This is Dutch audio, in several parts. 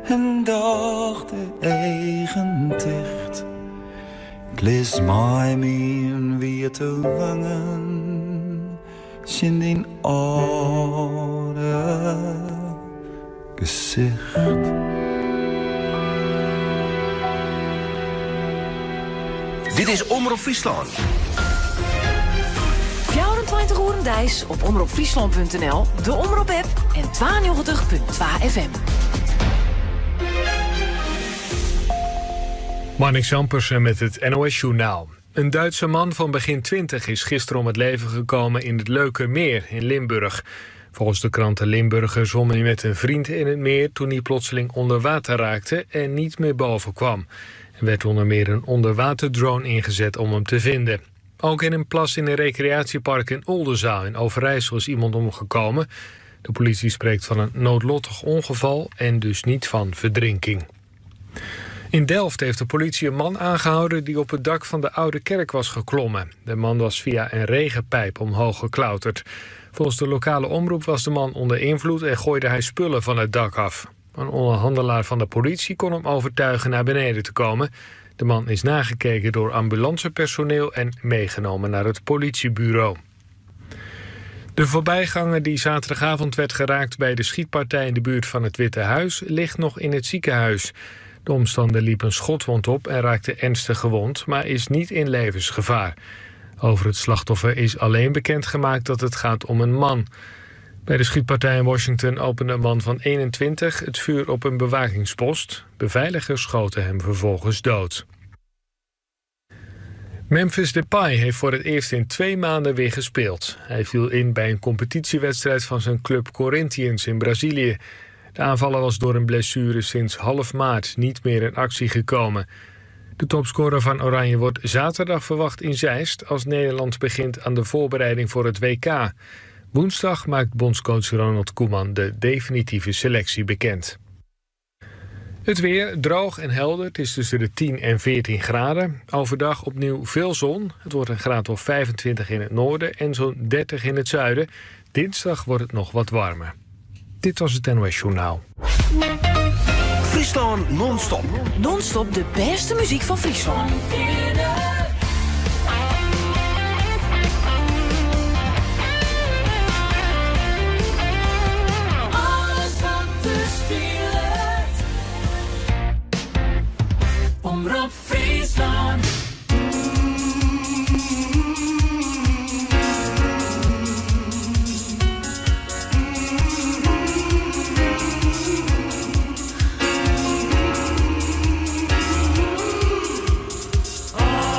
en dag de eigen dicht. Ik lees mij mijn witte wangen, in die oude gezicht. Dit is Omroep Friesland. 24 uur Dijs op omroepfriesland.nl, de Omroep-app en 92.2 FM. Marnix Ampersen met het NOS-journaal. Een Duitse man van begin 20 is gisteren om het leven gekomen in het Leukermeer in Limburg. Volgens de krant De Limburger zwom hij met een vriend in het meer toen hij plotseling onder water raakte en niet meer boven kwam. Er werd onder meer een onderwaterdrone ingezet om hem te vinden. Ook in een plas in een recreatiepark in Oldenzaal in Overijssel is iemand omgekomen. De politie spreekt van een noodlottig ongeval en dus niet van verdrinking. In Delft heeft de politie een man aangehouden die op het dak van de Oude Kerk was geklommen. De man was via een regenpijp omhoog geklauterd. Volgens de lokale omroep was de man onder invloed en gooide hij spullen van het dak af. Een onderhandelaar van de politie kon hem overtuigen naar beneden te komen. De man is nagekeken door ambulancepersoneel en meegenomen naar het politiebureau. De voorbijganger die zaterdagavond werd geraakt bij de schietpartij in de buurt van het Witte Huis ligt nog in het ziekenhuis. De omstander liep een schotwond op en raakte ernstig gewond, maar is niet in levensgevaar. Over het slachtoffer is alleen bekendgemaakt dat het gaat om een man. Bij de schietpartij in Washington opende een man van 21 het vuur op een bewakingspost. Beveiligers schoten hem vervolgens dood. Memphis Depay heeft voor het eerst in 2 maanden weer gespeeld. Hij viel in bij een competitiewedstrijd van zijn club Corinthians in Brazilië. De aanvaller was door een blessure sinds half maart niet meer in actie gekomen. De topscorer van Oranje wordt zaterdag verwacht in Zeist als Nederland begint aan de voorbereiding voor het WK. Woensdag maakt bondscoach Ronald Koeman de definitieve selectie bekend. Het weer droog en helder. Het is tussen de 10 en 14 graden. Overdag opnieuw veel zon. Het wordt een graad of 25 in het noorden en zo'n 30 in het zuiden. Dinsdag wordt het nog wat warmer. Dit was het NOS Journaal. Friesland non-stop. Non-stop de beste muziek van Friesland. Alles wat te speelt. Omroep Friesland. Oh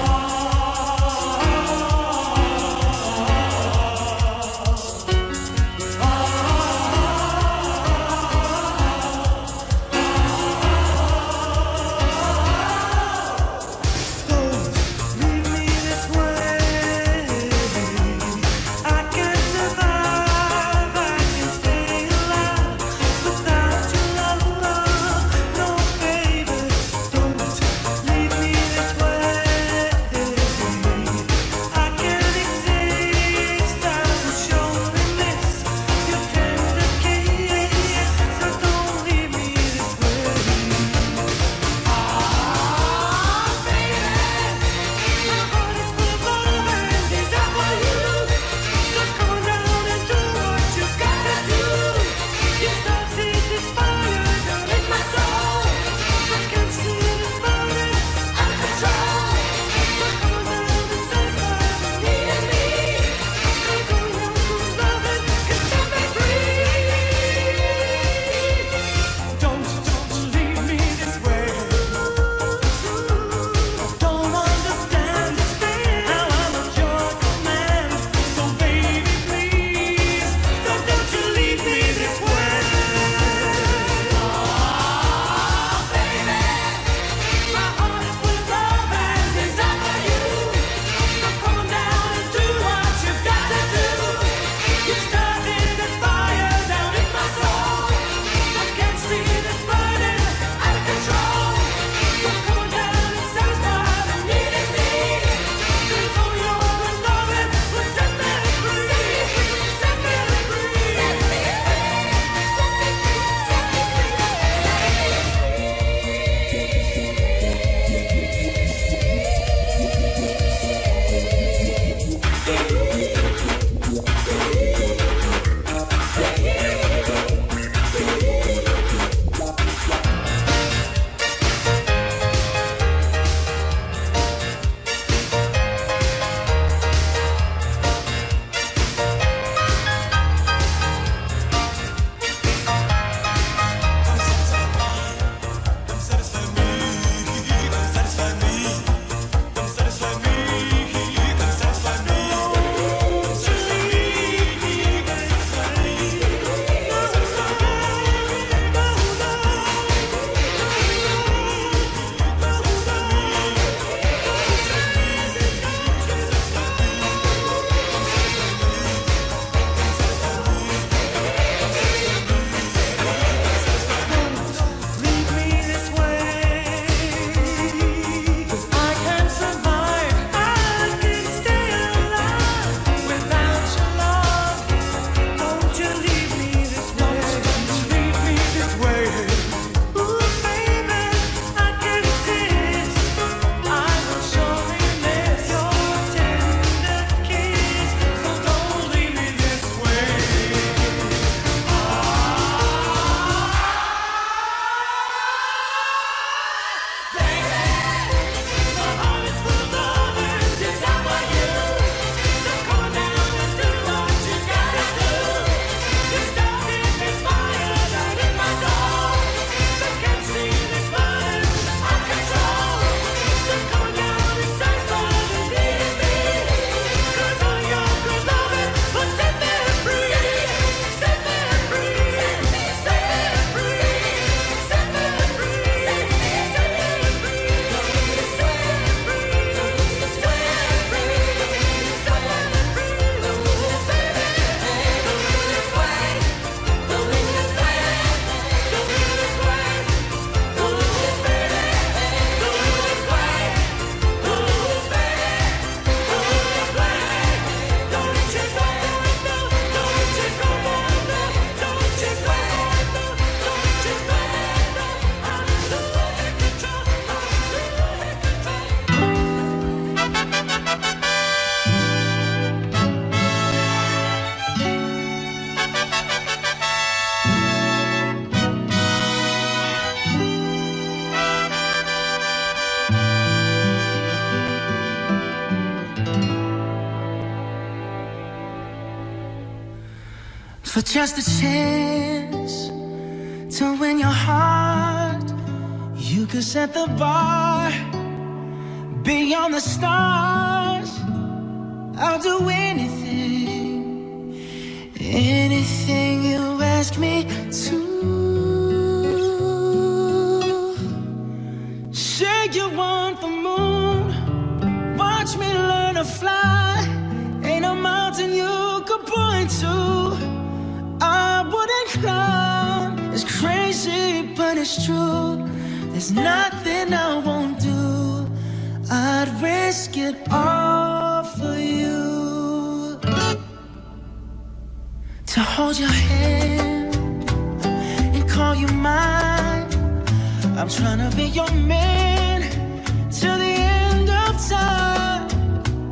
for just a chance to win your heart. You could set the bar beyond the stars. I'll do anything, anything you ask me to. Say you want the moon, watch me learn to fly. Ain't a mountain you could point to I wouldn't climb. It's crazy, but it's true. There's nothing I won't do. I'd risk it all for you. To hold your hand and call you mine. I'm trying to be your man till the end of time.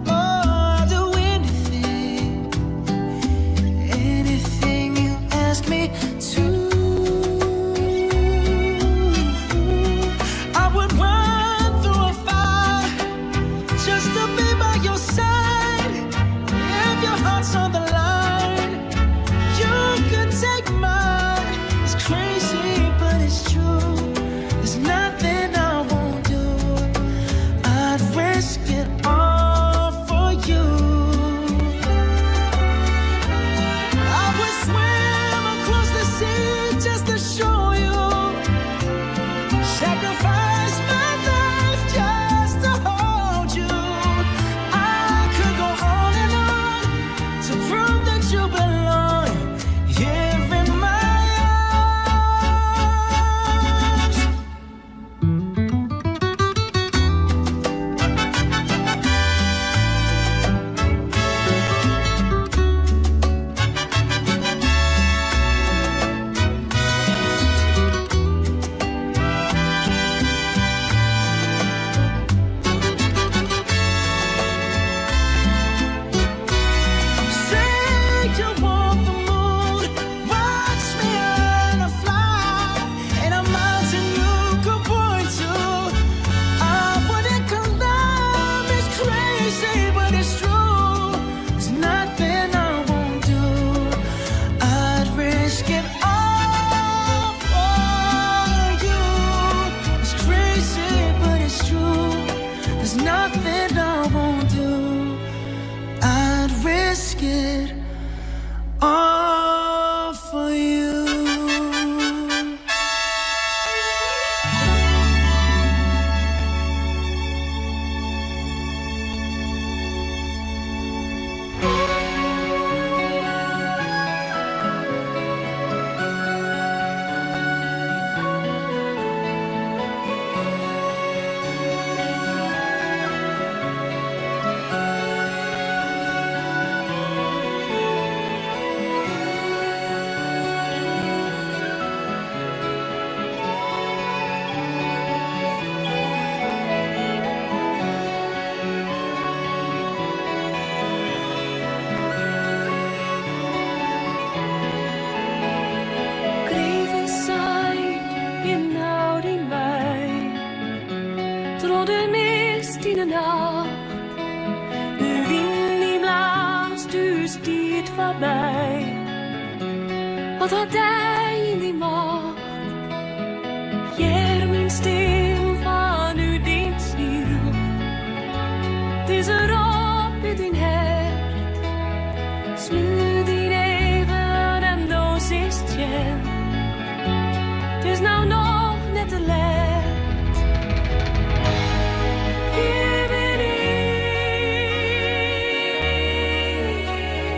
Oh, I'll do anything, anything you ask me to. I would run through a fire just to be by your side. If your heart's on the line, you can take mine. It's crazy, but it's true. There's nothing I won't do. I'd risk it all for you. I would swim across the sea just to show you. Sacrifice my life just to hold you. I could go on and on to prove that you belong here in my arms. Say you want the moon, watch me learn to fly. Ain't a mountain you could point to I wouldn't climb. It's crazy, but it's true. There's nothing I won't do. I'd risk it all for you. It's crazy, but it's true. There's nothing I won't do. I'd risk it all for you. Greven zij genau in mij. Door de mist in de nacht. De wind die blaast, u stiert voorbij. Wat had hij in die macht? Jij mijn stem van uw dienstziel. Het is erop in din hart. Sluit die even en doos is tjen. Het is nou nog net te laat. Hier ben ik.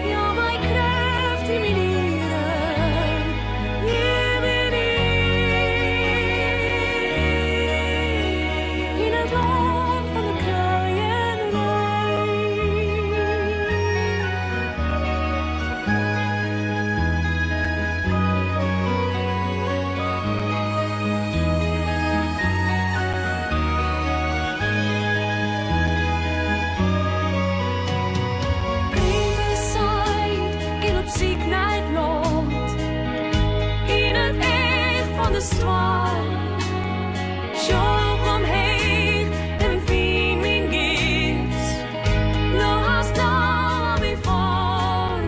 Ja, mijn kracht in mijn nieren. Hier ben ik. In het land van de kruienrij. Even zijn, in op ziek naar het lot. In het echt van de straat. Sjong omheen en vind mijn gids. Nou haast al weer van.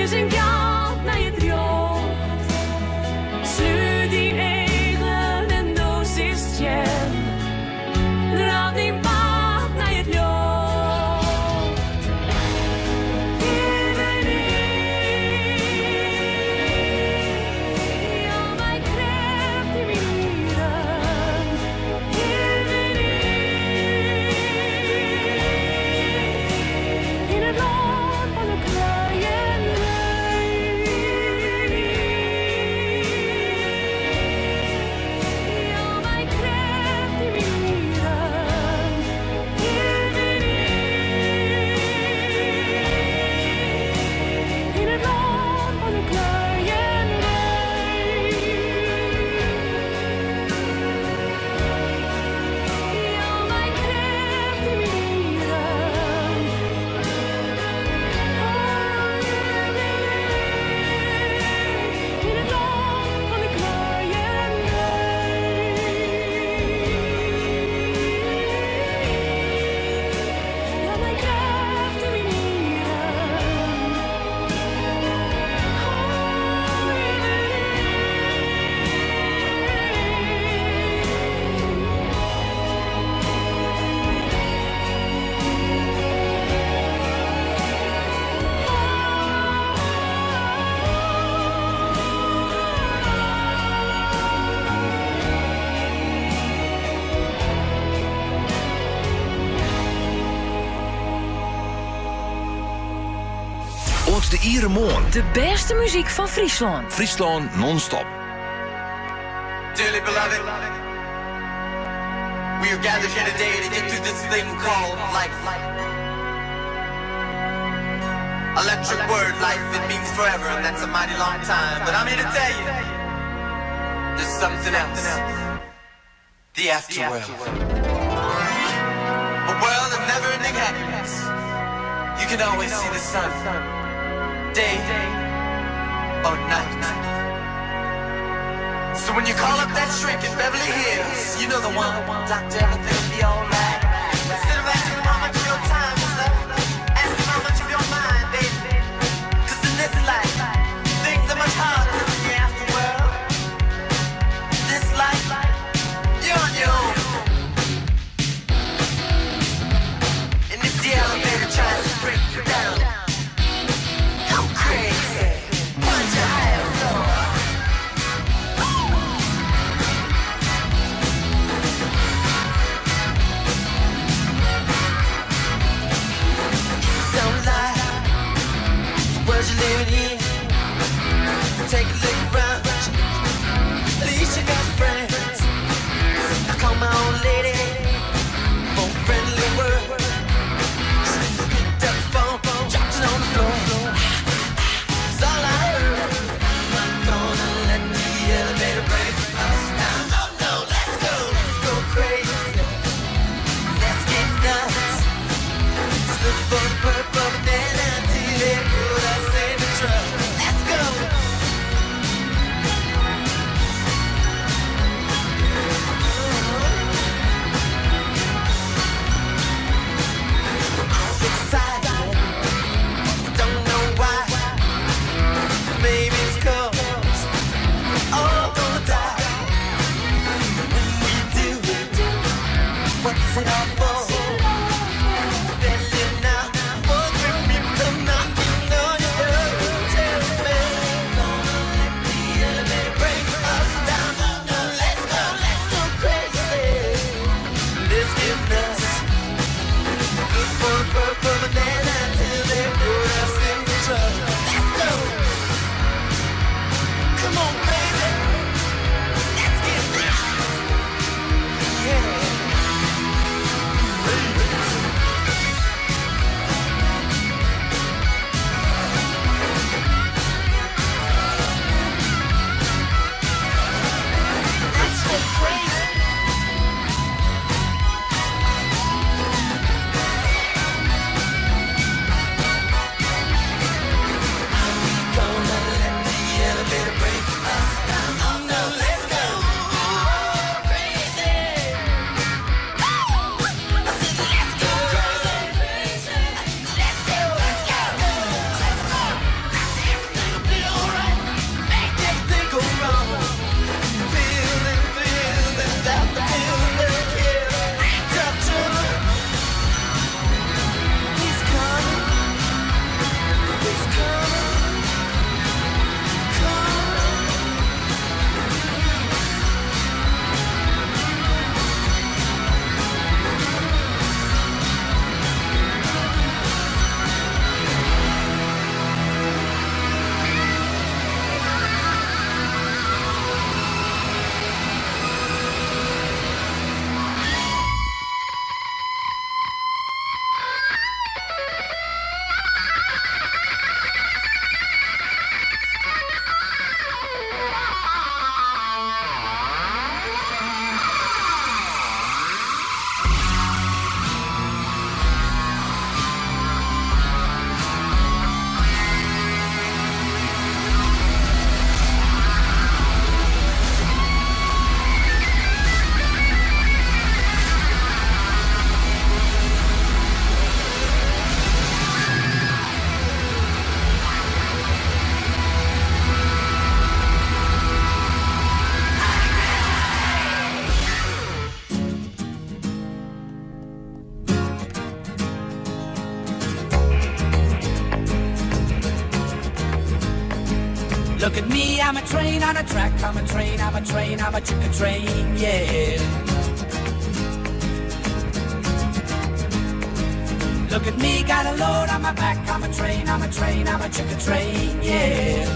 een kant naar je drocht. Sluit die eigen en doos is jam. Draad die maat naar je locht. Hier ben ik, al mijn kracht in wieren. Hier ben ik, in het land van de kluienlui. Al mijn kracht in wieren. Hier ben ik, in het land van de kluienlui. Al mijn kracht in wieren. In het land van de kluienlui. Ja, mijn kracht in Ons de Iere Moon. De beste muziek van Friesland. Friesland non-stop. Dearly beloved, we are gathered here today to get through this thing called life. Electric word, life, it means forever, and that's a mighty long time. But I'm here to tell you, there's something else. The afterworld. A world of never-ending happiness. You can always see the sun, day or night. So when you call up that shrink in Beverly Hills, you know the one. Doctor, everything will be alright. Instead of asking him how much of your time is left, ask him how much of your mind, baby. 'Cause in this life, things are much harder than the afterworld. This life, you're on your own. And if the elevator tries to break you down, go crazy, punch a higher floor. Don't lie, the world you're living in. Take a look around, at least you got friends. I call my old lady for a friendly word. She picked up the phone, dropped it on the floor. It's all I heard. I'm not gonna let the elevator break us down. Oh no, let's go crazy. Let's get nuts. Just look for the purple banana until they put us in the truck. Let's go. I'm excited, don't know why. Maybe it's 'cause we're all gonna die. When we do, what's it all for? Belly now, for the people knocking on your door. Tell me, gonna let the elevator break us down. No, let's go crazy. Let's get nuts. Look for the purple banana till they put us in the truck. Let's go. Come on, baby. Let's get nuts. Yeah. Look at me, I'm a train on a track. I'm a train, I'm a train, I'm a chicken train, yeah. Look at me, got a load on my back. I'm a train, I'm a train, I'm a chicken train, yeah.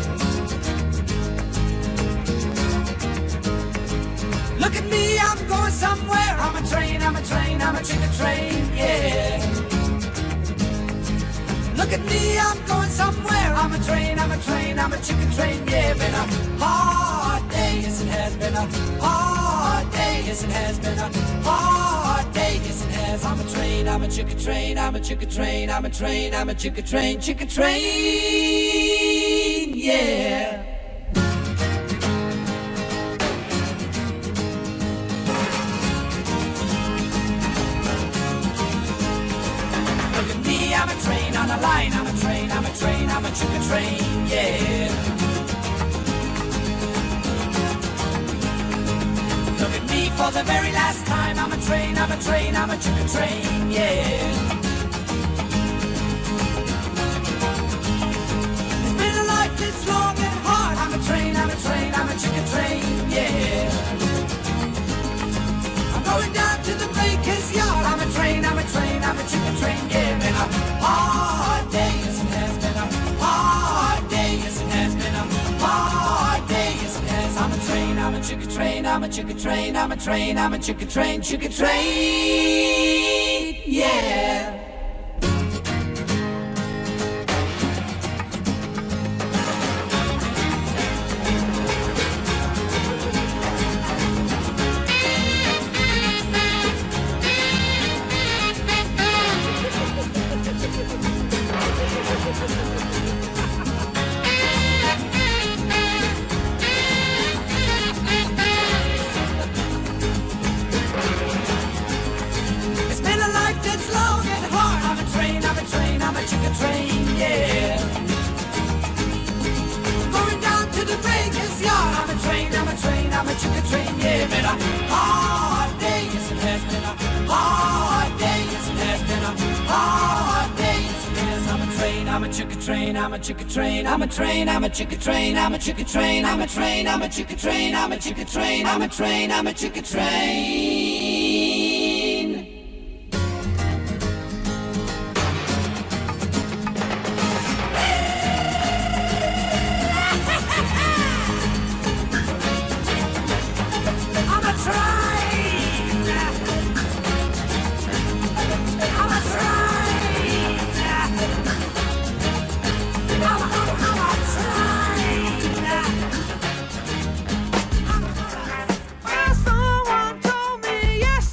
Look at me, I'm going somewhere. I'm a train, I'm a train, I'm a chicken train, yeah. Look at me, I'm going somewhere. I'm a train, I'm a train, I'm a chicken train, yeah. Been a hard day, yes it has. Been a hard day, yes it has. Been a hard day, yes it has. I'm a train, I'm a chicken train, I'm a chicken train, I'm a train, I'm a chicken train, yeah. I'm a train on a line, I'm a train, I'm a train, I'm a chicken train, yeah. Look at me for the very last time. I'm a train, I'm a train, I'm a chicken train, yeah. It's been a life that's long and hard. I'm a train, I'm a train, I'm a chicken train, yeah. I'm going down to the baker's yard. I'm a train, I'm a train, I'm a chicken train, yeah. Been a hard day, yes it has. Been a hard day, yes it has. Been a hard day, yes it has. I'm a train, I'm a chicken train, I'm a chicken train, I'm a train, I'm a chicken train, yeah. It's been a life that's long and hard. I'm a train, I'm a train, I'm a chicken train, yeah. Going down to the baker's yard. I'm a train, I'm a train, I'm a chicken train, yeah. Been a hard day, yes it has. Been a hard day, yes it has. Been a hard day, yes it has. I'm a train, I'm a chicken train, I'm a chicken train, I'm a train, I'm a chicken train, I'm a chicken train, I'm a train, I'm a chicken train, I'm a chicken train, I'm a train, I'm a chicken train. Someone told me yes.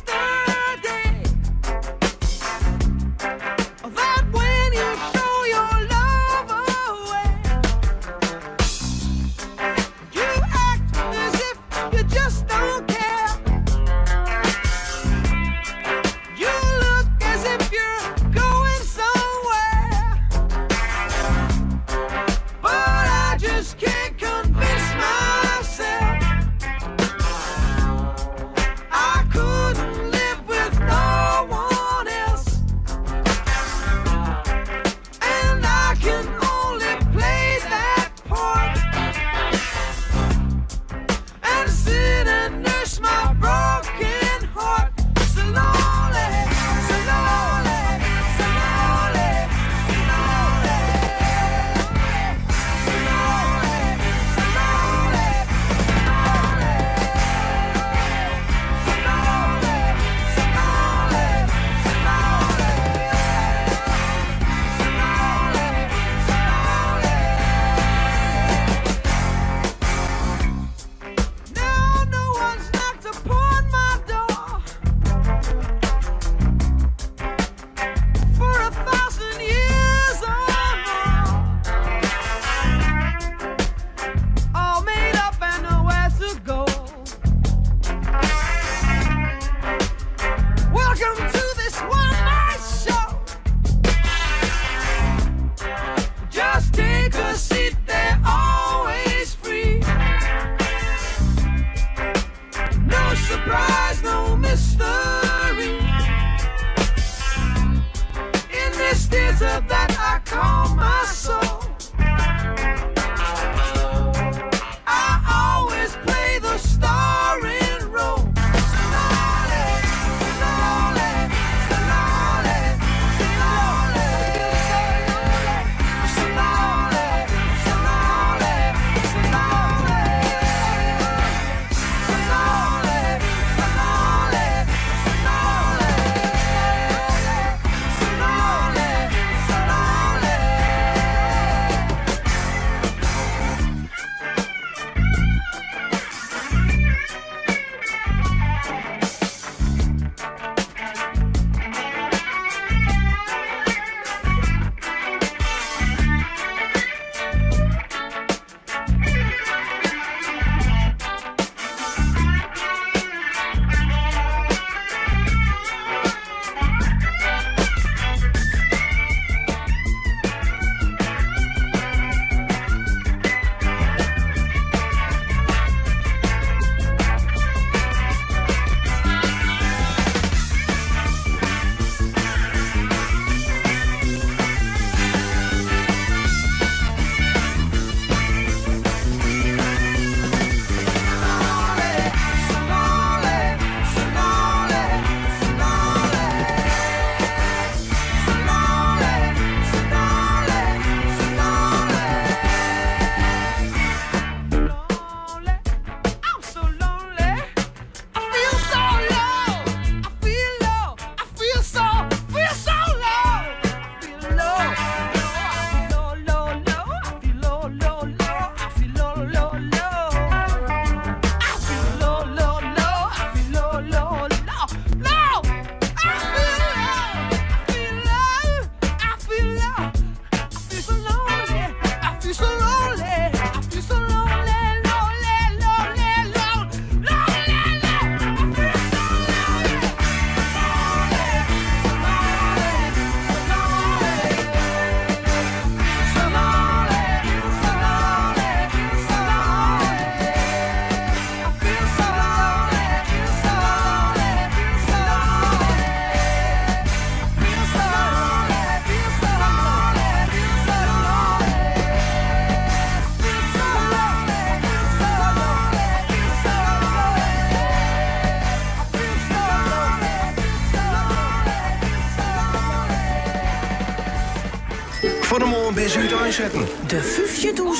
Voor de morgen ben je uit aanzetten. De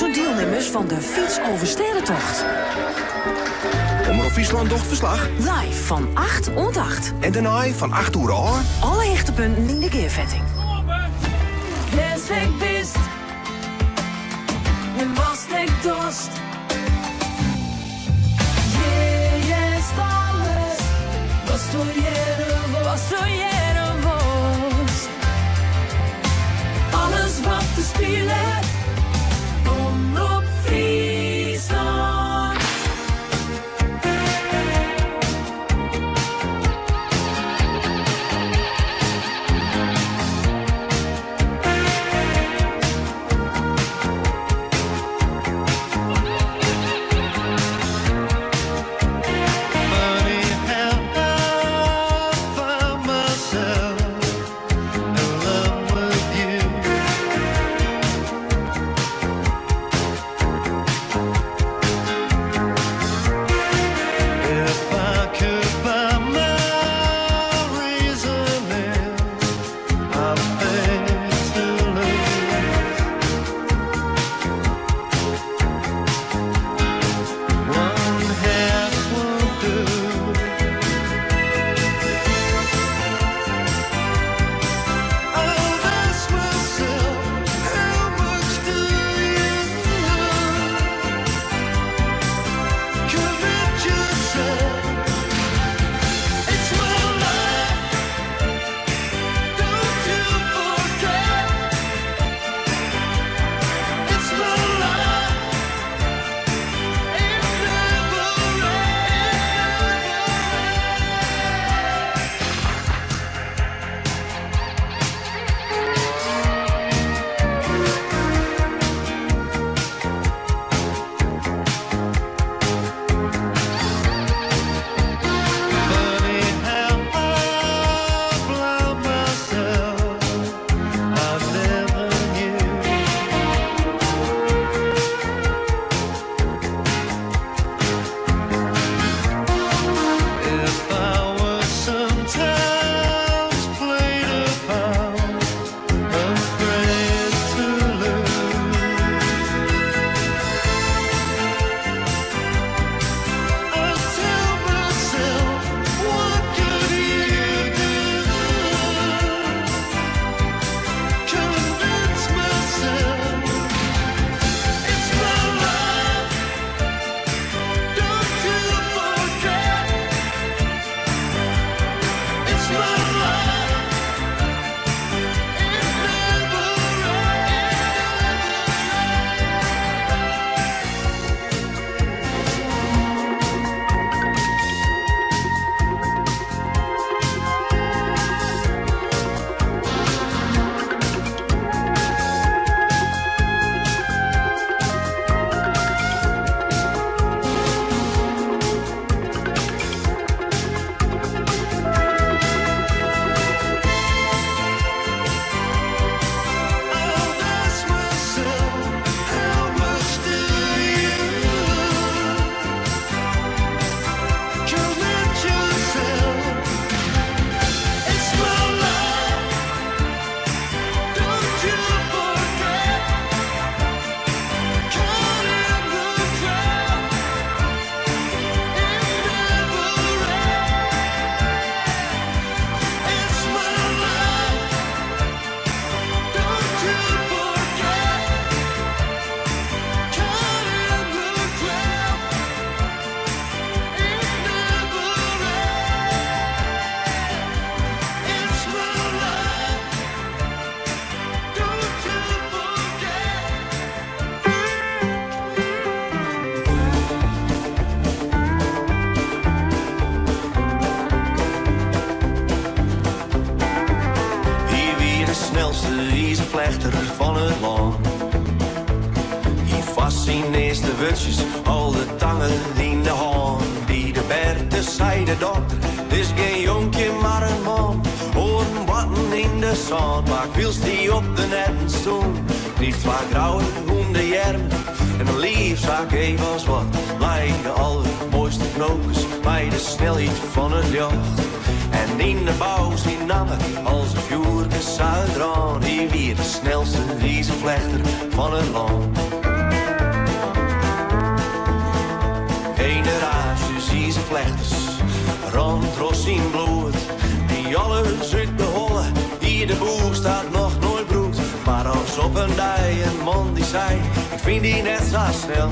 50.000 deelnemers van de Fiets over Sterrentocht. Omroep Friesland docht verslag. Live van 8 tot 8. En daarna van 8 uur aan. Alle hechtepunten in de keervetting. Wes ik bist, en was ik dorst. Je is alles, was du jere worst. Alles wat te spelen, Omroep Friesland. vlechter van het land. Hier vast zijn eerste wurtjes, al de tangen in de hand. Die de Bertus zei de dokter, het is geen jonkje maar een man. Horen watten in de zand, maar wilst die op de netten stoel. Ligt waar grauwe hoende jermen en een liefzak even als wat. Mij de allermooiste knopers, mij de snelheid van het jacht. En in de bouw zien namen als een vjoerke Zuidraan. Die weer de snelste, die vlechter van het land. Generaties ijzervlechters, randros in bloed. Die alles uit de holle, hier de boer staat nog nooit broed. Maar als op een dag een man die zei, ik vind die net zo snel.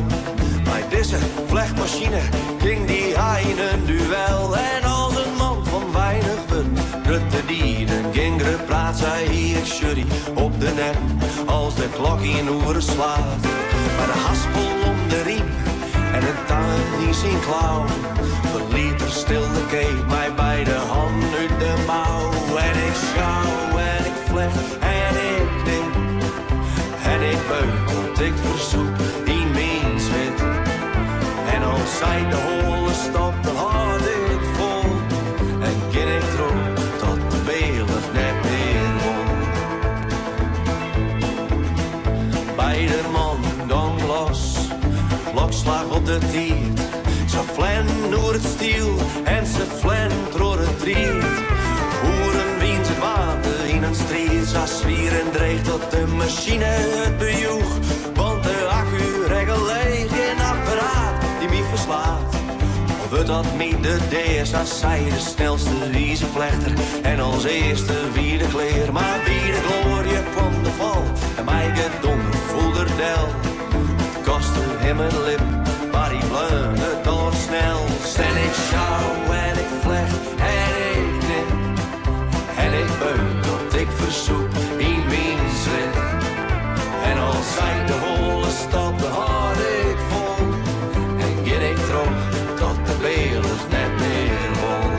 Bij deze vlechtmachine ging die hij in een duel. En als een man van weinig wund, rutte die den gingere praat, zei hier ik shuddy op de net. Als de klok in oren slaat, bij de haspel om de riem en een tang in zijn klauw. Verliet er stil de keek mij bij de hand uit de mouw. En ik schouw en ik vlecht en ik dik en ik beuk tot ik verzoek in mijn zwit. En als zij de holle stap, dan had ik vol en ken ik terug tot de beeldig net meer won. Beide man gang los, klokslag op de tiert. Ze flen door het stiel en ze flen door het riet. Hoeren wien ze water in een strijd. Ze zwieren dreigt tot de machine het bejoeg. Want de accu regel leeg in apparaat die mij verslaat. Of het had mij de DS als zij de snelste wiezenvlechter. En als eerste wie de kleer. Maar wie de glorie kwam de val. En mij gedonder voelde del. Het kostte hem een lip. Maar die bleunde door snel. En ik schouw en ik vlecht en ik knip. En ik beuk tot ik verzoek in mijn zwit. En als zij de holle stap, dan had ik vol. En ging ik terug tot de beeldig net meer won.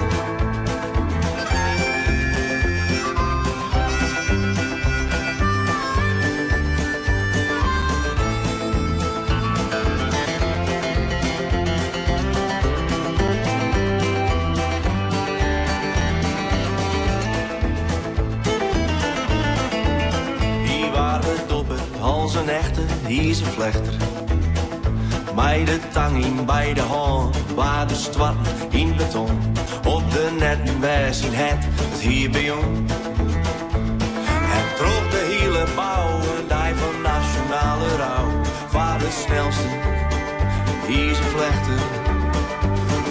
Als een echte ijzervlechter. Mij de tang in bij de hand, waar de stwarten in beton. Op de netten bij zijn het hier bij ons. En trok de hele bouw, een dij van nationale rouw. Waar de snelste ijzervlechter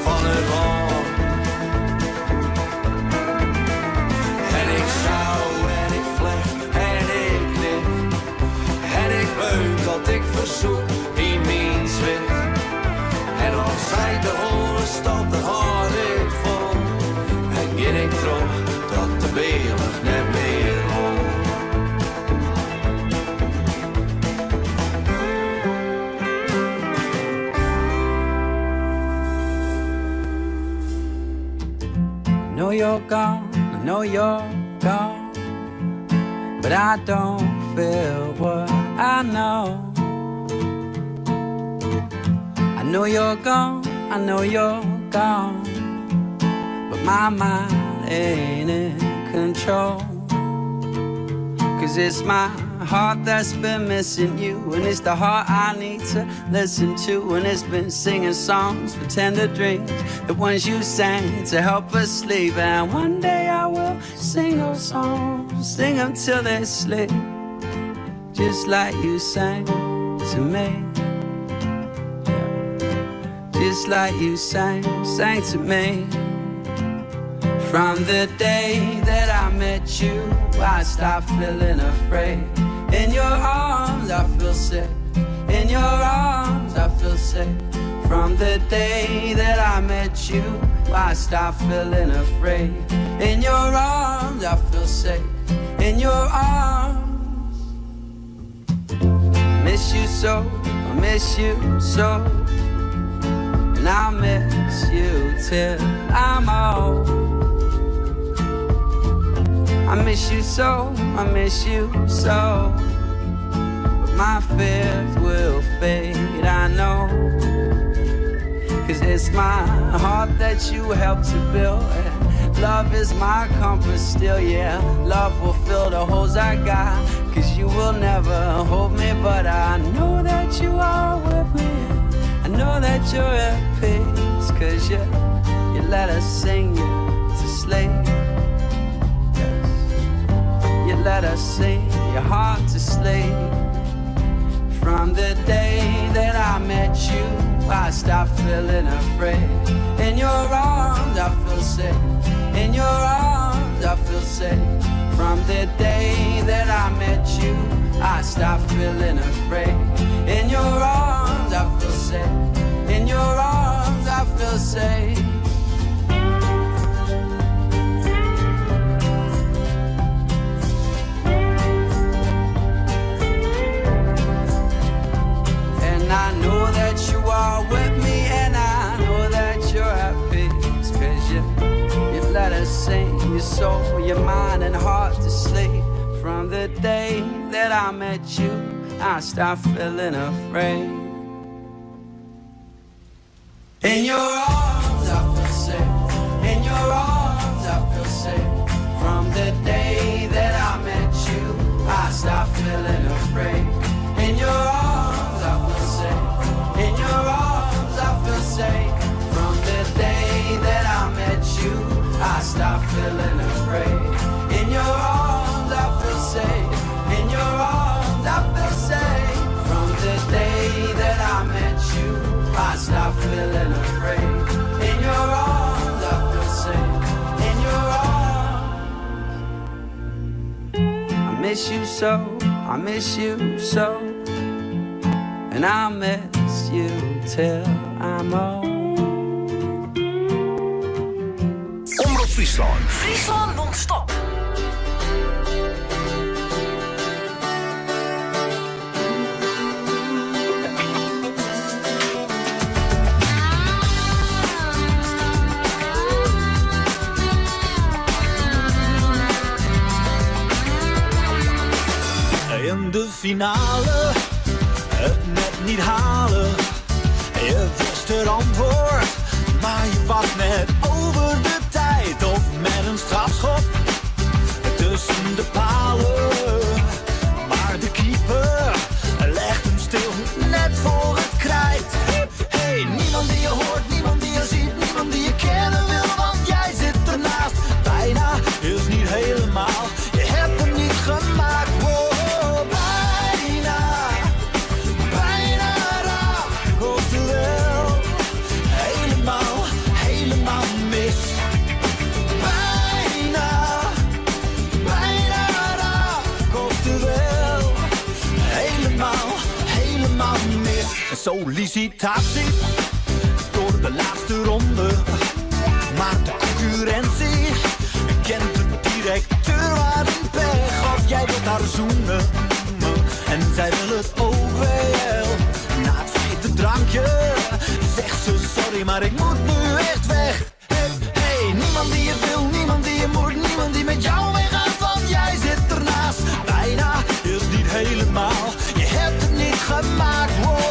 van het land. En ik zou en ik vlecht en ik knip. En ik beuk dat ik verzoek in mijn zwit. En als zij de holle stap, dan had ik vol. En ging ik terug tot de beeldig net meer won. I know you're gone, I know you're gone, but I don't feel what I know. I know you're gone, I know you're gone, but my mind ain't in control. 'Cause it's my heart that's been missing you, and it's the heart I need to listen to, and it's been singing songs for tender dreams, the ones you sang to help us sleep. And one day I will sing those songs, sing them till they sleep, just like you sang to me. Just like you sang to me. From the day that I met you, I stopped feeling afraid. In your arms I feel safe. In your arms I feel safe. From the day that I met you, I stopped feeling afraid. In your arms I feel safe. In your arms. Miss you so, I miss you so. And I'll miss you till I'm old. I miss you so, I miss you so. But my fears will fade, I know. 'Cause it's my heart that you helped to build. Love is my compass still, yeah. Love will fill the holes I got. 'Cause you will never hold me, but I know that you are with me. I know that you're at peace. 'Cause you let us sing you to sleep. You let us sing your heart to sleep. From the day that I met you, I stopped feeling afraid. In your arms I feel safe. In your arms I feel safe. From the day that I met you, I stopped feeling afraid. In your arms I feel safe. In your arms I feel safe. And I know that you are with me, and I know that you're at peace, 'cause you let us sing your soul, your mind and heart to sleep. From the day that I met you, I stopped feeling afraid. In your arms I feel safe. In your arms I feel safe. From the day that I met you, I stopped feeling afraid. In your arms I feel safe. In your arms I feel safe. From the day that I met you, I stopped feeling afraid. In your arms I feel safe. In your arms I feel safe. From the day that I met you, I stopped feeling afraid. In your arms I feel safe. In your arms. I miss you so, I miss you so. And I'll miss you till I'm old. Omroep Friesland. Friesland non-stop. In de finale, het net niet halen. Je wist het antwoord, maar je was net over de tijd. Of met een strafschop tussen de palen. Maar de keeper legt hem stil, net voor het krijt. Hey, niemand die je hoort, niemand die je ziet, niemand die je kennen wil, want jij zit ernaast. Bijna is niet helemaal, je hebt hem niet gemaakt. Sollicitatie door de laatste ronde. Maar de concurrentie kent de directeur waar een pech. Of jij wilt haar zoenen en zij wil het ook wel. Na het vijfde drankje zegt ze sorry, maar ik moet nu echt weg. Hey, niemand die je wil, niemand die je moet, niemand die met jou meegaat, want jij zit ernaast. Bijna is niet helemaal, je hebt het niet gemaakt. Wow.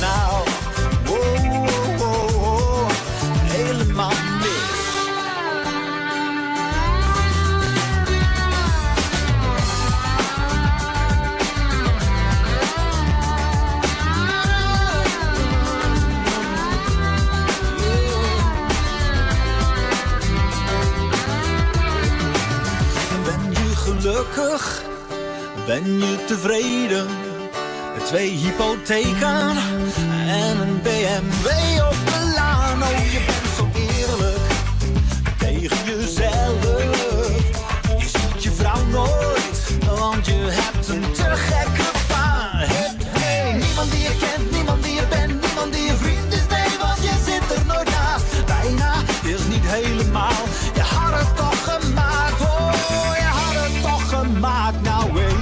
Nou, oh, oh, oh, oh, helemaal mis. Ben je gelukkig? Ben je tevreden? 2 hypotheken en een BMW op de laan. Oh, je bent zo eerlijk tegen jezelf. Je ziet je vrouw nooit, want je hebt een te gekke baan. Hey, niemand die je kent, niemand die je bent, niemand die je vriend is. Nee, want je zit er nooit naast. Bijna is niet helemaal, je had het toch gemaakt. Oh, je had het toch gemaakt. Nou, hey.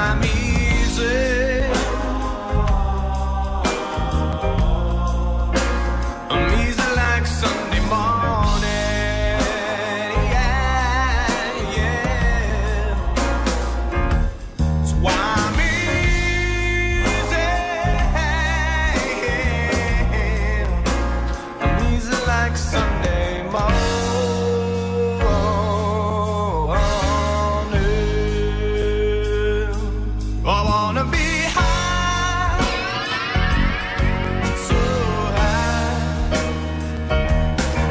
I'm easy. I'm easy like Sunday morning. Yeah, yeah. That's why I'm easy. I'm easy like Sunday morning. I wanna be high, so high.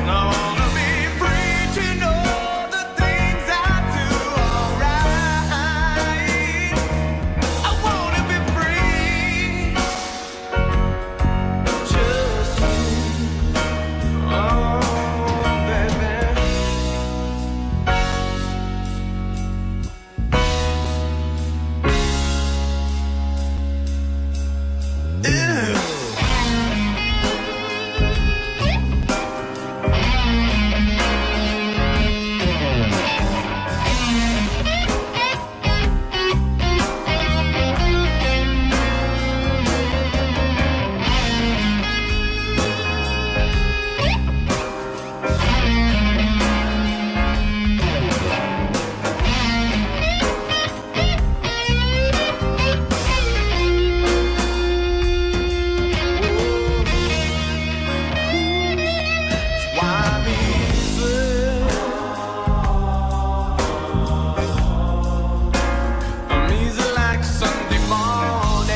I wanna be free to know the things I do alright. I wanna be free, just me. Oh, baby. I'm easy like Sunday morning.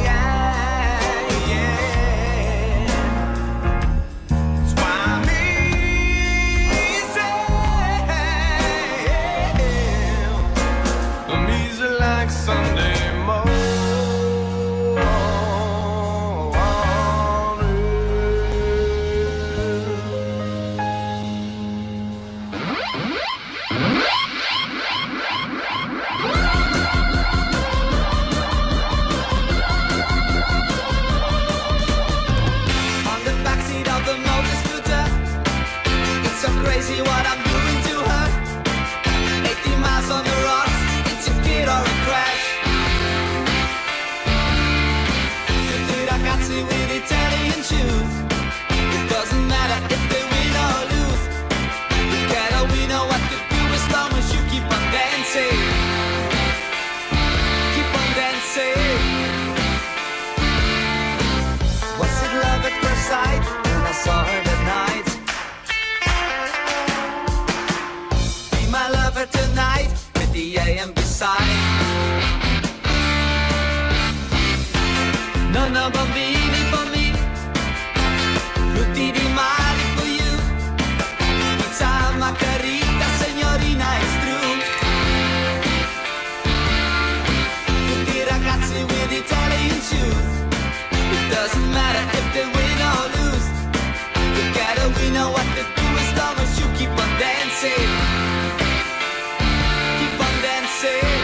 Yeah, yeah. That's why I'm easy. I'm easy like Sunday morning. On the backseat of the motor scooter, it's so crazy what I'm doing to her. 80 miles on the rocks, it's a kid or a crash. Tutti ragazzi with Italian shoes. It doesn't matter if they win or lose. Together we know what to do as long as you keep on dancing. Keep on dancing. Was it love at first sight when I saw her that night? Be my lover tonight with the AM beside. No, no, bambini for me. Tutti di male for you. Pizza margarita, signorina, it's true. Tutti ragazzi with Italian shoes. It doesn't matter if they win or lose. Together we know what to do as long as you keep on dancing. Keep on dancing.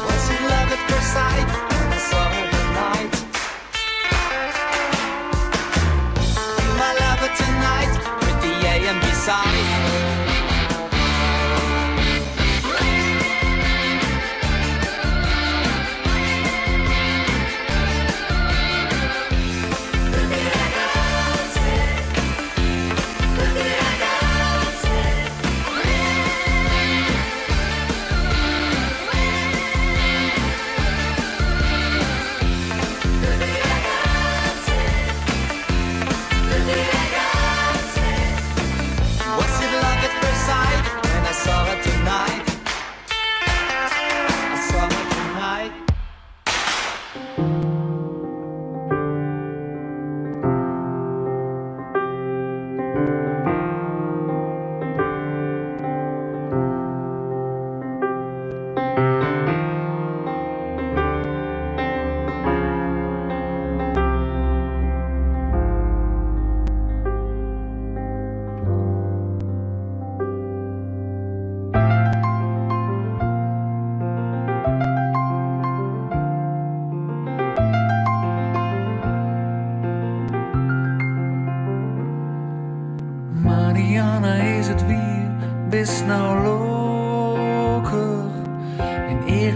Was it love at first sight when I saw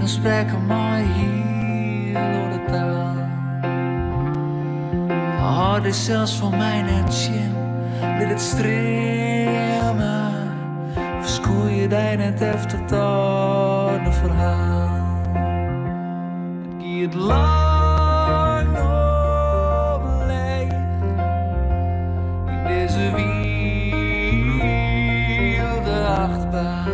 gesprekken maar hier door de taal. Hart is zelfs voor mij net Jim, dit het streamen. Verskoel je die net even tot de verhaal. Het gaat lang op leeg in deze wilde achtbaan.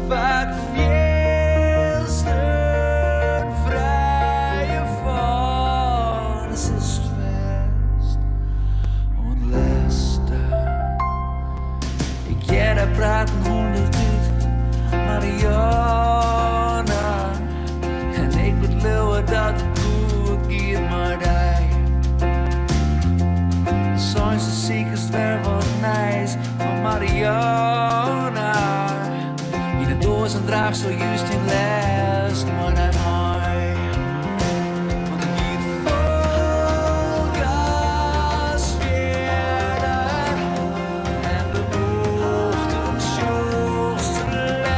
Vaak fielsten vrije van, es ist fest und läster. Jeder praten 100 uit Mariana. En ik moet lullen dat het goed gaat, maar die zijn ze ziekers weer wat nice van Mariana. In de doos en draag zo juist in les, maar hij mij. Want ik giet vol gas verder. En de bochten sjoest let.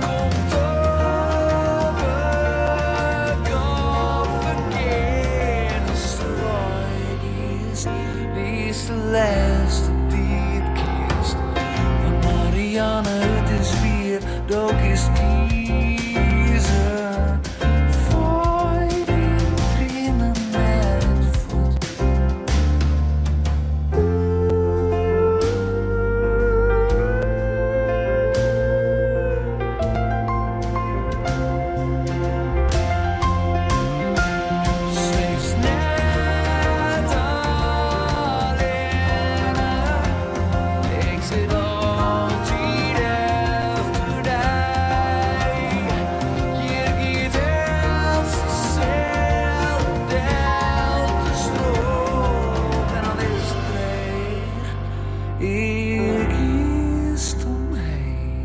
Komt op een kop verkeerd. Als de rooi is, wie is de laatste die het kiest? Van Marianne, het is weer, ook is kiezen. Voor die trainen met voet. Slechts net alleen. Ik zit altijd efter dig. Hier gaat helst dezelfde stroom. En dan is het leeg. Ik is omheen.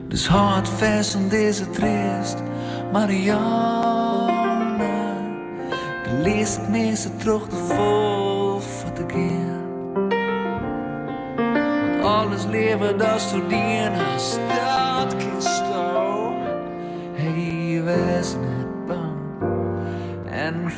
Dus hard vast en deze trist, Marianne. De leest het meeste terug de vol van de keer. Want alles leven dat studeren, als dat kist zo. Hey, wees net bang en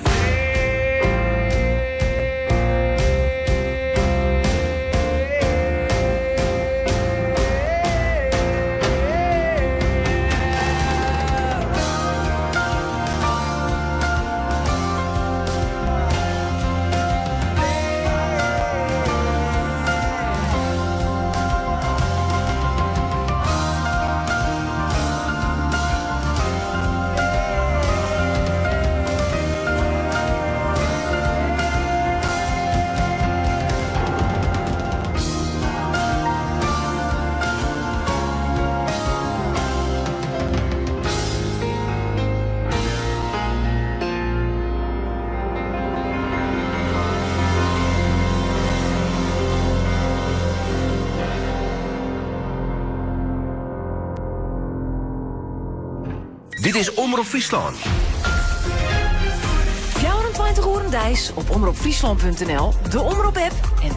Dit is Omroep Friesland. 24 uur Dijs op omroepfriesland.nl, de Omroep-app en 92.2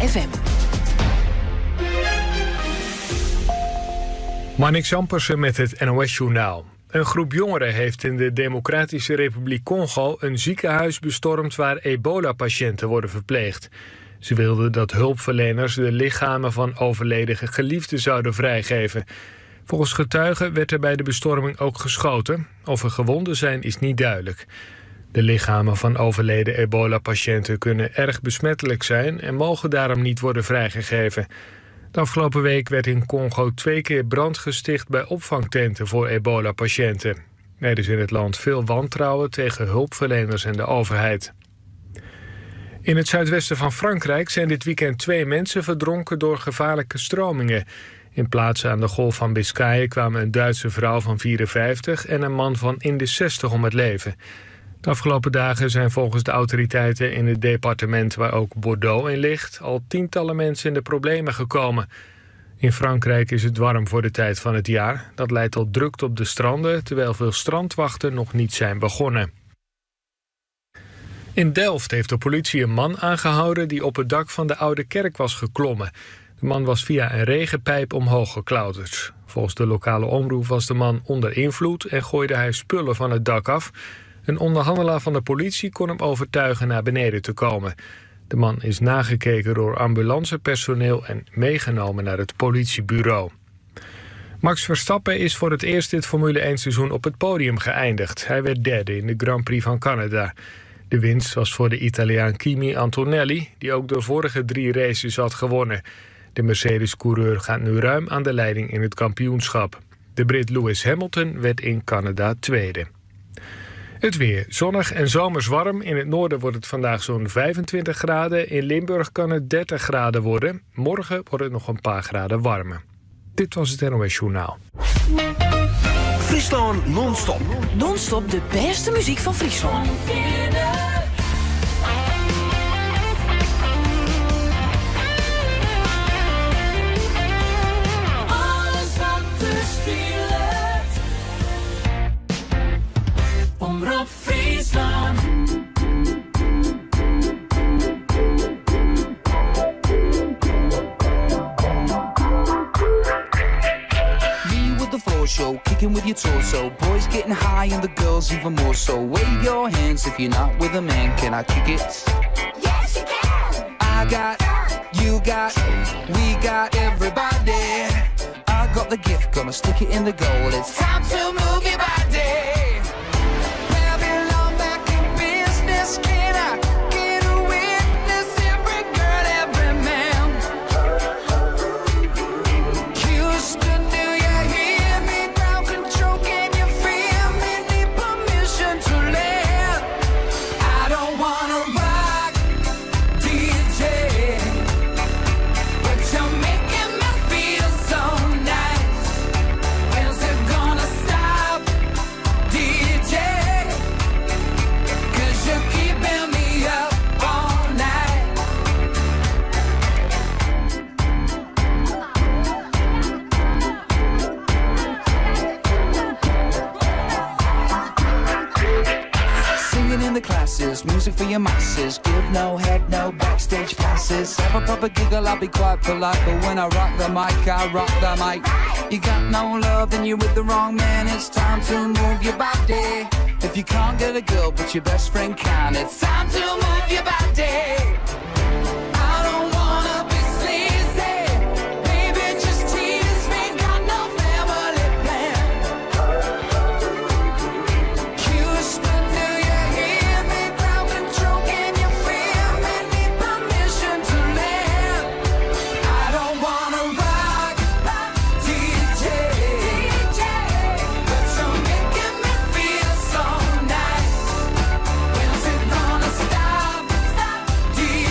FM. Marnix Ampersen met het NOS-journaal. Een groep jongeren heeft in de Democratische Republiek Congo een ziekenhuis bestormd waar ebola-patiënten worden verpleegd. Ze wilden dat hulpverleners de lichamen van overleden geliefden zouden vrijgeven. Volgens getuigen werd er bij de bestorming ook geschoten. Of er gewonden zijn is niet duidelijk. De lichamen van overleden ebola-patiënten kunnen erg besmettelijk zijn en mogen daarom niet worden vrijgegeven. De afgelopen week werd in Congo 2 keer brand gesticht bij opvangtenten voor ebola-patiënten. Er is in het land veel wantrouwen tegen hulpverleners en de overheid. In het zuidwesten van Frankrijk zijn dit weekend 2 mensen verdronken door gevaarlijke stromingen. In plaatsen aan de Golf van Biscayen kwamen een Duitse vrouw van 54 en een man van in de 60 om het leven. De afgelopen dagen zijn volgens de autoriteiten in het departement waar ook Bordeaux in ligt al tientallen mensen in de problemen gekomen. In Frankrijk is het warm voor de tijd van het jaar. Dat leidt tot drukte op de stranden, terwijl veel strandwachten nog niet zijn begonnen. In Delft heeft de politie een man aangehouden die op het dak van de Oude Kerk was geklommen. De De man was via een regenpijp omhoog geklauterd. Volgens de lokale omroep was de man onder invloed en gooide hij spullen van het dak af. Een onderhandelaar van de politie kon hem overtuigen naar beneden te komen. De man is nagekeken door ambulancepersoneel en meegenomen naar het politiebureau. Max Verstappen is voor het eerst dit Formule 1 seizoen op het podium geëindigd. Hij werd derde in de Grand Prix van Canada. De winst was voor de Italiaan Kimi Antonelli, die ook de vorige 3 races had gewonnen. De Mercedes-coureur gaat nu ruim aan de leiding in het kampioenschap. De Brit Lewis Hamilton werd in Canada tweede. Het weer. Zonnig en zomers warm. In het noorden wordt het vandaag zo'n 25 graden. In Limburg kan het 30 graden worden. Morgen wordt het nog een paar graden warmer. Dit was het NOS Journaal. Friesland non-stop. Non-stop de beste muziek van Friesland. Alles wat te spelen. Omroep Friesland. Show, kicking with your torso. Boys getting high and the girls even more so. Wave your hands if you're not with a man. Can I kick it? Yes, you can. I got, you got, we got everybody. I got the gift, gonna stick it in the goal. It's time to move your body. Well, belong back in business. Can I get a witness? Every girl, every man. Houston, do you hear me? Ground control, can you feel me? Need permission to land. I don't wanna rock, DJ, but you're making me feel so nice. When's it gonna stop, DJ? 'Cause you're keeping me up all night. Singing in the classes, music for your masses. Give no head, no backstage passes. Have a proper giggle, I'll be quite polite. But when I rock the mic, I rock the mic. You got no love, then you're with the wrong man. It's time to move your body. If you can't get a girl, but your best friend can, it's time to move your body. I don't wanna be sleazy. Baby, just tease me. Got no family plan. Houston, do you hear me? Ground control, can you feel me? Need permission to land. I don't wanna rock, DJ, but you're making me feel so nice. When's it gonna stop, DJ?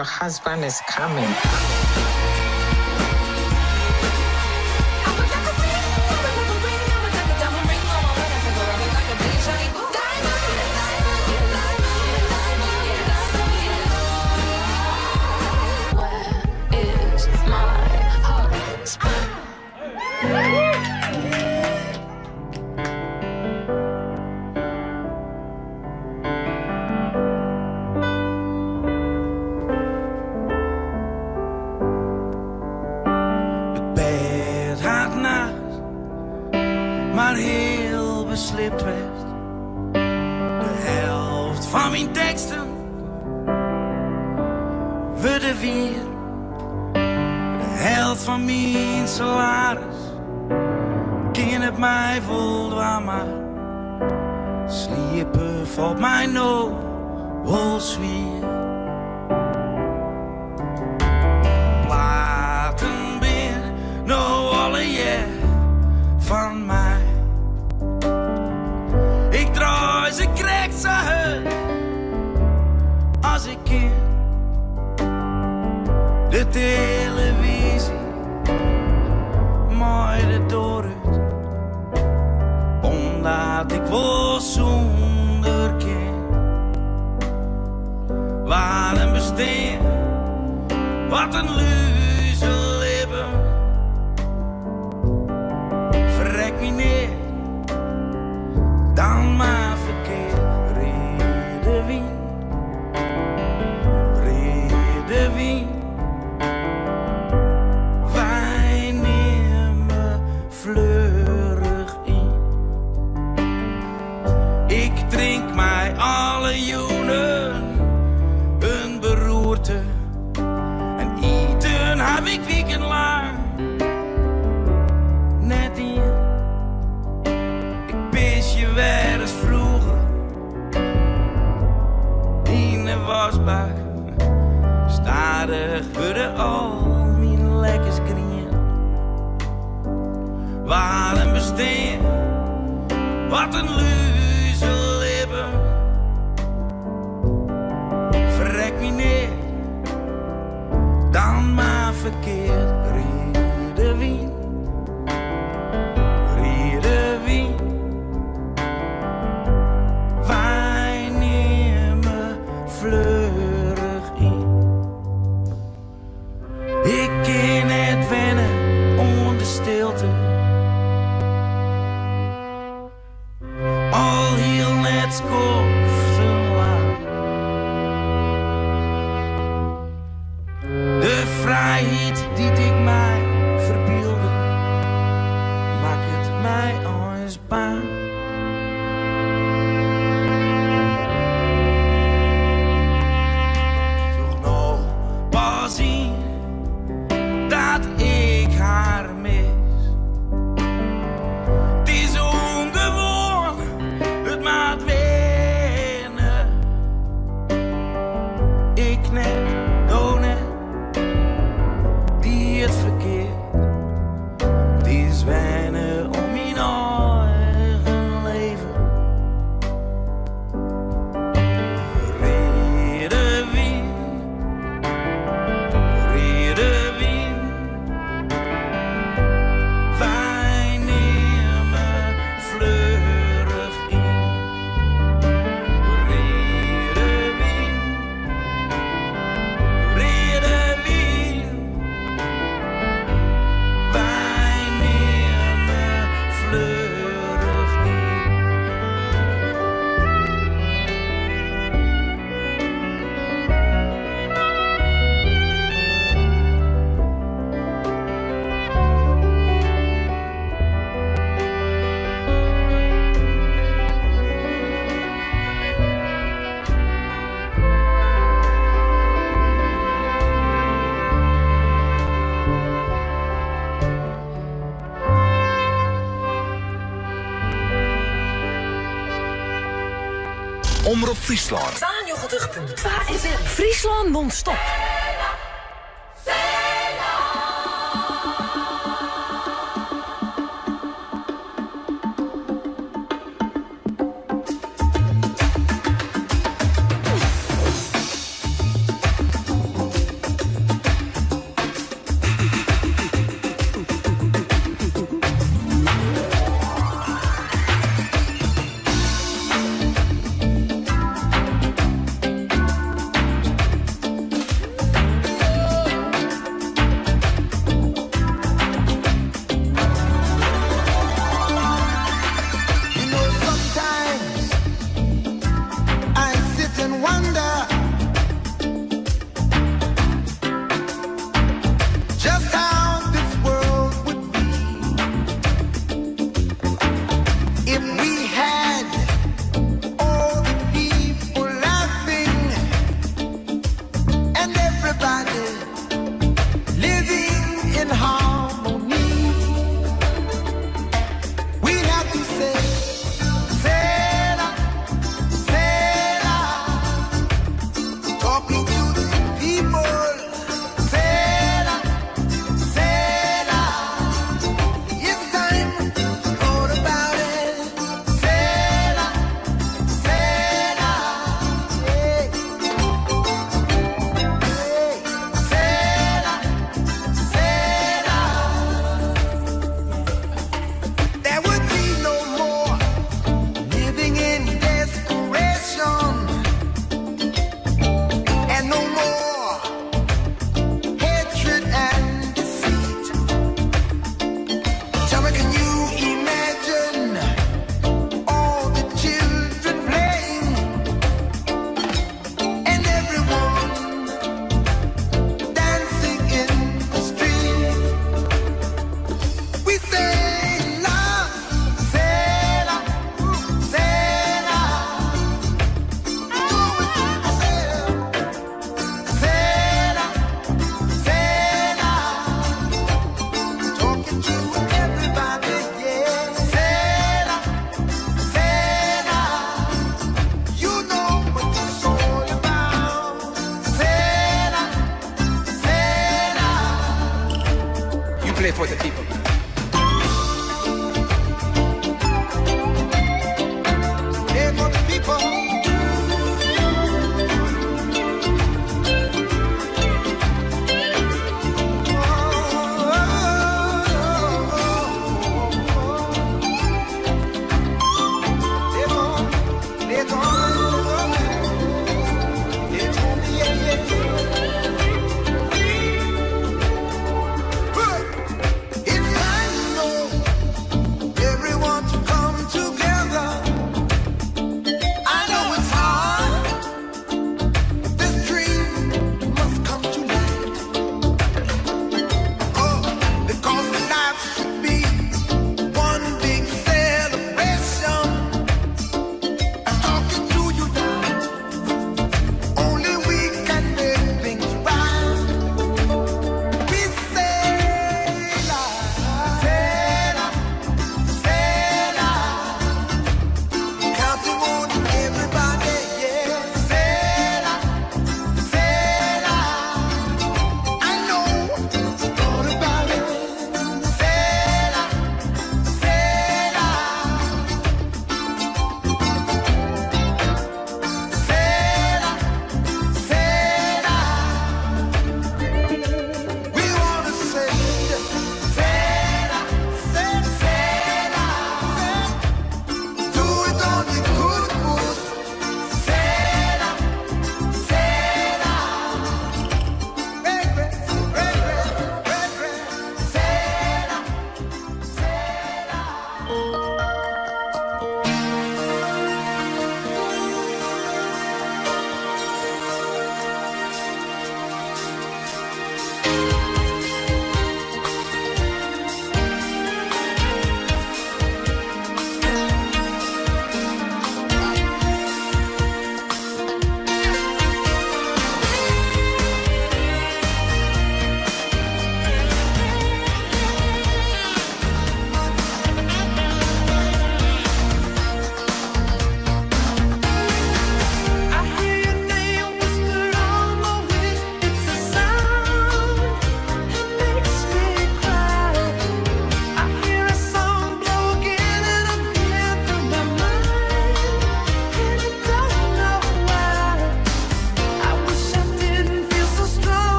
your husband is coming. Maar heel beslipt werd. De helft van mijn teksten worden weer. De helft van mijn salaris kan het mij voldaan, maar sliepen valt mij nog wel zwier. Platen weer nou alle jaar van mij. Ik draai ze krijgt ze uit als ik in de televisie mooi de dooruit, omdat ik wel zonder kind waar een besteen wat een luze lippen verrek me neer. Dan maar verkeerd, reden wie, wij nemen fleurig in. Ik drink mij alle joenen een beroerte en eten heb ik weekenlang net in. Je weer eens vroeger in de wasbak. Stadig worden al mijn lekkers grien. Waar een besteen, wat een luze lippen. Verrek me neer, dan maar verkeerd. Reden wie. Fleurig in. Ik kan net wennen onder stilte. Al heel net skoften lang. De vrijheid die ik mij verbeelde, maakt het mij eens bang. Dat ik haar mis. Het is ongewoon, het maakt wennen. Ik net, oh net, die het verkeerd. Het is wennen om mijn eigen leven. Omroep Friesland. 92.2 FM. Friesland non-stop.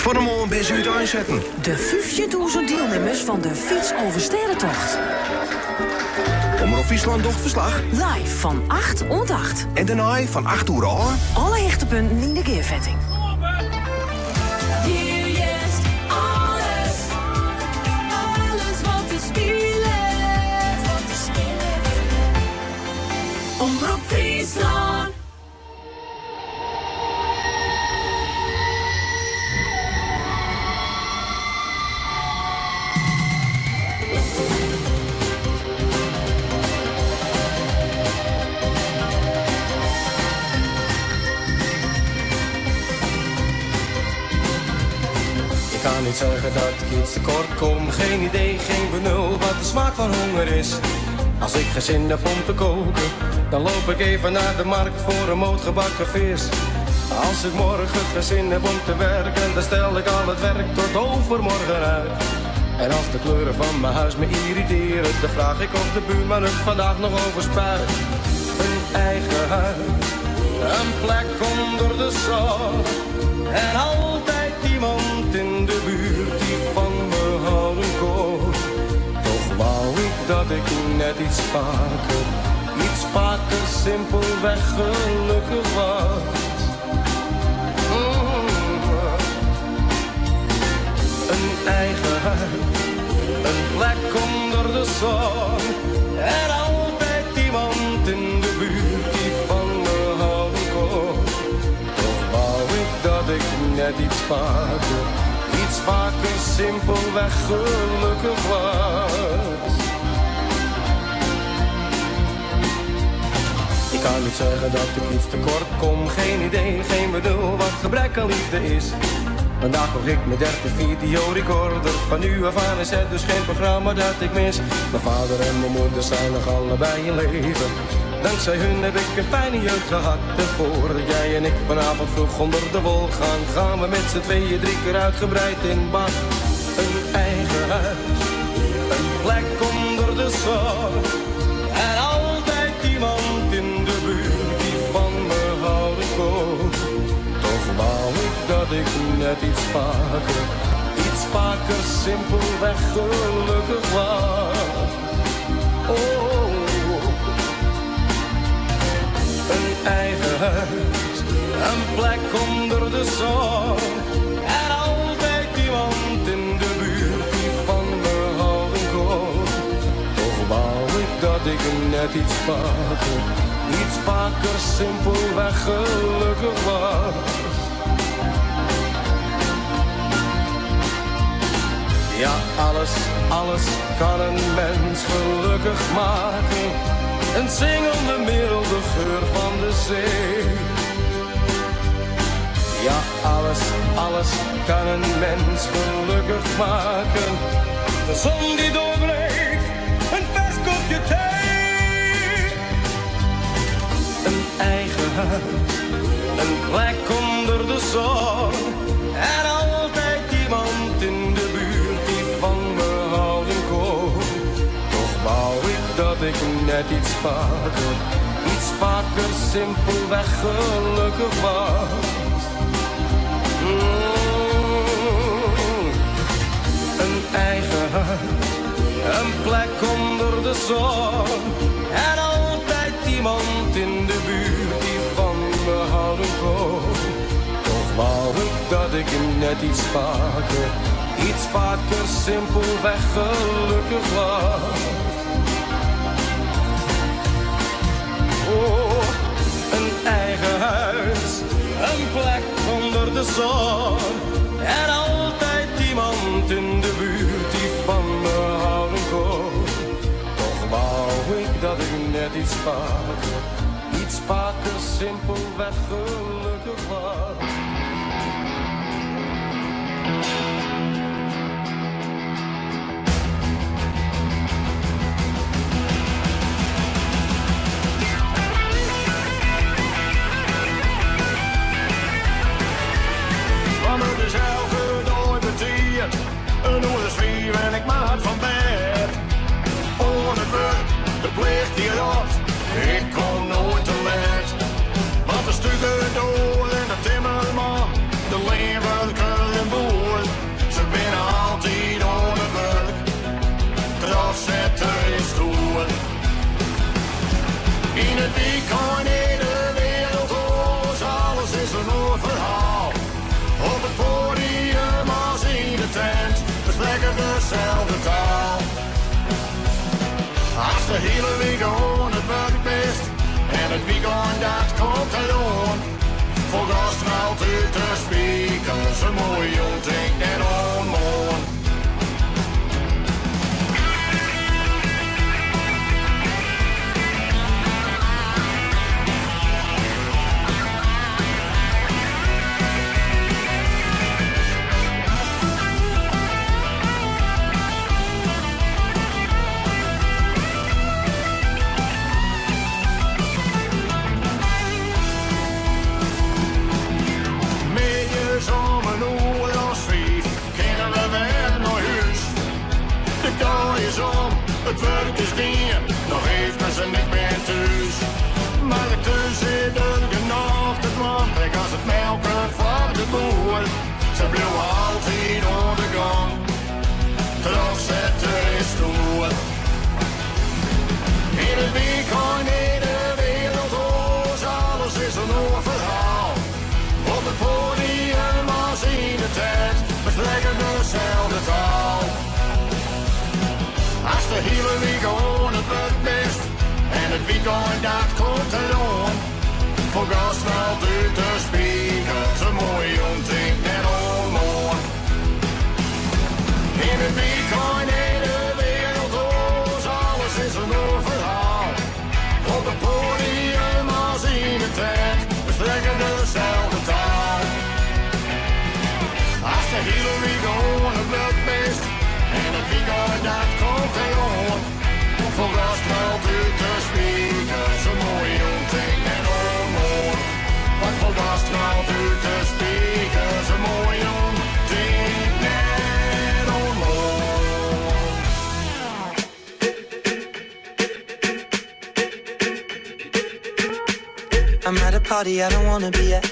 Voor de morgen ben je uit aanzetten. De 15.000 deelnemers van de Fiets over Sterrentocht. Omroep Friesland docht verslag. Live van 8 tot 8. En daarna van 8 uur aan. Alle hechtepunten in de keervetting. Hier is alles. Alles wat te spelen. Omroep Friesland. Ik kan niet zeggen dat ik iets tekort kom. Geen idee, geen benul wat de smaak van honger is. Als ik geen zin heb om te koken, dan loop ik even naar de markt voor een moot gebakken vis. Als ik morgen geen zin heb om te werken, dan stel ik al het werk tot overmorgen uit. En als de kleuren van mijn huis me irriteren, dan vraag ik of de buurman het vandaag nog overspuit. Een eigen huis, een plek onder de zon. En altijd iemand in de buurt die van me houden kon. Toch wou ik dat ik net iets vaker simpelweg gelukkig was. Een eigen huis, een plek onder de zon. En altijd iemand in de buurt die van me houden kon. Toch wou ik dat ik net iets vaker simpelweg gelukkig was. Ik kan niet zeggen dat ik iets tekort kom. Geen idee, geen bedoel wat gebrek aan liefde is. Vandaag kocht ik mijn derde videorecorder. Van nu af aan is het dus geen programma dat ik mis. Mijn vader en mijn moeder zijn nog allebei in leven. Dankzij hun heb ik een fijne jeugd gehad. En voordat jij en ik vanavond vroeg onder de wol gaan we met z'n tweeën 3 keer uitgebreid in bad. Een eigen huis, een plek onder de zon. En altijd iemand in de buurt die van me houden kon. Toch wou ik dat ik net iets vaker simpelweg gelukkig was. Oh. Een eigen huis, een plek onder de zon. En altijd iemand in de buurt die van me houden kon. Toch wou ik dat ik net iets vaker simpelweg gelukkig was. Ja, alles kan een mens gelukkig maken. Een zingende milde geur van de zee. Ja, alles kan een mens gelukkig maken. De zon die doorbreekt, een vers kopje thee. Een eigen huis, een plek onder de zon. En altijd iemand in de buurt die van me houden kon. Toch wou ik dat ik net iets vaker simpelweg gelukkig was. Een eigen huis, een plek onder de zon. En altijd iemand in de buurt die van me houden kon. Toch wou ik dat ik net iets vaker simpelweg gelukkig was. Oh, een eigen huis, een plek onder de zon. En altijd iemand in de buurt die van me houden kon. Toch wou ik dat ik net iets vaker simpelweg gelukkig was. Het is elke dag betiert, een oorlog sfeer en ik maak van bed. On het werk, de plicht die rot, ik kom nooit te laat. Want de stukken door en de timmerman, de hele week on, het wordt best. En het weekend dat komt eraan. Voor gasten altijd te spreken, zo mooi ontdekt net onmooi. Het werk is neer, nog even ze niet meer thuis. Maar ik tussen de nacht het land, ik als het melken van de boer. Ze bleven altijd aan de gang, terug zetten is stoer. In het weekend in de wereld hoort, alles is een oor verhaal. Op het podium als in de tijd, we spreken dezelfde taal. Als de hele week gewoon het wordt best. En het weekend dat komt eraan. Voor gasten altijd te spreken. Zo mooi ontdekt en onmooi. In het weekend in de wereld hoort, alles is een oor verhaal. Op het podium als in de tijd. We spreken dezelfde taal. Als de hele week gewoon het wordt best. En het weekend dat komt eraan. Voor gasten altijd te spreken. Zo mooi ontdekt en onmooi. Wat voor gasten altijd te spreken. Zo mooi ontdekt en onmooi. I'm at a party I don't wanna be at.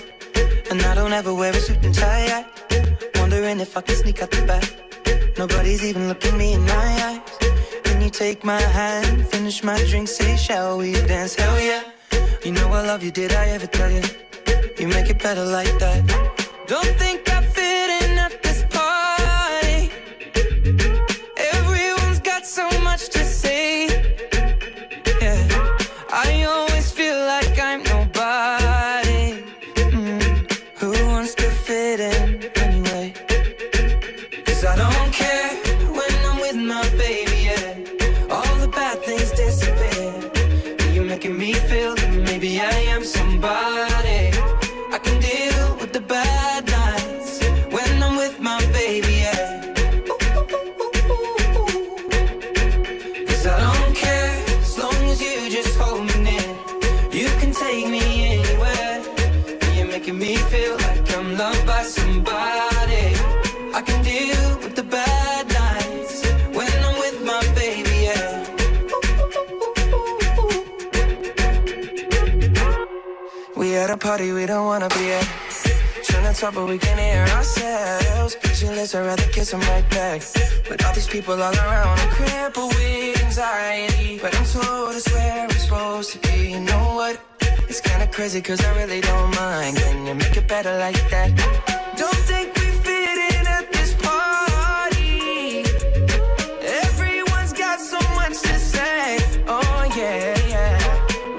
And I don't ever wear a suit and tie. Wondering if I can sneak out the back. Nobody's even looking me in my eyes. Can you take my hand, finish my drink, say shall we dance? Hell yeah. You know I love you, did I ever tell you? You make it better like that. Don't think I fit in at this party. Everyone's got so much to say. Yeah, I always feel like I'm nobody. Who wants to fit in anyway? 'Cause I don't care when I'm with my baby, yeah. All the bad things disappear. You're making me feel that maybe I am somebody. I can deal with the bad nights when I'm with my baby, yeah. 'Cause I don't care as long as you just hold me near. You can take me anywhere. You're making me feel like I'm loved by somebody. I can deal with the bad nights when I'm with my baby, yeah. We at a party we don't wanna be at. Trying to talk but we can't hear ourselves. Pictureless, I'd rather kiss them right back. But all these people all around, I'm crippled with anxiety. But I'm told it's where I'm supposed to be. You know what? It's kinda crazy 'cause I really don't mind. Can you make it better like that? Don't think we fit in at this party. Everyone's got so much to say. Oh yeah, yeah.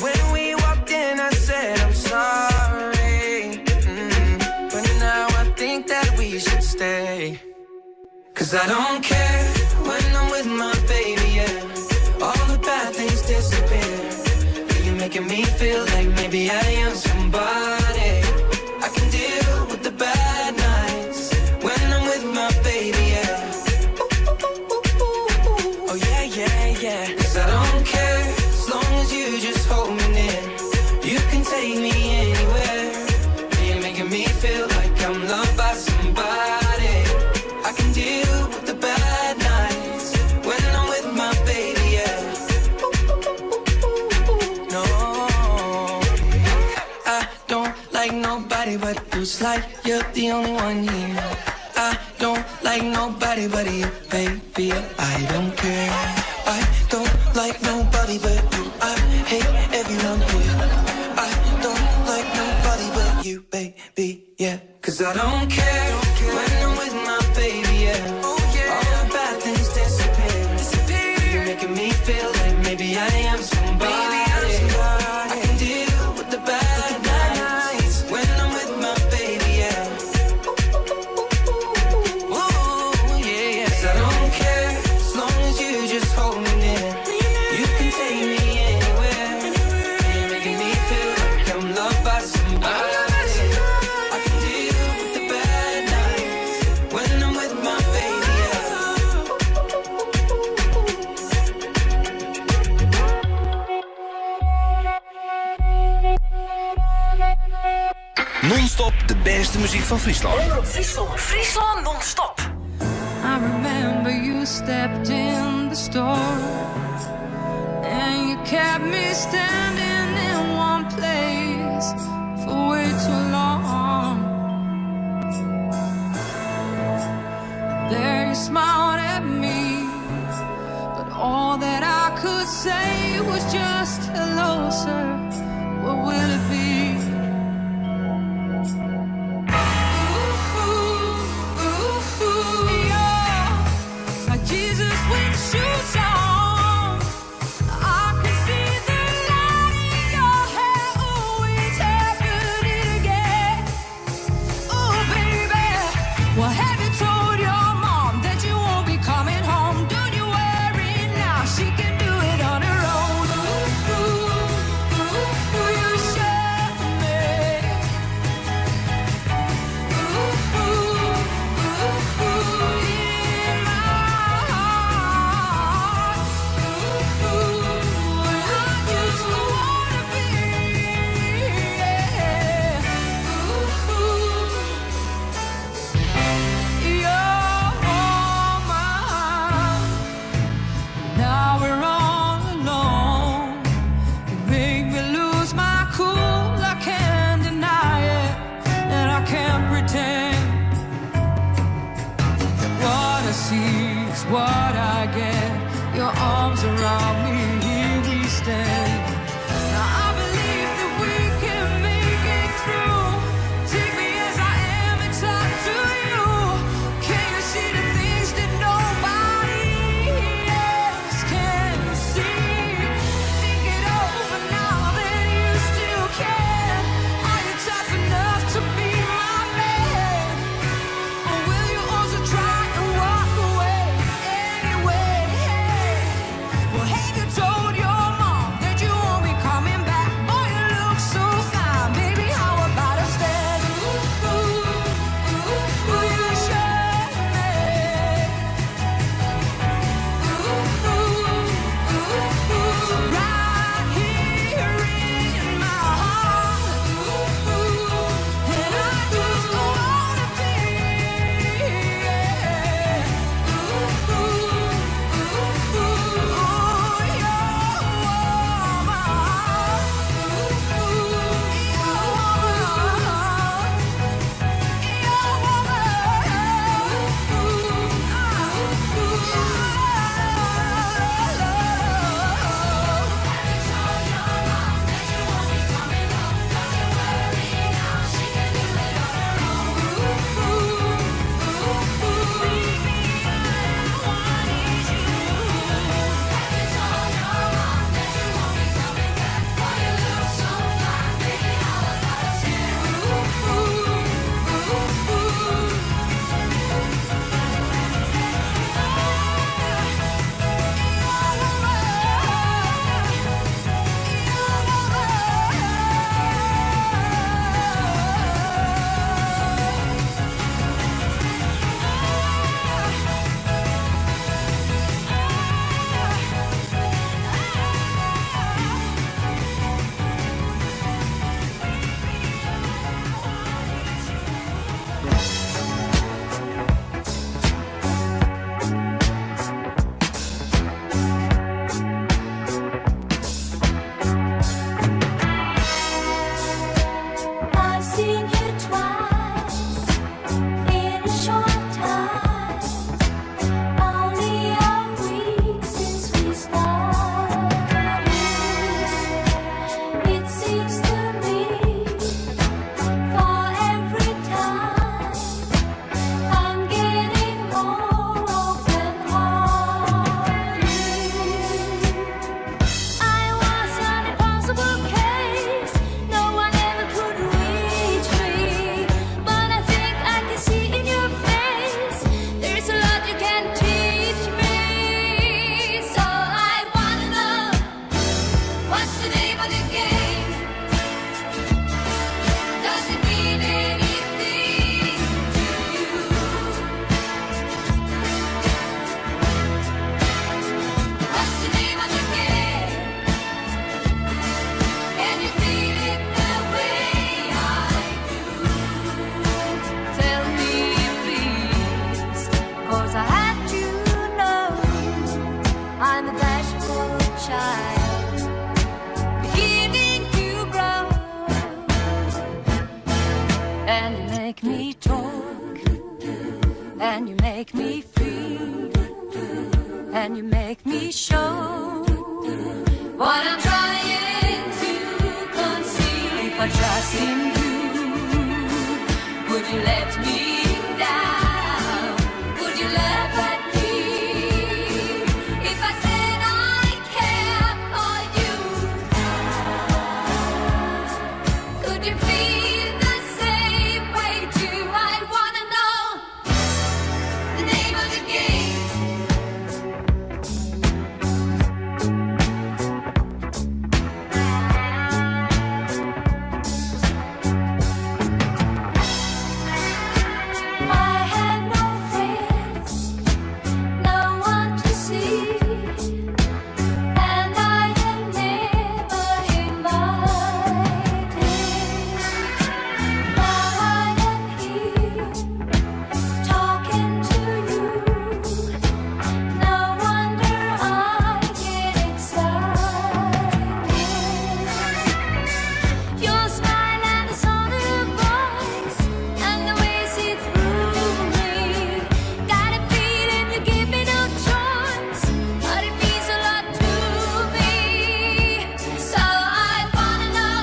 When we walked in I said I'm sorry. But now I think that we should stay. 'Cause I don't care when I'm with my baby, yeah. All the bad things disappear. You're making me feel like maybe I am somebody. I can deal with the bad nights when I'm with my baby, yeah. Oh yeah, yeah, yeah. 'Cause I don't care as long as you just hold me near. You can take me anywhere. You're making me feel like I'm loved by somebody. I can deal with the bad nights when I'm with my baby, yeah. No, I don't like nobody but you. It's like you're the only one here. I don't like nobody but you, baby. I don't care. I don't like nobody but you. I hate everyone here. I don't like nobody but you, baby, yeah. 'Cause I don't care when I'm with my baby, yeah. Oh yeah. All the bad things disappear. You're making me feel like maybe I am Non-stop de beste muziek van Friesland. Omroep Friesland. Friesland non-stop. I remember you stepped in the store and you kept me standing in one place for way too long. There you smiled at me, but all that I could say was just hello, sir. What will it be? Shoes on, I can see the light in your hair. Oh, it's happening again. Oh, baby, well, have you told your mom that you won't be coming home? Don't you worry now, she can do it on her own. And you make me talk, and you make me feel, and you make me show what I'm trying to conceal. If I trust in you, would you let me down? Would you laugh at me if I said I care for you? Could you feel the same way too? I wanna know the name of the game. I have no friends, no one to see, and I am never invited. Now I am here, talking to you. No wonder I get excited. Your smile and the sound of your voice, and the way you see through me. Got a feeling you give me no choice, but it means a lot to me. So I wanna know,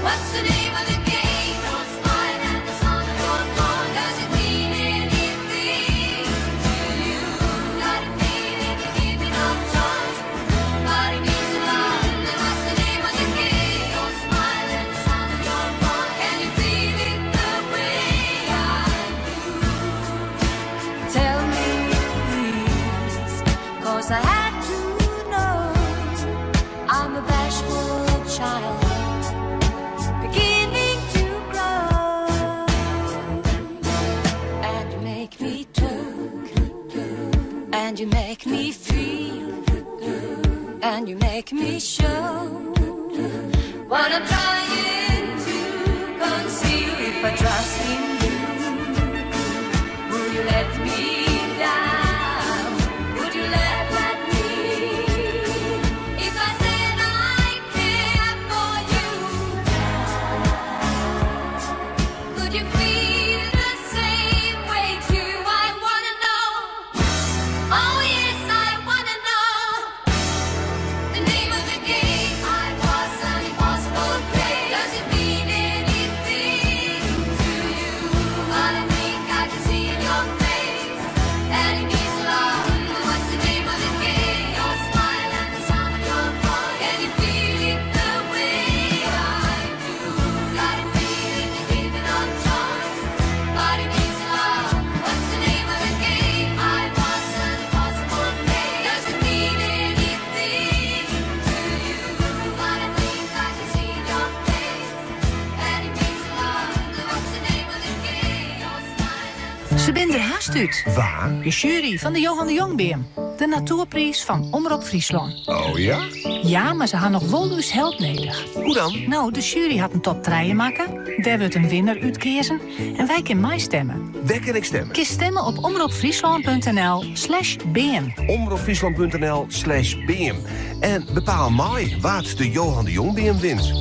what's the name of the game? Your smile and the sound of your voice, does it mean anything to you? Got a feeling you give me no choice, but it means a lot. And what's the name of the game? Your smile and the sound of your voice, can you feel it the way I do? Tell me please, 'cause I have to know. I'm a bashful child, beginning to grow. And you make me talk, and you make me feel, and you make me show what I'm trying to conceal. If I trust in you, will you let me down? Would you laugh at me if I said I care for you? Could you feel the same way too? I wanna know. Oh yes, I wanna know the name of the game. I was an impossible prey. Does it mean anything to you? But I think I can see in your face that it means a lot. What's the name of the game? Your smile and the sound of your voice, can you feel it the way I do? Got a feeling you give me no choice, but it means a lot. What's the name of the game? I was an impossible prey. Does it mean anything to you? But I think I can see in your face that it means a lot. What's the name of the game? Your smile and the Ze ben er haast uit. Waar? De jury van de Johan de Jongbeam. De natuurprijs van Omroep Friesland. Oh ja? Ja, maar ze hadden nog wel dus help nodig. Hoe dan? Nou, de jury had een top 3 maken. Daar wordt een winnaar uitkiezen. En wij kunnen mij stemmen. Waar kan ik stemmen? Kies stemmen op omroepfriesland.nl/bm. Omroepfriesland.nl/bm. En bepaal mij wat de Johan de Jong wint.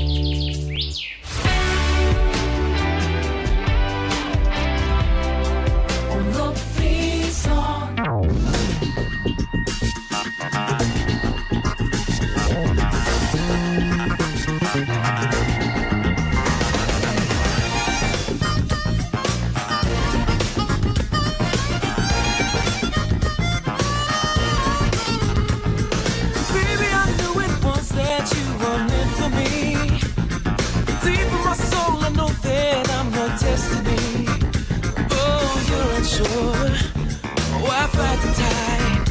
Omroep Friesland. Baby, I knew it once that you were meant for me. Deep in my soul, I know that I'm your destiny. Oh, you're unsure. Why fight the tide?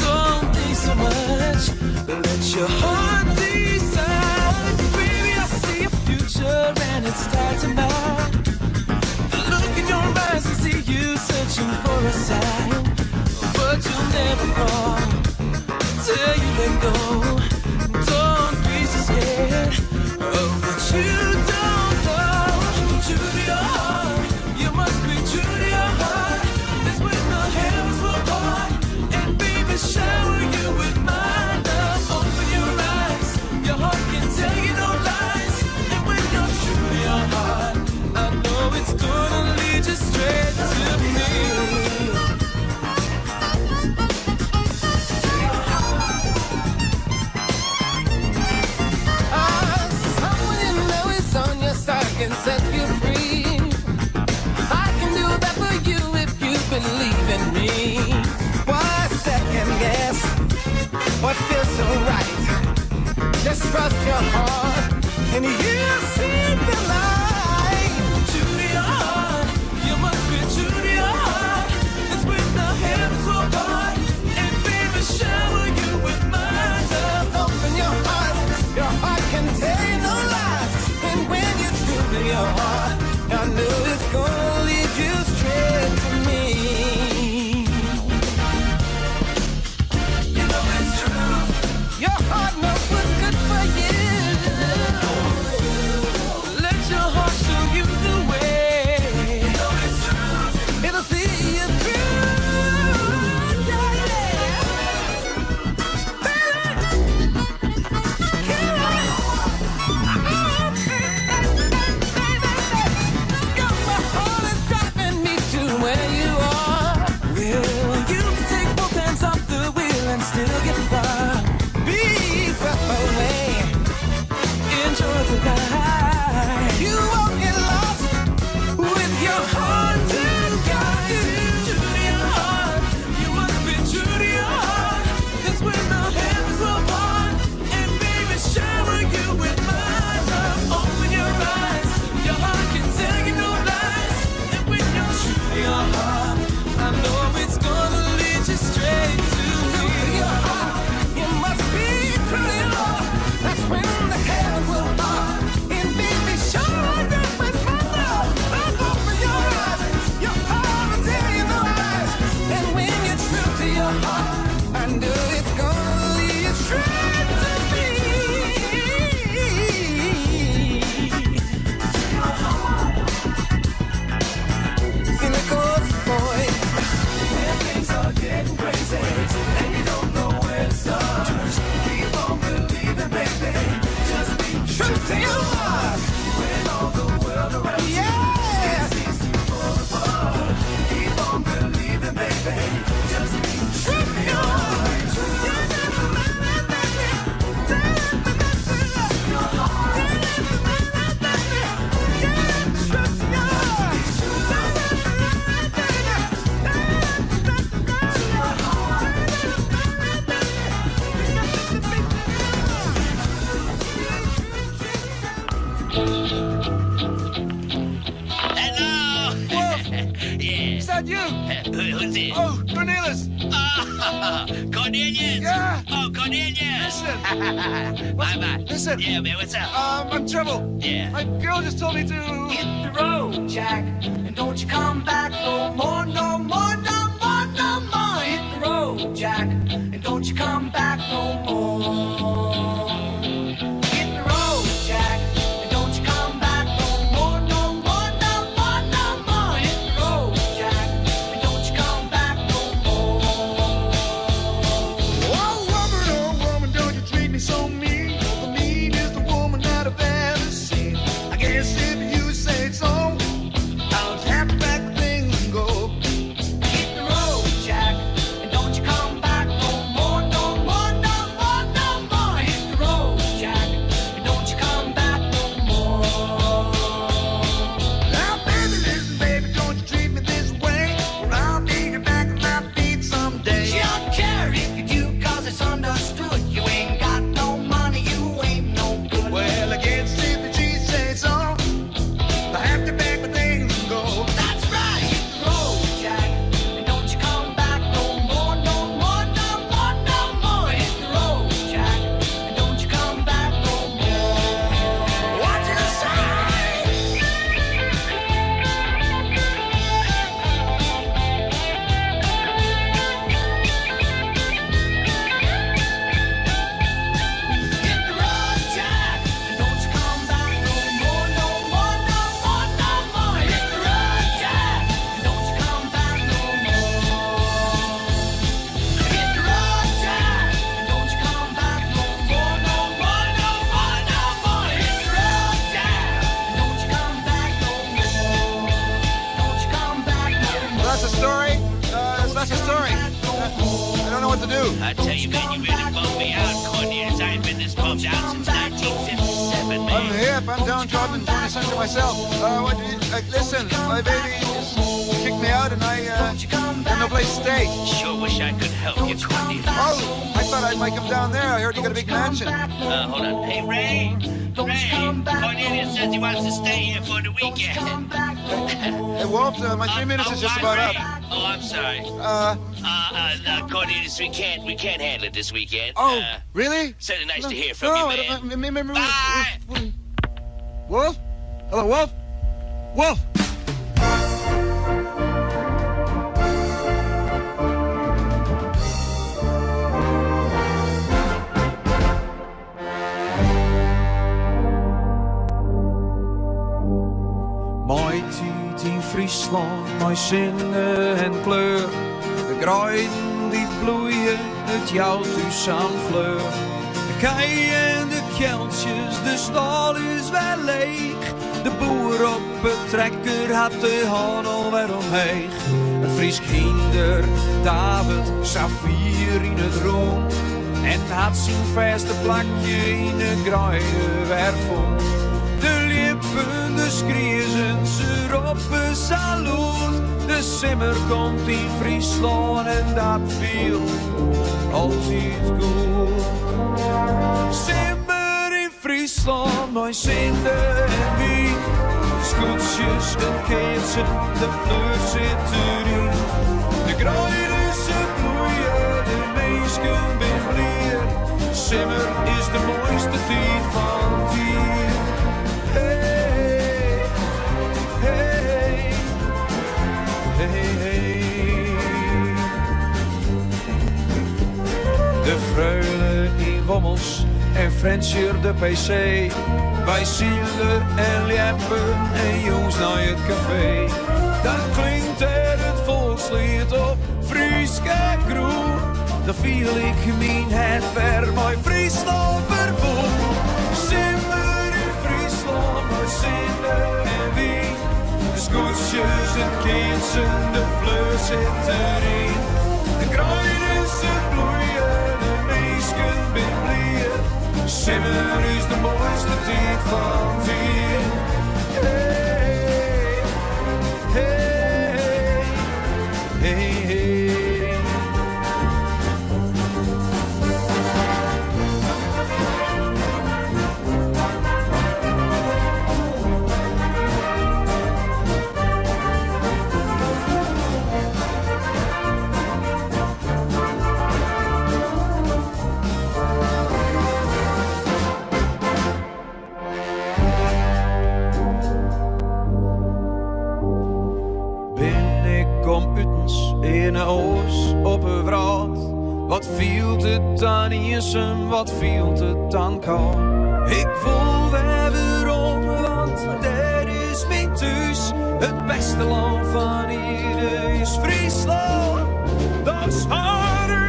Don't think so much. Let your heart decide. Baby, I see a future and it's starting now. I look in your eyes and see you searching for a sign, but you'll never fall till you let go. Don't be so scared of what you don't know. True to your heart, you must be true to your heart. That's when the heavens will part, and baby shower you with my love. Open your eyes, your heart can tell you no lies. And when you're true to your heart, I know can set you free. I can do that for you if you believe in me. Why second guess what feels so right? Just trust your heart and you'll see the light. True to your heart, you must be true to your heart. It's when the heavens will part and baby shower you with my love. Open your heart can tell you no lies. And when you're true to your heart, I know it's gonna lead you straight to me. You know it's true. Your heart knows what's good for you. Let your heart show you the way. You know it's true. It'll see you through. Still get far. Be swept away. Enjoy the ride. You won't get lost with your heart to guide. True to your heart, you must be true to your heart. That's when the heavens will part and baby shower you with my love. Open your eyes, your heart can tell you no lies. And when you're true to your heart, I know it's gonna lead you straight to you must be true to your heart. That's when the heavens will part and baby shower you with my love. Open your eyes, your heart will tell you no lies. And when you're true to your heart, I know it's gonna lead you straight to me. In the course, boy, when things are getting crazy and you don't know where to start, just keep on believing, baby. Just be true to your heart. When all the world around you seems to fall apart, keep on believing, baby. Just be true to your heart. Is that you? Who's it? Oh, Cornelius! Oh, Cornelius! Yeah? Oh, Cornelius! Listen! My man. Listen! Yeah, man, what's up? I'm in trouble. Yeah. My girl just told me to... Hit the road, Jack, and don't you come back no more, no more, no more, no more. Hit the road, Jack, and don't you come back no more. Hit the road, Jack, and don't you come back no more, no more, no more, no more. Hit the road, Jack, and don't you come back no more. Oh, woman, don't you treat me so mean. The mean is the woman that I've ever seen. I guess if you say so, I'll have to pack things and go. Hit the road, Jack, and don't you come back no more, no more, no more, no more. Hit the road, Jack, and don't you come back no more. Now, baby, listen, baby, don't you treat me this way, or I'll be back on my feet someday. She don't care if you do, 'cause it's understood. You ain't got no money, you ain't no good. Well, I guess if she says so, I have to pack my things and go. That's right, hit the road, Jack, and don't you come back no more, no more, no more, no more. Hit the road, Jack, and don't you come back no more. What you say? Hit the road, Jack, and don't you come back no more, no more, no more, no more. Hit the road, Jack, and don't you come back no more. Hit the road, Jack, and don't you come back no more, no more, no more, no more. Hit the road, Jack, and don't you come back no more. Don't you come back no more. That's a story. That's a story. I don't know what to do. I tell you, man, you really bummed me out, Cornelius. I ain't been this bummed out since 1957, man. I'm hip. I'm downtrodden and trying to censor myself. Listen, my baby kicked me out and I have no place to stay. Sure wish I could help you, Cornelius. Oh, I thought I might come down there. I heard you got a big mansion. Hold on. Hey, Ray. Cornelius says he wants to stay here for the weekend. Hey, Wolf, my 3 minutes is just about up. Oh, I'm sorry. Cornelius, we can't handle it this weekend. Oh, really? Certainly nice to hear from you, man. Bye. Wolf? Hello, Wolf? Wolf! Mooi tijd in Friesland, mooi zinnen en kleur. De kruiden die bloeien, het jouwt dus aan fleur. De keien en de keltjes, de stal is wel leeg. De boer op het trekker had de haan alweer omheen. Het Fries kinder, David, Safir in het roem. En had zijn vaste plakje in de kruiden weer vol. De lippen, de skriezen, ze op een saloon. De simmer komt in Friesland en dat viel altijd goed. Simmer in Friesland, mooi zinden en wien. Scootjes en keelsen, de fleur zit erin. De kruiden ze bloeien, de meesken ben blier. Simmer is de mooiste tijd van het hier. Hey, hey, hey, hey. De freule in Wommels en Frenscher de PC. Wij zielen en liepen en jongens naar het café. Dan klinkt er het volkslied op Frieske groen. Dan viel ik mijn het weer bij Friesland vervoer. Simmer in Friesland, maar zinnen en wien. De scootjes en kindsen, de fleur zit erin. De kruiden ze bloeien, de meesken ben blieën. Simmer is de mooiste tijd van het hier. Hey, hey, hey, hey. In een oos op een vraat. Wat viel het dan eerst, wat viel het dan koud? Ik voel weer om, want daar is mijn thuis. Het beste land van hier is Friesland. Dat is harder.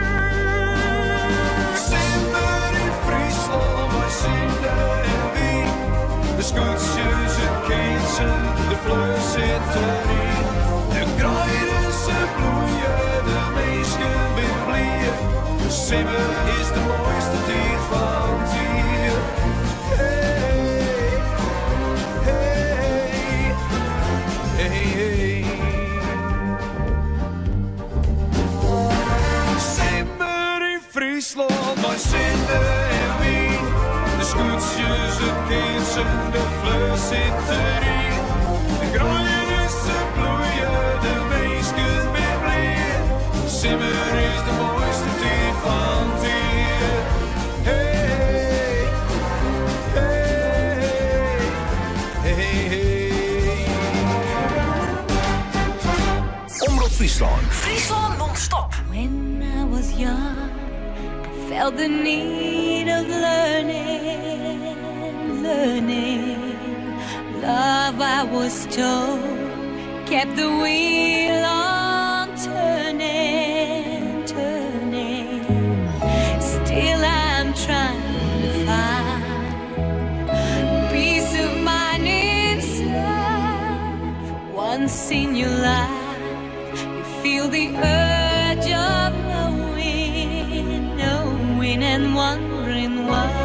Simmer in Friesland, wij zinnen en wien. De scootjes, het kindsen, de fleur zit erin. De kruiden ze bloeien, de meesken ben blieën. Simmer is de mooiste tijd van het hier. Hey, hey, hey, hey. Simmer in Friesland, mijn zinnen en wien. De scootjes, het kindsen, de fleur zit erin. De kruiden ze bloeien, de meesken ben blieën. Simmer is de mooiste tijd van het hier. Hey, hey, hey, hey. Omroep Friesland. Friesland non-stop. When I was young, I felt the need of learning. Love, I was told, kept the wheel on turning. Still I'm trying to find peace of mind inside. For once in your life, you feel the urge of knowing and wondering why.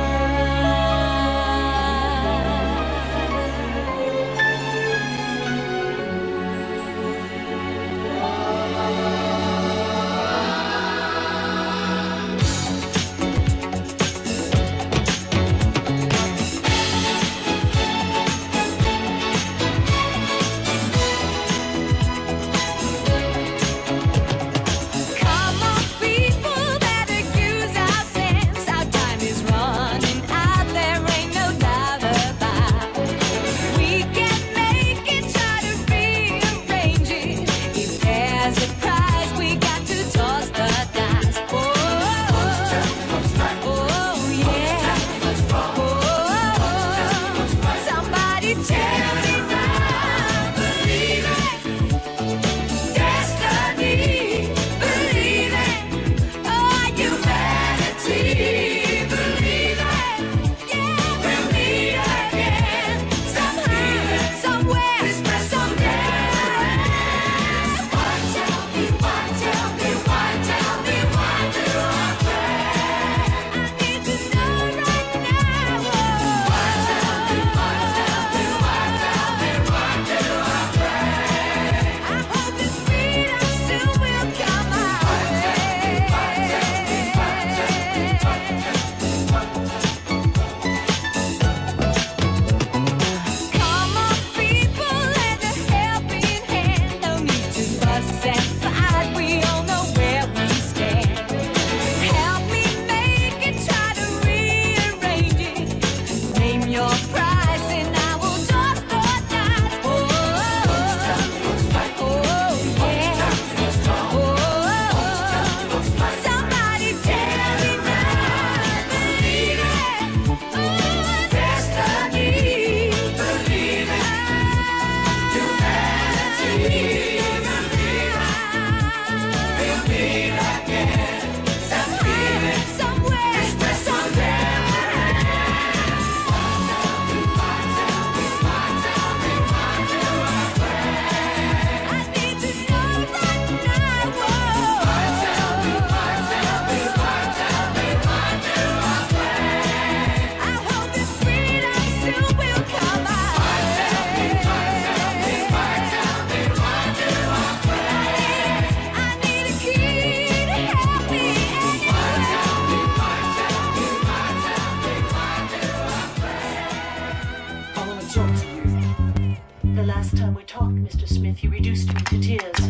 last time we talked, Mr. Smith, you reduced me to tears.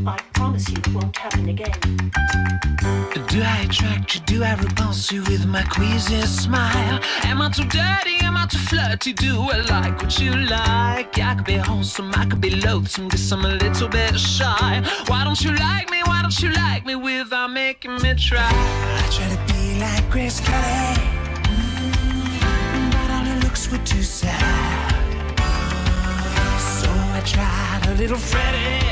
I promise you it won't happen again. Do I attract you? Do I repulse you with my queasy smile? Am I too dirty? Am I too flirty? Do I like what you like? I could be wholesome, I could be loathsome, guess I'm a little bit shy. Why don't you like me? Why don't you like me without making me try? I try to be like Grace Kelly, but all her looks were too sad. So I tried a little Freddie.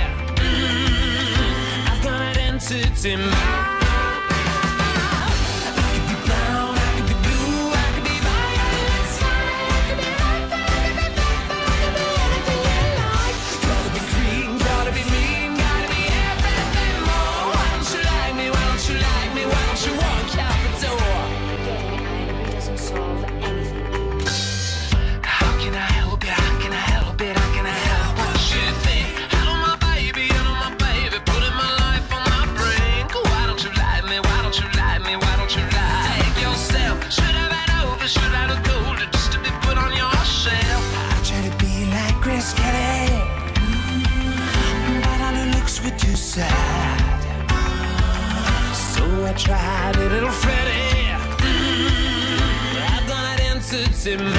I've got an entity mind. I tried a little Freddie. I've done it into me.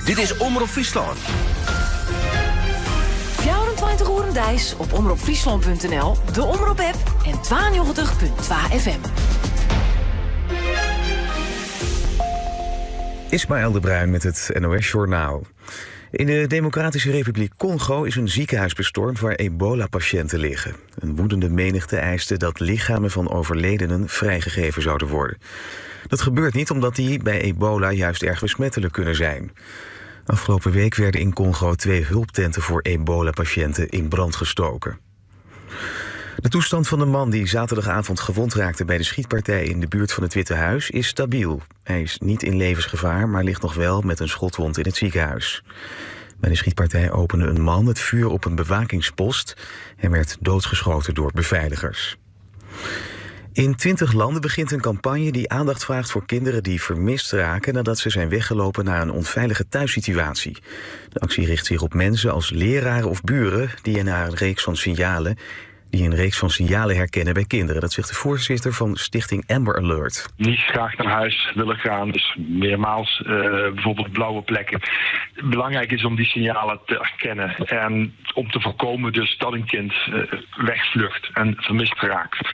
Dit is Omroep Friesland. 24 uur Dijs op omroepfriesland.nl, de Omroep-app en 92.2 FM. Ismaël de Bruin met het NOS-journaal. In de Democratische Republiek Congo is een ziekenhuis bestormd waar ebola-patiënten liggen. Een woedende menigte eiste dat lichamen van overledenen vrijgegeven zouden worden. Dat gebeurt niet omdat die bij ebola juist erg besmettelijk kunnen zijn. Afgelopen week werden in Congo 2 hulptenten voor ebola-patiënten in brand gestoken. De toestand van de man die zaterdagavond gewond raakte bij de schietpartij in de buurt van het Witte Huis is stabiel. Hij is niet in levensgevaar, maar ligt nog wel met een schotwond in het ziekenhuis. Bij de schietpartij opende een man het vuur op een bewakingspost en werd doodgeschoten door beveiligers. In 20 landen begint een campagne die aandacht vraagt voor kinderen die vermist raken nadat ze zijn weggelopen naar een onveilige thuissituatie. De actie richt zich op mensen als leraren of buren die een reeks van signalen herkennen bij kinderen. Dat zegt de voorzitter van stichting Amber Alert. Niet graag naar huis willen gaan, dus meermaals bijvoorbeeld blauwe plekken. Belangrijk is om die signalen te herkennen en om te voorkomen dus dat een kind wegvlucht en vermist raakt.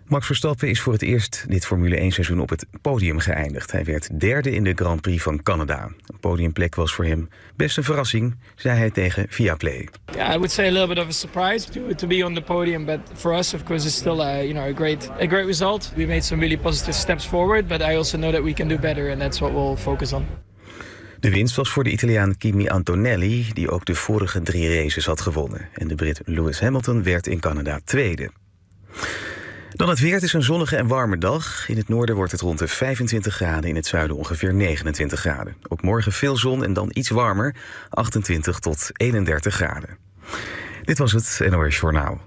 Max Verstappen is voor het eerst dit Formule 1 seizoen op het podium geëindigd. Hij werd derde in de Grand Prix van Canada. Een podiumplek was voor hem best een verrassing, zei hij tegen Viaplay. Yeah, I would say a little bit of a surprise to be on the podium, but for us, of course, it's still a great result. We made some really positive steps forward, but I also know that we can do better, and that's what we'll focus on. De winst was voor de Italiaan Kimi Antonelli, die ook de vorige 3 races had gewonnen. En de Brit Lewis Hamilton werd in Canada tweede. Dan het weer. Het is een zonnige en warme dag. In het noorden wordt het rond de 25 graden, in het zuiden ongeveer 29 graden. Ook morgen veel zon en dan iets warmer, 28 tot 31 graden. Dit was het NOS Journaal.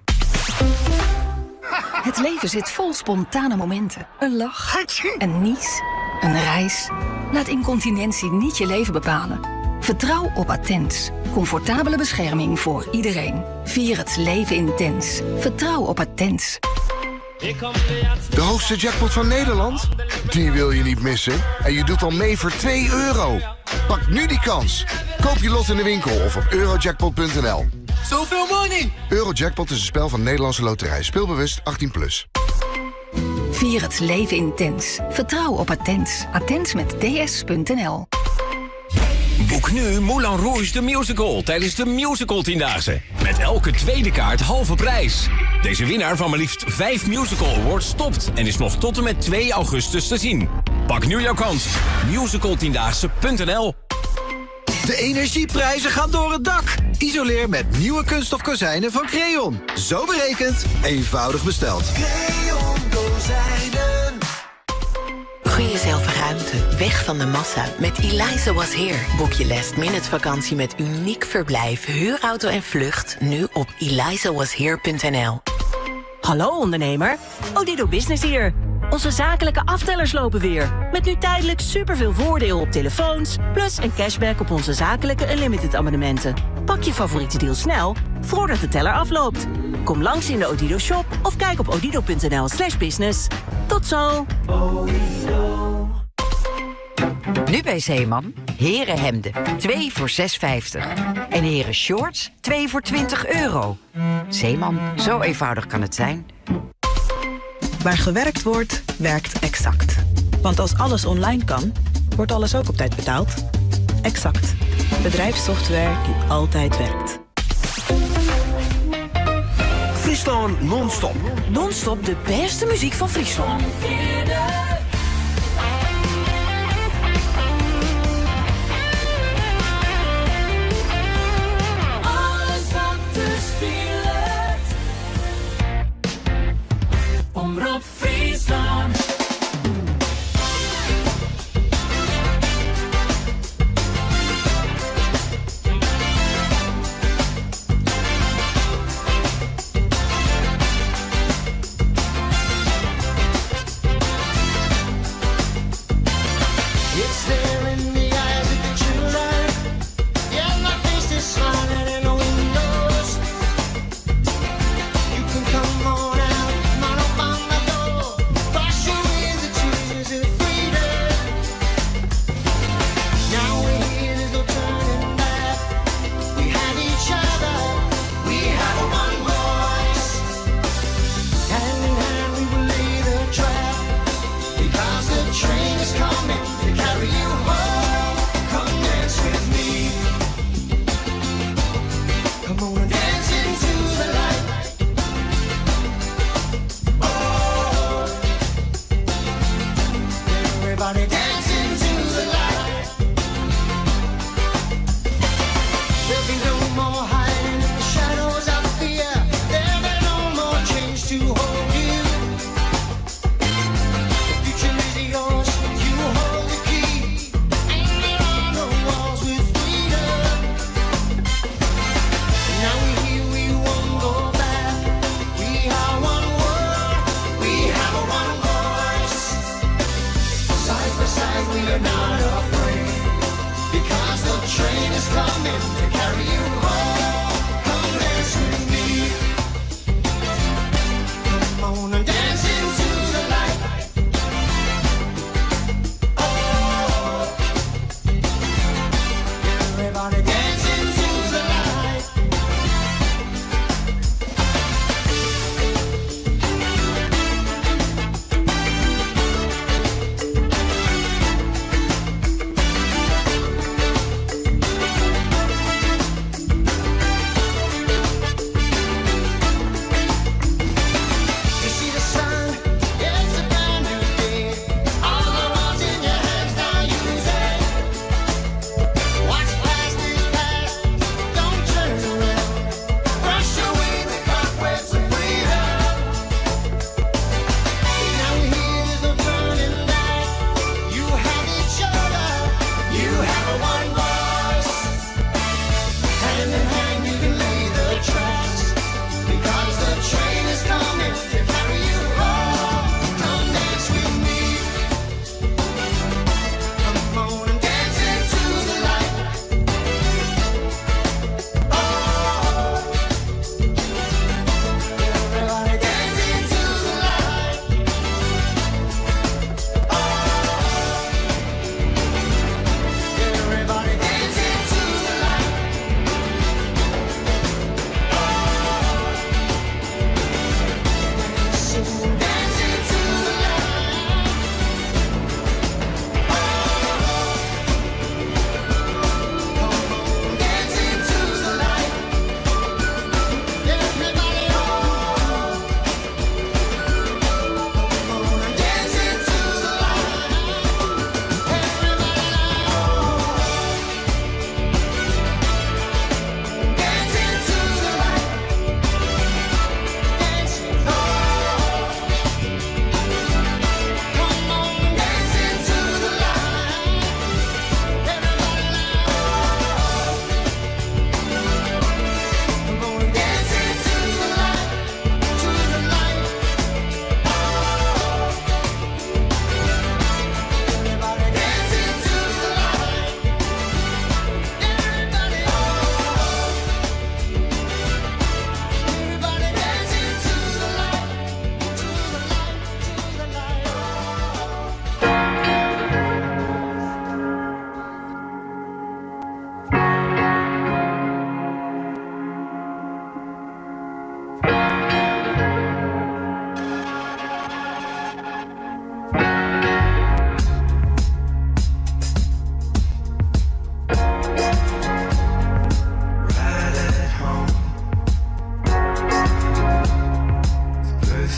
Het leven zit vol spontane momenten. Een lach, een nies, een reis. Laat incontinentie niet je leven bepalen. Vertrouw op Attens. Comfortabele bescherming voor iedereen. Vier het leven intens. Vertrouw op Attens. De hoogste jackpot van Nederland? Die wil je niet missen. En je doet al mee voor €2. Pak nu die kans. Koop je lot in de winkel of op eurojackpot.nl. Zoveel money! Eurojackpot is een spel van Nederlandse Loterij. Speelbewust 18+. Vier het leven intens. Vertrouw op Attens. Attens met ds.nl. Boek nu Moulin Rouge the Musical tijdens de Musical 10-daagse. Met elke tweede kaart halve prijs. Deze winnaar van maar liefst 5 Musical Awards stopt en is nog tot en met 2 augustus te zien. Pak nu jouw kans. Musical10daagse.nl. De energieprijzen gaan door het dak. Isoleer met nieuwe kunststof kozijnen van Creon. Zo berekend, eenvoudig besteld. Creon kozijnen. Gun jezelf ruimte, weg van de massa. Met Eliza Was Here. Boek je last-minute vakantie met uniek verblijf, huurauto en vlucht. Nu op elizawashere.nl. Hallo ondernemer, Odido Business hier. Onze zakelijke aftellers lopen weer. Met nu tijdelijk superveel voordeel op telefoons... plus een cashback op onze zakelijke unlimited abonnementen. Pak je favoriete deal snel, voordat de teller afloopt. Kom langs in de Odido shop of kijk op odido.nl/business. Tot zo! Nu bij Zeeman, herenhemden, 2 voor €6,50. En heren shorts, 2 voor €20. Zeeman, zo eenvoudig kan het zijn. Waar gewerkt wordt, werkt Exact. Want als alles online kan, wordt alles ook op tijd betaald. Exact. Bedrijfssoftware die altijd werkt. Friesland non-stop. Non-stop de beste muziek van Friesland. Alles wat er speelt. Omroep Friesland. It's there in the eyes of the children. Yeah, my face is smiling in the windows. You can come on out, knock up on my door. Wash away the tears of freedom. Now we're here, there's no turning back. We have each other, we have one voice. Hand in hand we will lay the track. Because the train is coming to carry you home. Come dance with me. Come on and dance into the light. Oh, everybody dance into the light. There'll be no more hiding in the shadows of fear. There'll be no more chains to hold you. The future is yours, you hold the key. Ain't there on the walls with freedom. Now we're here, we won't go back. We are one world, we have one voice. Side by side, we are not afraid. Because the train is coming to carry you home. Come dance with me. Come on and dance into the light. Oh, everybody dance into the light.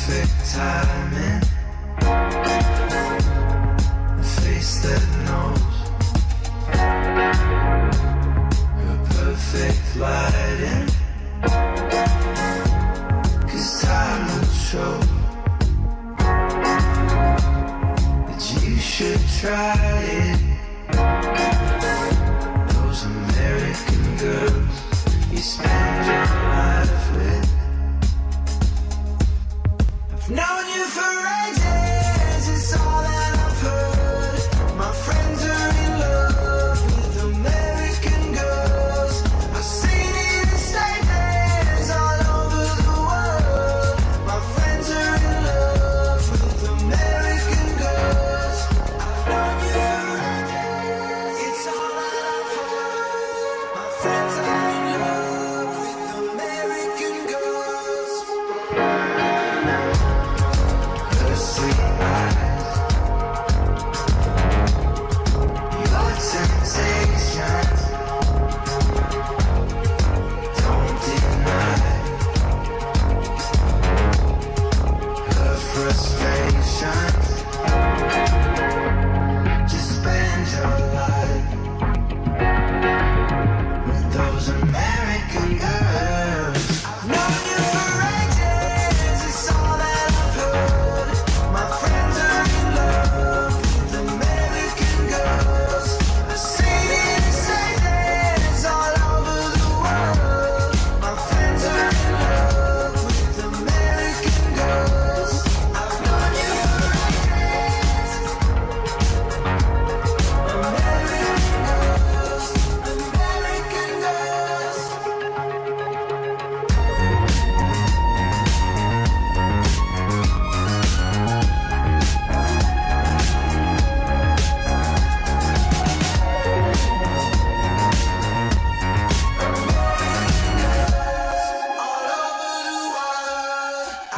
perfect timing. A face that knows your perfect lighting. 'Cause time will show that you should try it. Those American girls you spend your life with. I've known you for ages, it's all that I've heard. My friends are in love with American girls. I've seen it in statements all over the world. My friends are in love with American girls. I've known you for ages, it's all that I've heard. My friends are in love with American girls. Her sweet eyes, your temptations, don't deny her frustrations. Just spend your life with those American girls. I've known you for ages, it's all that I've heard. My friends are in love with American girls. I've seen it in statements all over the world. My friends are in love with American girls. I've known you for ages. American girls, American girls.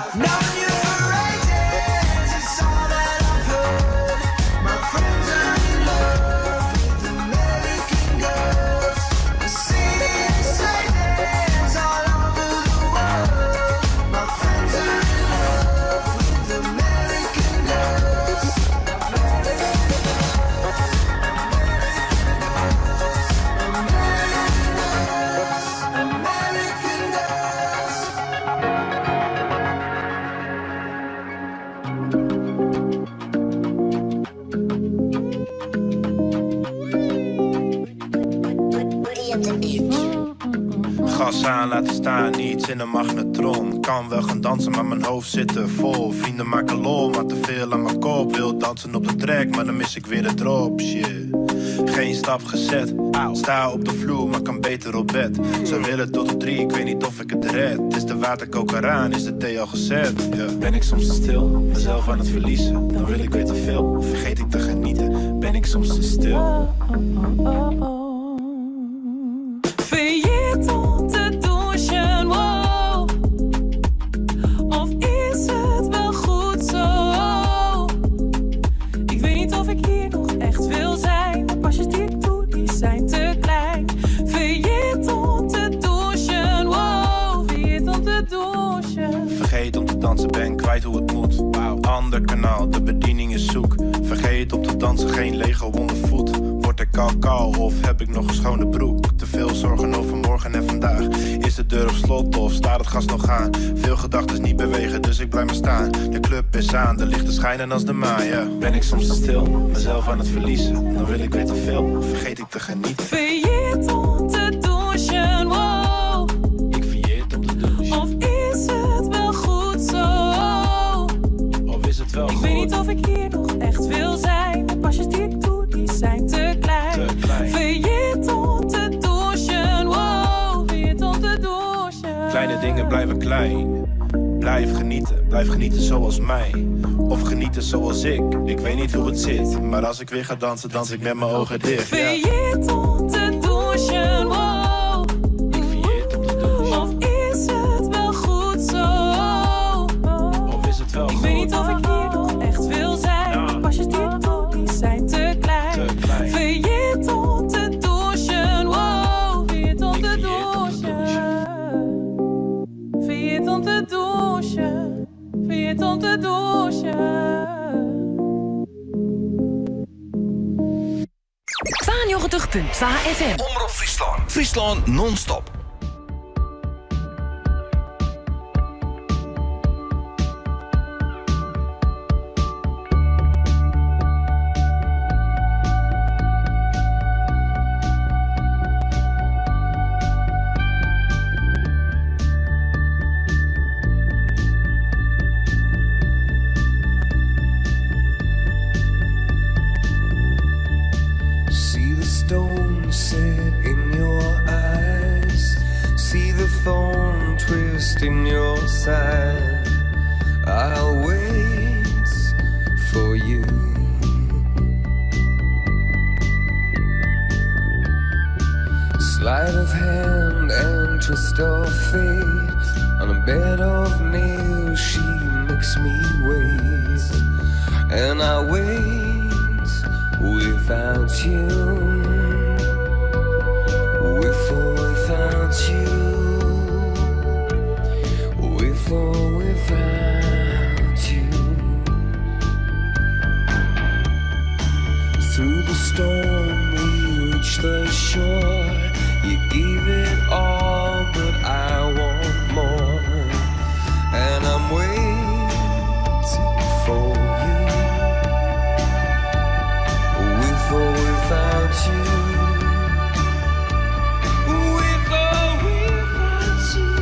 I've known you for ages, it's all that I've heard. My friends are in love with American girls. I've seen it in statements all over the world. My friends are in love with American girls. American girls. Gas aan, laten staan, niets in een magnetron. Kan wel gaan dansen, maar mijn hoofd zit er vol. Vrienden maken lol, maar te veel aan mijn kop. Wil dansen op de track, maar dan mis ik weer de drop, shit. Geen stap gezet, sta op de vloer, maar kan beter op bed. Ze willen tot de 3, ik weet niet of ik het red. Is de waterkoker aan, is de thee al gezet, yeah. Ben ik soms te stil, mezelf aan het verliezen. Dan wil ik weer te veel, vergeet ik te genieten. Ben ik soms te stil. Failliet om te douchen, wow. Of is het wel goed zo? Ik weet niet of ik hier nog echt wil zijn. De pasjes die ik doe, die zijn te klein. Failliet om te douchen, wow. Failliet om te douchen. Vergeet om te dansen, ben kwijt hoe het moet. Ander kanaal, de bediening is zoek. Vergeet om te dansen, geen Lego ondervoet. Word ik al kou of heb ik nog een schone broek? Te veel zorgen over morgen en vandaag. Is de deur op slot of staat het gas nog aan? Veel gedachten niet bewegen, dus ik blijf maar staan. De club is aan, de lichten schijnen als de maan, yeah. Ben ik soms te stil, mezelf aan het verliezen. Dan wil ik weer te veel, vergeet ik te genieten. Failliet om te douchen, wow. Ik failliet om te douchen. Of is het wel goed zo? Of is het wel ik goed? weet niet of ik hier nog echt wil zijn. De pasjes die ik doe, die zijn te klein. Failliet om te douchen, wow. Failliet om te douchen. Kleine dingen blijven klein. Blijf genieten zoals mij. Of genieten zoals ik weet niet hoe het zit. Maar als ik weer ga dansen, dans ik met mijn ogen dicht. Failliet om te douchen, wow. Ik failliet om te douchen. Of is het wel goed zo? Of is het wel ik goed? weet niet of ik hier nog echt wil zijn. De pasjes die ik doe, die zijn te klein. Failliet om te douchen, wow. Failliet om te douchen. Failliet om te douchen. Failliet zit om te douchen. 92.2 FM. Omroep Friesland. Friesland non-stop. See the stone set in your eyes. See the thorn twist in your side. I'll wait for you. Sleight of hand and twist of fate. On a bed of nails she makes me wait. And I wait without you, with or without you, with or without you. Through the storm we reach the shore. You gave it all, but I want more. And I'm waiting for you. With or without you, with or without you,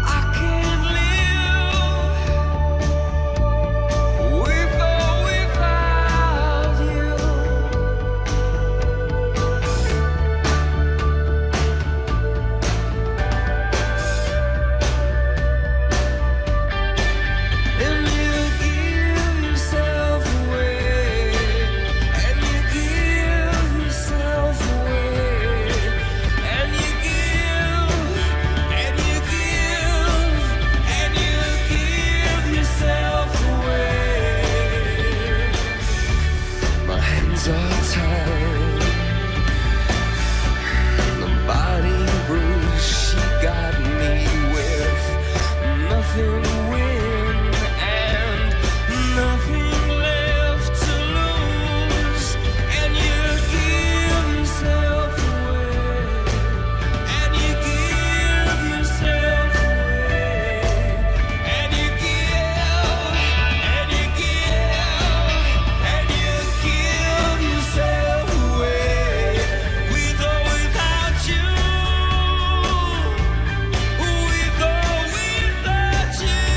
I can't live. With or without you. And you give yourself away. And you give yourself away. And you give, and you give, and you give yourself away. My hands are tied. The body bruise she got me with. Nothing to win and nothing left to lose. And you give yourself away. And you give yourself away. And you give, and you give, and you give yourself away. With or without you. With or without you.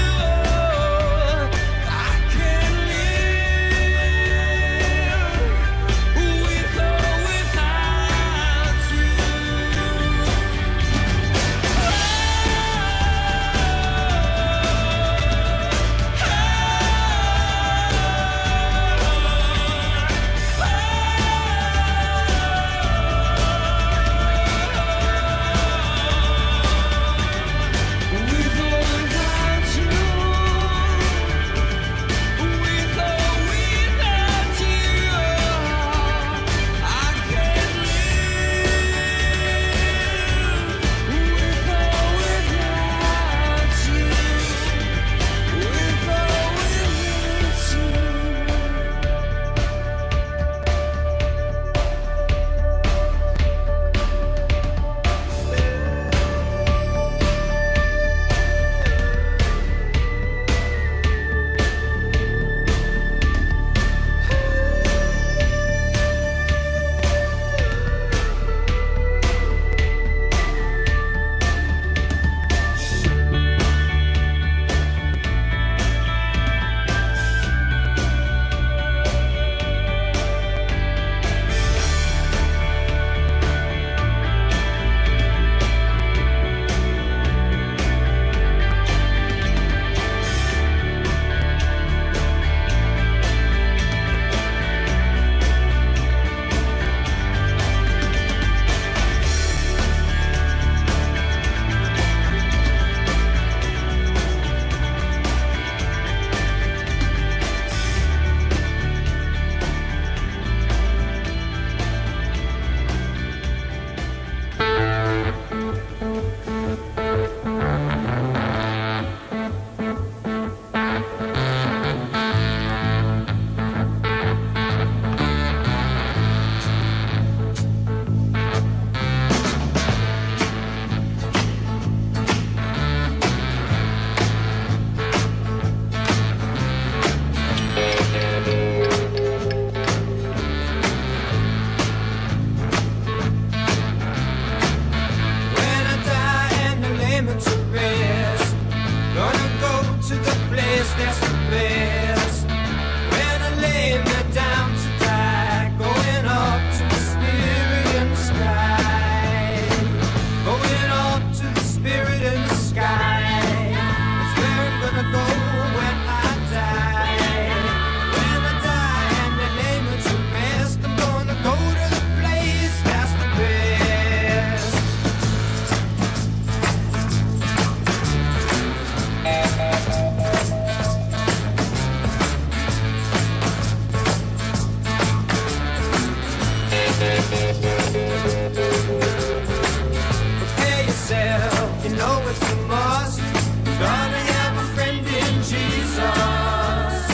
Jesus.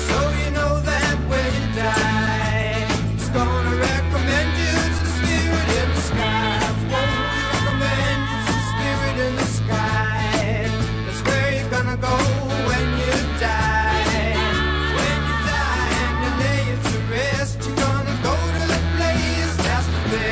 So you know that when you die, it's gonna recommend you to the spirit in the sky. It's gonna recommend you to the spirit in the sky. That's where you're gonna go when you die. When you die and you lay it to rest, you're gonna go to the place that's the best.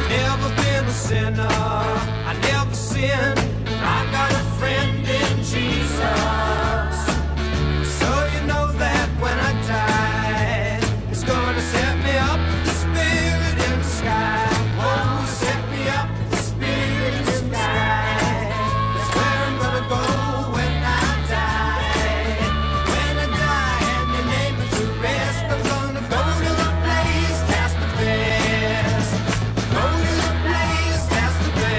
Never been a sinner, I never sinned. I got a friend in Jesus. So you know that when I die, it's gonna set me up, the spirit in the sky. Oh, set me up, the spirit in the sky. That's where I'm gonna go when I die. When I die and you lay me to rest, I'm gonna go to the place that's the best. Go to the place that's the best.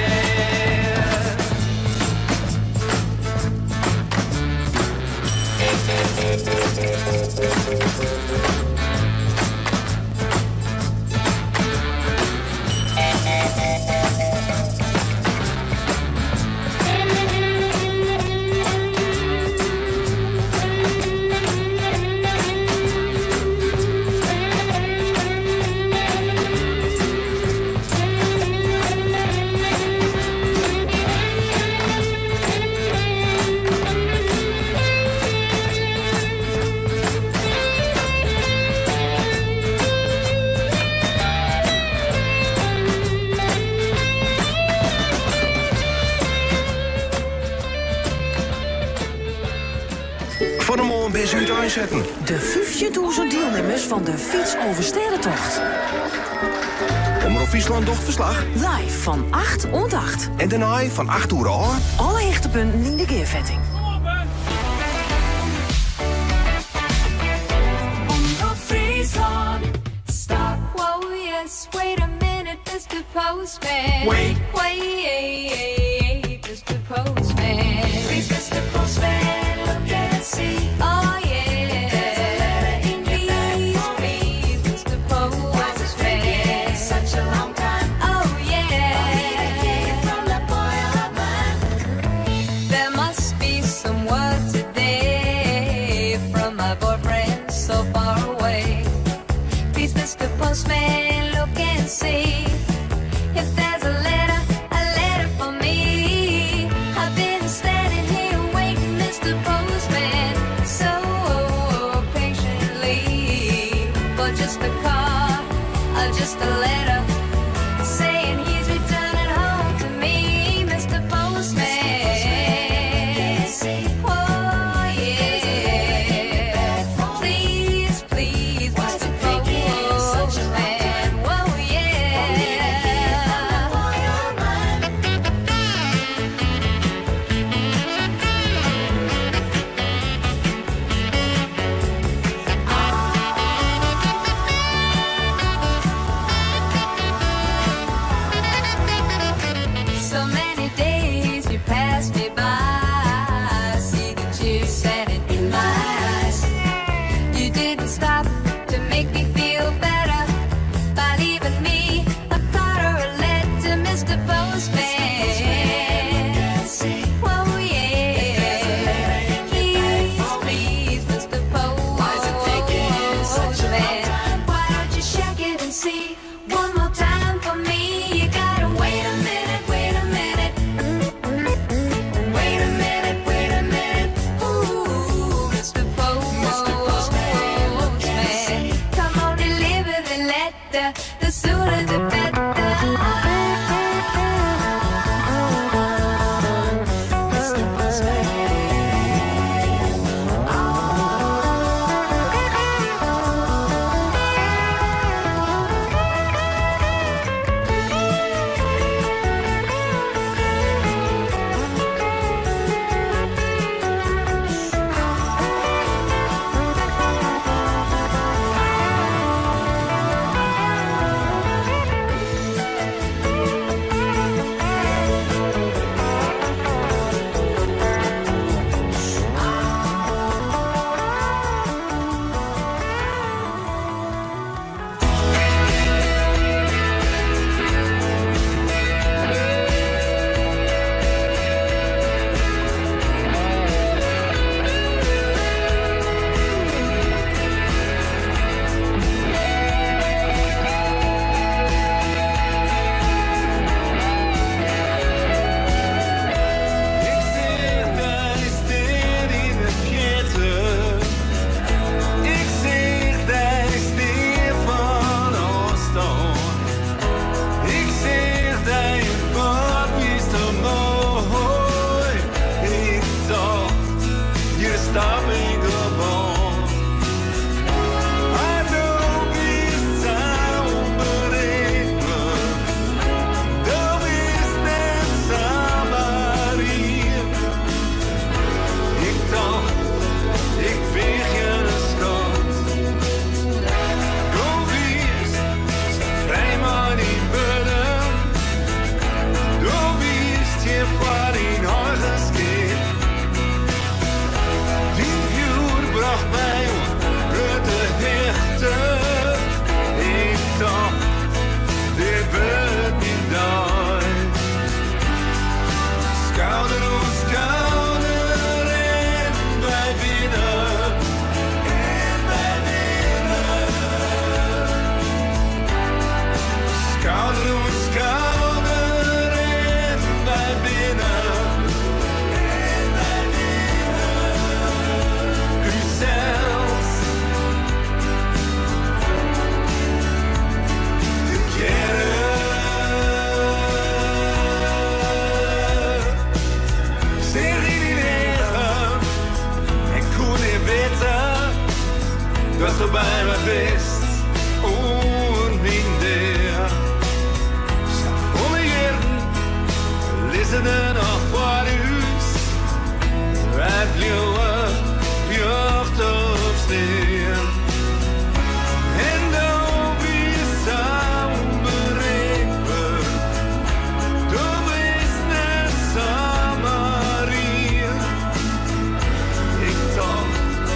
Van hem al een beetje uit aanzetten. De 15.000 deelnemers van de Fiets over Sterrentocht. Omroep Friesland docht verslag. Live van 8 tot 8. En daarna van 8 uur aan. Alle hechtepunten in de keervetting. Omroep Friesland. Stop. Whoa, yes. Wait a minute, Mr. Postman. Wait. Wait, Mr. Postman. Please, Mr. Postman, look and see. Oh, yeah. There's a letter in your bag for me. Please, Mr. Postman. Why's it taking such a long time? Oh, yeah. From that boy of mine. There must be some word today from my boyfriend so far away. Please, Mr. Postman, look and see if there's a letter for me. I've been standing here waiting, Mr. Postman, so patiently for just a card or just a letter saying he's returning home to me, Mr. Postman. Oh, yeah. Please, please, Mr. Postman. Whoa, yeah. stap ik op ons. Du bist so unberechenbar. Du bist nicht Samaria. Ich dacht, ich bin geen schat. Du bist so frei, man in Böden. Du bist hier vor den Häusern geht. Die Fjord bracht mij grote hechte. Ik dacht, dit wordt niet nooit. Schouder om schouder en wij winnen. En wij winnen. Schouder om schouder en wij winnen. En wij winnen. U zelfs te keren. Zeg in die leven, ik kon niet weten, dass du bei mir bist und bin der. Om jaren lezen er nog voor us, het nieuwe jeugd op sneeuw. En dan bist du unberekenbar. Du bist nicht Samaria. Ik dacht,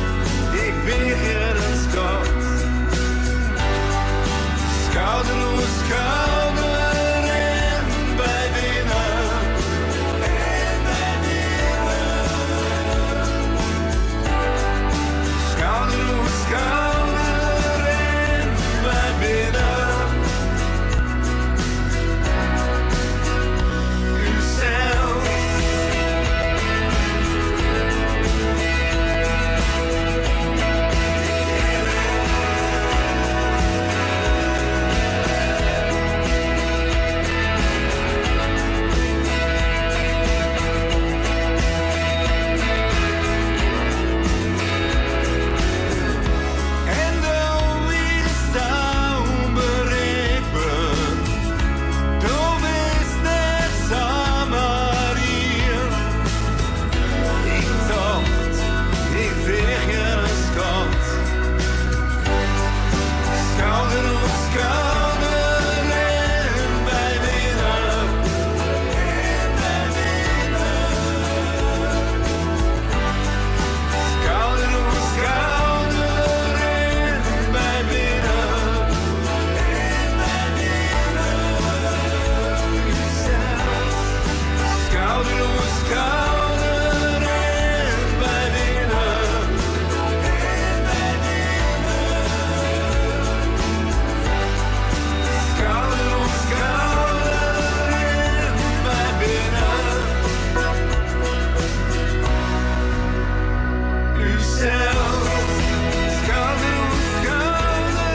ik ben geen schat. Schouder om schouder en wij winnen. En wij winnen. Schouder om schouder en wij winnen. U zelf. En dan bist du unberechenbar. Du bist nicht Samaria. Ik dacht, ik ben geen schat. Schouder om schouder en wij winnen. En wij winnen. Schouder om schouder en wij winnen. En wij winnen. Schouder om schouder en wij winnen. En wij winnen. Schouder om schouder en wij winnen. U zelf. Schouder om schouder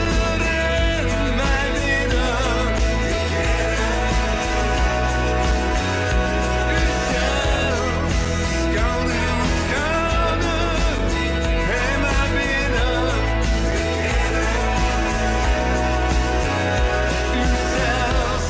en wij winnen. U zelf. Schouder om schouder en wij winnen. U zelf.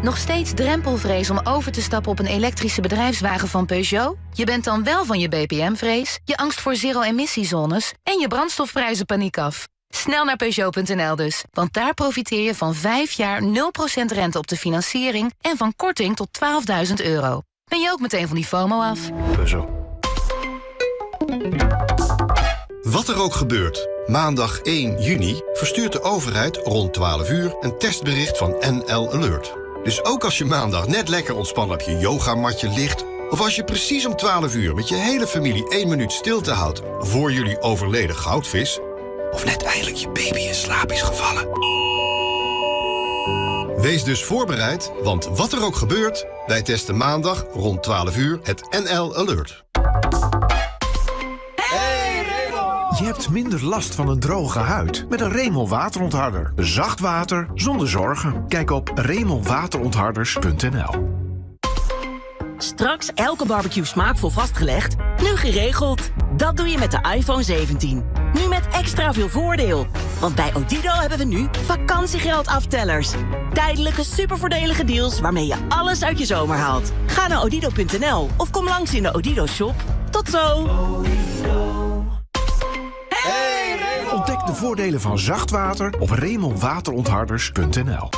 Nog steeds drempelvrees om over te stappen op een elektrische bedrijfswagen van Peugeot? Je bent dan wel van je BPM-vrees, je angst voor zero-emissiezones en je brandstofprijzenpaniek af. Snel naar Peugeot.nl dus, want daar profiteer je van 5 jaar 0% rente op de financiering en van korting tot €12.000. Ben je ook meteen van die FOMO af? Peugeot. Wat er ook gebeurt, maandag 1 juni verstuurt de overheid rond 12 uur een testbericht van NL Alert. Dus ook als je maandag net lekker ontspannen op je yogamatje ligt, of als je precies om 12 uur met je hele familie 1 minuut stilte houdt voor jullie overleden goudvis, of net eindelijk je baby in slaap is gevallen. Wees dus voorbereid, want wat er ook gebeurt, wij testen maandag rond 12 uur het NL Alert. Je hebt minder last van een droge huid met een Remel waterontharder. Zacht water zonder zorgen. Kijk op remolwaterontharders.nl. Straks elke barbecue smaakvol vastgelegd, nu geregeld. Dat doe je met de iPhone 17. Nu met extra veel voordeel. Want bij Odido hebben we nu vakantiegeldaftellers. Tijdelijke supervoordelige deals waarmee je alles uit je zomer haalt. Ga naar odido.nl of kom langs in de Odido shop. Tot zo! Ontdek de voordelen van zacht water op remelwaterontharders.nl.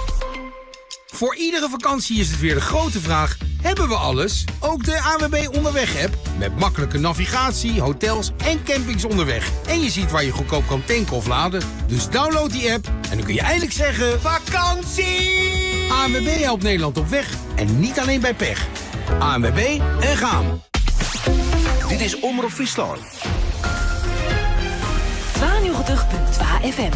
Voor iedere vakantie is het weer de grote vraag: hebben we alles? Ook de ANWB Onderweg-app. Met makkelijke navigatie, hotels en campings onderweg. En je ziet waar je goedkoop kan tanken of laden. Dus download die app en dan kun je eindelijk zeggen: vakantie! ANWB helpt Nederland op weg. En niet alleen bij pech. ANWB en gaan. Dit is Omroep Friesland. 92.2 FM.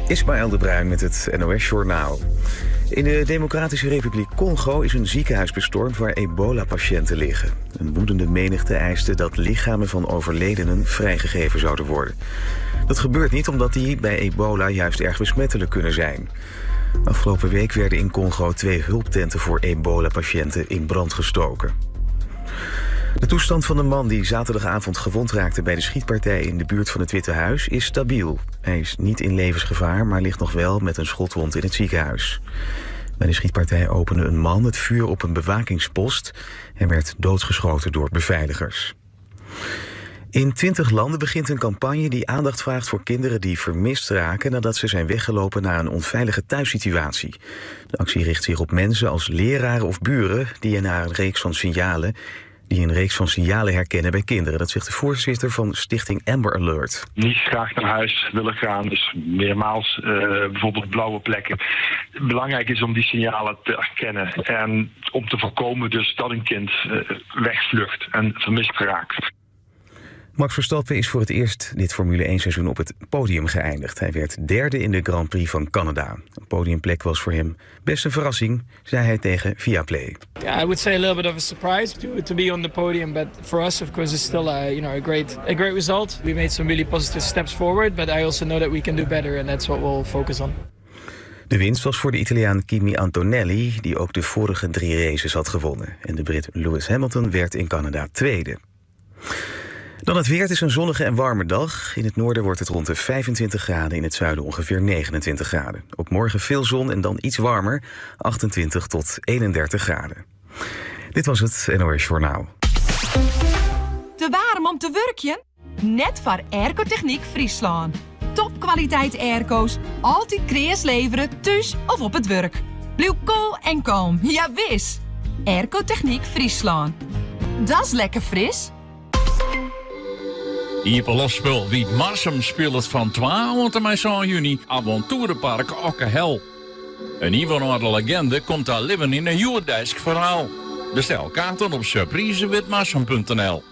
Ismaël de Bruin met het NOS-journaal. In de Democratische Republiek Congo is een ziekenhuis bestormd waar ebola-patiënten liggen. Een woedende menigte eiste dat lichamen van overledenen vrijgegeven zouden worden. Dat gebeurt niet omdat die bij ebola juist erg besmettelijk kunnen zijn. Afgelopen week werden in Congo 2 hulptenten voor ebola-patiënten in brand gestoken. De toestand van de man die zaterdagavond gewond raakte bij de schietpartij in de buurt van het Witte Huis is stabiel. Hij is niet in levensgevaar, maar ligt nog wel met een schotwond in het ziekenhuis. Bij de schietpartij opende een man het vuur op een bewakingspost en werd doodgeschoten door beveiligers. In 20 landen begint een campagne die aandacht vraagt voor kinderen die vermist raken nadat ze zijn weggelopen naar een onveilige thuissituatie. De actie richt zich op mensen als leraren of buren die een reeks van signalen herkennen bij kinderen. Dat zegt de voorzitter van stichting Amber Alert. Niet graag naar huis willen gaan, dus meermaals bijvoorbeeld blauwe plekken. Belangrijk is om die signalen te herkennen en om te voorkomen dus dat een kind wegvlucht en vermist geraakt. Max Verstappen is voor het eerst dit Formule 1 seizoen op het podium geëindigd. Hij werd derde in de Grand Prix van Canada. Een podiumplek was voor hem best een verrassing, zei hij tegen Viaplay. Yeah, I would say a little bit of a surprise to be on the podium, but for us, of course, it's still a great result. We made some really positive steps forward, but I also know that we can do better, and that's what we'll focus on. De winst was voor de Italiaan Kimi Antonelli, die ook de vorige 3 races had gewonnen. En de Brit Lewis Hamilton werd in Canada tweede. Dan het weer. Het is een zonnige en warme dag. In het noorden wordt het rond de 25 graden, in het zuiden ongeveer 29 graden. Ook morgen veel zon en dan iets warmer, 28 tot 31 graden. Dit was het NOS Journaal. Te warm om te werkje? Net voor Airco-Techniek Friesland. Topkwaliteit airco's, altijd kreas leveren, thuis of op het werk. Blijf cool en kalm, ja wis. Airco-Techniek Friesland. Dat is lekker fris. Ieperlofspul wie Marsum speelt van 12 tot en 7 juni avonturenpark Okkehel. Een Ivanhoe legende komt daar leven in een Joerdijsk verhaal. Bestel kaarten op surprisewitmarsum.nl.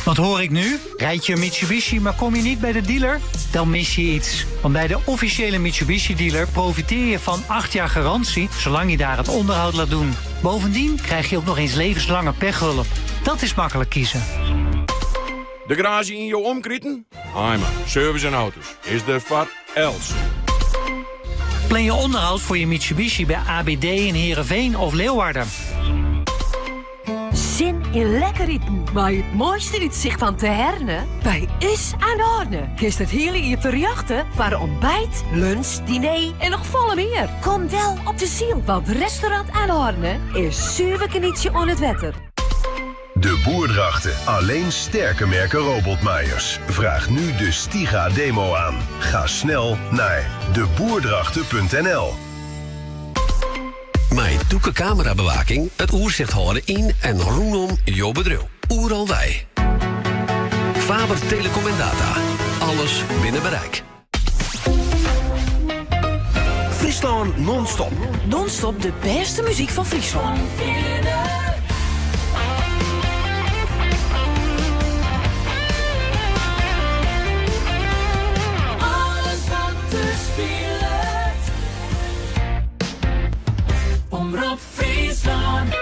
Wat hoor ik nu? Rijd je een Mitsubishi, maar kom je niet bij de dealer? Dan mis je iets. Want bij de officiële Mitsubishi-dealer profiteer je van 8 jaar garantie, zolang je daar het onderhoud laat doen. Bovendien krijg je ook nog eens levenslange pechhulp. Dat is makkelijk kiezen. De garage in jouw omkritten? Heimer, service en auto's. Is de van Els. Plan je onderhoud voor je Mitsubishi bij ABD in Heerenveen of Leeuwarden. Zin in lekker eten, maar het mooiste uitzicht van Te Herne bij Is aan de Orne. Kist het hele hier te jachten voor ontbijt, lunch, diner en nog volle meer. Kom wel op de ziel, want restaurant aan de Orne is zuiver knietje on het wetter. De Boerdrachten. Alleen sterke merken robotmaaiers. Vraag nu de Stiga demo aan. Ga snel naar deboerdrachten.nl. Met doeke camerabewaking het oerzicht houden in en rondom jouw bedrijf. Oeral wij. Faber Telecom en Data. Alles binnen bereik. Friesland non-stop. Non-stop de beste muziek van Friesland. Omroep Friesland.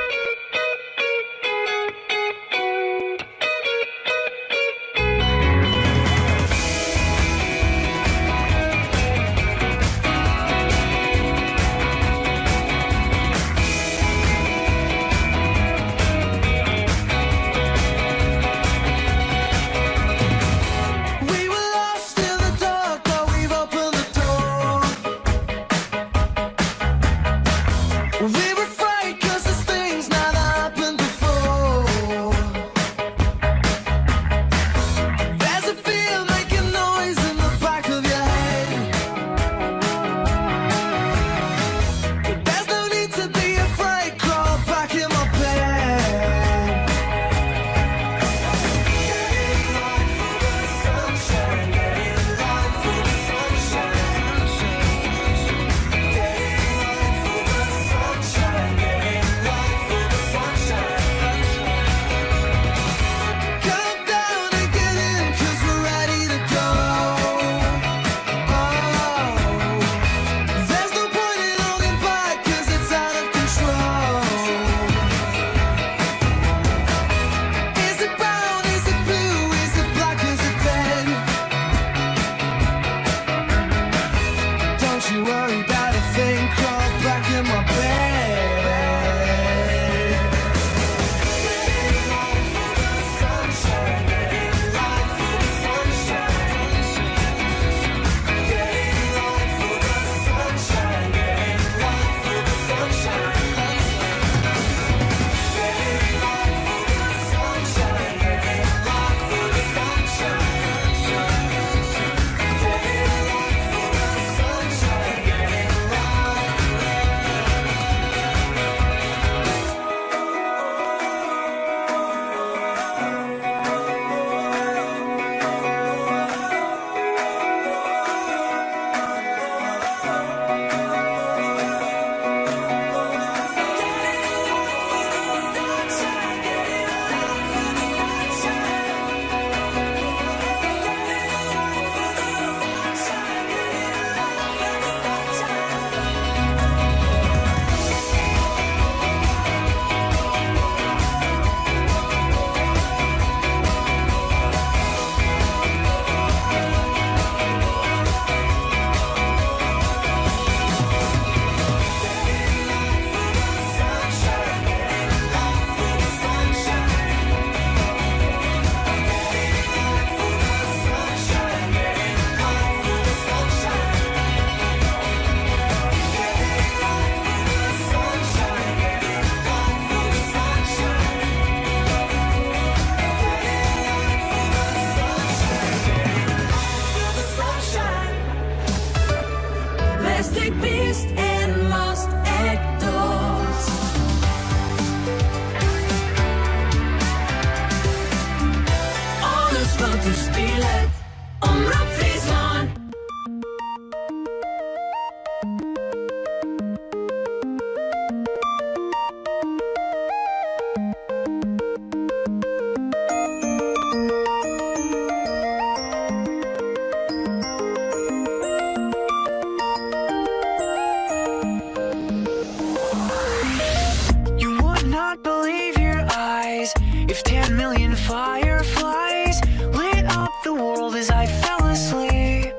If 10 million fireflies lit up the world as I fell asleep,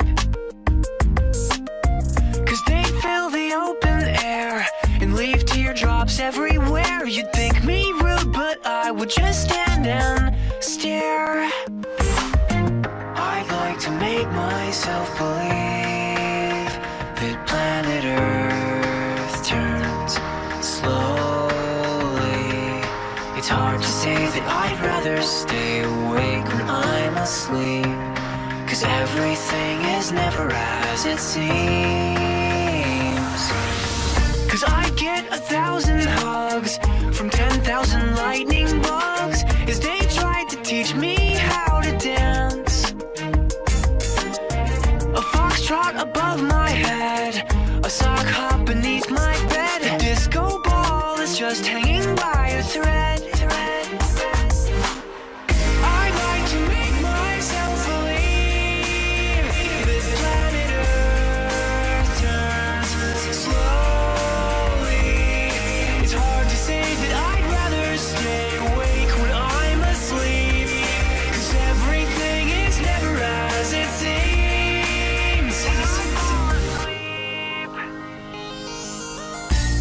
'cause they fill the open air and leave teardrops everywhere. You'd think me rude, but I would just stand and stare. I'd like to make myself believe that planet Earth turns slowly. It's hard to say that I'd rather stay awake when I'm asleep, 'cause everything is never as it seems. 'Cause I get 1,000 hugs from 10,000 lightning bugs as they tried to teach me how to dance. A foxtrot above my head, a sock hop beneath my bed, a disco ball is just hanging by a thread. I'd like to make myself believe that planet Earth turns slowly. It's hard to say that I'd rather stay awake when I'm asleep, 'cause everything is never as it seems.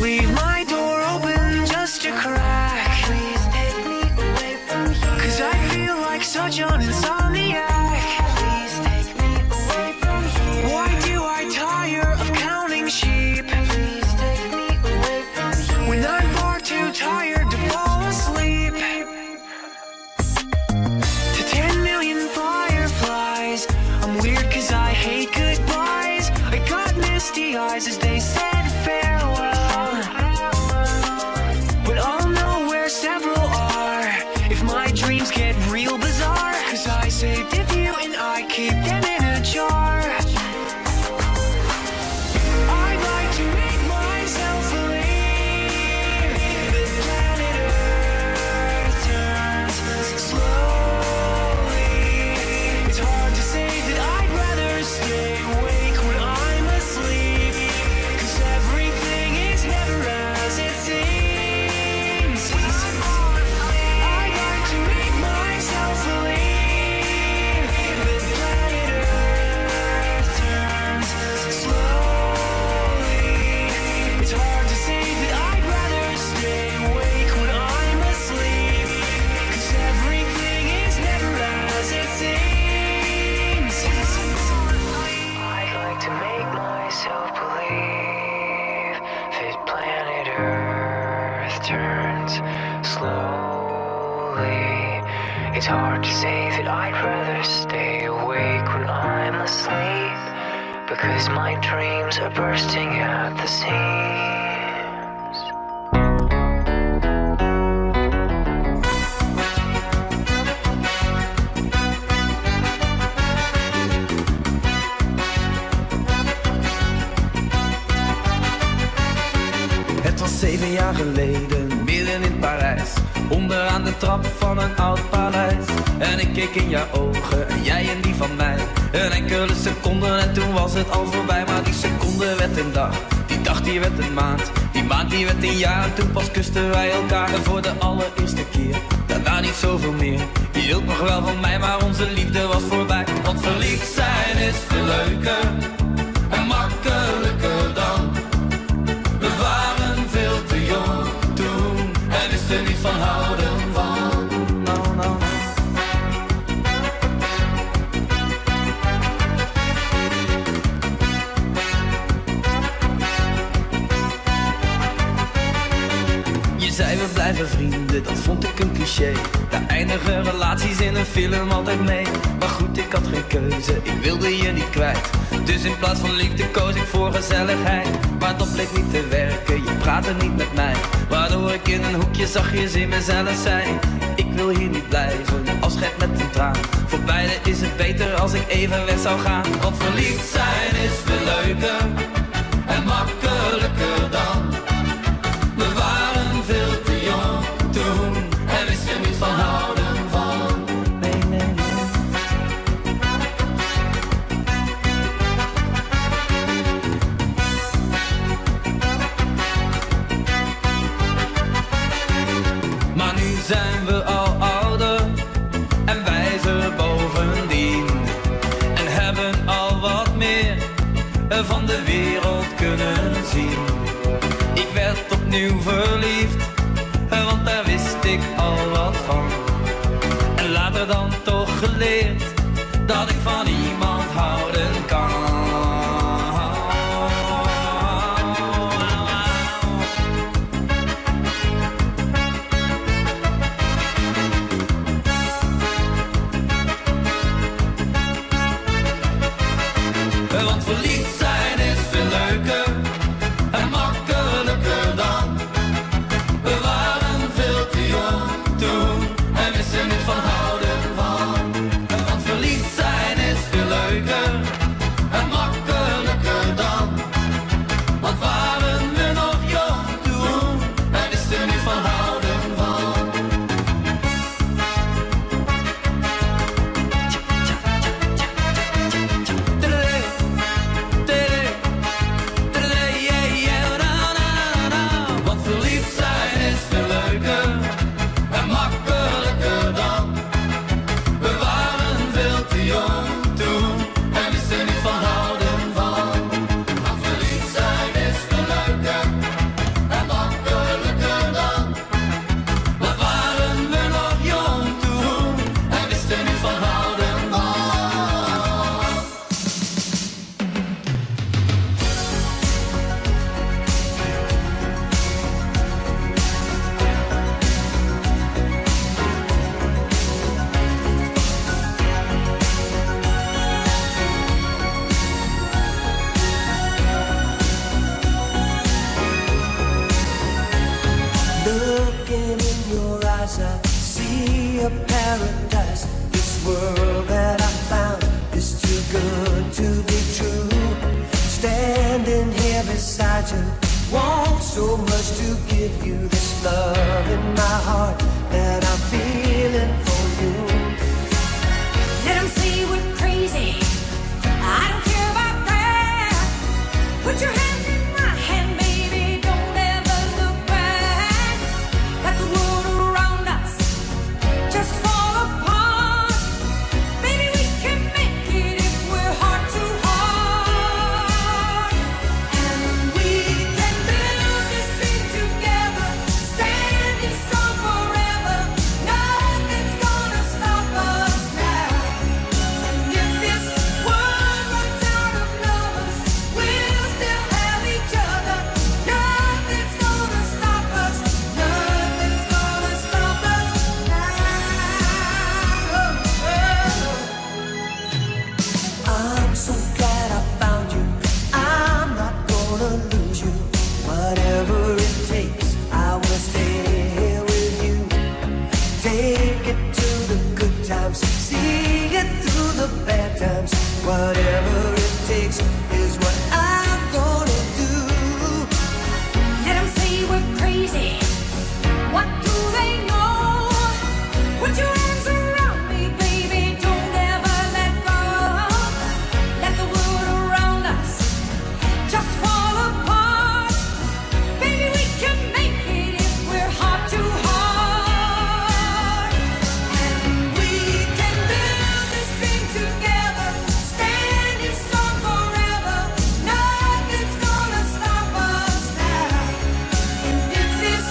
Leave my door open just a crack. Please take me away from here, 'cause I feel like such an insomniac. Please take me away from here. Why do I tire of counting sheep? Please take me away from here, when I'm far too tired to fall asleep. To 10 million fireflies, I'm weird 'cause I hate goodbyes. I got misty eyes as they said farewell, but I'll know where several are if my dreams get real bizarre, 'cause I saved a few and I keep them in a jar. I'd like to make myself believe that planet Earth turns slowly. It's hard to say that I'd rather stay awake when I'm asleep, 'cause everything is never as it seems. I'd like to make myself believe that planet Earth turns slowly. It's hard to say that I'd rather stay awake when I'm asleep, 'cause everything is never as it seems. I'd like to make myself believe that planet Earth turns slowly. It's hard to say that I'd rather stay awake when I'm asleep, because my dreams are bursting at the seams. Het was 7 jaar geleden, midden in Parijs, onderaan de trap van een oud paleis. En ik keek in jouw ogen en jij in die van mij. Een enkele seconde en toen was het al voorbij. Maar die seconde werd een dag, die dag die werd een maand, die maand die werd een jaar. En toen pas kusten wij elkaar en voor de allereerste keer. Daarna niet zoveel meer. Je hield nog wel van mij, maar onze liefde was voorbij. Want verliefd zijn is veel leuker en makkelijker dan. We waren veel te jong toen en wisten niet van houden van. No, no. Je zei we blijven vrienden, dat vond ik een cliché. Daar eindigen relaties in een film altijd mee. Maar goed, ik had geen keuze, ik wilde je niet kwijt. Dus in plaats van liefde koos ik voor gezelligheid. Maar dat bleek niet te werken, je praatte niet met mij. Waardoor ik in een hoekje zachtjes in mezelf zei: ik wil hier niet blijven, afscheid met een traan. Voor beiden is het beter als ik even weg zou gaan. Want verliefd zijn is veel leuker en makkelijker dan. We waren veel te jong toen en wisten niet van houden van. Nee, nee, nee. Maar nu zijn we al opnieuw verliefd, want daar wist ik al wat van. En later dan toch geleerd dat ik van iemand houden kan. Want verliefd zijn is veel leuker en makkelijker dan. We waren veel te jong toen en wisten niet van houden van. Want verliefd zijn is veel leuker en makkelijker dan. Want waren we nog jong toen en wisten niet van houden van. Want verliefd zijn is veel leuker en makkelijker dan. We waren veel te jong toen en wisten niet van houden van. Want verliefd zijn is veel leuker en makkelijker dan. Wat waren we nog jong toen en wisten niet van houden van. Looking in your eyes, I see a paradise. This world that I found is too good to be true. Standing here beside you, want so much to give you this love in my heart that I'm feeling for you. Let 'em say we're crazy. I don't care about that. Put your hand in my hand, baby. Don't ever look back. Let the world around us just fall apart. Baby, we can make it if we're heart to heart. And we can build this thing together, standing strong forever. Nothing's gonna stop us now. And if this world runs out of lovers, we'll still have each other. Nothing's gonna stop us. Nothing's gonna stop us now. I'm so glad I found you. I'm not gonna lose you. Whatever it takes, I will stay here with you. Take it to the good times, see it through the bad times. Whatever it takes is what I'm gonna do. Let 'em say we're crazy. What do they know? Put your arms around me, baby. Don't ever let go. Let the world around us just fall apart. Baby, we can make it if we're heart to heart. And we can build this thing together, standing strong forever. Nothing's gonna stop us now. And if this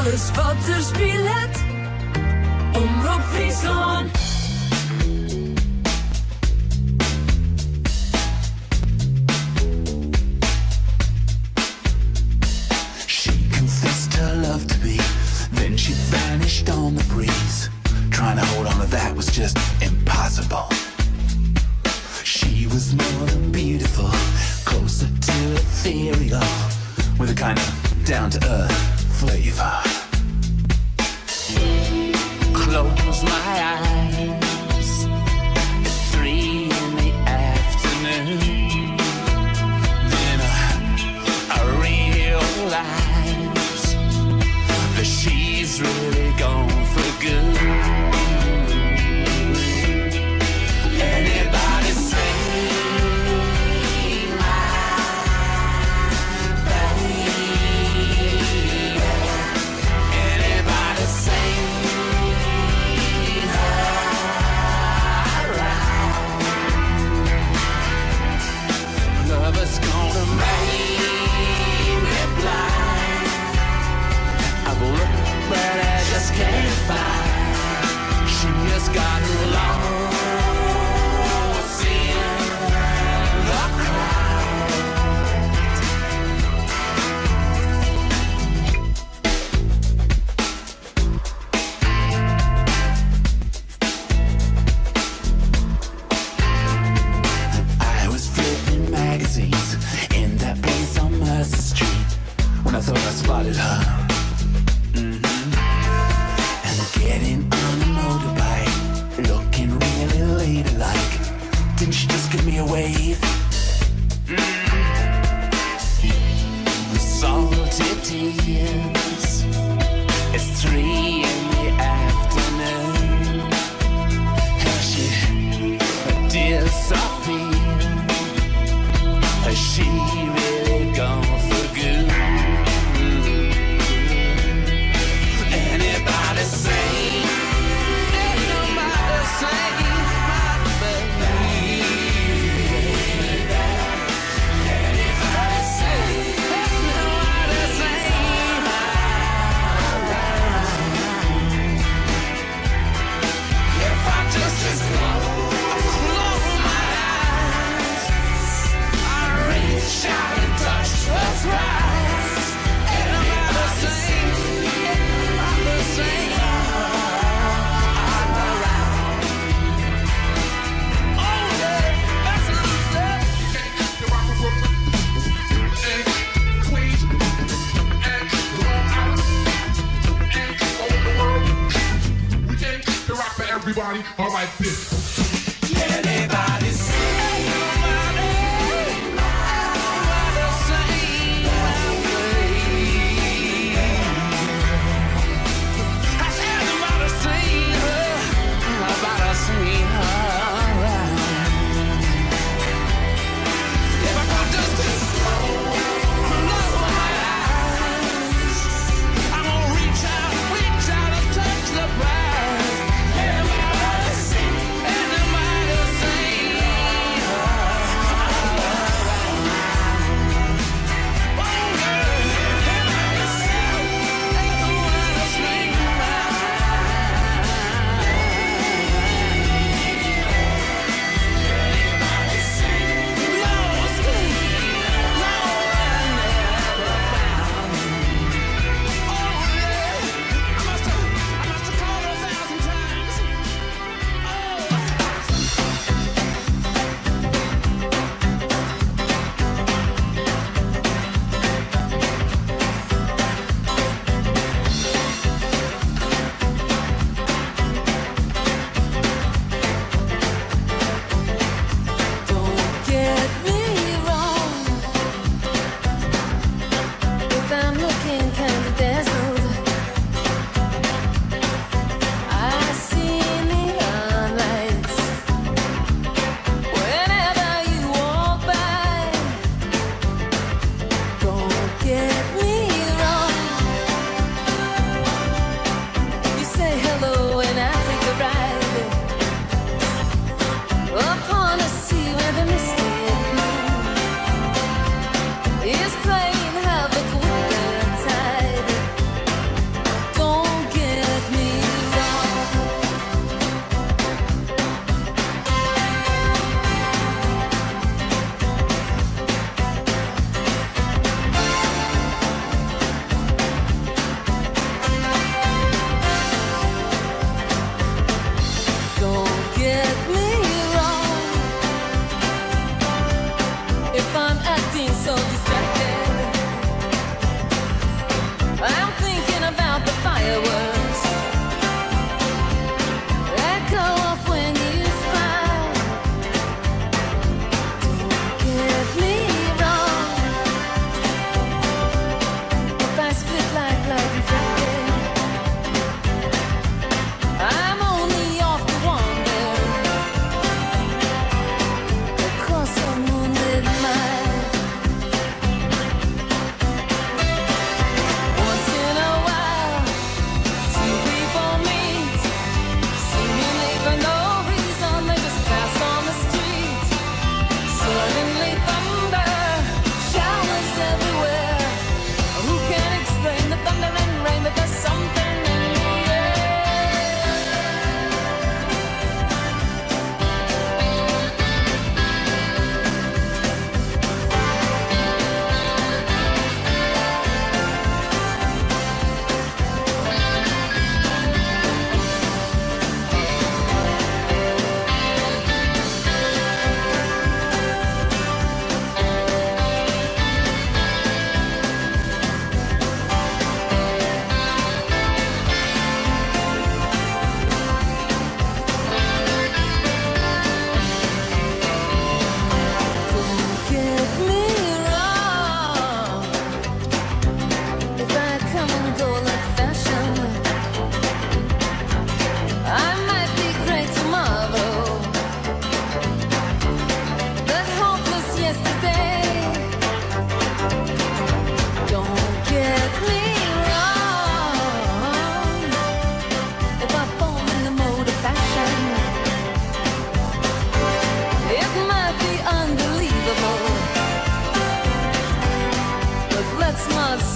Alles wat er speelt. Omroep Friesland. She confessed her love to me, then she vanished on the breeze. Trying to hold on to that was just impossible. She was more than beautiful, closer to ethereal, with a kind of down-to-earth flavor. Close my eyes, it's 3 in the afternoon. Then I realize that she's really gone for good. Anybody say lover's gonna make me blind. I've looked but I just can't find. She has gotten lost in the crowd. I was flipping magazines in that place on Mercer Street when I thought I spotted her. And getting on a motorbike, looking really ladylike. Didn't she just give me a wave? The salty tears. It's 3 in the afternoon, and she disappeared. Has she really gone for good? Anybody say? Ain't nobody say my baby. Anybody say? Ain't nobody say my baby. If I just close my eyes, I reach out and touch the prize. Ain't nobody say, ain't nobody say, I'm around. Oh yeah, that's a little step. You rock with Brooklyn and Queens and Long Island and all over the world. We came to rock for everybody. All right, bitch. Anybody say? Reach out and touch the prize. Everybody sing, and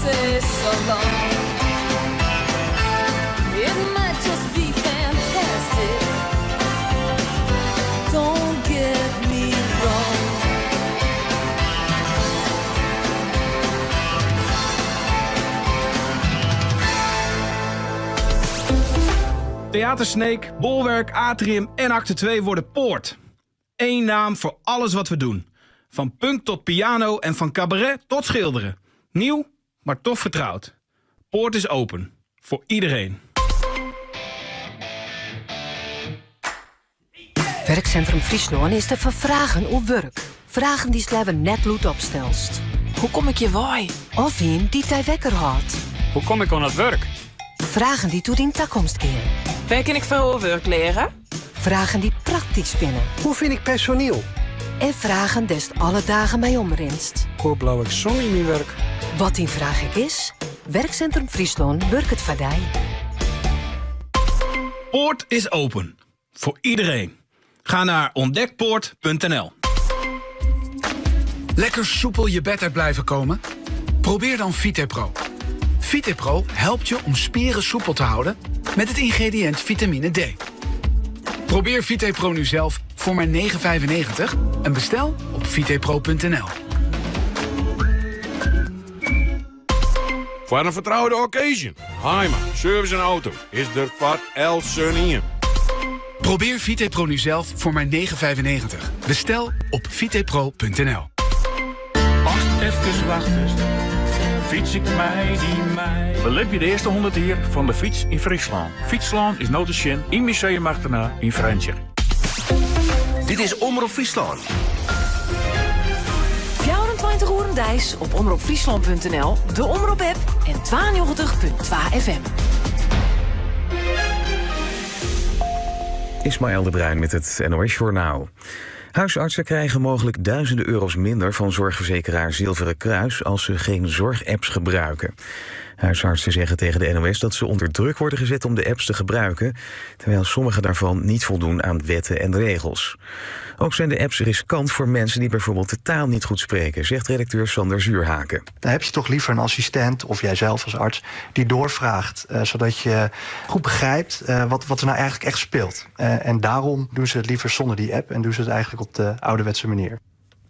say so long. It might just be fantastic. Don't get me wrong. Theater Sneek, Bolwerk, Atrium en Acte 2 worden Poort. Eén naam voor alles wat we doen. Van punk tot piano en van cabaret tot schilderen. Nieuw, maar toch vertrouwd. Poort is open. Voor iedereen. Werkcentrum Friesland is te vervragen op werk. Vragen die sleven net lood opstelst. Hoe kom ik je waai? Of een die tij wekker houdt. Hoe kom ik aan het werk? Vragen die toe in toekomst keren. Waar kan ik veel werk leren? Vragen die praktisch spinnen. Hoe vind ik personeel? En vragen des alle dagen bij omrinst. Hoe blauw ik zon in mijn werk? Wat die vraag ik is, Werkcentrum Friesland werkt het voor jou. Poort is open. Voor iedereen. Ga naar ontdekpoort.nl. Lekker soepel je bed uit blijven komen? Probeer dan VitePro. VitePro helpt je om spieren soepel te houden met het ingrediënt vitamine D. Probeer VitePro nu zelf voor maar €9,95 en bestel op vitepro.nl. Voor een vertrouwde occasion. Heima, service en auto is er voor El Sunny. Probeer VitePro nu zelf voor maar €9,95. Bestel op vitepro.nl. Wacht even wachten. Fiets ik mij die mij. Belep je de eerste 100 jaar van de fiets in Friesland. Fietslaan is notenschien in Museum achterna in Frentje. Dit is Omroep Friesland. 24 uur een dijs op omroepfriesland.nl, de Omroep-app en 92.2 FM. Ismaël de Bruin met het NOS-journaal. Huisartsen krijgen mogelijk duizenden euro's minder van zorgverzekeraar Zilveren Kruis als ze geen zorgapps gebruiken. Huisartsen zeggen tegen de NOS dat ze onder druk worden gezet om de apps te gebruiken, terwijl sommige daarvan niet voldoen aan wetten en regels. Ook zijn de apps riskant voor mensen die bijvoorbeeld de taal niet goed spreken, zegt redacteur Sander Zuurhaken. Dan heb je toch liever een assistent of jijzelf als arts die doorvraagt, zodat je goed begrijpt wat er nou eigenlijk echt speelt. En daarom doen ze het liever zonder die app en doen ze het eigenlijk op de ouderwetse manier.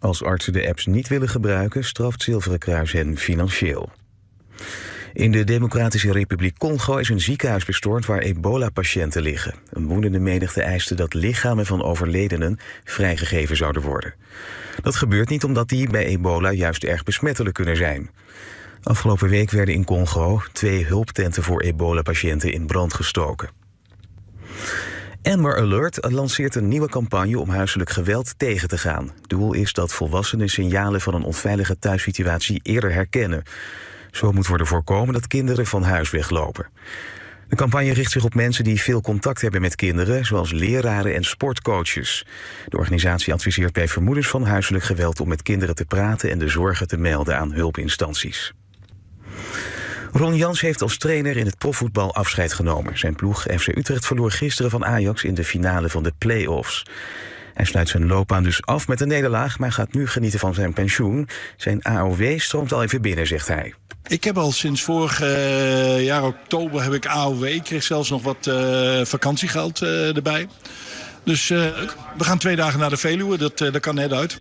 Als artsen de apps niet willen gebruiken, straft Zilveren Kruis hen financieel. In de Democratische Republiek Congo is een ziekenhuis bestormd waar ebola-patiënten liggen. Een woedende menigte eiste dat lichamen van overledenen vrijgegeven zouden worden. Dat gebeurt niet omdat die bij ebola juist erg besmettelijk kunnen zijn. Afgelopen week werden in Congo 2 hulptenten voor ebola-patiënten in brand gestoken. Amber Alert lanceert een nieuwe campagne om huiselijk geweld tegen te gaan. Doel is dat volwassenen signalen van een onveilige thuissituatie eerder herkennen. Zo moet worden voorkomen dat kinderen van huis weglopen. De campagne richt zich op mensen die veel contact hebben met kinderen, zoals leraren en sportcoaches. De organisatie adviseert bij vermoedens van huiselijk geweld om met kinderen te praten en de zorgen te melden aan hulpinstanties. Ron Jans heeft als trainer in het profvoetbal afscheid genomen. Zijn ploeg FC Utrecht verloor gisteren van Ajax in de finale van de play-offs. Hij sluit zijn loopbaan dus af met een nederlaag, maar gaat nu genieten van zijn pensioen. Zijn AOW stroomt al even binnen, zegt hij. Ik heb al sinds vorig jaar oktober heb ik AOW. Ik kreeg zelfs nog wat vakantiegeld erbij. Dus we gaan 2 dagen naar de Veluwe, dat kan net uit.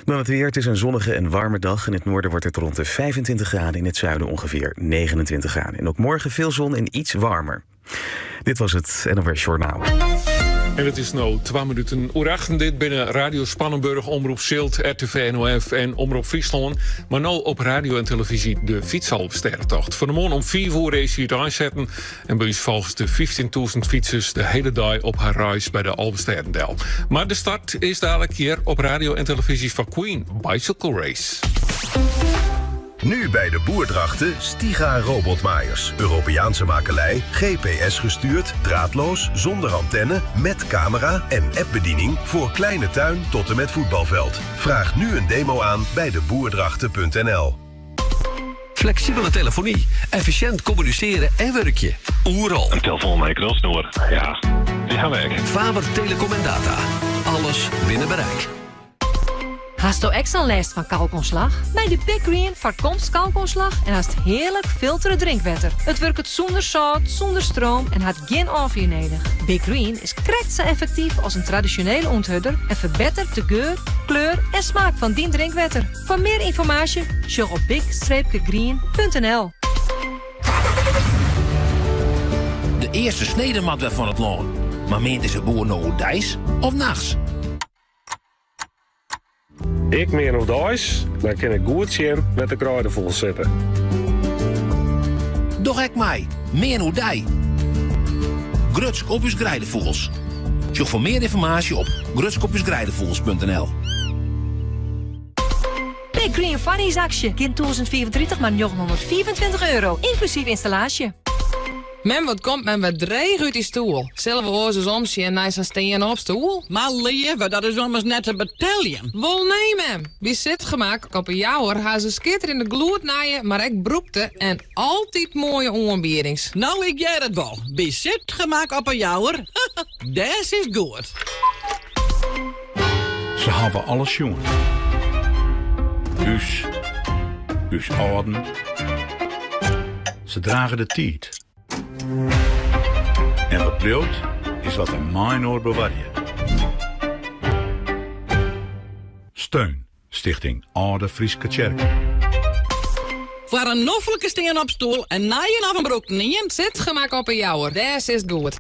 Dan het weer. Het is een zonnige en warme dag. In het noorden wordt het rond de 25 graden. In het zuiden ongeveer 29 graden. En ook morgen veel zon en iets warmer. Dit was het NOS Journaal. En het is nu 2 minuten oerachten dit binnen Radio Spannenburg, Omroep Zilt, RTV NOF en Omroep Friesland. Maar nu op radio en televisie de fietsalpsterrentocht. Vanmorgen om 4 uur race hier aanzetten. En bij ons volgens de 15.000 fietsers de hele dag op haar reis bij de Alpsterendel. Maar de start is dadelijk hier op radio en televisie van Queen, Bicycle Race. Nu bij de Boerdrachten Stiga robotmaaiers. Europeaanse makelij, GPS gestuurd, draadloos, zonder antenne, met camera en appbediening voor kleine tuin tot en met voetbalveld. Vraag nu een demo aan bij deboerdrachten.nl. Flexibele telefonie, efficiënt communiceren en werkje. Oeral. Een telefoon met een knalsnoer. Ja, die gaan werken. Faber Telecom en Data. Alles binnen bereik. Hast u extra last van kalkontslag? Bij de Big Green voorkomt kalkontslag en haast heerlijk filteren drinkwater. Het werkt zonder zout, zonder stroom en had geen afweer nodig. Big Green is krekt zo effectief als een traditionele onthudder en verbetert de geur, kleur en smaak van dien drinkwater. Voor meer informatie, check op big-green.nl. De eerste snedemat werd van het loon. Maar meent is het boer nou dijs of nachts? Ik meer nog dijs, dan kan ik goed zien met de kruiden vol zitten. Doch ik mij, meer nou dij. Grutsk op uw grijdevoels. Zoek voor meer informatie op grutskopjesgrijdevoels.nl. Big Green Funnies-actie. Kind 2034 maar €924, inclusief installatie. Men wat komt men wat dreig uit die stoel. Zullen we oorza's omzien en naar zijn steen op stoel? Maar lieve, dat is immers net een battalion. Wel nee, mem. Wie zit gemaakt op een jouwer, haar ze skitter in de gloed naaien, maar ik broekte en altijd mooie onbiedings. Nou, ik jij het wel. Wie zit gemaakt op een jouwer? Dat is goed. Ze hebben alles jongen. Us orden. Ze dragen de tijd. En wat bleut is wat een minor bewarje. Steun Stichting Oude Frieske Kerk. Voor een noffelijke steen op stoel en naaien af een broek niet. Zit gemaakt op een jouwer, dat is goed.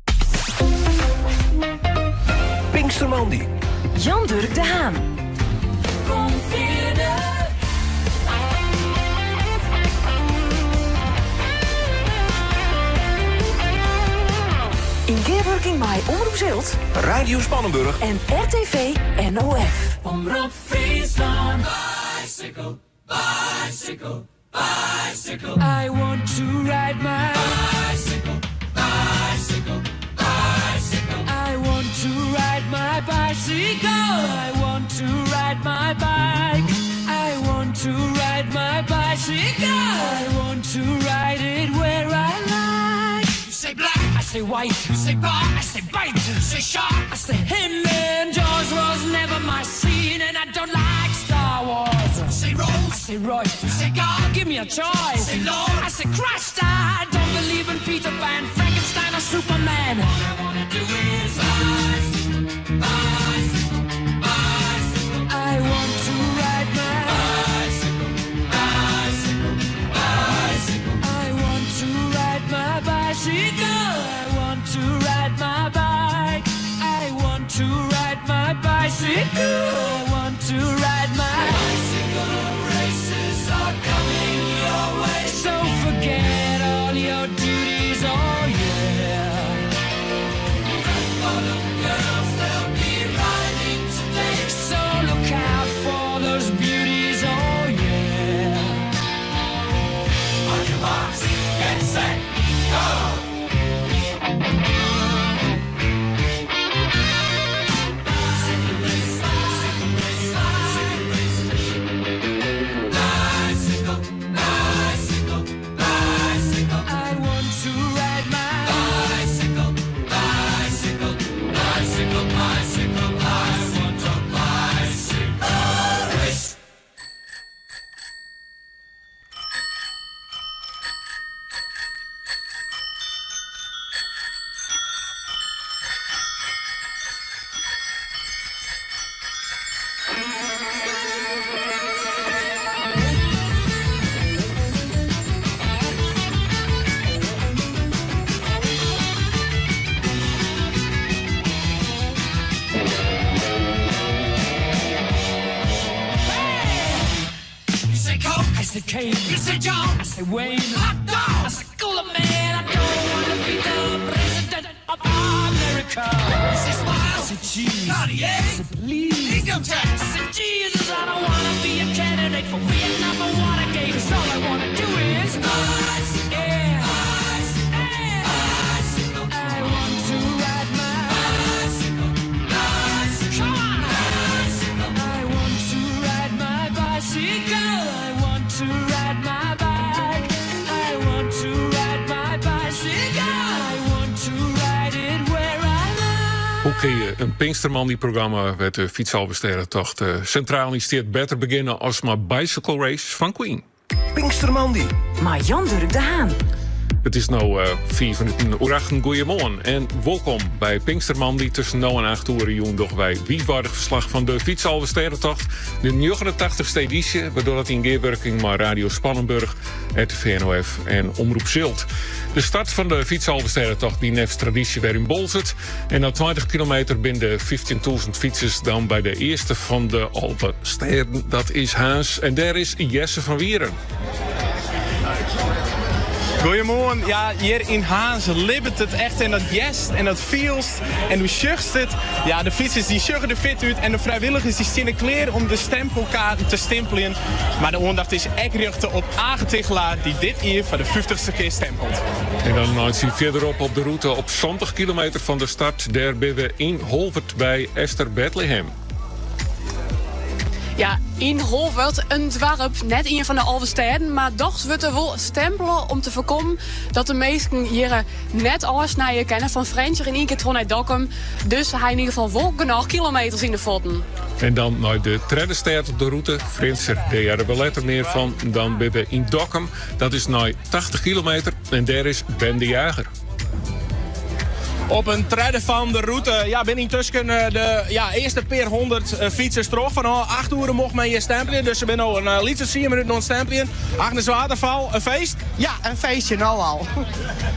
Pinkstermandi. Jan-Dirk de Haan. In keerwerking bij Omroep Zilt, Radio Spannenburg en RTV NOF. Omroep Friesland. Bicycle, bicycle, bicycle. I want to ride my bicycle, bicycle, bicycle. I want to ride my bicycle. I want to ride my bike. I want to ride my bicycle. I want to ride it where I like. You say black, I say white. You say bar, I say bite. You say shark, I say him. And Jaws was never my scene, and I don't like Star Wars. You say Rose, I say Royce. You say God, give me a choice. I say Lord, I say Christ. I don't believe in Peter Pan, Frankenstein, or Superman. All I wanna do is rise, rise, rise. I want to ride my bicycle, bicycle, bicycle. I want to ride my bicycle. I want to ride my bike. I want to ride my bicycle. I want to ride my bicycle. Races are coming your way, so forget all your duties. Oh yeah. For the girls, they'll be riding today, so look out for those beauties. Oh yeah. On your marks, get set, go. You say John, I say Wayne, hot dog, I say cooler man. I don't want to be the president of America. I say smile, I say cheese, Cartier, I say please, income tax, I say Jesus. I don't want to be a candidate for Vietnam or Watergate. Cause all I want to do is ice, yeah, ice, yeah, bicycle. I want to ride my bicycle, bicycle. Come on, bicycle. I want to ride my bicycle. I want to ride my bike. I want to ride my bicycle. I want to ride it where I like. Hoe Een Pinkstermandy-programma werd de fietsalbesterrentocht. Centraal steert beter beginnen als maar Bicycle Race van Queen. Pinkstermandy. Maar Jan-Dirk de Haan. Het is nu 4 minuten oerachten. Goeiemorgen en welkom bij Pinkstermandy. Tussen 0 en 8 uur doen wij wieswaardig verslag van de fietsalbesterrentocht. De 89ste editie, waardoor het in geerwerking maar Radio Spannenburg, RTV NOF en Omroep Zilt. De start van de fietsalbesterrentocht die nefst traditie weer in Bolzert. En na 20 kilometer binnen de 15.000 fietsers dan bij de eerste van de Alpensterren. Dat is Haas en daar is Jesse van Wieren. Goedemorgen. Ja, hier in Haans libbert het echt en dat jest en dat feelst en hoe schucht het. Ja, de fietsers die sjuggen er fit uit en de vrijwilligers die staan klaar om de stempelkaarten te stempelen. Maar de aandacht is echt gericht op Agen Tegelaar die dit hier voor de 50ste keer stempelt. En dan zie je verderop op de route op 20 kilometer van de start. Daar ben we in Holvert bij Esther Bethlehem. Ja, in Holvert, een dorp, net een van de Alpensteden, maar toch wordt er wel stempelen om te voorkomen dat de meesten hier net afsnijden kennen van Frencher in één keer Trondheim Dokkum. Dus hij in ieder geval wel genoeg kilometers in de voeten. En dan naar de tweede stad op de route, Frencher, daar hebben we letter meer van. Dan ben we in Dokkum, dat is nu 80 kilometer en daar is Ben de Jager. Op een trede van de route ben intussen de eerste per 100 fietsers terug. Van 8 uur mocht men hier stempelen. Dus ze zijn al een liedje 4 minuten aan stempelen. Agnes Waterval, een feest? Ja, een feestje nou al.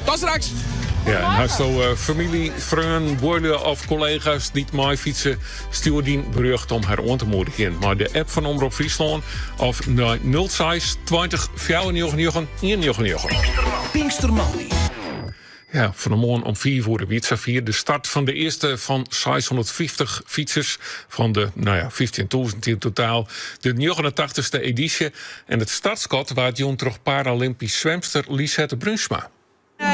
Tot straks. Ja, en als je familie, vrienden, woorden of collega's die mij fietsen, stuur die bericht om haar aan te moedigen. Maar de app van Omroep Friesland of 06 20 94 199. Pinkstermandy. Ja, vanmorgen om 4 uur de de start van de eerste van 650 fietsers van de 15.000 in totaal. De 89ste editie en het startskot waar het jong terug Paralympisch zwemster Lisette Brunsma.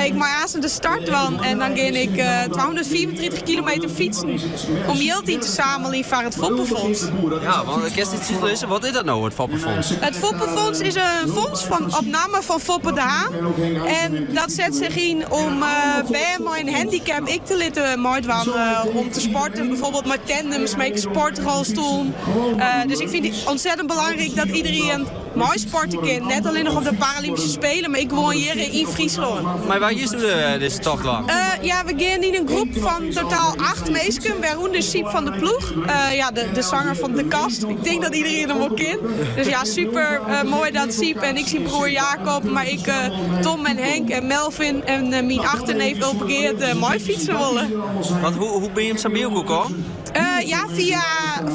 Ik maak eerst de start en dan ga ik 234 kilometer fietsen om geld in te zamelen voor het Foppenfonds. Ja, want ik kan niet lezen. Wat is dat nou, het Foppenfonds? Het Foppenfonds is een fonds van opname van Foppe de Haan. En dat zet zich in om bij mijn handicap ik te laten meedoen om te sporten. Bijvoorbeeld met tandems, met sportrolstoel. Dus ik vind het ontzettend belangrijk dat iedereen mooi sporten kan. Net alleen nog op de Paralympische Spelen, maar ik woon hier in Friesland. Maar waar is deze tocht dan? Ja, we gaan in een groep van totaal 8 meisken. Waaronder Siep van de Ploeg. De zanger van De Kast. Ik denk dat iedereen hem ook kent. Dus ja, super mooi dat Siep en ik zijn broer Jacob. Maar ik, Tom en Henk en Melvin en mijn achterneef Ulbegeert mooi fietsen willen. Want hoe ben je op Sambiel gekomen? Ja,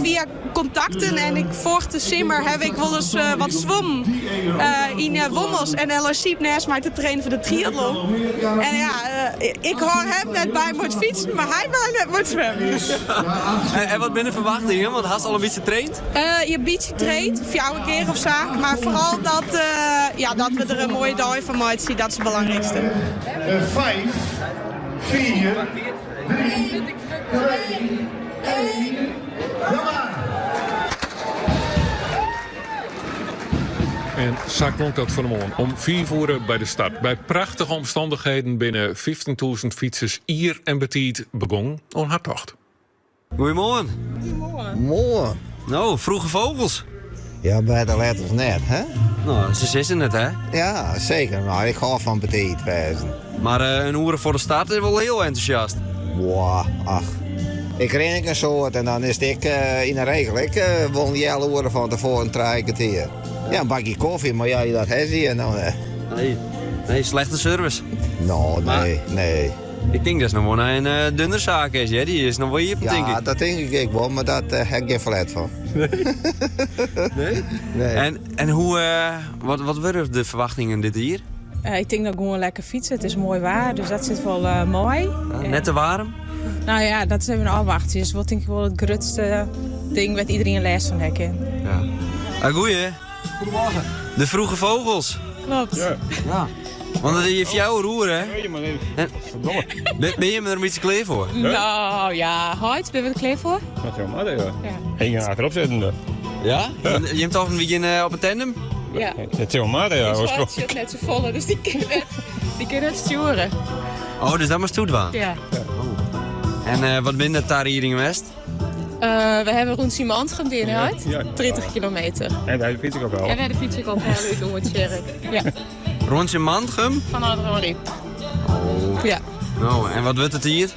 via contacten. En voor de simmer heb ik wel eens wat zwom in Wommels. En Ella Siep naast mij te trainen voor de triathlon. En ja, ik hoor hem net bij moet fietsen, maar hij bij net moet zwemmen. En wat ben je verwachtingen? Want had je al een beetje getraind? Je beetje getraind, 4 keer of zo. Maar vooral dat we er een mooie dag van maken zien, dat is het belangrijkste. 5, 4, 3, 2, 1, kom maar! En zo klonk dat vanmorgen om 4 uur bij de start. Bij prachtige omstandigheden binnen 15.000 fietsers hier en betiet begon on haar tocht. Goedemorgen. Morgen. Nou, vroege vogels. Ja, bij de letters net, hè? Nou, ze zitten het, hè? Ja, zeker. Maar ik hou van petit wezen. Maar een uur voor de start is wel heel enthousiast. Wow, ach. Ik ren een soort en dan is ik in de regel. Ik woon die hele uren van tevoren hier. Ja, een bakje koffie, maar ja, dat heeft hij en dan... Nee, slechte service. Nou, nee. Ik denk dat het nog wel een dunne zaak is, hè? Die is nog wel hier, denk ik. Ja, dat denk ik wel, maar dat heb ik geen verlet van. Nee? Nee. En wat worden de verwachtingen dit hier? Ik denk dat ik gewoon lekker fietsen. Het is mooi waar, dus dat zit wel mooi. Net te warm? Nou ja, dat zijn we nog afwachten. Dus wat denk ik wel het grootste ding wat iedereen les van herkent. Ja. Goeie. Goedemorgen. De vroege vogels. Klopt. Ja. Want dat heeft jouw roer, hè? Ben je me er een beetje klaar voor? Nou ja, hard. Ben je er klaar voor? Dat is wel ja. En je gaat erop zitten. Ja? Je hebt toch een weekend op een tandem? Ja. Het is wel ja. Het is net zo volle, dus die kunnen het sturen. Oh, dus dat maar stoet waren? Ja. En wat minder daar hier in geweest? We hebben rond Siemantrum binnen uit. Ja. 30 kilometer. En daar fiets ik ook wel. En daar fiets ik ook heel uit om het Tjerk. Ja. Rondje Mantrum? Vanuit Rory. Oh. Ja. Nou, en wat wordt het hier?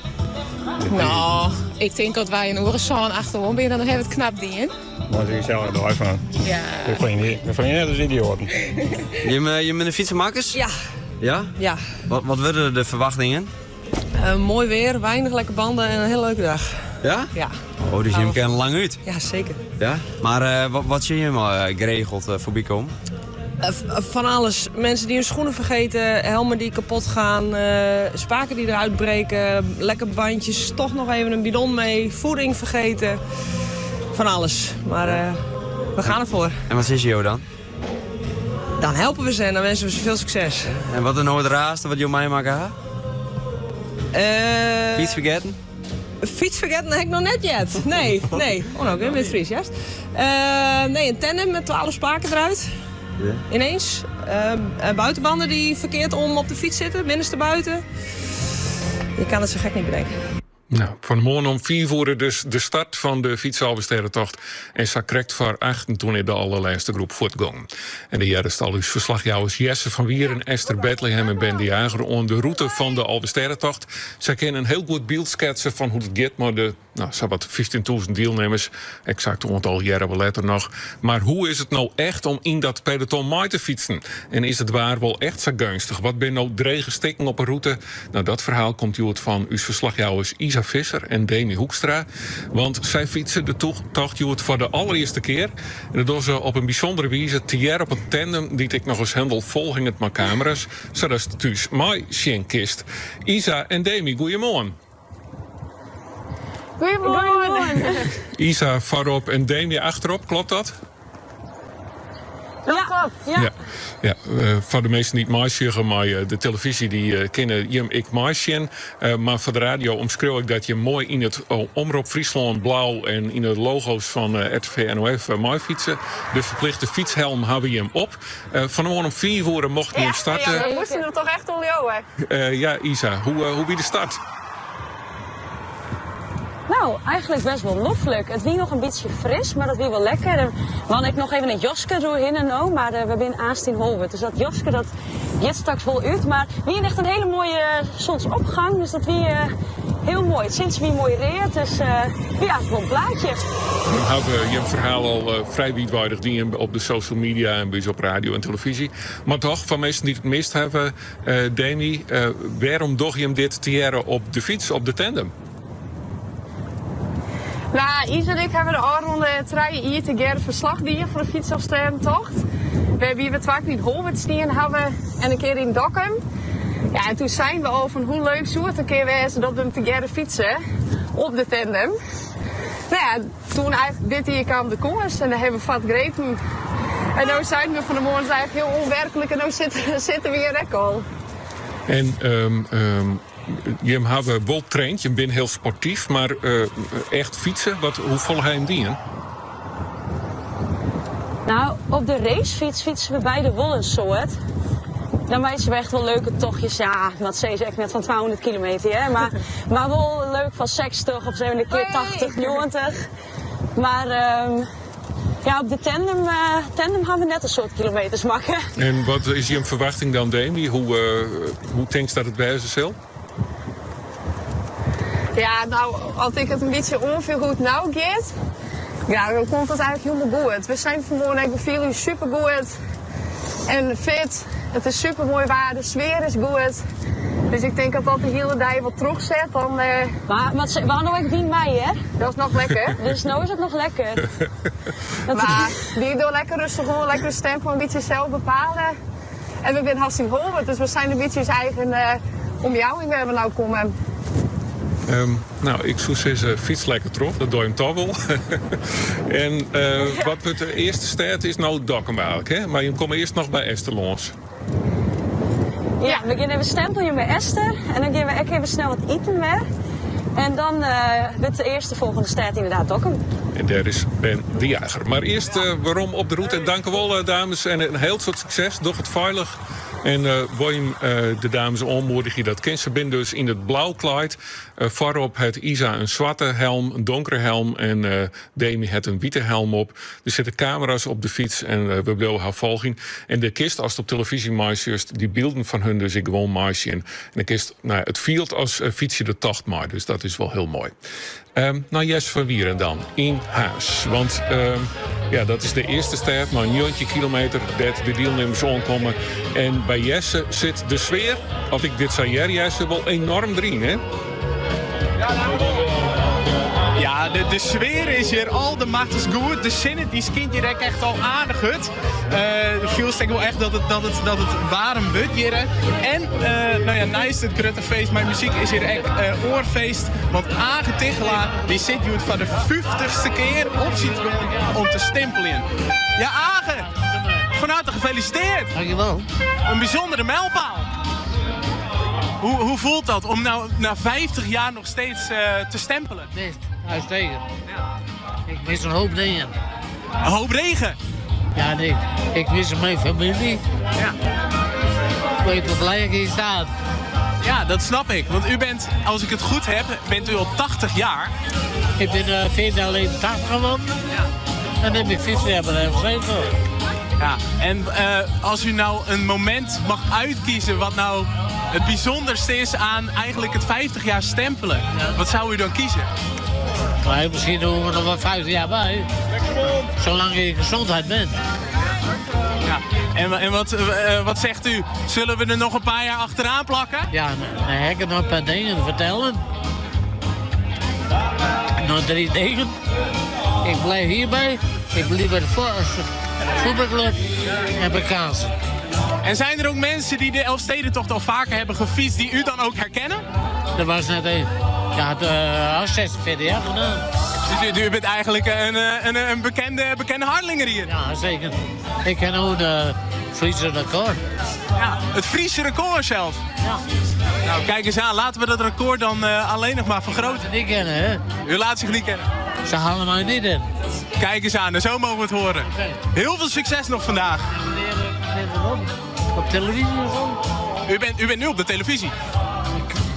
Nou, ik denk dat wij een oorenzaan achterom binnen, dan hebben we het knap dien. Maar ik zelf erbij van. Ja. Ik vind je net als idioten. Je bent een fietsenmakkers? Ja. Ja? Ja. Wat worden de verwachtingen? Mooi weer, weinig lekke banden en een hele leuke dag. Ja? Ja. Oh, dus je hem kennen lang uit? Ja, zeker. Ja? Maar wat zie je helemaal geregeld voorbij komen? Van alles. Mensen die hun schoenen vergeten, helmen die kapot gaan, spaken die eruit breken, lekker bandjes, toch nog even een bidon mee, voeding vergeten. Van alles. Maar we gaan ervoor. En wat is je dan? Dan helpen we ze en dan wensen we ze veel succes. En wat is nou het raarste wat je mij maken? Fiets vergeten? Fiets vergeten heb ik nog net yet. Nee. Oh nou, ik ben met Fries, juist. Nee, een tandem met 12 spaken eruit. Ja. Ineens. Buitenbanden die verkeerd om op de fiets zitten, binnenste buiten. Je kan het zo gek niet bedenken. Nou, vanmorgen om 4 uur dus de start van de fietsalversterrentocht. En zo correct voor 8 toen in de allerlaatste groep voortgang. En de jaren stal dus verslagjouwers Jesse van Wieren, Esther Bethlehem en Ben de Jager on de route van de Alversterrentocht. Zij kennen een heel goed beeld schetsen van hoe het gaat, maar de wat 15.000 deelnemers, exact al jaren later nog. Maar hoe is het nou echt om in dat peloton mee te fietsen? En is het waar wel echt zo gunstig? Wat ben nou dregen stikken op een route? Nou, dat verhaal komt uit van uw verslagjouwers Isa Visser en Demi Hoekstra. Want zij fietsen de tocht uit voor de allereerste keer. En dat doen ze op een bijzondere wijze. Tier op een tandem die ik nog eens hendel vol ging met mijn camera's. Zodat ze thuis mij zien kist. Isa en Demi, goeiemorgen. Goedemorgen. Isa voorop en Demi achterop, klopt dat? Ja, klopt. Ja, voor de meesten niet meisjegen, maar de televisie die kennen je ik meisjen. Maar voor de radio omschreeuw ik dat je mooi in het Omroep Friesland blauw en in de logo's van RTV NOF mooi fietsen. De verplichte fietshelm hebben je hem op. Vanmorgen om 4 uur mocht je hem starten. Ja, we moesten er toch echt om jou, ja, Isa, hoe wie de start? Nou, eigenlijk best wel loffelijk. Het wie nog een beetje fris, maar dat wie wel lekker. En we hadden ik nog even een joske doorheen en nou, maar we zijn aansteen holwerd. Dus dat joske, dat gaat straks wel uit. Maar wie heeft echt een hele mooie zonsopgang, dus dat wie heel mooi. Het sinds wie mooi reed, dus ja, wel een plaatje. We hebben je verhaal al vrij wijdwaardig die op de social media en bij op radio en televisie. Maar toch, van mensen die het mist hebben, Demi, waarom doch je hem dit tieren op de fiets, op de tandem? Nou, Isa en ik hebben de aanronde 3 jaar together verslag dienen voor de fietsafsterrentocht. We hebben hier 2 keer in Holwert staan hebben en een keer in Dokkum. Ja, en toen zijn we al van hoe leuk zou het een keer wezen dat we hem together fietsen op de tandem. Nou ja, toen eigenlijk dit hier kwam de koers en dan hebben we vat grepen. En nu zijn we van de morgen eigenlijk heel onwerkelijk en nu zitten we hier rek al. En je hebt wel traind, je bent heel sportief, maar echt fietsen, hoe volg je hem die? Nou, op de racefiets fietsen we beide wel een soort. Dan wijzen we echt wel leuke tochtjes, ja, dat zei ze echt net van 200 kilometer, hè? Maar wel leuk van 60 of zo een keer 80, 90. Maar ja, op de tandem gaan we net een soort kilometers maken. En wat is je verwachting dan, Demi? Hoe denk je dat het wijzen zal? Ja, nou, als ik het een beetje ongeveer goed nou gaat, ja, dan komt het eigenlijk helemaal goed. We zijn vanmorgen, we vielen super goed en fit. Het is super mooi waar, de sfeer is goed. Dus ik denk dat dat de hele dag wat terugzet, dan... Maar we hadden ook 10 mei, hè? Dat is nog lekker. Dus nu is het nog lekker. Maar die door lekker rustig gewoon, lekker de tempo een beetje zelf bepalen. En we zijn hartstikke Holwert, dus we zijn een beetje eigen om jou in we nou komen. Nou, ik zou zeggen, fiets lekker terug, dat doe je hem toch wel. En wat we de eerste stad is nou Dokkum eigenlijk, hè? Maar je komt eerst nog bij Esther langs. Ja, we gaan even stempelen bij Esther en dan gaan we ook even snel wat eten weer. En dan wordt de eerste volgende stad inderdaad Dokkum. En daar is Ben de Jager. Maar eerst waarom op de route. Dank u wel, dames. En een heel soort succes. Doe het veilig. En de dames aanmoedigen dat kind. Ze zijn dus in het blauw kleid. Voorop het Isa een zwarte helm, een donkere helm. En Demi het een witte helm op. Er zitten camera's op de fiets en we blijven haar volgen. En de kist, als het op televisie maakt, die beelden van hun dus ik gewoon maakt. En de kist, het field als fietsje de tocht maar. Dus dat is wel heel mooi. Nou, Jesse van Wieren dan, in huis. Want dat is de eerste stap, maar 90 kilometer dat de deelnemers aankomen. En bij Jesse zit de sfeer, als ik dit zei, Jesse, wel enorm erin, hè? Ja, de sfeer is hier al de machtig goed. De zinnen die skint hier echt al aardig uit. Viel denk wel echt dat het warm wordt hier. En naast het grote feest, mijn muziek is hier echt oorfeest. Want Age Tichelaar die zit hier voor de 50ste keer op zijn troon om te stempelen. Ja, Age, van harte gefeliciteerd. Dankjewel. Een bijzondere mijlpaal. Hoe voelt dat om nou na 50 jaar nog steeds te stempelen? Nee, uitstekend. Ja. Ik mis een hoop dingen. Een hoop regen? Ja, nee. Ik mis mijn familie. Ja. Ik weet hoe blij ik hier sta. Ja, dat snap ik. Want u bent, als ik het goed heb, bent u al 80 jaar. Ik ben 14 jaar geleden 80 geworden. Ja. En dan heb ik 15 jaar bij gezeten. Ja, en als u nou een moment mag uitkiezen wat nou het bijzonderste is aan eigenlijk het 50 jaar stempelen, wat zou u dan kiezen? Nou, misschien doen we nog wel 50 jaar bij. Zolang je in gezondheid bent. Ja. En wat zegt u? Zullen we er nog een paar jaar achteraan plakken? Ja, dan heb ik nog een paar dingen te vertellen. Nog 3 dingen. Ik blijf hierbij. Ik blijf bij de voetbalclub en bij Kaansen. En zijn er ook mensen die de Elfstedentocht al vaker hebben gefietst die u dan ook herkennen? Er was net één. Ja, al 46 jaar gedaan. Dus u bent eigenlijk een bekende hardlinger hier? Ja, zeker. Ik ken ook de Friese record. Ja, het Friese record zelfs? Ja. Nou, kijk eens aan. Laten we dat record dan alleen nog maar vergroten. Niet kennen, hè? U laat zich niet kennen. Ze halen mij niet in. Kijk eens aan, zo mogen we het horen. Okay. Heel veel succes nog vandaag. Op televisie of zo? U bent nu op de televisie.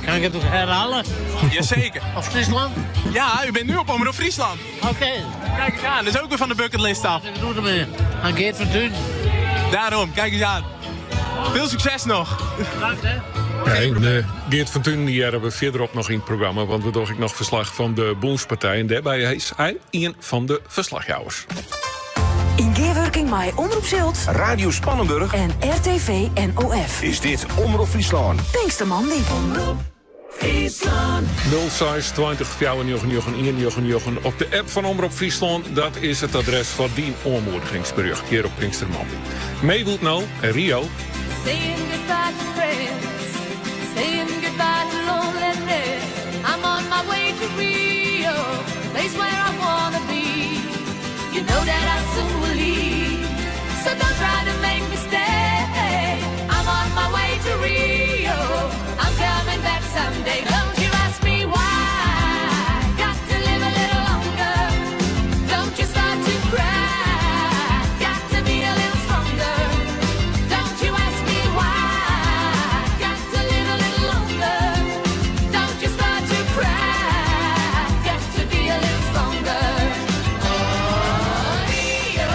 Kan ik het ook herhalen? Jazeker. Of Friesland? Ja, u bent nu op Omroep Friesland. Oké. Kijk eens aan, dat is ook weer van de bucketlist af. Ik doe ermee. Aan Geert van Thun. Daarom, kijk eens aan. Veel succes nog. Bedankt, hè. Ja, en Geert van Thun die hebben we verderop nog in het programma, want we doen nog verslag van de Boenspartij. En daarbij is hij een van de verslagjouwers. In Geerwerking bij Omroep Zilt, Radio Spannenburg en RTV NOF. Is dit Omroep Friesland. Pinkstermandi. Omroep Friesland. 06 20 499 op de app van Omroep Friesland. Dat is het adres van die aanmoedigingsbericht hier op Pinkstermandi. Meedoet nou Rio. Saying goodbye to friends, saying goodbye to loneliness. I'm on my way to Rio, the place where I wanna be. You know that I soon will leave, so don't try to make me stay. I'm on my way to Rio, I'm coming back someday. Don't you ask me why, got to live a little longer. Don't you start to cry, got to be a little stronger. Don't you ask me why, got to live a little longer. Don't you start to cry, got to be a little stronger. Oh, Rio.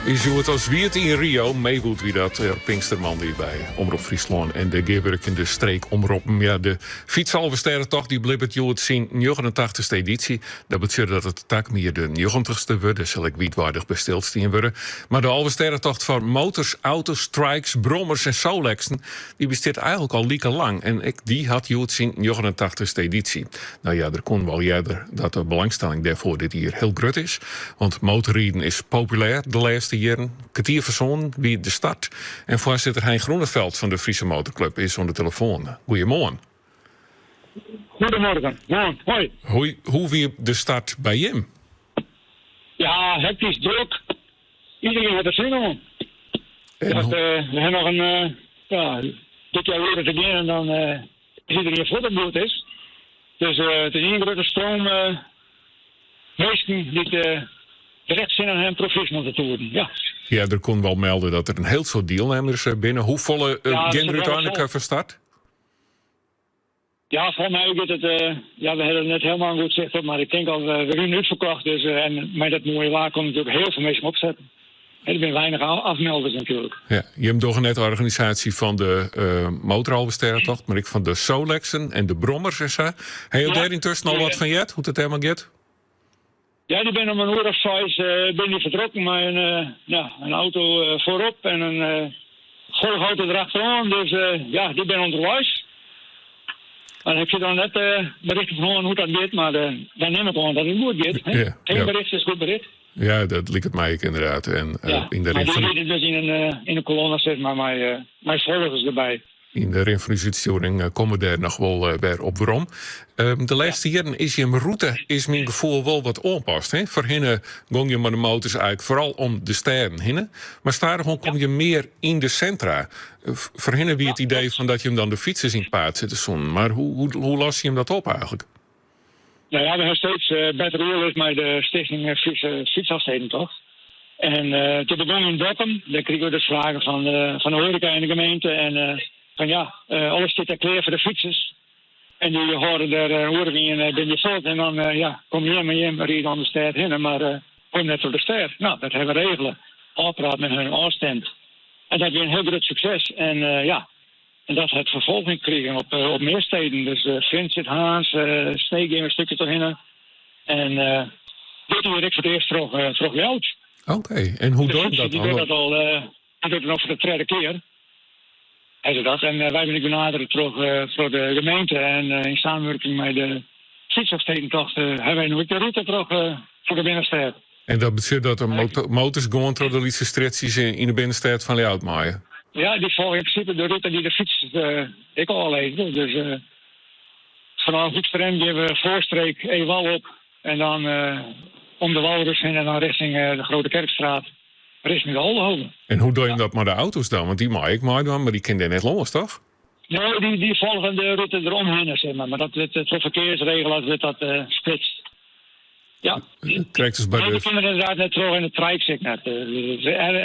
is het als wie het in Rio, meewoet wie dat, Pinksterman die bij Omroep Friesland en de Geerwerk in de streek omroepen. Ja, de fietsalversterrentocht die bleef het het zien 89ste editie. Dat betekent dat het tak meer de 90ste wordt, dus zal ik wietwaardig bij stilstaan worden. Maar de alversterrentocht van motors, auto's, strikes, brommers en solexen, die bestaat eigenlijk al lieke lang. En die had het zien 89ste editie. Nou ja, er kon wel eerder dat de belangstelling daarvoor dit hier heel groot is. Want motorrijden is populair de laatste jaren. Kwartier persoon wie de start. En voorzitter Hein Groeneveld van de Friese Motorclub is aan de telefoon. Goedemorgen. Goedemorgen. Hoi. Hoe wie de start bij hem? Ja, hectisch druk. Iedereen heeft er zin om. We hebben nog een dit jaar weer te gaan en dan is iedereen voor dat het is. Dus het is een grote stroom mensen die terecht zijn aan hem professional te worden. Ja. Ja, er kon wel melden dat er een heel soort deelnemers binnen. Hoe volle gaan uiteindelijk van start? Ja, voor mij gaat het. We hebben het net helemaal goed gezegd, maar ik denk al we zijn uitverkocht. Dus, en met dat mooie waar kon natuurlijk heel veel mensen opzetten. En er zijn weinig afmelders natuurlijk. Ja, je hebt toch net de organisatie van de motoralversterrentocht, maar ik van de Solexen en de Brommers en zo. Heb je daar intussen al wat van jet? Hoe het helemaal gaat? Ja, die ben om 1 uur of 5 ben die vertrokken met een auto voorop en een volgauto erachteraan. Dus die ben onderwijs. En ik heb dan net berichten van hoe dat gaat, maar dan neem ik gewoon dat het goed gaat. Geen bericht is goed bericht. Ja, dat lijkt het mij inderdaad. En, in de maar die zitten dus in een kolonne zitten, maar mijn volgers erbij. In de reinforceringssturing komen we daar nog wel weer op waarom. De laatste jaren is je route, is mijn gevoel wel wat aanpast. Hè? Voor hinnen ging je met de motors eigenlijk vooral om de steden hinnen. Maar stadigen kom je meer in de centra. Voor hinnen wie het idee van dat je hem dan de fietsers in paard zit te zonnen. Maar hoe las je hem dat op eigenlijk? Nou ja, we hebben steeds beter oorlog met de Stichting Friese Fietsafstedentocht. En te begonnen in Dokkum, daar kregen we dus vragen van de horeca in de gemeente. En alles zit er klaar voor de fietsers. En die horen we in ben je voort. En dan kom je met hem, rijd aan de stad heen. Maar kom net door de stad. Nou, dat hebben we regelen. Afpraat met hun aanstemt. En dat is een heel groot succes. En en dat het vervolging kregen op meer steden. Dus Frins zit Haans, Sneek een stukje toch in. En dit doe ik voor het eerst terug oud. Oké, en hoe doe je dat dan? Die doet het nog voor de tweede keer. En wij ben benaderd terug voor de gemeente. En in samenwerking met de fietsafstedentocht hebben wij nu de route terug voor de binnenstad. En dat betekent dat er motors gaan door de restricties in de binnenstad van Leeuwarden maaien? Ja, die volgen in principe de route die de fietsers ik al even. Dus vanaf Hoeksterem geven we voorstreek Ewal op. En dan om de Walrus heen en dan richting de Grote Kerkstraat. Richting de Holdenhoven. En hoe doe je dat met de auto's dan? Want die maai ik dan, maar die kunnen net los, toch? Nee, die volgen de route eromheen, zeg maar. Maar dat het voor verkeersregelaars wordt dat splitst. Ja. Krijgt dus bij die kunnen inderdaad net terug in de trijk, zeg net.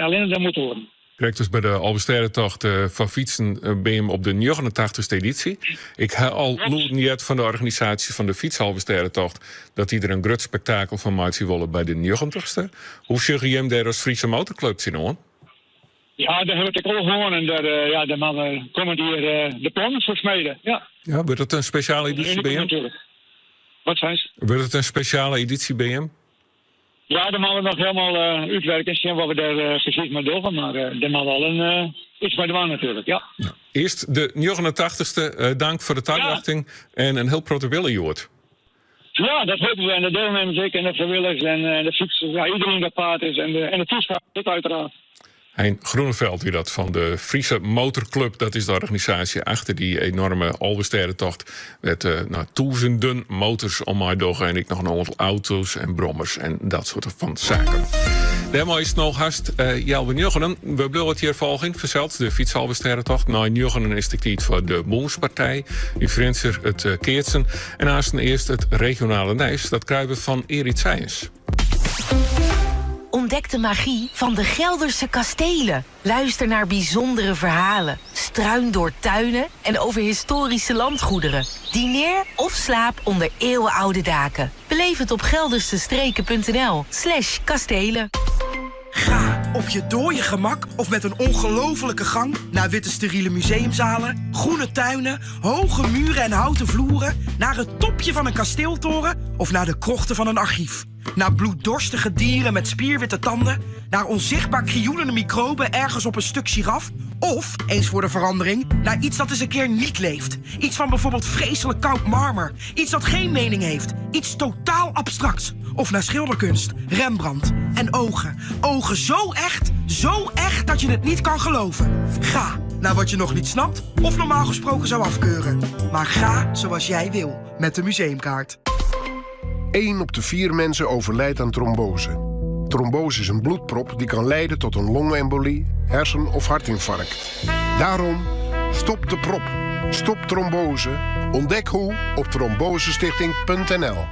Alleen dat moet horen. Krijgt dus bij de Alversterrentocht van fietsen ben je op de 89ste editie. Ik heb al net van de organisatie van de fietsalversterrentocht dat die er een groot spektakel van maakt willen bij de 90ste. Hoe zeg je hem daar als Friese Motorclub zien hoor? Ja, daar heb ik al gewoon en de mannen komen hier de plannen voor smeden. Ja, wordt het een speciale editie bij hem? Natuurlijk. Wat zijn ze? Wordt het een speciale editie bij hem? Ja, dan moeten we nog helemaal uitwerken en zien wat we daar precies mee doen. Maar er mag wel iets bij de man natuurlijk, ja. Eerst de 89ste, dank voor de toelichting en een heel protocol, Joort. Ja, dat hopen we. En de deelnemers zeker en de vrijwilligers en de fietsers. Ja, iedereen dat paard is en de toeschouwers uiteraard. Hein Groeneveld, die dat van de Friese Motorclub, dat is de organisatie achter die enorme Alversterrentocht. Met duizenden motors om mij door en ik nog een aantal auto's en brommers en dat soort van zaken. Daarmee is het nog haast Jelwe Njogenen. We blijven het hier volgen. Verzeld de fietsalversterrentocht. Na Njogenen is de tijd voor de Boonspartij. Die Frenser het Keertsen. En naast eerst het regionale Nijs. Dat krijgen we van Erit Seijens. Ontdek de magie van de Gelderse kastelen. Luister naar bijzondere verhalen. Struin door tuinen en over historische landgoederen. Dineer of slaap onder eeuwenoude daken. Beleef het op geldersestreken.nl/kastelen. Ga Op je dode gemak of met een ongelofelijke gang naar witte steriele museumzalen, groene tuinen, hoge muren en houten vloeren, naar het topje van een kasteeltoren of naar de krochten van een archief. Naar bloeddorstige dieren met spierwitte tanden, naar onzichtbaar krioelende microben ergens op een stuk giraf, of, eens voor de verandering, naar iets dat eens een keer niet leeft. Iets van bijvoorbeeld vreselijk koud marmer. Iets dat geen mening heeft. Iets totaal abstracts. Of naar schilderkunst, Rembrandt en ogen. Ogen zo echt dat je het niet kan geloven. Ga naar wat je nog niet snapt of normaal gesproken zou afkeuren. Maar ga zoals jij wil met de museumkaart. 1 op de 4 mensen overlijdt aan trombose. Trombose is een bloedprop die kan leiden tot een longembolie, hersen- of hartinfarct. Daarom, stop de prop. Stop trombose. Ontdek hoe op trombosestichting.nl.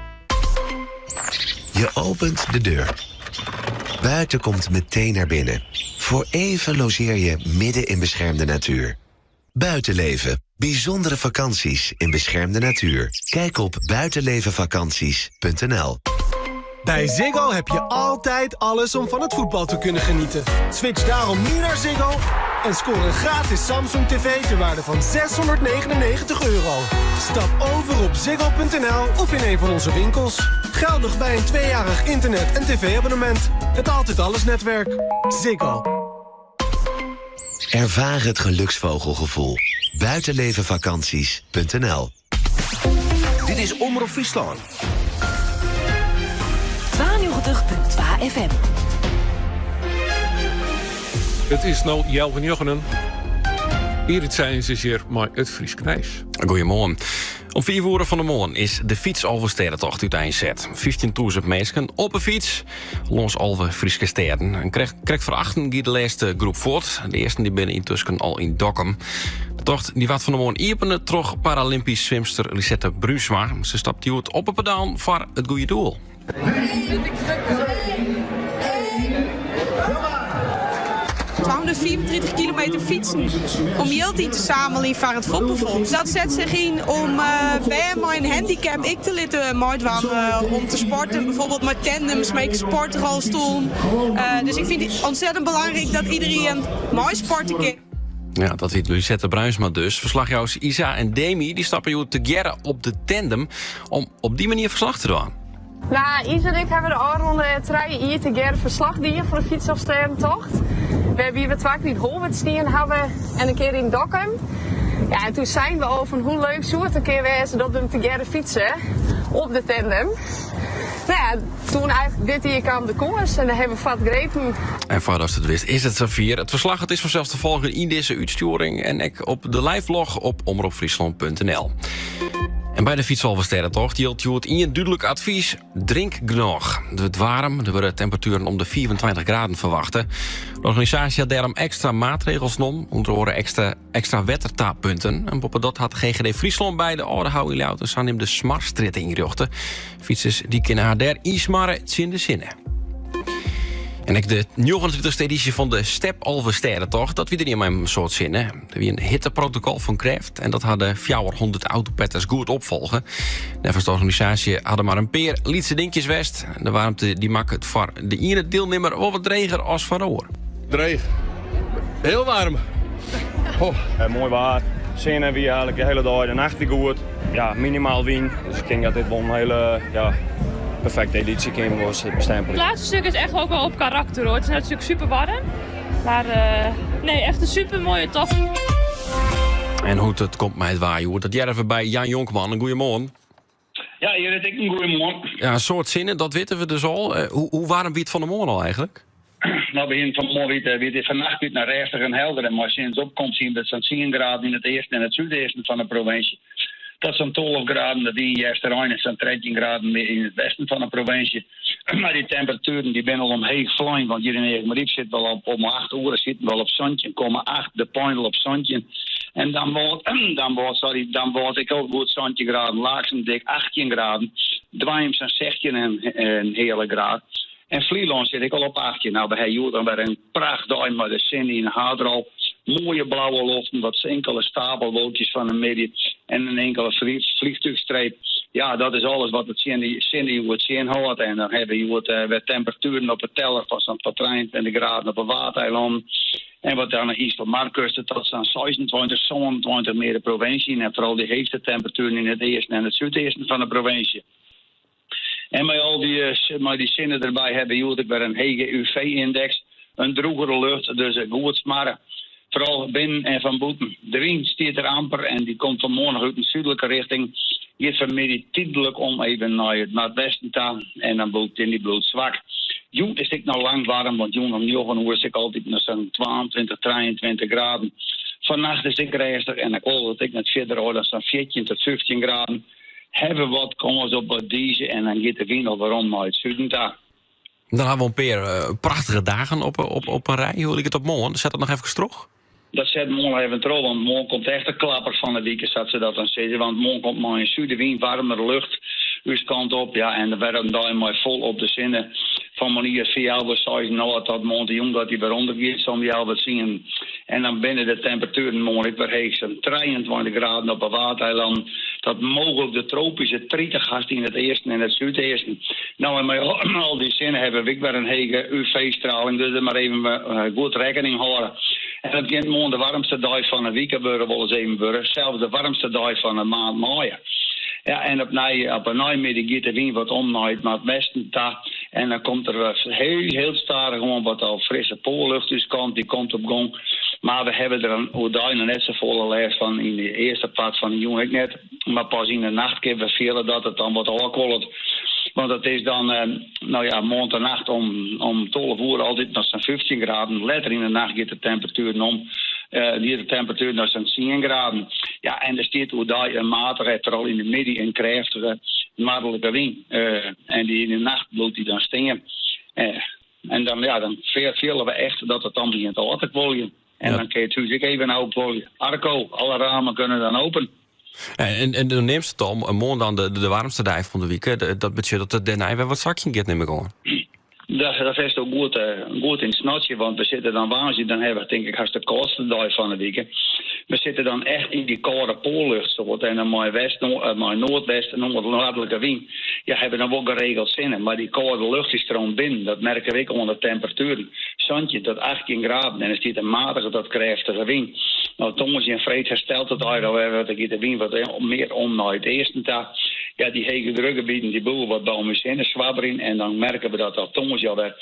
Je opent de deur. Buiten komt meteen naar binnen. Voor even logeer je midden in beschermde natuur. Buitenleven. Bijzondere vakanties in beschermde natuur. Kijk op buitenlevenvakanties.nl. Bij Ziggo heb je altijd alles om van het voetbal te kunnen genieten. Switch daarom nu naar Ziggo en scoor een gratis Samsung TV ter waarde van €699. Stap over op ziggo.nl of in een van onze winkels. Geldig bij een 2-jarig internet- en tv-abonnement. Het Altijd Alles netwerk. Ziggo. Ervaar het geluksvogelgevoel. Buitenlevenvakanties.nl. Dit is Omroep Friesland. 92.2 FM. Het is nou Jelgen Jochenen. Hier het zijn ze hier, maar het Fries knijs. Goedemorgen. Om 4 uur van de morgen is de fiets Alverstedentocht uiteenzet. 15.000 mensen op een fiets, langs alle Friese steden. En krijgt verachten gaat de laatste groep voort. De eerste die binnen intussen al in Dokkum. De tocht die wat van de morgen iepenen trog Paralympisch zwemster Lisette Bruusma. Ze stapt uit op een pedaal voor het goede doel. 234 kilometer fietsen om geld in te zamelen voor het Foppenfonds. Dat zet zich in om bij mijn handicap ik te laten meedoen om te sporten. Bijvoorbeeld met tandems, met sportrolstoel. Dus ik vind het ontzettend belangrijk dat iedereen mooi sporten kan. Ja, dat heet Lisette Bruinsma dus. Verslagjouwers Isa en Demi die stappen hier together op de tandem om op die manier verslag te doen. Nou, Isa en ik hebben de aanronde 3 hier together verslag dienen voor de fietsafstedentocht. We hebben hier 2 keer in Holwerdstien hebben en een keer in Dokkum. Ja, en toen zijn we over hoe leuk zou het een keer wezen dat we hem together fietsen op de tandem. Nou ja, toen eigenlijk dit hier kwam de koers en daar hebben we vat grepen. En voordat je het wist, is het Safir. Het verslag het is vanzelfs te volgen in deze uitsturing en ik op de livelog op omroepfriesland.nl. En bij de fietsalverstedentocht hield je het in je duidelijk advies: drink genoeg. Het warm, er worden temperaturen om de 24 graden verwachten. De organisatie had daarom extra maatregels genomen, onder andere extra wettertaappunten. En op dat had GGD Friesland bij de oude Houwilautus aan hem de smarstrit ingericht. Fietsers die kunnen haar daar ismaren in de zinnen. En ik de 29e editie van de Step Alverstedentocht, dat wie er niet maar een soort zinnen. Er wie een hitteprotocol van krijgt en dat hadden 400 autopetters goed opvolgen. Nevens de organisatie hadden maar een peer lietse dinkjes west. De warmte die maakt het voor de ene deelnemer wel wat dreger als van oor. Dreig. Heel warm. Oh. Mooi waar. Zin hebben we eigenlijk de hele dag. De nacht weer goed. Ja, minimaal wien. Dus ik denk dat dit wel een hele perfecte editie was bestempelen. Het laatste stuk is echt ook wel op karakter hoor. Het is natuurlijk super warm. Maar nee, echt een super mooie tocht. En hoe het komt met het waaien, hoe dat jij even bij Jan Jonkman. Een goeiemorgen. Ja, hier heb ik een goeiemorgen. Ja, een soort zinnen, dat weten we dus al. Hoe warm wie het van de morgen al eigenlijk? Nou, begin van morgen weer vannacht weer naar rustig en helder. En maar sinds opkomt zien dat zo'n 10 graden in het eerste en het zuidesten van de provincie. Dat zo'n 12 graden, dat die juist er en zo'n 13 graden in het westen van de provincie. Maar die temperaturen die zijn al omheen vloeien, want hier in Eegmariep zit wel op 8 uur, zit wel op zonnetje, 8 de pointel op zonnetje. En dan wordt ik ook goed zonnetje graden, laagst dik 18 graden, dwaaien zo'n 16 en hele graad. En Vlieland zit ik al op 18. Nou, bij Jood dan weer een prachtdag met de zin in Hadrol. Mooie blauwe lucht, wat enkele stapelwolkjes van een midden. en een enkele vliegtuigstreep. Ja, dat is alles wat het Cindy wordt zien houdt. En dan hebben je weer temperaturen op het teller van zo'n 23 graden op een watereiland. En wat dan is op Markkust tot zo'n 26, 27 meer de provincie. En vooral die heetste temperaturen in het eerste en het zuidesten van de provincie. En met al die zinnen erbij hebben je weer een hege UV-index. Een droegere lucht, dus goed smaren. Vooral binnen en van buiten. De wind stiert er amper en die komt vanmorgen uit een zuidelijke richting. Je vanmiddag tijdelijk om even naar het westen te gaan. En dan bloedt in die bloed zwak. Jong is ik nou lang warm, want jong om 9 uur is ik altijd naar zo'n 22, 23 graden. Vannacht is ik rustig en ik hoor dat ik net verder hoor dan zo'n 14 tot 15 graden. Hebben wat, komen ze op wat deze en dan gaat de wind al waarom naar het zuiden toe. Dan hebben we een paar prachtige dagen op een rij. Hoe ik het op morgen? Zet dat nog even terug? Dat zet morgen even terug, want morgen komt echt de klapper van de dieken, zat ze dat dan zeggen. Want morgen komt maar in zuidenwind, warmere lucht, uw kant op. Ja, en dan werden daar maar vol op de zinnen van manier 4 uur 6 nou dat morgen jong dat hij weer ondergeeft, zal je al wat zien. En dan binnen de temperaturen morgen weer heeg zo'n 23 graden op een watereiland. Dat mogelijk de tropische 30 gast in het eerste en het zuidesten. Nou, en met al die zinnen hebben we weer een hege UV-straling, dus er maar even goed rekening houden. En dat begint morgen de warmste dag van een week gebeuren, wel eens even gebeuren. Zelfs de warmste dag van een maand maaien. Ja, en op een namiddag gaat de wind wat omnaait naar het westen toe. En dan komt er heel stadig gewoon wat al frisse poollucht dus die komt op gang. Maar we hebben er een net zo volle lijst van in de eerste part van de jongen net. Maar pas in de nacht kunnen we velen dat het dan wat aankoelt. Want het is dan, morgen de nacht om 12 uur altijd naar zo'n 15 graden. Later in de nacht gaat de temperatuur om. Die de temperatuur naar zo'n 10 graden. Ja, en er staat hoe daar een matige, vooral in de midden, een krachtige, makkelijke wind. En die in de nacht bloedt die dan stingen. En dan vielen we echt dat het dan begint te laten worden. En dan kun je het huis ook even open worden. Arco, alle ramen kunnen dan open. En dan neemt het om morgen dan de warmste dag van de week. Dat betekent dat de daarna weer wat zakje gaat nemen gewoon. Dat is ook goed in het snotje, want we zitten dan waanzinnig, dan hebben we denk ik haast de koudste dag van de week. We zitten dan echt in die koude poollucht, en dan maar noordwesten, nog wat noordelijke wind. Ja, hebben dan wel geregeld zinnen, maar die koude lucht is stroom binnen, dat merken we ook onder de temperaturen. Zandje tot 18 graden en er zit een matige tot krachtige wind. Nou, Thomas en Vreed herstelt het uit, dat de wind wat meer om naar het eerste dag. Ja, die hege drukgebieden, die boel wat bij ons in de zwabbering. En dan merken we dat Thomas al weer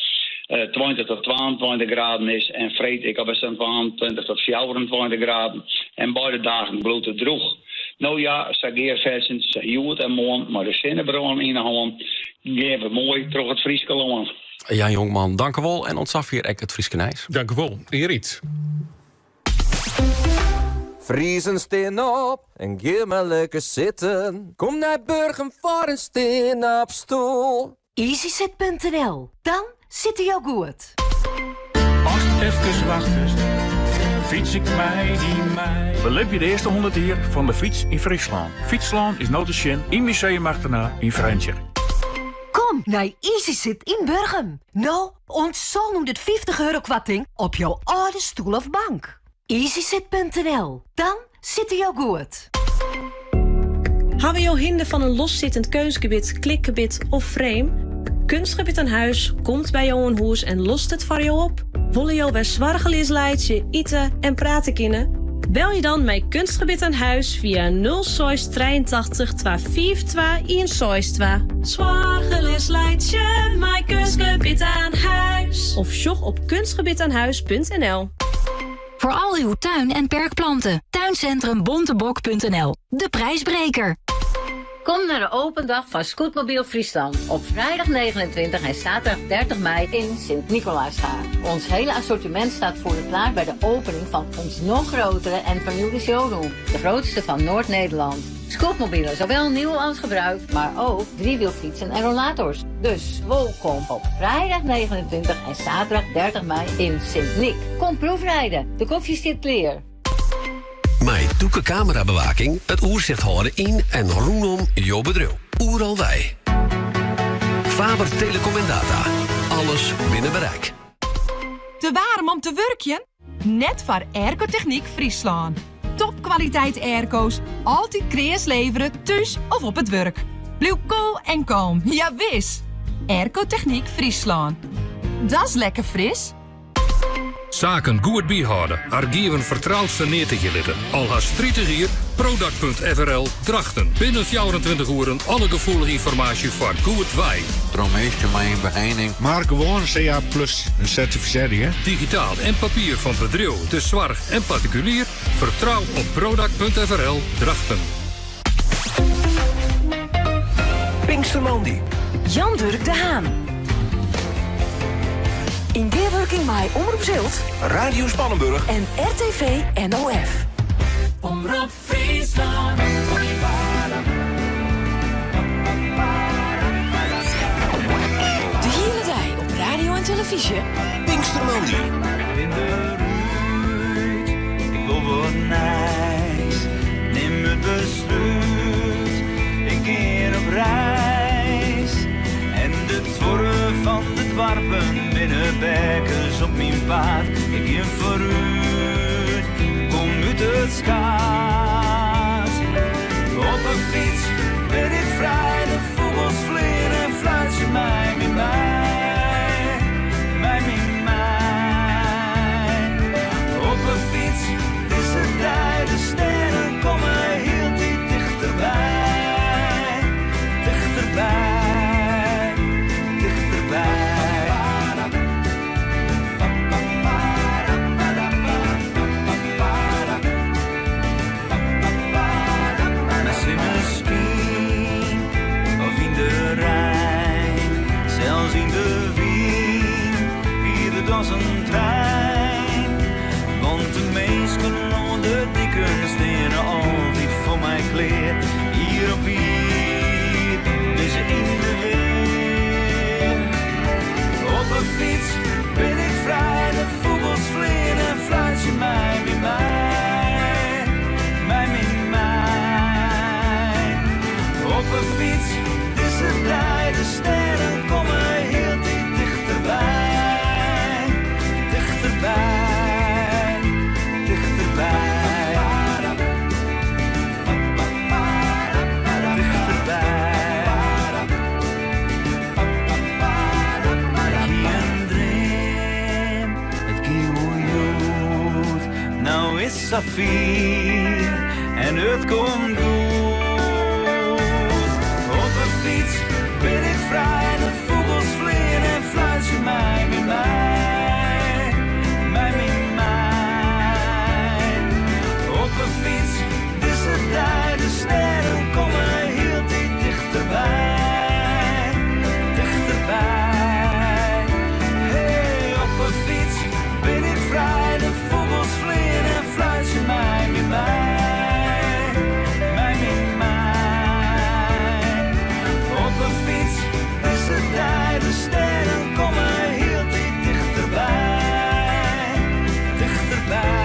20 tot 22 graden is. En Vreed, ik heb zo'n 22 tot 24 graden. En beide dagen bloedt het droog. Nou ja, sageerversens, jood en moon, maar de zinnenbron in de hand geven we mooi terug het Frieske land. Ja, jongman, dank u wel. En ontzag hier het Frieske Nijs. Dank u wel. Erit. Vriezen steen op en ga maar lekker zitten. Kom naar Burgum voor een steen op stoel. EasyZet.nl, dan zit hij al goed. Even wachten. Fiets ik mij die mij. Belep je de eerste 100 jaar van de fiets in Friesland. Fietsland is nou te zien in Museum achterna in Vrentje. Kom naar EasyZet in Burgum. Nou, ontzal nu dit 50 euro kwarting op jouw oude stoel of bank. EasyZet.nl, dan zit hij al goed. Hebben we jouw hinder van een loszittend keusgebied, klikgebied of frame? Kunstgebied aan huis komt bij jou een huis en lost het voor jou op. Willen jou weer zwargelies leidje, eten en praten kunnen? Bel je dan met Kunstgebied aan huis via 0683 252 162. Zwargelies leidje, mijn Kunstgebied aan huis. Of sjog op kunstgebiedaanhuis.nl. Voor al uw tuin- en perkplanten. Tuincentrum Bontebok.nl. De prijsbreker. Kom naar de open dag van Scootmobiel Friesland op vrijdag 29 en zaterdag 30 mei in Sint-Nicolaasgaard. Ons hele assortiment staat voor je klaar bij de opening van ons nog grotere en vernieuwde showroom. De grootste van Noord-Nederland. Scootmobielen, zowel nieuw als gebruikt, maar ook driewielfietsen en rollators. Dus welkom op vrijdag 29 en zaterdag 30 mei in Sint-Nic. Kom proefrijden, de koffie zit klaar. Met doeke camerabewaking het oerzicht houden in en rondom jouw bedrijf. Oeral wij. Faber Telecom en Data. Alles binnen bereik. Te warm om te werken? Net voor Ergotechniek Friesland. topkwaliteit airco's. Altijd kreas leveren, thuis of op het werk. Blijf cool en kalm, ja wis. Airco-techniek Friesland. Dat is lekker fris. Zaken goed bijhouden. Argieven vertrouwdste neer te gelitten. Al haast 30 hier, Product.frl Drachten. Binnen 24 uur alle gevoelige informatie voor goed wij. Droommeester mijn beheining. Maar gewoon CA Plus een certificering, hè? Digitaal en papier van bedrijf, de zwaar en particulier. Vertrouw op Product.frl Drachten. Pinkstermandy. Jan-Dirk de Haan. In weerwerking met Omroep Zilt, Radio Spannenburg en RTV NOF. Omroep Friesland. De hele dag op radio en televisie. Pinkstermandy. In de ruit, ik wil wat nice. Neem het besluit, ik keer op reis. En de tworren van de dwarpen binnen bekkers op mijn paard. Ik in vooruit, kom uit het skaat. Op een fiets ben ik vrij, de vogels vliegen en fluit ze mij met mij. Mij met mij. Op een fiets, het is het tijd, de sterren komen heel diep dichterbij. Dichterbij. Als een trein, want de meesten onder die kunsten altijd voor mij kleer. Hier op hier, is ze in de weer. Op een fiets ben ik vrij, de vogels vliegen en fluit ze mij bij mij. Mij met mij. Op een fiets, het is het tijd, de sterren komen heel diep dichterbij. Dichterbij, dichterbij, dichterbij. Ik zie een dream, het kieuwjoed. Nou is Safir en het komt goed. Op een fiets ben ik vrij, de vogels vliegen en fluit ze mij met mij. De sterren komen heel diep dichterbij, dichterbij. Hey, op een fiets ben ik vrij, de vogels vliegen en fluit ze mij met mij, mij met mij. Op een fiets is het tijd, de sterren komen heel diep dichterbij, dichterbij.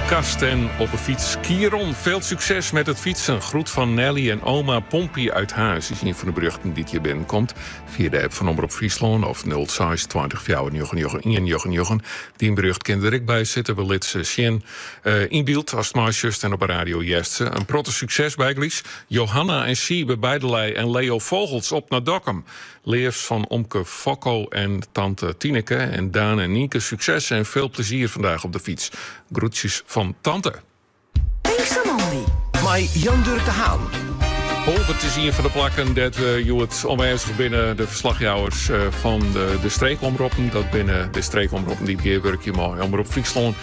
Kast en op een fiets. Kieron, veel succes met het fietsen. Groet van Nelly en oma Pompie uit Huis. Is een van de berichten die hier binnenkomt. Via de app van Omroep Friesland of 06 20 4 Die een bericht kan er direct bij zitten. We laten ze zien in beeld als het maar just en op radio juist. Een protte succes bij Glies. Johanna en Siebe Beidelij en Leo Vogels op naar Dokkum. Leefs van Omke Fokko en tante Tineke. En Daan en Nienke, succes en veel plezier vandaag op de fiets. Groetjes van tante. Pinkstermandy. Maar Jan Dirk de Haan. Holbert is hier van de plakken dat je het onwijzig binnen de verslagjouwers van de streekomroepen. Dat binnen de streekomroepen die beheerwerk je mooi. Omroep Friesland,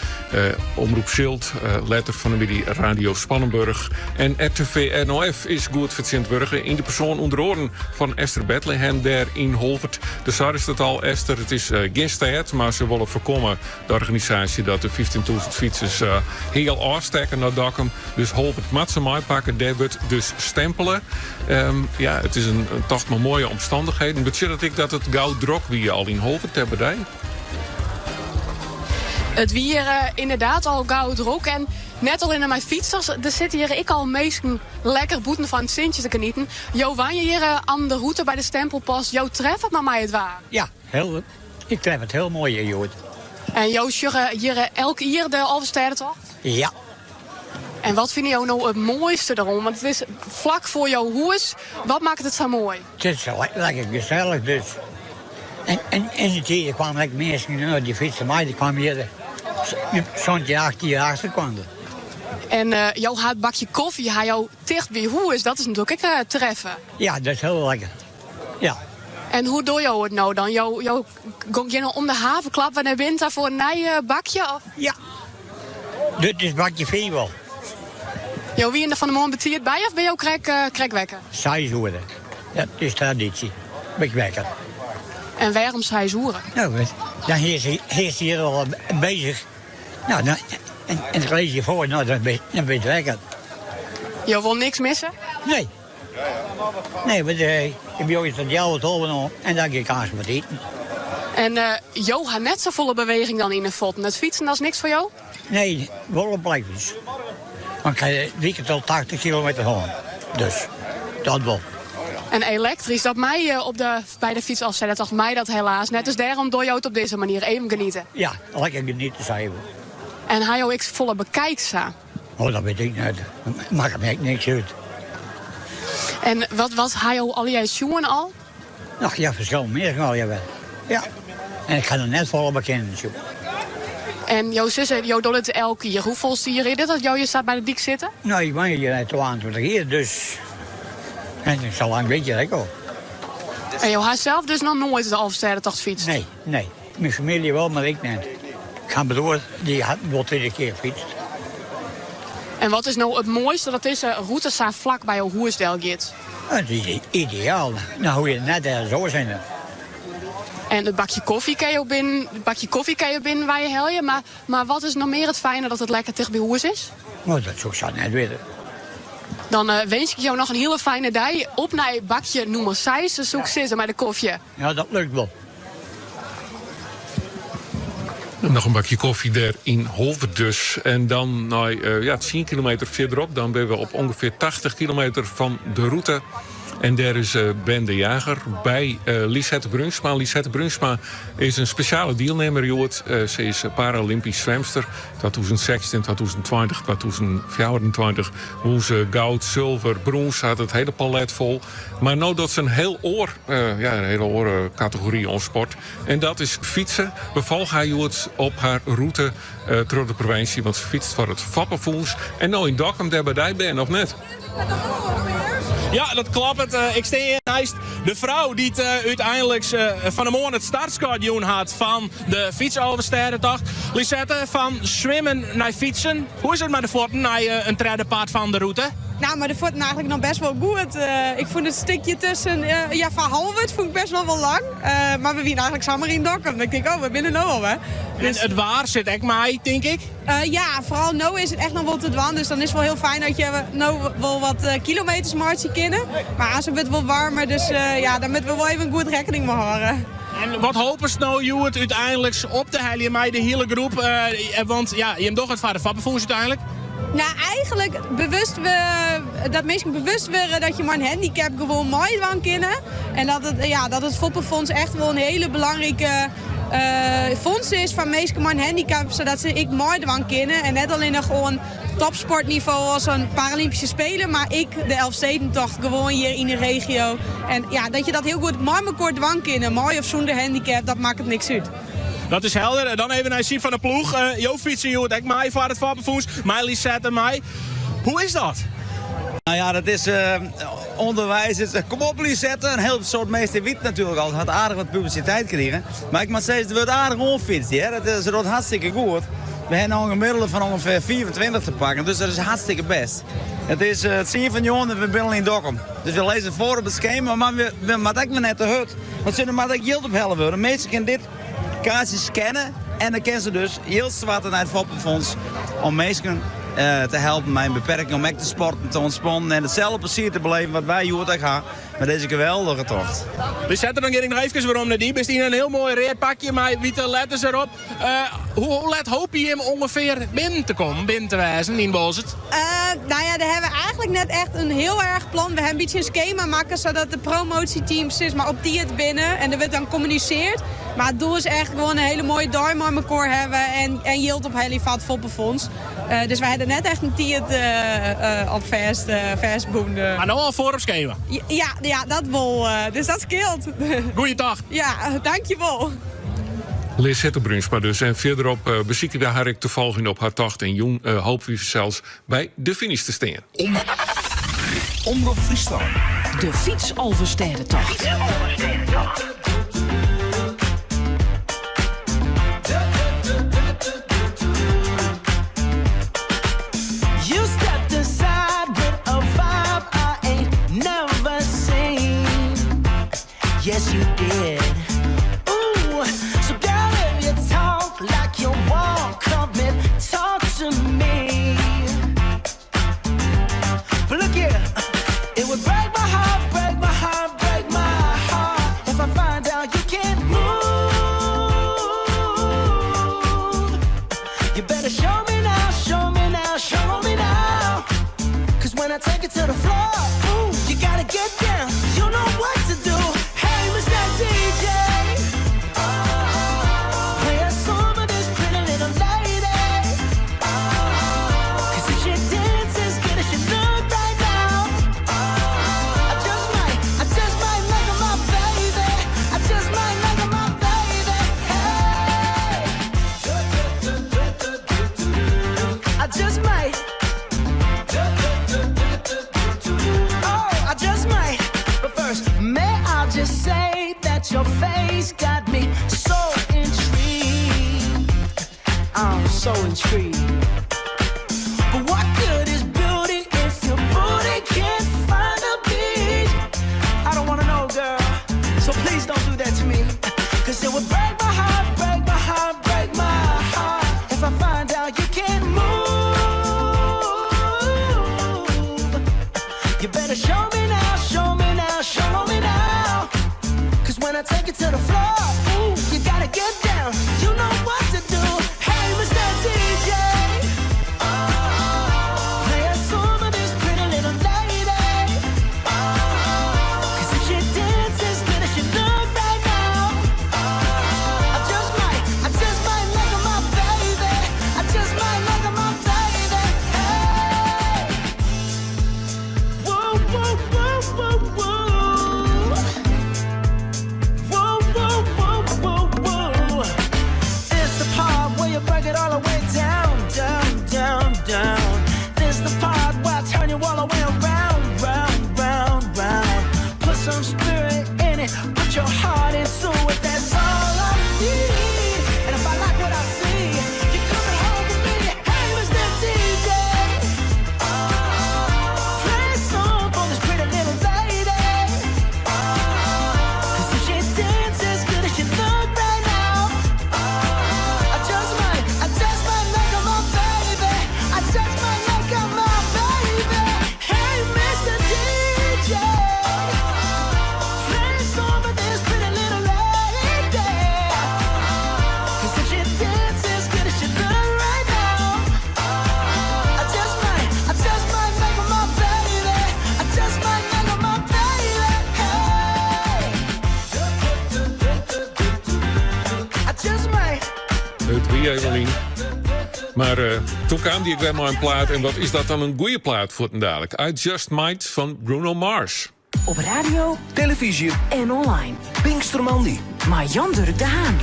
Omroep Schild, letter van de middag Radio Spannenburg. En RTV NOF is goed voor Sint-Burger in de persoon onder oren van Esther Bethlehem daar in Holbert. Dus daar is het al, Esther. Het is geen stad, maar ze willen voorkomen, de organisatie, dat de 15.000 fietsers heel afsteken naar Dokkum. Dus Holbert moet ze mij pakken, daar wordt dus stempelen. Ja, het is een toch maar mooie omstandigheden. Betekent dat het gauw drok wie al in Holbert hebben daar? Het weer inderdaad al gauw druk. En net al in mijn fietsers, er zitten hier ik al meesten lekker boeten van het Sintje te genieten. Jo, wanneer je hier aan de route bij de stempelpost, Jo, treft het maar mij het waar? Ja, ik tref het heel mooi hier, Jood. En Jo, hier elke jaar de Alversterrentocht? Ja. En wat vind je nou het mooiste erom? Want het is vlak voor jouw huis. Wat maakt het zo mooi? Het is lekker gezellig dus. En in de tijd kwamen like mensen die fietsen, maar die kwamen hier zo'n 18 jaar seconden. En jouw bakje koffie, jou dicht bij huis, dat is natuurlijk ook treffen. Ja, dat is heel lekker. Ja. En hoe doe je het nou dan? Jou ging je nou om de havenklap en naar winter voor een bakje? Of? Ja. Dit is bakje veebel. Jo, wie in de van de morgen betiert bij of ben je ook krekwekker? Seizoenen. Dat is traditie. Bekwekker. En waarom seizoenen? Nou, dan heerst hier al bezig. Nou, en dan lees je voor, nou, dan ben je lekker. Je wil niks missen? Nee. Nee, want ik heb ooit het jouw het over en dan ga ik aan wat eten. En Jo had net zo volle beweging dan in de fotten. Het fietsen, dat is niks voor jou? Nee, wel op blijven. Want ik ga weekend al 80 kilometer heen. Dus, dat wel. En elektrisch, dat mij bij de fiets afzetten, dat mij dat helaas net. Dus daarom doe je het op deze manier even genieten. Ja, lekker genieten, zei we. En hij jou ik volle bekijksa. Oh, dat weet ik niet. Maakt me niks uit. En wat hij jou al jij schoenen al? Nog ja, verschillende meer al, jawel. Ja. En ik ga er net volle bekenden zoeken. En jouw zus, jou doet het elke keer. Hoeveel stier is dit dat jou je staat bij de dik zitten? Nou, ik ben hier 22 jaar, dus... En zo lang weet je dat ook. En jou had zelf dus nog nooit de Alversterrentocht fietst? Nee. Mijn familie wel, maar ik niet. Ik ga bedoel, die had wel 2 keer gefietst. En wat is nou het mooiste dat deze route staat vlak bij jouw huisdel gaat? Het is ideaal. Nou, hoe je net zo zijn. En het bakje koffie kan je binnen waar je hel je. Maar wat is nog meer het fijne dat het lekker dicht bij huis is? Nou, dat zou ik zo net weten. Dan wens ik jou nog een hele fijne dag. Op naar bakje nummer 6, dus succes met de koffie. Ja, dat lukt wel. Nog een bakje koffie daar in Holbert dus. En dan 10 kilometer verderop. Dan ben we op ongeveer 80 kilometer van de route. En daar is Ben de Jager bij Lisette Brunsma. Lisette Brunsma is een speciale deelnemer, Jood. Ze is Paralympisch zwemster. 2016, 2020, 2024. Hoe ze goud, zilver, brons had het hele palet vol. Maar nou dat ze een hele oorcategorie ontsport. En dat is fietsen. We volgen haar, Jood, op haar route door de provincie. Want ze fietst voor het Vappenvoens. En nou in Dokkum, daar bij die ben, of net? Ja, dat klopt. Ik sta hier naast de vrouw die het uiteindelijk van de morgen het startschot had van de fietsoversterrentocht. Lisette, van zwemmen naar fietsen. Hoe is het met de voeten naar een derde part van de route? Nou, maar de voeten eigenlijk nog best wel goed. Ik vond het stukje tussen van Halwert vond ik best wel lang. Maar we winnen eigenlijk samen in Dokkum. Ik denk, we binnen nou al, hè. Dus... En het waar zit echt mij, denk ik? Ja, vooral nu is het echt nog wel te dwan. Dus dan is het wel heel fijn dat je nou wel wat kilometers marchen kunnen. Maar als het wel warmer, dus dan moeten we wel even goed rekening mee houden. En wat hopen ze nou, Joet, uiteindelijk op te halen met de hele groep? Want je hebt toch het van de Vappenvoens uiteindelijk. Nou, eigenlijk dat mensen bewust worden dat je maar een handicap gewoon mooi kan kennen. En dat het Vappenfonds echt wel een hele belangrijke fondsen is van mensen met een handicap, zodat ze ik mooi ervan kennen. En net alleen nog gewoon topsportniveau als een Paralympische Spelen, maar ik de Elfstedentocht gewoon hier in de regio. En ja, dat je dat heel goed mooi met kort dwang kennen, mooi of zonder handicap, dat maakt het niks uit. Dat is helder. Dan even naar Siep van de ploeg. Jo fietsen, joh, ik mij voor het Vappenvoens. Mij Lisette, mij. Hoe is dat? Nou ja, dat is onderwijs. Kom op, Lisette. Een heel soort meester Wiet natuurlijk al. Had aardig wat publiciteit gekregen. Maar ik moet zeggen, er wordt aardig onfietst. Dat is hartstikke goed. We hebben nog een gemiddelde van ongeveer 24 te pakken. Dus dat is hartstikke best. Het zien van jongen, we willen in Dokkum. Dus we lezen voor op het schema, maar we maken ook net de hut. Want ze moeten ook geld ophellen worden. Mensen kunnen dit kaartje scannen. En dan kennen ze dus heel zwart naar het Vappenfonds om mensen te helpen met een beperking, om echt te sporten, te ontspannen en hetzelfde plezier te beleven wat wij hier gaan met deze geweldige tocht. We zetten dan nog even waarom naar die. Is hier een heel mooi reerpakje met witte letters erop. Hoe laat hoop je hem ongeveer binnen te komen, binnen te wijzen in Bozet? Nou ja, daar hebben we eigenlijk net echt een heel erg plan. We hebben een beetje een schema maken zodat de promotieteams is, maar op die het binnen en er wordt dan communiceerd. Maar het doel is echt gewoon een hele mooie duim aan elkaar hebben en yield op Helivat Vappenfonds. Dus wij hadden net echt een tiert op versboende. Maar nou al voor op schema? Ja, dat wel. Dus dat scheelt. Goeiedag. Ja, dankjewel. Lisette Brunsma dus. En verderop beziekte de haar ik te volgen op haar tocht. En jong hoop we zelfs bij de finish te staan. Omroep Friesland. De Fietsalverstedentocht. You stepped inside with a vibe I ain't never seen. Yes, you did. Ooh, so girl, if you talk like you walk, come and talk to me. But look here, it would break my heart, break my heart, break my heart if I find out you can't move. You better show me now, show me now, show me now. Cause when I take it to the floor, ooh, you gotta get down. You know what to do. Hey, Mr. DJ, play a song of this pretty little lady. Cause if she dances good as she look right now, I just might make her my baby. I just might make her my baby. Hey, I just might. Oh, I just might. But first, may I just say that your face got me so intrigued. I'm so intrigued. But what good is beauty if your booty can't find a beat? I don't wanna know, girl. So please don't do that to me. Cause it would break my heart, break my heart, break my heart if I find out you can't move. You better show me now, show me now, show me now. Cause when I take it to the floor, ooh, you gotta get down. You know what to do. Hey, Mr. DJ, play a song of this pretty little lady. Cause if she dances good as she look right now, I just might make her my baby. I just might make her my baby. Hey, whoa, whoa, whoa, whoa, whoa. Whoa, whoa, whoa, whoa, whoa. It's the part where you break it all the way down, down, down, down. This the part where I turn you all the way around, round, round, round. Put some spirit in it, put your heart into it. That's all I need. And if I like what I see, you're coming home with me. Hey, Mr. DJ, play a song for this pretty little lady. Cause if she dances good as she look right now, I just might make her my wie Evelien. Maar toen kwam die weer maar een plaat. En wat is dat dan een goede plaat voor ten dadelijk? I Just Might van Bruno Mars. Op radio Televisie. en online. Pinkstermandy. Maar Jan Durk de Haan.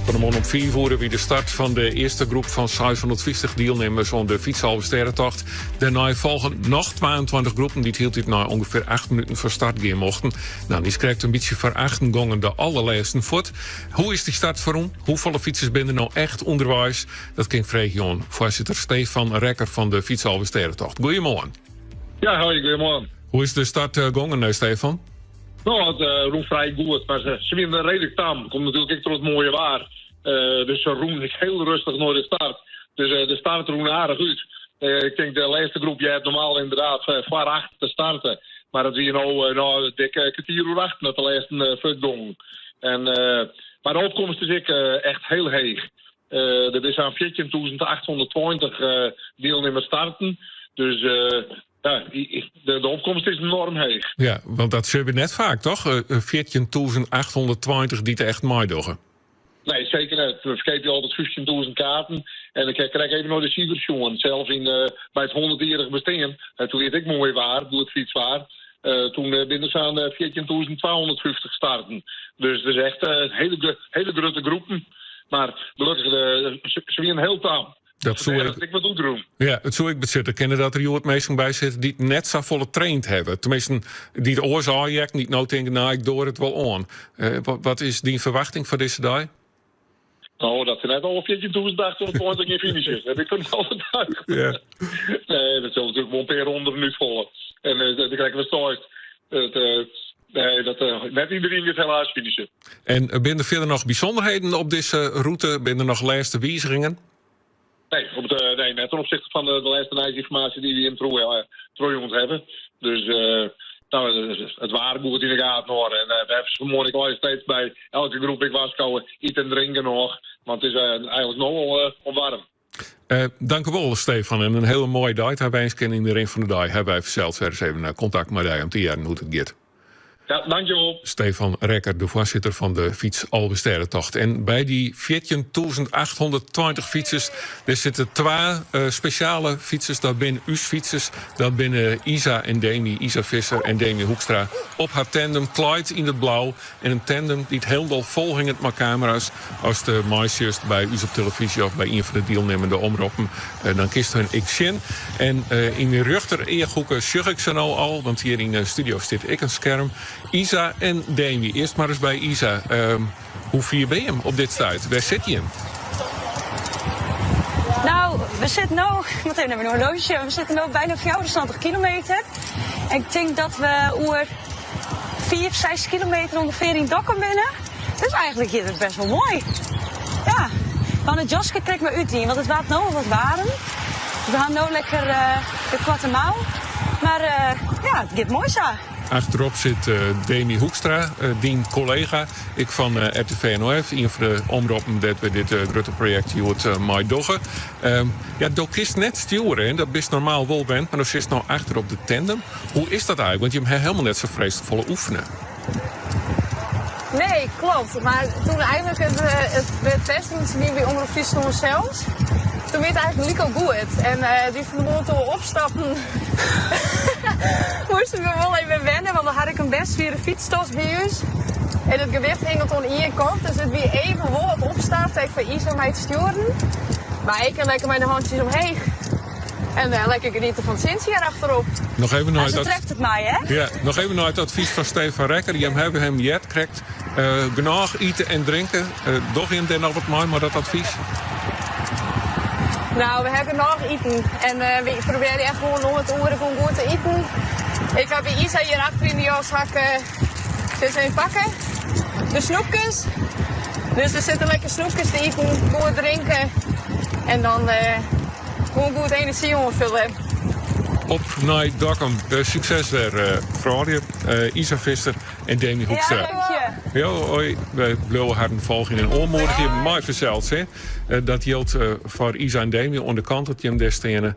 Vanmorgen om 4 uur weer de start van de eerste groep van 650 deelnemers aan de fietshalve-sterrentocht. Daarna volgen nog 22 groepen die het hield dit na ongeveer 8 minuten van start gaan mochten. Nou, die krijgt een beetje verachten gongen de allerlaatste voet. Hoe is die start voor hem? Hoeveel fietsers ben er nou echt onderwijs? Dat ging vragen aan voorzitter Stefan Rekker van de fietshalve-sterrentocht. Goedemorgen. Ja, hoi, goedemorgen. Hoe is de start gongen, Stefan? Nou, het roemt vrij goed, maar ze winnen redelijk tam. Komt natuurlijk echt door het mooie waar. Dus ze roemen heel rustig naar de start. Dus de start roemt aardig uit. Ik denk de laatste groep, jij hebt normaal inderdaad voor 8 te starten. Maar dat zie je nou dik kwartier uur achter met de laatste futgong. Maar de opkomst is echt heel heeg. Er is aan 14.820 deelnemers starten. Dus ja, de opkomst is enorm heeg. Ja, want dat zullen we net vaak, toch? 14.820 die te echt maaidoggen. Nee, zeker niet. We vergeten altijd 15.000 kaarten. En ik krijg even nog de cijfers jongen. Zelfs bij het 100-jarig bestaan. Toen werd ik mooi waar, doe het fiets waar. Toen binnen ze aan 14.250 starten. Dus dat is echt hele grote groepen. Maar gelukkig, ze winnen heel taam. Dat zou ik wat doen. Ja, het zou ik bezitten. Kennen dat er wat mensen bij zitten die het net zo volle traind hebben. Tenminste, die de oorzaak niet nou denken, nou, ik door het wel aan. Wat is die verwachting voor deze dag? Nou, dat ze net al 14.820 in finish is. Dat heb ik er al overtuigd. Ja. Nee, dat zal natuurlijk wel een paar ronde minuut volgen. En dan krijgen we start. Net iedereen gaat helaas finishen. En ben er verder nog bijzonderheden op deze route? Ben er nog laatste wijzigingen? Nee, net ten opzichte van de laatste informatie die we in Trooi hebben. Dus het waren goed in de gaten hoor. En we hebben vanmorgen al steeds bij elke groep ik was komen eten en drinken nog. Want het is eigenlijk nog wel warm. Dank u wel, Stefan. En een hele mooie dag. Daarbij eens in de ring van de dag hebben wij zelfs weer eens even contact met jou om te jaren hoe het gaat. Ja, dankjewel. Stefan Rekker, de voorzitter van de Fiets Alve Sterrentocht. En bij die 14.820 fietsers, er zitten 2 speciale fietsers. Dat binnen fietsers, dat binnen Isa en Demi, Isa Visser en Demi Hoekstra. Op haar tandem, Clyde in het blauw. En een tandem die het helemaal volhingend met camera's. Als de meisjes bij u op televisie of bij een van de deelnemende omroepen. Dan kist hun ik zin. En in de rechter eerhoeken zag ik ze nou al, want hier in de studio zit ik een scherm. Isa en Demi. Eerst maar eens bij Isa. Hoe vier ben je hem op dit tijd? Waar zit je hem? Nou, we zitten nu, ik moet even naar mijn horloge. We zitten nu bijna 470 kilometer. En ik denk dat we over 4-6 kilometer ongeveer in Dokkum binnen. Dus eigenlijk is het best wel mooi. Ja, van het Joske trekt me uit in, want het waait nou wat warm. We gaan nu lekker de Korte Mouw. Maar ja, het gaat mooi zo. Achterop zit Demi Hoekstra, die collega. Ik van RTV NOF, een van de omroepen dat we dit grote project hier mij doggen. Ja, dat is net sturen, en dat is normaal wel bent, maar dan zit nou achter op de tandem. Hoe is dat eigenlijk? Want je hebt helemaal net zo vreselijk oefenen. Nee, klopt. Maar toen eigenlijk het testen die bij Omroep Friesland zelfs, toen werd het eigenlijk Lico goed. En die van de motor opstappen moesten we wel even wennen, want dan had ik een best weer een fietstas bij ons. En het gewicht hing er toen in je kant, dus het weer even wel wat opstapt, ik van Isa mij te sturen. Maar ik kan lekker mijn handjes omheen. En lekker genieten van Cynthia achterop. Nog even nooit zo treft het mij, hè? Ja, nog even nooit het advies van Stefan Rekker. Je hebben hem jet krijgt. Genoeg eten en drinken. Doch je hem dan nog wat mooi, maar dat advies? Nou, we hebben nog eten. En we proberen echt gewoon om het oren gewoon goed te eten. Ik heb bij Isa hier achter in de jaszak zitten in pakken. De snoepjes. Dus er zitten lekker snoepjes te eten, goed drinken. En dan gewoon goed energie omvullen. Op naar Dokkum. Succes weer, Fraude, Isa Visser en Demi Hoekstra. Ja, Ja, hoi. We blijven haar volgen in een onmorgen hier mooi verzeld. Dat geldt voor Isa en Demi aan de kant dat je hem destijds.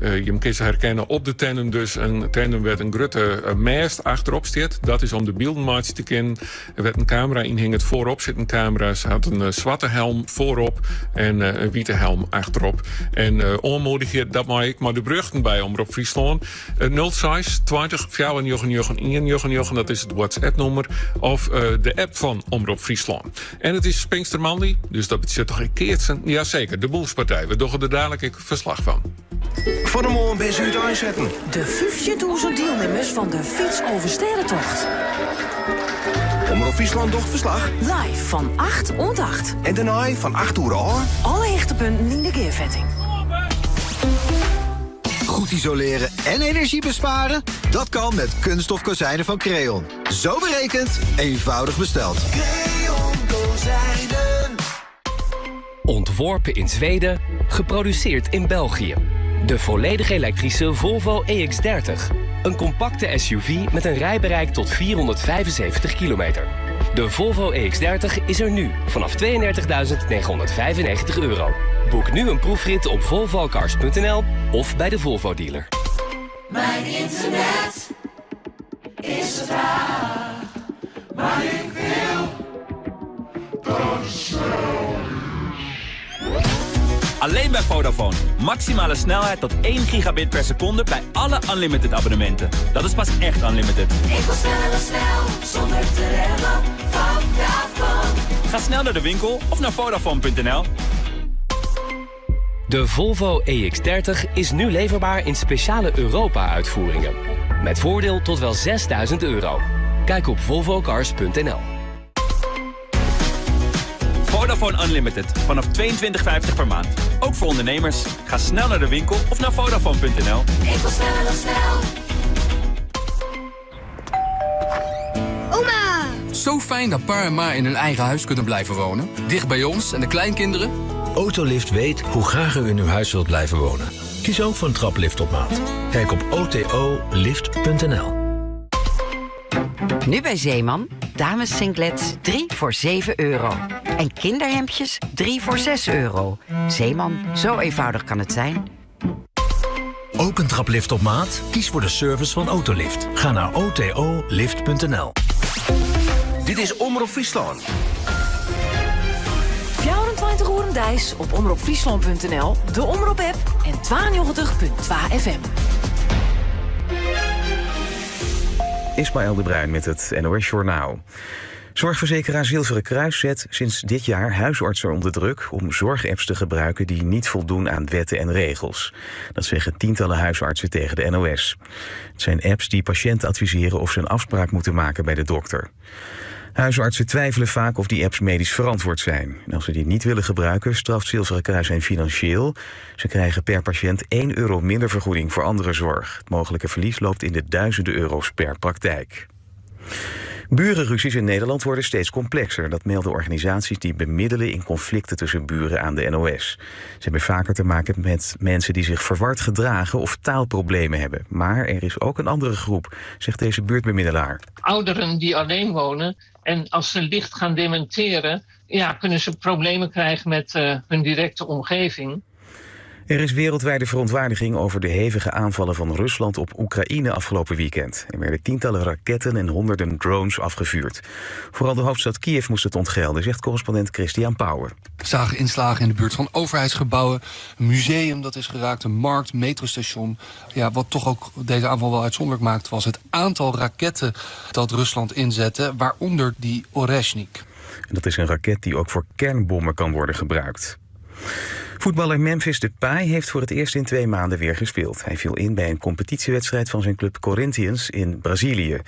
Je kunt ze herkennen op de tandem. Dus een tandem werd een grote mast achterop staat. Dat is om de beeldenmaatjes te kennen. Er werd een camera in, hing het voorop zitten camera. Ze had een zwarte helm voorop en een witte helm achterop. En onmoedig dat maak ik maar de bruggen bij Omroep Friesland. 06 20 499 dat is het WhatsApp-nummer. Of de app van Omroep Friesland. En het is Pinkstermandy, dus dat betekent toch een keertje. Jazeker, de Boelspartij. We doen er dadelijk verslag van. Van de morgen ben je uit aanzetten. De 50.000 deelnemers van de Fiets over Sterrentocht. Omroep Friesland docht verslag. Live van 8 tot 8. En daarna van 8 uur al. Alle hechtepunten in de keervetting. Goed isoleren en energie besparen? Dat kan met kunststof kozijnen van Creon. Zo berekend, eenvoudig besteld. Creon kozijnen. Ontworpen in Zweden, geproduceerd in België. De volledig elektrische Volvo EX30. Een compacte SUV met een rijbereik tot 475 kilometer. De Volvo EX30 is er nu vanaf €32.995. Boek nu een proefrit op volvocars.nl of bij de Volvo dealer. Mijn internet is traag, maar ik wil dat het snel is. Alleen bij Vodafone. Maximale snelheid tot 1 gigabit per seconde bij alle unlimited abonnementen. Dat is pas echt unlimited. Ik wil snel, zonder te remmen. Vodafone. Ga snel naar de winkel of naar Vodafone.nl. De Volvo EX30 is nu leverbaar in speciale Europa-uitvoeringen. Met voordeel tot wel €6.000. Kijk op volvocars.nl. Vodafone Unlimited. Vanaf €22,50 per maand. Ook voor ondernemers. Ga snel naar de winkel of naar Vodafone.nl. Ik wil snel. Oma! Zo fijn dat pa en ma in hun eigen huis kunnen blijven wonen. Dicht bij ons en de kleinkinderen. Autolift weet hoe graag u in uw huis wilt blijven wonen. Kies ook voor een traplift op maat. Kijk op otolift.nl. Nu bij Zeeman. Dames singlets 3 voor €7. En kinderhemdjes 3 voor €6. Zeeman, zo eenvoudig kan het zijn. Ook een traplift op maat? Kies voor de service van Autolift. Ga naar otolift.nl. Dit is Omroep Friesland. 24 uur Dijs op omroepfriesland.nl, de Omroep-app en 92.2 FM. Ismaël de Bruin met het NOS Journaal. Zorgverzekeraar Zilveren Kruis zet sinds dit jaar huisartsen onder druk om zorgapps te gebruiken die niet voldoen aan wetten en regels. Dat zeggen tientallen huisartsen tegen de NOS. Het zijn apps die patiënten adviseren of ze een afspraak moeten maken bij de dokter. Huisartsen twijfelen vaak of die apps medisch verantwoord zijn. En als ze die niet willen gebruiken, straft Zilveren Kruis hen financieel. Ze krijgen per patiënt €1 minder vergoeding voor andere zorg. Het mogelijke verlies loopt in de duizenden euro's per praktijk. Burenruzies in Nederland worden steeds complexer. Dat melden organisaties die bemiddelen in conflicten tussen buren aan de NOS. Ze hebben vaker te maken met mensen die zich verward gedragen of taalproblemen hebben. Maar er is ook een andere groep, zegt deze buurtbemiddelaar. Ouderen die alleen wonen en als ze licht gaan dementeren, kunnen ze problemen krijgen met hun directe omgeving. Er is wereldwijde verontwaardiging over de hevige aanvallen van Rusland op Oekraïne afgelopen weekend. Er werden tientallen raketten en honderden drones afgevuurd. Vooral de hoofdstad Kiev moest het ontgelden, zegt correspondent Christian Pauwen. We zagen inslagen in de buurt van overheidsgebouwen, een museum dat is geraakt, een markt, metrostation. Ja, wat toch ook deze aanval wel uitzonderlijk maakte was het aantal raketten dat Rusland inzette, waaronder die Oreshnik. En dat is een raket die ook voor kernbommen kan worden gebruikt. Voetballer Memphis Depay heeft voor het eerst in 2 maanden weer gespeeld. Hij viel in bij een competitiewedstrijd van zijn club Corinthians in Brazilië.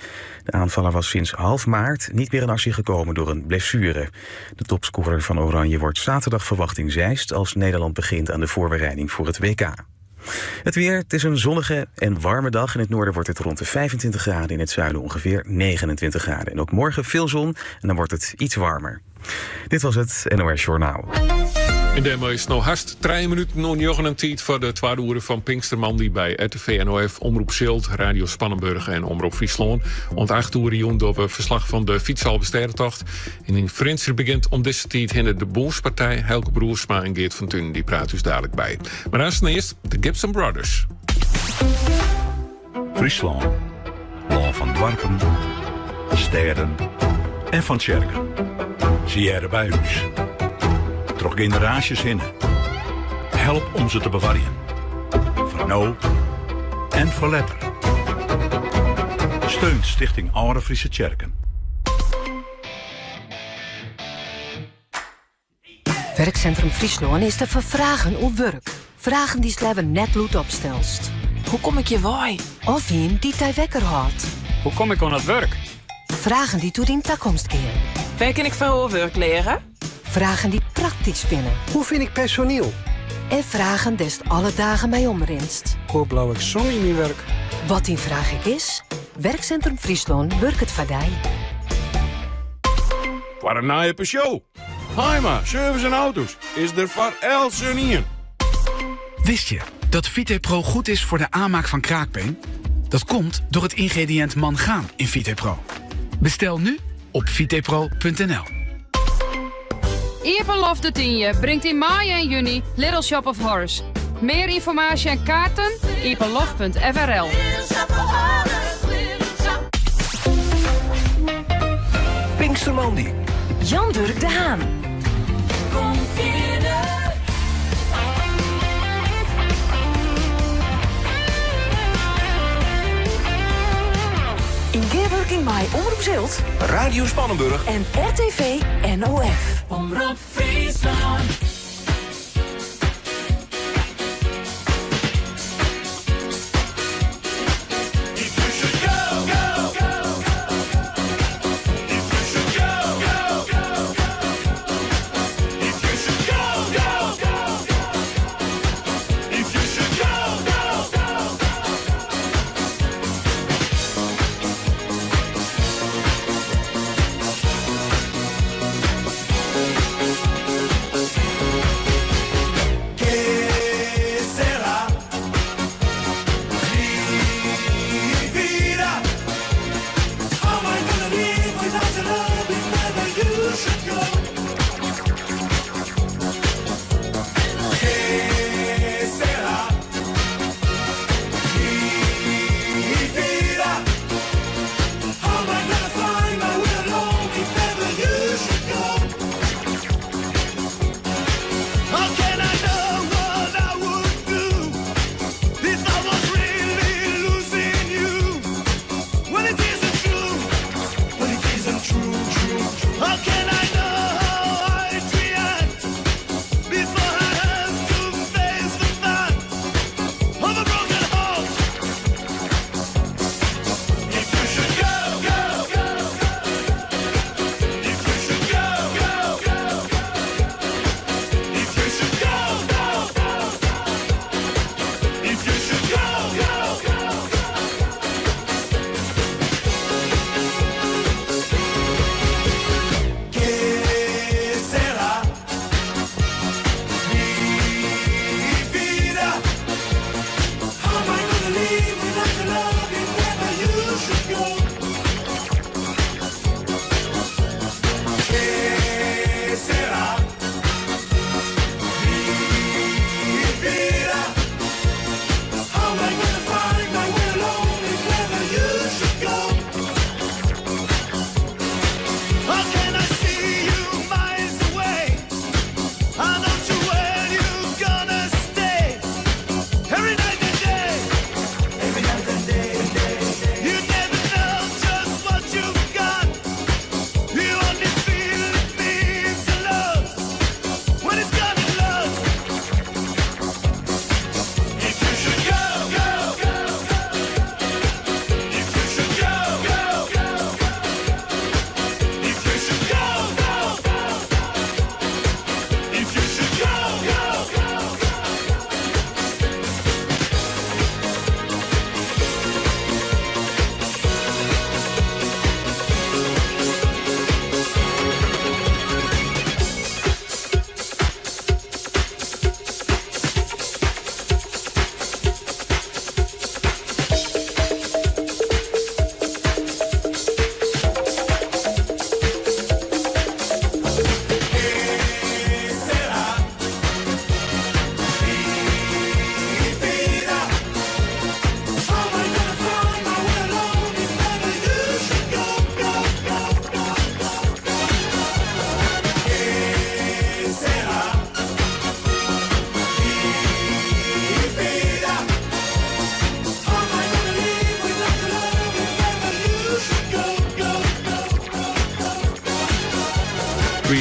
De aanvaller was sinds half maart niet meer in actie gekomen door een blessure. De topscorer van Oranje wordt zaterdag verwacht in Zeist als Nederland begint aan de voorbereiding voor het WK. Het weer, het is een zonnige en warme dag. In het noorden wordt het rond de 25 graden, in het zuiden ongeveer 29 graden. En ook morgen veel zon en dan wordt het iets warmer. Dit was het NOS Journaal. En daarmee is het nog haast 3 minuten nog niet een tijd voor de 2 uur van Pinksterman die bij RTV NOF, Omroep Zilt, Radio Spannenburg en Omroep Friesland. Om 8 uur doen door we verslag van de Fietsalbesterrentocht. En in Frenster begint om deze tijd hinder de Boerspartij, Helke Broersma en Geert van Tuin, die praat dus dadelijk bij. Maar als eerst de Gibson Brothers. Friesland, land van dorpen, steden en van kerken. Zie je bij ons. Toch generaties in. Help om ze te bewaren. Voor nou en voor later. Steun Stichting Oude Friese Kerken. Werkcentrum Friesland is te vervragen op werk. Vragen die sleven net lood opstelst. Hoe kom ik je waai? Of een die tij wekker houdt. Hoe kom ik aan het werk? Vragen die toe in toekomst keren. Waar kan ik veel werk leren? Vragen die praktisch spinnen. Hoe vind ik personeel? En vragen des alle dagen bij omrinst. Hoe blauw ik zon in mijn werk? Wat die vraag ik is, Werkcentrum Friesland werkt het voor jou. Voor een naaie show. Heima, service en auto's. Is er voor elsen in. Wist je dat VitePro goed is voor de aanmaak van kraakbeen? Dat komt door het ingrediënt mangaan in VitePro. Bestel nu op vitepro.nl. Iepenlof de Tienje brengt in mei en juni Little Shop of Horrors. Meer informatie en kaarten? iepenlof.frl. Pinkstermandy. Jan-Dirk de Haan. In Geerwerking bij Omroep Zilt, Radio Spannenburg en RTV NOF. Omroep Friesland.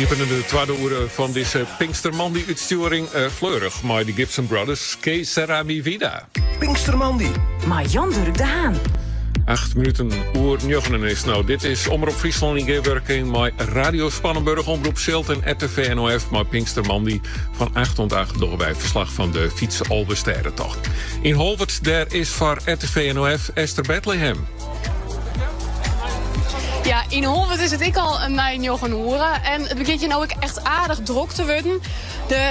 Hier binnen de tweede uur van deze Pinkstermandi-uitsturing fleurig. Maar de Gibson Brothers, Que Sera Mi Vida. Pinkstermandi. Maar Jan-Dirk de Haan. 8 minuten oer 9 is nou. Dit is Omroep Friesland in gewerking met Radio Spannenburg, Omroep Zilt en RTV NOF met Pinkstermandi van 8 tot 8 door bij verslag van de fiets Albesterrentocht. In Holwert daar is voor RTV NOF Esther Bethlehem. Ja, in Holwert is het ik al een 9 uur en het begint je nou ook echt aardig druk te worden.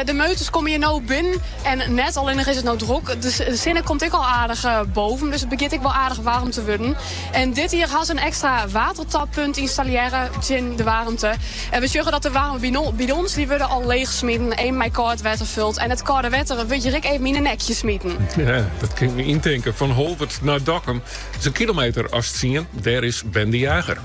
De meuters komen hier nou binnen en net alleen nog is het nou druk. De zinnen komt ik al aardig boven, dus het begint ik wel aardig warm te worden. En dit hier had een extra watertappunt installeren in de warmte. En we zeggen dat de warme bidons die worden al leeg smitten, één met koud water vult. En het koude water wil je even in een nekje smitten. Ja, dat kan ik me indenken. Van Holwert naar Dokkum is een kilometer als het zien. Daar is Ben de Jager.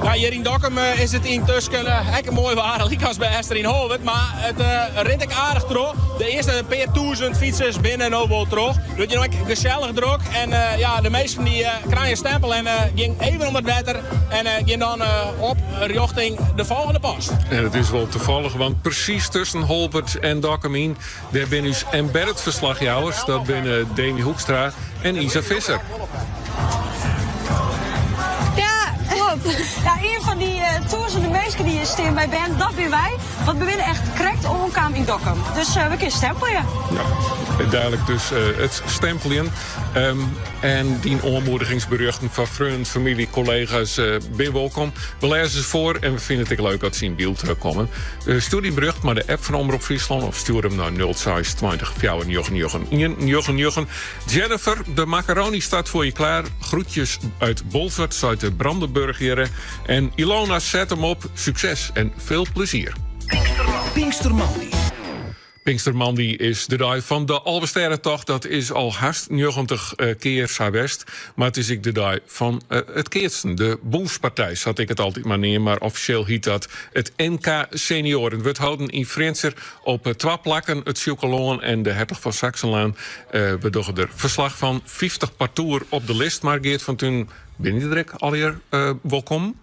Ja, hier in Dokkum is het intussen een mooi waar, ik als bij Esther in Holwert, maar het rent ik aardig terug. De eerste paar duizend fietsers binnen nou wel terug. Dus je nog gezellig druk en ja, de meesten die krijgen een stempel en ging even om het water en ging dan op richting de volgende post. En het is wel toevallig, want precies tussen Holwert en Dokkum in, daar ben dus embedded verslagjouwers. Dat binnen Demi Hoekstra en Isa Visser. Ja, een van die duizenden mensen die hier staan bij Ben, dat ben wij. Want we willen echt correct om elkaar in Dokkum. Dus we kunnen stempelen. Ja, duidelijk dus het stempelen. En die aanmoedigingsberichten van vrienden, familie, collega's ben welkom. We lezen ze voor en we vinden het leuk dat ze in beeld komen. Stuur die bericht maar de app van Omroep Friesland of stuur hem naar 026 499. Jennifer, de macaroni staat voor je klaar. Groetjes uit Bolsward, zuid de Brandenburg hier. En Ilona, zet hem op. Succes en veel plezier. Pinkstermandi. Pinkstermandi is de dag van de Albesterrentocht. Dat is al haast 90 keer geweest. Maar het is ook de dag van het keertsen. De Boelspartij zat ik het altijd maar neer. Maar officieel heet dat het NK Senioren. We houden in Frenser op 2 plakken. Het Sjoekeloon en de Hertog van Saxenlaan. We doen er verslag van 50 parcours op de list. Maar Geert van Toen, ben je direct alweer welkom?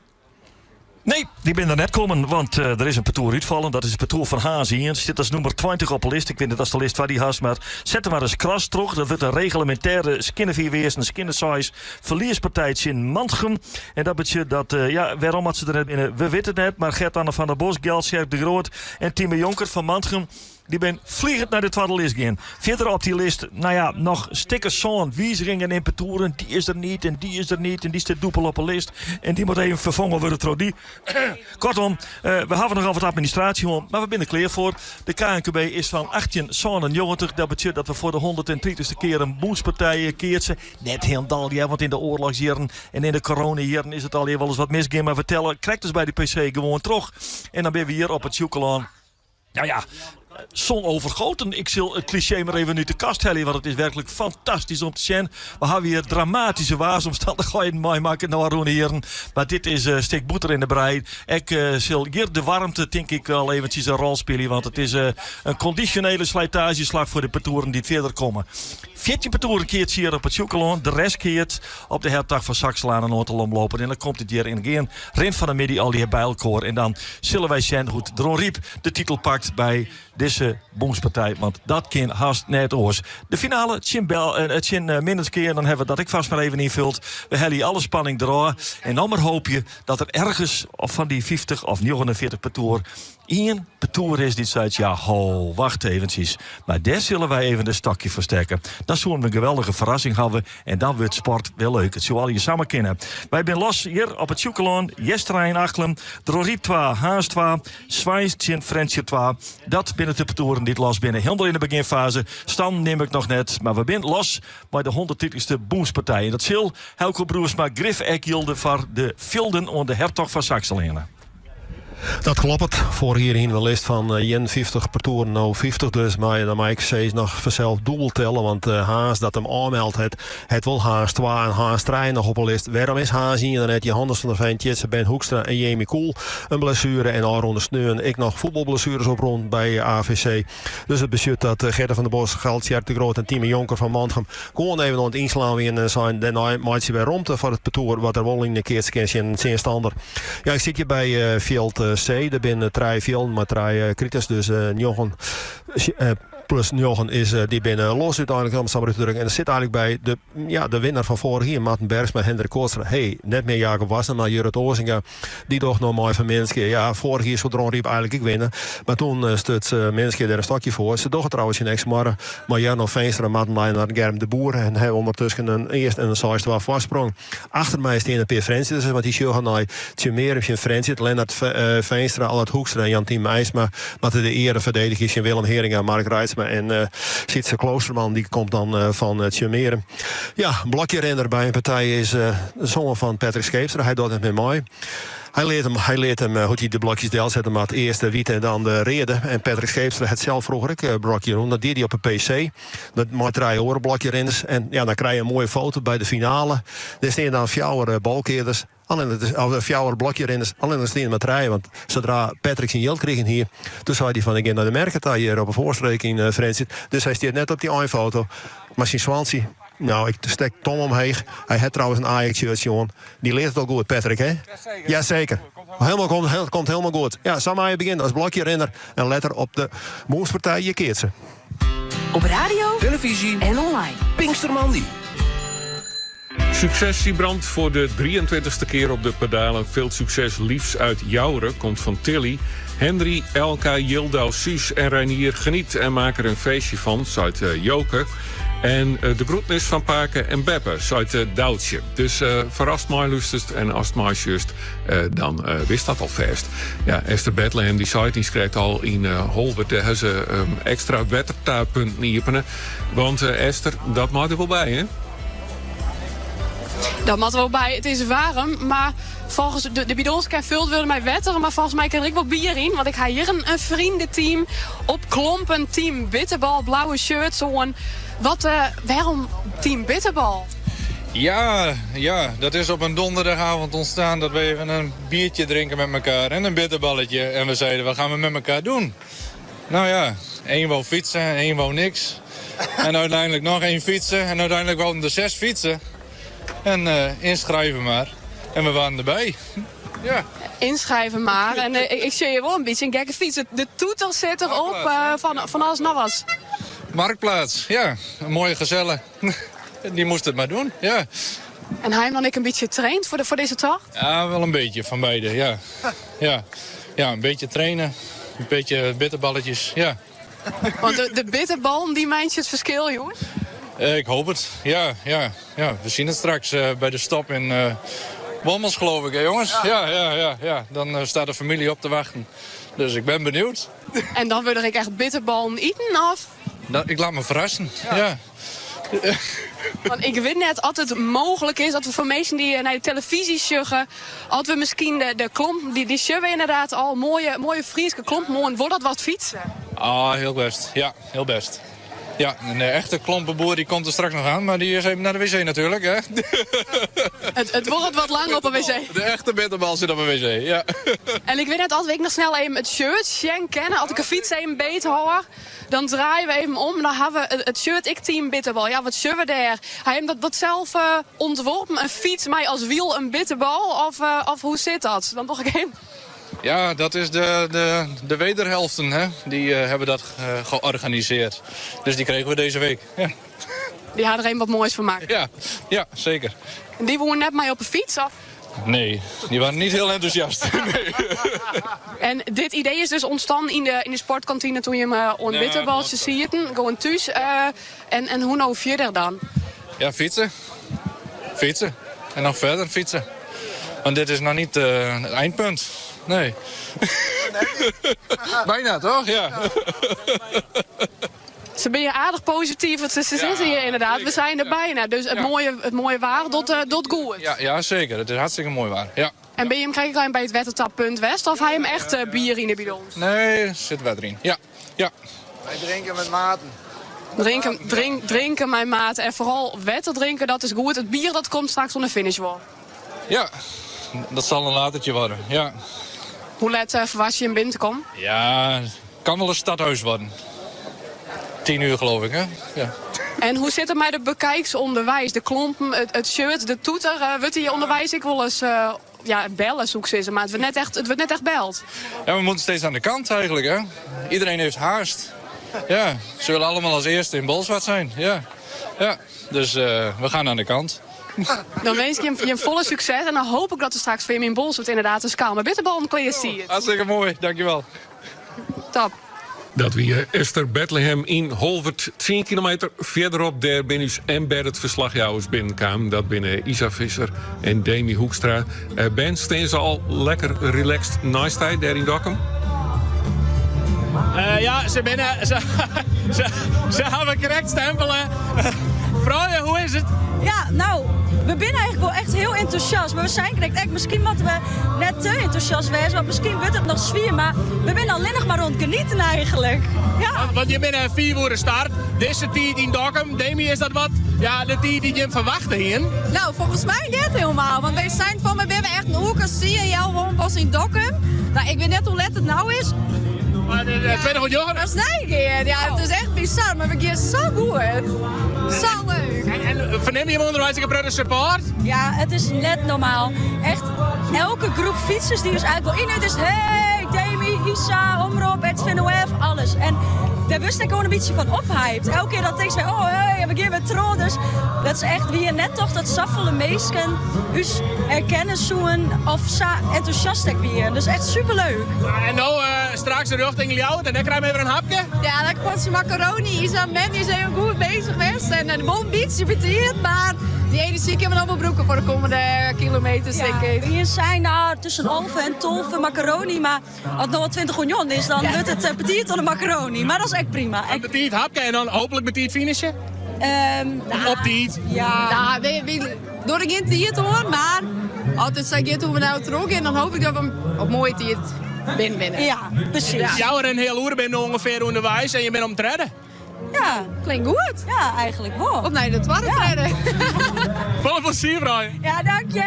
Nee, die ben er net komen, want er is een parcours uitvallen. Dat is het parcours van Hazie. Het zit als nummer 20 op de list. Ik weet niet dat is de list waar die haast, maar zet er maar eens kras terug. Dat wordt een reglementaire skinnervierweers, een skinnersize verlierspartijtje in Mantgem. En dat betekent dat, waarom had ze er net binnen? We weten het net, maar Gert-Anne van der Bos, Geldscherp de Groot en Timo Jonker van Mantgem, die ben vliegend naar de tweede list gaan. Verder op die list, nog stickers zo'n wijzigingen in parcours. Die is er niet en die is er niet en die staat dubbel op een list. En die moet even vervangen worden door die. Kortom, we hebben nog wat administratie, maar we zijn klaar voor. De KNKB is van 1897. Dat betekent dat we voor de 130ste keer een boelspartij keertsen. Net helemaal, ja, want in de oorlogsjaren en in de coronajaren is het al wel eens wat misgaan. Maar we tellen, krijgt dus bij de PC gewoon terug. En dan ben we hier op het Sjoekelaan. Nou ja, zon overgoten. Ik zal het cliché maar even nu te kast hellen, want het is werkelijk fantastisch om te zien. We hebben hier dramatische waarsomstandigheden meemaken naar heren. Maar dit is stik boeter in de brei. Ik zal hier de warmte, denk ik, wel eventjes een rol spelen, want het is een conditionele slijtageslag voor de parcours die verder komen. 14 parcours keert hier op het Sjoekelaan. De rest keert op de Hertog van Saxenlaan en Noorderlom lopen. En dan komt het hier in geen rent van de middag al die bij elkaar. En dan zullen wij zien hoe Dron Riep de titel pakt bij deze boomspartij. Want dat kan haast net oors. De finale, het minder keer, dan hebben we dat ik vast maar even invult. We hebben hier alle spanning eraan. En dan maar hoop je dat er ergens van die 50 of 49 parcours één parcours is die zegt, ja, wacht eventjes. Maar daar zullen wij even een stokje versterken. Dan zullen we een geweldige verrassing hebben. En dan wordt sport wel leuk. Het zullen al je samen kennen. Wij zijn los hier op het Sjoekelaan. Jesterijn Achelen. Droriep 2, Haas 2. Zwijntje, Frensje 2. Dat binnen de parcours die los binnen. Helemaal in de beginfase. Stand neem ik nog net. Maar we zijn los bij de 130ste boomspartij. En dat zal Helco Broersma Griff Ekjilde voor de Vilden en de Hertog van Saxenlaan. Dat klopt. Voor hierheen een list van 51 parcours, nou 50 dus. Maar dan mag ik steeds nog vanzelf dubbel tellen. Want Haas dat hem aanmeldt, het wil Haas 2 en Haas 3 nog op een list. Waarom is Haas hier? Dan heb je Hans van der Veen, Tjitse, Ben Hoekstra en Jamie Koel een blessure. En Aron de Sneun. Ik nog voetbalblessures op rond bij AVC. Dus het bestuurt dat Gerda van der Bos, Geldscherp de Groot en Timo Jonker van Mantgem gewoon even aan het inslaan weer zijn. Daarna maakt je bij Romte voor het parcours wat er wel in de keertje in zijn stander. Ja, ik zit je bij Veld C. Daar binnen 3 velden, maar 3 kritis. Dus Njochen plus Njochen is die binnen los uiteindelijk om samen te drukken. En er zit eigenlijk bij de winnaar van vorig jaar, Martin Bergsma, Hendrik Koortstra. Net meer Jacob Wassen, maar Jurrit Ozinga, die toch nog mooi van Minske. Ja, vorig jaar Sodron riep eigenlijk ik winnen. Maar toen stut Minske er een stokje voor. Ze toch trouwens in ex-morgen. Maar Jarno Veenstra, Martin Leijner, Germ de Boer. En hij ondertussen een eerste en een 6e waar voorsprong. Achter mij is een Peer Frensje. Dus wat die show gaan naar Tjemeer, Frensje, Lennart Veenstra, Allard Hoekstra en Jantien IJsma. Maar de ere verdedigers in Willem Heringa, Mark Reitsma en Sietse Kloosterman. Die komt dan van Tjemeer. Ja, een blokje renner bij een partij is de zongen van Patrick Scheepstra. Hij doet het met mij. Hij leert hem hoe hij de blokjes deelt. Zet hem maar het eerste wiet en dan de reden. En Patrick Scheepstra het zelf vroeger ook blokje doen. Dat deed hij op een PC. Dat maakt 3 oren blokje renners. En ja, dan krijg je een mooie foto bij de finale. Er staan dan 4 balkeerders. Alleen 4 blokje renners. Alleen dan staan met rijden. Want zodra Patrick zijn geld kreeg hier. Toen zei hij van ik ga naar de Mercantile hier op een voorstreking Frans. Dus hij staat net op die één foto. Maar zijn Swansea. Nou, ik stek Tom omheen. Hij had trouwens een Ajax-shirt, jongen. Die leert het al goed, Patrick, hè? Jazeker. Komt helemaal goed. Ja, samen je begint als blokje renner. En let er op de moespartij je keert ze. Op radio, televisie en online. Pinkstermandy. Succes Siebrand voor de 23e keer op de pedalen. Veel succes liefst uit Jouren, komt van Tilly. Henry, Elka, Jildau, Suus en Reinier geniet en maak er een feestje van, zuid Joke. En de groetnis van Paken en Beppe, zuid Doutje. Dus verrast mij lustest en als het mij just, dan wist dat al vast. Ja, Esther Bethlehem, die site die schrijft al in Holbert, daar hebben ze extra wettertaarpunten niepenen. Want Esther, dat maakt er wel bij, hè? Dat moet er wel bij. Het is warm, maar volgens de bidons kan veel willen mij wetteren. Maar volgens mij kan er ook wel bier in. Want ik ga hier een vriendenteam op klompen. Team Bitterbal, blauwe shirt, zo'n. Waarom Team Bitterbal? Ja, dat is op een donderdagavond ontstaan dat we even een biertje drinken met elkaar en een bitterballetje. En we zeiden, wat gaan we met elkaar doen? Nou ja, 1 wou fietsen, 1 wou niks. En uiteindelijk nog 1 fietsen en uiteindelijk wouden er 6 fietsen. En inschrijven maar. En we waren erbij. Ja. Inschrijven maar. En ik zie je wel een beetje een gekke fiets. De toeter zit erop van alles nog was. Marktplaats, ja. Een mooie gezelle. Die moest het maar doen, ja. En hij dan ik een beetje getraind voor deze tocht? Ja, wel een beetje van beide, ja. Ja, een beetje trainen. Een beetje bitterballetjes, ja. Want de bitterbal, die meint je het verschil, jongens? Ik hoop het, ja. We zien het straks bij de stop in Wommels, geloof ik, hè, jongens? Ja. Dan staat de familie op te wachten. Dus ik ben benieuwd. En dan wil ik echt bitterballen eten, of? Ik laat me verrassen, ja. Want ik weet net dat het mogelijk is dat we voor mensen die naar de televisie sjuggen, dat we misschien de klomp, die sjuggen inderdaad al mooie Frieske klomp, wordt dat wat fietsen? Ah, heel best. Ja, heel best. Ja, een echte klompenboer die komt er straks nog aan, maar die is even naar de wc natuurlijk, hè? Het wordt wat lang op een wc. De echte bitterbal zit op een wc, ja. En ik weet net, als ik nog snel even het shirt kennen, als ik een fiets even beet hoor, dan draaien we even om en dan hebben we het shirt ik Team Bitterbal. Ja, wat zullen we daar? Hij heeft dat zelf ontworpen, een fiets, mij als wiel een bitterbal, of hoe zit dat? Dan toch ik even... Ja, dat is de wederhelften, hè? Die hebben dat georganiseerd. Dus die kregen we deze week. Ja. Die hadden er een wat moois van maken. Ja, zeker. En die wonen net mij op een fiets, of? Nee, die waren niet heel enthousiast. Nee. En dit idee is dus ontstaan in de sportkantine toen je hem een bitterbaltje ziet. Gewoon thuis. En hoe nou verder dan? Ja, fietsen. En nog verder fietsen. Want dit is nog niet het eindpunt. Nee. Bijna, toch? Ja. Ze ben je aardig positief. Ze zitten hier inderdaad. Zeker. We zijn er bijna. Dus het mooie waar, dat goed. Ja, zeker. Het is hartstikke mooi waar. Ja. En ben je hem krijg je bij het Wettertap.Punt West of hij hem echt bier in de bidons? Nee, er zit wetter in. Ja. Wij drinken met maten. Drinken mijn maat. En vooral wetter drinken, dat is goed. Het bier dat komt straks onder finish worden. Ja, dat zal een latertje worden. Ja. Hoe laat verwacht je hem binnen te komen? Ja, kan wel een stadhuis worden. 10 uur geloof ik, hè? Ja. En hoe zit het met de bekijksonderwijs? De klompen, het shirt, de toeter. Wordt die onderwijs ik wel eens bellen zoek ze, maar het wordt net echt beld. Ja, we moeten steeds aan de kant eigenlijk, hè. Iedereen heeft haast. Ja, ze willen allemaal als eerste in Bolsward zijn, ja. Dus we gaan aan de kant. Dan wens ik je een volle succes en dan hoop ik dat er straks voor je in Bolsward inderdaad een schaal met bitterbal omkleed zie. Hartstikke mooi, dankjewel. Top. Dat wie Esther Bethlehem in Holvert, 10 kilometer verderop, daar ben us en het verslagjouwers binnenkwamen. Dat binnen Isa Visser en Demi Hoekstra. Ben, staan ze al lekker relaxed naast tijd daar in Dokkum? Ja, ze hebben correct stempelen. Vrouwen, hoe is het? Ja, nou, we zijn eigenlijk wel echt heel enthousiast. Maar we zijn correct. Misschien moeten we net te enthousiast zijn, want misschien wordt het nog zwier. Maar we zijn alleen nog maar rond genieten eigenlijk. Ja. Want je bent 4 uur start. Deze tijd in Dokkum. Demi, is dat wat? Ja, de tijd die je verwacht hier. Nou, volgens mij niet helemaal. Want wij zijn van me, we hebben echt een uur zie je jou gewoon pas in Dokkum. Nou, ik weet net hoe let het nou is. Maar de tweede goed jongen? Dat is nee, ja, het is echt bizar, maar we gaan zo goed. Zo leuk. En verneem je hem onderwijs een support? Ja, het is net normaal. Echt, elke groep fietsers die dus eigenlijk wel in het is. Hey, Demi, Isa, Omroep, het VNOF, alles. En daar wist ik gewoon een beetje van ophyped. Elke keer dat ik zei, oh hey, we gaan weer trouw. Dus dat is echt weer net toch dat saffele meesken us herkennen zoen of sa enthousiast ik weer. Dus echt superleuk. En nou straks de rug tegen jou en dan krijg je even een hapje. Ja, dan komt ze macaroni. Isa en Mandy zijn goed bezig geweest. En de bom biedt je betiert, maar die energie kunnen we nog wel broeken voor de komende kilometers, denk ik. Hier zijn daar tussen Alphen en Tolven macaroni, maar als het nog wel 20 union is, dan wordt het petit tot een macaroni. Maar dat is echt prima. Een petit hapje en dan hopelijk petit finishen? Op die. Ja, we door de geen tiert hoor, maar altijd zeg je hoe we nou terug en dan hoop ik dat we hem op mooie tiert binnen. Ja, precies. Ja. Jou en heel uur ben je ongeveer onderwijs en je bent om te redden. Ja, klinkt goed. Ja, eigenlijk wel. Of nee, dat waren het redden. Volle plezier, Brian. Ja, dank je.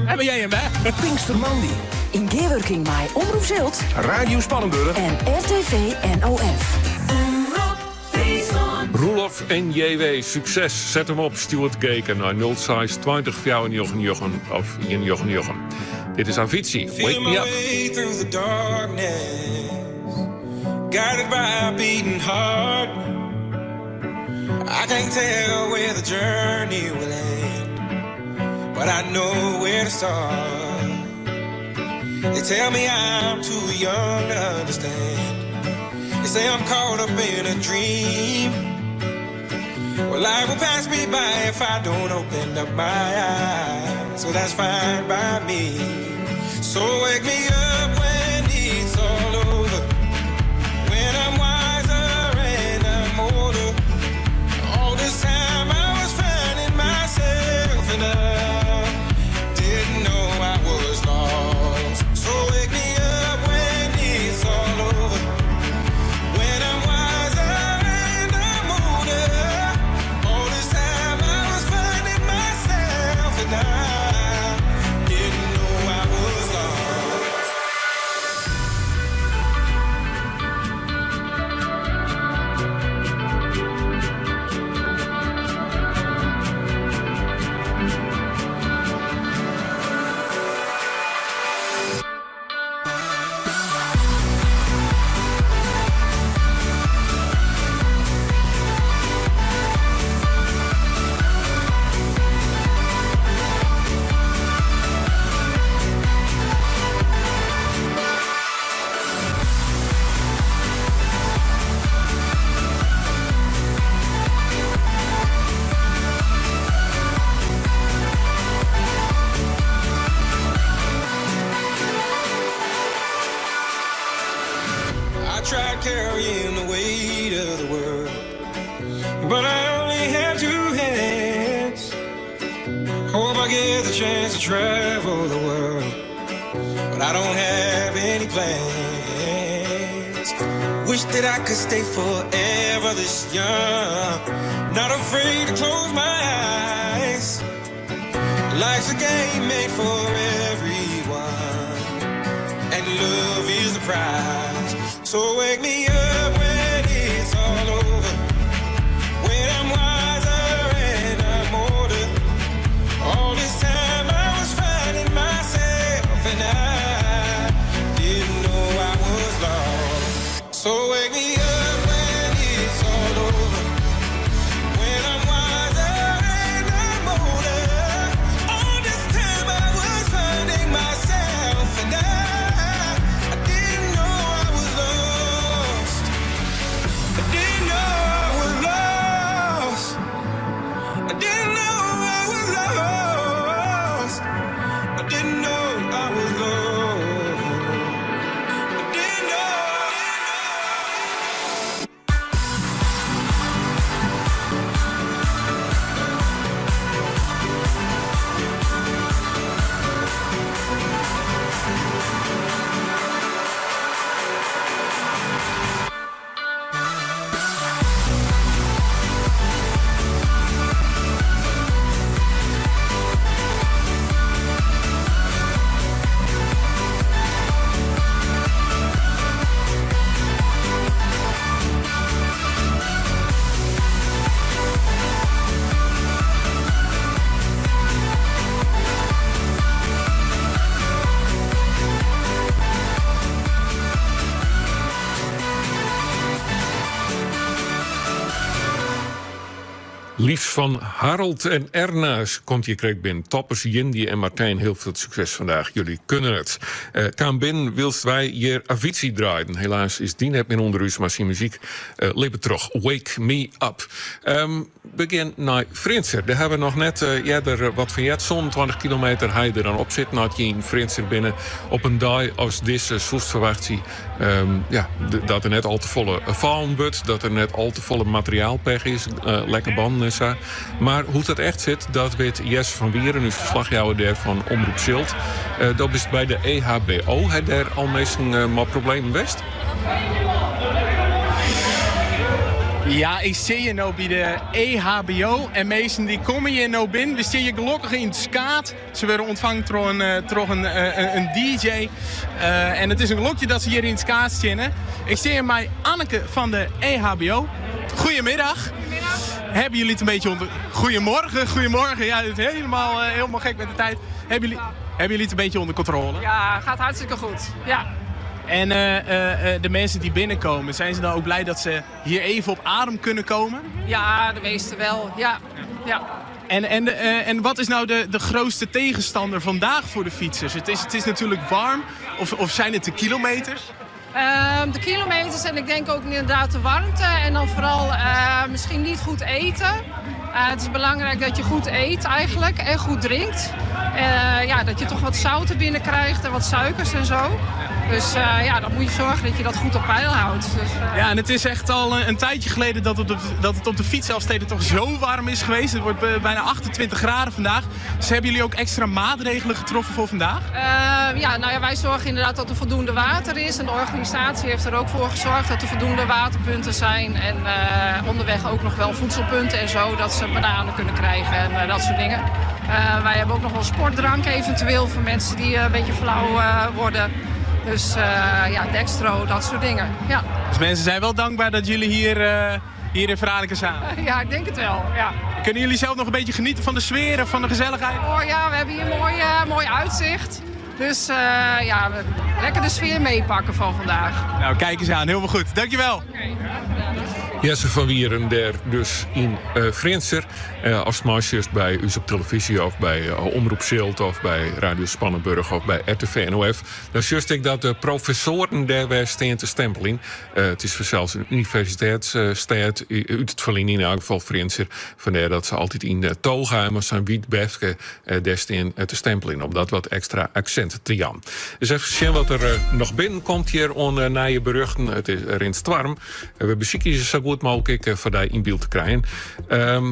Hebben jij hem, hè? Pinkstermandi. In Geerwerking bij Omroep Zilt Radio Spannenburg. en RTV NOF. Roelof en JW, succes. Zet hem op, Stuart Geken naar 06 20 Jochen of in Jochen. Dit is Avicii, Wake Me Up. Through the darkness, guided by a beating heart. I can't tell where the journey will end, but I know where to start. They tell me I'm too young to understand. They say I'm caught up in a dream. Well, life will pass me by if I don't open up my eyes. So that's fine by me. So wake me up when it's all over, when I'm wiser and I'm older. All this time I was finding myself and I didn't know I was lost. So wake me up when it's all over, when I'm wiser and I'm older. All this time I was finding myself and I didn't know I was lost. I tried carrying the weight of the world, but I only have 2 hands. Hope I get the chance to travel the world, but I don't have any plans. Wish that I could stay forever this young, not afraid to close my eyes. Life's a game made for everyone, and love is the prize. So wake me up when it's all over, when I'm wiser and I'm older. All this time I was finding myself Liefst van Harold en Erna's komt je kreeg binnen. Toppers Jindy en Martijn, heel veel succes vandaag. Jullie kunnen het. Kan binnen wilst wij hier Avicii draaien. Helaas is die net meer onder u, maar zijn muziek leeft terug. Wake Me Up. Begin naar Frinser. Daar hebben we nog net eerder wat van jet. Zo'n 20 kilometer hij er dan op zit. Nou, je in Frinser binnen op een dag als deze soest verwacht hij dat er net al te volle vallen wordt. Dat er net al te volle materiaalpech is. Lekker banden. Maar hoe dat echt zit, dat weet Jes van Wieren, uw verslagjouwer daar van Omroep Zilt. Dat is bij de EHBO. Heeft daar al meestal maar problemen west? Ja, ik zie je nou bij de EHBO en meesten die komen hier nou binnen. We zien je gelukkig in het skaat. Ze werden ontvangen door een DJ. En het is een gelukje dat ze hier in het skaat zitten. Ik zie hier bij Anneke van de EHBO. Goedemiddag. Hebben jullie het een beetje onder... Goedemorgen. Ja, het is helemaal gek met de tijd. Hebben jullie het een beetje onder controle? Ja, gaat hartstikke goed. Ja. En de mensen die binnenkomen, zijn ze dan ook blij dat ze hier even op adem kunnen komen? Ja, de meeste wel. Ja. En wat is nou de grootste tegenstander vandaag voor de fietsers? Het is natuurlijk warm, of zijn het de kilometers? De kilometers en ik denk ook inderdaad de warmte. En dan vooral misschien niet goed eten. Het is belangrijk dat je goed eet eigenlijk en goed drinkt. Dat je toch wat zouten binnenkrijgt en wat suikers en zo. Dus dan moet je zorgen dat je dat goed op peil houdt. Dus, Ja, en het is echt al een tijdje geleden dat het op de fietsafsteden toch zo warm is geweest. Het wordt bijna 28 graden vandaag. Dus hebben jullie ook extra maatregelen getroffen voor vandaag? Wij zorgen inderdaad dat er voldoende water is. En de organisatie heeft er ook voor gezorgd dat er voldoende waterpunten zijn. En onderweg ook nog wel voedselpunten en zo. Dat ze bananen kunnen krijgen en dat soort dingen. Wij hebben ook nog wel sportdrank eventueel voor mensen die een beetje flauw worden. Dus dextro, dat soort dingen. Ja. Dus mensen zijn wel dankbaar dat jullie hier in Franeker zijn? Ja, ik denk het wel. Ja. Kunnen jullie zelf nog een beetje genieten van de sfeer en van de gezelligheid? Oh ja, we hebben hier mooi uitzicht. Dus lekker de sfeer meepakken van vandaag. Nou, kijk eens aan. Helemaal goed. Dankjewel. Jesse van Wieren daar dus in Frinser. Als het maar is bij u op televisie of bij Omroep Zilt of bij Radio Spannenburg of bij RTV NOF. Dan juist ik dat de professoren daar staan te stempelen. Het is zelfs een universiteitsstad uit het verleden in elk geval Frinser. Vandaar dat ze altijd in de toga en zijn wiet befke daar staan te stempelen. Om dat wat extra accent te jan. Dus even zien wat er nog binnenkomt hier onder na je beruchten. Het is rinst warm. We bezieken ze zo goed mogelijk voor die in beeld te krijgen.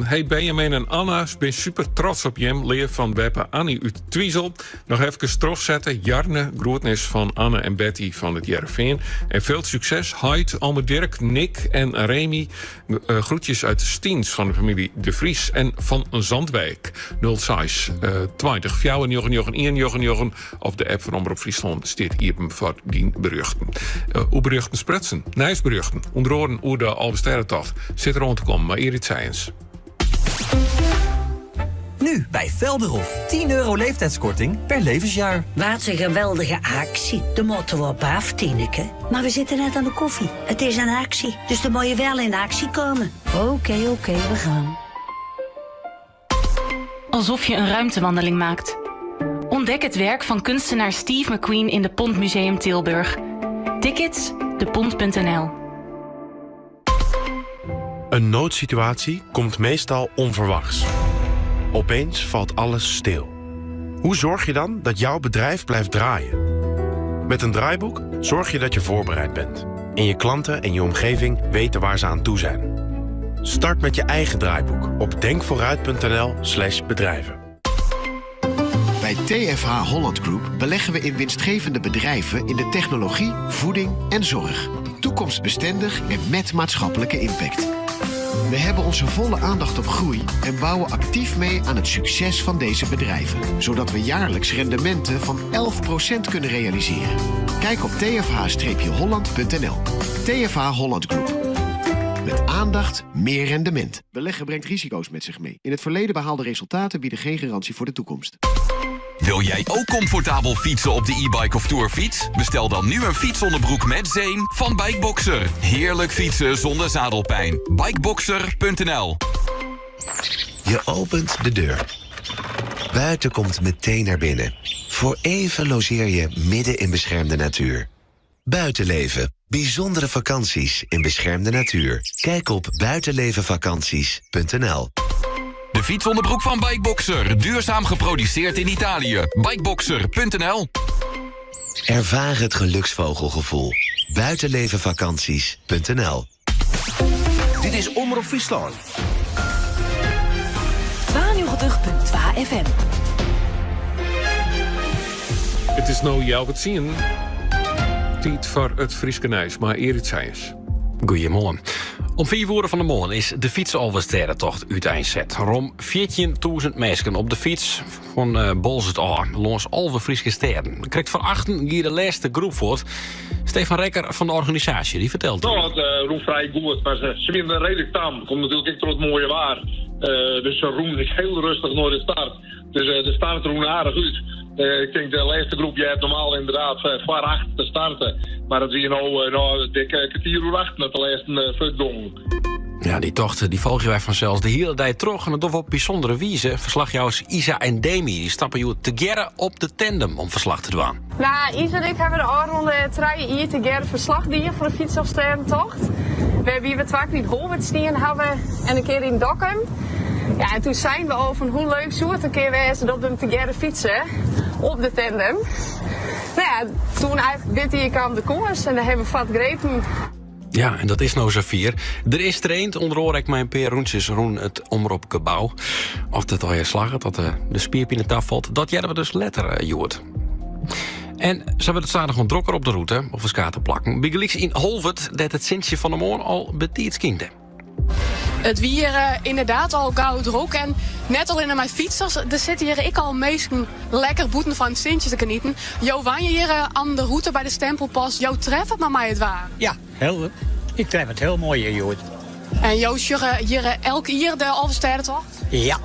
Hey Benjamin en Anna, ik ben super trots op je. Leer van Weppe Annie uit Twiesel. Nog even terugzetten. Jarne, groetnis van Anne en Betty van het Jereveen. En veel succes. Heid, Alme Dirk, Nick en Remy. Groetjes uit de Stiens van de familie De Vries en van Zandwijk. 06 20 4 of de app van Omroep Friesland staat hier voor die beruchten. Hoe beruchten spretsen? Nijsberuchten. Onderhoren hoe de Albesterretocht zit er rond te komen, maar Erit Science. Nu bij Velderhof. €10 leeftijdskorting per levensjaar. Wat een geweldige actie. De moeten we op af, Tineke. Maar we zitten net aan de koffie. Het is een actie, dus dan moet je wel in actie komen. Oké, we gaan. Alsof je een ruimtewandeling maakt. Ontdek het werk van kunstenaar Steve McQueen in de Pont Museum Tilburg. Tickets, depont.nl. Een noodsituatie komt meestal onverwachts. Opeens valt alles stil. Hoe zorg je dan dat jouw bedrijf blijft draaien? Met een draaiboek zorg je dat je voorbereid bent. En je klanten en je omgeving weten waar ze aan toe zijn. Start met je eigen draaiboek op denkvooruit.nl/bedrijven. Bij TFH Holland Group beleggen we in winstgevende bedrijven in de technologie, voeding en zorg. Toekomstbestendig en met maatschappelijke impact. We hebben onze volle aandacht op groei en bouwen actief mee aan het succes van deze bedrijven. Zodat we jaarlijks rendementen van 11% kunnen realiseren. Kijk op tfh-holland.nl. TFH Holland Group. Met aandacht, meer rendement. Beleggen brengt risico's met zich mee. In het verleden behaalde resultaten bieden geen garantie voor de toekomst. Wil jij ook comfortabel fietsen op de e-bike of tourfiets? Bestel dan nu een fietsonderbroek met zeem van Bikeboxer. Heerlijk fietsen zonder zadelpijn. Bikeboxer.nl. Je opent de deur. Buiten komt meteen naar binnen. Voor even logeer je midden in beschermde natuur. Buitenleven. Bijzondere vakanties in beschermde natuur. Kijk op buitenlevenvakanties.nl. De fietsonderbroek van Bikeboxer. Duurzaam geproduceerd in Italië. Bikeboxer.nl. Ervaar het geluksvogelgevoel. Buitenlevenvakanties.nl. Dit is Omroep Friesland. 92.2 FM. Het is nou jou wat zien. Tijd voor het Frieske Nijs, maar Erik Seijers. Goedemorgen. Om 4 uur van de morgen is de fietsalversterentocht uiteenzet. Rom 14.000 mensen op de fiets van Bolzert aan, langs alle Friese steden. Krijgt van achten hier de laatste groep voort. Stefan Rekker van de organisatie, die vertelt. Nou, het roemt vrij goed, maar ze winnen redelijk tam. Komt natuurlijk ook door het mooie waar. Dus ze roemen heel rustig naar de start. Dus de start roemt aardig uit. Ik denk de laatste groep, je hebt normaal inderdaad voor 8 te starten. Maar dat zie je nou dik kwartier uur achter met de laatste verdong. Ja, die tocht die volgen wij vanzelfs de hele dag terug. En dat doen we op bijzondere wijze. Verslagjouwers Isa en Demi die stappen hier together op de tandem om verslag te doen. Nou, Isa en ik hebben de aanronde 3 hier together verslag die voor de fietsafsterentocht. We hebben hier 2 keer in Holwerdstien hebben en een keer in Dokkum. Ja, en toen zijn we al van hoe leuk zou het een keer wezen dat we hem together fietsen op de tandem. Nou ja, toen eigenlijk dit hier kwam de koers en daar hebben we vat grepen. Ja, en dat is nou zo 4. Er is traind, onder ik mijn peer Roentjes roen het omroepgebouw. Of dat al je slagen, dat de spierpien in tafel valt, dat jij we dus letter, Joert. En ze hebben het zaterdag gewoon drokker op de route, of een skaten plakken. Bigeliks in Holvert, dat het sindsje van de morgen al betiets kinde. Het wier inderdaad al gauw druk. En net al in mijn fietsers, er zitten hier ik al meestal lekker boeten van het Sintje te genieten. Jo, wanneer je hier aan de route bij de stempelpas, Jo, treft het maar mij het waar? Ja, ik tref het heel mooi hier, Jood. En Jo, hier elke jaar de Alversterentocht? Ja.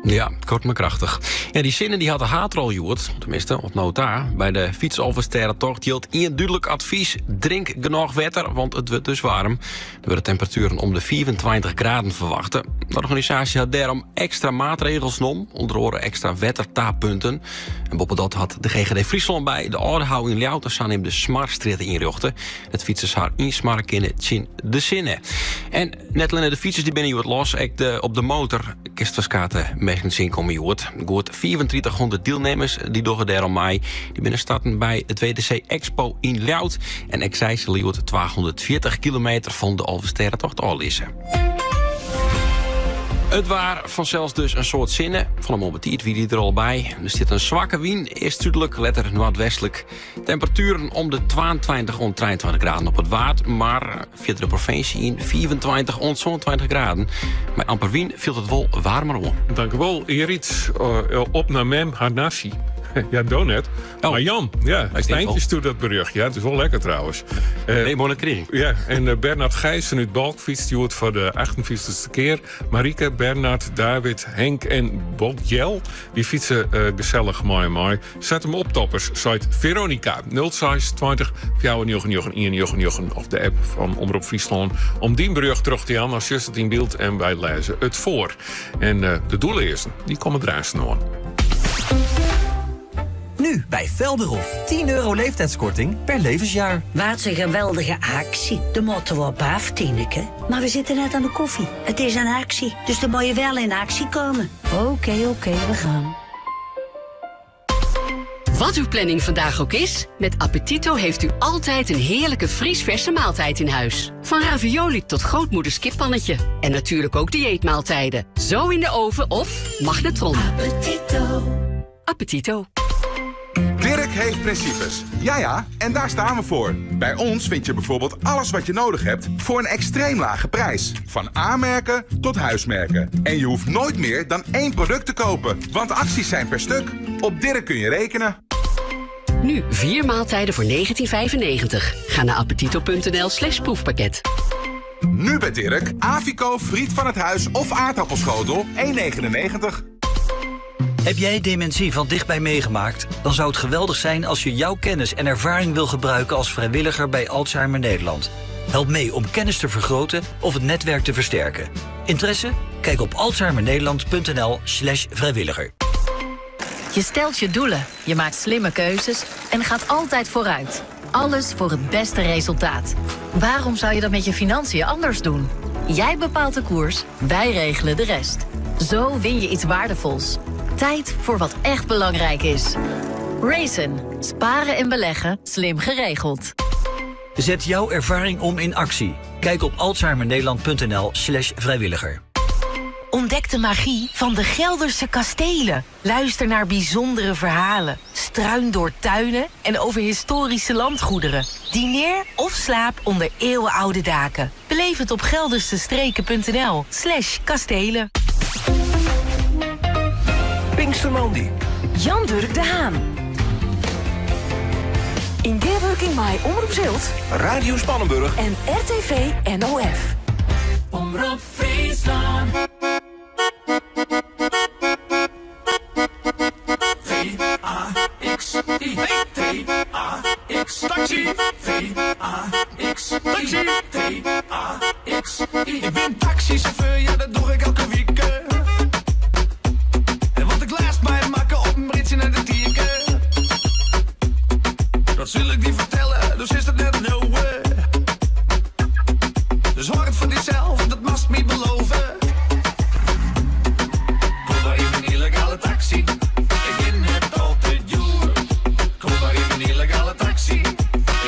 Ja, kort maar krachtig. Ja, die zinnen die had de haatrol, Joert, tenminste, op nota. Bij de fietsalversterentocht hield duidelijk advies: drink genoeg water, want het wordt dus warm. Er worden temperaturen om de 24 graden verwachten. De organisatie had daarom extra maatregels genomen, onder andere extra watertaappunten. En boven dat had de GGD Friesland bij de Oudehouw in Ljouwten in de Smartstraat inrichten. Het fietsers haar insmark in de zinnen. En net alleen de fietsers die binnen Joert los, op de motor kistverskaten meestal zin komen Joert. Goed 2400 deelnemers die door daarom mij. Die binnen starten bij het WTC Expo in Ljout. En ik zei ze Joert 240 kilometer van de Alversterentocht aflissen. Het waren vanzelfs dus een soort zinnen. Van een morbetiet wie die er al bij. Er zit een zwakke wind, is zuidelijk, letter noordwestelijk. Temperaturen om de 22 en 23 graden op het waard. Maar via de provincie in 24 en 22 graden. Bij amper wind viel het wel warmer om. Dank u wel, Erik. Op naar Mem Harnassi. Ja, Donet. Oh. Maar Jan, ja, Stijntjes doet dat bericht. Ja, het is wel lekker trouwens. Nee, monetering. Ja, en Bernard Gijs vanuit Balk fietst die wordt voor de 48e keer. Marieke, Bernard, David, Henk en Botjel, die fietsen gezellig mooi. Zet hem op toppers. Site Veronica 026 499 of de app van Omroep Friesland. Om die bericht terug te gaan als je het in beeld en wij lezen het voor. En de doeleersten, die komen eraan snoren. Nu bij Velderhof. €10 leeftijdskorting per levensjaar. Wat een geweldige actie. De moeten we op af, Tineke. Maar we zitten net aan de koffie. Het is een actie, dus dan moet je wel in actie komen. Oké, we gaan. Wat uw planning vandaag ook is, met Appetito heeft u altijd een heerlijke vriesverse maaltijd in huis. Van ravioli tot grootmoeders kippannetje. En natuurlijk ook dieetmaaltijden. Zo in de oven of magnetron. Appetito. Appetito. Dirk heeft principes. Ja, en daar staan we voor. Bij ons vind je bijvoorbeeld alles wat je nodig hebt voor een extreem lage prijs. Van A-merken tot huismerken. En je hoeft nooit meer dan 1 product te kopen, want acties zijn per stuk. Op Dirk kun je rekenen. Nu 4 maaltijden voor €19,95. Ga naar appetito.nl/proefpakket. Nu bij Dirk, Avico, friet van het huis of aardappelschotel, €1,99. Heb jij dementie van dichtbij meegemaakt? Dan zou het geweldig zijn als je jouw kennis en ervaring wil gebruiken als vrijwilliger bij Alzheimer Nederland. Help mee om kennis te vergroten of het netwerk te versterken. Interesse? Kijk op alzheimernederland.nl/vrijwilliger. Je stelt je doelen, je maakt slimme keuzes en gaat altijd vooruit. Alles voor het beste resultaat. Waarom zou je dat met je financiën anders doen? Jij bepaalt de koers, wij regelen de rest. Zo win je iets waardevols. Tijd voor wat echt belangrijk is. Raisin. Sparen en beleggen, slim geregeld. Zet jouw ervaring om in actie. Kijk op alzheimernederland.nl/vrijwilliger. Ontdek de magie van de Gelderse kastelen. Luister naar bijzondere verhalen. Struin door tuinen en over historische landgoederen. Dineer of slaap onder eeuwenoude daken. Beleef het op geldersestreken.nl/kastelen. Pinkstermandy. Jan-Dirk de Haan. In weerwerking bij Omroep Zilt, Radio Spannenburg en RTV NOF. Omroep Friesland. T-A-X-I. T-A-X. Taxi. T-A-X-I. T-A-X-I. Ik ben taxichauffeur, ja dat doe ik elke week. Want ik laat mij maken op een ritje naar de Tierke. Dat zul ik niet vertellen, dus is dat net no way. Dus hoor het voor jezelf, dat must me beloven. Kom maar in een illegale taxi, ik ben net altijd joer. Kom maar in een illegale taxi, ik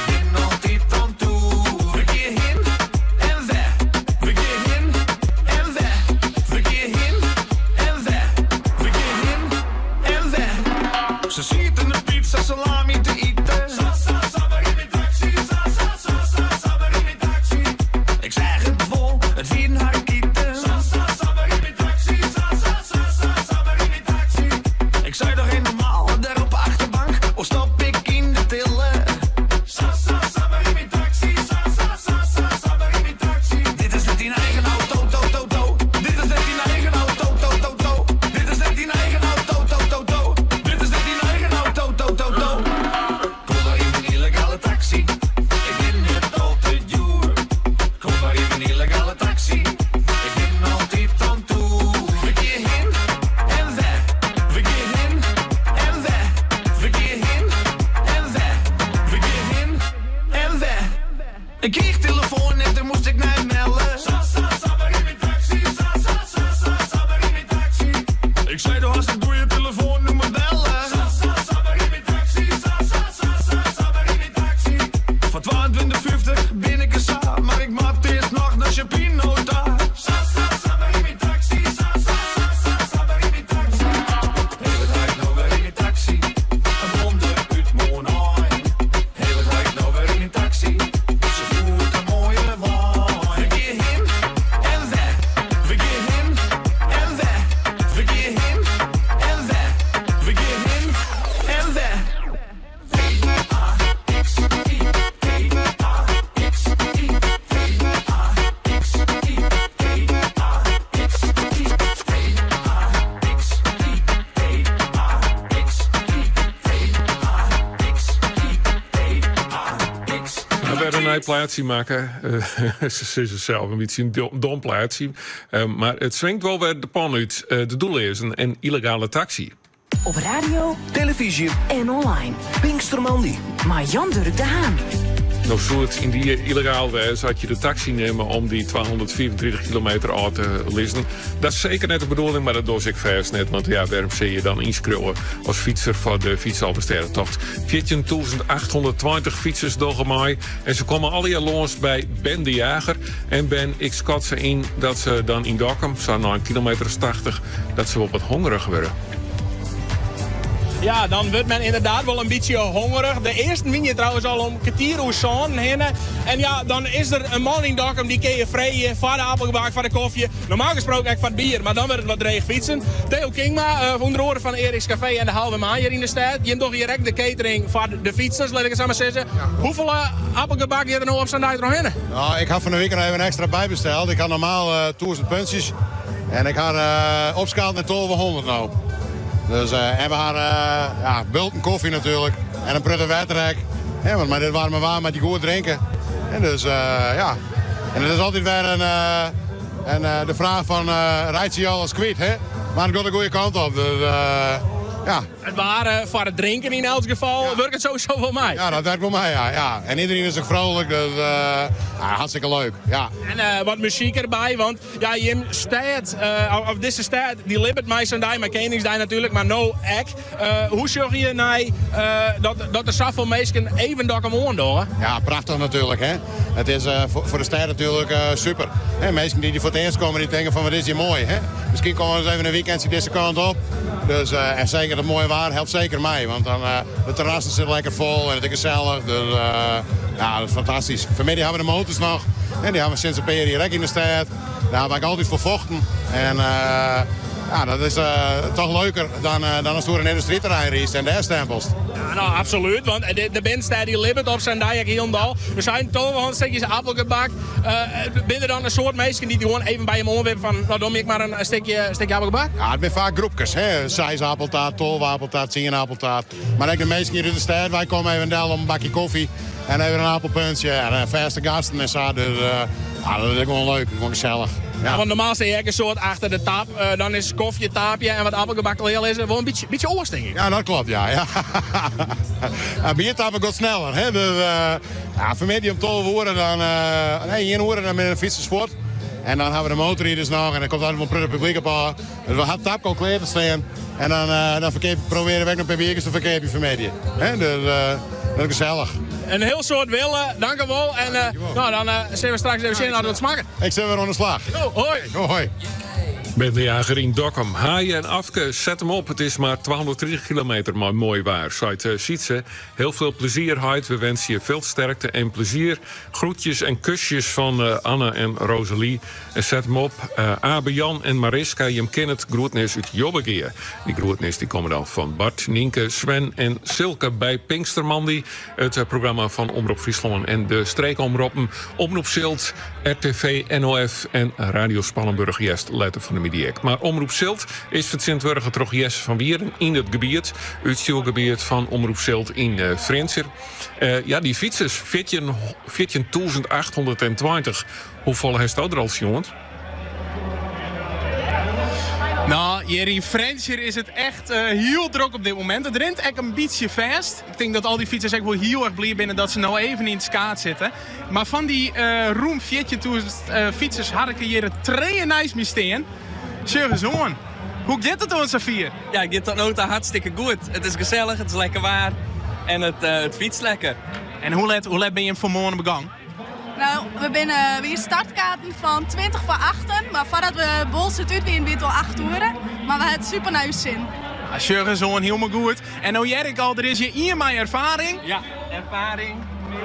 ben altijd aan toe. Verkeer heen en weg, verkeer heen en weg. Verkeer heen en weg, verkeer heen en weg. Ze schieten een pizza salami te eten. Ik zeg het vol, het vieren haar kieten. Ik zei toch geen normaal, daar op de achterbank, of stap ik in de tiller. Dit is net die eigen auto, to, to, to. Dit is net die eigen auto, to, to, to. Dit is net die eigen auto, to, to, to. Dit is net die eigen auto, to, to, to. Kom maar in een illegale taxi, ik ben net altijd joer. Kom maar in een illegale taxi, ik ben altijd aan toe. Verkeer heen en weg, verkeer heen en weg. Verkeer heen en weg, verkeer heen en weg. Ik kreeg telefoon en toen moest ik naar hem melden. Ik zei toch als ik doe je telefoon, noem me bellen. Voor 22,50 ben ik er samen, maar ik maak eerst nog naar Chapino daar. Hey, wat ga ik nou weer in die taxi? Een wonder uit mijn oor. Hey, wat ga ik nou weer in die taxi? Ze voelt een mooie wijn. Verkeer heen en weg, verkeer heen en weg. Verkeer heen en weg, verkeer heen en weg. T-A-X-I, T-A-X-I, T-A-X-I, We werden een plaatsje maken. Ze is zelf een beetje een dom plaatsje. Maar het swingt wel weer de pan uit. De doel is een illegale taxi. Op radio, televisie en online. Pinkstermandy. Maar Jan-Dirk de Haan. Nou, zo het in die illegaal was, had je de taxi nemen om die 224 kilometer af te lezen. Dat is zeker net de bedoeling, maar dat doe ik vast net. Want ja, waarom zie je dan inschreeuwen als fietser van de Fietsalversterrentocht? 14.820 fietsers doorgemaai. En ze komen alle jaar langs bij Ben de Jager. En Ben, ik schat ze in dat ze dan in Dokkum, zo na 1 kilometer 80, dat ze wel wat hongerig worden. Ja, dan wordt men inderdaad wel een beetje hongerig. De eerste win je trouwens al om kwartier uur zo'n heen. En ja, dan is er een man in Dokkum die kun je vrijen voor de appelgebak, voor de koffie. Normaal gesproken eigenlijk voor het bier, maar dan wordt het wat dreig fietsen. Theo Kingma, onder de van Eriks Café en de Halve Maan hier in de stad. Je hebt toch direct de catering voor de fietsers, laat ik het zo maar zeggen. Ja. Hoeveel appelgebak je er nou op zo'n dag nog in? Nou, ik had van de week nog even een extra bijbesteld. Ik had normaal 1000 puntjes. En ik had opschaald naar 1200 nou. Dus, en we hadden bulten koffie natuurlijk. En een prutte waterrek. Ja, maar dit waren we waar met die goed drinken. En dus ja, en het is altijd weer de vraag van rijdt ze al als kwijt, hè? Maar het gaat de goede kant op. Dus, ja. Het waren voor het drinken in elk geval, werkt het sowieso wel mij. Ja, dat werkt wel mij, ja. En iedereen is ook vrolijk, dus hartstikke leuk, ja. En wat muziek erbij, want ja, Jim staat, of deze staat, die libbert mij zo'n dag, maar Koningsdag natuurlijk, maar no ek. Hoe zorg je nou dat de zoveel mensen even dat om doen? Ja, prachtig natuurlijk, hè. Het is voor de stad natuurlijk super. Mensen die voor het eerst komen, die denken van wat is hier mooi, hè. Misschien komen we eens even een weekendje deze kant op. Dus en zeker dat mooie waar helpt zeker mij. Want dan de terrassen zitten lekker vol en het is gezellig. Dus ja, dat is fantastisch. Vanmiddag hebben we de motors nog. En die hebben we sinds een paar jaar in de stad. Daar heb ik altijd voor vochten. En ja, dat is toch leuker dan als door een industrieterrein reist en daar stempelst. Ja, nou, absoluut. Want de band staat die libbert op zijn dijk heel. Er zijn toch wel een stukje appelgebak. Binnen dan een soort mensen die gewoon even bij hem omwippen van, nou, doe ik maar een stukje appelgebak? Ja, het zijn vaak groepjes, hè. Zijsappeltaart, tolwappeltaart, sinaasappeltaart. Maar ook de mensen hier in de stad, wij komen even delen om een bakje koffie. En even een appelpuntje en vaste gasten en zo. Dus ja, dat is gewoon leuk, gewoon gezellig. Ja. Ja, want normaal sta je een soort achter de tap, dan is koffie, taapje en wat appelgebak al heel is. Wel een beetje oors, denk ik. Ja, dat klopt, ja. Ja, biertappen gaat sneller, hè. Dus ja, vanmiddag om 12 uur, dan 1 uur dan met een fietsensport. En dan hebben we de motorrijders nog en dan komt altijd wel een publiek op aan. Dus we gaan tap al klaar te staan. En dan proberen we ook nog een biertjes te verkepen vanmiddag. Dus dat is gezellig. Een heel soort willen, dank u wel. En nou, dan zijn we straks even zin aan het smaken. Ik zit weer aan de slag. Hoi. Hoi. Ben de jager in Dokkum. Haaien en Afke, zet hem op. Het is maar 230 kilometer, maar mooi waar. Zuid Sietse, heel veel plezier, Heid. We wensen je veel sterkte en plezier. Groetjes en kusjes van Anne en Rosalie. En zet hem op. Abe, Jan en Mariska, je kent het. Groetnis uit Jobbegeer. Die groetnis die komen dan van Bart, Nienke, Sven en Silke bij Pinkstermandi. Het programma van Omroep Friesland en de streekomroepen. Omroep Zilt, RTV, NOF en Radio Spannenburg. Jest, letter van de Mediek. Maar Omroep Zilt is van Sint-Wurgen toch Jesse van Wieren in het gebied. Het stuurgebied van Omroep Zilt in Frenser. Ja, die fietsers, 14.820. Hoeveel heeft dat er al, jongens? Nou, hier in Frencher is het echt heel druk op dit moment. Het rent echt een beetje vast. Ik denk dat al die fietsers echt wel heel erg blij zijn dat ze nou even in het skaat zitten. Maar van die roem 14.000 fietsers had ik hier 2 nice mee staan. Zeg zoon, hoe gaat het ons, Safir? Ja, het gaat tot nu toe hartstikke goed. Het is gezellig, het is lekker waar en het fietst lekker. En hoe laat ben je vanmorgen begonnen? Nou, we hebben startkaarten van 20 voor 8, maar voordat we bolset uit weer het al 8 uur. Maar we hebben super naar zin. Ja, Sjurgen zo'n helemaal goed. En nou Jerk al, er is je hier mijn ervaring. Ja, ervaring.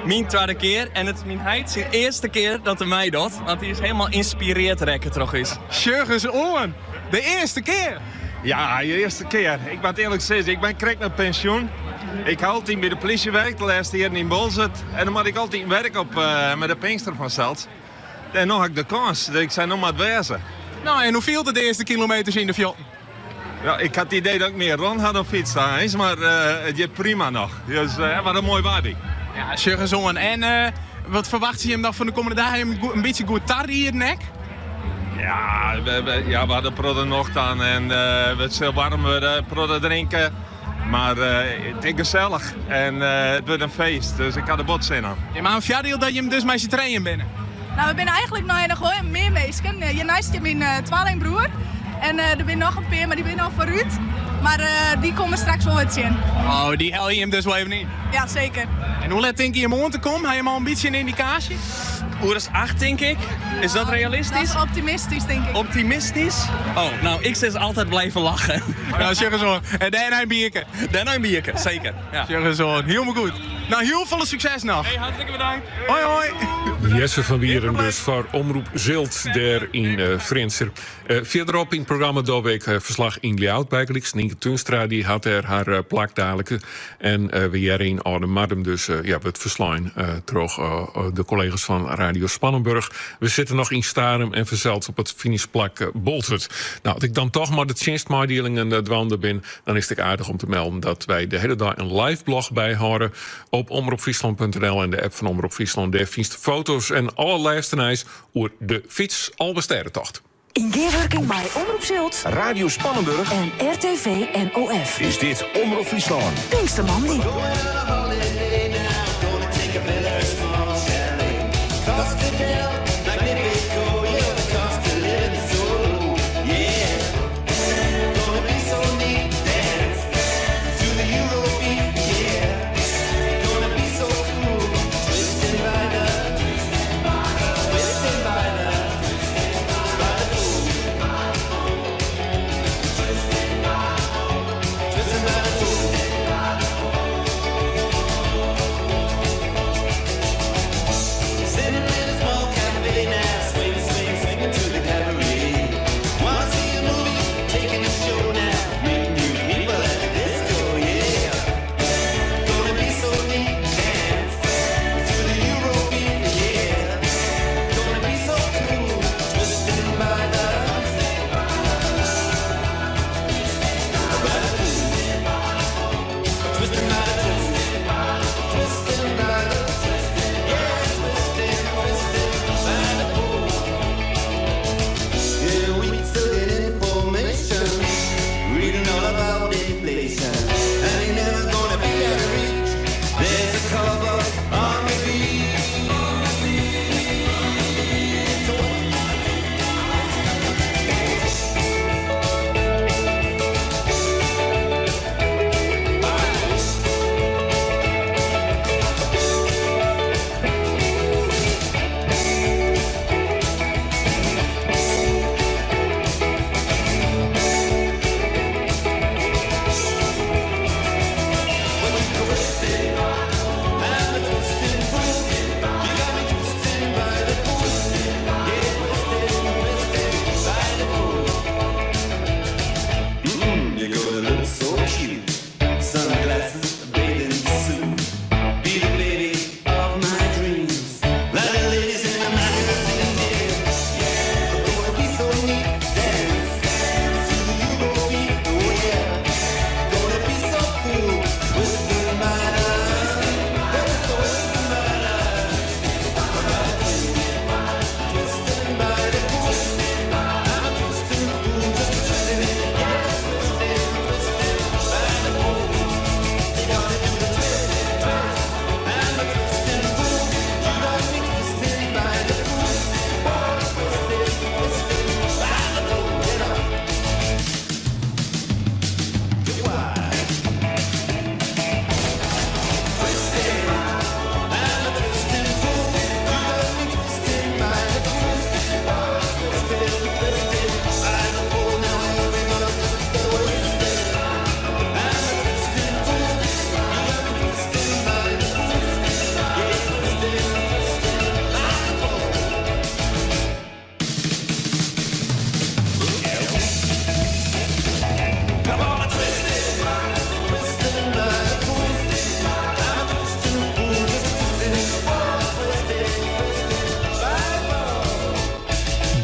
Mijn tweede keer en het is mijn heid zijn eerste keer dat hij mij doet. Want hij is helemaal inspireerd rekken toch is. Sjurgen zo'n, de eerste keer. Ja, de eerste keer. Ik ben het eerlijk zeggen, ik ben krek naar pensioen. Ik had altijd bij de politie werk, de laatste jaar in Bolzet. En dan had ik altijd werk op met de Pinkster van Zelt. En nog had ik de kans, dus ik zei nog maar het wezen. Nou, en hoe viel de eerste kilometers in de vjotten? Ja, ik had het idee dat ik meer rond had op fiets eens, maar het gaat prima nog. Dus wat een mooi waardie. Ja, Sjurgen zo'n. En wat verwacht je hem nog van de komende dagen? Een beetje goed tar hier nek? Ja, we hadden prodden nog dan en het is heel warm, we prodden drinken. Maar het is gezellig en het wordt een feest, dus ik had er bot zin aan. Ja, maar een voordeel dat je hem dus met je trainen binnen? Nou, we zijn eigenlijk nog gewoon meer mensen. Je naast je mijn tweelingbroer. En er zijn nog een paar, maar die zijn al vooruit. Maar die komen straks wel wat zien. Oh, die hel je hem dus wel even in? Ja, zeker. En hoe laat denk je om te komen? Heb je hem al een beetje een indicatie? Uur is 8, denk ik. Is dat realistisch? Dat is optimistisch, denk ik. Optimistisch? Oh, nou, ik zeg altijd blijven lachen. Nou, Sjurgen zo'n. En daarna een bierke. Daarna een bierke, zeker. Ja. Sjurgen zo'n, helemaal goed. Nou, heel veel succes nog. Hey, hartelijk bedankt. Hoi, hoi. Jesse van Wieren dus voor Omroep Zilt daar in Frenser. Verderop in het programma doorweek verslag in Ljout bijgelijks. Nienke Tunstra die had er haar plak dadelijk. En we jaren in Oude Madem dus het verslaan terug de collega's van Radio Spannenburg. We zitten nog in Starum en verzeld op het finishplak Bolzert. Nou, als ik dan toch maar de tjenstmaardelingen dwanden ben, dan is het aardig om te melden dat wij de hele dag een live blog bijhouden op omroepfriesland.nl en de app van Omroep Friesland. Daar vindt foto's en allerlaatste nieuws over de fiets Albesterretocht. In Gearworking bij Omroep Zilt, Radio Spannenburg en RTV NOF. is dit Omroep Friesland. Pinkstermandy.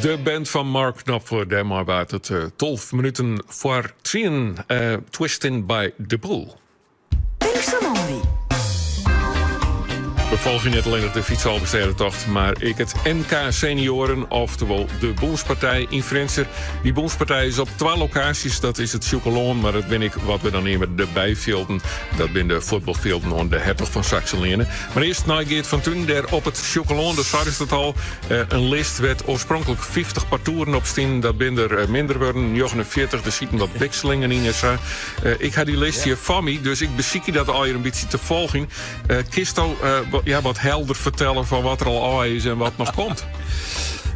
De band van Mark Knopfler, daar maar waard het 12 minuten voor 3 Twisting by the Bull. Pinkstermandy. We volgen niet alleen de fietsalbesterretocht, maar ik het NK Senioren, oftewel de Boenspartij in Frenser. Die Boenspartij is op 2 locaties, dat is het Chocolon, maar dat ben ik wat we dan nemen de bijvelden. Dat ben de voetbalvelden aan de Hertog van Saxe-Lenen. Maar eerst naar Geert van Toen, daar op het Chocolon, dus daar is het al. Een list werd oorspronkelijk 50 partoeren op steen, dat ben er minder worden, 49, er zitten wat wikselingen in. Ik had die lijst hier van me, dus ik beziek je dat al hier een beetje te volgen. Kisto, wat helder vertellen van wat er al is en wat nog komt.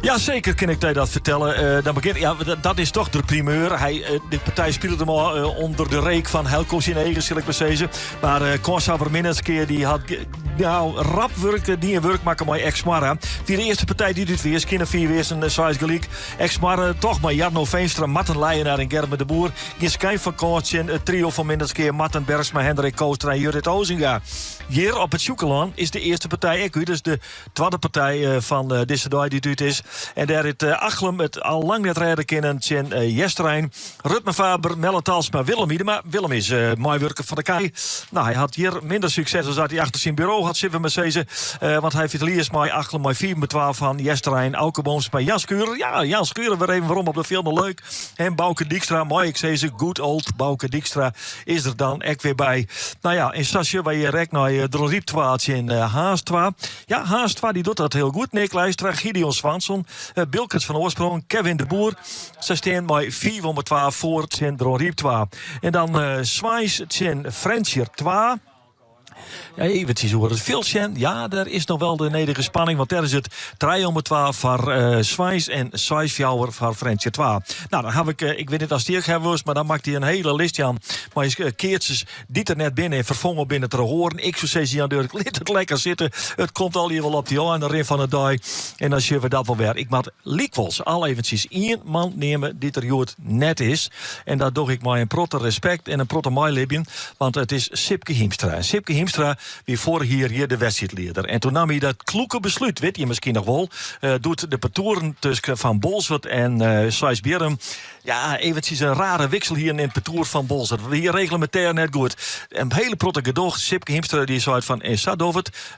Ja, zeker kan ik dat vertellen. Dat is toch de primeur. De partij speelde hem al onder de reek van Helco Sineges, zal ik maar zeggen. Maar Corsa Verminnes keer die had rap werk, die werk maken met Exmarra. Die de eerste partij die doet weer is Kinder 4 weer een size gelijk. Exmarra toch maar Jarno Veenstra, Matten Leijenaar en Gerben de Boer. Geen schijn van coach en het trio van Minderskeer, Matten Bergsma, Hendrik Koostra en Judith Ozinga. Hier op het Sjoekelaan is de eerste partij ook. Dus de tweede partij van deze dag die het is. En daar het Achlem het al lang net redden kennen. Jesterijn, Rutme Faber, Melle Talsma, Willem Iedema. Willem is mooi werker van de Kai. Nou, hij had hier minder succes dan dat hij achter zijn bureau had zitten met deze. Want hij heeft Liers met Achlem, met 4 met 12 van Jesterijn, Aukebooms bij Jan Skuren. Ja, Jan Skuren, we even waarom op de film leuk. En Bouke Dijkstra, mooi ik zei ze, good old Bouke Dijkstra is er dan echt weer bij. Nou ja, in Sasje waar je rekt naar Dronrieptwaatje in Haastwa. Ja, Haastwa die doet dat heel goed. Nick Leistra, Gideon Swanson, Bilkens van Oorsprong, Kevin de Boer. Ze staan bij 412 voor het Dronrieptwa. En dan Zwijs, het Frenchier 2. Ja, eventjes hoor het veel zijn. Ja, daar is nog wel de nederige spanning. Want daar is het 312 voor Zwijs en 6 voor Frenchier 2. Nou, dan heb ik weet niet als die ik heb was, maar dan maakt hij een hele list aan. Maar je keertjes die er net binnen en vervangen binnen te horen. Ik zou zeggen, Dirk, laat het lekker zitten. Het komt al hier wel op die aan de rin van het dag. En dan zien we dat wel weer. Ik moet liekwols al eventjes 1 man nemen die er jood net is. En dat doe ik maar een protte respect en een protte meilibjen. Want het is Sipke Hiemstra. Sipke Hiemstra, wie vorig hier de wedstrijdleider. En toen nam hij dat kloeke besluit, weet je misschien nog wel. Doet de patouren tussen Van Bolsward en Sijsbjerm. Ja, eventjes een rare wissel hier in het patoer van Bolsward. Hier reglementair net goed. Een hele protte gedoog. Sipke Hiemstra die zei van,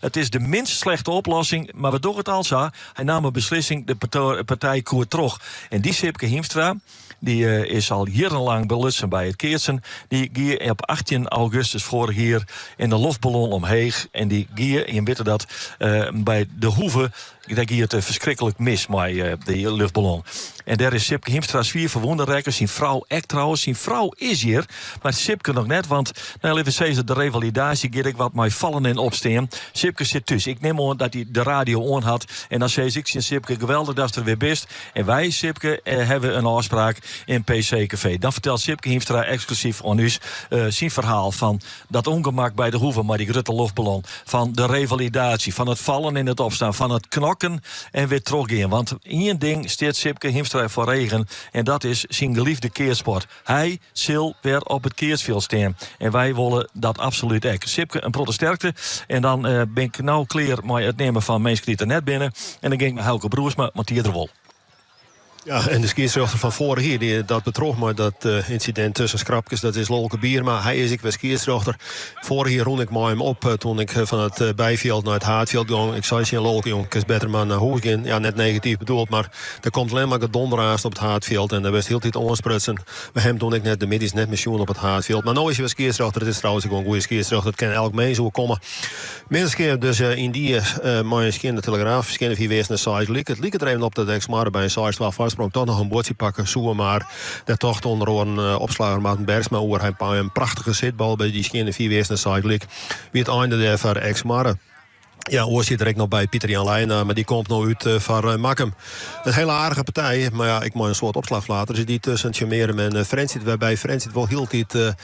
het is de minst slechte oplossing, maar we doen het al zo. Hij nam een beslissing, de partij koer terug. En die Sipke Hiemstra, die is al jarenlang belussen bij het Keertsen. Die ging op 18 augustus vorig jaar in de luchtballon omheeg. En die ging, je weet dat, bij de Hoeve. Ik denk hier het verschrikkelijk mis met de luchtballon. En daar is Sipke Hiemstra 4 verwonderrekkers. Zijn vrouw echt trouwens. Zijn vrouw is hier. Maar Sipke nog net. Want nou, even zeggen de revalidatie. Get ik wat mij vallen en opstaan. Sipke zit tussen. Ik neem aan dat hij de radio on had. En dan zei ik Sipke geweldig dat er weer best. En wij Sipke hebben een afspraak in PC Café. Dan vertelt Sipke Hiemstra exclusief aan ons zijn verhaal van dat ongemak bij de Hoeve. Maar die grote luchtballon. Van de revalidatie. Van het vallen en het opstaan. Van het knokken en weer teruggaan. Want één ding steekt Sipke Hiemstra voor regen. En dat is zijn geliefde keersport. Hij zal weer op het keersveld staan. En wij willen dat absoluut ook. Sipke een protesterkte. En dan ben ik nou klaar met het nemen van mensen die er net binnen. En dan ging ik met Helke Broersma, want die er wel. Ja, en de skiersrechter van voren hier, dat betrof me dat incident tussen Skrapkes, dat is Lolke Bierma. Hij is ik was skiersrechter. Vorig jaar rond ik met hem op toen ik van het bijveld naar het Haardveld ging. Ik zei tegen Lolke, jong, is beter maar naar huis gaan. Ja, net negatief bedoeld, maar er komt alleen maar gedonderaast op het Haardveld. En daar was heel tijd onsprutsen. Bij hem toen ik net de middags net missioen op het Haardveld. Maar nu is hij was skiersrechter. Het is trouwens gewoon een goede skiersrechter. Dat kan elk mens zo komen. Mensen dus in die mijn de Telegraaf, schinnen 4 wezen naar 6 liek. Het liek er even op dat ik maar bij een 6 12 vastprong toch nog een bootje pakken, zoeken maar. Dat toch onder een opslager Maarten Bergsma over hij een prachtige zitbal bij die schinnen 4 wezen naar 6 liek. Wie het einde daar voor ex-Marre. Ja, oor zit direct nog bij Pieter-Jan Leijnen, maar die komt nou uit van Makkum. Een hele aardige partij, maar ja, ik moet een soort opslagflater. Zit die tussen Tjemerum en Frensit, waarbij Frensit wel hield dit.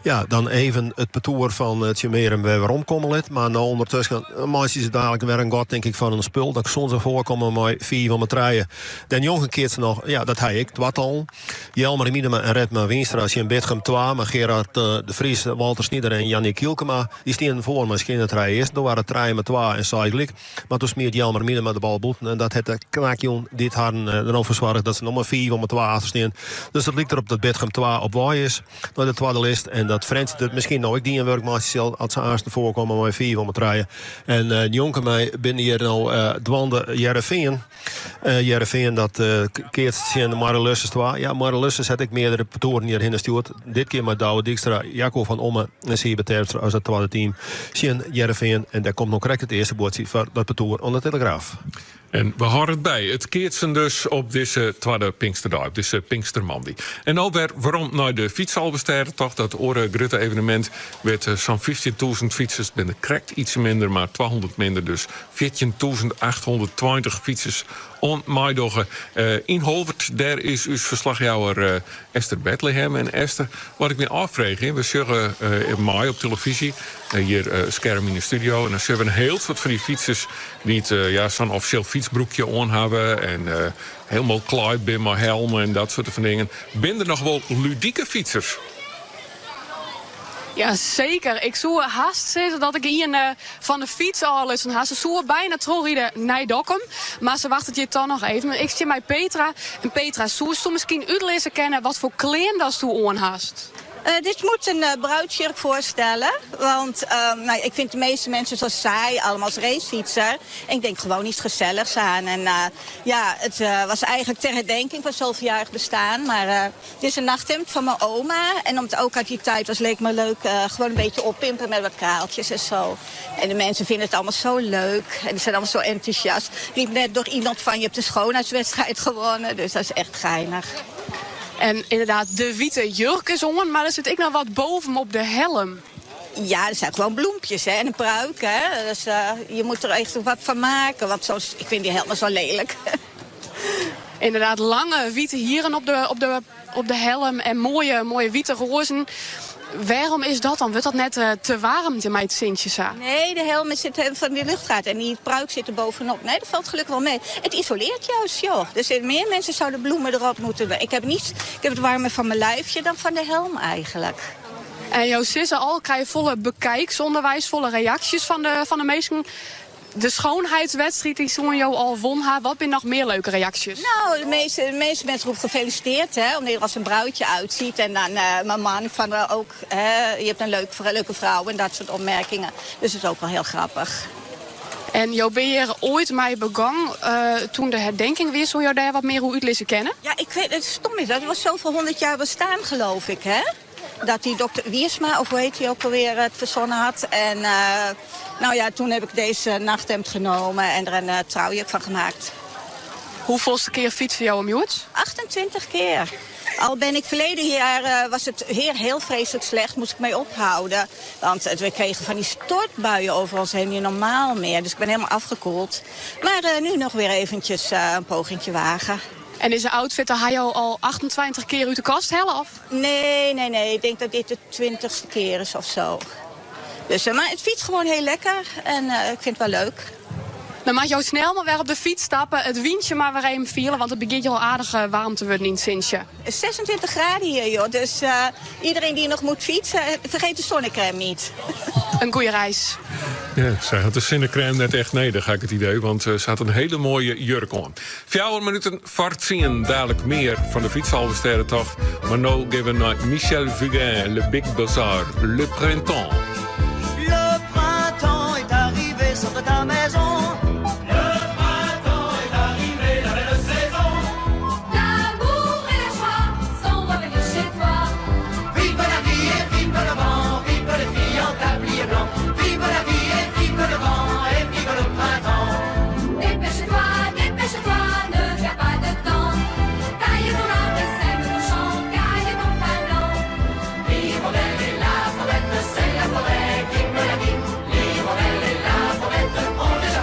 Ja, dan even het patoer van Tjemerum weer omkomen. Maar nou ondertussen maakt ze dadelijk weer een god, denk ik, van een spul. Dat ik soms voorkomen met 4 van mijn treien. Dan jongen keert ze nog, ja, dat hij ik, wat al. Jelmer Miedema en Redma Wienstra, als je in Bedgem 2, maar Gerard de Vries, Walter Snieder en Jannik Kielkema, die staan voor misschien het rijden is. Toen waren het 3 met 2 en Saiglik. Maar toen smeert Jelmer Miedema de bal boeten. En dat het de knaakjon dit hadden erover verzorgd dat ze nog maar 4 van mijn 2 achter staan. Dus dat lijkt erop dat Bedgem 2 op waai is. Naar de tweede list. En dat Frans het misschien nou ik die een werkmaatje als ze aanste voorkomen met 4 van mijn treien. En de jongen mij binnen hier nou dwande Jereveen. Jereveen dat keert zien de Marilusses 2. Ja, Marilusses had ik meerdere patoren hier in stuurt. Dit keer met Douwe Dijkstra, Jaco van Omme en Siebe Terpstra als het tweede team. Zien Jereveen en daar komt nog correct het eerste boodschap van dat betoer aan de Telegraaf. En we houden het bij. Het keertsen dus op deze tweede Pinksterdag, op deze Pinkstermandy. En nou weer waarom naar de fietsalbesteden toch dat ore grote evenement werd zo'n 15.000 fietsers binnen correct iets minder, maar 200 minder, dus 14.820 fietsers on Maidoggen. In Holvert, daar is uw verslagjouwer Esther Bethlehem. En Esther, wat ik me afvraag, we zeggen in mei op televisie, hier scherm in de studio, en dan zien we een heel soort van die fietsers die het zo'n officieel fietsbroekje aan hebben en helemaal kluit bij mijn helmen en dat soort van dingen. Ben er nog wel ludieke fietsers? Ja, zeker. Ik zou haast zeggen dat ik hier van de fiets al eens haast. Ze zou bijna terugrijden naar Dokkum, maar ze wacht het hier toch nog even. Ik zie mij Petra. En Petra, zou je misschien uitlezen kennen wat voor kleding dat je aan haast? Dit moet een bruidsjurk voorstellen. Want ik vind de meeste mensen zo saai, allemaal als racefietser. En ik denk gewoon iets gezelligs aan. En het was eigenlijk ter herdenking van zoveel-jarig bestaan. Maar het is een nachthemd van mijn oma. En omdat het ook uit die tijd was, leek me leuk gewoon een beetje oppimpen met wat kraaltjes en zo. En de mensen vinden het allemaal zo leuk. En die zijn allemaal zo enthousiast. Ik liep net door iemand van, je hebt de schoonheidswedstrijd gewonnen. Dus dat is echt geinig. En inderdaad, de witte jurk is om, maar er zit ik nog wat bovenop de helm. Ja, er zijn gewoon bloempjes hè, en een pruik. Hè. Dus je moet er echt wat van maken, want ik vind die helm zo lelijk. Inderdaad, lange witte hieren op de helm en mooie witte rozen. Waarom is dat dan? Wordt dat net te warm in mijn Sintjes? Nee, de helm zit van die luchtgaat en die pruik zit er bovenop. Nee, dat valt gelukkig wel mee. Het isoleert juist, joh. Dus meer mensen zouden bloemen erop moeten. Ik heb het warmer van mijn lijfje dan van de helm eigenlijk. En jouw zussen al krijg je volle bekijksonderwijs, volle reacties van de meesten. De schoonheidswedstrijd die zo'n jou al won, wat ben nog meer leuke reacties? Nou, de meeste mensen roepen gefeliciteerd, hè, omdat je er als een bruidje uitziet. En dan mijn man van ook, je hebt een leuke vrouw en dat soort opmerkingen. Dus dat is ook wel heel grappig. En jou ben je ooit mee begonnen toen de herdenking weer, zou jou daar wat meer hoe uitlezen kennen? Ja, ik weet het stom is, dat was zoveel 100 jaar bestaan, geloof ik, hè? Dat die dokter Wiersma, of hoe heet hij ook alweer, het verzonnen had. En toen heb ik deze nachthemd genomen en er een trouwjurk van gemaakt. Hoeveelste keer fietsen jou om Joet? 28 keer. Al ben ik verleden jaar, was het heel vreselijk slecht, moest ik mee ophouden. Want we kregen van die stortbuien over ons heen, niet normaal meer. Dus ik ben helemaal afgekoeld. Maar nu nog weer eventjes een pogingje wagen. En deze outfit, daar ga je al 28 keer uit de kast hellen, of? Nee. Ik denk dat dit de 20ste keer is of zo. Dus, maar het fietst gewoon heel lekker en ik vind het wel leuk. Dan mag je ook snel maar weer op de fiets stappen, het windje maar weer even vieren, want het begint al aardig warm te worden in Sintje. 26 graden hier, joh. Dus iedereen die nog moet fietsen, vergeet de zonnecrème niet. Een goede reis. Ja, zij had de zonnecrème net echt nee, daar ga ik het idee, want ze had een hele mooie jurk aan. 4 minuten vart zien, dadelijk meer van de fietsalversterrentocht. Maar nu geven we naar Michel Fugain, Le Big Bazaar, Le Printemps. Le printemps est arrivé sur ta maison. C'est la forêt qui me l'a dit. L'hirondelle et la forêt ont déjà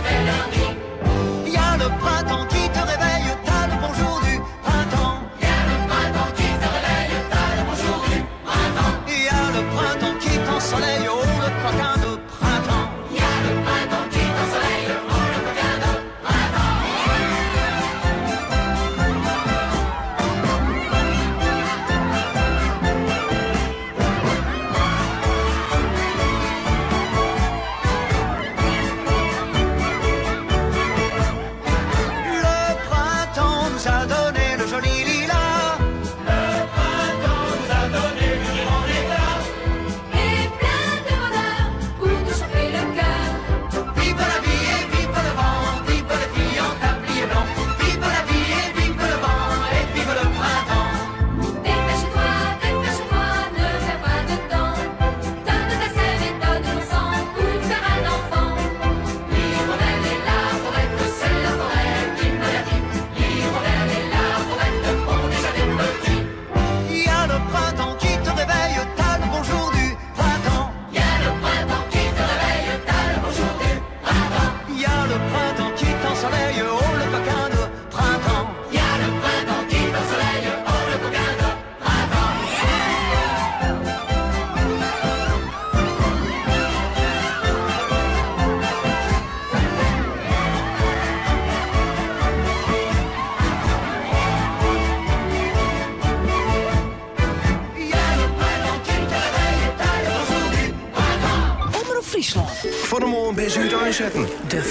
Van de morgen bij Zuid aanzetten. De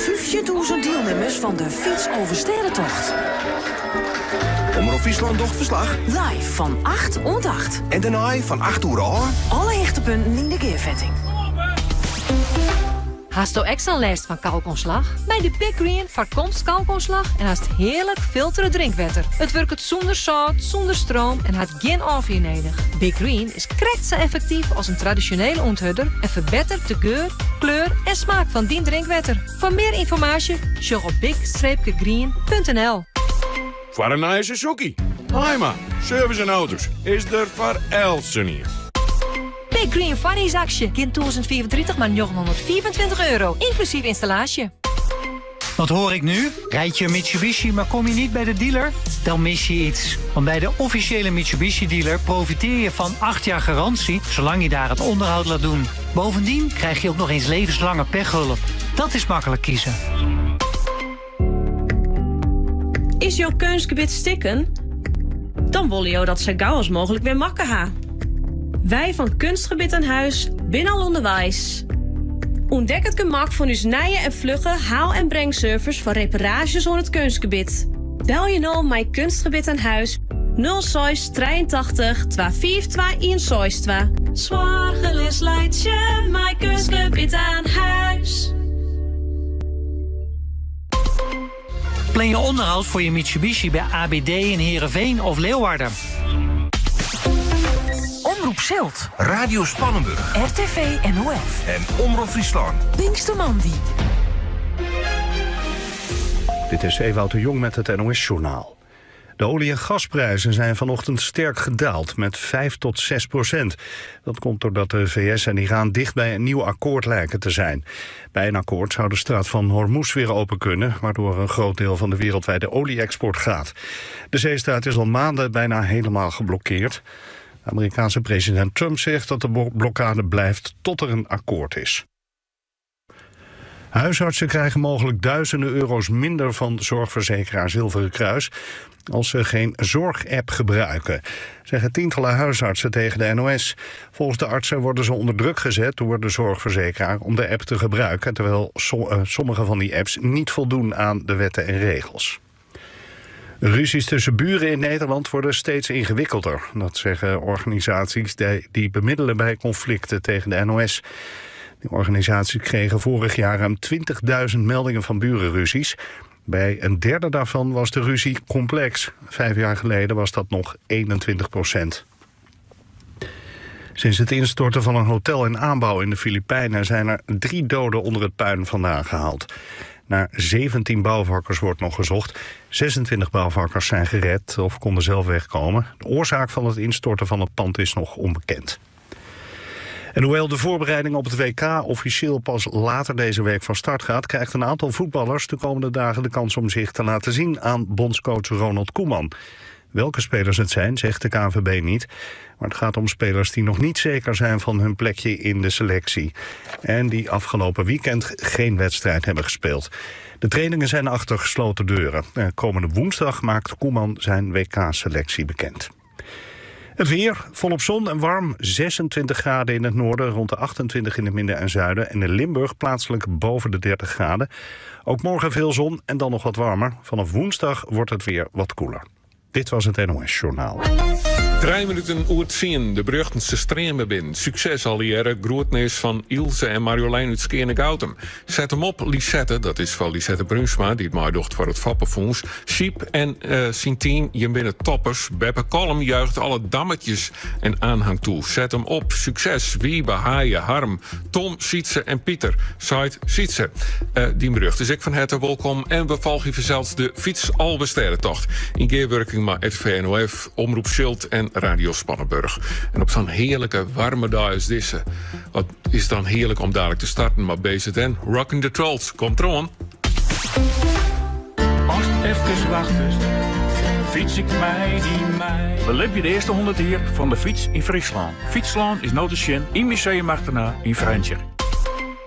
50.000 deelnemers van de Fiets over Sterrentocht. Omroep Friesland docht verslag. Live van 8 tot 8. En daarna van 8 uur aan. Alle hechtepunten in de keervetting. Haast u extra last van kalkontslag? Bij de Big Green voorkomt kalkontslag en haast heerlijk filteren drinkwater. Het werkt zonder zout, zonder stroom en heeft geen afweer nodig. Big Green is krekt zo effectief als een traditionele onthudder en verbetert de geur, kleur en smaak van die drinkwater. Voor meer informatie, check op big-green.nl. Voor een nice Suzuki. Haima, service en auto's is er voor Elsen hier. Big Green Funnies-actie. Kind 2034 maar €924. Inclusief installatie. Wat hoor ik nu? Rijd je een Mitsubishi, maar kom je niet bij de dealer? Dan mis je iets. Want bij de officiële Mitsubishi-dealer profiteer je van 8 jaar garantie, zolang je daar het onderhoud laat doen. Bovendien krijg je ook nog eens levenslange pechhulp. Dat is makkelijk kiezen. Is jouw keusgebied stikken? Dan willen jou dat zo gauw als mogelijk weer makken ha. Wij van Kunstgebied aan Huis binnen al onderwijs. Ontdek het gemak van uw nije en vlugge haal- en brengservice voor reparages aan het kunstgebied. Bel je nou mijn Kunstgebied aan Huis 06 83 25 162. Zwaar gelis leidt je mijn Kunstgebied aan Huis. Plan je onderhoud voor je Mitsubishi bij ABD in Heerenveen of Leeuwarden. Omroep Zilt. Radio Spannenburg. RTV NOF. En Omroep Friesland. Pinkstermandi. Dit is Ewout de Jong met het NOS-journaal. De olie- en gasprijzen zijn vanochtend sterk gedaald, met 5 tot 6%. Dat komt doordat de VS en Iran dicht bij een nieuw akkoord lijken te zijn. Bij een akkoord zou de straat van Hormuz weer open kunnen, waardoor een groot deel van de wereldwijde olie-export gaat. De zeestraat is al maanden bijna helemaal geblokkeerd. De Amerikaanse president Trump zegt dat de blokkade blijft tot er een akkoord is. Huisartsen krijgen mogelijk duizenden euro's minder van zorgverzekeraar Zilveren Kruis als ze geen zorgapp gebruiken, zeggen tientallen huisartsen tegen de NOS. Volgens de artsen worden ze onder druk gezet door de zorgverzekeraar om de app te gebruiken, terwijl sommige van die apps niet voldoen aan de wetten en regels. Ruzies tussen buren in Nederland worden steeds ingewikkelder. Dat zeggen organisaties die bemiddelen bij conflicten tegen de NOS. Die organisaties kregen vorig jaar ruim 20.000 meldingen van burenruzies. Bij een derde daarvan was de ruzie complex. 5 jaar geleden was dat nog 21%. Sinds het instorten van een hotel in aanbouw in de Filipijnen zijn er 3 doden onder het puin vandaan gehaald. Naar 17 bouwvakkers wordt nog gezocht. 26 bouwvakkers zijn gered of konden zelf wegkomen. De oorzaak van het instorten van het pand is nog onbekend. En hoewel de voorbereiding op het WK officieel pas later deze week van start gaat, krijgt een aantal voetballers de komende dagen de kans om zich te laten zien aan bondscoach Ronald Koeman. Welke spelers het zijn, zegt de KNVB niet. Maar het gaat om spelers die nog niet zeker zijn van hun plekje in de selectie. En die afgelopen weekend geen wedstrijd hebben gespeeld. De trainingen zijn achter gesloten deuren. Komende woensdag maakt Koeman zijn WK-selectie bekend. Het weer, volop zon en warm. 26 graden in het noorden, rond de 28 in het midden en zuiden. En in Limburg plaatselijk boven de 30 graden. Ook morgen veel zon en dan nog wat warmer. Vanaf woensdag wordt het weer wat koeler. Dit was het NOS Journaal. 3 minuten oer het zien, de beruchtendste streamen binnen. Succes al jaren, grootnees van Ilse en Marjolein uit Skene-Goutem. Zet hem op, Lisette, dat is van Lisette Brunsma, die het maaiddocht voor het Vappenfonds. Siep en Sintien, je binnen toppers. Beppe Kolm juicht alle dammetjes en aanhang toe. Zet hem op, succes, Wiebe, Haaien, Harm, Tom, Sietse en Pieter. Site Sietse. Die berucht is ik van harte welkom en we volgen verzels de Fiets Albe Sterrentocht. In geerwerking met RTV NOF, Omroep Zilt en Radio Spannenburg. En op zo'n heerlijke warme dag als deze, wat is dan heerlijk om dadelijk te starten, maar bezig en Rockin' the Trolls. Komt eraan. Als het even wachten, fiets ik mij die mij. Belep je de eerste 100 jaar van de fiets in Friesland. Fietsland is notenschen in Museum Achterna in Vrentje.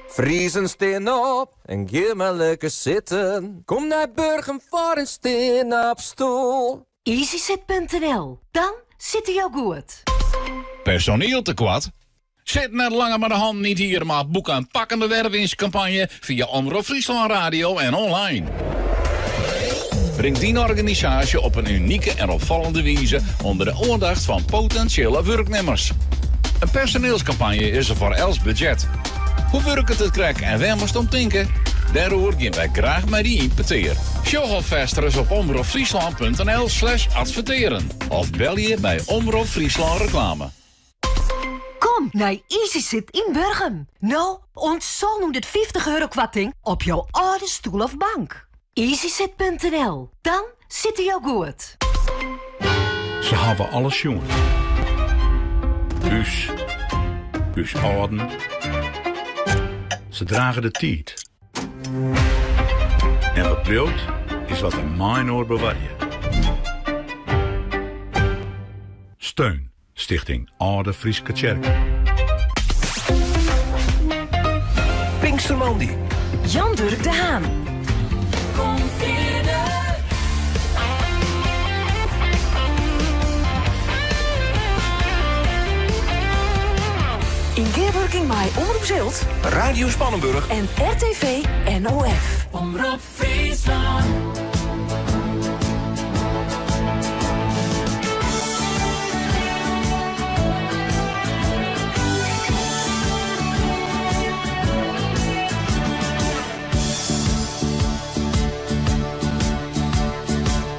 Vriezen steen op en geef maar lekker zitten. Kom naar Burgum voor een steen op stoel. EasyZit.nl, dan zit hij al goed. Personeel tekort? Zit net langer met de hand niet hier, maar boek een pakkende wervingscampagne via Omroep Friesland Radio en online. Breng die organisatie op een unieke en opvallende wijze onder de aandacht van potentiële werknemers. Een personeelscampagne is er voor els budget. Hoe werkt het krek en waar moest om denken? Daarover gaan wij graag met die impeteer. Show alvast eens op omroepfriesland.nl/adverteren. Of bel je bij Omroep Friesland Reclame. Kom naar EasySit in Burgum. Nou, ontzol nu dit 50 euro kwatting op jouw oude stoel of bank. EasySit.nl. Dan zit hij jou goed. Ze hebben alles jongen. Huis orden. Ze dragen de tijd. En wat bleut is wat een minor bewaarje. Steun Stichting Oude Frieske Kerk. Pinkstermandy. Jan-Dirk de Haan. In Geerwerking bij Omroep Zilt, Radio Spannenburg en RTV NOF. Omroep Friesland.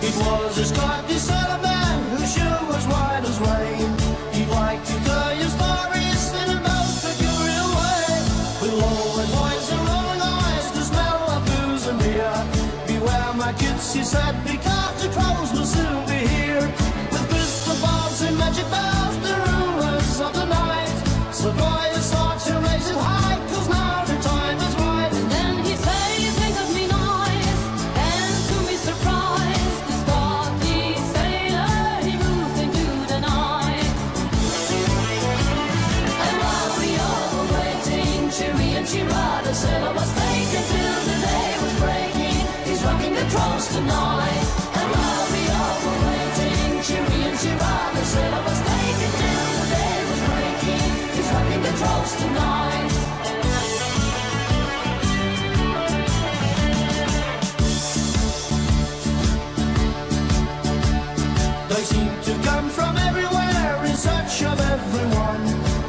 It was a Scottish sailor man whose shoe was white as rain. He'd like to tell you stories in a most peculiar way. With low and voice and rolling eyes, the smell of booze and beer. Beware my kids, he said, because the trolls will soon be here. With crystal balls and magic bells, the rulers of the night. So draw your swords and raise it high, 'cause now the time is right. And then he say, think of me nice, and to me surprised, the Scottish sailor, he moved into the night. And while we all were waiting, cheery and cheera, the sailor was taken till the day was breaking. He's rocking the trolls tonight. And while we all were waiting, cheery and cheera, the sailor was taken till the day was breaking. He's rocking the trolls tonight. They seem to come from everywhere in search of everyone.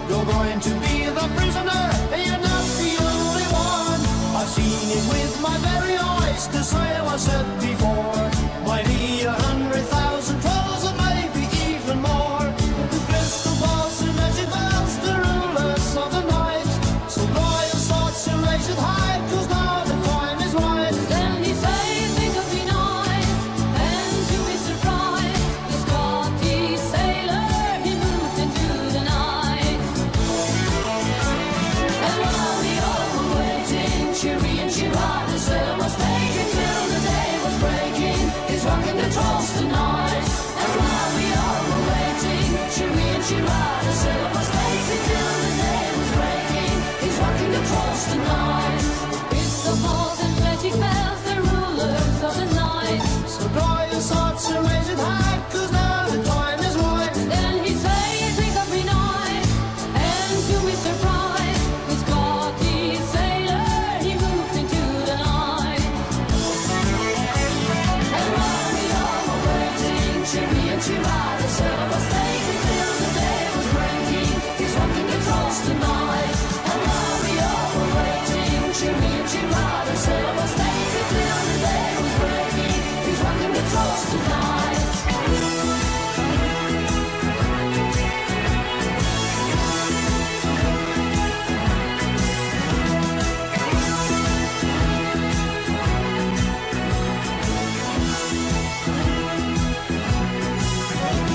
You're going to be the prisoner, and you're not the only one. I've seen it with my very eyes, the sailor said before. Might be 100,000 trolls, or maybe even more. With crystal balls and magic bells, the rulers of the night. So draw your swords and raise it high, 'cause now the time is right. Then he say, think of me nice, and to his surprise, the Scottish sailor, he moved into the night. And while we all were waiting, cheery and cheera, the sailor was taken till the day was breaking. He's rocking the trolls tonight. And while we all were waiting, cheery and cheera, the sailor was taken till the day was breaking. He's rocking the trolls tonight. It's the balls and magic bells, the rulers of the night. So draw your swords and raise it high, 'cause now the time is right. Then he say, think of me nice, and to his surprise, the Scottish sailor, he moved into the night. And while we all were waiting, cheery and cheera, the sailor was taken till the day was breaking. He's rocking the trolls tonight. And while we all were waiting, cheery and cheera, the sailor was taken till the day was breaking. He's rocking the trolls tonight.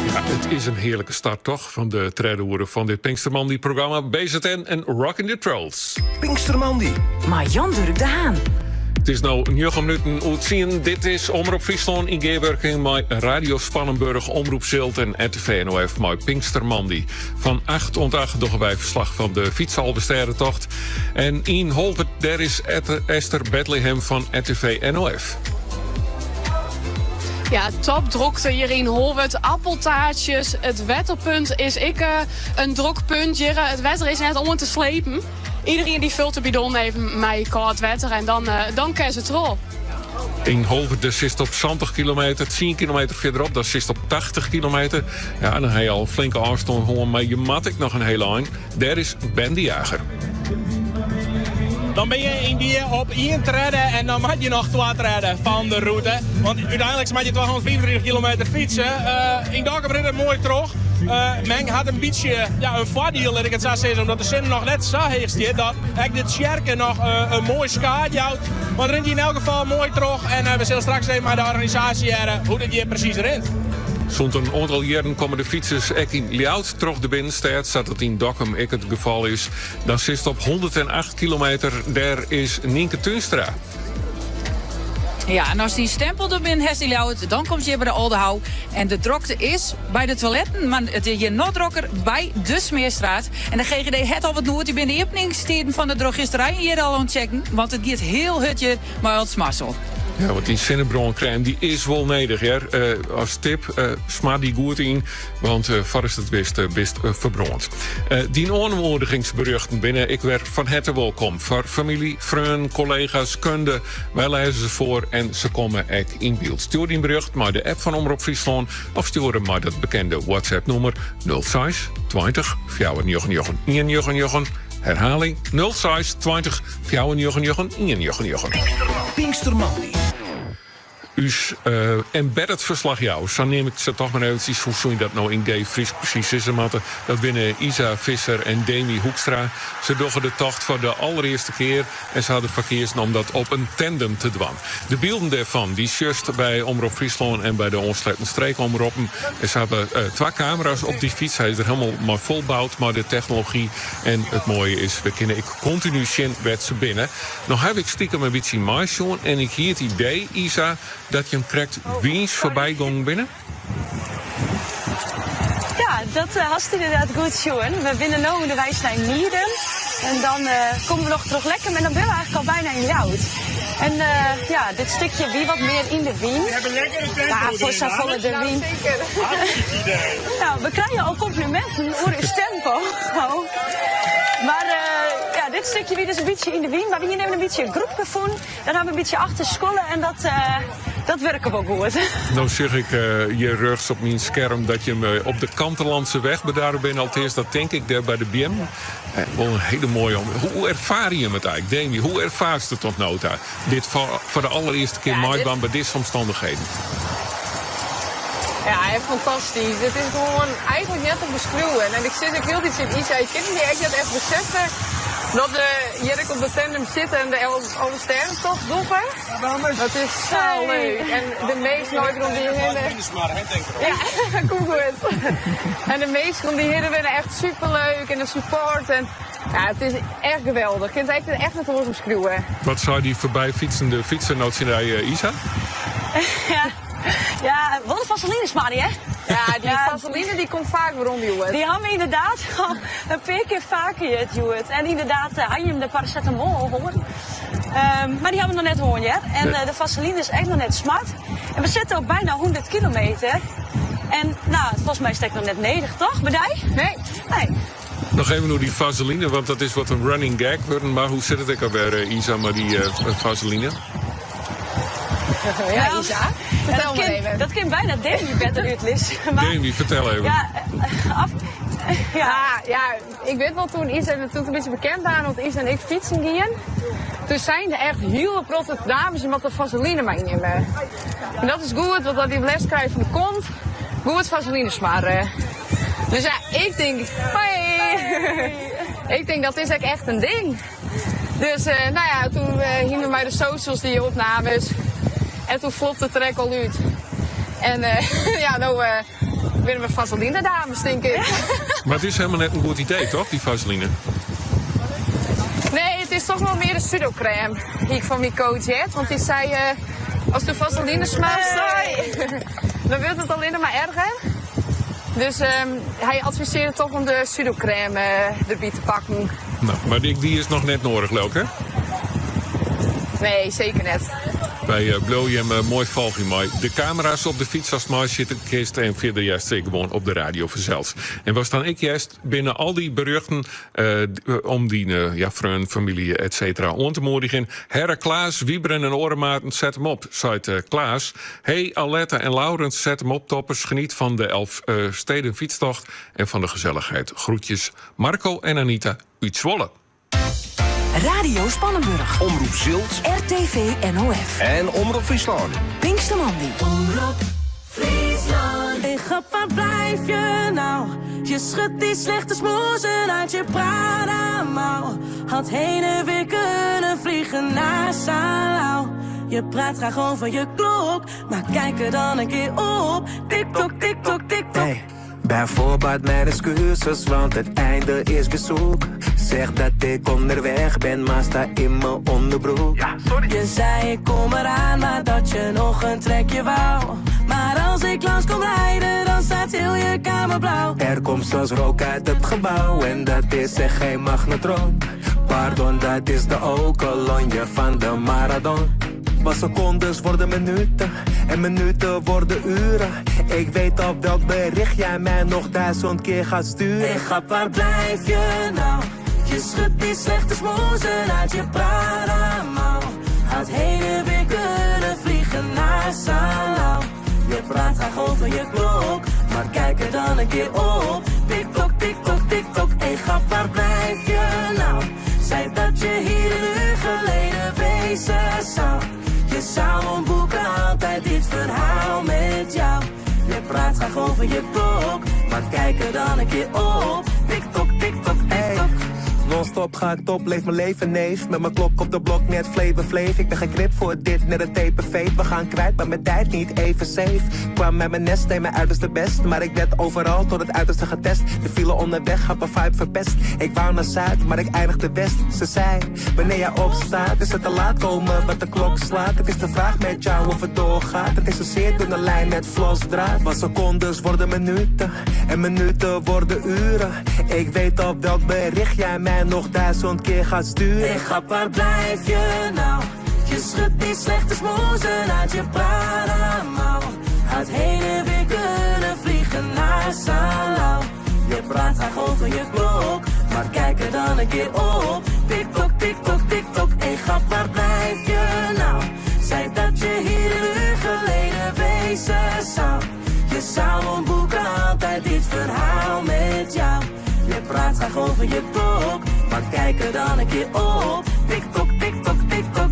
Ja, het is een heerlijke start toch van de trailerwoorden van dit Pinkstermandy-programma BZN en Rockin' the Trolls. Pinkstermandy. Maar Jan-Dirk de Haan. Het is nou 9 minuten uitzien. Dit is Omroep Friesland in Geerwerking met Radio Spannenburg, Omroep Zilt en RTV NOF met Pinkstermandy. Van 8 tot 8 doen wij verslag van de fietsalbesterrentocht. En in Holwert, daar is Esther Bethlehem van RTV NOF. Ja, topdrukte hier in Holwert. Appeltaartjes. Het wetterpunt is een drukpunt. Hier, het wetter is net om te slepen. Iedereen die vult de bidon even met koud wetter en dan kan ze het erop. In Holwert is het op 20 kilometer, 10 kilometer verderop, dat is op 80 kilometer. Ja, dan heb je al een flinke afstand gewoon, maar je mat ik nog een hele eind. Daar is Ben de Jager. Dan ben je in die op 1 treden en dan mag je nog 2 treden van de route. Want uiteindelijk mag je 234 kilometer fietsen. In Dokkum rijdt het mooi terug. Men had een beetje een voordeel, dat ik het zou zeggen, omdat de zin nog net zo heeg is. Dat ik dit sjerken nog een mooi skaat houdt. Maar dan rent hij in elk geval mooi terug. En we zullen straks even met de organisatie hoe dit hier precies rent. Zond een aantal jaren komen de fietsers ook in Ljout terug de binnenstad. Zodat het in Dokkum ook het geval is. Dan zit het op 108 kilometer. Daar is Nienke Tunstra. Ja, en als die stempel er binnen heeft in Ljout, dan komt je bij de Oldehouw. En de drokte is bij de toiletten, maar het is hier nog drokker bij de Smeerstraat. En de GGD heeft al wat noord. Die binnen de openingstijden van de drogisterij hier al aan het checken. Want het gaat heel hutje, maar het smarsel. Ja, want die zinnenbroncrème die is wel nedig. Ja. Als tip, smaak die goed in, want voor is het best verbrand. Die aanmoedigingsberichten binnen, ik werd van harte welkom. Voor familie, vrienden, collega's, kunde, wij lezen ze voor en ze komen ook in beeld. Stuur die bericht maar de app van Omroep Friesland of stuur hem maar dat bekende WhatsApp-nummer 06 20 499 199. Herhaling 06 20 499 199. Pinkstermandy. Us embedded verslag jou. Zo neem ik ze toch maar eventjes hoe zou je dat nou in Gay Fries precies is. Dat binnen Isa Visser en Demi Hoekstra. Ze doggen de tocht voor de allereerste keer. En ze hadden verkeers om dat op een tandem te doen. De beelden daarvan die just bij Omroep Friesland en bij de Onsletten Streekomroepen. En ze hebben 2 camera's op die fiets. Hij is er helemaal maar volbouwd, maar de technologie. En het mooie is, we kunnen ik continu zien werd ze binnen. Nou heb ik stiekem een beetje meisje en ik hier het idee, Isa, dat je hem krijgt wiens voorbijgang binnen? Ja, dat was inderdaad goed, Johan. We binnen nu de wijs naar Nieden. En dan komen we nog terug lekker, en dan ben we eigenlijk al bijna in Ljout. En dit stukje wie wat meer in de wien. We hebben lekker een tempo. Ja, voor zo'n volle de wien. Nou, we krijgen al complimenten over uw tempo. Maar dit stukje wie dus een beetje in de wien. Maar we hier nemen een beetje een groep gevonden. Dan hebben we een beetje achter scholen en dat werken wel goed. Nou zeg ik je rugs op mijn scherm dat je me op de Kanterlandse weg bedaren bent. Althans, dat denk ik daar bij de BM. Wel een hele mooie. Hoe ervaar je het eigenlijk, Demi? Hoe ervaar je het tot nou daar? Dit voor de allereerste keer maaibaan bij deze omstandigheden. Ja, fantastisch. Het is gewoon eigenlijk net te beschreeuwen. En ik zit ook heel iets in Isa. Ik kan niet echt beseffen dat Jerk op de tandem zit en de alle sterren toch doppen. Dat is zo leuk. En de meesten nooit rond die heren. Ja, kom goed. En de meesten rond die heren zijn echt superleuk en de support. En ja, het is echt geweldig. Ik vind het echt net te beschreeuwen. Wat zou die voorbij fietsende fietser nou zien bij Isa? Ja, wat een vaseline smaak, hè? Ja, die vaseline die komt vaak rond, jongen. Die hebben we inderdaad al een paar keer vaker het, jongen. En inderdaad, had je hem de paracetamol al hoor. Maar die hebben we nog net hoorn, ja. En de vaseline is echt nog net smart. En we zitten ook bijna 100 kilometer. En nou, volgens mij steekt nog net 90, toch? Bij jij? Nee. Nog even over die vaseline, want dat is wat een running gag worden. Maar hoe zit het ook alweer, Isa, maar die vaseline? Ja, Isa. Vertel maar even. Dat kan bijna Demi beter uitlis. Demi, vertel even. Ja, ik weet wel toen Isa het een beetje bekend waren, want Isa en ik fietsen gingen. Toen zijn er echt heel grote dames met de vaseline meenemen. En dat is goed, want dat die les krijgt van de kont. Goed vaseline smaren. Dus ja, ik denk, ik denk dat is echt een ding. Dus toen hingen wij de socials die opnames. En toen vlopte het trek al uit. En nou winnen we vaseline dames, denk ik. Maar het is helemaal net een goed idee, toch, die vaseline? Nee, het is toch wel meer een pseudocrème die ik van mijn coach heb. Want die zei, als de vaseline smaakt, dan wordt het alleen maar erger. Dus hij adviseerde toch om de pseudocrème erbij te pakken. Nou, maar die is nog net nodig, leuk, hè? Nee, zeker net. Wij bloeien hem mooi volgen mooi. De camera's op de fiets als mooi zitten kist en verder juist gewoon op de radio verzeld. En was dan ik juist binnen al die berichten om die vrienden, familie, et cetera, aan te moedigen. Herre Klaas, Wieberen en Orenmaten, zet hem op, zei Klaas. Hey, Aletta en Laurens, zet hem op, toppers. Geniet van de 11 steden fietstocht en van de gezelligheid. Groetjes, Marco en Anita uit Zwolle. Radio Spannenburg. Omroep Zilt. RTV NOF. En Omroep Friesland. Pinkstermandi. Omroep Friesland. Hey grap, waar blijf je nou? Je schudt die slechte smoezen uit je Prada-mouw. Had heen en weer kunnen vliegen naar Salau. Je praat graag over je klok, maar kijk er dan een keer op. Tik-tok, tik-tok, tik-tok. Hey. Bijvoorbeeld mijn excuses, want het einde is bezoek. Zeg dat ik onderweg ben, maar sta in mijn onderbroek. Ja, sorry. Je zei ik kom eraan, maar dat je nog een trekje wou. Maar als ik langs kom rijden, dan staat heel je kamer blauw. Er komt zelfs rook uit het gebouw en dat is echt geen magnetron. Pardon, dat is de okelonje van de marathon. Maar secondes worden minuten en minuten worden uren. Ik weet op welk bericht jij mij nog 1000 keer gaat sturen. Hey grap, waar blijf je nou? Je schudt die slechte smoezen uit je Prada-mouw. Had heen en weer kunnen vliegen naar Salau. Je praat graag over je klok, maar kijk er dan een keer op. Tik-tok, tik-tok, tik-tok. Hey grap, waar blijf je nou? Zei dat je hier een uur geleden wezen zou. Je zou omboeken altijd dit verhaal met jou. Je praat graag over je klok, maar kijk er dan een keer op. Tik-tok, tik-tok, tik-tok. Non-stop ga ik top, leef mijn leven neef. Met mijn klok op de blok, net vleef. Ik ben geen grip voor dit, net een tape-fade. We gaan kwijt, maar mijn tijd niet even safe. Kwam met mijn nest, deed mijn uiterste best. Maar ik werd overal tot het uiterste getest. De file onderweg, had mijn vibe verpest. Ik wou naar Zuid, maar ik eindigde West. Ze zei, wanneer jij opstaat, is het te laat komen wat de klok slaat. Het is de vraag met jou of het doorgaat. Het is een zeer dunne lijn met vlosdraad. Maar secondes worden minuten en minuten worden uren. Ik weet op welk bericht jij mij nog 1000 keer gaat sturen. Hey grap, waar blijf je nou? Je schudt die slechte smoezen uit je Prada-mouw. Had heen en weer kunnen vliegen naar Salau. Je praat graag over je klok, maar kijk er dan een keer op. Tik-tok, tik-tok, tik-tok. Hey grap, waar blijf je nou? Zei dat je hier een uur geleden wezen zou. Je zou omboeken altijd dit verhaal met jou. Je praat graag over je klok, maar kijk er dan een keer op. Tik-tok, tik-tok, tik-tok.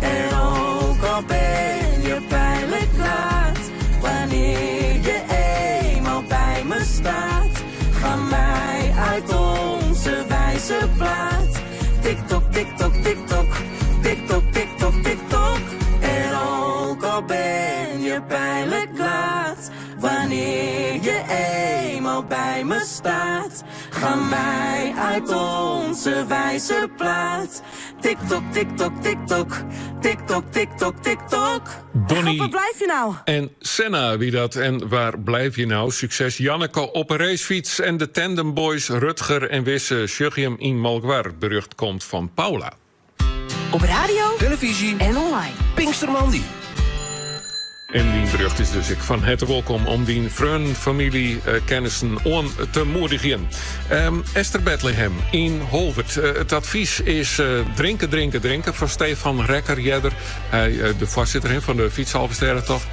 En ook al ben je pijnlijk laat, wanneer je eenmaal bij me staat, ga mij uit onze wijze plaat. Tik-tok, tik-tok, tik-tok. Tik-tok, tik-tok, tik-tok. En ook al ben je pijnlijk laat, wanneer je eenmaal bij me staat, ga mij uit onze wijze plaat. Tik-tok, tik-tok, tik-tok. Tik-tok, tik-tok, tik-tok. Donnie waar blijf je nou? En Senna, wie dat en waar blijf je nou? Succes Janneke op een racefiets en de tandemboys Rutger en Wisse Sjugjem in Malkwaar. Het bericht komt van Paula. Op radio, televisie en online. Pinkstermandi. En die bericht is dus ik van harte welkom om die vrienden, familie, kennissen aan te moedigen. Esther Bethlehem in Holwert. Het advies is drinken, drinken, drinken. Van Stefan Rekker-Jedder, de voorzitter van de fietshalversterrentocht.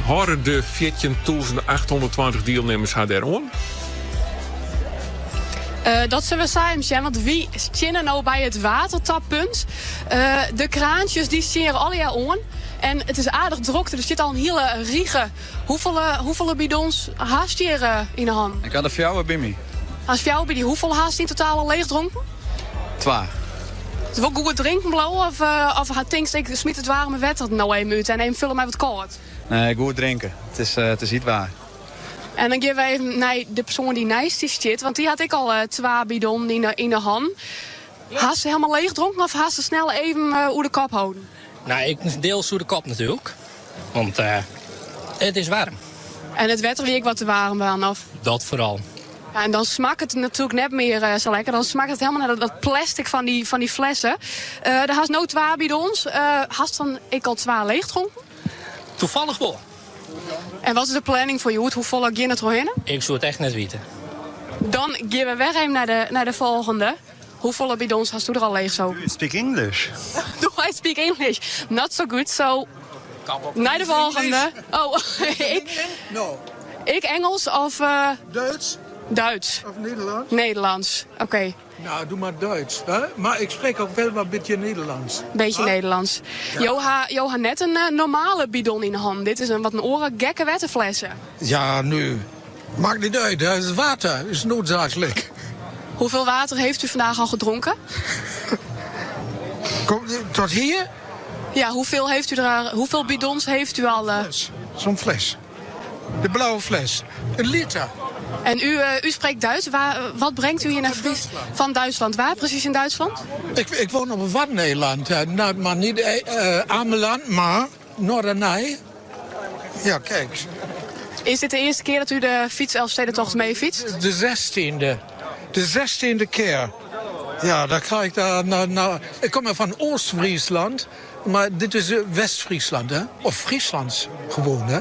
Horen de 14.820 deelnemers haar daaraan? Dat zullen we zijn, want wie zitten nou bij het watertappunt? De kraantjes die steren alle jaar aan. En het is aardig druk, er zit al een hele riege. Hoeveel bidons haast je er in de hand? Ik had er fjouwen bij me. Als jou bij die hoeveel haast in totaal al leeg dronken? 2. Het is wel goed drinken, blauw, of had denkt ik smiet het warme wetter nou even uit en even vullen met wat koud? Nee, goed drinken. Het is niet waar. En dan geven we even naar de persoon die naast die zit, want die had ik al 2 bidon in de hand. Haast ze helemaal leeg dronken of haast ze snel even hoe de kop houden? Nou, ik deels hoe de kop natuurlijk. Want het is warm. En het wetter wie ik wat te warm waren, of? Dat vooral. Ja, en dan smaakt het natuurlijk net meer zo lekker. Dan smaakt het helemaal naar dat plastic van die flessen. Daar haast no 2 bidons. Haast dan ik al 2 leegdronken? Toevallig wel. En wat is de planning voor je? Hoe vol ga je het doorheen? Ik zou het echt net weten. Dan gaan we weer even naar de volgende. Hoeveel bidons hast u er al leeg zo? Speak English. Do I speak English? Not so good, so... Naar de volgende. Oh, ik Engels of... Duits? Duits. Of Nederlands? Nederlands, oké. Nou, doe maar Duits. Hè? Maar ik spreek ook wel een beetje Nederlands. Beetje Nederlands. Ja. Joha net een normale bidon in de hand. Dit is een oren gekke wettenflessen. Ja, nu. Maakt niet uit. Het is water. Is noodzakelijk. Hoeveel water heeft u vandaag al gedronken? Kom, tot hier? Ja, hoeveel bidons heeft u al? Zo'n fles. De blauwe fles. 1 liter. En u spreekt Duits. Wat brengt u hier naar Friesland? Van Duitsland. Waar precies in Duitsland? Ik woon op een Waddeneiland. Nou, maar niet Ameland, maar Noordernij. Ja, kijk. Is dit de eerste keer dat u de fiets Elfstedentocht mee fietst? De 16e. De 16e keer. Ja, dan ga ik daar naar... Ik kom van Oost-Friesland. Maar dit is West-Friesland, hè? Of Frieslands gewoon, hè?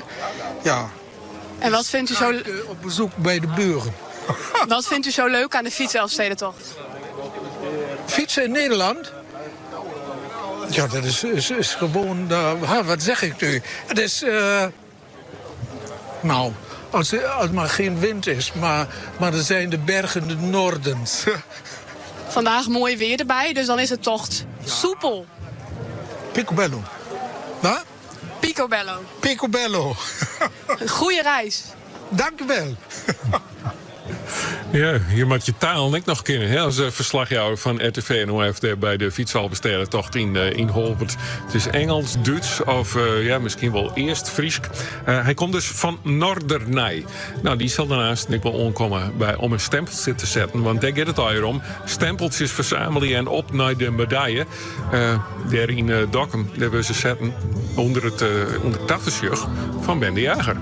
Ja. En wat vindt u zo... op bezoek bij de buren. Wat vindt u zo leuk aan de fiets Elfstedentocht? Fietsen in Nederland? Ja, dat is gewoon... wat zeg ik nu? Het is... nou, als er maar geen wind is, maar er zijn de bergen de Noordens. Vandaag mooi weer erbij, dus dan is het tocht soepel. Picobello. Wat? Picobello. Picobello. Goeie reis. Dank u wel. Ja, je moet je taal niet nog kennen, hè, als verslagjouwer van RTV NOF bij de fietsalbesterrentocht in Holbert. Het is Engels, Duits of misschien wel eerst Friesk. Hij komt dus van Noordernij. Nou, die zal daarnaast niet wel onkomen om een stempeltje te zetten, want daar gaat het al om. Stempeltjes verzamelen en op naar de medaille. Daar in Dokkum, daar we ze zetten onder het tafeltje van Ben de Jager.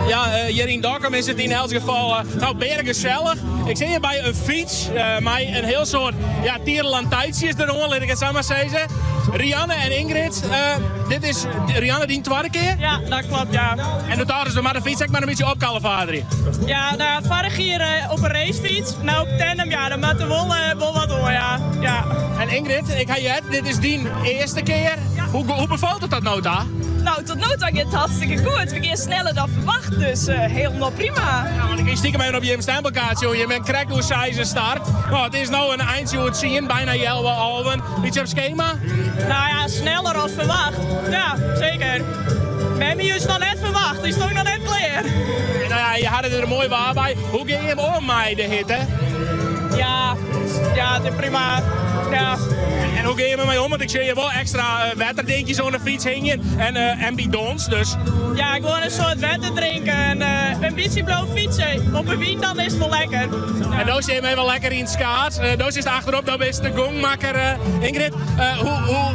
Ja, hier in Dokkum is het in elk geval gezellig. Ik zie hier bij een fiets, met een heel soort tierenlantijtjes eronder, laat ik het zo maar zeggen. Rianne en Ingrid, dit is Rianne die 2e keer? Ja, dat klopt, ja. En de is maar de fiets ik maar een beetje opkallen, vader. Ja, nou, vorig keer op een racefiets, nou op tandem, ja, dan moet er wel wat door, ja. En Ingrid, ik ga je het, dit is die eerste keer. Ja. Hoe bevalt het dat nou daar? Nou, tot nu toe gaat het hartstikke goed. We gaan sneller dan verwacht, dus helemaal prima. Ja, want ik ging stiekem even op je stempelkaartje, joh. Je bent krek hoe size start. Nou, het is nou een eindje hoe het zien, bijna Jelwe Alwen. Beetje op schema? Nou ja, sneller dan verwacht. Ja, zeker. We hebben je nog net verwacht, die is toch nog net klaar. Nou ja, je had het er mooi waar bij. Hoe ging je hem om mij de hitte? Ja, het is prima. Ja. En hoe ga je ermee om? Want ik zie je wel extra waterdinkjes onder de fiets hingen en bidons, dus... Ja, gewoon een soort water drinken en een beetje blauw fietsen. Op een wien dan is het wel lekker. En dan zie je me wel lekker in het skaat. Dan is het achterop, dan is de gongmakker. Ingrid,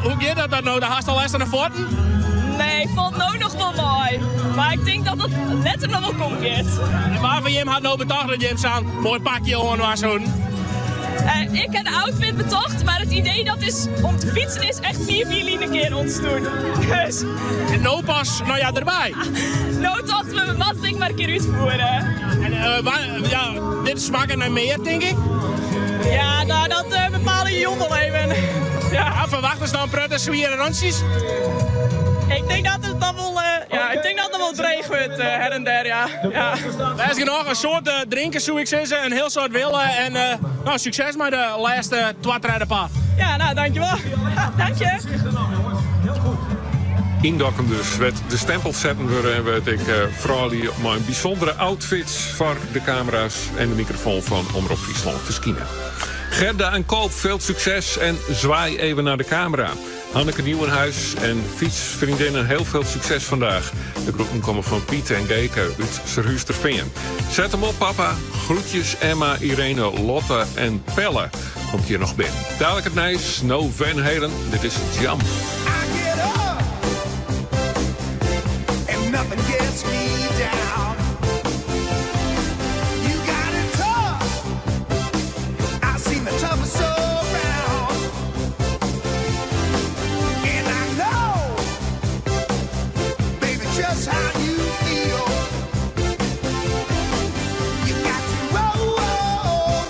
hoe gaat dat nou? Dan haast al eens naar voren? Nee, ik vond het nou nog wel mooi. Maar ik denk dat het letterlijk nog wel komt. En waarvan je hem had nou bedacht dat je hem zo'n mooi pakje aan was doen? Ik heb de outfit betocht, maar het idee dat is om te fietsen is echt 4 een keer ons doen. Dus... En nou pas, nou ja, erbij. Nou dachten we, wat denk maar een keer uitvoeren. En dit smaakt naar meer, denk ik? Ja, nou dat bepalen je jondel even. Ja, verwachten ze dan prutten, zwieren randjes? Ik denk dat het dan wel, wel dreig wordt her en der, ja. Er is nog een soort drinken, zou ik zeggen, een heel soort willen en succes met de laatste 2 pa. Ja, nou, dankjewel. Ja, dank je. In Dokkum dus werd de stempel zetten we en werd ik vooral die op mijn bijzondere outfits voor de camera's en de microfoon van Omroep Friesland verschijnen. Gerda en Koop, veel succes en zwaai even naar de camera. Hanneke Nieuwenhuis en fietsvriendinnen, heel veel succes vandaag. De groepen komen van Piet en Geke uit Serhuisterveen. Zet hem op, papa. Groetjes Emma, Irene, Lotte en Pelle. Komt hier nog binnen. Dadelijk het nice, No Van Halen. Dit is Jam. I get up and nothing gets gets me down. You got it tough. I've seen the toughest around. And I know, baby, just how you feel. You got to roll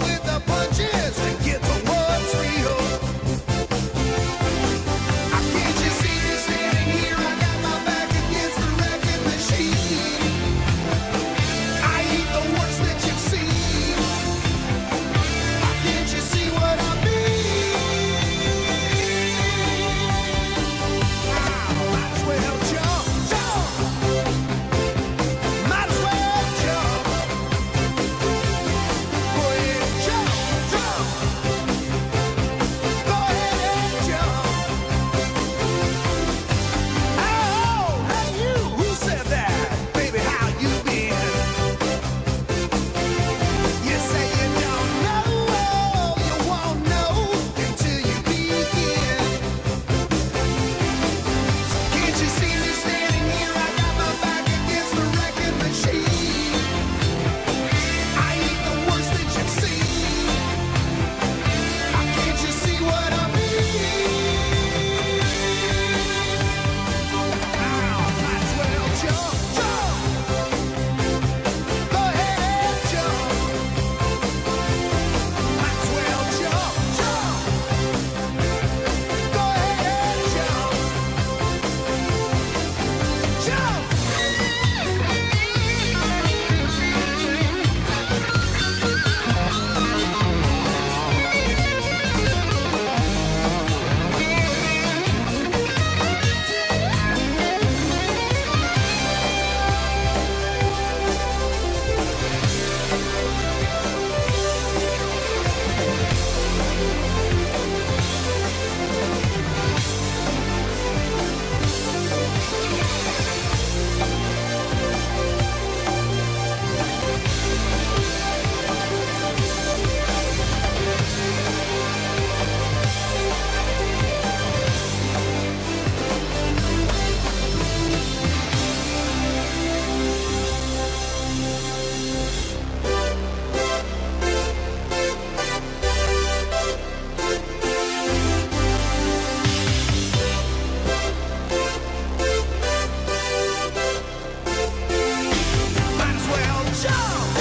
with the punches and get to what's real. Can't you see me standing here? I got my back against the wrecking machine. I ain't the worst that you've seen. Can't you see what I mean? Might as well jump, jump. Might as well jump. Go ahead and jump, jump. Go ahead and jump. Oh, hey you, who said that? Baby, how you been? You say you don't know, you won't know until you begin. Can't you see me standing here? I got my back against the wrecking machine. I ain't the worst that you've seen. Can't you see what I mean? Might as well jump, jump. Go ahead and jump. Might as well jump, jump. Go ahead and jump. Jump. Might as well jump.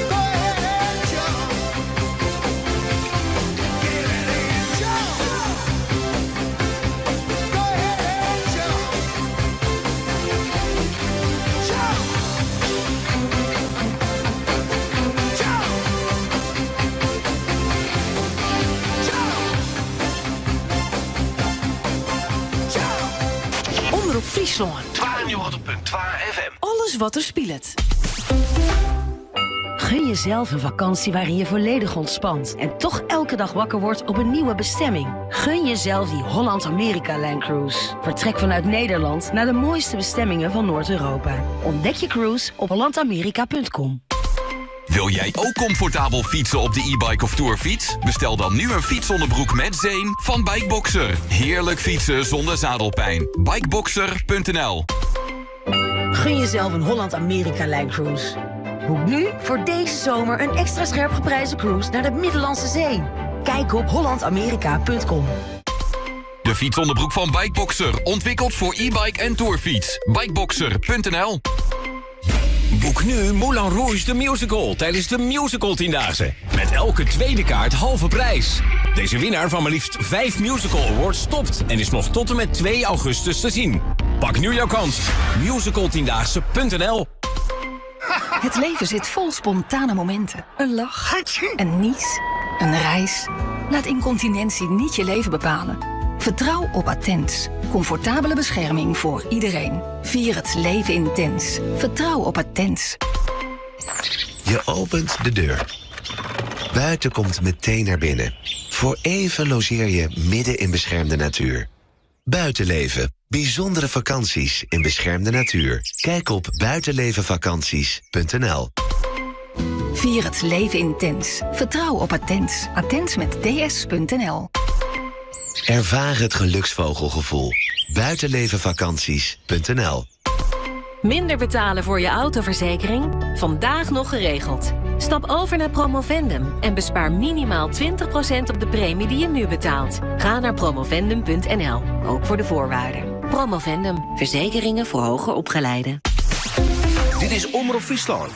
Go ahead and jump. Get it and jump. Go ahead and jump. Jump. Jump. Omroep Friesland. 92.2 FM. Alles wat er speelt. Gun jezelf een vakantie waarin je volledig ontspant en toch elke dag wakker wordt op een nieuwe bestemming. Gun jezelf die Holland-Amerika-lijncruise. Vertrek vanuit Nederland naar de mooiste bestemmingen van Noord-Europa. Ontdek je cruise op hollandamerika.com. Wil jij ook comfortabel fietsen op de e-bike of tourfiets? Bestel dan nu een fietsonderbroek met zeem van Bikeboxer. Heerlijk fietsen zonder zadelpijn. Bikeboxer.nl. Gun jezelf een Holland-Amerika-lijncruise. Boek nu voor deze zomer een extra scherp geprijsde cruise naar de Middellandse Zee. Kijk op hollandamerika.com. De fietsonderbroek van Bikeboxer. Ontwikkeld voor e-bike en tourfiets. Bikeboxer.nl. Boek nu Moulin Rouge de Musical tijdens de Musical 10-daagse. Met elke tweede kaart halve prijs. Deze winnaar van maar liefst 5 Musical Awards stopt en is nog tot en met 2 augustus te zien. Pak nu jouw kans. Musical10daagse.nl. Het leven zit vol spontane momenten. Een lach, een nies, een reis. Laat incontinentie niet je leven bepalen. Vertrouw op Attens. Comfortabele bescherming voor iedereen. Vier het leven intens. Vertrouw op Attens. Je opent de deur. Buiten komt meteen naar binnen. Voor even logeer je midden in beschermde natuur. Buitenleven. Bijzondere vakanties in beschermde natuur. Kijk op buitenlevenvakanties.nl. Vier het leven intens. Vertrouw op Attens. Attens met ds.nl. Ervaar het geluksvogelgevoel. Buitenlevenvakanties.nl. Minder betalen voor je autoverzekering? Vandaag nog geregeld. Stap over naar Promovendum en bespaar minimaal 20% op de premie die je nu betaalt. Ga naar promovendum.nl, ook voor de voorwaarden. Promovendum, verzekeringen voor hoger opgeleiden. Dit is Omroep Friesland. 92.2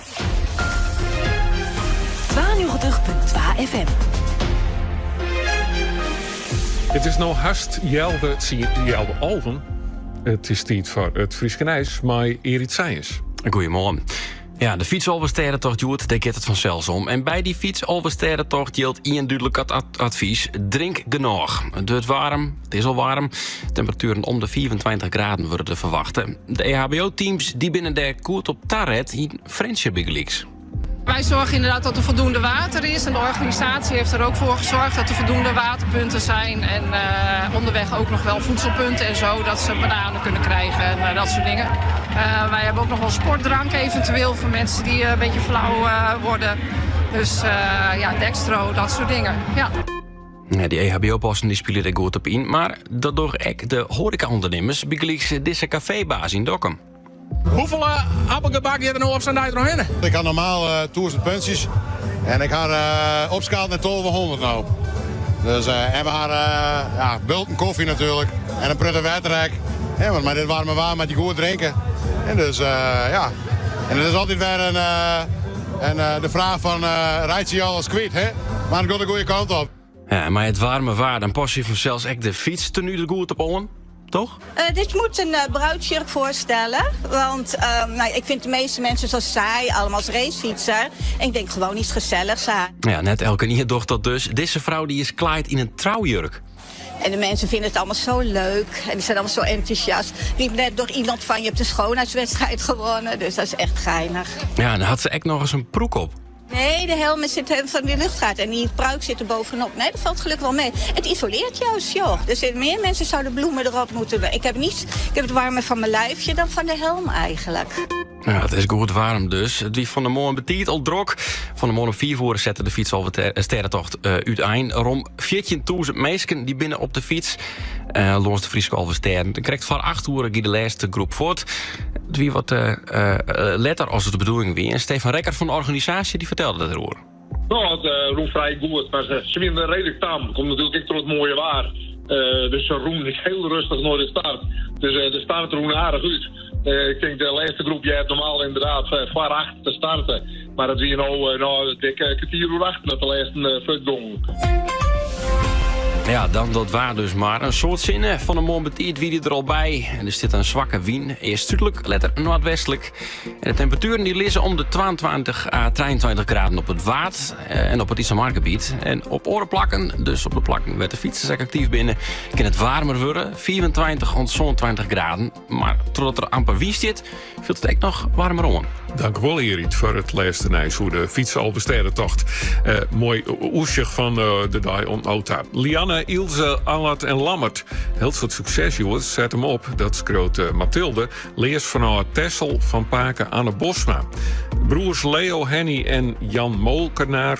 FM. Het is nou haast Jelbe Alven. Het is tijd voor het Frieske Nijs, maar Erit Seijers. Goedemorgen. Ja, de fietsalversterentocht doet, daar gaat het vanzelfs om. En bij die fietsalversterentocht geldt eenduidelijk het advies: drink genoeg. Het wordt warm, het is al warm. Temperaturen om de 24 graden worden te verwachten. De EHBO-teams die binnen de koert op Tarret in Friendship Big Leagues. Wij zorgen inderdaad dat er voldoende water is. En de organisatie heeft er ook voor gezorgd dat er voldoende waterpunten zijn. En onderweg ook nog wel voedselpunten en zo. Dat ze bananen kunnen krijgen en dat soort dingen. Wij hebben ook nog wel sportdrank eventueel voor mensen die een beetje flauw worden. Dus dextro, dat soort dingen. Ja. Ja, die EHBO-posten die spelen er goed op in. Maar daardoor ook de horecaondernemers begelezen deze cafébaas in Dokkum. Hoeveel appelgebak je er nou op zijn tijd nog in? Ik had normaal 1000 puntjes en ik ga opschaald naar 1200 nou. Dus en we gaan bulten koffie natuurlijk en een prutte waterrek. Ja, maar dit warme waar met die goed drinken. En dus en het is altijd weer de vraag van rijdt je alles kwijt, hè? Maar het gaat de goede kant op. Ja, maar het warme waar, dan pas je vanzelfs echt de fiets tenue er goed op on. Toch? Dit moet een bruidsjurk voorstellen. Want ik vind de meeste mensen zo saai, allemaal als racefietser. En ik denk gewoon iets gezelligs aan. Ja, net elke niet docht dat dus. Deze vrouw die is klaard in een trouwjurk. En de mensen vinden het allemaal zo leuk. En die zijn allemaal zo enthousiast. Riep net door iemand van, je hebt de schoonheidswedstrijd gewonnen. Dus dat is echt geinig. Ja, en dan had ze echt nog eens een broek op. Nee, de helm zit van de luchtvaart en die pruik zit er bovenop. Nee, dat valt gelukkig wel mee. Het isoleert juist, joh. Dus meer mensen zouden bloemen erop moeten doen. Ik heb het warmer van mijn lijfje dan van de helm eigenlijk. Ja, het is goed warm dus. Die van de morgen betiet al drok. Van de morgen om 4 uur zetten de fietsalversterentocht uiteen. Rond 14.000 mensen die binnen op de fiets. Langs de Friese Alversteren. Dan krijgt voor 8 uur de laatste groep voort. Het wie wat letter als het de bedoeling weer. En Stefan Rekkert van de organisatie die vertelde dat erover. Nou, het roemt vrij goed, maar ze winnen redelijk tam. Komt natuurlijk echt door het mooie waar. Dus ze roemen heel rustig naar de start. Dus de start roemt aardig uit. Ik denk de laatste groep, jij hebt normaal inderdaad voor 8 te starten. Maar dat zie je nou een dikke kwartier uur achter met de laatste futgong. Ja, dan dat waar dus maar. Een soort zinnen van de morgen betiet wie die er al bij. En er zit een zwakke wind. Eerst zuidelijk, letter noordwestelijk. En de temperaturen die liggen om de 22 à 23 graden op het Waard en op het Islamargebied. En op orenplakken, dus op de plakken werd de fietsers actief binnen, kan het warmer worden. 24 tot 27 graden. Maar totdat er amper wind zit, viel het echt nog warmer om. Dank u wel, Erit, voor het laatste nieuws voor de fietsalversterentocht. Mooi oesje van de dag ontauta. Lianne, Ilse, Allard en Lammert. Heel veel succes, jongens. Zet hem op. Dat schreeuwt Mathilde. Leers vanuit Tessel van Paken Anne Bosma. Broers Leo, Henny en Jan Molkenaar.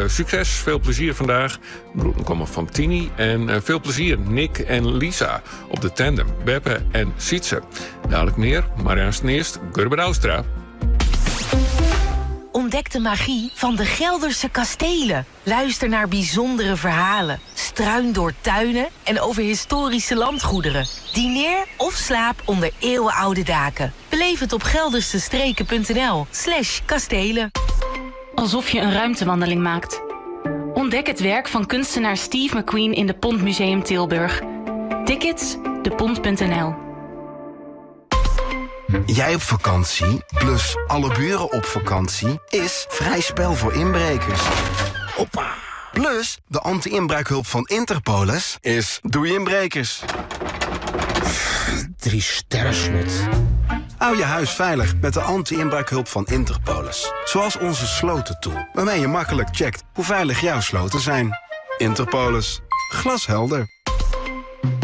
Succes, veel plezier vandaag. Broeren komen van Tini. En veel plezier, Nick en Lisa. Op de tandem, Beppe en Sietse. Dadelijk meer, maar eerst Gerber Austra. Ontdek de magie van de Gelderse kastelen. Luister naar bijzondere verhalen. Struin door tuinen en over historische landgoederen. Dineer of slaap onder eeuwenoude daken. Beleef het op geldersestreken.nl/kastelen. Alsof je een ruimtewandeling maakt. Ontdek het werk van kunstenaar Steve McQueen in de Pontmuseum Tilburg. Tickets depont.nl. Jij op vakantie, plus alle buren op vakantie, is vrij spel voor inbrekers. Hoppa. Plus, de anti-inbraakhulp van Interpolis is doei inbrekers. 3 sterren slot. Hou je huis veilig met de anti-inbraakhulp van Interpolis. Zoals onze slotentool, waarmee je makkelijk checkt hoe veilig jouw sloten zijn. Interpolis. Glashelder.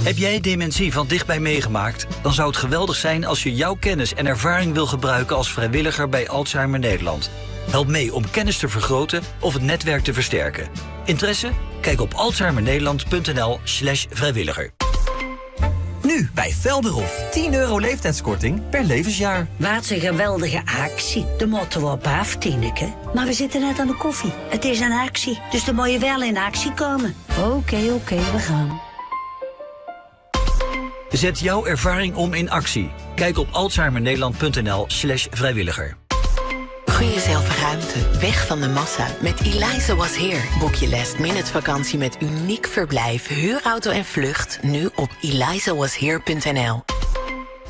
Heb jij dementie van dichtbij meegemaakt? Dan zou het geweldig zijn als je jouw kennis en ervaring wil gebruiken als vrijwilliger bij Alzheimer Nederland. Help mee om kennis te vergroten of het netwerk te versterken. Interesse? Kijk op alzheimernederland.nl/vrijwilliger. Nu bij Velderhof. €10 leeftijdskorting per levensjaar. Wat een geweldige actie. De motto op af, Tineke. Maar we zitten net aan de koffie. Het is een actie, dus dan moet je wel in actie komen. Oké, we gaan. Zet jouw ervaring om in actie. Kijk op alzheimernederland.nl/vrijwilliger. Gun jezelf ruimte, weg van de massa. Met Eliza Was Here boek je last-minute vakantie met uniek verblijf, huurauto en vlucht. Nu op elizawashere.nl.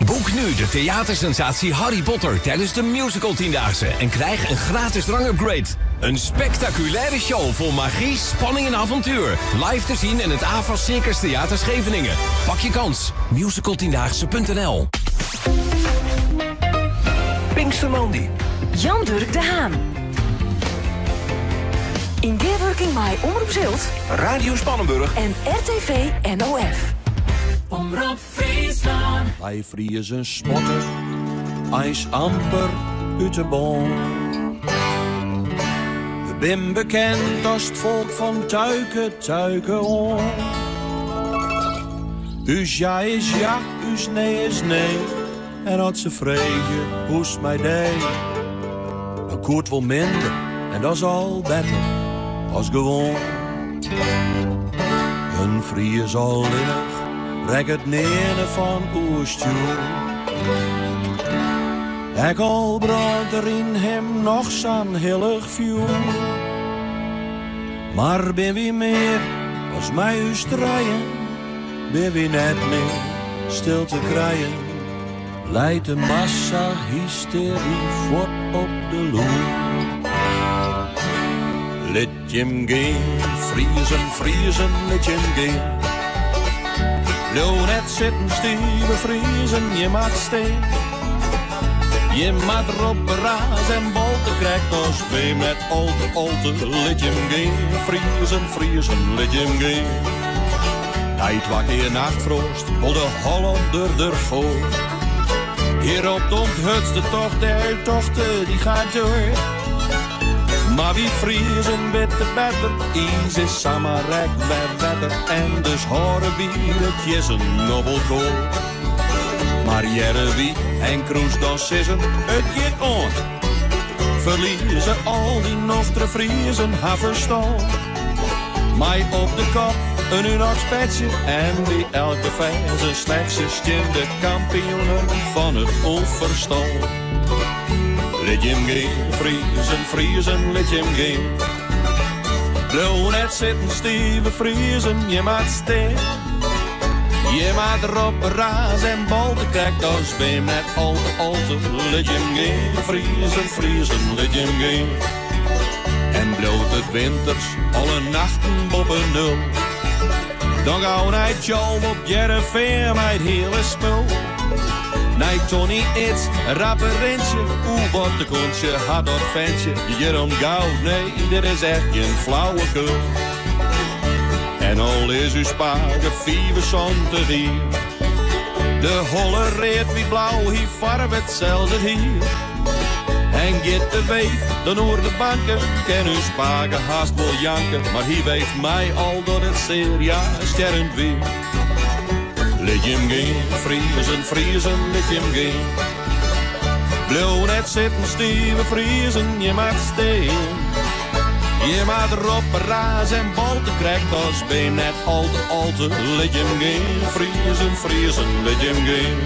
Boek nu de theatersensatie Harry Potter tijdens de Musical 10-daagse en krijg een gratis drangupgrade. Een spectaculaire show vol magie, spanning en avontuur. Live te zien in het AVAS Circus Theater Scheveningen. Pak je kans. Musical10daagse.nl. Pinkstermandy. Jan-Dirk de Haan. In Weerwerking My Omroep Zilt. Radio Spannenburg. En RTV NOF. Omroep Friesland. Wij vriezen spotten, ijs amper uit de boom. We zijn bekend als het volk van tuiken om. Us ja is ja, us nee is nee. En als ze vregen, hoest mij deed. Een koert wel minder, en dat is al beter als gewoon. Een Fries al innig, rek het neer van oerstuur. Ik al brandt er in hem nog zo'n hillig vuur. Maar ben wie meer als mij u strijden, ben wie net meer stil te krijgen. Leidt de massa hysterie voort op de loer. Let je hem gaan, vriezen, let je hem gaan. Blijf net zitten, stieve vriezen, je mag steen. Je mag erop raas en bolten krijgt ons mee met alte, let je hem gaan. Vriezen, let je hem gaan. Nijd wakker nachtfrost, vol de Hollander ervoor. Hier op de onthutste tocht, de tochten die gaat door. Maar wie vriezen bitter beter, is is samarek bij wetter. En dus horen biertjes een nobbelkool. Maar Jerry en Kroes dan sissen, het gaat on. Verliezen al die nostre Friesen haar verstand. Mij op de kop, een Unox-petje en die elke vijf zijn slechtste de kampioenen van het onverstand. Let je hem gaan, vriezen, let je hem gaan. Blijf net zitten, stieve vriezen, je maakt steen. Je maakt erop raas en bolten krijgt als beem net alte, let je hem gaan. Vriezen, let je hem gaan. En bloot het winters alle nachten boven nul. Dan gaan wij Joel op Jereveen met het hele spul. Nee, Tony iets, rapperintje, hoe wordt de kontje, had dat ventje. Jeroen Goud, nee, dit is echt geen flauwekul. En al is uw spaken 75 hier. De holle reet wie blauw, hier farb hetzelfde hier. En get de weef, dan hoor de banken, ken uw spaken haast wel janken. Maar hier weeft mij al door het zeer sterrend weer. Let je hem gaan, vriezen, let je hem gaan. Blijf net zitten, stieve vriezen, je mag steen. Je mag erop raas en bolten krijgt als been net alte, let je hem gaan. Vriezen, let je hem gaan.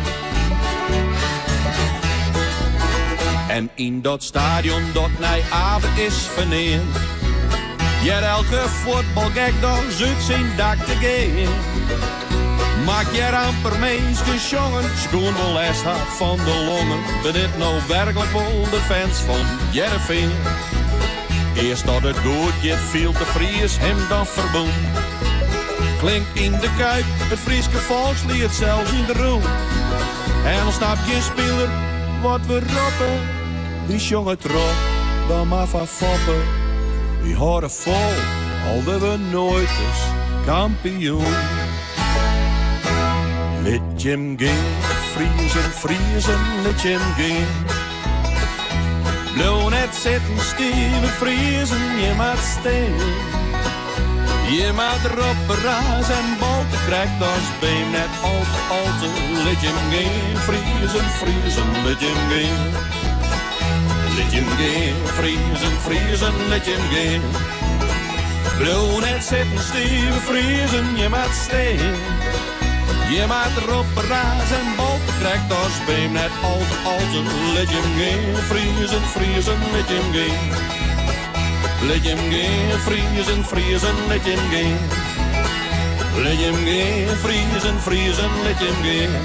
En in dat stadion dat naar avond is verneemd. Ja, elke voetbalgek dan zoekt zijn dak te gaan. Maak je amper meisjes jongen, schoen wel last had van de longen. Ben dit nou werkelijk wel de fans van Jereveen? Eerst dat het goed, je viel te Fries, hem dan verboen. Klinkt in de Kuip, het Frieske volkslied zelfs in de roem. En dan staat je speler, wat we roepen. Die jongen trop, dan maar van foppen. Die horen vol, al we nooit eens kampioen. Let je hem gaan, vriezen, let je hem gaan. Blijf net zitten, stieve vriezen, je mag steen. Je maakt erop raas en bal te krijgt als beem net al te let je hem gaan. Vriezen, let je hem gaan. Let je hem gaan, vriezen, let je hem gaan. Blauw net zitten, steven, vriezen, je maakt steen. Je maakt erop raas en bal te krijgt als beem net al te let je hem gaan. Vriezen, let je hem gaan. Let je hem gaan, vriezen, let je hem gaan. Let je hem gaan, vriezen, let je hem gaan.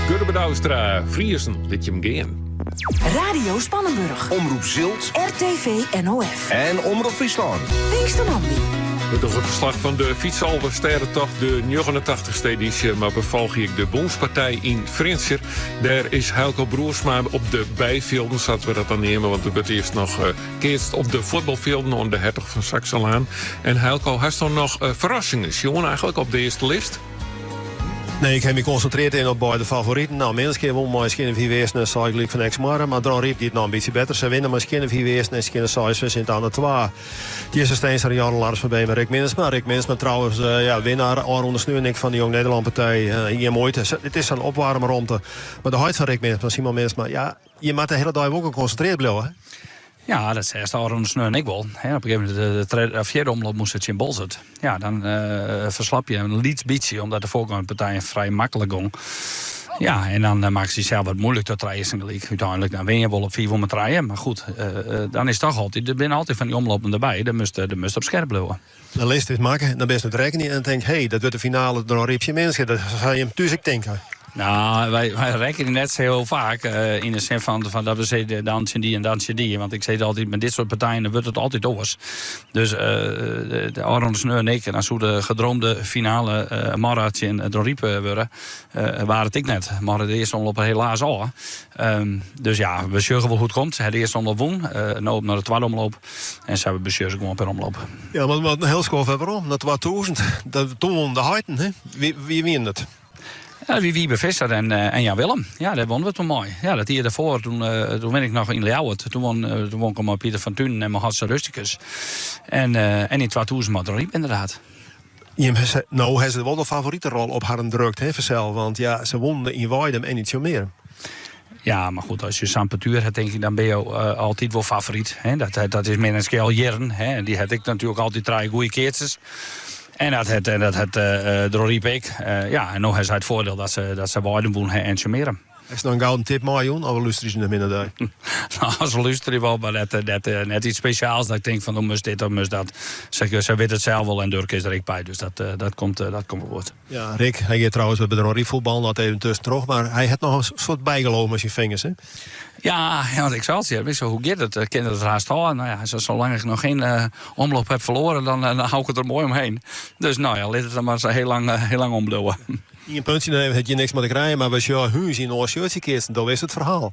Gurbe Douwstra, vriezen, let je hem gaan. Radio Spannenburg. Omroep Zilt. RTV NOF. En Omroep Friesland. Pinkstermandi. Met nog een verslag van de fietsalversterrentocht, de 89ste editie. Maar bevolg ik de Bonspartij in Frencher. Daar is Heilko Broersma op de bijvelden, zaten we dat dan nemen. Want we wordt eerst nog keerst op de voetbalvelden onder de Hertog van Saxelaan. En Heilko, had dan nog verrassingen? Jongen, eigenlijk op de eerste lijst? Nee, ik heb me geconcentreerd in op de favorieten. Nou, mensen won misschien 4 wezen, zei ik liep van Exmara. Maar dan riep die het nog een beetje beter. Ze winnen misschien 4 wezen en ze 6 we zijn aan de 2. Die is er steeds een jaar langer voorbij met Rick Minnesma. Rick Minnesma trouwens, winnaar ondersteuning van de Jong Nederland Partij. Hier moeite. Het is een opwarmeromte. Maar de huid van Rick Minnesma, Simon Minnesma, ja, je moet de hele dag ook geconcentreerd blijven. Ja, dat zei Aron de Sneu en ik wel. Op een gegeven moment de vierde omloop moest het in Bolzert. Ja, dan verslap je een lied beetje, omdat de voorgaande partijen vrij makkelijk gong. Ja, en dan maakt ze zelf wat moeilijk tot rijden in de league. Uiteindelijk dan win je wel op 4 om het rijden. Maar goed, dan is het toch altijd. Er zijn altijd van die omlopen erbij. Dat moest op scherp blijven. Dan leest dit maken, dan ben je het rekening en denk, hé, dat wordt de finale door een riepje mensen. Dat ga je hem tussen denken. Nou, wij rekenen net zo heel vaak in de zin van dat we zeggen dansje die en dansje die. Want ik zeg altijd, met dit soort partijen dan wordt het altijd oors. Dus de Aron de Sneu en ik, en als we de gedroomde finale Maratje en Doriepe worden, waren het ik net. Maar de eerste omloop helaas al. Dus ja, we zorgen wel hoe het komt. Ze hadden de eerste omloop won, nu op naar de tweede omloop. En ze hebben bestuurlijk gewoon per omloop. Ja, maar een heel schoof waarom? Dat was 2000. Toen won de Heiten, hè? Wie wint het? Ja, wie Visser en Jan Willem. Ja, dat wonnen we toen mooi. Ja, dat hier daarvoor, toen ben ik nog in Leeuwen. Toen won ik Pieter van Tunen en Mahatsa Rusticus. En in 2000 Madrid, inderdaad. Nou, hij ze wel de favoriete rol op haar drukt, hè, Versel. Want ja, ze wonnen in Weidem en niet zo meer. Ja, maar goed, als je Sampetuur hebt, denk ik, dan ben je altijd wel favoriet. Hè? Dat is meer een scale jaren. Hè? Die had ik natuurlijk altijd 3 goede keertjes. En dat het Dorrie Peek. Ja, en nog eens het voordeel dat ze Weidem wonen en summeren. Is nog een gouden tip, Marion? Of luisteren ze in de middag? Nou, ze luisteren wel, maar dat net iets speciaals. Dat ik denk van, moest dit of moest dat. Ze weten het zelf wel en Dirk is er ook bij. Dus dat komt goed. Ja, Rick, hij gaat trouwens bij de Dorrie voetbal nog even tussen terug. Maar hij heeft nog een soort bijgeloven met zijn vingers, hè? Ja, want ik zal het zeggen. Zo, hoe gaat het? Kinderen het haast al. Nou ja, zolang ik nog geen omloop heb verloren, dan hou ik het er mooi omheen. Dus nou ja, laat het dan maar zo heel lang omblouwen. In een puntje dan heb je niks met te krijgen, maar als je huis in een shirtje kiest, dan is het verhaal.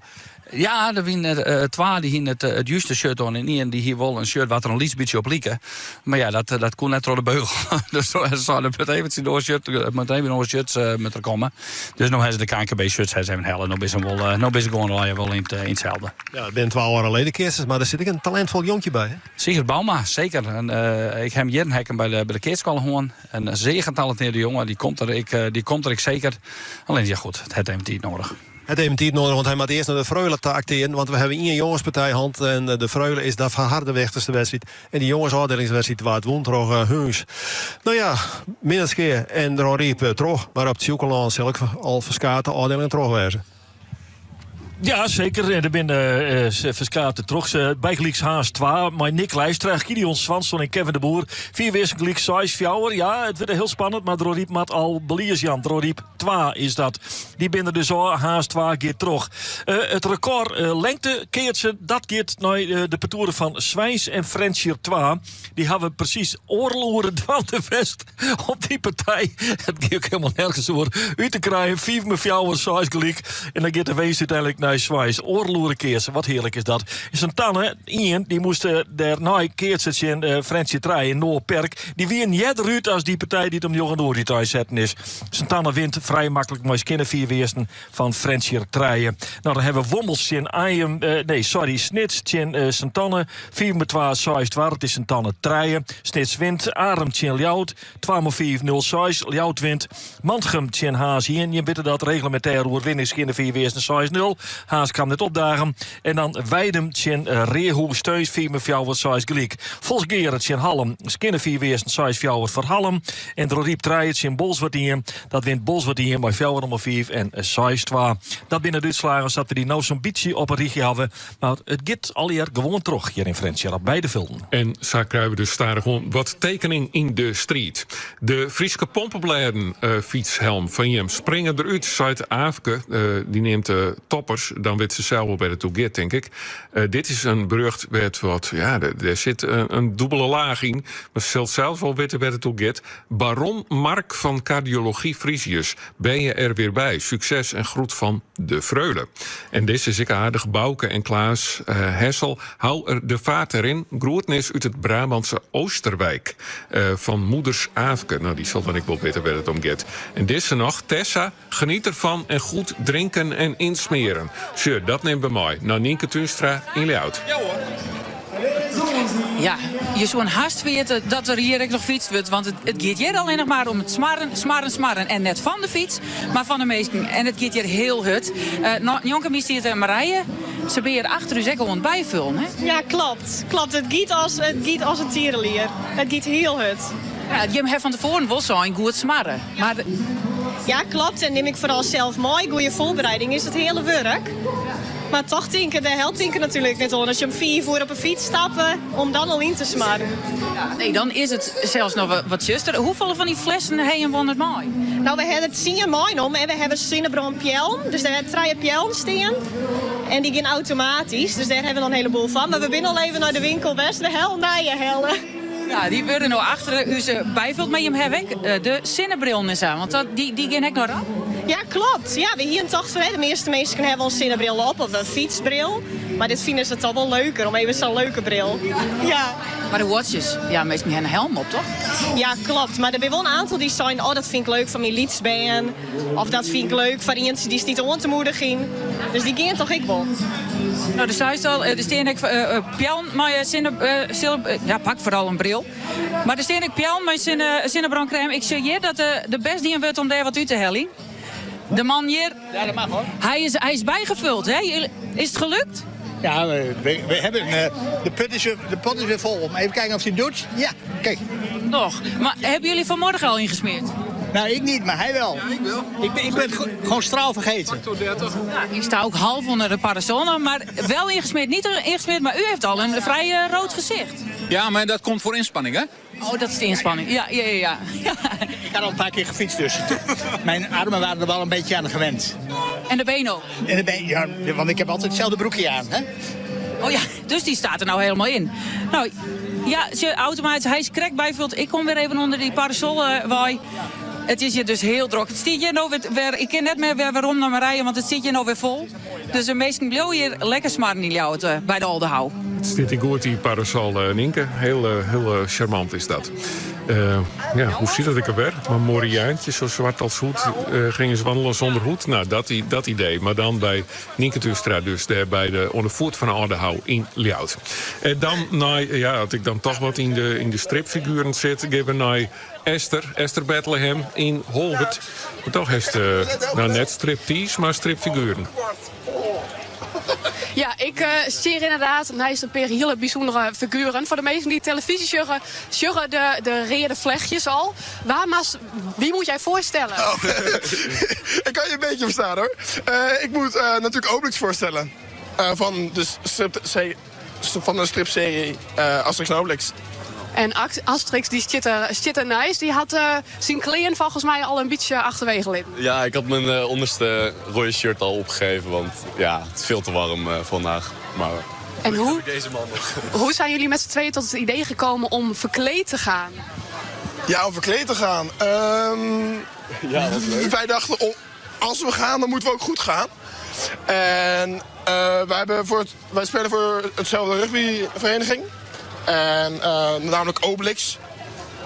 Ja, er waren 2 die hier het juiste shirt aan en één die hier wel een shirt wat er een liefst beetje op lieken. Maar ja, dat kon net door de beugel. Dus ze zouden even door shirts met er komen. Dus nog hebben ze de KNKB-shirts hebben hellen. Nu is ze gewoon wel in hetzelfde. Ja, ik ben 12 jaar geleden kerstens, maar er zit ik een talentvol jonkje bij. Hè? Sigrid Bauma, zeker. En, ik heb hier hekken bij de keertschool gewoon. Een zeer getalenteerde jongen, die komt er zeker. Alleen ja goed, het heeft niet nodig. Het heeft niet nodig, want hij moet eerst naar de Freule te acteren. Want we hebben 1 jongenspartijhand en de Freule is daar van harde weg tussen de wedstrijd. En die jongensafdelingswedstrijd waar het won toch Huns. Nou ja, Minneskeer en er riep terug. Maar op het Sjoekeland zal ik al verskaten afdelingen terugwijzen. Ja, zeker. En er binnen verskaten terug. Bijgelijks Haas 2. Maar Nick Lijstra, Gideon Swanson en Kevin de Boer. 4 wezenlijk 6 fjouwer. Ja, het werd heel spannend. Maar Droriep maat al Beliers Jan. Droriep 2 is dat. Die binnen dus al. Haas 2 keer terug. Het record lengte keertje. Dat keert naar de parcours van Zwijns en Frenchier 2. Die hebben precies oorloeren van de vest op die partij. Het ging ook helemaal nergens voor. U te krijgen. 4 met fjouwer 6 gelijk. En dan gaat de wees uiteindelijk naar Zwijs. Oorloerenkeersen, wat heerlijk is dat. Santana, Ian, die moest daar na keertje in Frensje Treij in Noorperk. Die weer niet eruit als die partij die het om de jongen door die thuis zetten is. Santana wint vrij makkelijk maar skinnen 4 weersten van Frensje Treijen. Nou, dan hebben we Wommels in Snits in Santana. 4-2-6-2, het is Santana Treijen. Snits wint, Arem in Ljout. 2-4-0-6, Ljout wint. Mantgem in Haas hier. Je weet dat reglementair overwinning skinnen 4 weersten 6-0. Haas kan net opdagen. En dan Weidem in Rehoe Steus 4-4-6 gelijk. Volksgeert in Hallem. Skinnen 4 weersten 6-4 voor Hallem. En Droriep Treijen in Bolswardien. Dat wint Bolswardien bij 4-5 en 6-2. Dat binnen de uitslagen dat we die nou zo'n beetje op een richtje hebben. Maar het gaat alweer gewoon terug hier in Frensje op beide velden. En zo krijgen we dus daar gewoon wat tekening in de street. De Frieske pompenbladen fietshelm van Jem springen eruit. Zuid-Afrika, die neemt toppers. Dan weet ze zelf wel bij de toeget, denk ik. Dit is een berucht wet wat, ja, er zit een dubbele laag in. Maar ze zelfs wel weten bij de toeget. Baron Mark van Cardiologie Frisius. Ben je er weer bij? Succes en groet van de Freule. En deze is ik aardig. Bouke en Klaas Hessel. Hou er de vaart erin. Groetnis uit het Brabantse Oosterwijk. Van moeders Aafke. Nou, die zal dan ik wel weten waar het om gaat. En deze nog. Tessa, geniet ervan en goed drinken en insmeren. Zo, dat nemen we mooi. Nou, Nienke Tuinstra in Ljout. Ja hoor. Ja, je zo'n haast weten dat er hier nog fietst wordt. Want het gaat hier alleen nog maar om het smarren. En net van de fiets, maar van de meesten. En het gaat hier heel hut. Jonke Mistiert en Marije, ze ben hier achter u zeker gewoon bijvullen, hè? Ja, klopt. Het giet als een tierenlier. Het giet heel hut. Ja, je hebt van tevoren wel zo'n goed smarren. Maar ja, klopt. En neem ik vooral zelf mooi. Goede voorbereiding is het hele werk. Maar toch denken, de held denken natuurlijk net al. Als je om 4 uur op een fiets stappen, om dan al in te smarren. Ja, nee, dan is het zelfs nog wat zuster. Hoeveel van die flessen heb je van het mooi? Nou, we hebben het zien mooi om. En we hebben Cinnabron Pjelm. Dus daar hebben 3 Pjelm staan. En die gaan automatisch. Dus daar hebben we nog een heleboel van. Maar we zijn al even naar de winkel best. De hel naar je hellen. Ja, die worden nou achter u ze bijvult met hem heb ik. De zinnebril is aan, want die gaan ik nog aan. Ja, klopt. Ja, we hier toch de meeste mensen hebben een zinnebril op of een fietsbril. Maar dit vinden ze toch wel leuker, om even zo'n leuke bril. Ja. Maar de watches, ja, meestal hebben een helm op, toch? Ja, klopt. Maar er zijn wel een aantal die zijn, oh, dat vind ik leuk van mijn liefsband. Of dat vind ik leuk van iemand die stiet aan te moedigen. Dus die gaan toch ik wel. Nou, dus thuis al, er steen ik Pjelm, maar ja, pak vooral een bril. Maar er steen ik Pjelm met zinnebrandcrème. Ik zie hier dat de best die wordt om daar wat uit te hellen. De man hier, ja, dat mag hoor. Hij is bijgevuld, hè? Is het gelukt? Ja, we hebben de pot is weer vol. Even kijken of hij het doet. Ja, kijk. Nog. Maar hebben jullie vanmorgen al ingesmeerd? Nou, ik niet, maar hij wel. Ja, ik wel. Ik ben gewoon straal vergeten. Ja, ik sta ook half onder de parasol, maar wel ingesmeerd. Niet ingesmeerd, maar u heeft al een vrij rood gezicht. Ja, maar dat komt voor inspanning, hè? Oh, dat is de inspanning. Ja. Ik had al een paar keer gefietst dus. Mijn armen waren er wel een beetje aan gewend. En de benen ook? En de benen, ja, want ik heb altijd hetzelfde broekje aan, hè? Oh ja, dus die staat er nou helemaal in. Nou, ja, automatisch, hij is correct bijvult. Ik kom weer even onder die parasol waai. Het is hier dus heel druk. Het stiet hier nou weer, ik ken net meer weer waarom naar me rijden, want het zit hier nou weer vol. Dus de meesten blijven hier lekker smarren in Ljout bij de Olde Hou. Het zit in goed, die parasol, Nienke. Heel charmant is dat. Ja, hoe ziet dat ik er weer? Maar Moriaantje, zo zwart als hoed, gingen ze wandelen zonder hoed. Nou, dat idee. Maar dan bij Nienke Tuinstra, dus daar bij de ondervoet van de Oude Hou in Ljout. En dan, als ik dan toch wat in de stripfiguren zit, geven we naar Esther Bethlehem in Holwert. Maar toch heeft nou net striptease, maar stripfiguren. Ja, ik zie inderdaad, en hij is een paar hele bijzondere figuren. Voor de meesten die televisie sjuggen de rode vlechtjes al. Wie moet jij voorstellen? Oh, ik kan je een beetje verstaan hoor. Ik moet natuurlijk Obelix voorstellen. Van de stripserie Asterix en Obelix. En Asterix, die zit er nice. Die had zijn kleren volgens mij al een beetje achterwege liggen. Ja, ik had mijn onderste rode shirt al opgegeven. Want ja, het is veel te warm vandaag. Maar en deze man nog. Hoe zijn jullie met z'n tweeën tot het idee gekomen om verkleed te gaan? Ja, om verkleed te gaan? Ja, dat is leuk. Wij dachten, als we gaan, dan moeten we ook goed gaan. En wij spelen voor hetzelfde rugbyvereniging. En namelijk Obelix.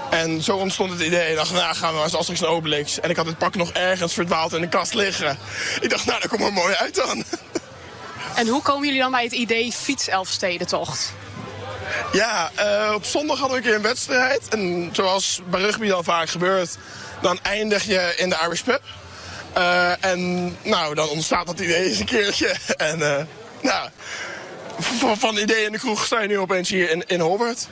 En zo ontstond het idee. Ik dacht, nou gaan we als straks naar Obelix. En ik had het pak nog ergens verdwaald in de kast liggen. Ik dacht, nou dat komt er mooi uit dan. En hoe komen jullie dan bij het idee fietselfstedentocht? Ja, op zondag hadden we een keer een wedstrijd. En zoals bij rugby dan vaak gebeurt, dan eindig je in de Irish Pub. En nou, dan ontstaat dat idee eens een keertje. En van idee in de kroeg sta je nu opeens hier in Holbert.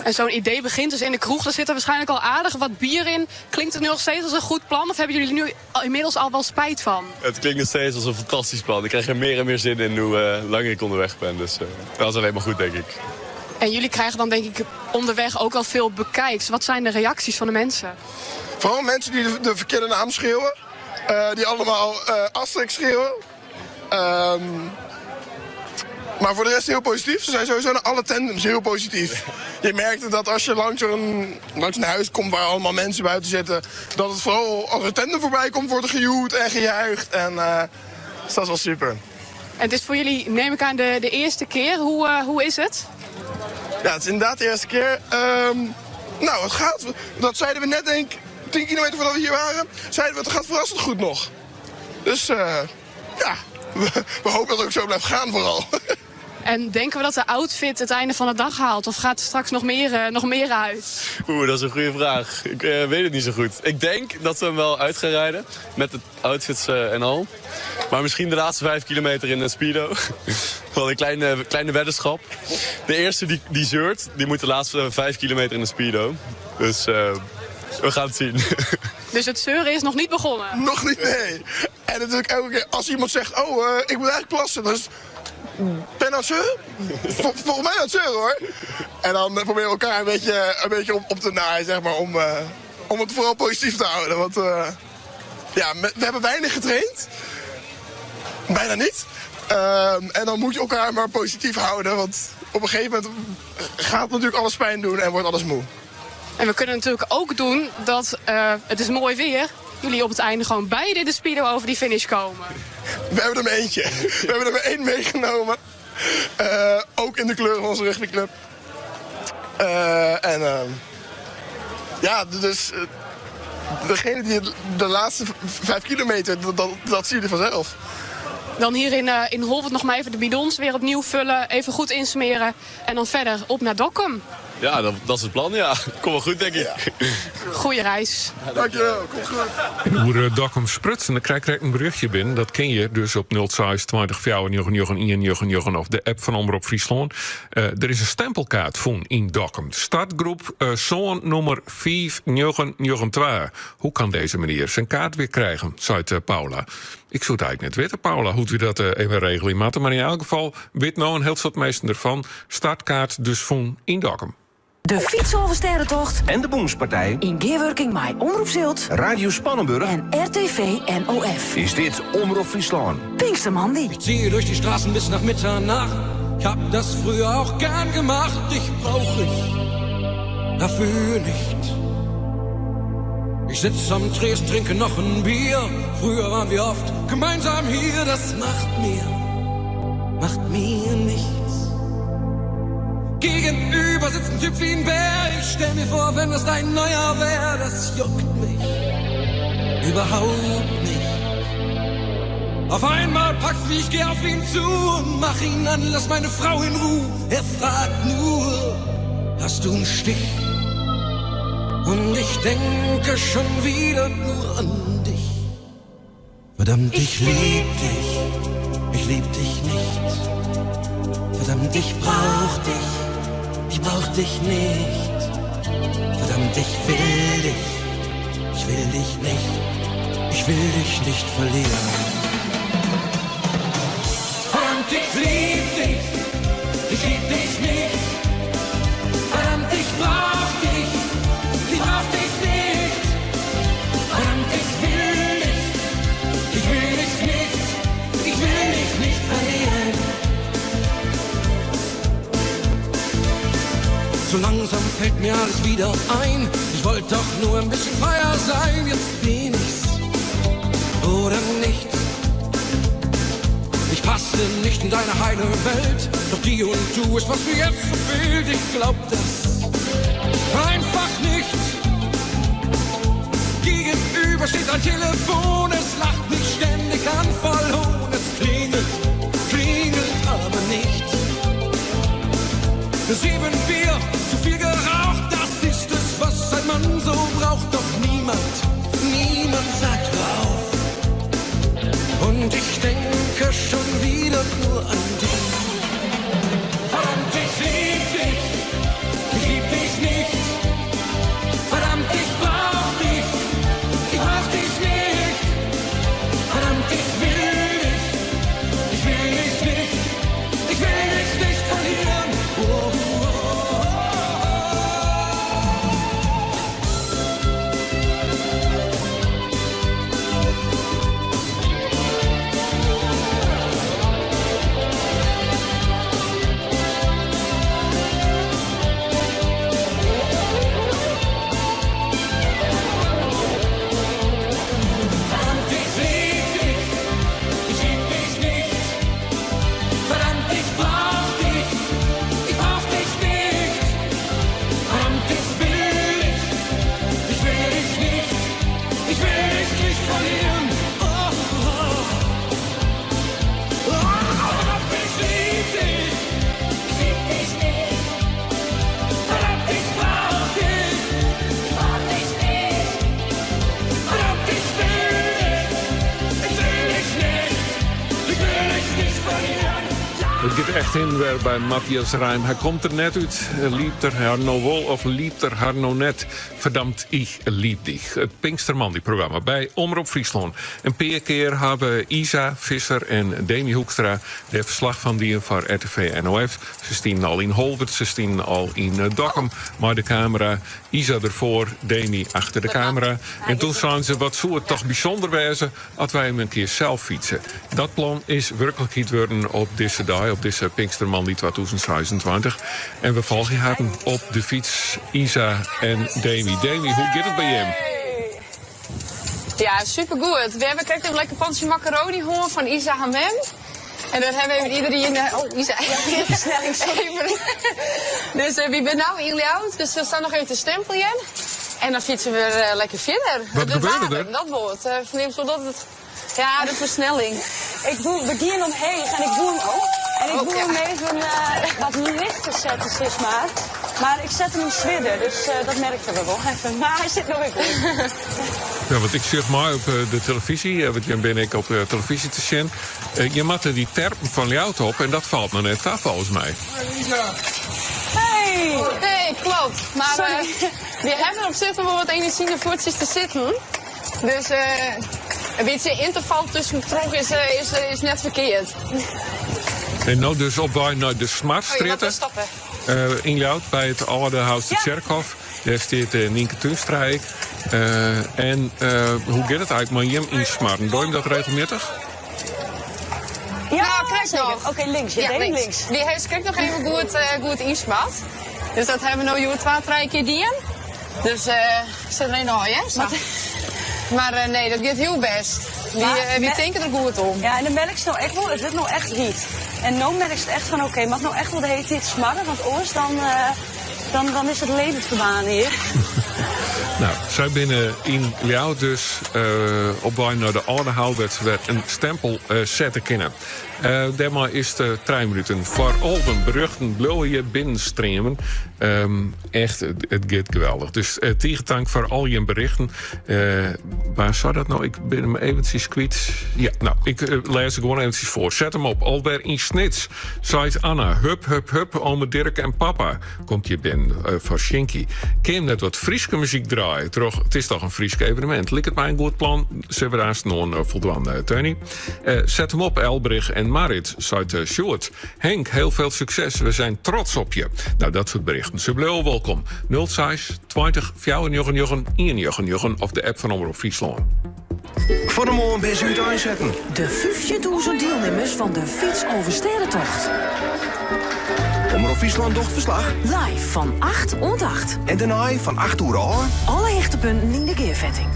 En zo'n idee begint dus in de kroeg. Er zit er waarschijnlijk al aardig wat bier in. Klinkt het nu nog steeds als een goed plan? Of hebben jullie nu inmiddels al wel spijt van? Het klinkt nog steeds als een fantastisch plan. Ik krijg er meer en meer zin in hoe langer ik onderweg ben. Dus dat is alleen maar goed, denk ik. En jullie krijgen dan denk ik onderweg ook al veel bekijks. Wat zijn de reacties van de mensen? Vooral mensen die de verkeerde naam schreeuwen. Die allemaal Asterix schreeuwen. Maar voor de rest heel positief. Ze zijn sowieso naar alle tandems heel positief. Je merkt dat als je langs een huis komt waar allemaal mensen buiten zitten, dat het vooral als er een tandem voorbij komt, wordt er gejoeld en gejuicht. En dus dat is wel super. En het is voor jullie, neem ik aan, de eerste keer. Hoe is het? Ja, het is inderdaad de eerste keer. Nou, het gaat. Dat zeiden we net, denk ik, 10 kilometer voordat we hier waren. Zeiden we, het gaat verrassend goed nog. Dus ja, we hopen dat het ook zo blijft gaan vooral. En denken we dat de outfit het einde van de dag haalt? Of gaat er straks nog meer uit? Dat is een goede vraag. Ik weet het niet zo goed. Ik denk dat we hem wel uit gaan rijden. Met de outfits en al. Maar misschien de laatste 5 kilometer in een speedo. Wel een kleine weddenschap. De eerste die zeurt, die moet de laatste 5 kilometer in een speedo. Dus we gaan het zien. Dus het zeuren is nog niet begonnen? Nog niet, nee. En natuurlijk elke keer als iemand zegt, ik moet eigenlijk plassen. Dus ben je aan het zeuren? Volgens mij aan het zeuren, hoor. En dan proberen we elkaar een beetje op te naaien, zeg maar, om het vooral positief te houden. Want ja, we hebben weinig getraind. Bijna niet. En dan moet je elkaar maar positief houden. Want op een gegeven moment gaat natuurlijk alles pijn doen en wordt alles moe. En we kunnen natuurlijk ook doen dat, het is mooi weer, jullie op het einde gewoon beide in de speedo over die finish komen. We hebben er maar eentje. We hebben er maar 1 meegenomen. Ook in de kleur van onze rugbyclub. Ja, dus degene die de laatste 5 kilometer, dat zie je vanzelf. Dan hier in Holbert nog maar even de bidons weer opnieuw vullen, even goed insmeren en dan verder op naar Dokkum. Ja, dat is het plan, ja. Komt wel goed, denk ik. Ja. Goeie reis. Dankjewel, komt goed. En hoe Dokkum sprutst, en dan krijg ik een berichtje binnen. Dat ken je dus op 06 20 4 of de app van Omroep Friesland. Er is een stempelkaart van in Dokkum. Startgroep zoon nummer 5992. Hoe kan deze meneer zijn kaart weer krijgen, zei Paula. Ik zou het eigenlijk net weten, Paula, hoe u dat even regelen maakt. Maar in elk geval, weet nou een heel soort meesten ervan. Startkaart dus van in Dokkum. De Fietsoversterrentocht En de Boomspartij. in Geerwerking bij Omroep Zilt Radio Spannenburg. en RTV NOF. Is dit Omroep Friesland? Pinkstermandi. Ich ziehe durch die Straßen bis nach Mitternacht. Ich hab das früher auch gern gemacht. Dich brauch ich dafür nicht. Ich sitz am Tresen, trinke noch ein Bier. Früher waren wir oft gemeinsam hier. Das macht mir nichts. Gegenüber sitzt ein Typ wie ein Bär. Ich stell mir vor, wenn das dein neuer wär. Das juckt mich überhaupt nicht. Auf einmal packst mich, ich geh auf ihn zu und mach ihn an, lass meine Frau in Ruhe. Er fragt nur, hast du einen Stich? Und ich denke schon wieder nur an dich. Verdammt, ich lieb dich nicht. Verdammt, ich brauch dich nicht. Verdammt, ich will dich nicht. Ich will dich nicht verlieren. Verdammt, ich lieb dich nicht. Verdammt, ich brauch dich nicht. Verdammt, ich will dich nicht verlieren. So langsam fällt mir alles wieder ein. Ich wollte doch nur ein bisschen freier sein. Jetzt bin ich's oder nicht. hast du nicht in deiner heile Welt. Doch die und du ist, was mir jetzt so fehlt. Ich glaub das einfach nicht. Gegenüber steht ein Telefon, es lacht mich ständig an, voll hohn. Es klingelt aber nicht. 7 Bier, zu viel geraucht, das ist es, was ein Mann so braucht. Doch niemand sagt auf. Und ich denke schon wieder nur an dich. Verdammt, ich lieb dich nicht. Verdammt, ich brauch dich nicht. Verdammt, ich will dich nicht verlieren. Het gaat echt in weer bij Matthias Rijm. Hij komt er net uit. Liebt er haar nou wel of liebt er haar nou net? Verdammt, ich lieb dich. Het Pinkstermandy-programma bij Omroep Friesland. Een paar keer hebben Isa Visser en Demi Hoekstra de verslag van die voor RTV NOF. Ze staan al in Holwert, ze staan al in Dokkum. Maar de camera, Isa ervoor, Demi achter de camera. En toen zeiden ze, wat zou het toch bijzonder wezen als wij hem een keer zelf fietsen. Dat plan is werkelijkheid worden op deze dag, op deze Pinkstermandy 2026. En we volgen hadden op de fiets Isa en Demi. Demi, hoe gaat het bij hem? Ja, supergoed. We hebben kijk een lekker pansje macaroni gehoord van Isa Hamem. En dat hebben we iedereen... Isa, ja, versnelling, sorry. Dus we zijn nou in oud, dus we staan nog even te stempelen. En dan fietsen we lekker verder. Wat gebeurde er? Dat woord. Verneem zo dat het... Ja, de versnelling. We gaan omheen en ik doe hem ook. En ik doe hem even wat lichter zetten, zeg maar. Maar ik zet hem in zwidder, dus dat merkten we wel even. Maar hij zit nog weer goed. Ja, wat ik zeg maar op de televisie, want dan ben ik op televisie te zien. Je matte die terpen van jou op en dat valt me net af volgens mij. Hey, klopt. Maar we hebben op zich wel wat energie voor het te zitten. Dus een beetje interval tussen trog is net verkeerd. En nou dus op weg naar de Smartstritten. In Jout bij het Oude House de Kerkhof. Daar staat Nienke Tunstrijk. En hoe gaat het eigenlijk met hem in Smarten? Doe je hem dat regelmatig? Ja, kijk nog. Oké, links. Ja, links. Die heeft kijk nog even goed insmaat. Dus dat hebben we nu 2-3 keer die. Dus zit er een hooi, hè? Maar nee, dat gaat heel best. Wie denken er goed om. Ja, en dan merk je nou echt wel, het wordt nou echt heat. En nu merk je het echt van, oké, mag nou echt wel de hele tijd smarren, want anders dan is het levensgebaan hier. Nou, zij binnen in Liao dus op weg naar de oude Houwert werd een stempel zetten kunnen. Daarmee is de 3 minuten voor al de beruchten blauwe binnenstreamen. Echt, het gaat geweldig. Dus tegentank voor al je berichten. Waar zou dat nou? Ik ben hem eventjes kwijt. Ja, nou, ik lees er gewoon eventjes voor. Zet hem op. Albert in Snits. Zei Anna. Hup, hup, hup. Ome Dirk en papa. Komt je binnen voor Shinky. Kun je net wat Frieske muziek draaien? Het is toch een Frieske evenement. Lijkt het mij een goed plan? Zijn we daar nog voldaan, Tony? Zet hem op, Elbrich en Marit, zei Sjoerd. Henk, heel veel succes. We zijn trots op je. Nou, dat soort berichten. Ze blijven welkom. 06 20 94 91 of de app van Omroep Friesland. Voor de morgen ben je het aanzetten. De 50.000 deelnemers van de Fietsoversterentocht. Omroep Friesland docht verslag. Live van 8 tot 8. En daarna van 8 uur aan. Alle hechtepunten in de keervetting.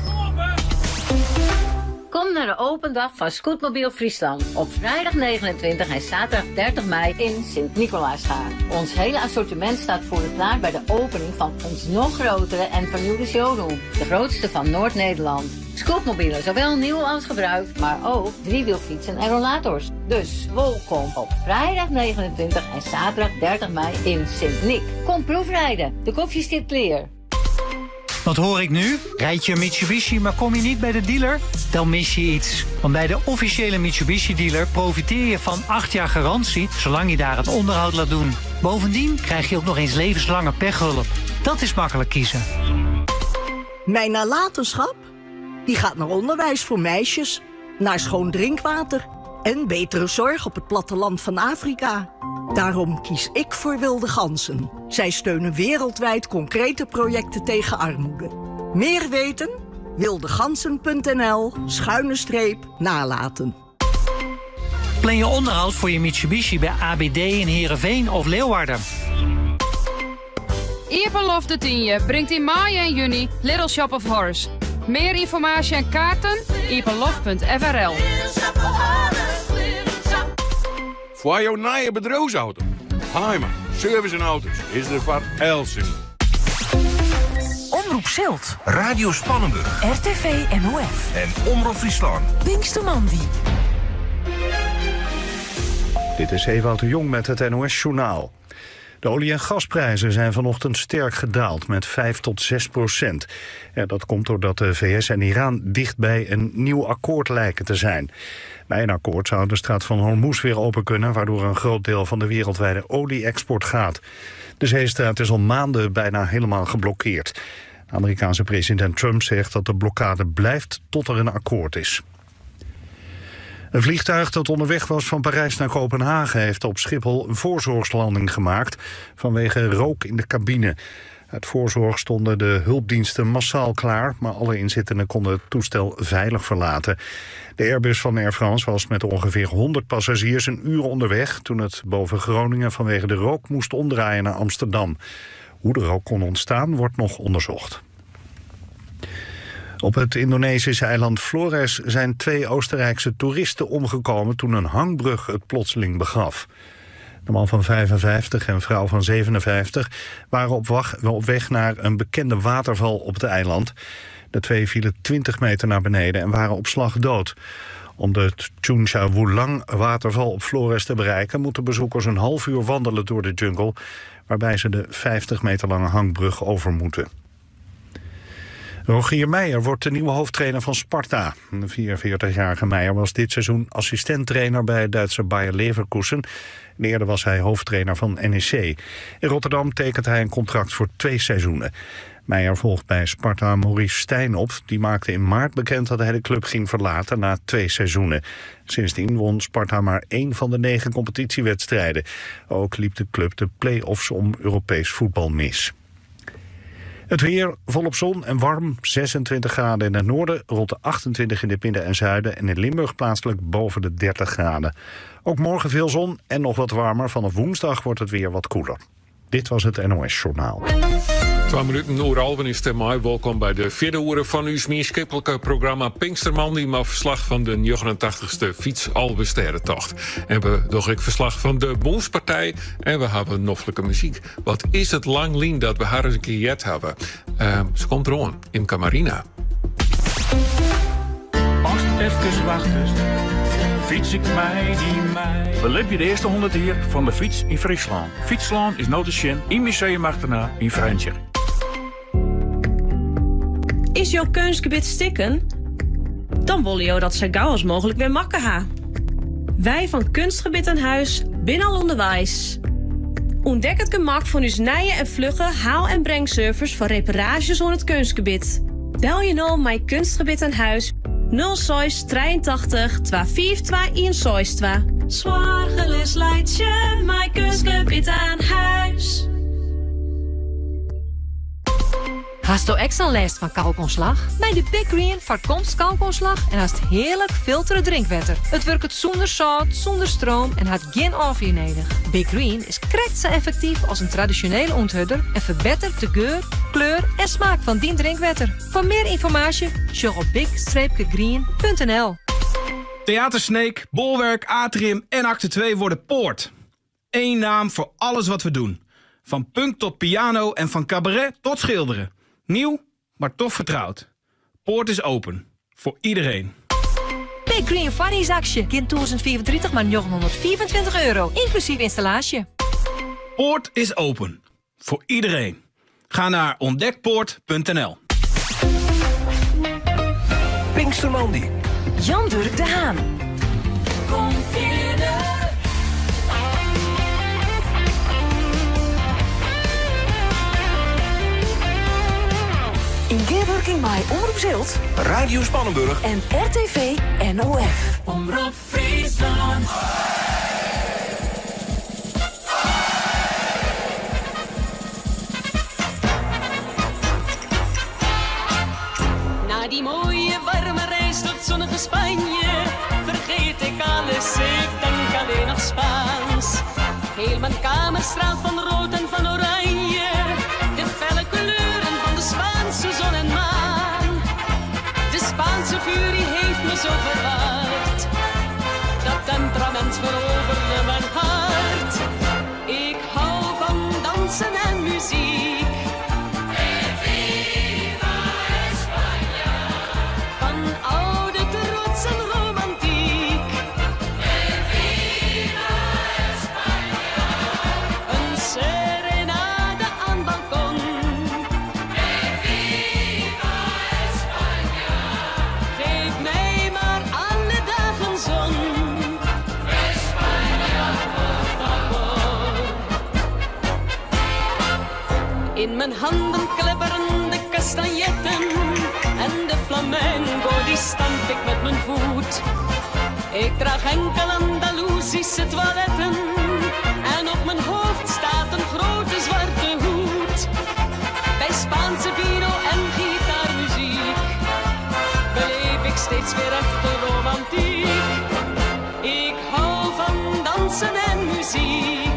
Kom naar de open dag van Scootmobiel Friesland op vrijdag 29 en zaterdag 30 mei in Sint-Nicolaasgaard. Ons hele assortiment staat voor u klaar bij de opening van ons nog grotere en vernieuwde showroom. De grootste van Noord-Nederland. Scootmobielen, zowel nieuw als gebruikt, maar ook driewielfietsen en rollators. Dus welkom op vrijdag 29 en zaterdag 30 mei in Sint-Nic. Kom proefrijden, de koffie zit clear. Wat hoor ik nu? Rijd je een Mitsubishi, maar kom je niet bij de dealer? Dan mis je iets. Want bij de officiële Mitsubishi-dealer profiteer je van 8 jaar garantie, zolang je daar het onderhoud laat doen. Bovendien krijg je ook nog eens levenslange pechhulp. Dat is makkelijk kiezen. Mijn nalatenschap? Die gaat naar onderwijs voor meisjes, naar schoon drinkwater en betere zorg op het platteland van Afrika. Daarom kies ik voor Wilde Ganzen. Zij steunen wereldwijd concrete projecten tegen armoede. Meer weten? wildegansen.nl/nalaten. Plan je onderhoud voor je Mitsubishi bij ABD in Heerenveen of Leeuwarden. Ieperlof de Tienje brengt in mei en juni Little Shop of Horrors. Meer informatie en kaarten? ieperlof.frl. Voor jouw nieuwe bedrijfsauto. Heimer, service en auto's is er voor Elsen. Omroep Zilt. Radio Spannenburg. RTV NOF. En Omroep Friesland. Pinkstermandi. Dit is Ewout de Jong met het NOS-journaal. De olie- en gasprijzen zijn vanochtend sterk gedaald met 5-6%. Ja, dat komt doordat de VS en Iran dicht bij een nieuw akkoord lijken te zijn. Bij een akkoord zou de straat van Hormuz weer open kunnen, waardoor een groot deel van de wereldwijde olie-export gaat. De zeestraat is al maanden bijna helemaal geblokkeerd. De Amerikaanse president Trump zegt dat de blokkade blijft tot er een akkoord is. Een vliegtuig dat onderweg was van Parijs naar Kopenhagen heeft op Schiphol een voorzorgslanding gemaakt vanwege rook in de cabine. Uit voorzorg stonden de hulpdiensten massaal klaar, maar alle inzittenden konden het toestel veilig verlaten. De Airbus van Air France was met ongeveer 100 passagiers een uur onderweg toen het boven Groningen vanwege de rook moest omdraaien naar Amsterdam. Hoe de rook kon ontstaan wordt nog onderzocht. Op het Indonesische eiland Flores zijn 2 Oostenrijkse toeristen omgekomen toen een hangbrug het plotseling begaf. De man van 55 en vrouw van 57 waren op weg naar een bekende waterval op het eiland. De 2 vielen 20 meter naar beneden en waren op slag dood. Om de Chuncha Wulang waterval op Flores te bereiken moeten bezoekers een half uur wandelen door de jungle, waarbij ze de 50 meter lange hangbrug over moeten. Rogier Meijer wordt de nieuwe hoofdtrainer van Sparta. De 44-jarige Meijer was dit seizoen assistenttrainer bij het Duitse Bayer Leverkusen. En eerder was hij hoofdtrainer van NEC. In Rotterdam tekent hij een contract voor 2 seizoenen. Meijer volgt bij Sparta Maurice Stijn op. Die maakte in maart bekend dat hij de club ging verlaten na 2 seizoenen. Sindsdien won Sparta maar 1 van de 9 competitiewedstrijden. Ook liep de club de play-offs om Europees voetbal mis. Het weer volop zon en warm, 26 graden in het noorden, rond de 28 in het midden en zuiden en in Limburg plaatselijk boven de 30 graden. Ook morgen veel zon en nog wat warmer, vanaf woensdag wordt het weer wat koeler. Dit was het NOS Journaal. 2 minuten oer Alben is ter mij. Welkom bij de 4e uur van uw meeskippelijke programma Pinksterman, die maakt verslag van de 89ste fietsalbesterrentocht. En we doen ook verslag van de Boomspartij en we hebben noffelijke muziek. Wat is het lang lien dat we haar eens een keer jet hebben? Ze komt erom, Imca Marina. Als het even wachten, fiets ik mij die mij. Belep je de eerste 100 jaar van de fiets in Friesland. Fietsland is notenschen in museum achterna in Vrentje. Is jouw keusgebied stikken? Dan willen jou dat zo gauw als mogelijk weer makken ha. Wij van Kunstgebied aan Huis binnen al onderwijs. Ontdek het gemak van uw nije en vlugge haal- en brengservice voor reparages aan het kunstgebied. Bel je nou mijn Kunstgebied aan Huis 06 83 2521 62. Zwaargelis leidt je mijn Kunstgebied aan Huis. Hast du extra last van kalkontslag? Bij de Big Green voorkomt kalkontslag en haast heerlijk filteren drinkwater. Het werkt zonder zout, zonder stroom en had geen olie nodig. Big Green is krekt zo effectief als een traditionele onthudder en verbetert de geur, kleur en smaak van die drinkwater. Voor meer informatie, surf op big-green.nl. Theater Sneek, Bolwerk, Atrium en Acte 2 worden Poort. Eén naam voor alles wat we doen. Van punk tot piano en van cabaret tot schilderen. Nieuw, maar toch vertrouwd. Poort is open. Voor iedereen. Big Green Funnies-actie. Kind 2034 maar €924. Inclusief installatie. Poort is open. Voor iedereen. Ga naar ontdekpoort.nl. Pinkstermandi. Jan-Dirk de Haan. Kom verder. In Geerwerking bij Omroep Zilt, Radio Spannenburg en RTV NOF. Omroep Friesland. Na die mooie warme reis door het zonnige Spanje vergeet ik alles, ik denk alleen nog Spaans. Heel mijn kamer straalt van rood en van oranje, de felle kleuren van de Spaanse zon en maan. De Spaanse furie heeft me zo verwaard, dat temperament veroverde mijn hart. Ik hou van dansen en muziek. In mijn handen klepperen de kastanjetten en de flamenco die stamp ik met mijn voet. Ik draag enkel Andalusische toiletten en op mijn hoofd staat een grote zwarte hoed. Bij Spaanse vino en gitaarmuziek beleef ik steeds weer echte romantiek. Ik hou van dansen en muziek.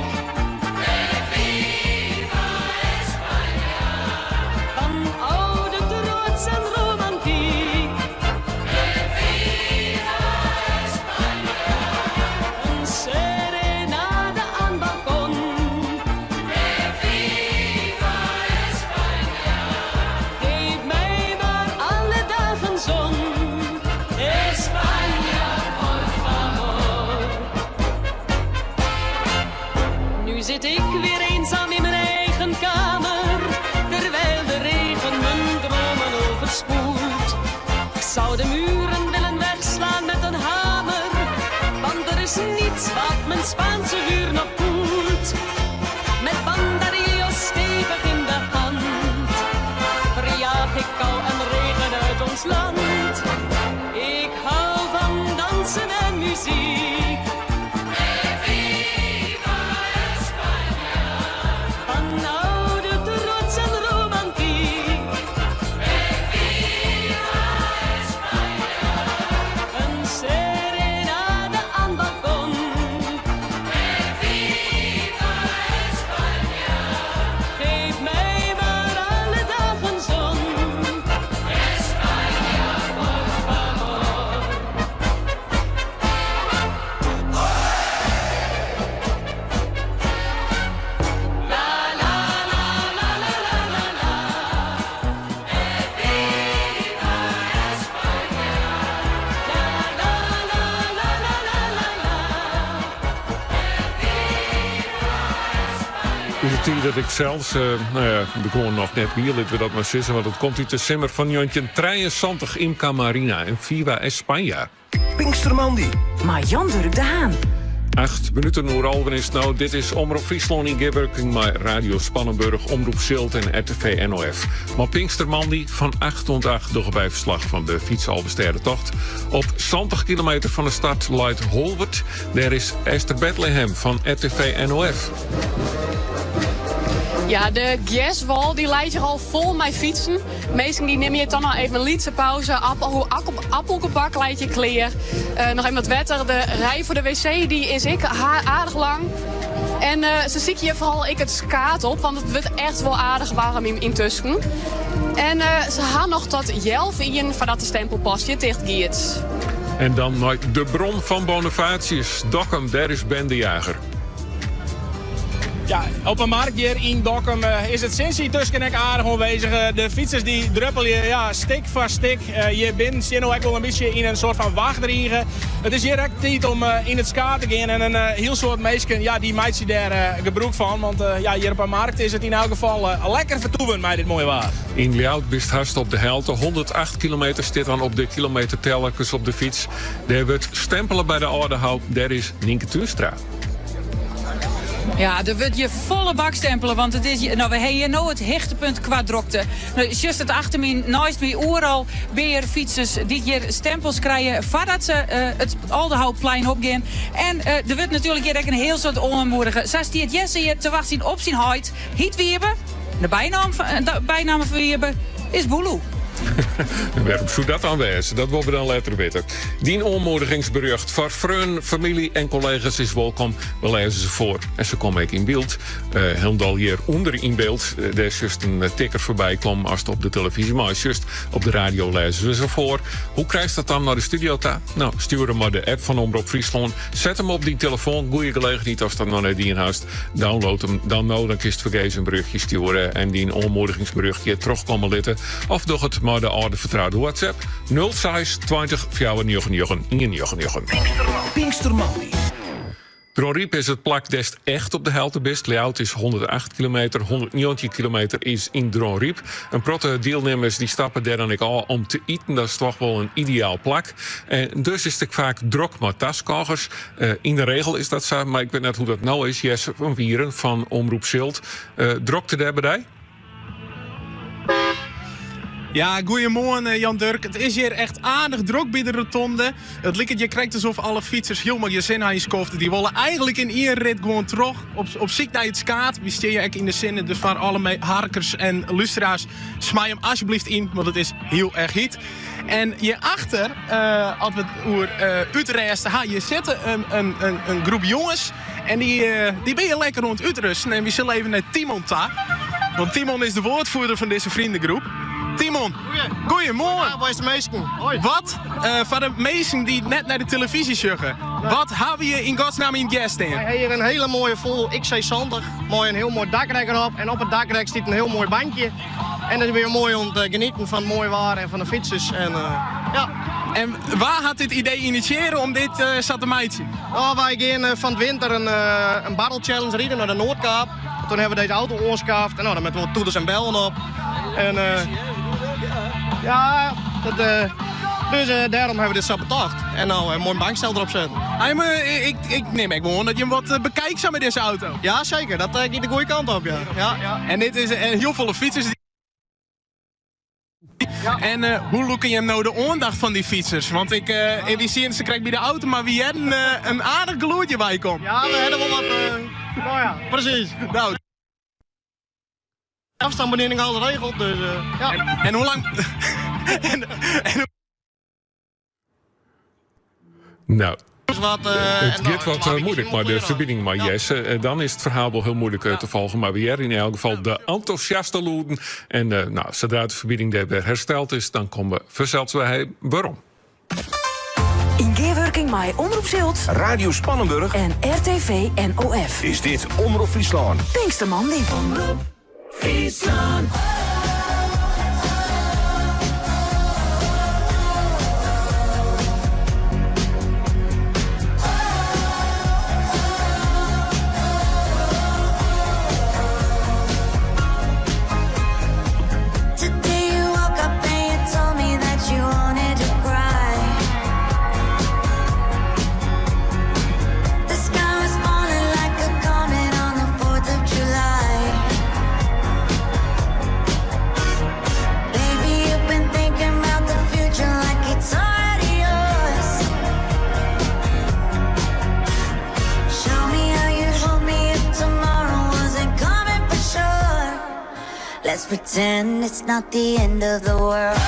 Zit ik weer eenzaam in mijn eigen kamer, terwijl de regen mijn dromen overspoelt. Ik zou de muren willen wegslaan met een hamer, want er is niets wat mijn Spaanse vuur nog koelt. Met banderillos stevig in de hand, verjaag ik kou en regen uit ons land. Ik hou van dansen en muziek. Dat ik zelfs, we komen nog net hier, laten we dat maar zeggen, want het komt uit de simmer van Jontje 73 in Camarina en Viva España. Pinkstermandi. Maar Jan-Dirk de Haan. 8 minuten hoe alweer is het nou. Dit is Omroep Friesland in Geerwerking met Radio Spannenburg, Omroep Zilt en RTV NOF. Maar Pinkstermandi van 8 tot 8 door bij verslag van de fietsalbesterrentocht. Op 20 kilometer van de stad Light Holwert. Daar is Esther Bethlehem van RTV NOF. Ja, de gaswal die leidt je al vol met fietsen. Meestal die neem je dan nog even een lietse pauze. Appelgebak leidt je kleer. Nog even wat wetter. De rij voor de wc die is aardig lang. En ze zie je vooral het skaat op, want het wordt echt wel aardig warm intussen. En ze gaan nog tot 11 in voordat de stempelpasje dicht gaat. En dan naar de bron van Bonifatius. Dokkum, daar is Ben de Jager. Ja, op een markt hier in Dokkum is het sinds die tussen aardig aanwezig. De fietsers die druppelen stik voor stik. Je bent nu ook wel een beetje in een soort van wachtregen. Het is hier echt tijd om in het skaat te gaan. En een heel soort mensen, die maakt je daar gebruik van. Want hier op een markt is het in elk geval lekker vertoeven met dit mooie waar. In Ljout bist haast op de helte. 108 kilometer zit dan op de kilometertellertjes op de fiets. Daar wordt stempelen bij de Oudehout. Daar is Nienke Tuurstra. Ja, er wordt je volle bak stempelen, want het is, we hebben hier nou het hechtepunt qua drokte. Juist het achter me, naast me, overal weer fietsers die hier stempels krijgen voordat ze het Oudehoutplein opgaan. En er wordt natuurlijk hier ook een heel soort onmoedige. Zoals die het Jesse hier te wachten op zijn huid. Hiet Wierbe, de bijnaam van Wierbe, is Boeloe. Waarom zou dat aanwijzen? Dat willen we dan later weten. Die onmoedigingsbericht voor vrienden, familie en collega's is welkom. We lezen ze voor. En ze komen ook in beeld. Helemaal hier onder in beeld. Er is juist een tikker voorbij kwam als het op de televisie. Maar juist op de radio lezen we ze voor. Hoe krijg je dat dan naar de studio? Nou, stuur hem maar de app van Omroep Friesland. Zet hem op die telefoon. Goeie gelegenheid als dat nog net die in huis. Download hem. Dan kun je het vergezen een berichtje sturen. En die onmoedigingsberichtje terugkomen litten. Of doch het maar de oude vertrouwde WhatsApp 06 20 499 Pinkstermandy. Dronriep is het plak dest echt op de heltebest. Ljout is 108 kilometer, 190 kilometer is in Dronriep. Een protte deelnemers die stappen daar dan al om te eten. Dat is toch wel een ideaal plak. En dus is het vaak drok met taskogers. In de regel is dat zo, maar ik weet net hoe dat nou is. Jesse van Wieren van Omroep Zilt. Drokte daar bij? Ja, goeiemorgen Jan Dirk. Het is hier echt aardig druk bij de rotonde. Het lijkt je krijgt alsof alle fietsers helemaal je zin aan je skoften. Die willen eigenlijk in één rit gewoon terug op ziek naar het skaat. We staan je echt in de zinnen. Dus voor alle harkers en luisteraars, smaai hem alsjeblieft in, want het is heel erg heet. En hierachter, als we het uitresten, je zit een groep jongens. En die ben je lekker rond uitrusten. En we zullen even naar Timon ta. Want Timon is de woordvoerder van deze vriendengroep. Timon, goeiemorgen. Ja, waar is de meesten? Hoi. Wat, van de meesten die net naar de televisie zuggen, wat hebben we in godsnaam in gas staan? Wij hebben hier een hele mooie vol XC60, mooi een heel mooi dakrek erop. En op het dakrek zit een heel mooi bankje. En dat is weer mooi om te genieten van mooi waar en van de fietsers. En, ja. En waar had dit idee initiëren om dit te maken? Oh, wij gaan van het winter een battle challenge rijden naar de Noordkaap. Toen hebben we deze auto oorskaafd en dan met wat toeters en bellen op. En ja, dus daarom hebben we dit zo bedacht. En nou een mooi bankstel erop zetten. Ik neem echt gewoon dat je hem wat bekijkt zo met deze auto. Ja, zeker. Dat gaat de goede kant op, ja. Ja. En dit is heel volle fietsers. Ja. En hoe loeken je hem nou de aandacht van die fietsers? Want die zien ze krijgen bij de auto, maar wie hebben een aardig geluidje bij komt. Ja, we hebben wel wat. Nou ja, precies. Nou. Afstandsbediening al geregeld, dus ja. En hoe lang? Nou. Dus wat, het gaat wat moeilijk, maar de verbinding maar Jesse. Dan is het verhaal wel heel moeilijk te volgen. Maar weer in elk geval de enthousiaste loeden. En nou, zodra de verbinding weer hersteld is, dan komen we vanzelfs bij waarom. In gearworking met Omroep Zilt, Radio Spannenburg en RTV NOF. Is dit Omroep Friesland. Pinkstermandy. Omroep Friesland. Let's pretend it's not the end of the world.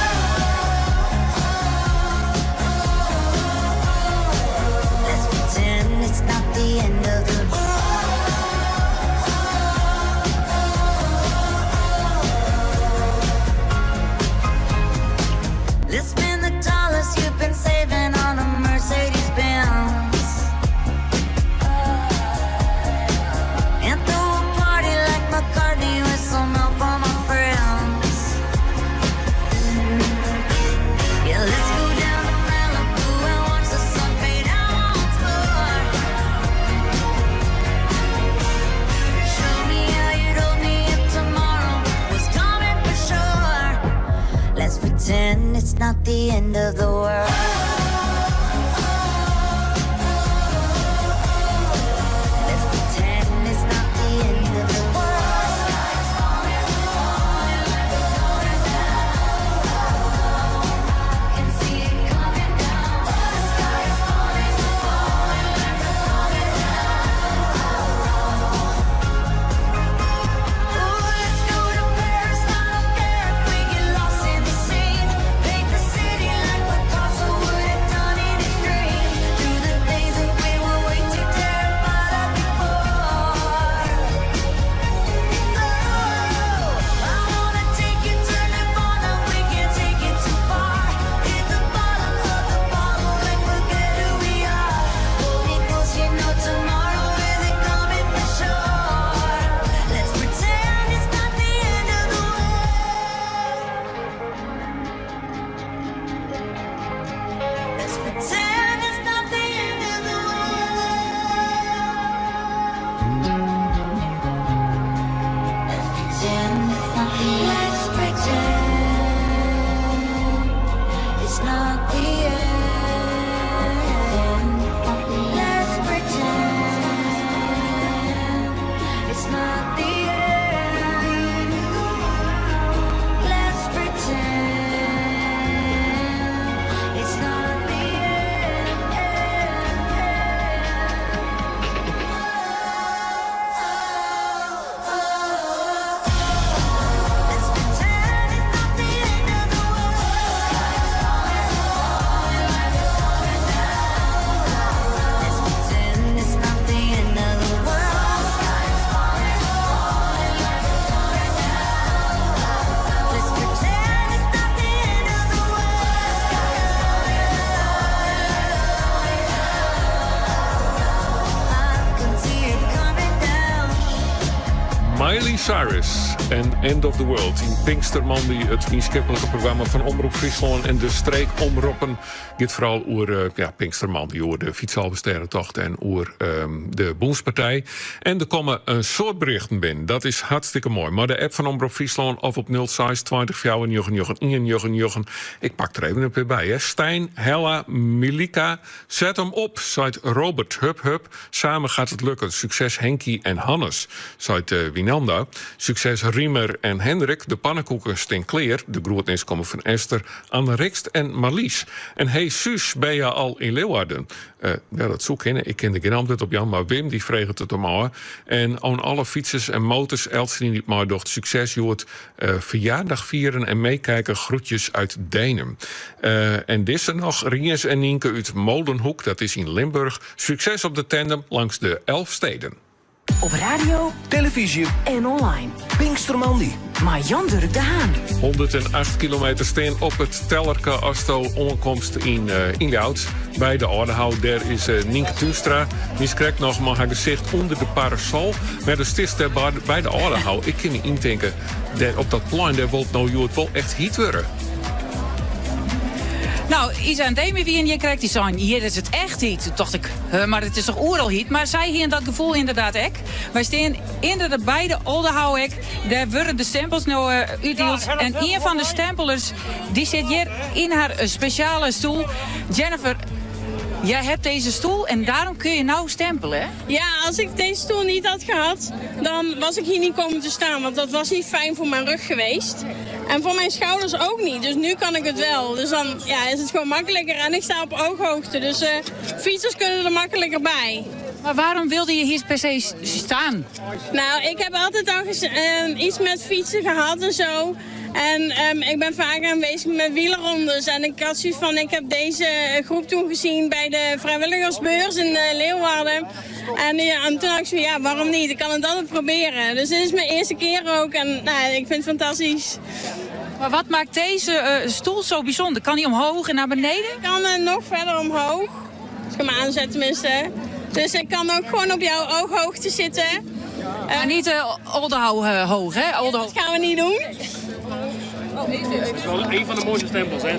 Let's pretend it's not the end of the world. Let's spend the dollars you've been saving on a Mercedes-Benz and throw a party like McCartney with some help on my friends. Yeah, let's go down to Malibu and watch the sun fade out once more. Show me how you'd hold me if tomorrow was coming for sure. Let's pretend it's not the end of the world. Let's pretend it's not the end of the world. Can see it coming down. The sky is falling, Ooh, let's go to Paris. I don't care if we get lost in the scene. Paint the city like Picasso would have done in his dream. Through the days that we were way too terrified of before. Oh, I wanna take you to Nirvana. We can't take it too far. Hit the bottom of the bottle and forget who we are. Hold me close, you know tomorrow isn't coming for sure. Let's pretend it's not the end of the world. Let's pretend it's not the end of the world. Let's pretend it's not the end. Let's pretend it's not the end. Let's pretend it's not the end. Let's pretend it's not the Miley Cyrus en End of the World. In Pinkstermandy, het vriendschappelijke programma van Omroep Friesland en de streekomroepen. Dit vooral over Pinkstermandy, over de fietsalbesterrentocht en over de Boenspartij. En er komen een soort berichten binnen. Dat is hartstikke mooi. Maar de app van Omroep Friesland of op 06 20 4 ik pak er even weer bij. Hè. Stijn, Hella, Milika, zet hem op, zei Robert. Hup. Samen gaat het lukken. Succes Henkie en Hannes, zei Winanda. Succes Riemer en Hendrik. De pannenkoeken steen kleer. De groetnis komen van Esther, Anne Rikst en Marlies. En hey Suus, ben je al in Leeuwarden? Dat zoek ik. Ik ken de geen antwoord op Jan, maar Wim die vreegt het om aan. En aan alle fietsers en motors, Elstien die maar docht succes, Joort, verjaardag vieren en meekijken. Groetjes uit Denen. En dit is er nog Ries en Nienke uit Molenhoek, dat is in Limburg. Succes op de tandem langs de 11 steden. Op radio, televisie en online. Pinkstermandy. Maar Jan-Dirk de Haan. 108 kilometer steen op het Tellerke Asto onkomst in Inhoud. Bij de Oudehout, daar is Nienke Tuustra. Die krijgt nog maar haar gezicht onder de parasol. Maar de stis bij de Oudehout. Ik kan niet indenken, op dat plein, daar wordt nou Joert wel echt heat worden. Nou, Isa en Demi, wie en je krijgt die zijn, hier is het echt heat. Toen dacht ik, maar het is toch oeral heat? Maar zij hier dat gevoel inderdaad ook. Wij staan inderdaad bij de Oudehout ook. Daar worden de stempels nou uitgedeeld. En een van de stempelers, die zit hier in haar speciale stoel. Jennifer, jij hebt deze stoel en daarom kun je nou stempelen, hè? Ja, als ik deze stoel niet had gehad, dan was ik hier niet komen te staan. Want dat was niet fijn voor mijn rug geweest. En voor mijn schouders ook niet. Dus nu kan ik het wel. Dus dan is het gewoon makkelijker. En ik sta op ooghoogte. Dus fietsers kunnen er makkelijker bij. Maar waarom wilde je hier per se staan? Nou, ik heb altijd al iets met fietsen gehad en zo. En ik ben vaak aanwezig met wielerrondes. En ik had zoiets van, ik heb deze groep toen gezien bij de vrijwilligersbeurs in Leeuwarden. En toen had ik zo, ja, waarom niet? Ik kan het altijd proberen. Dus dit is mijn eerste keer ook. En nou, ik vind het fantastisch. Maar wat maakt deze stoel zo bijzonder? Kan die omhoog en naar beneden? Ik kan nog verder omhoog. Als ik hem aanzet tenminste. Dus ik kan ook gewoon op jouw ooghoogte zitten. Maar niet Oldehou hoog, hè? Dat gaan we niet doen. Het is wel een van de mooiste stempels, hè?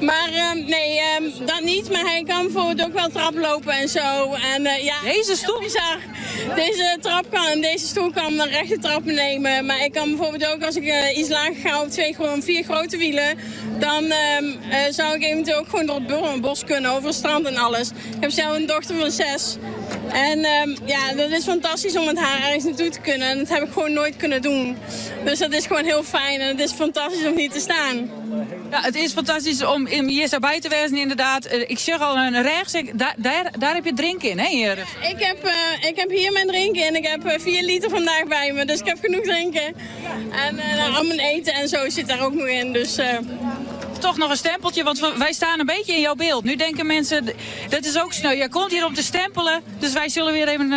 Maar nee, dat niet. Maar hij kan bijvoorbeeld ook wel traplopen en zo. En, ja, deze stoel? Bizar. Deze trap kan en deze stoel kan een rechte trap nemen. Maar ik kan bijvoorbeeld ook als ik iets lager ga op 4 grote wielen. Dan zou ik eventueel ook gewoon door het bos kunnen, over het strand en alles. Ik heb zelf een dochter van 6. En ja, dat is fantastisch om met haar ergens naartoe te kunnen. En dat heb ik gewoon nooit kunnen doen. Dus dat is gewoon heel fijn en het is fantastisch om hier te staan. Ja, het is fantastisch om hier zo bij te wezen, inderdaad. Ik zeg al een rechtszaak, daar heb je drinken in, hè hier? Ik heb hier mijn drinken in. Ik heb 4 liter vandaag bij me, dus ik heb genoeg drinken. En al mijn eten en zo zit daar ook nog in, dus... Toch nog een stempeltje, want wij staan een beetje in jouw beeld. Nu denken mensen, dat is ook sneu. Je komt hier om te stempelen, dus wij zullen weer even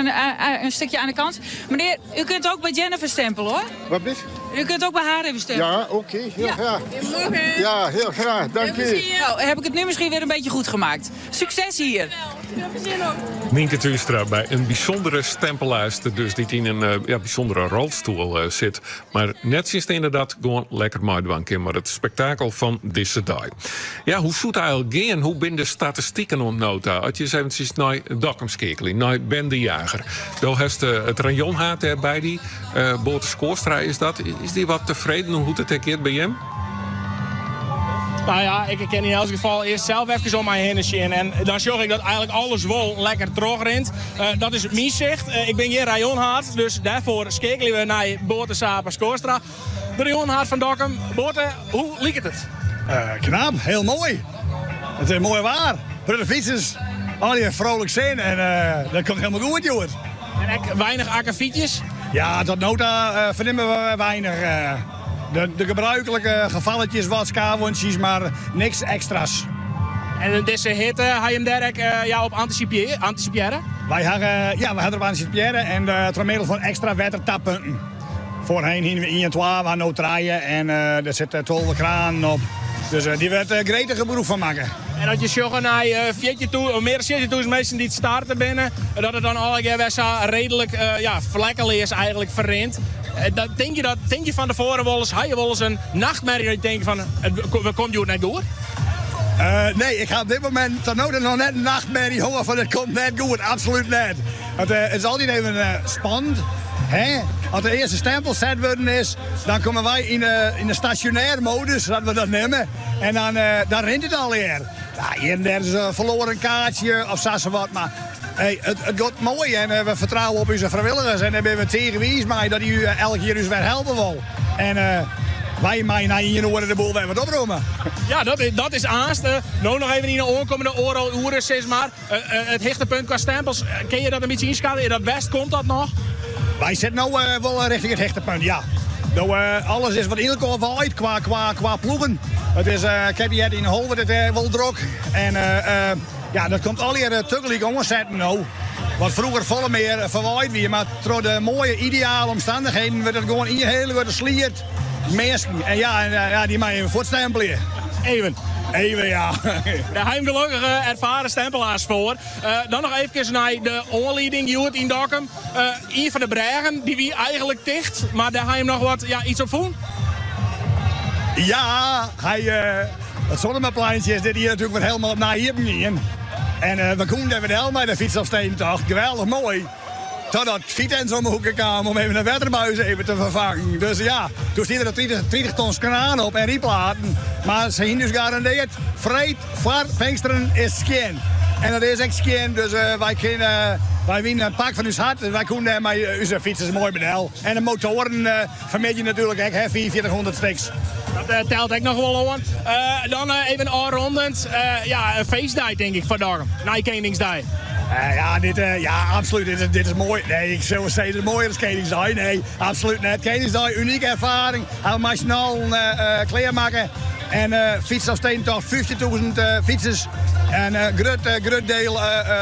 een stukje aan de kant. Meneer, u kunt ook bij Jennifer stempelen, hoor. Wat is? U kunt ook bij haar even stempelen. Ja, oké, heel graag. Goedemorgen. Ja, heel graag, dank u. Nou, heb ik het nu misschien weer een beetje goed gemaakt. Succes hier. Nienke Tuustra bij een bijzondere stempelaarster, dus die in een bijzondere rolstoel zit. Maar net is het inderdaad gewoon lekker maaidwank, maar het spektakel van deze dag. Ja, hoe zoet eigenlijk gaan? Hoe ben de statistieken ontnota? Als je eens eventjes naar Dokkum skekelen, naar Ben de Jager. Daar heeft het rayon haat bij die Bote Skoorstra is dat. Is die wat tevreden hoe het keert bij hem? Nou ja, ik ken in elk geval eerst zelf even om mij heen zien. En dan zorg ik dat eigenlijk alles wel lekker terugrint. Dat is mijn zicht. Ik ben geen rayonhaard, dus daarvoor skekelen we naar Bote Sapa Skoorstra. De rayonhaard van Dokkum. Bote, hoe liep het? Knap, heel mooi. Het is mooi waar. Voor de fietsers, al die vrolijk zijn en dat komt helemaal goed, jongen. En weinig akkefietjes? Ja, tot nota vernemen we weinig. De gebruikelijke gevalletjes, wat skawuntjes, maar niks extra's. En deze hitte, ga je hem daar op anticiperen? Wij hadden erop anticiperen en door middel van extra watertappunten. Voorheen gingen we 1 en 12 aan no draaien en er zit 12 kraan op. Dus die werd gretig beroep van maken. En dat je zorgt naar 40.000 mensen die het starten binnen, dat het dan al redelijk vlekkel is eigenlijk verrint. Denk je van tevoren wel eens een nachtmerrie dat je denkt van, we komt je net door? Nee, ik ga op dit moment tot nog net een nachtmerrie horen van het komt net goed, absoluut net. Het is altijd even spannend. Hè? Als de eerste stempel zet worden is, dan komen wij in de stationair modus, dat we dat nemen. En dan rint het alweer. Ja, hier en daar is een verloren kaartje of zo wat, maar hey, het gaat mooi en we vertrouwen op onze vrijwilligers. En dan ben we tegenwijs maar dat u elke keer ons weer helpen wil. En wij mij na 1 uur de boel weer wat oproemen. Ja, dat is aanst. Nou nog even in de oorkomende uren, zeg maar. Het hechtepunt qua stempels, kun je dat een beetje inschatten? In dat best komt dat nog? Wij zitten nu wel richting het hechtepunt, ja. Nou, alles is wat ingekomen uit qua ploegen. Het is, ik heb hier in Holwert het wel druk. En ja, dat komt alweer tegelijk omzetten nou. Wat vroeger volle meer verwaaid weer, maar door de mooie ideale omstandigheden werd het gewoon in je hele wordt sliert. Mensen. En ja, die mag even voortstempelen. Even, ja. Daar hebben we gelukkig ervaren stempelaars voor. Dan nog even naar de aanleiding in Dokkum. Ian van der Bregen, die wie eigenlijk dicht, maar daar ga je hem nog wat iets op voelen. Ja, het zonneplaatje is dit hier natuurlijk weer helemaal naar hier beneden. En we konden even helemaal de fiets op steen toch. Geweldig mooi. Totdat fiets en zo'n hoeken kwamen om even een waterbuis even te vervangen. Dus ja, toen zitten er 20 tons kraan op en rieplaten. Maar ze hebben dus garandeerd, vrij voor Pinksteren is skin. En dat is echt skin, dus wij winnen een pak van ons hart. Wij kunnen met onze fietsen mooi model. En de motoren vermeed je natuurlijk echt 4400 stuks. Dat telt ik nog wel aan. Dan even afrondend. Een feestdag denk ik vandaag. Na je Koningsdag. Ja, absoluut. Dit is mooi. Nee, ik zou zeggen, dit is mooier dan Keningsdag. Nee, absoluut niet. Keningsdag, unieke ervaring. Gaan we snel kleermaken. En fietsen als steen toch 50.000 fietsers. En groot deel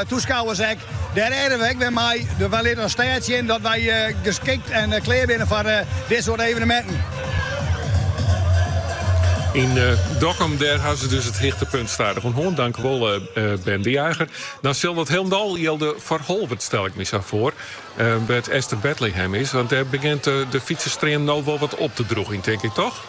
toeschouwers ook. Daar reden we bij mij. Er ligt een staartje in dat wij geschikt en kleer binnen voor dit soort evenementen. In Dokkum, daar hadden ze dus het hichtepunt stadig onhoorn. Dank u wel, Ben de Jager. Dan zal dat helemaal de verholverd, stel ik me zo voor. Bij het Esther Bethlehem is. Want daar begint de fietsenstream nou wel wat op te droegen, denk ik, toch?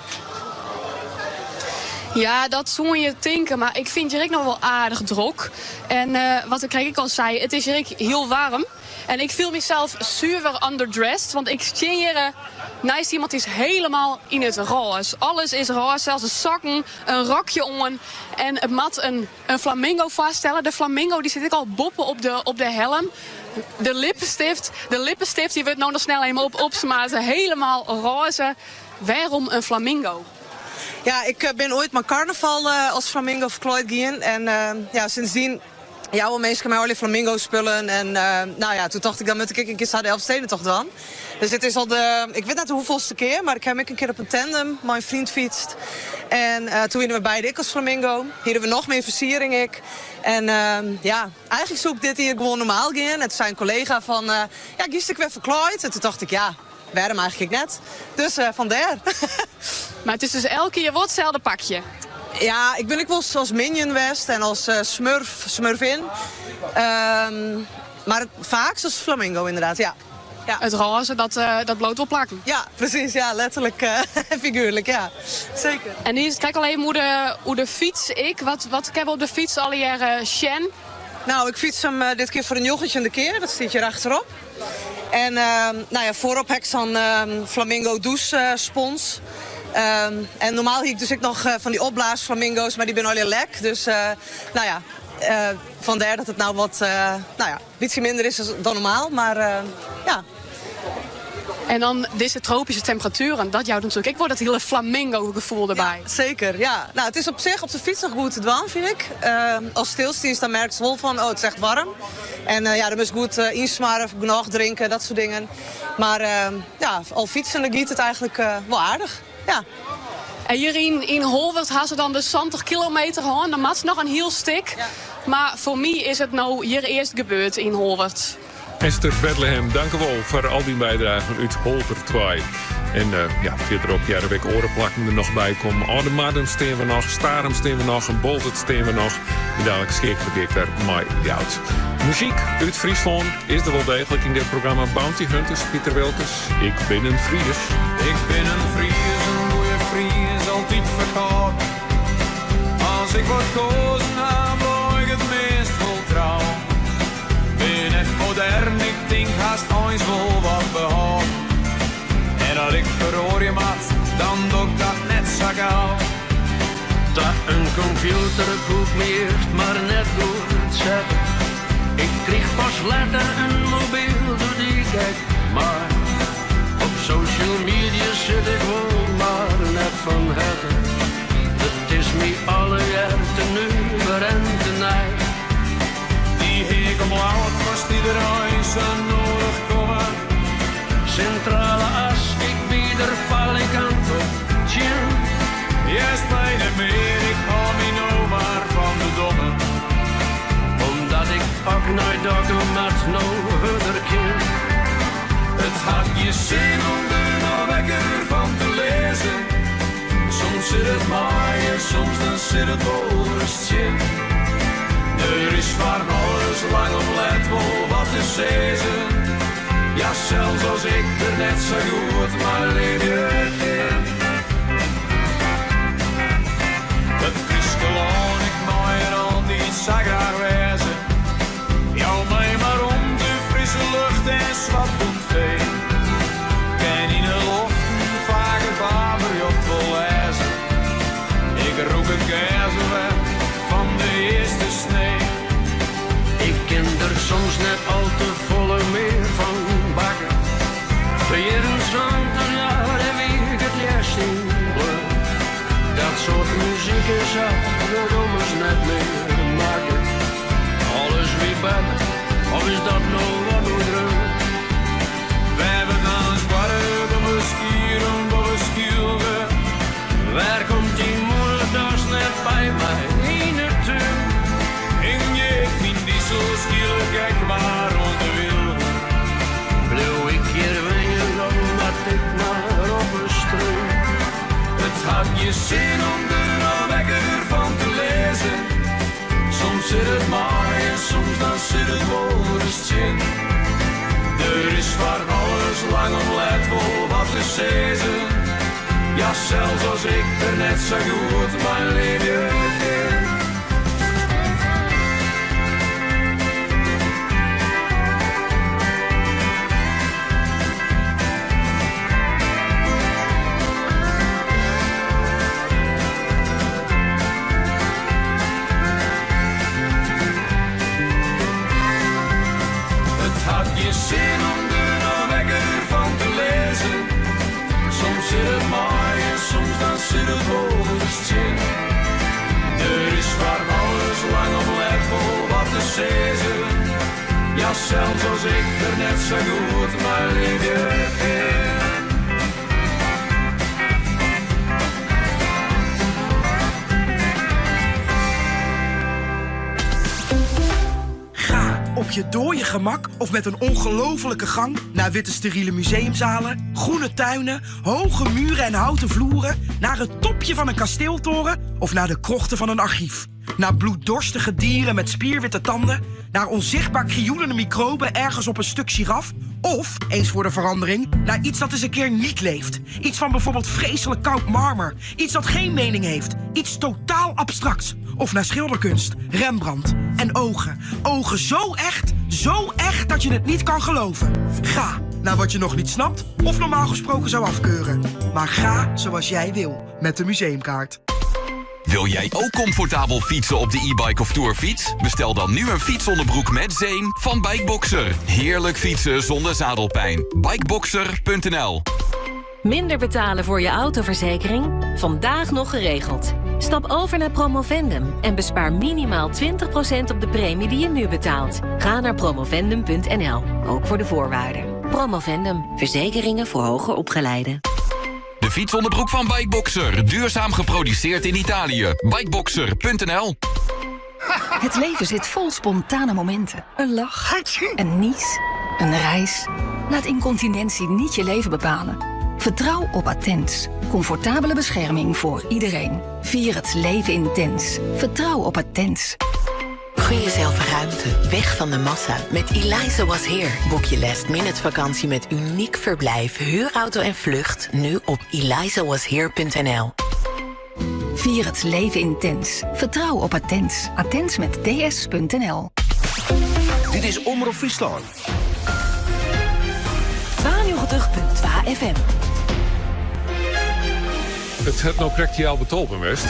Ja, dat zou je denken, maar ik vind hier nog wel aardig druk. En wat ik al zei, het is hier heel warm. En ik voel mezelf super underdressed, want ik zie hier naast iemand die is helemaal in het roze. Alles is roze, zelfs de sokken, een rokje om. En het mat een flamingo vaststellen. De flamingo die zit ik al boppen op de helm. De lippenstift die wordt nou nog snel even opsmaten. Helemaal roze. Waarom een flamingo? Ja, ik ben ooit mijn carnaval als flamingo verkleed gegaan. En sindsdien jouw mensen mij alle flamingo spullen. En toen dacht ik, dan moet ik een keer de Elfstedentocht doen. Dus dit is al ik weet niet hoeveelste keer, maar ik heb een keer op een tandem mijn vriend fietst. En toen werden we beide als flamingo. Hier hebben we nog meer versiering ik. En eigenlijk zoek ik dit hier gewoon normaal gaan. En toen zei een collega van, kies ik weer verkleed. En toen dacht ik, waarom eigenlijk net? Dus vandaar. Maar het is dus elke keer wat hetzelfde pakje. Ja, ik ben ook wel als Minion West en als Smurfin. Maar vaak als flamingo inderdaad, ja. Het roze, dat bloot wel plakken. Ja, precies. Ja, letterlijk en figuurlijk, ja. Zeker. En hier kijk alleen hoe de fiets ik. Wat heb je op de fiets al jaren Shen? Nou, ik fiets hem dit keer voor een joggetje in de keer. Dat staat hier achterop. En voorop heb ik zo'n flamingo douche spons. En normaal hier dus ik nog van die opblaasflamingo's, maar die ben al heel lek. Dus vandaar dat het nou wat ietsje minder is dan normaal. Maar ja. En dan deze tropische temperaturen, dat jouwt natuurlijk. Ik word het hele flamingo gevoel erbij. Ja, zeker, ja. Nou, het is op zich op de fiets nog goed te doen, vind ik. Als stilstiest dan merkt ze wel van, het is echt warm. En dan moet je goed insmaren, genoeg drinken, dat soort dingen. Maar al fietsen, dan giet het eigenlijk wel aardig. Ja. En hier in Holwert gaan ze dan de 20 kilometer gaan. Dan maakt nog een heel stuk. Ja. Maar voor mij is het nou hier eerst gebeurd in Holwert. Esther Bethlehem, dank u wel voor al die bijdragen uit Holwert 2. En verderop, de week orenplakken er nog bij komen. Oude Madden steen we nog, Starum steen we nog, en Boltet steen we nog. En dadelijk schik ik daar mij uit. Muziek uit Friesland is er wel degelijk in dit programma Bounty Hunters. Pieter Wilkes, ik ben een Fries. Ik ben een Fries, een goeie Fries, altijd verkocht. Als ik word kozen, dan word ik het meest vol trouw. Ben echt modern, ik denk haast eens wel wat behoud. En als ik verhoor je maat, dan doe ik dat net zo gauw. Dat een computer goed leert, maar net door het zetten. Ik kreeg pas later een mobiel door die gek, maar op social media zit ik wel maar net van het. Het is me alle jaar te nuver en te nij. Die hekel blauw kost iedereen zo nodig komen. Centrale as, ik bied er val ik aan op. Tjin. Juist bij de meer, ik hou me nou maar van de domme. Omdat ik ook nooit dokken met nou verder kind. Het had je zin om er nog lekker van te lezen. Soms zit het maaien, soms dan zit het overstje. Er is van alles lang om let wel wat te zezen. Ja, zelfs als ik er net zo goed maar leef je in. Het Friese land, ik mag er al niet zo graag wezen. Jou mee maar om de frisse lucht en zwart vee. Ken in de lucht vaak een vaderjocht wil lezen. Ik roep een kezer weg van de eerste snee. Ik ken er soms net al te volle meer van bakken. Weer een zwanter jaar heb ik het eerst in bleu. Dat soort muziek is al, daarom is net meer maken. Alles weer beter, Of is dat nou wat droom? We hebben gaan sparren, we skieren, we schilderen. Waar komt die moederdag net bij mij in het tuin? En je, ik vind die zo schielijk, kijk maar rond de wilde. Bleef ik hier wennen, omdat ik maar op een stroom. Het had je zin om er wekker van te lezen. Soms zit het mooi en soms dan zit het woordenstje. Er is van alles lang om let wel wat te zeggen. Ja, zelfs als ik er net zo goed mijn leven in. Had je zin om er nog wekker van te lezen? Soms zit het mooi en soms dan zit het woordenstje. Er is van alles lang om let wel wat te zeggen. Ja, zelfs als ik er net zo goed mijn leven in. Op je dode gemak of met een ongelofelijke gang naar witte steriele museumzalen, groene tuinen, hoge muren en houten vloeren, naar het topje van een kasteeltoren of naar de krochten van een archief. Naar bloeddorstige dieren met spierwitte tanden, naar onzichtbaar krioelende microben ergens op een stuk giraf. Of, eens voor de verandering, naar iets dat eens een keer niet leeft. Iets van bijvoorbeeld vreselijk koud marmer. Iets dat geen mening heeft. Iets totaal abstracts. Of naar schilderkunst, Rembrandt en ogen. Ogen zo echt dat je het niet kan geloven. Ga naar wat je nog niet snapt of normaal gesproken zou afkeuren. Maar ga zoals jij wil met de museumkaart. Wil jij ook comfortabel fietsen op de e-bike of tourfiets? Bestel dan nu een fietsonderbroek met zeem van Bikeboxer. Heerlijk fietsen zonder zadelpijn. Bikeboxer.nl. Minder betalen voor je autoverzekering? Vandaag nog geregeld. Stap over naar Promovendum en bespaar minimaal 20% op de premie die je nu betaalt. Ga naar promovendum.nl, ook voor de voorwaarden. Promovendum, verzekeringen voor hoger opgeleiden. De fietsonderbroek van Bikeboxer. Duurzaam geproduceerd in Italië. Bikeboxer.nl. Het leven zit vol spontane momenten. Een lach, een nies, een reis. Laat incontinentie niet je leven bepalen. Vertrouw op Attens. Comfortabele bescherming voor iedereen. Vier het leven intens. Vertrouw op Attens. Gun jezelf ruimte, weg van de massa. Met Eliza Was Here boek je last-minute vakantie met uniek verblijf, huurauto en vlucht. Nu op elizawashere.nl. Vier het leven intens. Vertrouw op Attens. Attens met ds.nl. Dit is Omroep Friesland. 92.2 FM. Het heeft nou praktisch betalpen West.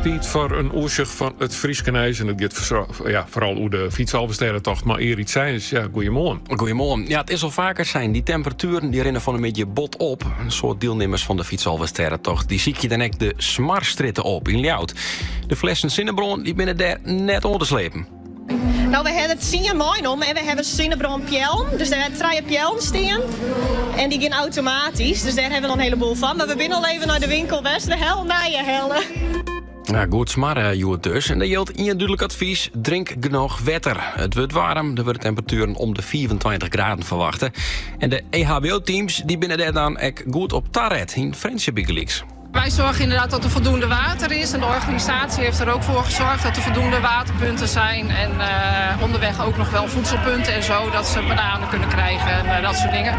Piet voor een oorzicht van het Frieskenijs. En het gaat vooral hoe de fietsalversterentocht. Maar eer iets zijn, ja, goeiemorgen. Goeiemorgen. Ja, het is al vaker zijn. Die temperaturen die rennen van een beetje bot op. Een soort deelnemers van de fietsalversterentocht. Die zie je dan ook de smarstritten op in Ljout. De flessen Zinnebron die binnen daar net onderslepen. Nou, we hebben het zien mooi om en we hebben Zinnebron pjellen. Dus daar hebben 3 pjellen staan. En die gaan automatisch. Dus daar hebben we nog een heleboel van. Maar we zijn al even naar de winkel West. De hel naar je helle. Ja, goed smarren, joh dus. En dat geldt in je duidelijk advies. Drink genoeg water. Het wordt warm. Er worden temperaturen om de 24 graden verwachten. En de EHBO-teams die binnen daar dan ook goed op tarret in Friendship Leagues. Wij zorgen inderdaad dat er voldoende water is. En de organisatie heeft er ook voor gezorgd dat er voldoende waterpunten zijn. En onderweg ook nog wel voedselpunten en zo. Dat ze bananen kunnen krijgen en dat soort dingen.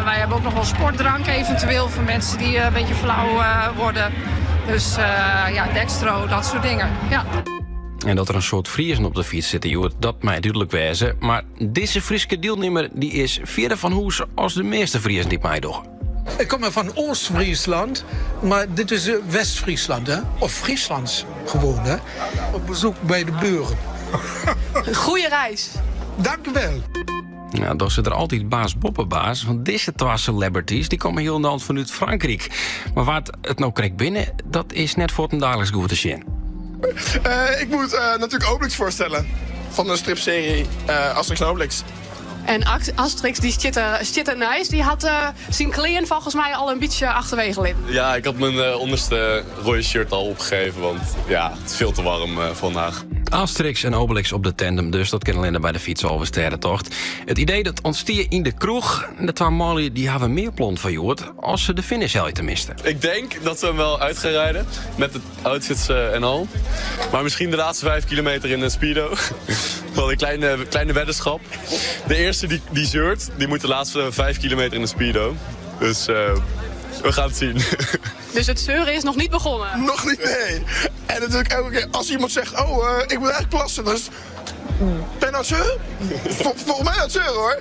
Wij hebben ook nog wel sportdrank eventueel voor mensen die een beetje flauw worden. Dus dextro, dat soort dingen. Ja. En dat er een soort vriezen op de fiets zitten, joh, dat mij duidelijk wezen. Maar deze Friese deelnemer die is verder van hoes als de meeste Friesen die mij doen. Ik kom van Oost-Friesland, maar dit is West-Friesland, hè? Of Frieslands gewoon, hè? Op bezoek bij de buren. Goeie reis. Dank u wel. Nou, dan zit er altijd baas Boppenbaas. Want deze 2 celebrities die komen heel in de hand vanuit Frankrijk. Maar wat het nou krijgt binnen, dat is net voor het dagelijks goed te zien. Ik moet natuurlijk Obelix voorstellen. van de stripserie Asterix en Obelix. En Asterix, die zit er nice. Die had zijn kleren volgens mij al een beetje achterwege liggen. Ja, ik had mijn onderste rode shirt al opgegeven, want ja, het is veel te warm vandaag. Asterix en Obelix op de tandem, dus dat kennen alleen bij de fietsalversterrentocht. Het idee dat ontstier in de kroeg. De twee mannen die hebben meer plont van Joort als ze de finish te misten. Ik denk dat we hem wel uit gaan rijden, met de outfits en al. Maar misschien de laatste 5 kilometer in de speedo. Wel een kleine weddenschap. De eerste die zeurt, die moet de laatste 5 kilometer in de speedo. Dus we gaan het zien. Dus het zeuren is nog niet begonnen? Nog niet, nee. En natuurlijk elke keer als iemand zegt, ik moet eigenlijk plassen. Dus ben je nou het zeuren? Volgens mij aan het zeuren, hoor.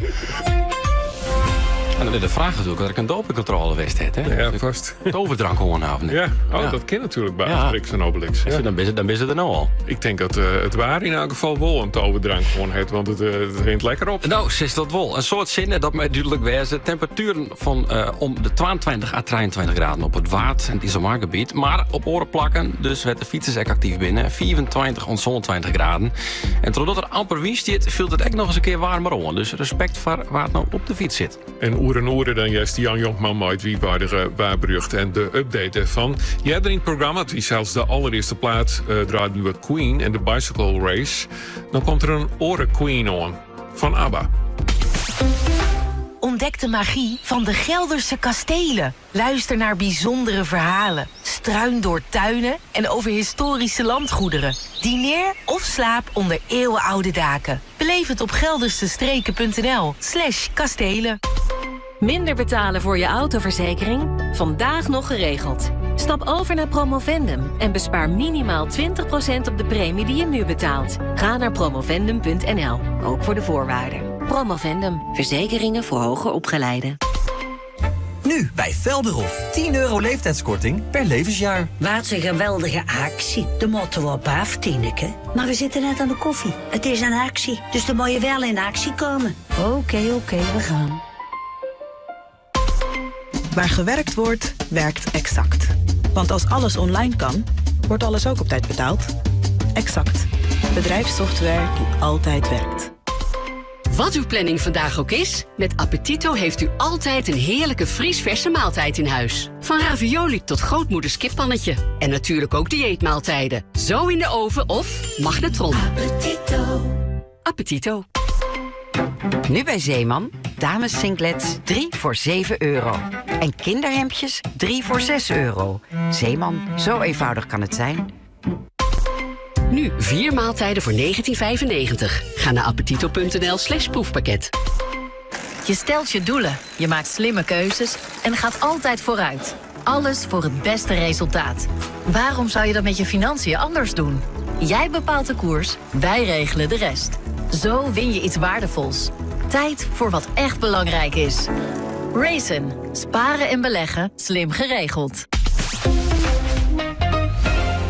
En dan is de vraag natuurlijk dat ik een dopingcontrole wist het, hè? Ja, vast. Toverdrank gewoon houden. Ja, dat kan natuurlijk bij Asterix en Obelix. Ja. Dan is het er nou al. Ik denk dat het waar in elk geval wel een toverdrank gewoon heeft, want het rint lekker op. Nou, is dat wel. Een soort zinnen dat mij duidelijk wezen. Temperaturen van om de 22 à 23 graden op het Waard en het Iselmaargebied. Maar op oren plakken, dus werd de fietsers echt actief binnen. 24 en 20 graden. En doordat er amper wind zit, viel het echt nog eens een keer warmer om. Dus respect voor waar het nou op de fiets zit. En oeren dan juist Jan Jonkman uit Wiebaardige Waarbrugd en de update ervan. Je hebt er in het programma, die zelfs de allereerste plaat draait nu Queen en de Bicycle Race. Dan komt er een oren Queen aan van ABBA. Ontdek de magie van de Gelderse kastelen. Luister naar bijzondere verhalen. Struin door tuinen en over historische landgoederen. Dineer of slaap onder eeuwenoude daken. Beleef het op geldersestreken.nl/kastelen. Minder betalen voor je autoverzekering? Vandaag nog geregeld. Stap over naar Promovendum en bespaar minimaal 20% op de premie die je nu betaalt. Ga naar promovendum.nl, ook voor de voorwaarden. Promovendum, verzekeringen voor hoger opgeleiden. Nu bij Velderhof. €10 leeftijdskorting per levensjaar. Wat een geweldige actie. De moeten we op af, Tineke. Maar we zitten net aan de koffie. Het is een actie, dus dan moet je wel in actie komen. Oké, we gaan. Waar gewerkt wordt, werkt Exact. Want als alles online kan, wordt alles ook op tijd betaald. Exact. Bedrijfssoftware die altijd werkt. Wat uw planning vandaag ook is, met Appetito heeft u altijd een heerlijke vriesverse maaltijd in huis. Van ravioli tot grootmoeders kippannetje. En natuurlijk ook dieetmaaltijden. Zo in de oven of magnetron. Appetito. Appetito. Nu bij Zeeman, dames singlets 3 voor €7. En kinderhemdjes 3 voor €6. Zeeman, zo eenvoudig kan het zijn. Nu 4 maaltijden voor €19,95. Ga naar appetito.nl/proefpakket. Je stelt je doelen, je maakt slimme keuzes en gaat altijd vooruit. Alles voor het beste resultaat. Waarom zou je dat met je financiën anders doen? Jij bepaalt de koers, wij regelen de rest. Zo win je iets waardevols. Tijd voor wat echt belangrijk is. Raisin. Sparen en beleggen, slim geregeld.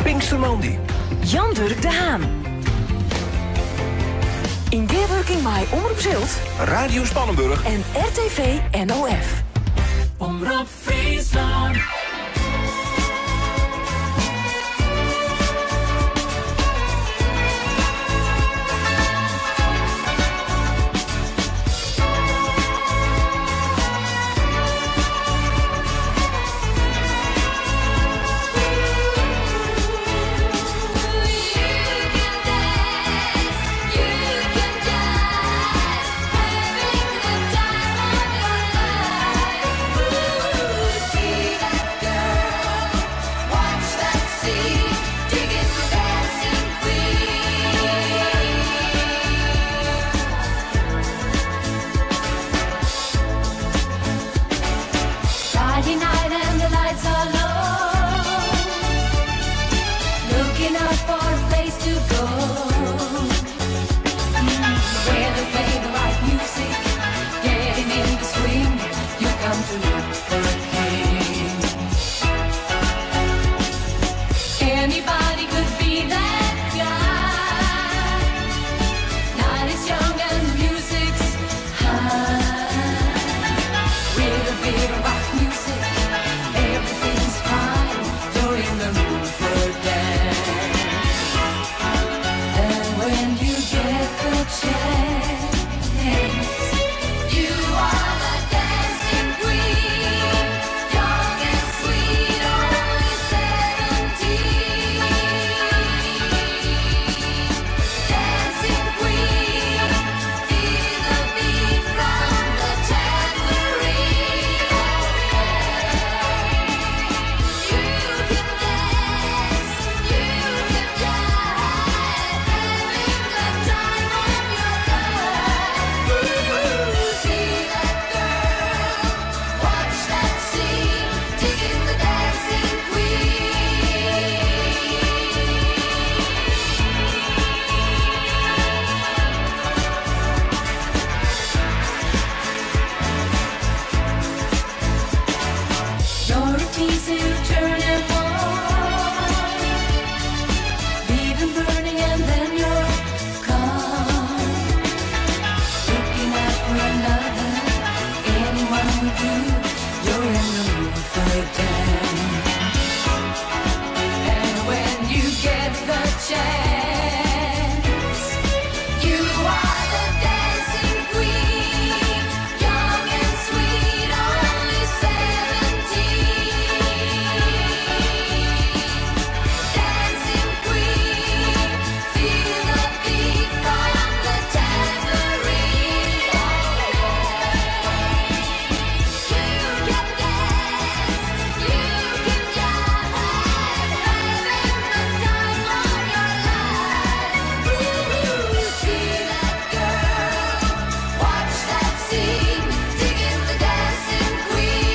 Pinkstermandy. Jan-Dirk de Haan. In weerwerking met Omroep Zilt, Radio Spannenburg en RTV NOF. Omroep Friesland. keys to turn them on. Leave them burning and then you're gone. Looking out for another, anyone would do. You're in the mood for a dance. And when you get the chance, you are the dancing queen, young and sweet, only 17. Dancing queen, feel the beat from the tambourine. You can dance, you can jive, having the time of your life. Ooh, see that girl, watch that scene, digging the dancing queen.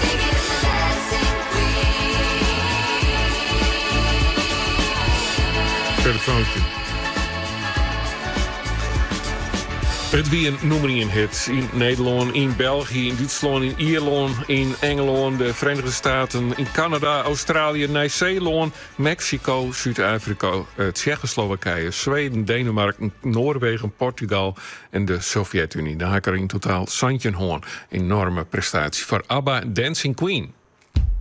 Digging the dancing queen. Telefoontje. Het wie een nummer 1 hit in Nederland, in België, in Duitsland, in Ierland, in Engeland, de Verenigde Staten, in Canada, Australië, Nieuw-Zeeland, Mexico, Zuid-Afrika, Tsjechoslowakije, Zweden, Denemarken, Noorwegen, Portugal en de Sovjet-Unie. Daar had ik er in totaal Santje Hoorn. Enorme prestatie voor ABBA Dancing Queen.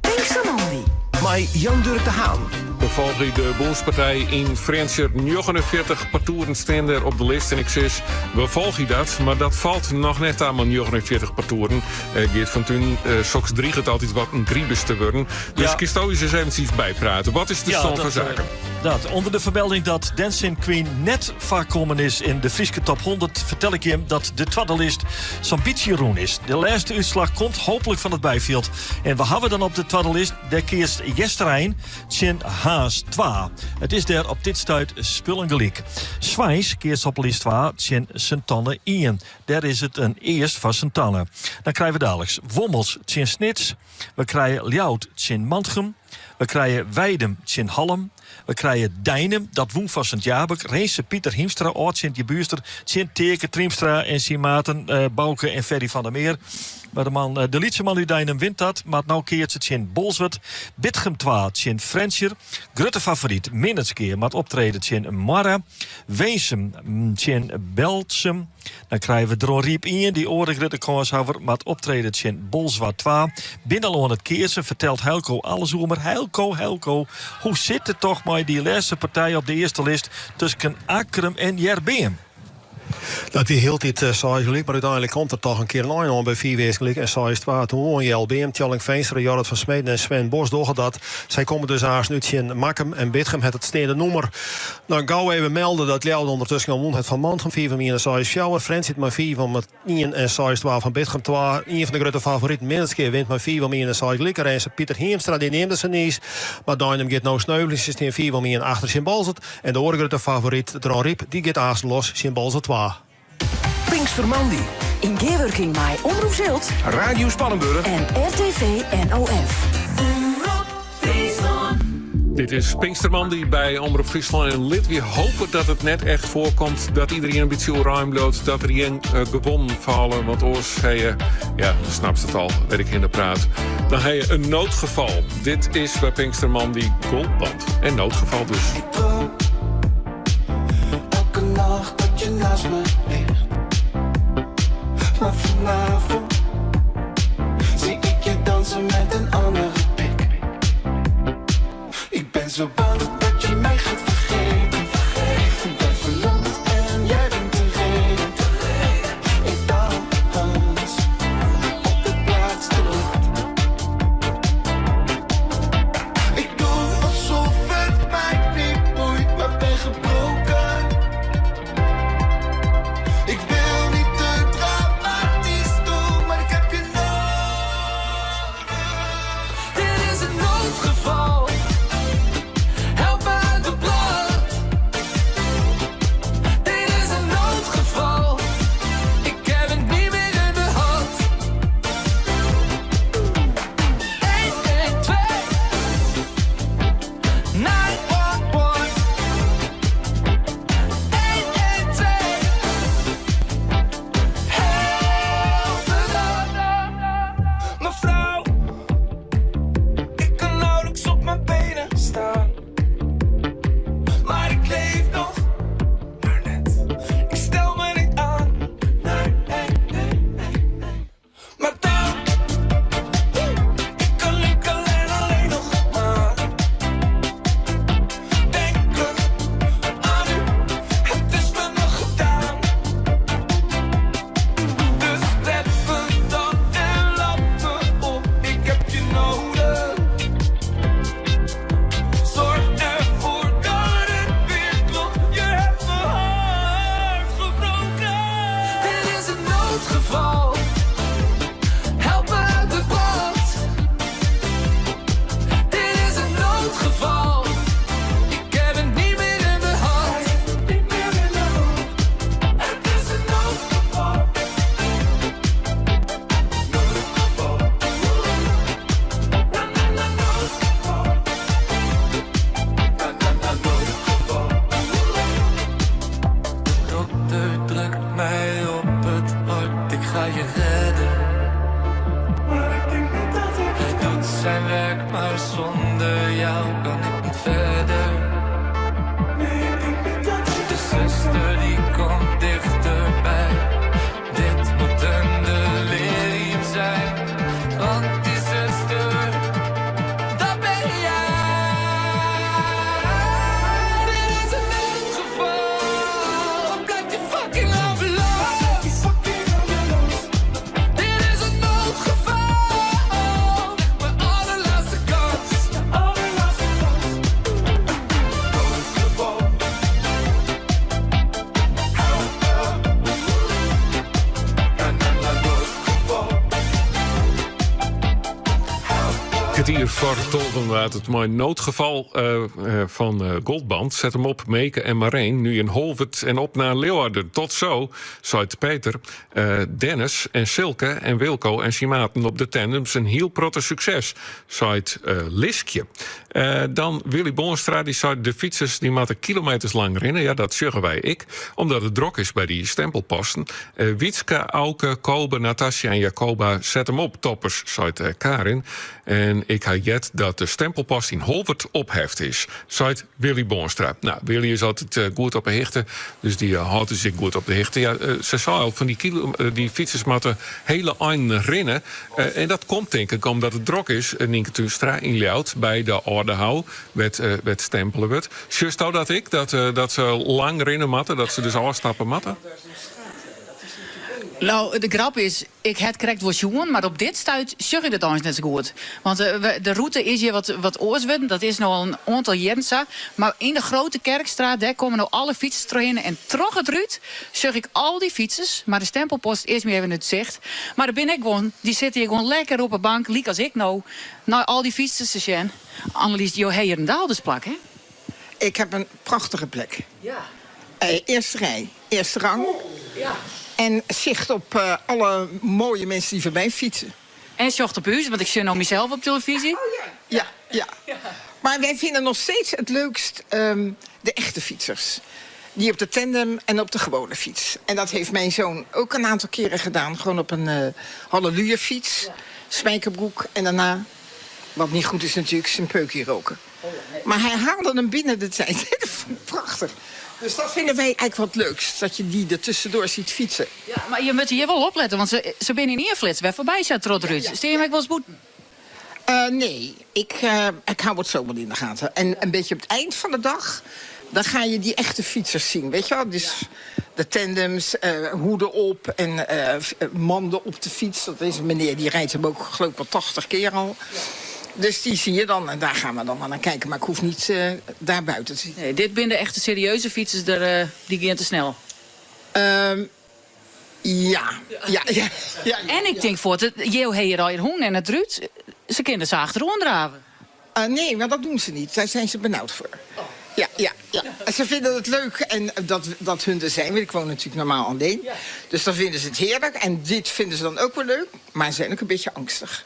Pinkstermandy. Maar Jan-Dirk de Haan. We volgen de Boelspartij in Franser 49 partoeren stender op de lijst. En ik zeg, we volgen dat, maar dat valt nog net aan 49 partoeren. Geert van Thun, soks 3 gaat altijd wat een griebus te worden. Dus Ja. kies eens eventjes bijpraten. Wat is de stand van zaken? Dat, onder de vermelding dat Dancing Queen net voorkomen is in de Frieske Top 100... vertel ik je dat de twaddelist zo'n beetje roen is. De laatste uitslag komt hopelijk van het bijveld. En we hebben dan op de twaddelist de keerst Jesterijn, Tjen Haas 2. Het is daar op dit stuit spullen gelijk. Zwijs keerst op list 2, Tjen Sint-Tanne 1. Daar is het een eerst van Sint-Tanne. Dan krijgen we dadelijk Wommels, Tjen Snits. We krijgen Ljout, Tjen Mantgem. We krijgen Weidem, Tjen Halm. We krijgen Dijnem, dat woen van Sint-Jabek. Reese Pieter Hiemstra, Oort Sint-Jebuurster. Tjen Teke, Triemstra en Sint-Maarten, Bouke en Ferry van der Meer. Maar de Lietse man die Dijnem wint dat. Maar nou keert ze Tjen Bolswert. Bitgem 2, Tjen Frenscher. Grutte favoriet, Minnetskeer. Maar het optreden Tjen Marra. Weesem, Tjen Beltsem. Dan krijgen we Dronriep 1, die oren Grutte kanshouwer. Maar het optreden Tjen Bolswert 2. Binnenloon het keersen vertelt Helco alles over. Helco, hoe zit het toch met die laatste partij op de eerste list tussen Akrum en Jerbeem? Dat wie heel dit saai gelijk, maar uiteindelijk komt er toch een keer een aan bij 4 weken gelijk. En saai is het waar. Toen won JLBM, Tjalling Veenster, Jorrit van Smeden en Sven Bos doorgedat. Zij komen dus aars nu in Makkem en Bitgem het steende nummer. Dan gauw even melden dat Ljoud ondertussen won het van Mantgem 4 van 1 en saai is fjouwer. Frans zit maar 4 van met 1 en saai is 12 van Bitgem 2. Een van de grote favorieten Minske wint maar 4 van 1 en saai gelijk. En Pieter Hiemstra die neemt ze niet. Maar Dijnem gaat nou sneuvelen. Ze staan 4 van 1 achter Sint-Balzert. En de andere grote favoriet Dronriep die gaat aas los Sint-Balzert 2. Pinkstermandy. In gearworking met Omroep Zilt Radio Spannenburg. en RTV NOF. Dit is Pinkstermandy bij Omroep Friesland en Lid. We hopen dat het net echt voorkomt dat iedereen een beetje ruim loopt. Dat er geen gewonnen vallen. Want oors hij je, ja, je snapt het al, weet ik in de praat. Dan heb je een noodgeval. Dit is bij Pinkstermandy Goldband. En noodgeval dus. Elke nacht dat je naast me ligt. Maar vanavond zie ik je dansen met een andere pik. Ik ben zo bang dat je mij gaat vergeten. Ik ben verlamd en jij bent tevreden. Ik dans op de plaats terug. Ik doe alsof het mij niet boeit, maar ben gebroken. Ik wil niet te dramatisch doen, maar ik heb je nodig. Dit is een noodgeval. kwartier voor tolven laat het mooi noodgeval van Goldband. Zet hem op, Meke en Marijn. Nu in Holwert en op naar Leeuwarden. Tot zo, zei Peter. Dennis en Silke en Wilco en Simaten op de tandems. Een heel protte succes, zei Liskje. Dan Willy Boonstra, die zei de fietsers die moeten kilometers lang rennen. Ja, dat zeggen wij omdat het druk is bij die stempelposten. Wietske, Auke, Kobe, Natasja en Jacoba, zet hem op, toppers, zei Karin. En ik had jet dat de stempelpost in Holwert opheft is, zei Willy Boonstra. Nou, Willy is altijd goed op de hichte, dus die houdt zich goed op de hichte. Ja, ze zei al, van die fietsers moeten hele einden rennen. En dat komt denk ik omdat het druk is. Nienke Tuinstra in Ljout bij de Ordehouw met stempelen wordt. Just dat ze lang rennen matten, dat ze dus afstappen matten? Nou, de grap is, ik heb correct wat jongen, maar op dit stuit zeg ik het eigenlijk net zo goed. Want de route is hier wat oorswitten, dat is nog een aantal jaren zo. Maar in de Grote Kerkstraat, daar komen nou alle fietsers doorheen. En terug het ruut, zeg ik al die fietsers, maar de stempelpost is meer even het zicht. Maar daar ben ik gewoon, die zitten hier gewoon lekker op een bank, liek als ik nou al die fietsers te zien. Annelies, joh, hier een Daaldesplak, hè? Ik heb een prachtige plek. Ja. Eerste rij, eerste rang. Ja. En zicht op alle mooie mensen die voorbij fietsen. En zocht op u, want ik zie nou mezelf op televisie. Oh ja. Ja. Maar wij vinden nog steeds het leukst de echte fietsers. Die op de tandem en op de gewone fiets. En dat heeft mijn zoon ook een aantal keren gedaan. Gewoon op een halleluja fiets, spijkerbroek en daarna, wat niet goed is natuurlijk, zijn peukje roken. Maar hij haalde hem binnen de tijd. Prachtig. Dus dat vinden wij eigenlijk wat leuks. Dat je die er tussendoor ziet fietsen. Ja, maar je moet hier wel opletten, want ze binnen in flits. Waar voorbij zat Trotruut. Stel je mij wel eens boeten? Nee, ik hou het zo wel in de gaten. En een beetje op het eind van de dag, dan ga je die echte fietsers zien. Weet je wel? Dus de tandems, hoeden op en manden op de fiets. Dat is een meneer, die rijdt hem ook geloof ik wel 80 keer al. Dus die zie je dan en daar gaan we dan aan kijken. Maar ik hoef niet daar buiten te zien. Nee, dit zijn de echte serieuze fietsers, die gaan te snel. Ja. En ik denk voor het, Jeo hier al in hoen en het ruut, ze kunnen ze achterom draven. Nee, maar dat doen ze niet. Daar zijn ze benauwd voor. Ja. Ze vinden het leuk en dat hun er zijn. Ik woon natuurlijk normaal alleen. Ja. Dus dan vinden ze het heerlijk. En dit vinden ze dan ook wel leuk. Maar ze zijn ook een beetje angstig.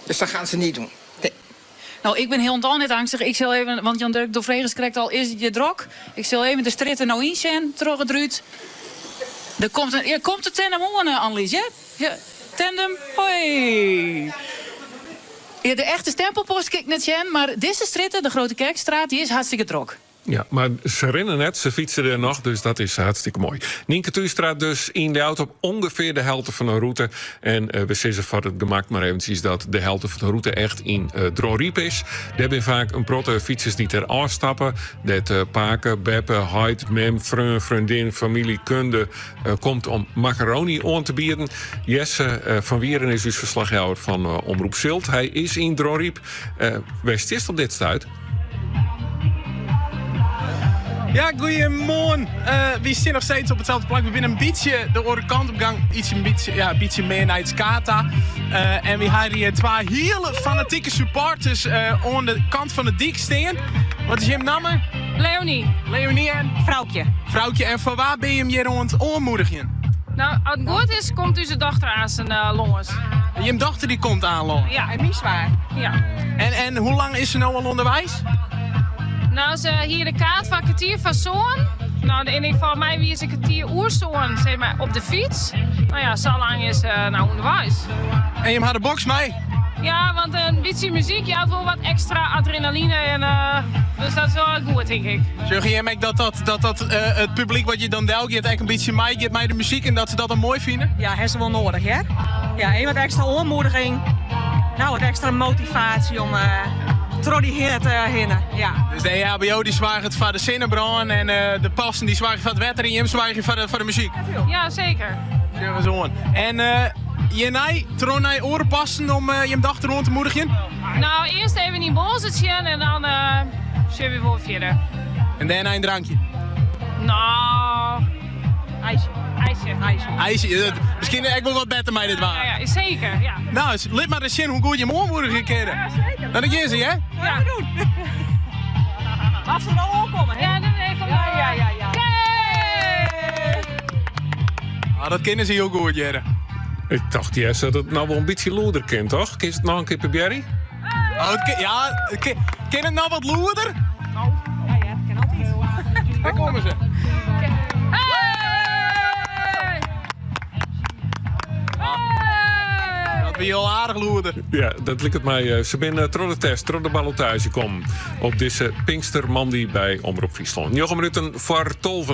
Dus dat gaan ze niet doen. Nee. Nou, ik ben heel net angstig. Ik zal even, want Jan Dirk Dovregens krijgt al, is het je drok? Ik zal even de stritten nou inzien, terug het ruut. Er komt de tandem aan, Annelies, hè? Ja, tandem, hoi. Ja, de echte stempelpost kijk net zien, maar deze stritten, de Grote Kerkstraat, die is hartstikke druk. Ja, maar ze rennen net, ze fietsen er nog, dus dat is hartstikke mooi. Nienke Tuinstra dus in de auto op ongeveer de helft van de route. En we zeggen voor het gemak maar eventjes dat de helft van de route echt in Dronriep is. Daar hebben vaak een protte fietsers die ter afstappen. Dat paken, beppen, heid, mem, vriendin, familie, kunde komt om macaroni aan te bieden. Jesse van Wieren is dus verslaghouder van Omroep Zilt. Hij is in Dronriep. West is op dit stuit. Ja, goeiemorgen. We zitten nog steeds op hetzelfde plek. We zijn een beetje de andere kant op gang. Een beetje meer naar het Skata. En we hebben hier twee hele fanatieke supporters aan de kant van de dik staan. Wat is je naam? Leonie. Leonie en? Vrouwtje. En van waar ben je hem hier aan het aanmoedigen? Nou, als het goed is, komt onze dochter aan zijn longens. Je dochter die komt aanlopen? Ja. En zwaar. Ja. En hoe lang is ze nou al onderwijs? Nou, ze hier de kaart van kwartier van zoon. Nou, in ieder geval mij wie is een kwartier oerzoon, zeg maar, op de fiets. Nou ja, zo lang is nou onderwijs. En je had de box mee? Ja, want een beetje muziek, je had wel wat extra adrenaline en dus dat is wel goed, denk ik. Zeg je merkt dat het publiek wat je dan delgt, je het eigenlijk een beetje meegeeft met de muziek en dat ze dat dan mooi vinden? Ja, dat is wel nodig, hè? Ja, en wat extra aanmoediging, nou wat extra motivatie om door die heren te hinnen, ja. Dus de EHBO die zwaagt het voor de zinnenbrand en de passen die zwagen voor het wetter en je zwaagt voor de muziek? Ja, zeker. Ja, zo. En je tronij oren passen om je dag rond te moedigen? Nou, eerst even in bolzetje en dan zullen we wel verder. En daarna een drankje? Nou, IJsje. Misschien echt wel wat beter mij dit waar. Ja, zeker. Ja. Nou, lid maar eens zien hoe goed je morgen wordt gekeren. Ja, zeker. Dan een ze, hè? Ja, doen. Laat ze er al opkomen, hè? Ja, nee, kom maar. Ja. Yay! Ah, dat kennen ze heel goed, Jere. Ik dacht juist dat het nou wel een beetje loerder kent, toch? Kies het nog een keer Berry? Ken het nou wat loerder? Nou, ja, dat kan altijd. Daar komen ze. Dat ben je al aardig loerder. Ja, dat lijkt het mij. Ze binnen tro de test, tro de ballotage komen op deze Pinkstermandi bij Omroep Friesland. 9 minuten voor 12.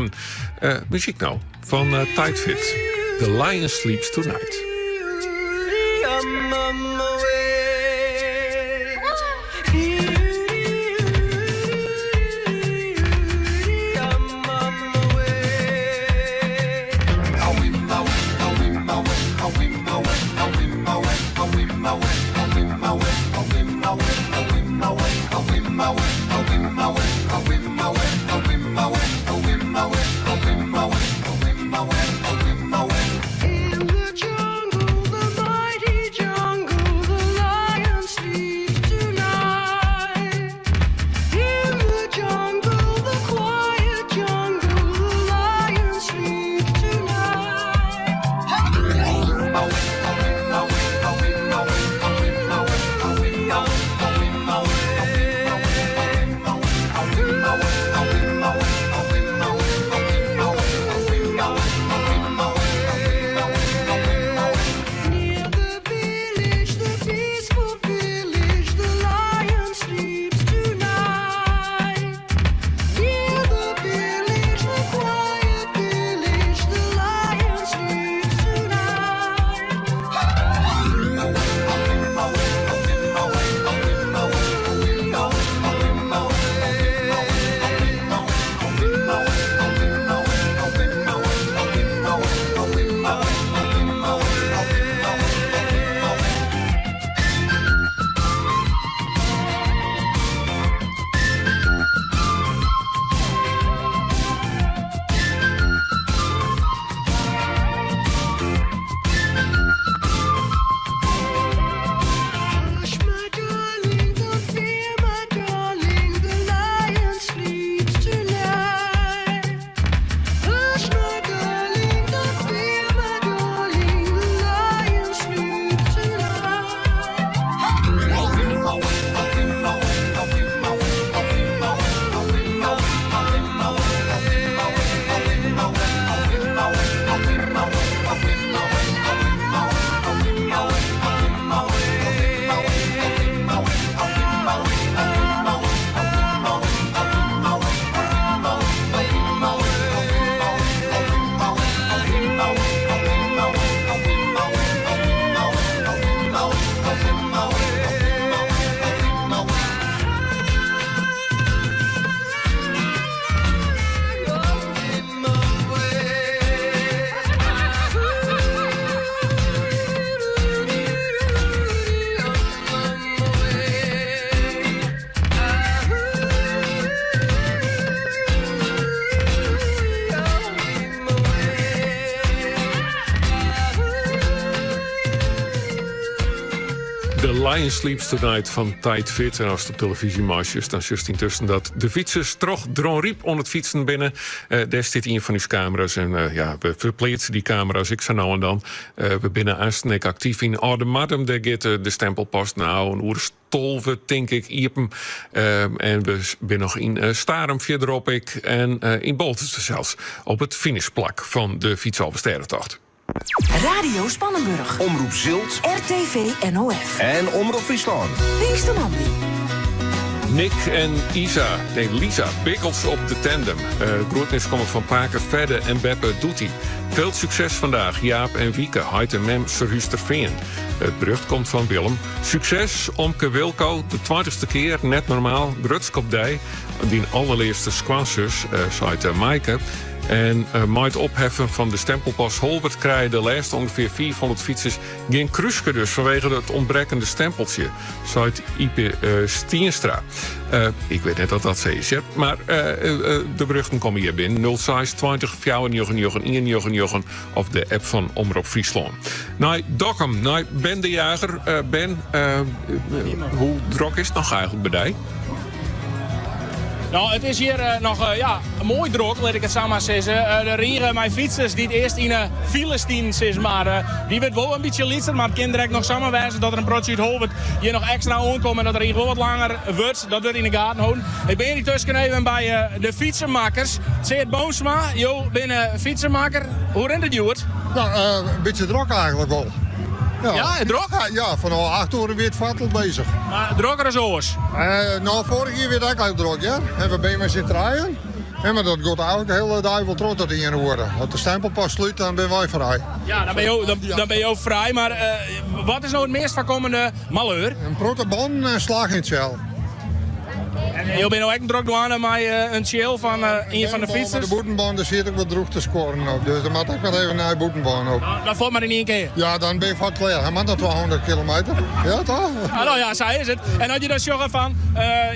Muziek nou, van Tidefit. The Lion Sleeps Tonight. Lion Sleeps Tonight van Tidefit. En als het op televisie maasjes, dan just intussen dat de fietsers toch dronriep onder het fietsen binnen. Daar zit een van uw camera's. En we verplaatsen die camera's. Ik zei nou en dan. We binnen aanstek actief in Oude Madem. Daar gaat de stempelpost nou een oer stolven, denk ik, Iepen. En we zijn nog in Starum verderop ik. En in Bolten zelfs op het finishplak van de fietsalversterrentocht. Radio Spannenburg. Omroep Zilt. RTV NOF. En Omroep Friesland. Pinkstermandi. Nick en Lisa Bikkels op de tandem. Groetnis komen van Paker Verde en Beppe Doetie. Veel succes vandaag, Jaap en Wieke. Heid en Mem Serhusterveen. Het bericht komt van Willem. Succes, Omke Wilco, de 20ste keer, net normaal. Grutskop Dij, die allerleerste squansers, zei Maaike. En met het opheffen van de stempelpas Holbert krijgen de laatste ongeveer 400 fietsers geen kruiske dus vanwege het ontbrekende stempeltje, zei Ipe Stienstra. Ik weet net dat zo is, maar de berichten komen hier binnen. 06 20 94 91 of de app van Omroep Friesland. Nou, Dokkum, nou, Ben de Jager. Ben, hoe druk is het nog eigenlijk bij die? Nou, het is hier nog een mooi druk, laat ik het zo maar zeggen. De regen mijn fietsers die het eerst in een file staan, maar die werd wel een beetje lichter. Maar het kan direct nog samenwijzen dat er een broodje uit Holbert hier nog extra aankomt en dat de regen wel wat langer wordt. Dat wordt in de gaten houden. Ik ben hier tussen even bij de fietsenmakers. Seert Boomsma, jo, ben fietsenmaker. Hoe rent het, Joert? Nou, een beetje druk eigenlijk wel. Ja, druk? Ja, van al 8 uur weer het vatel bezig. Maar drukker als oors? Nou, vorig jaar werd ik ook druk, ja. En we zijn met z'n draaien. En maar dat gaat eigenlijk de hele dag wel terug tot in worden. Als de stempelpas sluit, dan ben wij vrij. Ja, dan ben je ook vrij. Maar wat is nou het meest voorkomende malheur? Een protobon en slag in het cel. En je bent nou echt een druk douane met een chill van een van de fietsers? De boetenbaan, daar zit ik wat droeg te scoren op. Dus dan moet ik met even naar de boetenbaan op. Dat valt maar in één keer? Ja, dan ben je wat klaar. Hij maakt dat 200 kilometer. Ja, toch? Nou ja, zo is het. En had je dan zeggen van,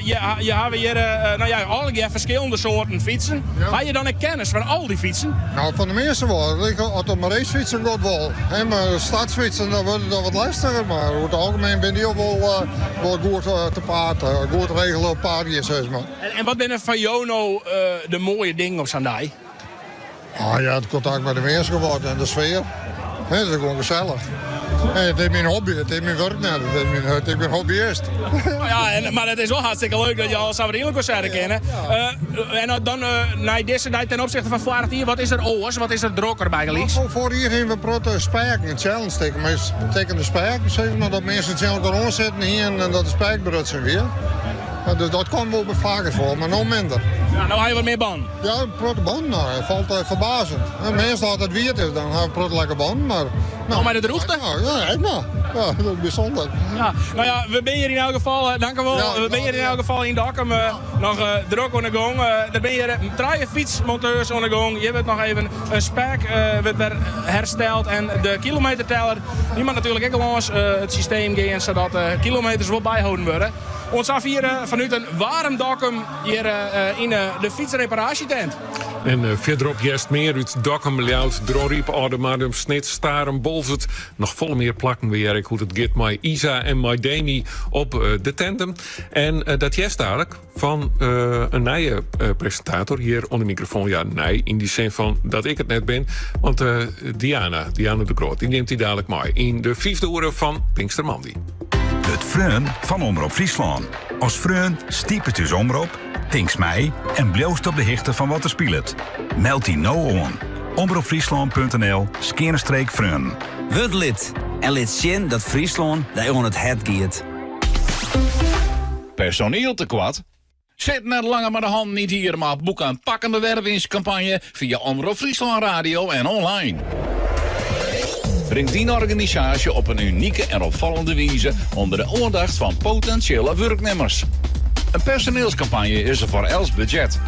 je hebt hier alle verschillende soorten fietsen. Ja. Had je dan een kennis van al die fietsen? Nou, van de meeste wel. Als het maar racefietsen gaat wel. En maar stadsfietsen, dan wordt het wat lastiger. Maar over het algemeen ben die ook wel goed te paard. Goed regelen op paardjes, zeg maar. En wat ben er van jou nou de mooie dingen op Zandai? Ah ja, het contact met de mensen geworden en de sfeer. Dat is gewoon gezellig. Het is mijn hobby, het is mijn werk net, het is mijn hobbyist. Ja, maar het is wel hartstikke leuk dat je al Savarino concerten kennen. En dan naar deze tijd ten opzichte van vorig jaar, wat is er oors, wat is er drokker bij geliefd? Nou, voor hier hebben we proto spijk in het challenge steken. Maar steken de spijk, zeggen maar dat mensen het zelf kunnen aanzetten hier en dat de spijk berutsen weer. Dus dat komt wel vaker voor, maar nog minder. Ja, nou heb je wat meer band. Ja, een protoband, nou, het valt verbazend. Meestal als het wierd is, dan hebben we een proto lekker band, maar... Nou, maar de droegte? Ja, echt maar. Ja, dat is bijzonder. Ja, nou ja, we zijn hier in elk geval, dank u wel. Ja, we zijn hier in elk geval in Dokkum nog druk aan de gang. Er ben hier 3 fietsmonteurs aan de gang. Je wordt nog even een spek weer hersteld en de kilometerteller. Die moet natuurlijk ook langs het systeem gaan, zodat kilometers wel bijhouden worden. Ons af hier vanuit een warm Dokkum hier in de fietsreparatietent. En verderop juist meer uit Dokkum, Ljout, Droriep, Oudemadum, Snit, Staren, Bolzert. Nog volle meer plakken weer. Ik hoe het gaat met Isa en met Demi op de tandem. En dat juist eigenlijk van een nieuwe presentator hier onder de microfoon. Ja, nee, in die zin van dat ik het net ben. Want Diana de Groot, die neemt hij dadelijk mee in de 5e uur van Pinkstermandi. Het Freun van Omroep Friesland. Als Freun stiep het dus omroep, tinks mij en bloost op de hichte van wat er speelt. Meld die nou aan. omroepfriesland.nl/Freun. Word lid en lid zien dat Friesland daar on het het giet. Personeel tekort? Zet net langer maar de hand niet hier, maar boek een pakkende wervingscampagne via Omroep Friesland Radio en online. Breng die organisatie op een unieke en opvallende wijze onder de aandacht van potentiële werknemers. Een personeelscampagne is er voor els budget.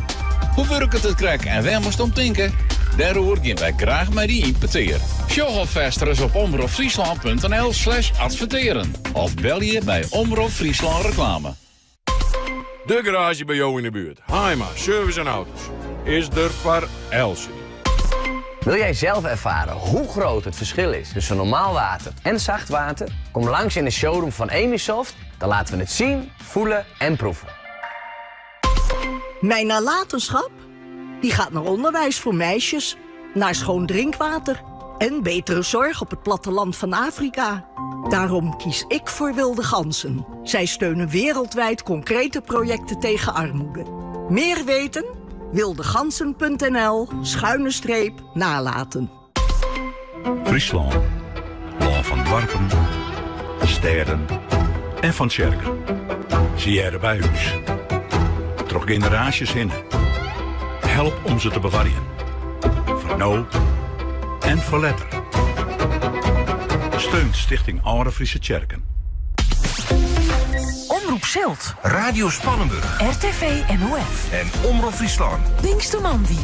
Hoe werkt het krijg en waar moest om denken? Daarover gaan wij graag met die importeer. Show vesters op omroepfriesland.nl/adverteren. Of bel je bij Omroep Friesland Reclame. De garage bij jou in de buurt. Haima Service en Auto's. Is er voor Elsie. Wil jij zelf ervaren hoe groot het verschil is tussen normaal water en zacht water? Kom langs in de showroom van Emisoft. Dan laten we het zien, voelen en proeven. Mijn nalatenschap? Die gaat naar onderwijs voor meisjes, naar schoon drinkwater en betere zorg op het platteland van Afrika. Daarom kies ik voor Wilde Ganzen. Zij steunen wereldwijd concrete projecten tegen armoede. Meer weten? wildegansen.nl/nalaten. Friesland. Land van dwarpen, steden en van kerken. Zie jij er bij ons. Toch generaties in. Help om ze te bewaren. Voor nou en voor later. Steunt Stichting Oude Friese Kerken. Omroep Zilt. Radio Spannenburg. RTV NOF. En Omroep Friesland. Pinkstermandi.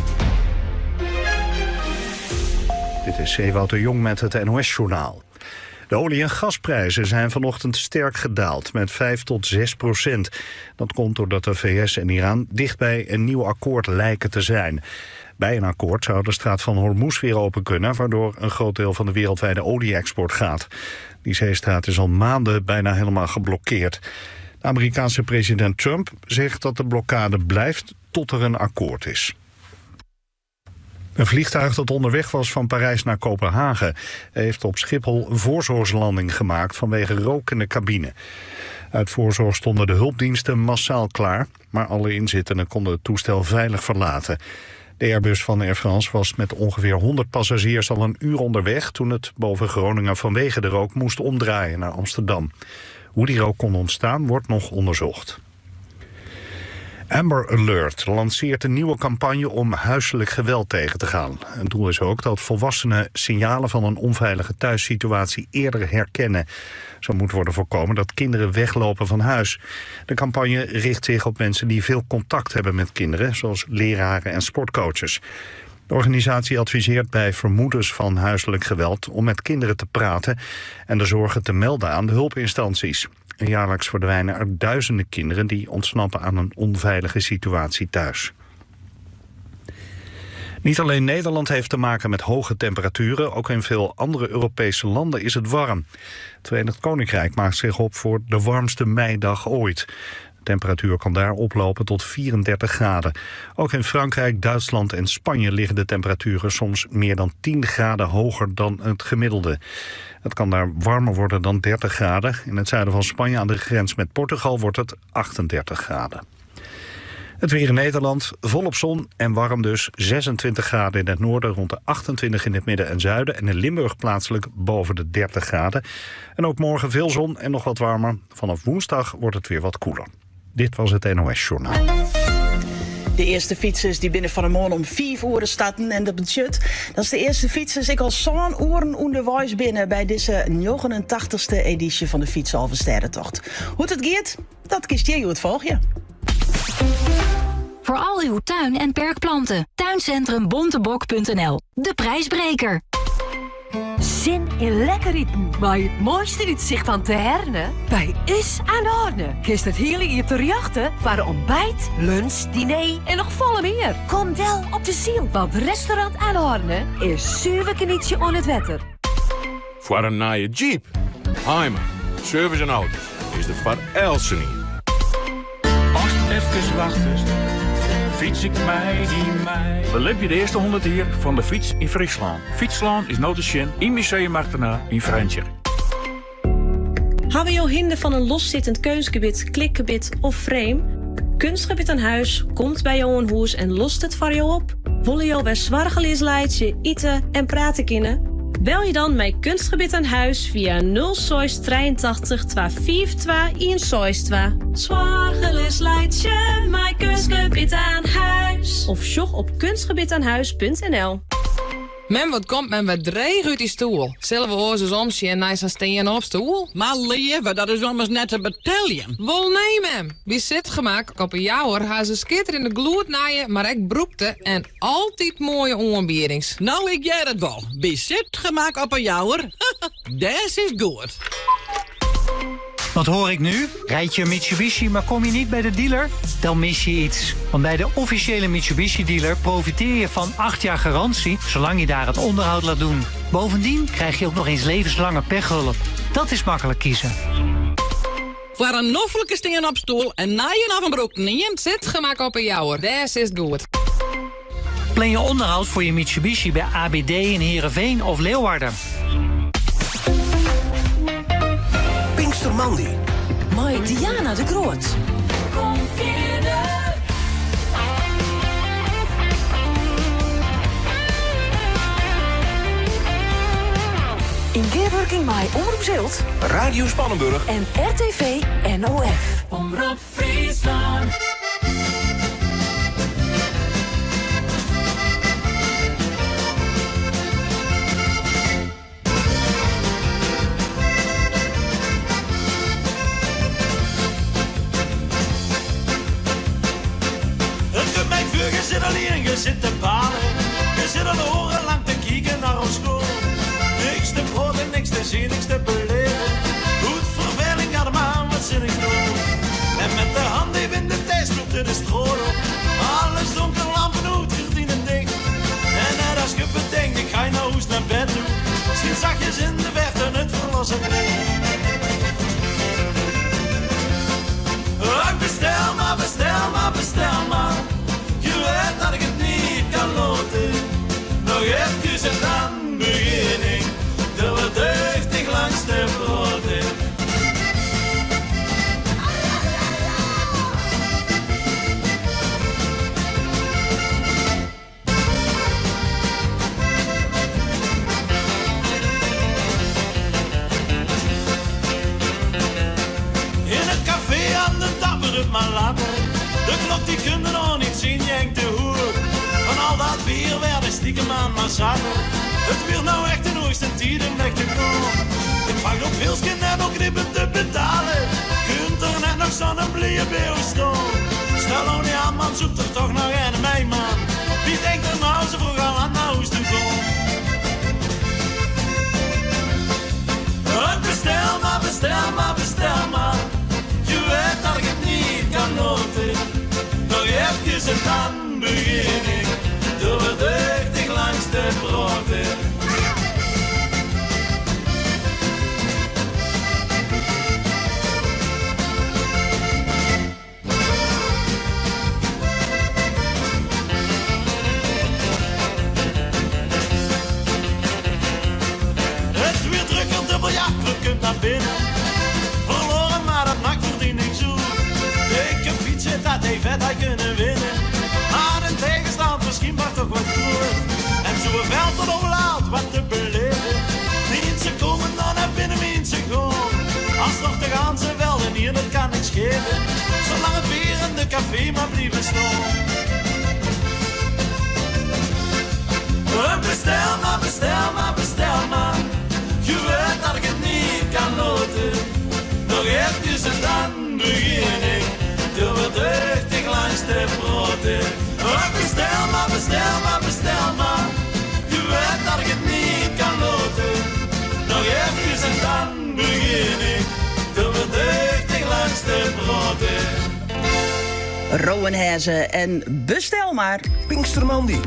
Dit is Ewout de Jong met het NOS-journaal. De olie- en gasprijzen zijn vanochtend sterk gedaald, met 5 tot 6%. Dat komt doordat de VS en Iran dichtbij een nieuw akkoord lijken te zijn. Bij een akkoord zou de straat van Hormuz weer open kunnen, waardoor een groot deel van de wereldwijde olie-export gaat. Die zeestraat is al maanden bijna helemaal geblokkeerd. De Amerikaanse president Trump zegt dat de blokkade blijft tot er een akkoord is. Een vliegtuig dat onderweg was van Parijs naar Kopenhagen heeft op Schiphol een voorzorgslanding gemaakt vanwege rook in de cabine. Uit voorzorg stonden de hulpdiensten massaal klaar, maar alle inzittenden konden het toestel veilig verlaten. De Airbus van Air France was met ongeveer 100 passagiers al een uur onderweg toen het boven Groningen vanwege de rook moest omdraaien naar Amsterdam. Hoe die rook kon ontstaan wordt nog onderzocht. Amber Alert lanceert een nieuwe campagne om huiselijk geweld tegen te gaan. Het doel is ook dat volwassenen signalen van een onveilige thuissituatie eerder herkennen. Zo moet worden voorkomen dat kinderen weglopen van huis. De campagne richt zich op mensen die veel contact hebben met kinderen, zoals leraren en sportcoaches. De organisatie adviseert bij vermoedens van huiselijk geweld om met kinderen te praten en de zorgen te melden aan de hulpinstanties. En jaarlijks verdwijnen er duizenden kinderen die ontsnappen aan een onveilige situatie thuis. Niet alleen Nederland heeft te maken met hoge temperaturen, ook in veel andere Europese landen is het warm. Het Verenigd Koninkrijk maakt zich op voor de warmste meidag ooit. De temperatuur kan daar oplopen tot 34 graden. Ook in Frankrijk, Duitsland en Spanje liggen de temperaturen soms meer dan 10 graden hoger dan het gemiddelde. Het kan daar warmer worden dan 30 graden. In het zuiden van Spanje aan de grens met Portugal wordt het 38 graden. Het weer in Nederland, volop zon en warm dus. 26 graden in het noorden, rond de 28 in het midden en zuiden. En in Limburg plaatselijk boven de 30 graden. En ook morgen veel zon en nog wat warmer. Vanaf woensdag wordt het weer wat koeler. Dit was het NOS-journaal. De eerste fietsers die binnen van de morgen om 5 uur starten en dat budget. Dat is de eerste fietsers. Ik al zo'n uren onderwijs binnen bij deze 89ste editie van de Fietsalve Sterrentocht. Hoe het gaat, dat kiest jij het volgje. Voor al uw tuin- en perkplanten. Tuincentrum Bontebok.nl. De prijsbreker. Zin in lekker eten, maar het mooiste uitzicht aan te Herne? Bij Is aan Orne. Kiest het hele hier te jachten voor ontbijt, lunch, diner en nog volle meer. Kom wel op de ziel, want restaurant aan Orne is zuiver knietje on het wetter. Voor een nieuwe Jeep, Heimer, service en auto's is de Van Elsen hier. Even wachten. Fiets ik mij die mij. Belep je de eerste 100 jaar van de fiets in Friesland. Fietsland is notenschen in Museum in Vrentje. Hebben je hinder van een loszittend keusgebied, klikgebied of frame? Kunstgebied aan huis komt bij jou een hoes en lost het voor jou op. Willen jou bij zwargelees leidje, eten en praten kunnen? Bel je dan met Kunstgebied aan huis via 083 252 162. Zwargelees leidje, met Kunstgebied aan huis. Of sjog op kunstgebiedaanhuis.nl. Men, wat komt men met dreig uit die stoel? Zullen we oorzus omzien en naar zijn steen op stoel? Maar lieve, dat is ommers net een bataljon. Wel nee, mem. Wie zit gemaakt op een jouwer, haar ze skitter in de gloed naaien, maar ik broekte en altijd mooie onbierings. Nou, ik jij het wel. Wie zit gemaakt op een jouwer? Des is goed. Wat hoor ik nu? Rijd je een Mitsubishi, maar kom je niet bij de dealer? Dan mis je iets. Want bij de officiële Mitsubishi-dealer profiteer je van 8 jaar garantie, zolang je daar het onderhoud laat doen. Bovendien krijg je ook nog eens levenslange pechhulp. Dat is makkelijk kiezen. Voor een noffelijke steen op stoel en naaien af een broek niet. Zit gemaakt op een jouwer, des is goed. Plan je onderhoud voor je Mitsubishi bij ABD in Heerenveen of Leeuwarden. Pinkstermandy. Mooi Diana de Groot. Kom verder. In Geerwerking bij Omroep Zilt. Radio Spannenburg. En RTV NOF. Omroep Friesland. Je zit alleen, je zit te balen. Je zit al oren lang te kijken naar ons school. zonnigste beleven. Goed verveling gaat hem aan, wat zinnig droom. En met de hand even in de tijd loopt er de stroom op. Alles donker, lampen uit, gordijnen dicht. En net als je bedenkt, ik ga je nou eens naar bed toe. Misschien zachtjes in de verte het verlossen brengen. Bestel maar, bestel maar, bestel maar. Je weet dat ik het niet kan loten. Nog even en dan begin ik. Er wordt deugdig langs de broden. In het café aan de tapper het maar laten. De klok die kun je nog niet zien, jenkt de hoer. Van al dat bier werden stiekem aan maar zaten. Het wil nou echt de hoogste tijd om weg te komen. Ik mag op Wilsken en ook ribben te betalen. Kunt er net nog zo'n blije beeuw staan. Stel nou niet aan, man, zoekt er toch nog een mij, man. Wie denkt er nou zo vroeg al aan naar huis te komen? Bestel maar, bestel maar, bestel maar. Je weet dat ik het niet kan noten. Nog even en dan begin ik. Door het deugdig langs de broden. Het weer druk op de biljartclub, kunt naar binnen. Verloren, maar dat maakt verdien ik zo. Ik heb fietsen, dat heeft vet, hij kunnen winnen. Maar een tegenstand misschien mag toch wat goed. En zo'n veld tot overlaat, wat te beleven. Mensen komen dan naar binnen, mensen gaan. Als nog te gaan ze wel en hier, dat kan niks geven. Zolang het bier in de café maar blijven staan. Bestel maar, bestel maar, bestel maar. Je weet dat ik het niet kan noten. Nog even en dan begin ik. Door het deugdig langs de broden. Bestel maar, bestel maar, bestel maar. Je weet dat ik het niet kan noten. Nog even en dan begin ik. Door het deugdig langs de broden. Rowenhezen en bestel maar. Pinkstermandy.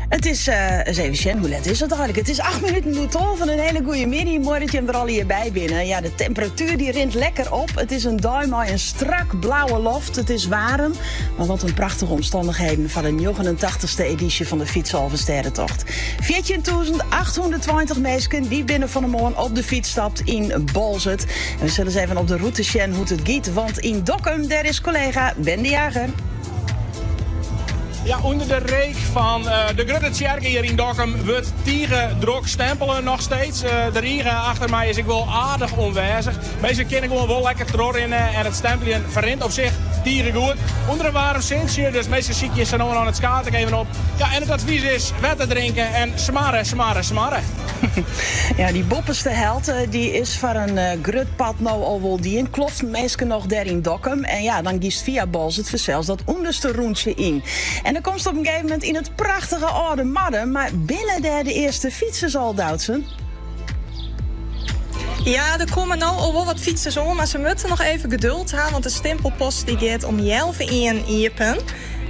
Het is, eens even zien, hoe laat is het eigenlijk? Het is 8 minuten voor 12 van een hele goede middag. Mooi dat je hem er al hierbij binnen. Ja, de temperatuur die rint lekker op. Het is een duim met een strak blauwe loft. Het is warm, maar wat een prachtige omstandigheden van de 89ste editie van de Fietshalve Sterrentocht. 14.820 mensen die binnen van de morgen op de fiets stapt in Bolzert. En we zullen eens even op de route zien hoe het giet, want in Dokkum, daar is collega Ben de Jager. Ja, onder de reek van de Grote Tjerke hier in Dokkum wordt druk stempelen nog steeds. De regen achter mij is ik wel aardig onwijzig. Meestal kan ik wel lekker doorrennen en het stempelen verrint op zich goed. Onder een warm zintje, dus meestal zie je ze nog aan het skaten even op. Ja, en het advies is water drinken en smarren, smarren, smarren. Ja, die bopperste held die is voor een grutpad nou al wel die in. Klopt meestal nog daar in Dokkum. En ja, dan kiest via Bolzert zelfs dat onderste roentje in. En dan komt ze op een gegeven moment in het prachtige oude Madden. Maar binnen daar de eerste fietsers al, Doutsen? Ja, er komen nou al wel wat fietsers om, maar ze moeten nog even geduld hebben, want de stempelpost die gaat om 11:01 iepen.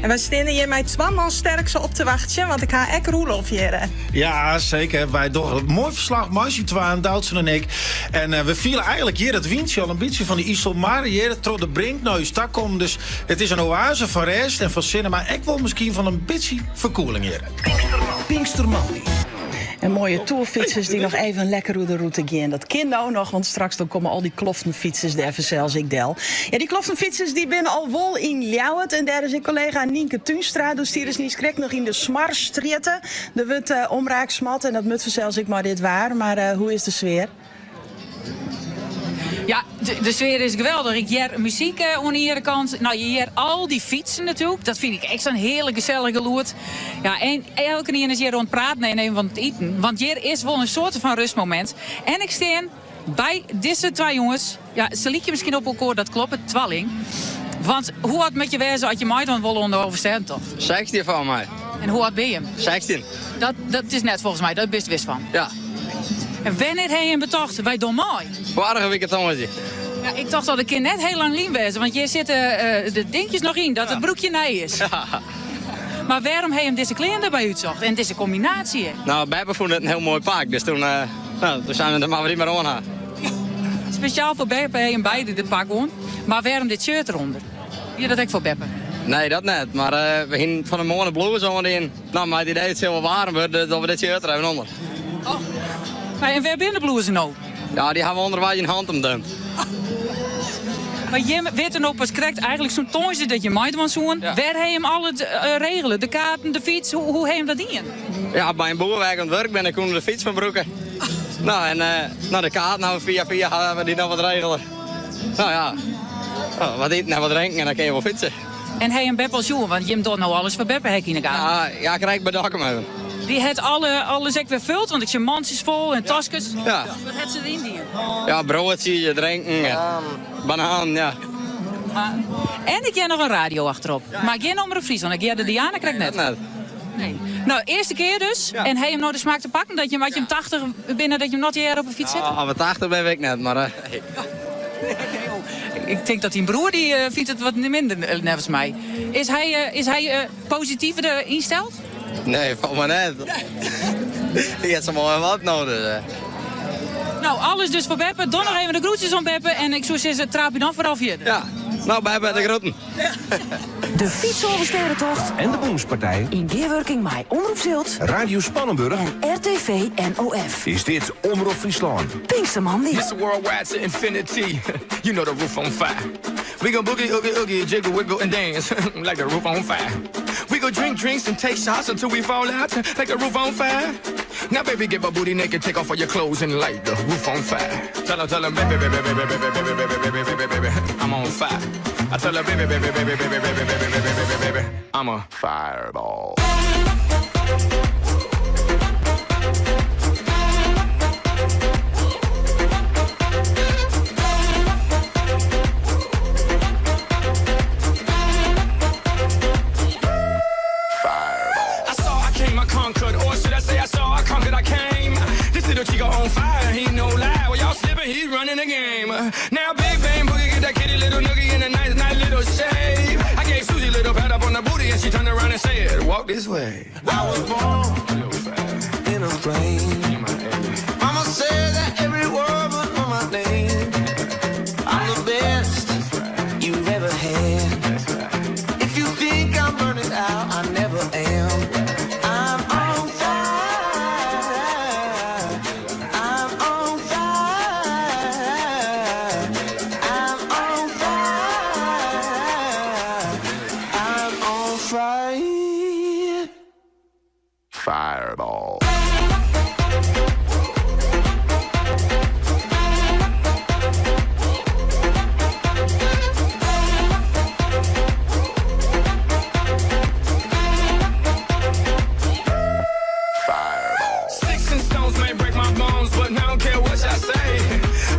En wij staan hier met 2 man sterk zo op te wachten, want ik ga echt Roelof hier. Ja, zeker. Wij doen een mooi verslag, Marcie Twaan, Doutsen en ik. En we vielen eigenlijk hier het windje al een beetje van die IJsselmar hier, tot de brink naar je stak komt. Dus het is een oase van rest en van zinnen, maar ik wil misschien van een beetje verkoeling hier. Pinkstermandy. En mooie tourfietsers die nog even lekker door de route gaan. Dat kind nou nog, want straks dan komen al die kloftenfietsers daar zelfs ik del. Ja, die kloftenfietsers die binnen al wol in Ljouwert. En daar is ik collega Nienke Tuinstra. Dus die is niet schrik nog in de Smarstritten. Er wordt omraaksmat en dat moet zelfs ik maar dit waar. Maar hoe is de sfeer? Ja, de sfeer is geweldig. Ik hoor muziek aan de ene kant. Nou, je hoort al die fietsen natuurlijk. Dat vind ik echt zo'n hele gezellige loert. Ja, en elke keer is hier rond praten en even van het eten. Want hier is wel een soort van rustmoment. En ik sta bij deze 2 jongens. Ja, ze liet je misschien op elkaar, dat klopt, het twalling. Want hoe had het met je wezen als je mij dan wel onder overstaan toch? 16 van mij. En hoe oud ben je? 16. Dat is net volgens mij, daar ben je wist van. Ja. En wanneer hij hem betocht? Wij doen mooi. Vorige week het ongetje. Ja, ik dacht dat ik net heel lang lien wezen, want hier zitten de dingetjes nog in, dat het broekje nee is. Ja. Maar waarom hij hem deze kleren erbij uitzocht en deze combinatie? Nou, Beppe vond het een heel mooi pak, dus toen zijn we er maar weer maar aan. Speciaal voor Beppe hij hem beide dit pak on. Maar waarom dit shirt eronder? Hier dat ik voor Beppe. Nee, dat net. Maar we gingen van een mooie blouse in. Nou, maar het idee het heel warm wordt, dat we dit shirt er even onder. Oh. Maar en waar ben de blouse nou? Ja, die hebben we onderwijs in hand omdumpt. Maar je weet er nog pas correct eigenlijk zo'n toontje dat je meid want zoen. Ja. Waar hij hem al het regelen? De kaarten, de fiets, hoe hij hem dat in? Ja, bij een boerwerk aan het werk ben ik kon de fiets van broeken. Nou, en de kaart nou via gaan we die nog wat regelen. Nou ja, wat eten en wat drinken en dan kun je wel fietsen. En hij en Beppe als jongen, want je doet nou alles voor Beppe hek in de kaart. Ja, ik krijg bij de hakken even. Die heeft alles ook weer vult, want ik zie mandjes vol en tasjes. Ja. Wat heeft ze erin die? Ja, broodje, drinken, banaan, ja. En ik heb nog een radio achterop. Ja. Maar geen nummer op Friesland, ik heb de Diana krijg net. Nee. Nou, eerste keer dus. Ja. En hij hem nou de smaak te pakken, dat je hem 80 binnen dat je hem nog hier op een fiets zet? Ja, 80 ben ik net, maar... Ik denk dat die broer die vindt het wat minder, net als mij. Is hij positiever ingesteld? Nee, van me net. Die heeft zo mooi wat nodig. Nou, alles dus voor Beppe. Don nog even de groetjes om Beppe. En ik zou zeggen, traap je dan vooral via. Ja, nou Beppe, de groeten. De Fietsoverstedentocht En de Boomspartij. in Geerwerking met Omroep Zilt Radio Spannenburg. en RTV NOF. Is dit Omroep Friesland? Pinkstermandi. Mr. Worldwide to infinity. You know the roof on fire. We go boogie, oogie, oogie, jiggle, wiggle, and dance like the roof on fire. We go drink drinks and take shots until we fall out like the roof on fire. Now, baby, get my booty naked, take off all your clothes and light the roof on fire. Tell her, baby, baby, baby, baby, baby, baby, baby, baby, baby, I'm on fire. I tell her, baby, baby, baby, baby, baby, baby, baby, baby, baby, I'm a fireball. Chico on fire, he no lie. Well, y'all slipping, he's running the game. Now, Big Bang Boogie, get that kitty little noogie in a nice little shave. I gave Susie a little pat up on the booty, and she turned around and said, walk this way. I was born in a plane. Mama said that every word was on my name. I'm the best you've ever had. If you think I'm burning out, I never am. Fireball. Sticks and stones may break my bones, but I don't care what y'all say.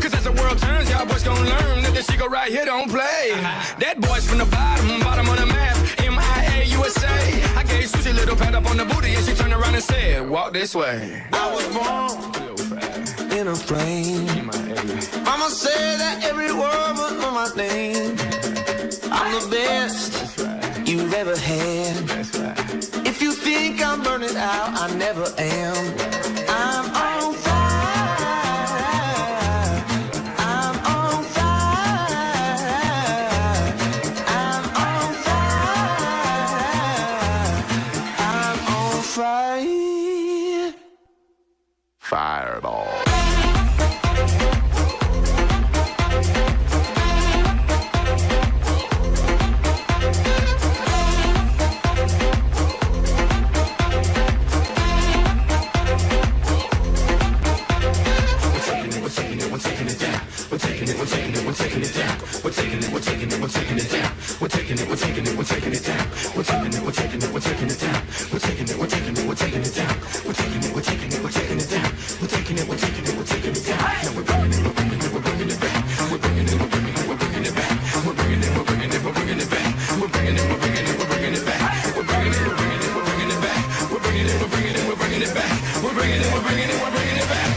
Cause as the world turns, y'all boys gon' learn that this shit go right here don't play. That boy's from the bottom of the map. MIA USA. I gave Susie a little pat up on the booty and she turned around and said, walk this way. I was born in a plane. Mama said that every word was on my name. I'm the best you've ever had. If you think I'm burning out, I never am. I'm on fireball. We're bringing it back.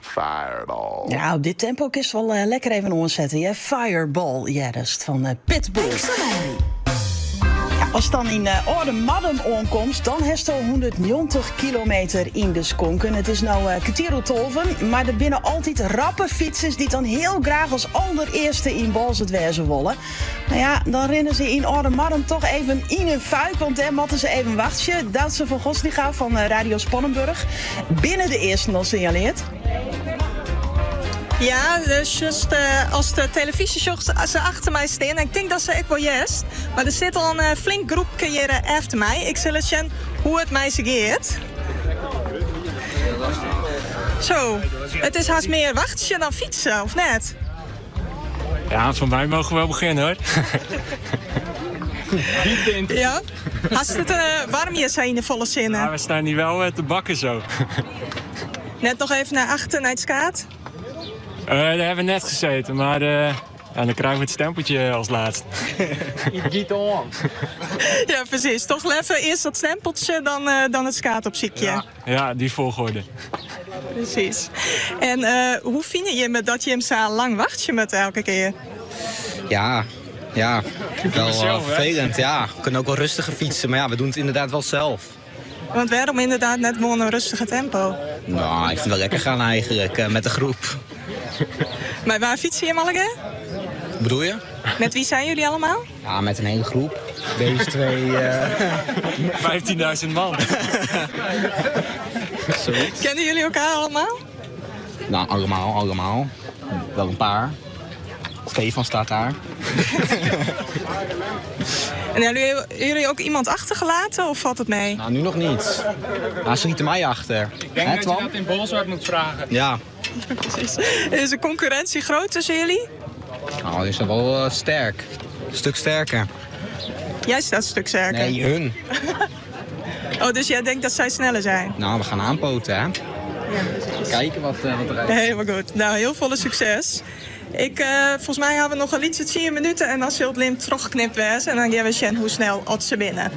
Fireball. Ja, op dit tempo kun je wel lekker even omzetten. Ja, Fireball, ja, dat is van Pitbull. Ja, als het dan in Orde Maddem aankomt, dan heeft het al 190 kilometer in de skonken. Het is nou kwartier-12, maar er binnen altijd rappe fietsers die dan heel graag als allereerste in Balzert wezen willen. Nou ja, dan rennen ze in Orde Maddem toch even in een fuik, want dan moeten ze even wachten. Duitse van Gosliga van Radio Spannenburg binnen de eerste dan signaleert. Ja, dus just, als de televisieshows ze achter mij staan, ik denk dat ze ook wel juist. Maar er zit al een flink groepje hier achter mij. Ik zal eens zien hoe het mij gaat. Zo, het is haast meer wachtje dan fietsen, of net? Ja, van mij mogen we wel beginnen, hoor. Ja? Als het warm is zijn in de volle zinnen. Ja, we staan hier wel te bakken zo. Net nog even naar achter, naar het skaat. Daar hebben we net gezeten, maar ja, dan krijgen we het stempeltje als laatst. Ja, precies. Toch even eerst dat stempeltje, dan het skaat op ziekje. Ja, die volgorde. Precies. En hoe vind je me dat je hem zo lang wacht je met elke keer? Ja, wel vervelend. Ja, we kunnen ook wel rustiger fietsen, maar ja, we doen het inderdaad wel zelf. Want waarom inderdaad net gewoon een rustige tempo? Nou, ik vind het wel lekker gaan eigenlijk, met de groep. Maar waar fietsen je allemaal? Wat bedoel je? Met wie zijn jullie allemaal? Ja, met een hele groep. Deze twee... 15.000 man. Kennen jullie elkaar allemaal? Nou, allemaal. Wel een paar. Stefan staat daar. En hebben jullie ook iemand achtergelaten of valt het mee? Nou, nu nog niet. Ze schieten mij achter. Ik denk dat je dat in Bolzwart moet vragen. Ja. Precies. Is de concurrentie groot tussen jullie? Nou, die is wel sterk. Een stuk sterker. Jij staat een stuk sterker? Nee, hun. Oh, dus jij denkt dat zij sneller zijn? Nou, we gaan aanpoten, hè. Ja, kijken wat er is. Helemaal goed. Nou, heel veel succes. Volgens mij hebben we nog een liedje 10 minuten en dan zult Lim teruggeknipt werden. En dan gaan we zien hoe snel ze binnen.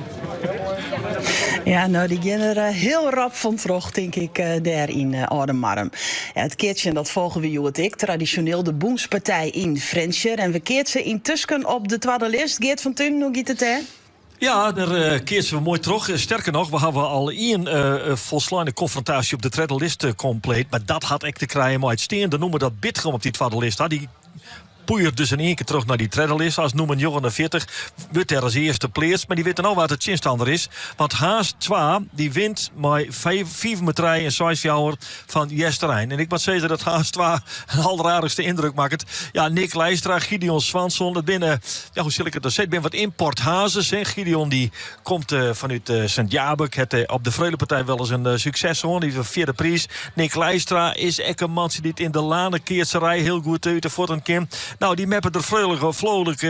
Ja, nou, die gaan er heel rap van terug, denk ik, daar in Oudemarm. Ja, het keertje, dat volgen we jou het ik. Traditioneel de Boemspartij in Frenscher. En we keert ze intussen op de tweede lijst. Geert van Thun, hoe gaat het hè? Ja, daar keert ze mooi terug. Sterker nog, we hebben al één volslaande confrontatie op de tweede lijst compleet. Maar dat had ik te krijgen met het steen. Dan noemen we dat Bitgem op die tweede lijst. Die poeier dus in één keer terug naar die tweede lijst. Als noemen 49 wordt er als eerste plaats. Maar die weten nou wat het chinstander is. Want Haas 2, die wint met 5 meter en 6 jaar van Jesterijn. En ik moet zeggen dat Haas 2 een alleraardigste indruk maakt. Ja, Nick Leistra, Gideon Swanson. Dat binnen, ja, hoe zal ik het dan zeggen? Ben wat import Hazes. Gideon die komt vanuit Sint-Jabek. Het op de Vredepartij wel eens een succes hoor. Die heeft een 4e prijs. Nick Leistra is echt een man die het in de lane keertserij heel goed uit de voeten kan. Nou, die mappen er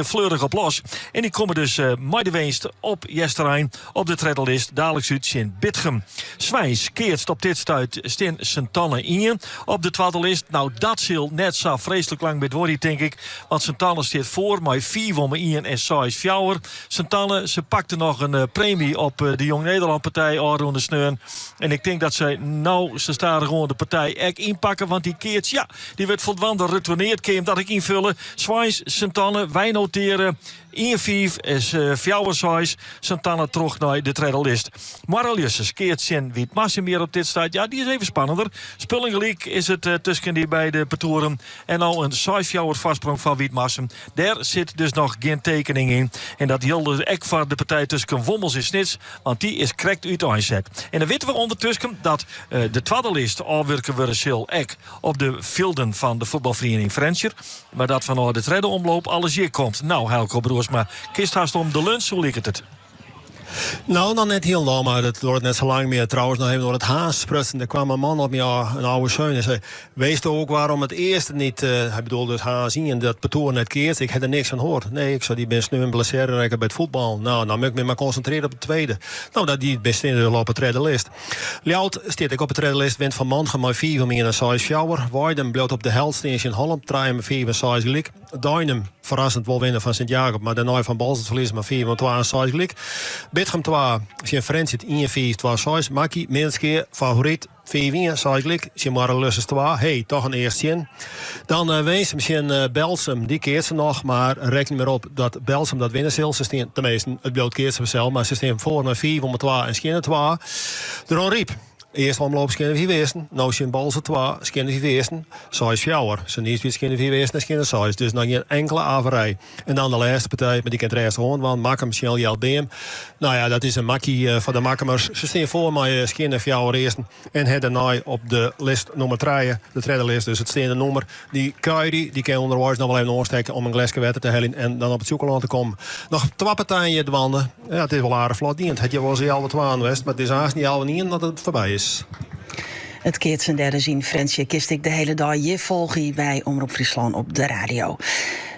fleurig op los. En die komen dus met de winst op Jesterijn op de treddelist. Dadelijk uit in Bitgem. Zwijns keert op dit stuit Stin Sint-Anne in op de tweede list. Nou, dat zal net zo vreselijk lang met worden, denk ik. Want Sint-Anne staat voor met 4 om 1 en 6 fjouwer. Sint-Anne, ze pakte nog een premie op de Jong Nederland partij Ardo de Sneun. En ik denk dat ze staan gewoon de partij echt inpakken. Want die keert, ja, die werd voldwander retourneerd. Keem dat ik invullen. Zwijns, Sint-Anne, wij noteren 1-5 is fjouwershuis. Sint-Anne terug naar de treddelist. Maralius keert zien wie het massa meer op dit staat. Ja, die is even spannender. Spullingeliek is het tussen die beide petoeren. En nou een 6 fjouwer vastsprong van Wietmassen. Daar zit dus nog geen tekening in. En dat hielde ek voor de partij tussen Wommels en Snits. Want die is correct uit aanzet. En dan weten we ondertussen dat de tweede list alwerken we zal ek op de velden van de voetbalvereniging Frenscher. Maar dat van de tredde omloop alles hier komt. Nou, Helco broers, maar kist haast om de lunch, hoe ligt het? Nou, dan net heel lang, maar dat wordt net zo lang meer. Trouwens, nog even door het haas sprutsen. Er kwam een man op me, een oude zoon, en zei: wees toch ook waarom het eerste niet, hij bedoelde dus haas in, dat patoor net keert. Ik heb er niks van gehoord. Nee, ik zei, die ben sneu en blessure bij het voetbal. Nou, dan moet ik me maar concentreren op de tweede. Nou, dat die best in de op de tweede list. Ljout stiet ik op de tweede list, wint van Mannegem maar 4 van meer en 6 fjouwer. Weidem bleef op de heldstation in Holland, 3 met 4 en 6 gelijk. Duinem verrassend wel winnen van Sint-Jacob, maar daarna van Balzert verliezen maar 4 van 2 en 6 gelijk. Bitgem 2, zijn Frans zit 1-4, 2-6. Makkie, minstens keer favoriet. 5-1, zei ik, ze maar een lusses 2. Hey, toch een eerste in. Dan wees misschien Belsum, die keert ze nog, maar reken maar op dat Belsum dat winnen zal. Ze staan tenminste, het bloot keert ze zelf, maar ze staan voor naar 4 om 2 en schinnen 2. De Ron Riep. Eerst omloop schinnen 4 westen, nou zijn balse 2, schinnen 4 westen, 6 fjouwer. Ze niet weer schinnen 4 westen en schinnen 6. Dus nog geen enkele averij. En dan de laatste partij, maar die kent de rest gewoon, want Makkem, Michel, Jel, Beem. Nou ja, dat is een makkie van de Makkemers. Ze staan voor mij schinnen fjouwer eersten en het daarna op de list nummer 3, de tweede list. Dus het staande nummer, die Kuiri, die kan onderwijs nog wel even oorsteken om een glasje water te hellen en dan op het zoekland te komen. Nog 2 partijen in de wanden. Ja, het is wel aardig vlot dient. Het je wel ze al 2 west, maar het is haast niet al niet dat het voorbij is. Het keert zijn derde zien, Fransje, kist ik de hele dag je volgen bij Omroep Friesland op de radio.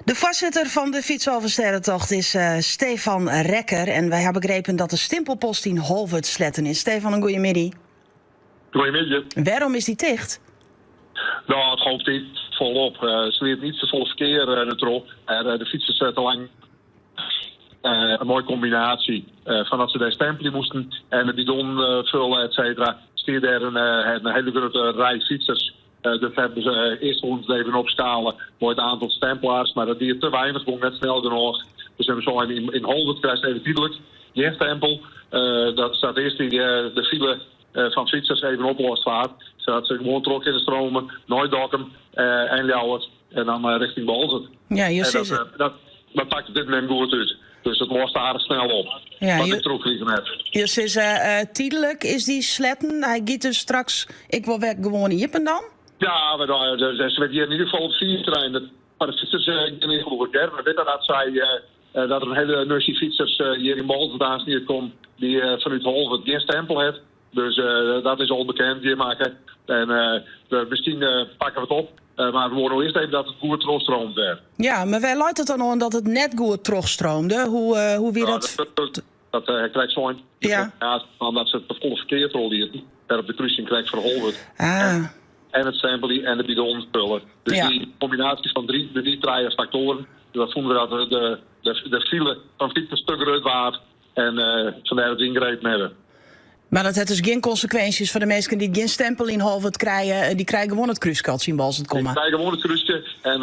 De voorzitter van de Fietsoversterrentocht is Stefan Rekker. En wij hebben begrepen dat de stempelpost in Holwert sletten is. Stefan, een goeiemiddag. Goeiemiddag. Waarom is die dicht? Nou, het hoopt niet volop. Ze leert niet te vol verkeer naartoe. De fietsers te lang. Een mooie combinatie van dat ze daar stempelen moesten en de bidon vullen, et cetera. Stier daar een hele grote rij fietsers. Dat hebben ze eerst ons even opschalen voor het aantal stempelaars, maar dat die te weinig, gewoon net snel genoeg. Dus hebben we zo in Holwert krijgt even duidelijk je stempel. Dat staat eerst in de file van fietsers even oplost vaart. Zodat ze gewoon trok in de stromen, nooit dokken en Ljouwert en dan richting Balzert. Ja, je ziet dat pakt op dit moment goed uit. Dus het lost aardig snel op. Ja, wat ik er ook liever heb. Dus is tijdelijk is die sletten. Hij gaat dus straks, ik wil weg gewoon in Jippen dan? Ja, maar ze werd hier in ieder geval op het fietsterrein. Maar de fietsers in ieder geval derde. Maar dit dat zei dat er een hele nusje fietsers hier in Balzert aan niet komt die vanuit Holwert geen stempel heeft. Dus dat is al bekend hier maken. En misschien pakken we het op. Maar we horen eerst even dat het goed terugstroomt werd. Ja, maar wij luidt het dan aan dat het net goed terugstroomde. Hoe wie dat... Dat krijgt zo'n... Ja. Omdat ze het volle verkeer rollen daar op de kruising krijgt verholverd. En het stempelen en de bidon vullen. Dus ja. Die combinatie van die drie factoren. Dat vonden we dat de file van fiets een stuk eruit waard. En vandaar het ingrepen hebben. Maar dat heeft dus geen consequenties voor de mensen die geen stempel in Holwert krijgen. Die krijgen gewoon het kruiskatje in Balzert komen. Die krijgen gewoon het kruisje. En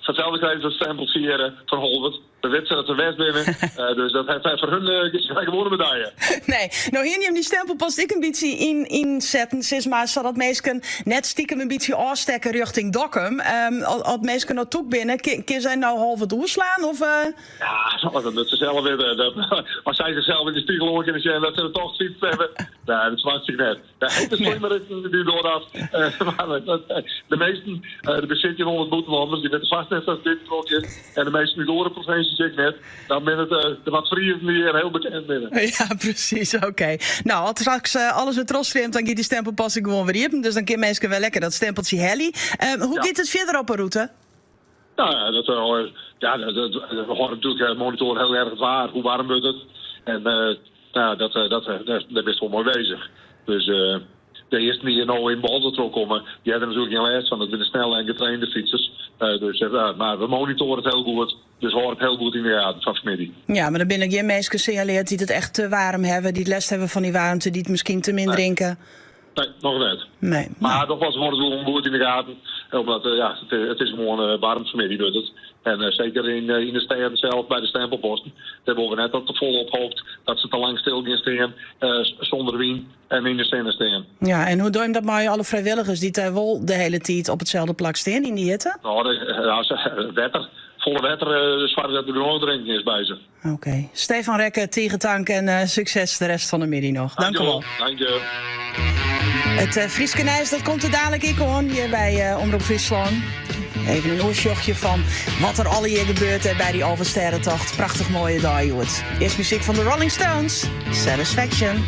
vanzelfde krijgen ze het stempel hier van Holwert. De wedstrijd dat de West binnen. Dus dat heeft voor hun gewoon een medaille. Nee, nou hier neem die stempelpost ik een beetje inzetten. Zeg maar, zodat mensen net stiekem een beetje afstekken richting Dokkum. Als mensen naartoe binnen, kun zij nou Holwert doorslaan? Of, Ja, dat ze zelf weer. Als zij zichzelf in de spiegel horen kunnen zeggen dat ze er toch fiets hebben. Nee, dat smaakt zich net. De hele slimmer is die dooraf. De meesten, er bezit je 100 boetenlanders, die met vast net als dit klokje. En de meesten nu door de provincie zeg net. Dan ben het de wat vrienden die hier heel bekend binnen. Ja, precies, oké. Nou, als straks alles weer trosstreamt, dan gaat die stempelpas gewoon weer in. Dus dan kunnen mensen wel lekker dat stempeltje helly. Hoe gaat het verder op een route? Nou, dat we horen natuurlijk monitoren heel erg waar. Hoe warm wordt het? En daar is wel mooi bezig. Dus de eerste die hier nou in Balzert komen, die hebben natuurlijk geen les van. Dat zijn snelle en getrainde fietsers. Maar we monitoren het heel goed. Dus hoort het heel goed in de gaten van vanmiddag. Ja, maar dan ben ik geen mensen gesignaleerd die het echt te warm hebben. Die het last hebben van die warmte, die het misschien te min drinken. Nee, nog net. Nee. Maar nogmaals, we horen het wel goed in de gaten. Omdat het is gewoon warm vanmiddag doet het. En zeker in de steden zelf, bij de stempelposten. Daar hebben we net dat te vol op hoopt dat ze te lang stil gaan staan. Zonder wien en in de stenen staan. Ja, en hoe doe je dat met alle vrijwilligers die daar wel de hele tijd op hetzelfde plak staan in die hitte? Nou, wetter. Volle wetter, zwart dat er nog drinken is bij ze. Oké. Stefan Rekker, tegentank en succes de rest van de middag nog. Dank u wel. Dank je. Het Frieske Nijs, dat komt er dadelijk in hoor, hier bij Omroep Friesland. Even een oorsjochtje van wat er alle hier gebeurt bij die Alversterrentocht. Prachtig mooie dag, jongens. Eerst muziek van de Rolling Stones, Satisfaction.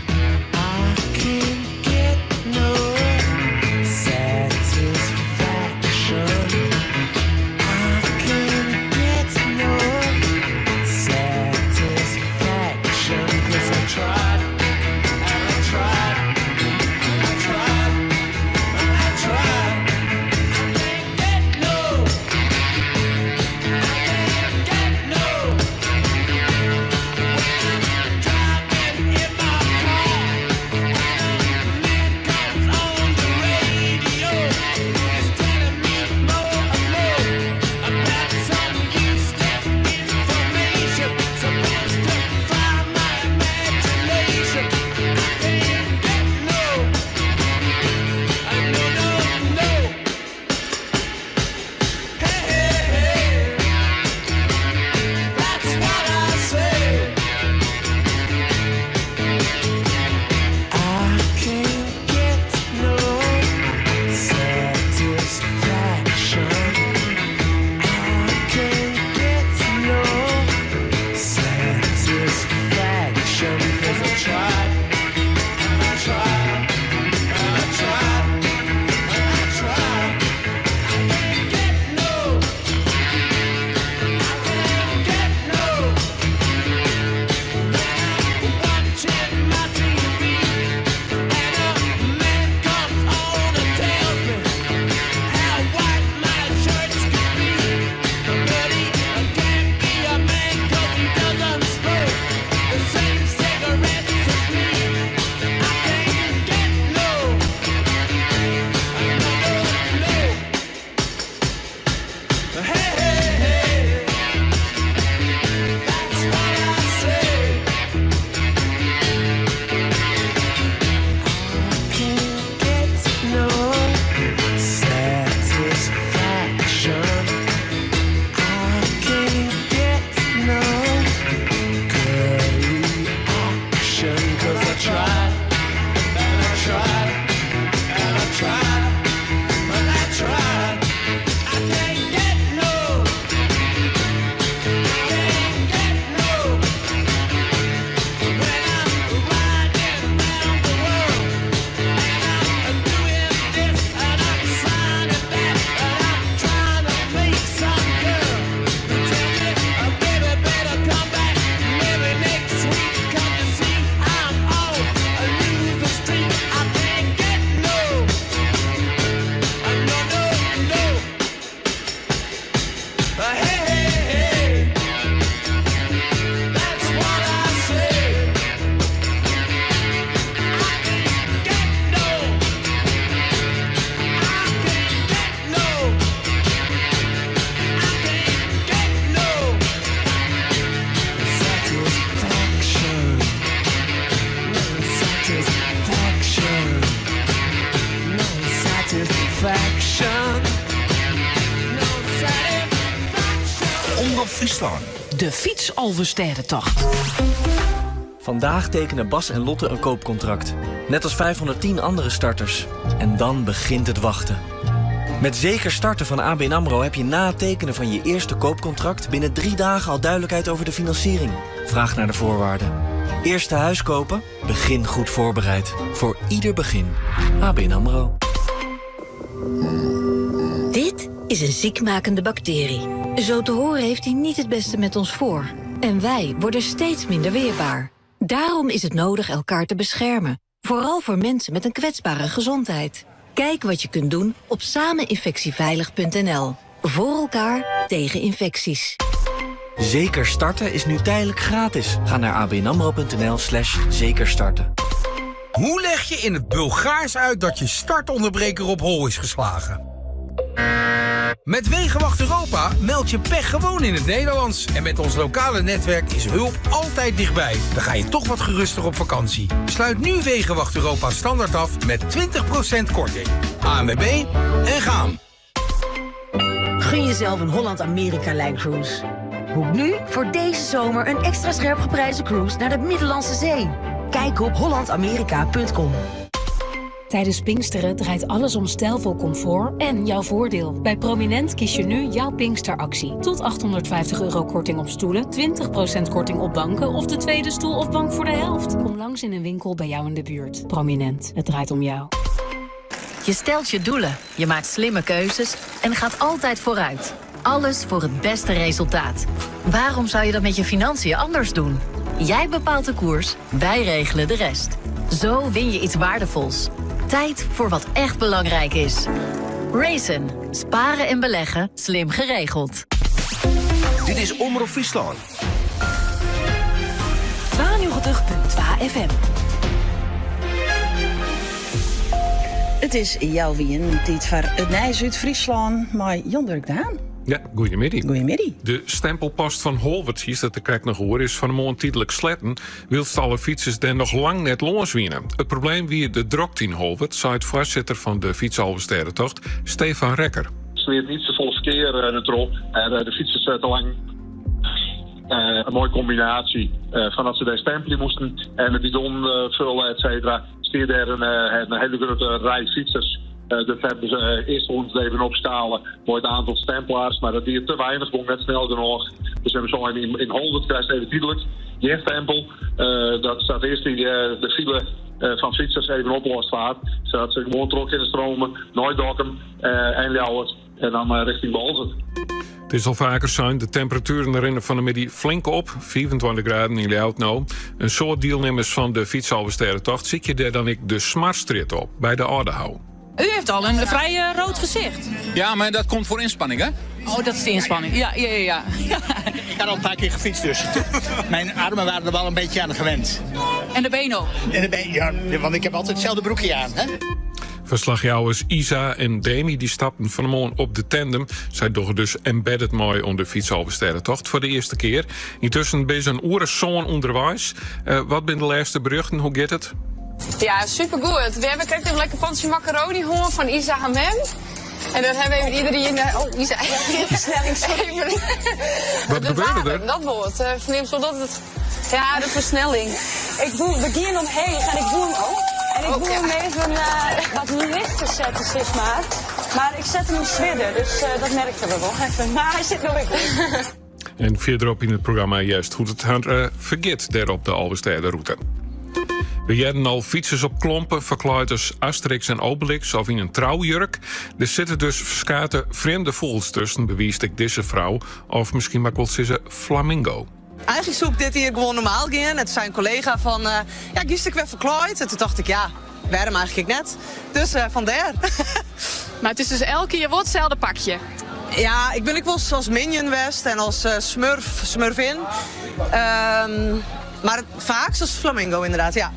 Friesland. De fietsalverstedentocht. Vandaag tekenen Bas en Lotte een koopcontract. Net als 510 andere starters. En dan begint het wachten. Met Zeker Starten van ABN AMRO heb je na het tekenen van je eerste koopcontract binnen 3 dagen al duidelijkheid over de financiering. Vraag naar de voorwaarden. Eerste huis kopen? Begin goed voorbereid. Voor ieder begin. ABN AMRO. Dit is een ziekmakende bacterie. Zo te horen heeft hij niet het beste met ons voor. En wij worden steeds minder weerbaar. Daarom is het nodig elkaar te beschermen. Vooral voor mensen met een kwetsbare gezondheid. Kijk wat je kunt doen op sameninfectieveilig.nl. Voor elkaar tegen infecties. Zeker Starten is nu tijdelijk gratis. Ga naar abnamro.nl/zekerstarten. Hoe leg je in het Bulgaars uit dat je startonderbreker op hol is geslagen? Met Wegenwacht Europa meld je pech gewoon in het Nederlands. En met ons lokale netwerk is hulp altijd dichtbij. Dan ga je toch wat geruster op vakantie. Sluit nu Wegenwacht Europa standaard af met 20% korting. ANWB en gaan. Gun jezelf een Holland-Amerika-lijncruise. Boek nu voor deze zomer een extra scherp geprijsde cruise naar de Middellandse Zee. Kijk op hollandamerika.com. Tijdens Pinksteren draait alles om stijlvol comfort en jouw voordeel. Bij Prominent kies je nu jouw Pinksteractie. Tot €850 korting op stoelen, 20% korting op banken of de tweede stoel of bank voor de helft. Kom langs in een winkel bij jou in de buurt. Prominent, het draait om jou. Je stelt je doelen, je maakt slimme keuzes en gaat altijd vooruit. Alles voor het beste resultaat. Waarom zou je dat met je financiën anders doen? Jij bepaalt de koers, wij regelen de rest. Zo win je iets waardevols. Tijd voor wat echt belangrijk is. Raisin. Sparen en beleggen. Slim geregeld. Dit is Omroep Friesland. 92.2 FM. Het is jouw wien, dit voor het Nijs uit Friesland, maar Jan Dirk de Haan. Ja, goedemiddag. Goedemiddag. De stempelpost van Holwertjes, dat ik nog hoor, is van een mooi tijdelijk sletten. Wilst alle fietsers dan nog lang net los winnen. Het probleem wie de drokt in Holwert, zei het voorzitter van de fietsalverstedentocht, Stefan Rekker. Het leert niet zoveel verkeer erop. De fietsers te lang. Een mooie combinatie van dat ze de stempel moesten en de bidon vullen, et cetera. Stier daar een hele grote rij fietsers. Dat hebben ze eerst ons even opstalen voor het aantal stempelaars, maar dat die te weinig, gewoon net snel genoeg. Dus we hebben zo in Holwert krijgt even tijdelijk je stempel. Dat staat eerst die de file van fietsers even oplost vaart. Zodat ze gewoon trok in de stromen, nooit dokken en Ljouwert en dan richting Balzert. Het is al vaker zijn, de temperaturen erin van de middag flink op. 24 graden in Ljouwert nou. Een soort deelnemers van de fietsalverstedentocht zie je daar dan ik de Smartstrit op, bij de Oudenhouw. U heeft al een vrij rood gezicht. Ja, maar dat komt voor inspanning, hè? Oh, dat is de inspanning. Ja. Ik had al een paar keer gefietst dus. Mijn armen waren er wel een beetje aan gewend. En de benen ook? En de benen, ja, want ik heb altijd hetzelfde broekje aan, hè? Verslagjouwers Isa en Demi die stapten vanmorgen op de tandem. Zij doggen dus embedded mooi onder de fietsalverstedentocht voor de eerste keer. Intussen ben ze een uur zo'n onderwijs. Wat zijn de laatste berichten? Hoe gaat het? Ja, supergoed. We hebben kijk, een lekker potje macaroni gehoord van Isa Hamem. En dat hebben we iedereen... Oh, Isa, versnellingsgever. Wat gebeurde er? Dat woord. Verneem zo dat het... Ja, de versnelling. We gaan omheen en ik doe hem ook. En ik doe hem even wat lichter zetten, zeg maar. Maar ik zet hem zwidden, dus dat merkten we wel even. Maar hij zit nog weer. En verderop in het programma juist hoe het vergeet daar op de Alverstedenroute. We hadden al fietsers op klompen, verkleiders Asterix en Obelix of in een trouwjurk. Er zitten dus verschillende vreemde vogels tussen, bewijst ik deze vrouw. Of misschien mag ik wel zeggen flamingo. Eigenlijk zoek dit hier gewoon normaal gaan. Het zijn een collega van, kies ik weer verkleid. En toen dacht ik, waarom eigenlijk net? Dus vandaar. Maar het is dus elke keer wat hetzelfde pakje. Ja, ik ben ook wel als Minion West en als Smurfin. Maar vaak als Flamingo inderdaad, ja.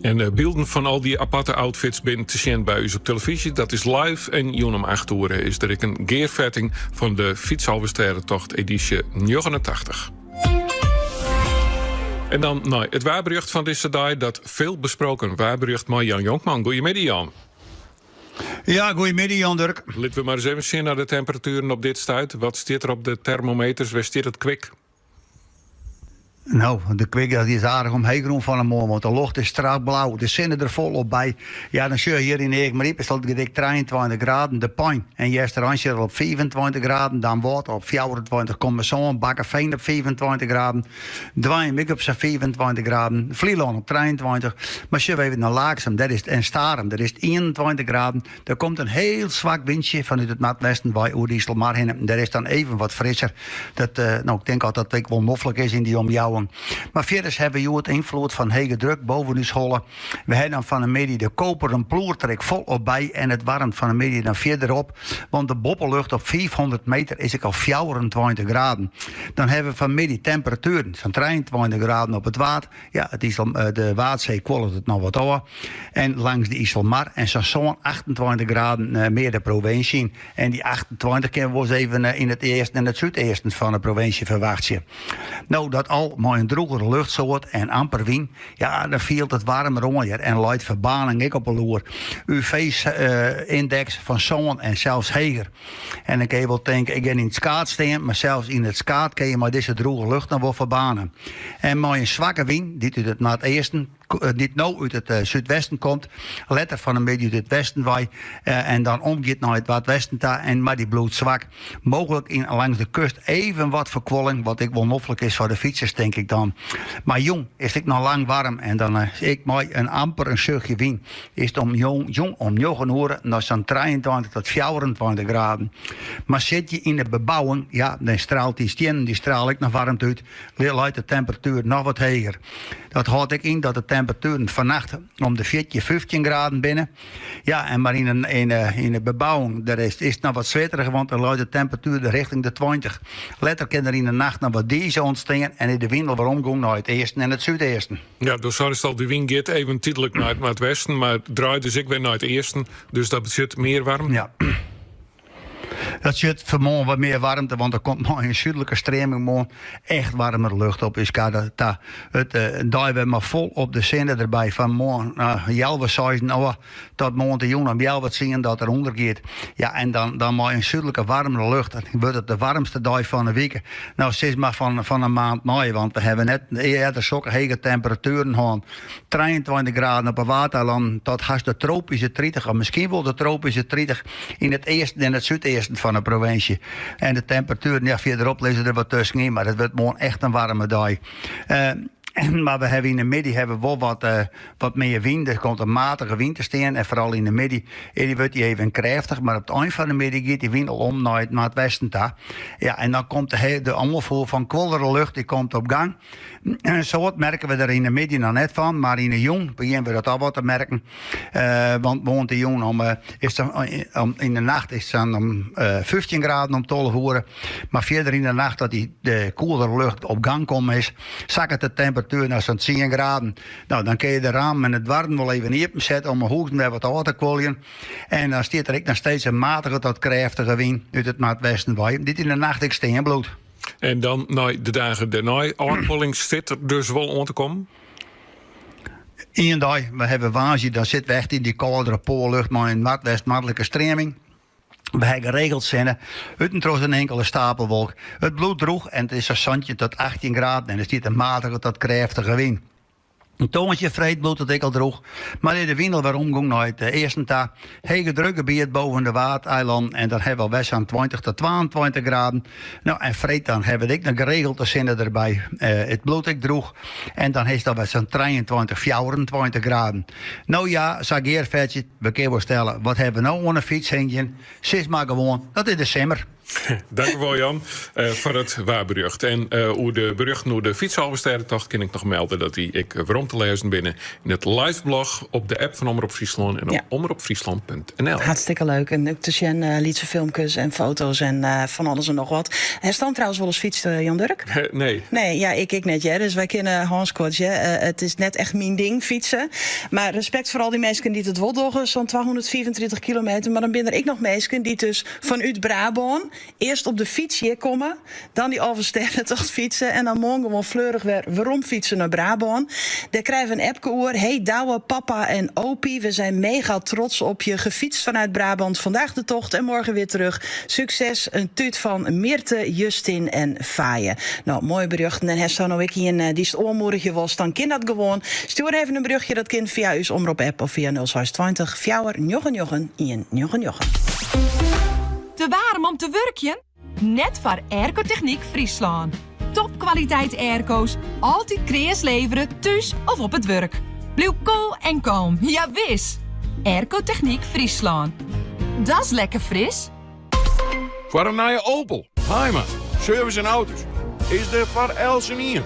En beelden van al die aparte outfits binnen te zien bij u op televisie. Dat is live. En Jon om 8 uur is er een geervetting van de fietsalverstedentocht editie 89. En dan het waarbericht van deze dag. Dat veel besproken waarbericht met Jan Jonkman. Goedemiddag, Jan. Ja, goedemiddag Jan Dirk. Laten we maar eens even zien naar de temperaturen op dit stuit. Wat staat er op de thermometers? Waar staat het kwik? Nou, de kwik die is aardig omheen van de morgen, want de lucht is strak blauw. De zinnen er volop bij. Ja, dan zie je hier in Eekmariep is dat dik 23 graden. De pijn. En restaurantje op 25 graden. Dan water op 24. Commerson, Bakkerveen op 25 graden. Dwijn op zijn 25 graden. Vlieland op 23. Maar zie je even naar Laaksem, dat is en Staren, dat is 21 graden. Er komt een heel zwak windje vanuit het noordwesten bij Oer-Ieselmar heen. En dat is dan even wat frisser. Dat, nou, ik denk altijd dat het wel moffelijk is in die omjouwing. Maar verder hebben we het invloed van hege druk boven de scholen. We hebben dan van de middag de koperen ploertrek volop bij en het warmt van de middag dan verderop. Want de boppellucht op 500 meter is ik al 24 graden. Dan hebben we vanmiddag temperaturen van 23 graden op het water. Ja, het is de Waadzee kwollt het nog wat over. En langs de IJsselmar en zo'n 28 graden meer de provincie. En die 28 kunnen we eens even in het eerste en het zuideersten van de provincie verwachten. Nou, dat al maar een drogere luchtsoort en amper wind, ja, dan viel het warmer onder en luidt verbaning ik op een loer. UV-index van zon en zelfs heger. En dan kun je wel denken, ik ga in het skaat staan, maar zelfs in het skaat kun je maar deze droge lucht dan wel verbanen. En maar een zwakke wind, die uit het noordesten, dit nou uit het zuidwesten komt, letter van een beetje uit het westen wij en dan omgeet naar het noordwesten daar en maar die bloedt zwak. Mogelijk langs de kust even wat verkwolling, wat ik wel noffelijk is voor de fietsers, denk ik dan. Maar jong is ik nog lang warm en dan ik mooi een amper een zuchtje wind. Is het om jong om 9 uur naar zo'n 23 tot 24 graden. Maar zit je in de bebouwing, ja, dan straalt die steen, die straal ik nog warm uit, leidt de temperatuur nog wat hoger. Dat houdt ik in dat de temperaturen vannacht om de 14, 15 graden binnen. Ja, en maar in de bebouwing, daar is het nog wat zwetteriger, want dan leidt de temperatuur richting de 20. Letter kan er in de nacht nog wat diesel ontstaan en in de wind weer omgaan naar het eerste en het zuideersten. Ja, dus zo is al de wind gaat even tijdelijk naar het westen, maar het draait dus ik weer naar het eerste, dus dat betekent meer warm. Ja. Dat zit vanmorgen wat meer warmte, want er komt maar een zuidelijke stroming morgen echt warmer lucht op. Dus daar we maar vol op de zender erbij van morgen Jelwe zei tot morgen te jong om Jelwe zien dat er ondergeet. Ja, en dan maar een zuidelijke warmere lucht. Dan wordt het de warmste dag van de week. Nou, sinds maar van een maand na, want we hebben net eerder zulke hege temperaturen gehad. 23 graden op het waterland tot haast de tropische 30, of misschien wel de tropische 30 in het eerste en het zuideersten van de provincie. En de temperatuur, ja, verderop lezen er wat tussenin, maar het wordt morgen echt een warme dag. Maar we hebben in de middag wel wat meer wind. Er komt een matige wind te staan. En vooral in de middag die wordt die even krachtig. Maar op het eind van de middag gaat die wind al om naar het westen toe. Ja, en dan komt de omvoer van koldere lucht die komt op gang. En zo merken we er in de middag nog net van. Maar in de jong beginnen we dat al wat te merken. Want woont de jong in de nacht is het om 15 graden om 12 uur. Maar verder in de nacht dat de koelere lucht op gang komt is, zakt de temperatuur naar zo'n 10 graden. Nou, dan kun je de raam en het warm wel even open zetten om een hoek met wat water te koelen. En dan staat er nog steeds een matige tot krachtige wind uit het noordwesten bij. Dit in de nacht ik steenbloed. En dan de dagen daarna, aardkoeling zit er dus wel om te komen? Eén dag, we hebben waanzin, dan zitten we echt in die koudere poollucht, maar in noordwest-noordelijke stroming. We hebben geregeld zinnen. Het is een enkele stapelwolk. Het bloed droeg en het is een zandje tot 18 graden. En er zit een matige tot krachtige wind. Een toontje vreedbloed dat ik al droeg. Maar in de wind al weer omging naar het eerste dag. Hege drukgebied boven de Waadeiland. En dan hebben we best aan 20 tot 22 graden. Nou, en vreed dan hebben ik nog geregeld de zinnen erbij. Het bloed ik droeg. En dan is dat best aan 23, 24 graden. Nou ja, Zageervetje, we kunnen wel stellen. Wat hebben we nou aan een fietsengine? Zes maar gewoon, dat is de simmer. Dank u wel, Jan, voor het waarbericht. En hoe de bericht naar de fietsalversterrentocht kan ik nog melden dat ik waarom te lezen binnen in het liveblog op de app van Omroep Friesland en op omroepfriesland.nl. Hartstikke leuk. En te zien lietse filmpjes en foto's en van alles en nog wat. Hij staat trouwens wel eens fietst, Jan Dirk? Nee. Nee, ja, ik net, ja. Dus wij kennen Hans Kort, ja. Het is net echt mijn ding, fietsen. Maar respect voor al die mensen die het wel doen, zo'n 234 kilometer. Maar dan ben er ik nog mensen die dus vanuit Brabant eerst op de fiets hier komen, dan die Alversterrentocht fietsen en dan morgen gewoon fleurig weer waarom fietsen naar Brabant. Daar krijgen we een appje oor. Hey Douwe, papa en opie, we zijn mega trots op je. Gefietst vanuit Brabant, vandaag de tocht en morgen weer terug. Succes, een tuut van Meerte, Justin en Faaien. Nou, mooi berichten. En hij nou ik hier die oormoedige was, dan kind dat gewoon. Stuur even een berichtje dat kind via uw omroep-app of via 0620 499 199. Te warm om te werken? Net voor Airco-Techniek Friesland. Topkwaliteit airco's, altijd kreas leveren, thuis of op het werk. Blijf cool en kalm, ja wis. Airco-Techniek Friesland. Dat is lekker fris. Voor een nieuwe Opel, Heima, service en auto's. Is er voor Elsenien.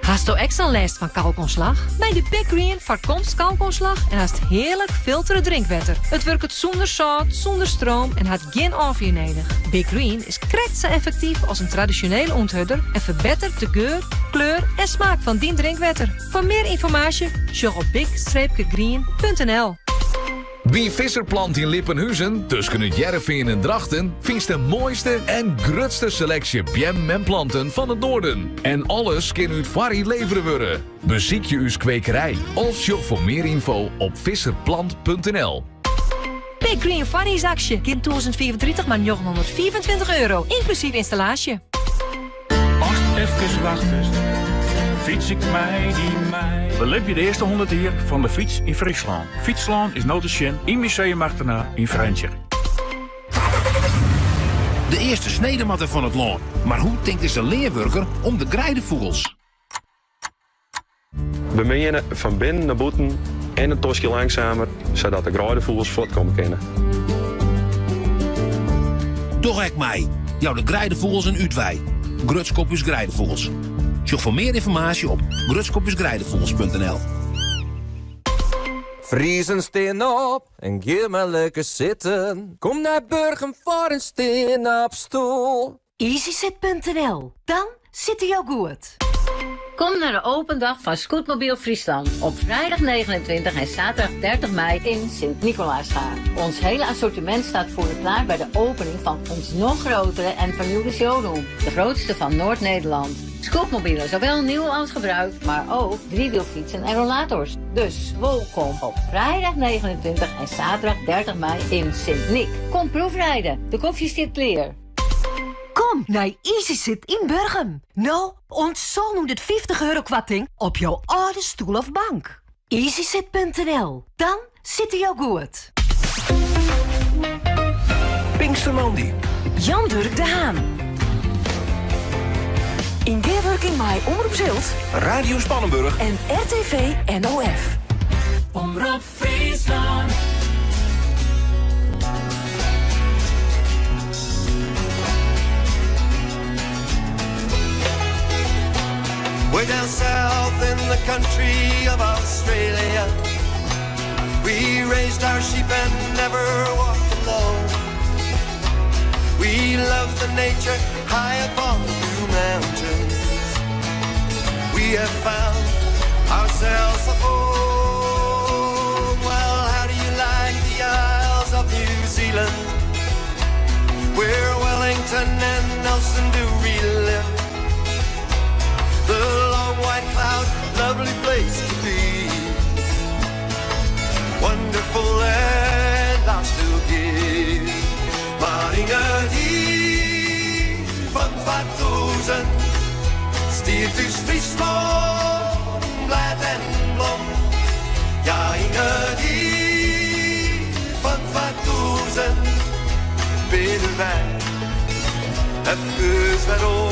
Hast du extra last van kalkonslag? Bij de Big Green voorkomt kalkonslag en haast heerlijk filteren drinkwater. Het werkt zonder zout, zonder stroom en had geen afweer nodig. Big Green is zo effectief als een traditionele onthudder en verbetert de geur, kleur en smaak van die drinkwater. Voor meer informatie, check op big-green.nl. Wie Visserplant in Lippenhuizen, tussen het Jervin en Drachten, vindt de mooiste en grootste selectie biem en planten van het noorden. En alles kan uit Varrie leveren worden. Beziek je uw kwekerij of shop voor meer info op visserplant.nl. Big Green Varriesactie, kind 2034 maar €924, inclusief installatie. Wacht even wachten. Fiets ik mij die mij. Belep je de eerste 100 jaar van de fiets in Friesland. Fietsland is notenschen in Museum Achterna in Vrentje. De eerste snedematten van het land. Maar hoe denkt de leerwerker om de grijdenvogels? We menen van binnen naar buiten en een tosje langzamer, zodat de grijdenvogels voortkomen kunnen. Toch ek mij. Jou de grijdenvogels en Uitwij. Grutskopjes grijdenvogels. Zoek voor meer informatie op grutskopjesgrijdenvogels.nl. Friesen steen op en geef maar lekker zitten. Kom naar Burgum voor een steen op stoel. EasyZit.nl. Dan zit hij jou goed. Kom naar de open dag van Scootmobiel Friesland op vrijdag 29 en zaterdag 30 mei in Sint-Nicolaasgaard. Ons hele assortiment staat voor u klaar bij de opening van ons nog grotere en vernieuwde showroom. De grootste van Noord-Nederland. Scootmobielen, zowel nieuw als gebruikt, maar ook driewielfietsen en rollators. Dus welkom op vrijdag 29 en zaterdag 30 mei in Sint-Nic. Kom proefrijden, de koffie zit klaar. Kom naar EasyZit in Burgum. Nou, ons zo noemt het €50 kwatting op jouw oude stoel of bank. EasyZit.nl. Dan zit hij jou goed. Pinkstermandy. Jan-Dirk de Haan. In weerwerking met Omroep Zilt, Radio Spannenburg en RTV NOF. Omroep Friesland. Way down south in the country of Australia, we raised our sheep and never walked alone. We love the nature high upon the blue mountains. We have found ourselves a home. Well, how do you like the Isles of New Zealand, where Wellington and Nelson do relive? The long white cloud, lovely place to be. Wonderful land I still give. Maar in het hier van 2000 stiert dus Friesland blad en blom. Ja, in het hier van 2000 binnen wij even waarom.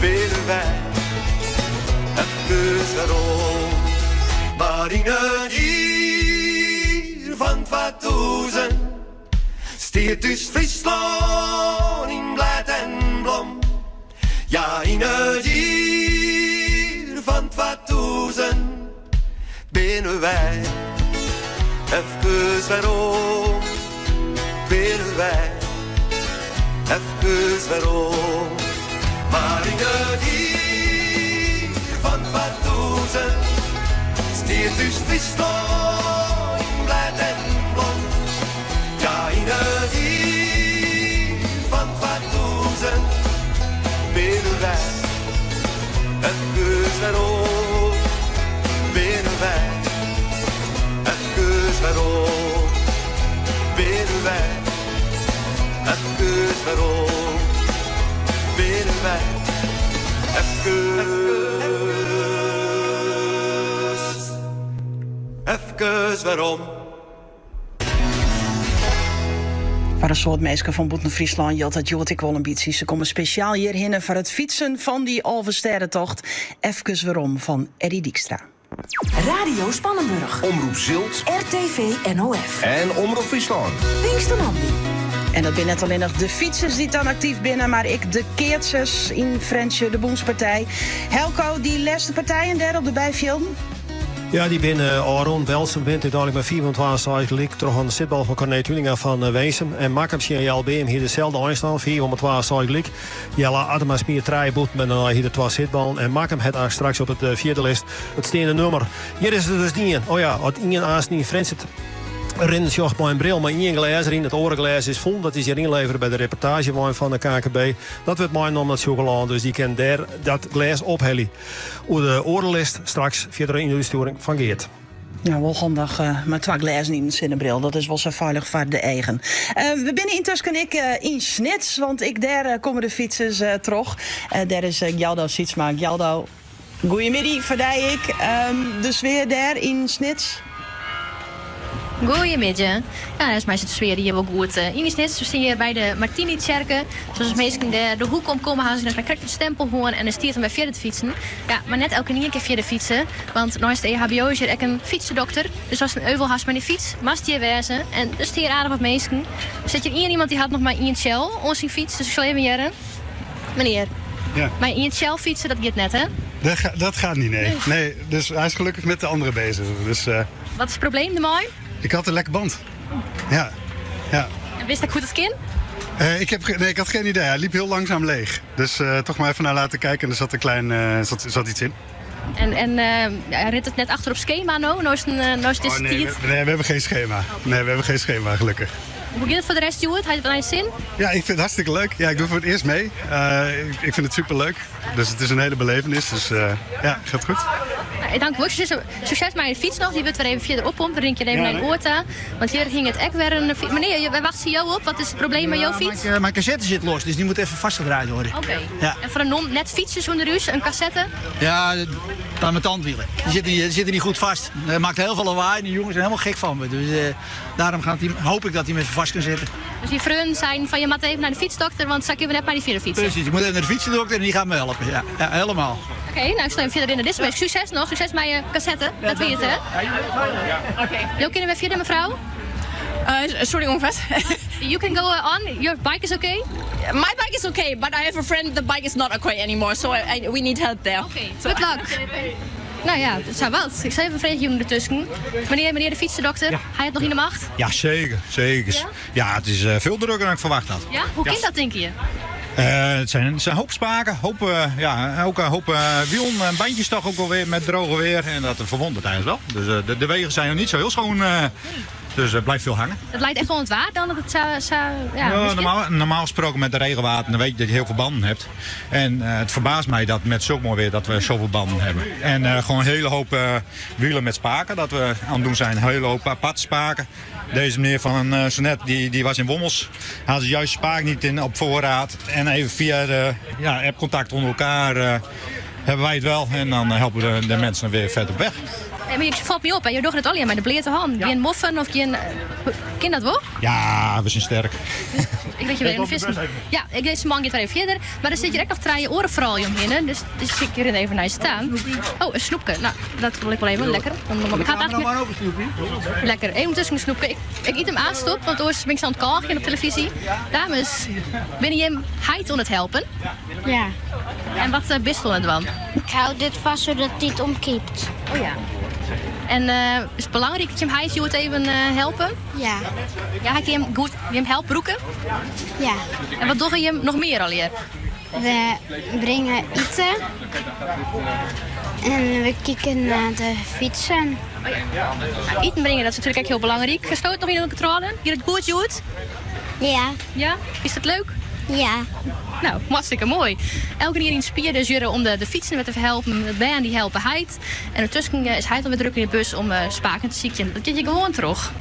Binnen wij, even waarom. Maar in het hier van 2000 stiert dus Friesland in blad en blom. Ja, in het hier van 2000 binnen wij, even waarom. Binnen wij, even waarom. Maar in het hier van 2000 stiert dus Friesland in blad en blom. Ja, in het hier waarom binnen wij even waarom. Voor een soort mensen van Boeten Friesland jelt dat jolt ik wel een beetje. Ze komen speciaal hierheen voor het fietsen van die Alversterrentocht. Even waarom van Eddie Dijkstra. Radio Spannenburg. Omroep Zilt. RTV NOF. En Omroep Friesland. Pinkstermandi. En dat zijn net alleen nog de fietsers die dan actief binnen, maar ik de keertjes in Frensje, de Boenspartij. Helco, die laatste partijen daar op de bijvelden? Ja, die binnen Aron, Belsum wint uiteindelijk met 24 lik terug aan de zitbal van Corné Tuninga van Weesem. En Makkems en JLBM hier dezelfde eindstand, 412 lik. Jelle Adema Spier 3 boet met dan hier de 2 zitballen. En Makkem het straks op het vierde list het steende nummer. Hier is het dus niet. Oh ja, het ingen aast niet Frans het rennen zocht bij een bril, maar één glas erin. Het orenglas is vol. Dat is hier inleveren bij de reportage van de KKB. Dat wordt mijn naam met chocolade, dus die kan daar dat glas ophellen. Hoe de orenlist straks via de insturing van Geert. Ja, wel handig met 2 glazen in de zinnenbril. Dat is wel zo veilig voor de eigen. We binnen intussen in Snits, want daar komen de fietsers terug. Daar is Gjaldo Sietsma. Gjaldo, goeiemiddag, verdij ik. De sfeer daar in Snits. Goedemiddag. Ja, dat is mij de sfeer hier wel goed. In is net, we staan hier bij de Martini-kerken. Zoals mensen de hoek omkomen, gaan ze dan krijg een stempel gewoon en dan stiert hem bij verder te fietsen. Ja, maar net elke keer verder fietsen. Want nu is de EHBO is hier ook een fietsendokter. Dus als een euvel has met een fiets, mast hier wezen. En dus hier aardig wat mensen. Er zit hier iemand die had nog maar in Shell, ons in fiets. Dus ik zal even jaren. Meneer, ja. Maar in Shell fietsen, dat gaat net, hè? Dat gaat niet, nee. Nee, dus hij is gelukkig met de andere bezig. Dus, wat is het probleem ermee? Ik had een lekker band. Ja. En wist ik goed het kind? Ik had geen idee. Hij liep heel langzaam leeg. Dus toch maar even naar laten kijken en er zat een klein zat iets in. En hij redt het net achter op schema, no? Nou is het nee, we hebben geen schema. Nee, we hebben geen schema, gelukkig. Hoe gaat het voor de rest, Stuart? Had je het naar je zin? Ja, ik vind het hartstikke leuk. Ja, ik doe voor het eerst mee. Ik vind het superleuk. Dus het is een hele belevenis. Dus ja, gaat goed. Nou, dank wel. Succes met je fiets nog. Die wordt weer even verder op. Dan drink je even naar een oorta. Want hier ging het echt weer een fiets. Meneer, wij wachten jou op. Wat is het probleem met jouw fiets? Mijn cassette zit los, dus die moet even vastgedraaid worden. Oké. Ja. En voor een net fietsen zonder ruis, een cassette? Ja, aan mijn tandwielen. Die zitten niet goed vast. Dat maakt heel veel lawaai en die jongens zijn helemaal gek van me. Dus daarom hoop ik dat hij me even vast kan zetten. Dus die vrienden zijn van je moet even naar de fietsdokter, want straks hebben we net maar die vierde fietsen. Precies, ik moet even naar de fietsendokter en die gaat me helpen. Ja, helemaal. Oké, nou ik sta hem verder in de display. Succes nog, succes met je cassette. Dat weet je, hè? Oké. Jou kunnen we verder, mevrouw? Sorry, ongeveer. You can go on. Your bike is okay? My bike is okay, but I have a friend. The bike is not okay anymore, so we need help there. Okay, good luck. Nou ja, dat zou wat. Ik zal even een vreemdje ertussen. Meneer de fietsendokter, ga je het nog in de macht? Ja, zeker. Ja, het is veel drukker dan ik verwacht had. Ja? Hoe kind dat, denk je? Het zijn hoop spaken, ook een hoop wiel, bandjes toch ook alweer met droge weer. En dat verwondert eigenlijk wel. Dus de wegen zijn nog niet zo heel schoon. Dus er blijft veel hangen. Het lijkt echt wel het waar dan dat het normaal gesproken met de regenwater dan weet je dat je heel veel banden hebt. En het verbaast mij dat met zulk mooi weer dat we zoveel banden hebben. En gewoon een hele hoop wielen met spaken dat we aan het doen zijn. Een hele hoop aparte spaken. Deze meneer van Sonet die was in Wommels. Had ze juist spaak niet op voorraad. En even via de appcontact onder elkaar hebben wij het wel. En dan helpen de mensen weer verder op weg. Maar je valt me op, hè? Je doet het alleen met de bleerte hand. Geen moffen of geen... Ken dat wel? Ja, we zijn sterk. Ik weet je weer een vis. Ja, deze man gaat weer even verder. Maar er zit hier echt nog 3 oren vooral omheen. Dus ik hier even naar je staan. Oh, een snoepje. Nou, dat wil ik wel even. Lekker. Ik ga het maar lekker. Even tussen een snoepje. Ik eet hem aanstop, want anders ben ik aan het kalken op televisie. Dames, ben je hem heid aan het helpen? Ja. En wat bist je aan het doen? Ik hou dit vast zodat hij het omkiept. Oh ja. En is het belangrijk dat je hem het even helpen? Ja. Ja, ga je hem goed helpen broeken? Ja. En wat doe je hem nog meer alweer? We brengen eten. En we kijken naar de fietsen. Eten brengen, dat is natuurlijk echt heel belangrijk. Gestoot nog in de controle? Je het goed, Joet? Ja. Ja? Is dat leuk? Ja. Nou, hartstikke mooi. Elke keer inspireerde Jurre om de fietsen met te helpen. De band die helpen Heid. En ondertussen is Heid alweer druk in de bus om spaken te zieken. Dat kijk je gewoon terug.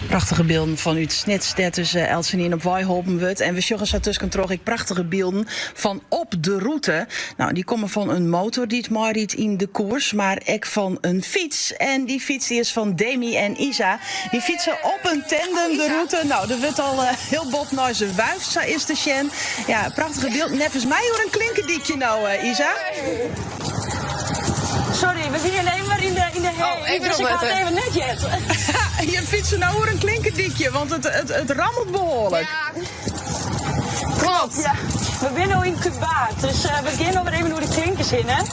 Prachtige beelden van u snitstedt tussen Elsenien op Weiholpen wordt. En we sjoggen zo tussen terug ik prachtige beelden van op de route. Nou, die komen van een motor die het maar riet in de koers, maar ook van een fiets. En die fiets die is van Demi en Isa. Die fietsen op een tandem de route. Nou, er wordt al heel bot naar zijn wuif, zo is de Sjen. Ja, prachtige beeld. Nevens mij hoor een klinkendikje nou, Isa. Sorry, we zijn alleen maar in de hei, dus ik had het even net jet. Je fietsen nou hoor een klinkendikje, want het rammelt behoorlijk. Ja. Klopt. Ja, we zijn nu in Cubaat, dus we beginnen maar even door de klinkers in, hè.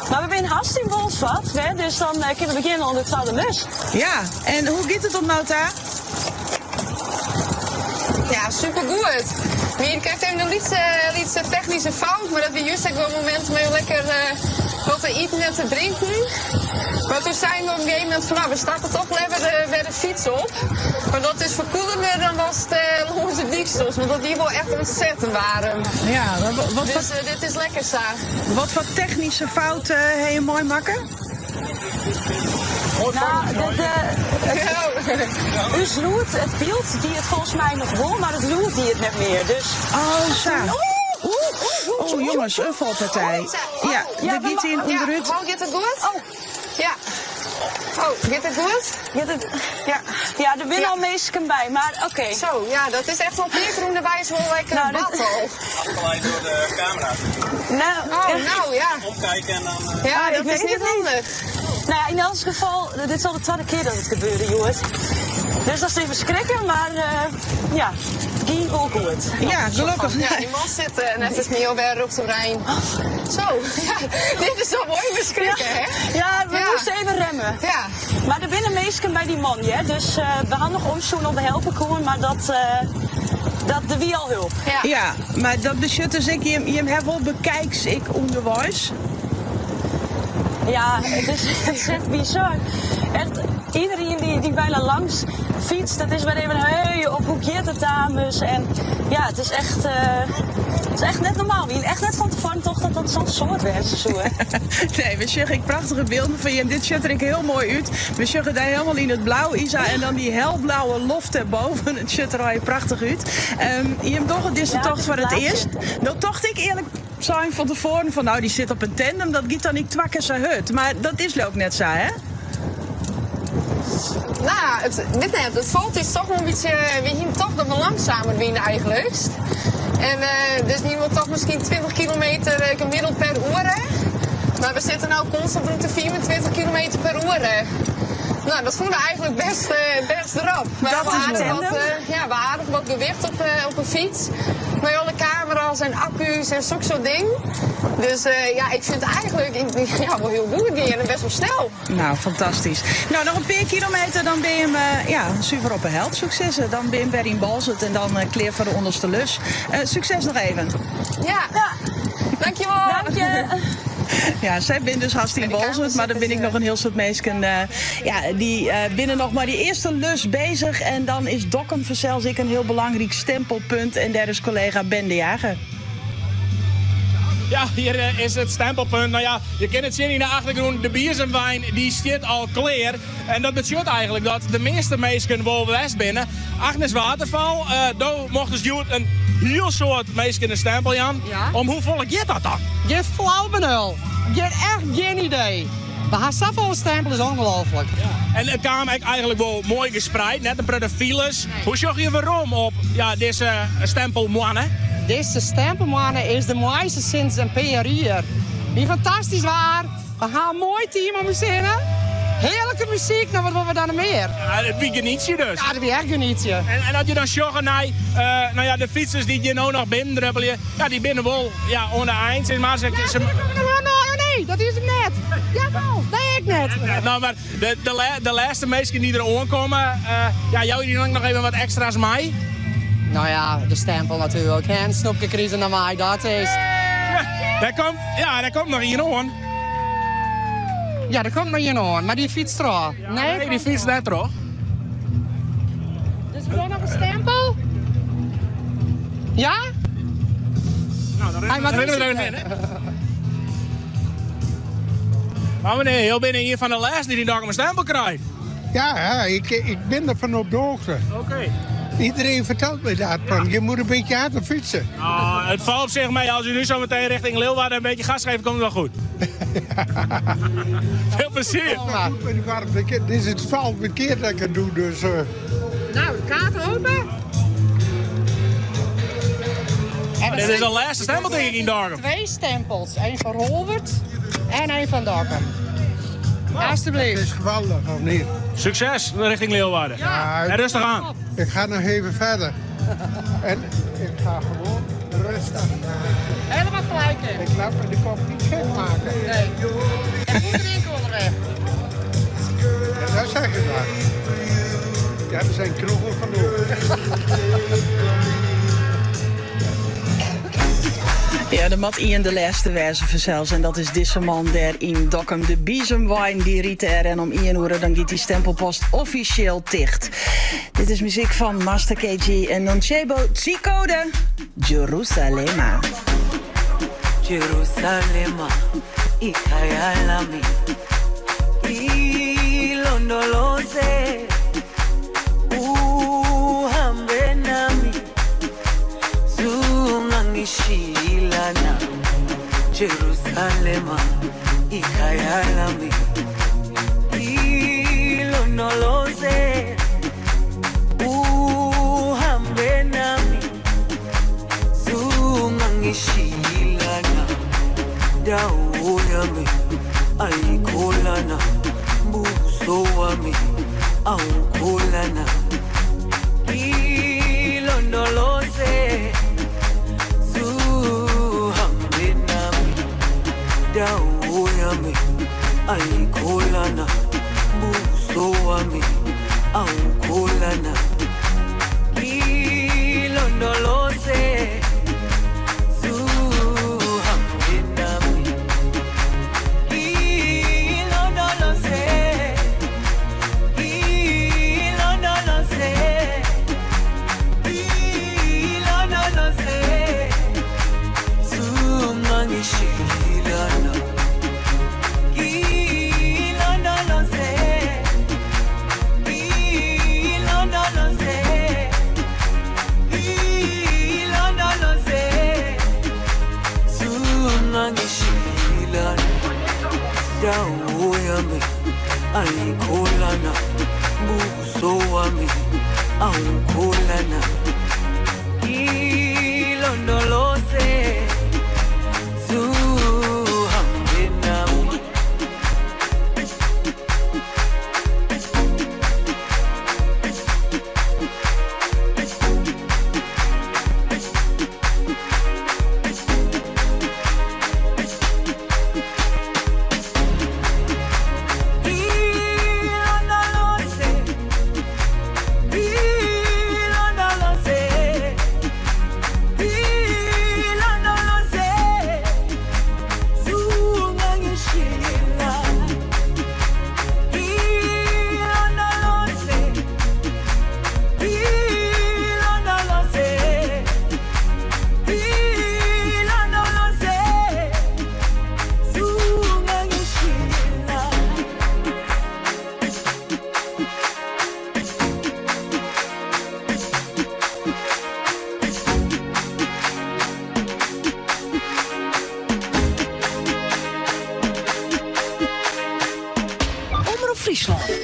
Maar we zijn haast in Bolswat, hè, dus dan kunnen we beginnen onder het tweede lus. Ja, en hoe gaat het op nou, Ta? Ja, supergoed. Je krijgt even een lietse technische fout, maar dat we juist ook wel momenten mee lekker wat te eten en te drinken. Maar toen zijn we op een gegeven moment van, nou, we starten toch weer de fiets op. Maar dat is verkoelender dan was het onze diekstels, want die wel echt ontzettend warm. Ja, dus dit is lekker zo. Wat voor technische fouten heb je mooi makken? Nou, uw sloot, het beeld die het volgens mij nog wel, maar het loert die het net meer. Dus. Oh, zo. Oh, jongens, een valpartij. Ja, de giet in onder het. Oh, gaat het goed? Oh. Ja. Oh, gaat het goed? Ja, er zijn al meesten bij, maar oké. Zo, ja, dat is echt wel Peter wijs wel lekker nou, battle. Afgeleid door de camera's. Nou, ja. Omkijken en dan... Ja, dat is niet handig. Nou ja, in elk geval, dit is al de tweede keer dat het gebeurde, jongens. Dus dat is even schrikken, maar ja, het ging wel goed. Ja, gelukkig. Ja, die man zit net als niet alweer op de Rijn. Zo, ja, dit is zo mooi beschrikken, hè? Ja, we moesten even remmen. Ja. Maar er binnen meesken bij die man, hè? Dus we gaan nog omzoen op de helpen komen, maar dat de wie al hulp. Ja, maar dat beschut dus ik, je hebt wel bekijks ik onderwijs. Ja, het is echt bizar. Echt, iedereen die bijna langs fietst, dat is weer even hey, op hoe gaat het dames. En ja, het is echt net normaal. We echt net van tevoren toch dat dat zo'n soort werd. Nee, we zeggen prachtige beelden van je. Dit ziet er heel mooi uit. We zeggen daar helemaal in het blauw, Isa. En dan die helblauwe loft erboven. Het ziet er prachtig uit. Je hebt toch, het is de tocht voor het eerst. Nou, tocht ik eerlijk zijn van tevoren van nou, die zit op een tandem. Dat giet dan niet twakken zijn hut. Maar dat is ook net zo, hè? Nou, het valt is toch een beetje, we zien toch dat we langzamer winnen eigenlijk. En dus nu wel toch misschien 20 kilometer gemiddeld per uur. Maar we zitten nu constant rond de 24 kilometer per uur. Nou, dat voelde eigenlijk best erop. We hebben aardig wat gewicht op een fiets. Met alle camera's en accu's en zo'n soort ding. Dus ja, ik vind het eigenlijk wel heel goed en best wel snel. Nou, fantastisch. Nou, nog een paar kilometer, dan ben je hem super op een held. Succes. Dan ben je weer in Balzert en dan kleer voor de onderste lus. Succes nog even. Ja, dankjewel. Dank je. Ja, zij ben dus hartstikke Balzert, maar dan ben ik nog een heel soort meesken. Die binnen nog maar die eerste lus bezig. En dan is Dokkum zelfs ik een heel belangrijk stempelpunt. En daar is collega Ben de Jager. Ja, hier is het stempelpunt. Nou ja, je kent het zien in de achtergrond. De bierzenwijn die staat al klaar. En dat betekent eigenlijk dat de meeste mensen wel west binnen. Agnes Waterval, daar mochten ze een heel soort mensen een stempel aan. Ja? Om hoe volk je dat dan? Je flauw benul. Je hebt echt geen idee. Maar haar zoveel stempel is ongelooflijk. Ja. En het kwam eigenlijk wel mooi gespreid, net een paar files. Nee. Hoe zorg je waarom op deze stempelmannen? Deze stempelmannen is de mooiste sinds een paar jaar. Die fantastisch waar. We gaan een mooi team om zinnen. Heerlijke muziek, nou wat willen we dan nog meer? Ja, dat wie geniet je dus. Ja, dat wie echt geniet je. En dat je dan zorgen naar de fietsers die je nou nog binnendruppelen, ja, die binnen wel onder eind. Maar nee, dat is het net. Jawel, nee, ik net. Nou, maar de laatste mensen die er aankomen, jou die nog even wat extra's mee? Nou ja, de stempel natuurlijk. En snoepje kriezen naar mij, dat is. Daar komt nog iemand aan. Ja, daar komt nog iemand aan, maar die fietst er. Nee, die fietst net terug. Dus we doen nog een stempel? Ja? Nou, dan rennen we erin. Maar meneer, heel binnen hier van de les die dag een stempel krijgt. Ja, ik ben er van op de hoogte. Oké. Iedereen vertelt me dat. Van, je moet een beetje harder fietsen. Het valt op zich mee. Als u nu zo meteen richting Leeuwarden een beetje gas geeft, komt het wel goed. Veel plezier. Dit is het 12e keer dat ik het doe, dus... Nou, de kaart open. Dit is de laatste stempel, denk ik, in Dorkum. 2 stempels. 1 van Robert en 1 van Dorkum. Alsjeblieft. Het is geweldig, of niet? Succes richting Leeuwarden. Ja, en rustig aan. Ik ga nog even verder. En ik ga gewoon rustig. Helemaal gelijk in. Ik laat me de kop niet gek maken. Nee. En goed drinken onderweg. Ja, dat zeg je maar. Ja, er zijn kroegen genoeg. Ja, de mat in de laatste wijze verzels. En dat is deze man daar in Dokkum. De Biesemwijn die riet er. En om 1 uur dan gaat die stempelpost officieel dicht. Dit is muziek van Master KG en Nonchebo Tsikode. Jerusalema. Jerusalema, ikayalami, ilondoloze, uhambe nami, zungangishilana. Jerusalema, ikayalami, ilondoloze, uhambe nami, zungangishilana. Dawo yami ayikholana, buso wami awukholana. Ilondoloze, zuhambe nami. Dawo yami ayikholana, buso wami awukholana. Ilondoloze. Dawo yami ayikholana, buso wami awukholana. Ilondoloze, zuhambe nami.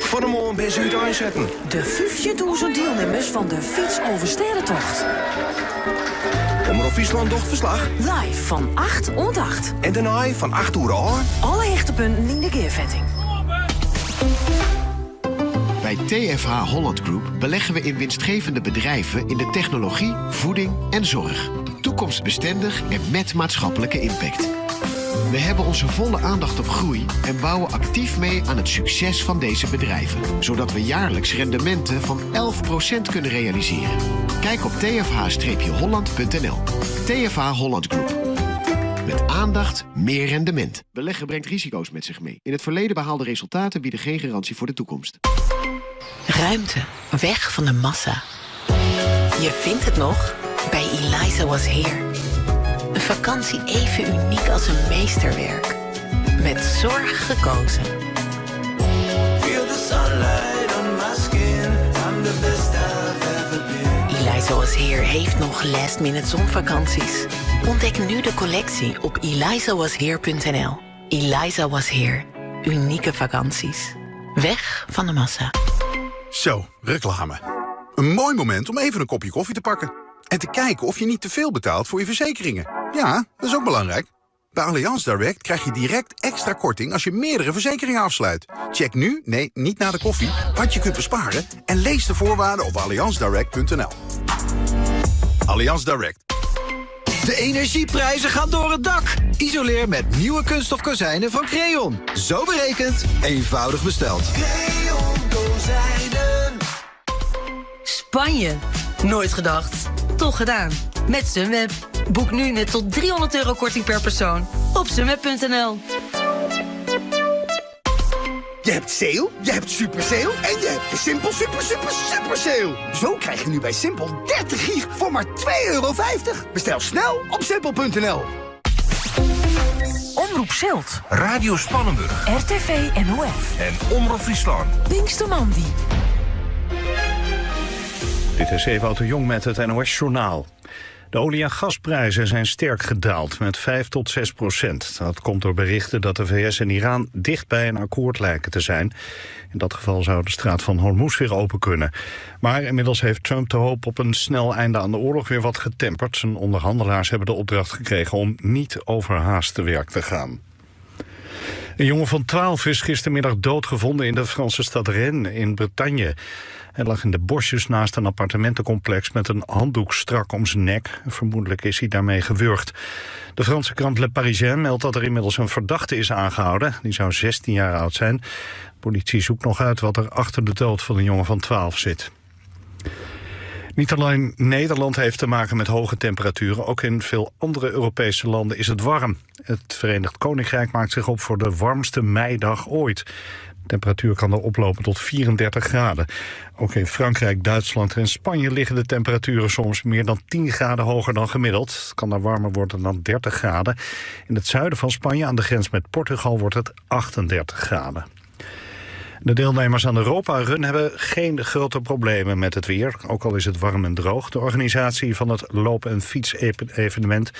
Voor de morgen ben ze uit aanzetten. De 50.000 deelnemers van de Fiets over Sterrentocht. Omroep Friesland docht verslag. Live van 8 tot 8. En daarna van 8 uur aan. Alle hechtepunten in de keervetting. Bij TFH Holland Group beleggen we in winstgevende bedrijven in de technologie, voeding en zorg. Toekomstbestendig en met maatschappelijke impact. We hebben onze volle aandacht op groei en bouwen actief mee aan het succes van deze bedrijven. Zodat we jaarlijks rendementen van 11% kunnen realiseren. Kijk op tfh-holland.nl. TFH Holland Group. Met aandacht meer rendement. Beleggen brengt risico's met zich mee. In het verleden behaalde resultaten bieden geen garantie voor de toekomst. Ruimte. Weg van de massa. Je vindt het nog? Bij Eliza Was Here. Een vakantie even uniek als een meesterwerk. Met zorg gekozen. Feel the sunlight on Eliza Was Here heeft nog last-minute zonvakanties. Ontdek nu de collectie op elizawasheer.nl. Eliza Was Here. Unieke vakanties. Weg van de massa. Zo, reclame. Een mooi moment om even een kopje koffie te pakken. En te kijken of je niet te veel betaalt voor je verzekeringen. Ja, dat is ook belangrijk. Bij Allianz Direct krijg je direct extra korting als je meerdere verzekeringen afsluit. Check nu, nee, niet na de koffie, wat je kunt besparen... en lees de voorwaarden op allianzdirect.nl. Allianz Direct. De energieprijzen gaan door het dak. Isoleer met nieuwe kunststof kozijnen van Creon. Zo berekend, eenvoudig besteld. Creon kozijnen. Spanje. Nooit gedacht. Toch gedaan. Met Sunweb. Boek nu met tot €300 korting per persoon op sunweb.nl. Je hebt sale, je hebt super sale en je hebt de Simpel super sale. Zo krijg je nu bij Simpel 30 gig voor maar €2,50. Bestel snel op simpel.nl. Omroep Zilt. Radio Spannenburg. RTV NOF. En Omroep Friesland. Pinkstermandi. Dit is Ewout de Jong met het NOS-journaal. De olie- en gasprijzen zijn sterk gedaald, met 5 tot 6%. Dat komt door berichten dat de VS en Iran dicht bij een akkoord lijken te zijn. In dat geval zou de straat van Hormuz weer open kunnen. Maar inmiddels heeft Trump de hoop op een snel einde aan de oorlog weer wat getemperd. Zijn onderhandelaars hebben de opdracht gekregen om niet overhaast te werk te gaan. Een jongen van 12 is gistermiddag doodgevonden in de Franse stad Rennes in Bretagne. Hij lag in de bosjes naast een appartementencomplex met een handdoek strak om zijn nek. Vermoedelijk is hij daarmee gewurgd. De Franse krant Le Parisien meldt dat er inmiddels een verdachte is aangehouden. Die zou 16 jaar oud zijn. De politie zoekt nog uit wat er achter de dood van een jongen van 12 zit. Niet alleen Nederland heeft te maken met hoge temperaturen, ook in veel andere Europese landen is het warm. Het Verenigd Koninkrijk maakt zich op voor de warmste meidag ooit. De temperatuur kan er oplopen tot 34 graden. Ook in Frankrijk, Duitsland en Spanje liggen de temperaturen soms meer dan 10 graden hoger dan gemiddeld. Het kan daar warmer worden dan 30 graden. In het zuiden van Spanje, aan de grens met Portugal, wordt het 38 graden. De deelnemers aan de Europa-run hebben geen grote problemen met het weer, ook al is het warm en droog. De organisatie van het loop- en fietsevenement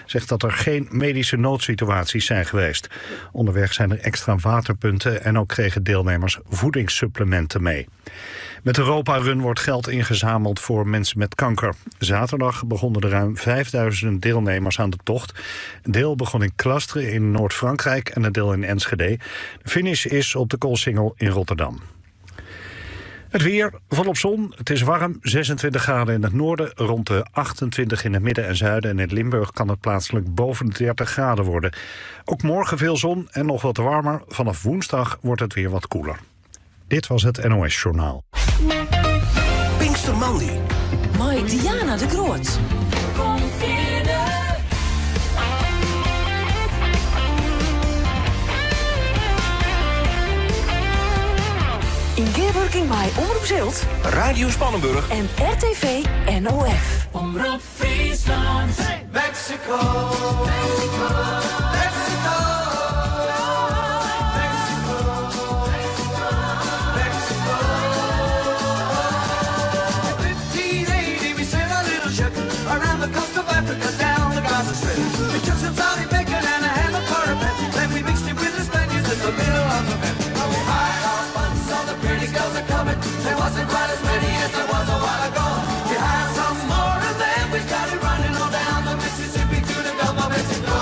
zegt dat er geen medische noodsituaties zijn geweest. Onderweg zijn er extra waterpunten en ook kregen deelnemers voedingssupplementen mee. Met de Europa-run wordt geld ingezameld voor mensen met kanker. Zaterdag begonnen er ruim 5000 deelnemers aan de tocht. Een deel begon in Klastre in Noord-Frankrijk en een deel in Enschede. De finish is op de Koolsingel in Rotterdam. Het weer, volop zon. Het is warm, 26 graden in het noorden, rond de 28 in het midden en zuiden. En in Limburg kan het plaatselijk boven de 30 graden worden. Ook morgen veel zon en nog wat warmer. Vanaf woensdag wordt het weer wat koeler. Dit was het NOS-journaal. Pinkstermandi. Mooi Diana de Groot. In Geerwerking bij Omroep Zilt, Radio Spannenburg en RTV NOF. Omroep Friesland. Mexico, Mexico, Mexico. Around the coast of Africa, down the Gaza Strip. We took some Saudi bacon and a ham of parapet. Then we mixed it with the Spaniards in the middle of the bed. Now we hired our fun, saw the pretty girls are coming. There wasn't quite as many as there was a while ago. We hired some more and then we started running on down the Mississippi to the Gulf of Mexico.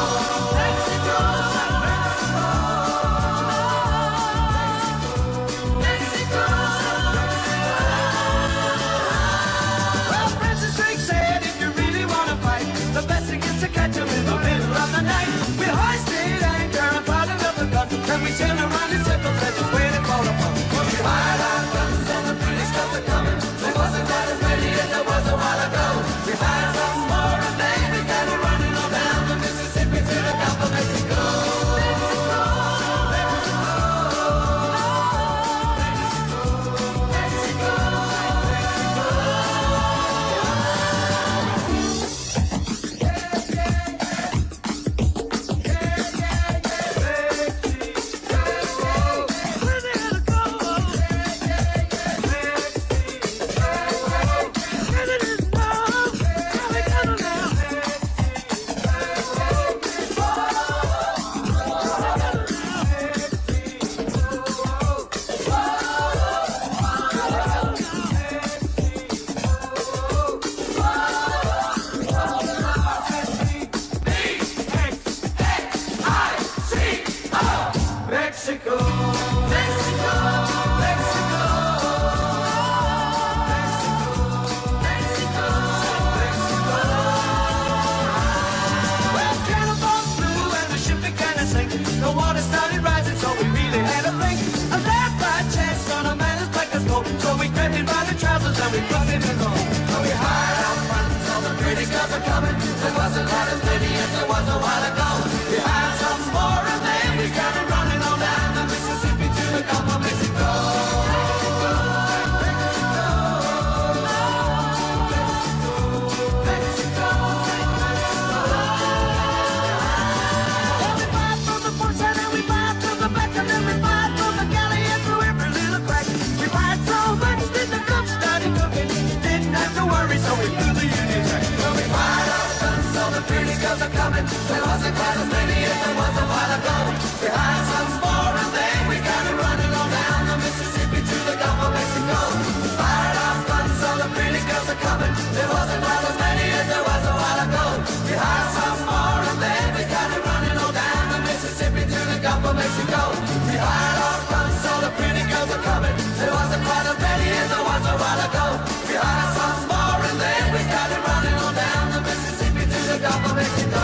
be cooking and roll. So we hired out front, so the pretty girls are coming. There wasn't quite as many as there was a while ago. We hired some more and then we got it running on down the Mississippi to the Gulf of Mexico. So we blew the Union Jack. Well, we fired our guns, so the pretty girls are coming. There wasn't quite as many as there was a while ago. We hired some more and then we got it running on down the Mississippi to the Gulf of Mexico. We fired our guns, so the pretty girls are coming. There wasn't quite as many as there was a while ago. We hired some more and then we got it running on down the Mississippi to the Gulf of Mexico. We hired our guns, so the pretty girls are coming. There wasn't quite as many as there was a while ago. We hired some more and then we got it running on down the Mississippi to the Gulf of Mexico.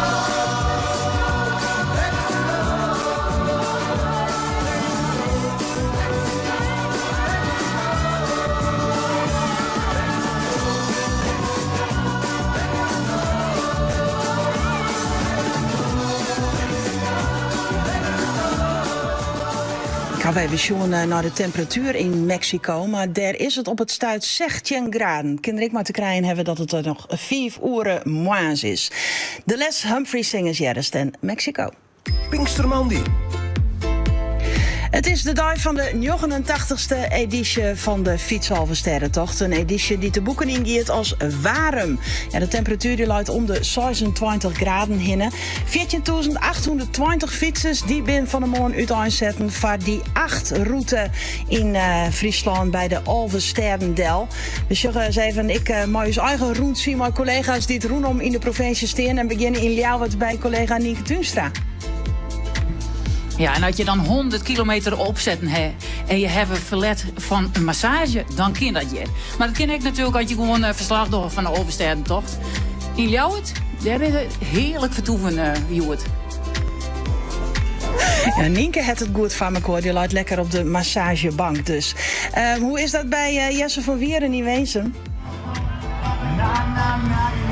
Gaan we even zien naar de temperatuur in Mexico. Maar daar is het op het stuit 16 graden. Kinderen maar te krijgen hebben dat het er nog 5 uur moins is. De Les Humphrey Singers Jerest en Mexico. Pinkstermandy. Het is de dag van de 89ste editie van de Fietshalve Sterrentocht. Een editie die te boeken ingeeft als warm. Ja, de temperatuur die luidt om de 26 graden hinnen. 14.820 fietsers die binnen van de morgen uiteenzetten voor die 8 route in Friesland bij de Alve Sterendel. Dus zeggen ze even, ik mag eens eigen route zien, maar collega's die het rondom in de provincie staan en beginnen in Ljouwert bij collega Nienke Tuinstra. Ja, en als je dan 100 kilometer opzetten hebt en je hebt een verlet van een massage, dan kan dat je. Maar dat kan ik natuurlijk als je gewoon verslag doet van de Oversterrentocht. In Ljouwert, daar is het heerlijk vertoeven, Joert. Ja, Nienke heeft het goed van elkaar. Die luidt lekker op de massagebank dus. Hoe is dat bij Jesse van Wieren in Weensum?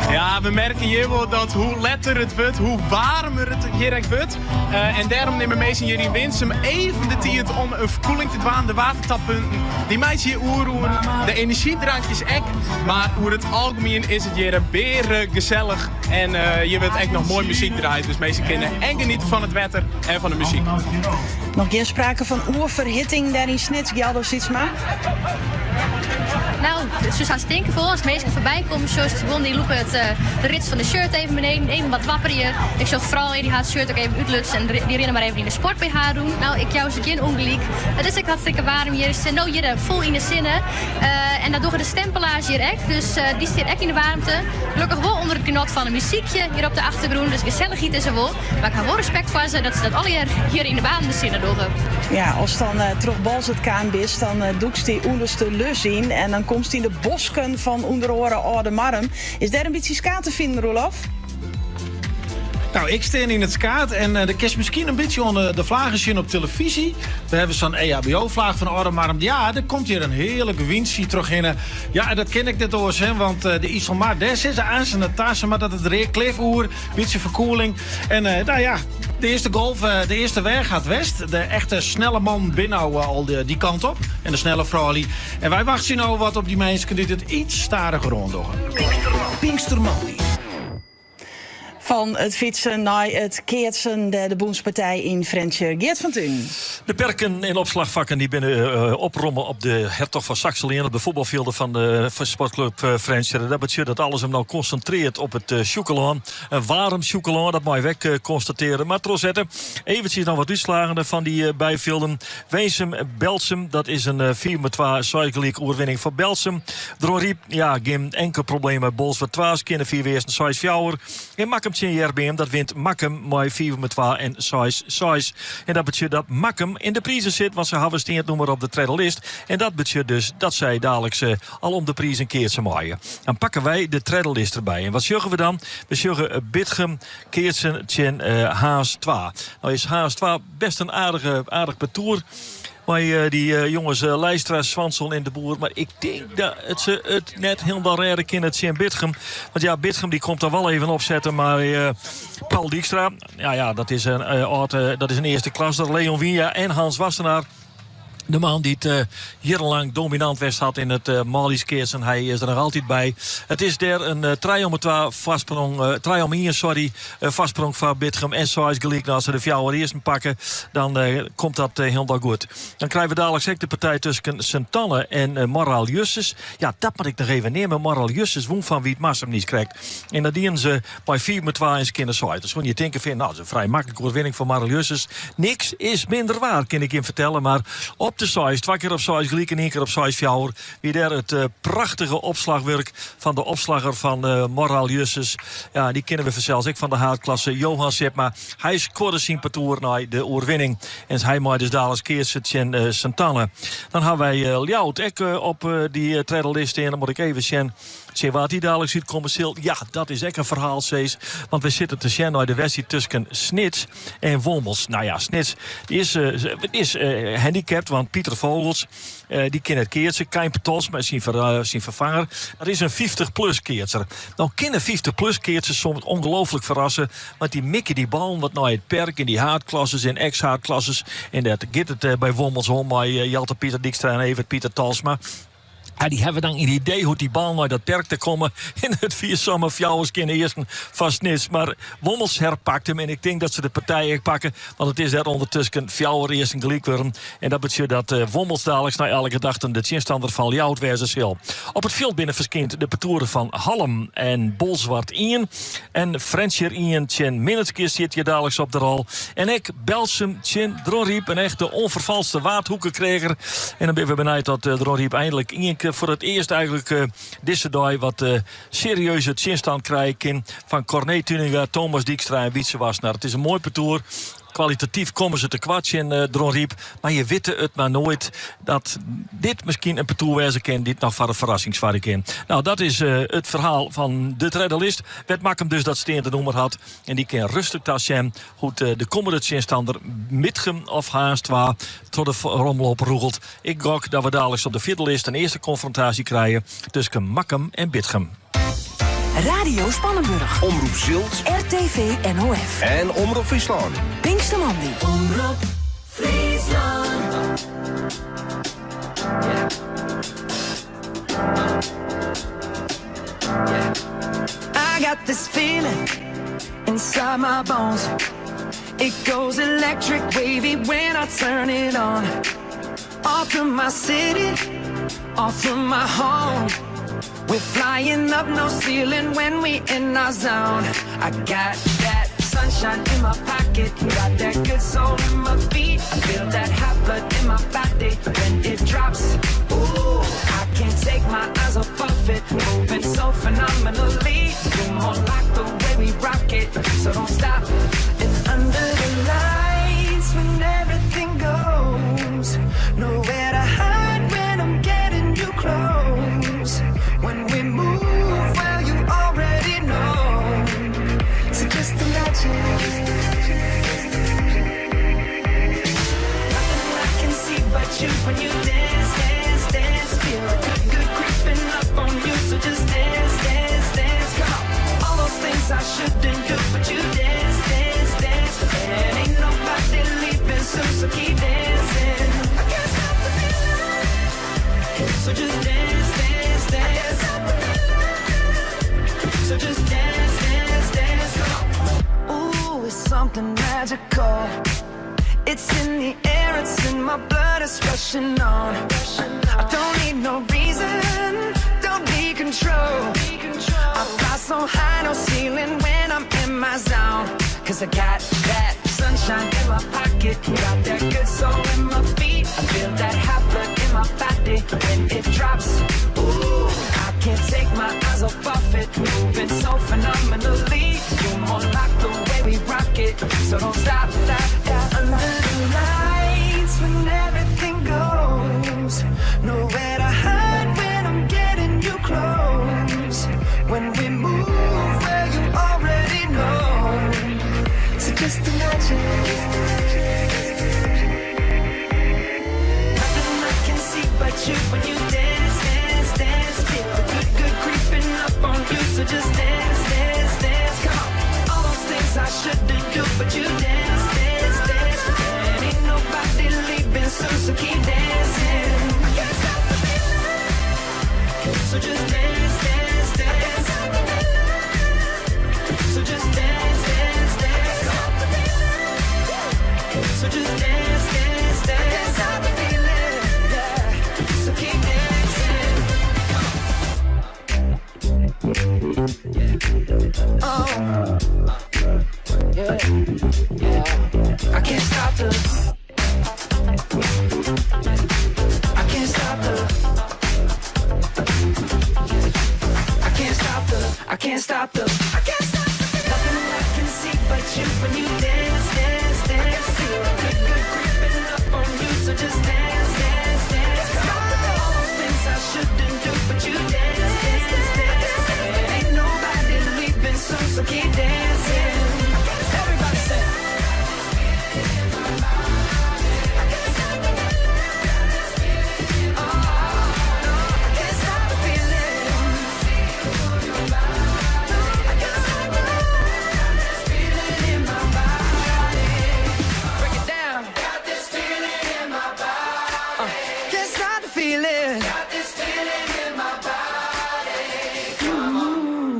Ja, we merken hier wel dat hoe letter het wordt, hoe warmer het hier wordt. En daarom nemen mensen hier in Winsum even de tijd om een verkoeling te doen. De watertappunten, die meisje hier oerroeren. De energiedrankjes ek. Maar over het algemeen is het hier beren gezellig. En je wordt echt nog mooi muziek draaien. Dus mensen kunnen en genieten van het wetter en van de muziek. Nog geen sprake van oerverhitting daar in Snitsgjeld of zoiets maar? Nou, het is hartstikke vol. Als mensen voorbij komen, zoals gewoon die lopen de rits van de shirt even beneden, even wat wapperen. Ik zag vooral die haar shirt ook even uitlutsen en die rennen maar even in de sport BH doen. Nou, ik jou ze geen ongelijk. Het is ook hartstikke warm hier. Ze zijn hier vol in de zinnen. En dat doen we de stempelage hier echt. Dus die zit echt in de warmte. Gelukkig wel onder het genot van een muziekje hier op de achtergrond. Dus gezellig is ze wel. Maar ik heb wel respect voor ze dat ze dat alle hier in de baan de zinnen doen. Ja, als dan terug bals het kaan is, dan doek ze die onderste lus in. En dan komt ze in de bosken van onderoren oude marm. Is daar een beetje ska te vinden, Roelof? Nou, ik sta in het skaat en de kerst misschien een beetje onder de vlaggen zien op televisie. We hebben zo'n EHBO-vlaag van Ordemarm. Ja, er komt hier een heerlijke windsie terug in. Ja, dat ken ik dit oors, hè, want de IJsselmaar, daar zit ze aan zijn tassen, maar dat het reer kleefoer, een beetje verkoeling. En nou ja, de eerste golf, de eerste weg gaat west. De echte snelle man binnen al die kant op. En de snelle vrouw. En wij wachten nou wat op die mensen die het iets stariger ronddoen. Pinksterman. Van het fietsen naar het keertsen, de Boenspartij in Frentje. Geert van Thun. De perken en opslagvakken die binnen oprommen op de Hertog van Saxe op de voetbalvelden van de sportclub Frentje. Dat betekent dat alles hem nou concentreert op het chocolaan. Een warm chocolaan, dat mag je weg constateren. Maar trozette, eventjes nog wat uitslagen van die bijvelden. Weensum, Belsum, dat is een 4-2 cyclic oorwinning voor Belsum. Droriep, ja, geen enkel probleem met Bols wat 12 keer de 4 weersten 6 fjouwer. En Makkum JRBM, dat wint Makkum met 4-2 en 6-6. En dat betekent dat Makkum in de prijzen zit, want ze hebben steeds nummer op de treadlist. En dat betekent dus dat zij dadelijk al om de prijs een keertje maaien. Dan pakken wij de treadlist erbij. En wat zeggen we dan? We zeggen Bitgem, Keertsen, Haas 2. Nou is Haas 2 best een aardig parcours. bij die jongens Leistra, Swansel en de Boer. Maar ik denk dat ze het net helemaal redden kunnen, het zien Bitgem. Want ja, Bitgem die komt daar wel even opzetten. Maar Paul Dijkstra, ja, dat is een eerste klasse. Leon Winja en Hans Wassenaar. De man die het jarenlang dominant was had in het Mali's en hij is er nog altijd bij. Het is daar een 3-1 vastsprong van Bitgem. En zoals gelijk, als ze de fjouwer eerst pakken, dan komt dat helemaal goed. Dan krijgen we dadelijk ook de partij tussen Sint-Anne en Moral Justus. Ja, dat moet ik nog even nemen. Moral Justus woont van wie het Massum niet krijgt. En dat dienen ze bij 4-2 in kinderswaai. Dus gewoon je denken van, nou, dat is een vrij makkelijke overwinning voor Moral Justus. Niks is minder waar, kan ik je vertellen. Maar op de size, 2 keer op size gelijk en 1 keer op size fjouwer. Wie daar het prachtige opslagwerk van de opslagger van Moral Justus. Ja, die kennen we vanzelfs ook van de haatklasse. Johan Sepma. Hij scoorde zijn parcours naar de overwinning. En hij maakt dus dadelijk keert in Sint-Anne. Dan hebben wij Ljout ook op die tredelist in. Dan moet ik even zien wat hij dadelijk ziet commercieel. Ja, dat is ook een verhaal, Cees. Want we zitten te zien naar de wedstrijd tussen Snits en Wommels. Nou ja, Snits is handicapped, want Pieter Vogels, die kent het keertje. Kein Petos, maar zijn vervanger. Dat is een 50-plus keertser. Nou, kunnen 50-plus keerters soms ongelooflijk verrassen. Want die mikken die bal wat naar het perk in die haardklasses en ex-haardklasses. En dat gaat het bij Wommels om bij Jelte Pieter Dijkstra en Evert Pieter Talsma. Ja, die hebben dan een idee hoe die bal naar dat perk te komen. In het 4 zomer fjouwers kunnen eerst vast niets. Maar Wommels herpakt hem. En ik denk dat ze de partij pakken. Want het is daar ondertussen fjouwer eerst een gelijkwurm. En dat betekent dat Wommels dadelijk naar elke dag de tegenstander van Ljout versus Hill. Op het veld binnen verschijnt de patrouille van Halm en Bolzwart Ian. En Frencher Ian Tjen Minutskis zit hier dadelijk op de rol. En ik Belsum Tjen Dronriep. Een echte onvervalste waardhoekenkreger. En dan ben we benieuwd dat Dronriep eindelijk Ian voor het eerst eigenlijk deze dag wat serieuze zinstand krijgen van Corné Tuninga, Thomas Dijkstra en Wietse Wassenaar. Het is een mooi parcours. Kwalitatief komen ze te kwats in Dronriep. Maar je weet het maar nooit dat dit misschien een parcours wezen kan. Dit nog voor een verrassingsvaardig kan. Nou, dat is het verhaal van de tredelist. Wet maakt hem dus dat Steen de nummer had. En die kan rustig tassen. Goed, de komende zinstander Mitgem of Haast waar tot de rommel oproegelt. Ik gok dat we dadelijk op de vierdelist een eerste confrontatie krijgen tussen Makkum en Bitgem. Radio Spannenburg. Omroep Zilt. RTV NOF. En Omroep Friesland. Pinkstermandi. Omroep Friesland. I got this feeling inside my bones. It goes electric wavy when I turn it on. Off from my city, off from my home. We're flying up, no ceiling when we in our zone. I got that sunshine in my pocket, got that good soul in my feet. I feel that hot blood in my body when it drops. Ooh, I can't take my eyes off of it, moving so phenomenally. You're more like the way we rock it, so don't stop. And under the lights, when everything goes, nowhere to hide when I'm getting you close. When we move, well, you already know. So just imagine. Nothing I can see but you when you dance, dance, dance. Feel good, good creeping up on you. So just dance, dance, dance. Come on. All those things I shouldn't do, but you dance, dance, dance. And ain't nobody leaving soon, so keep dancing. I can't stop the feeling. So just dance, dance, dance. So just dance, dance, dance. Come on. Ooh, it's something magical. It's in the air, it's in my blood, it's rushing on. I don't need no reason, don't need control. I fly so high, no ceiling when I'm in my zone. Cause I got that sunshine in my pocket, got that good soul in my feet. I feel that hot blood in my body when it drops. Ooh, I can't take my eyes off of it, moving so phenomenally. You're more like the way we rock it, so don't stop, stop, stop. Under the lights when everything goes, nowhere to hide when I'm getting you close. When we move, well, you already know. So just imagine. you when you dance, dance, dance. Feel the good, good creeping up on you, so just dance, dance, dance. Come on, all those things I shouldn't do, but you dance, dance, dance. And ain't nobody leaving soon, so keep dancing. I can't stop the feeling, so just dance, dance, dance. So just dance, dance, dance. So just dance, dance, dance. Can't stop the feeling, yeah. So keep dancing. Oh, yeah, yeah. I can't stop the. I can't stop the. I can't stop the. I can't stop the. I can't stop the. Nothing I can see but you when you dance, dance, dance. Feel good, good creeping up on you, so just dance, dance, dance. All those things I shouldn't do, but you dance, dance, dance. Ain't nobody leaving soon, so keep dancing. Everybody say.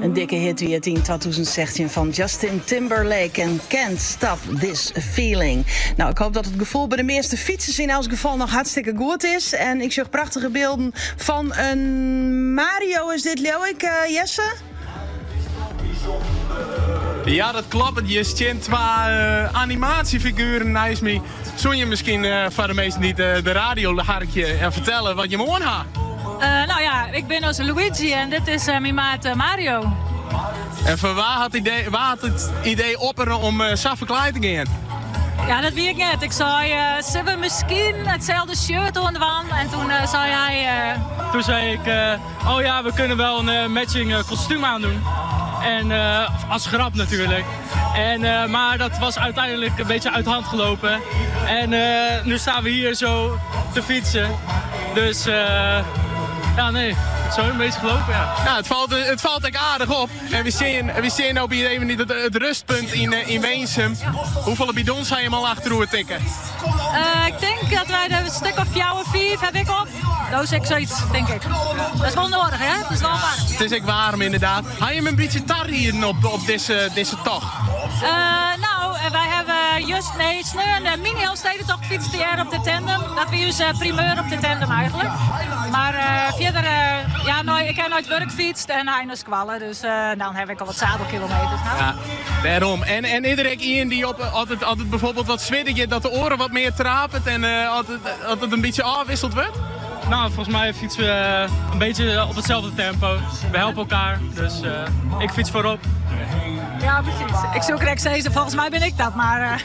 Een dikke hit weer in 2016 van Justin Timberlake en Can't Stop This Feeling. Nou, ik hoop dat het gevoel bij de meeste fietsers in elk geval nog hartstikke goed is. En ik zag prachtige beelden van een Mario. Is dit leuk, Jesse? Ja, dat klopt. Je ziet twee animatiefiguren naast me. Zou je misschien voor de meesten niet de radio harkje vertellen wat je moet hebben? Nou ja, ik ben als Luigi en dit is mijn maat Mario. En van waar had het idee opperen om zo verkleid te gaan? Ja, dat weet ik niet. Ik zei, zullen we misschien hetzelfde shirt onderwand? En toen zei hij... Toen zei ik, oh ja, we kunnen wel een matching kostuum aandoen. En als grap natuurlijk. En, maar dat was uiteindelijk een beetje uit de hand gelopen. En nu staan we hier zo te fietsen. Dus ja, nee. Zo een beetje gelopen, ja. Ja, het valt echt aardig op. En we zien ook hier even niet het rustpunt in Weensum. Hoeveel bidons zijn je al achterover tikken? Ik denk dat wij er een stuk of 4 of 5 heb ik op. Dat is ik zoiets, denk ik. Dat is wel nodig, hè? Het is wel warm. Het is echt warm, inderdaad. Ga je een beetje tar hier op deze tocht? Nou, wij hebben juist een mini-Elfstedentocht fietst hier op de tandem. Dat we dus primeur op de tandem eigenlijk. Maar verder, ja, ik heb nooit werk fietst en hij naar squallen. Dus dan heb ik al wat zadelkilometers. Nou. Ja, daarom. En iedereen die altijd bijvoorbeeld wat zwittigt, dat de oren wat meer trapen en altijd een beetje afwisselt wordt? Nou, volgens mij fietsen we een beetje op hetzelfde tempo. We helpen elkaar, dus ik fiets voorop. Ja, precies. Ik zoek Rexese, volgens mij ben ik dat, maar...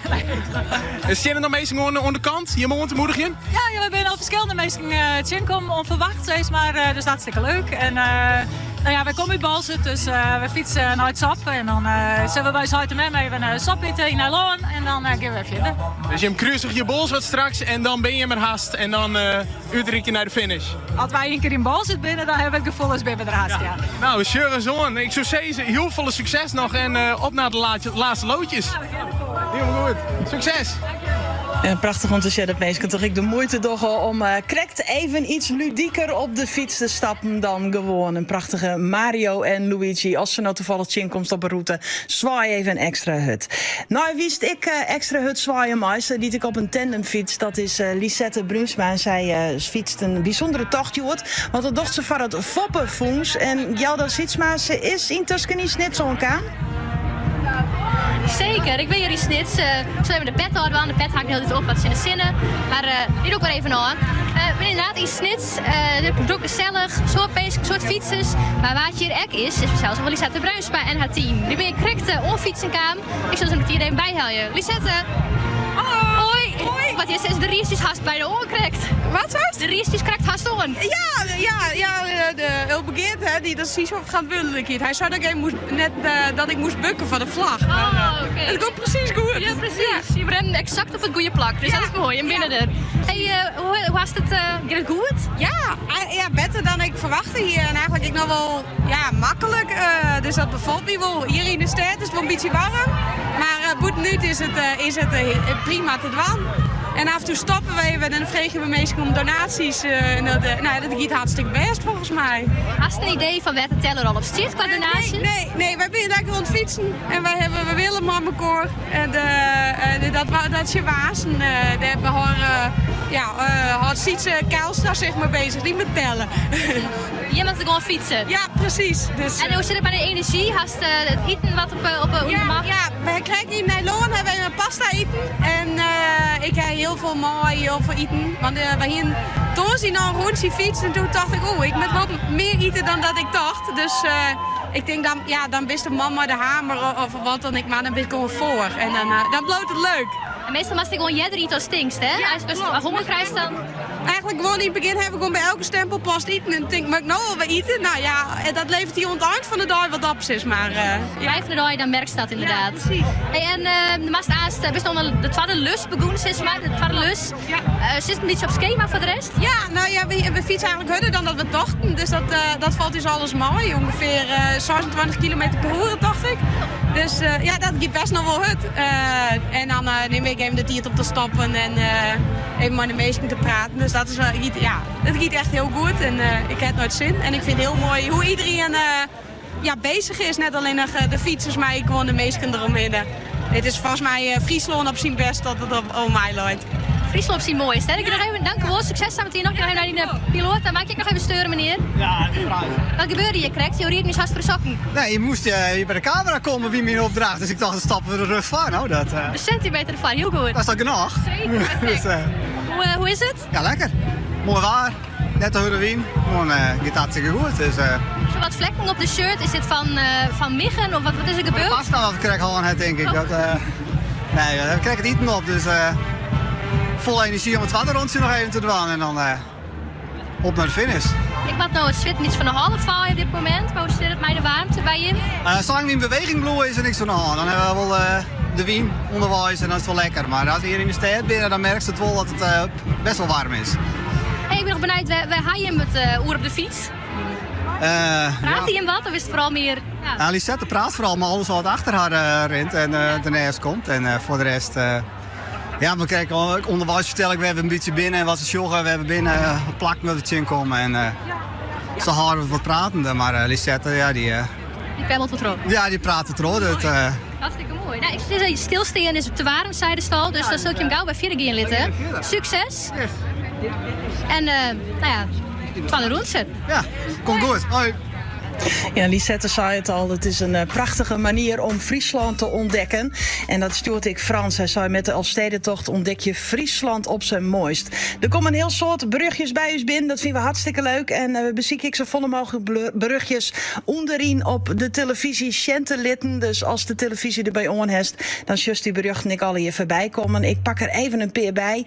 Zit er nog mensen aan de kant? Je moet ontmoedigen? Ja, we zijn al verschillende mensen komen onverwacht, steeds, maar dus hartstikke leuk. En nou ja, wij komen uit Balzert, dus we fietsen naar het Sap. En dan zijn we bij Zuid-Mem even een Sap eten in Nijloon en dan gaan we even verder. Dus je hem kruisig je bols wat straks en dan ben je maar haast en dan Utrechtje naar de finish. Als wij een keer in Balzert binnen, dan hebben we het gevoel als ben we er haast, ja. Nou, sure zo'n. Ik zou zeggen, heel veel succes nog en op naar de laatste loodjes. Helemaal goed. Succes! En prachtig om te zien dat mensen toch ik de moeite toch om correct even iets ludieker op de fiets te stappen dan gewoon een prachtige Mario en Luigi. Als ze nou toevallig komt op een route, zwaai even een extra hut. Nou, wist ik extra hut zwaaien meester, die ik op een tandemfiets. Dat is Lisette Brunsma en zij fietst een bijzondere tochtje uit. Want dat docht ze van het Foppenfonds. En Gelda Sietsma, ze is in Tuscany net zo'n kaan. Zeker, ik ben hier in Snits. Zo hebben we de pet houden aan. De pet haakt heel dit op, wat is in de zinnen. Maar dit ook weer even aan. Ik ben inderdaad in Snits. Het is ook gezellig, soort fietsers. Maar wat hier ook is zelfs wel Lisette Bruinsma en haar team. Nu ben je correct onfietsen kwam. Ik zal ze met iedereen bijhelpen. Lisette! Hoi! Wat je zegt, de riesjes haast bij de oren krijgt. Wat zo? De riesjes krijgt haast oren. De heel begeerd, hè, die dat is zo gaan willen. Hij zei dat ik moest bukken voor de vlag. Oké. Het komt precies goed. Ja, precies. Je bent exact op het goede plak, dus dat is mooi. En binnen er. Hey, hoe was het? Ging het goed? Ja, beter dan ik verwachtte hier. En eigenlijk ik nog wel makkelijk. Dus dat bevalt me wel. Hier in de stad is het wel een beetje warm. Maar boetenuit is het prima te doen. En af en toe stoppen we even en dan vregen we meestal om donaties. Dat gaat hartstikke best volgens mij. Hast je een idee van waar de teller al op zit qua donaties? Nee, wij zijn lekker rond fietsen. En we willen maar elkaar. Dat is je waas. En daar hebben we Sietse Kelstra zeg maar bezig, niet met tellen. Je moet gewoon fietsen? Ja, precies. Dus, en hoe zit het bij de energie? Hast het eten wat op de macht? Ja, wij krijgen in Nederland hebben we pasta eten. En ik heb heel veel eten. Want we gingen toen zien nog een rondje fietsen en toen dacht ik, ik moet wel meer eten dan dat ik dacht. Dus ik denk dan wist de mama de hamer of wat dan ben ik gewoon voor. En dan bloot het leuk. En meestal was ik gewoon jij iets als stingst, hè? Ja, als je honger krijgt dan... Eigenlijk gewoon in het begin hebben we gewoon bij elke stempelpost eten. En ik denk, mag ik nou wel eten? Nou ja, dat levert hier aan het eind van de dag wat op is. Maar Vijf van de dag, dan merkt dat inderdaad. Ja, precies. Hey, en de maast best onder de tweede lus begonnen, zeg maar. De tweede lus. Zit een beetje op schema voor de rest? Ja, nou ja, we fietsen eigenlijk harder dan dat we dachten. Dus dat valt dus alles mooi. Ongeveer 26 km per uur, dacht ik. Dus dat gaat best nog wel goed. En dan neem ik even de tijd op te stappen en even met de meesten te praten. Dus dat is het gaat echt heel goed en ik heb nooit zin. En ik vind het heel mooi hoe iedereen bezig is. Net alleen nog de fietsers, maar ik gewoon de meesten eromheen. Het is volgens mij Friesland op zijn best dat het op mij loopt. Friesland op zijn mooist. Hè? Dank u wel. Succes samen met hier nog naar die piloot. Dan maak ik nog even sturen, meneer. Ja, dat is waar. Wat gebeurde hier, Krek? Je riet me vast verzokken. Nee, je moest hier bij de camera komen wie me in opdracht. Dus ik dacht, dan stappen we de rug van. Nou, dat, De centimeter ervan, heel goed. Dat is toch genoeg? Zeker, perfect. Dus, hoe is het? Ja, lekker. Mooi waar. Net de Hurrewien. Gewoon gaat hartstikke goed. Dus, Zo wat vlekken op de shirt. Is dit van miggen of wat is er gebeurd? Dat past nou wat ik krijg al aan het, denk ik. Dat, nee, we krijgen het eten op. Dus vol energie om het waterrondje nog even te doen. En dan op naar de finish. Ik had nou het zwitten iets van een half val op dit moment. Maar hoe zit het met de warmte bij je? Zolang die in beweging bloeien is er niks aan de hand. Dan hebben we wel de wien onderwijs en dat is wel lekker. Maar als we hier in de stad binnen, dan merk je het wel dat het best wel warm is. Hey, ik ben nog benieuwd, wij haaien hem met oer op de fiets. Praat hij hem wat of is het vooral meer... Ja. Lisette praat vooral, maar alles wat achter haar rent en daarnaast komt. En voor de rest... we kijken onderwijs vertel ik, we hebben een beetje binnen en wat ze joggen, we hebben binnen plak met het chin komen en ze houden wat pratende, maar Lisette, die kwemmelt wat erop. Ja, die praat het erop. Hartstikke mooi. Nou, ik zie stilstaan is op de warm, zei de stal, dus dan zul ik hem gauw bij vierde gaan litten. Succes! Yes. En van de rondset. Ja, komt goed. Hoi. Ja, Lisette zei het al, het is een prachtige manier om Friesland te ontdekken. En dat stuurt ik Frans. Hij zei met de Elfstedentocht ontdek je Friesland op zijn mooist. Er komen een heel soort brugjes bij ons binnen, dat vinden we hartstikke leuk. En we bezieken ik zo volle mogelijk brugjes onderin op de televisie Sjentelitten. Dus als de televisie er bij on heeft, dan just die berichten ik al hier voorbij komen. Ik pak er even een peer bij.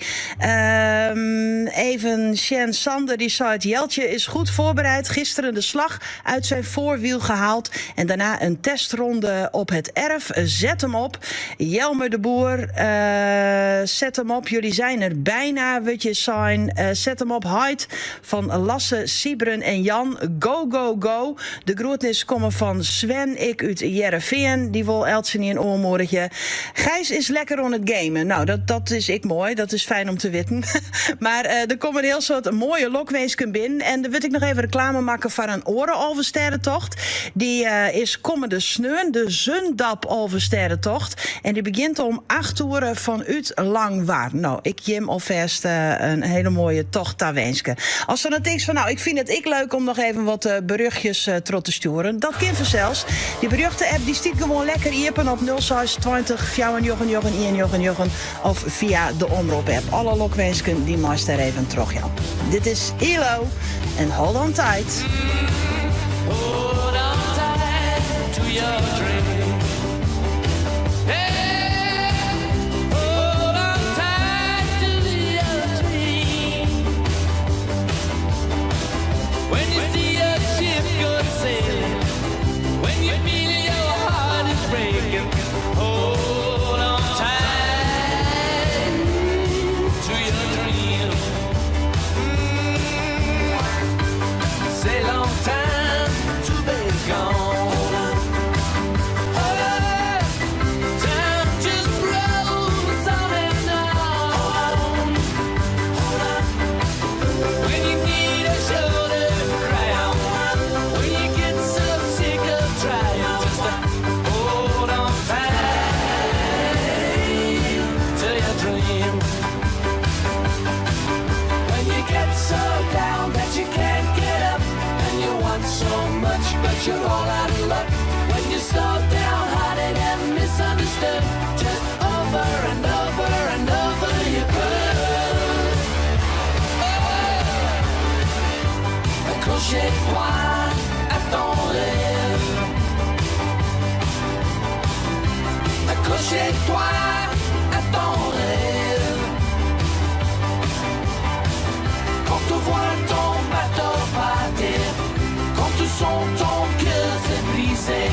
Even Sjen Sander, die zei het Jeltje is goed voorbereid. Gisteren de slag uit zijn voorwiel gehaald. En daarna een testronde op het erf. Zet hem op. Jelmer de Boer, zet hem op. Jullie zijn er bijna, wat je zijn. Zet hem op. Heid van Lasse, Siebren en Jan. Go, go, go. De groetnis komen van Sven, ik uit Jereveen. Die wil Eltje niet een oormorretje. Gijs is lekker aan het gamen. Nou, dat is ik mooi. Dat is fijn om te weten. Maar er komen een heel soort mooie lokweesken binnen. En dan wil ik nog even reclame maken voor een Oren-Alversterrentocht. Die is komende sneun, de Zundap Alversterrentocht. En die begint om 8 uur vanuit Langwaard. Nou, ik Jim alvast een hele mooie tocht daar wensen. Als er dan denkt van, nou, ik vind het leuk om nog even wat berichtjes te sturen. Dat kan vanzelfs. Die berichten-app die stiet gewoon lekker iepen op 0620 4 of via de omroep-app. Alle lokwensken die maakt daar even terug, ja. Dit is ILO en Hold On Tight. Hold on tight to your dream. Hey, hold on tight time to be gone. Time just rolls on and on. When you need a shoulder to cry on, when you get so sick of trying, just hold on tight to your dream. When you get so down that you can't get up, and you want so much but you're all out of luck. When you're so downhearted and misunderstood, just over and over and over you could. Accrochez-toi à ton rêve. Accrochez-toi à ton rêve. Quand tu vois ton bateau partir, quand tu sens ton cœur se briser,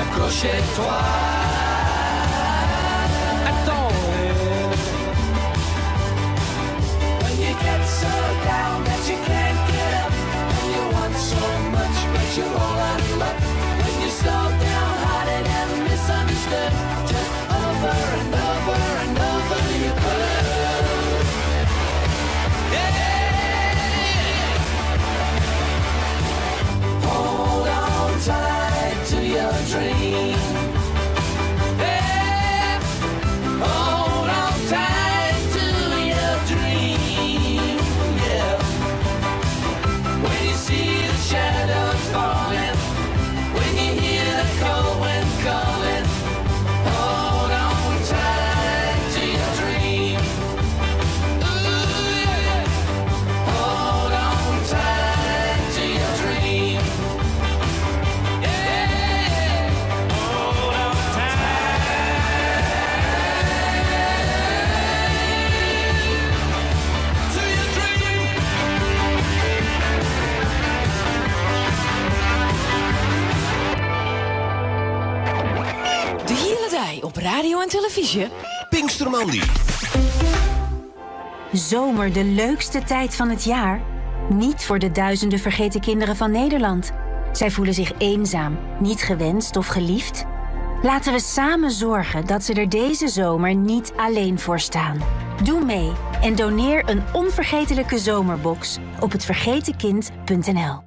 accrochez-toi à ton rêve. When you get so down that you can't get up, and you want so much but you're all out of luck. When you're so downhearted and misunderstood, just over and over and over you could. Hold on tight to your dream. Hey, hold on tight to your dream. Yeah. When you see the shadows falling, when you hear the cold wind calling, hold on tight to your dream. Ooh, yeah. Hold on tight to your dream. Yeah. Hold on tight to your dream. De hele dag op radio en televisie. Pinkstermandy. Zomer, de leukste tijd van het jaar? Niet voor de duizenden vergeten kinderen van Nederland. Zij voelen zich eenzaam, niet gewenst of geliefd. Laten we samen zorgen dat ze er deze zomer niet alleen voor staan. Doe mee en doneer een onvergetelijke zomerbox op hetvergetenkind.nl.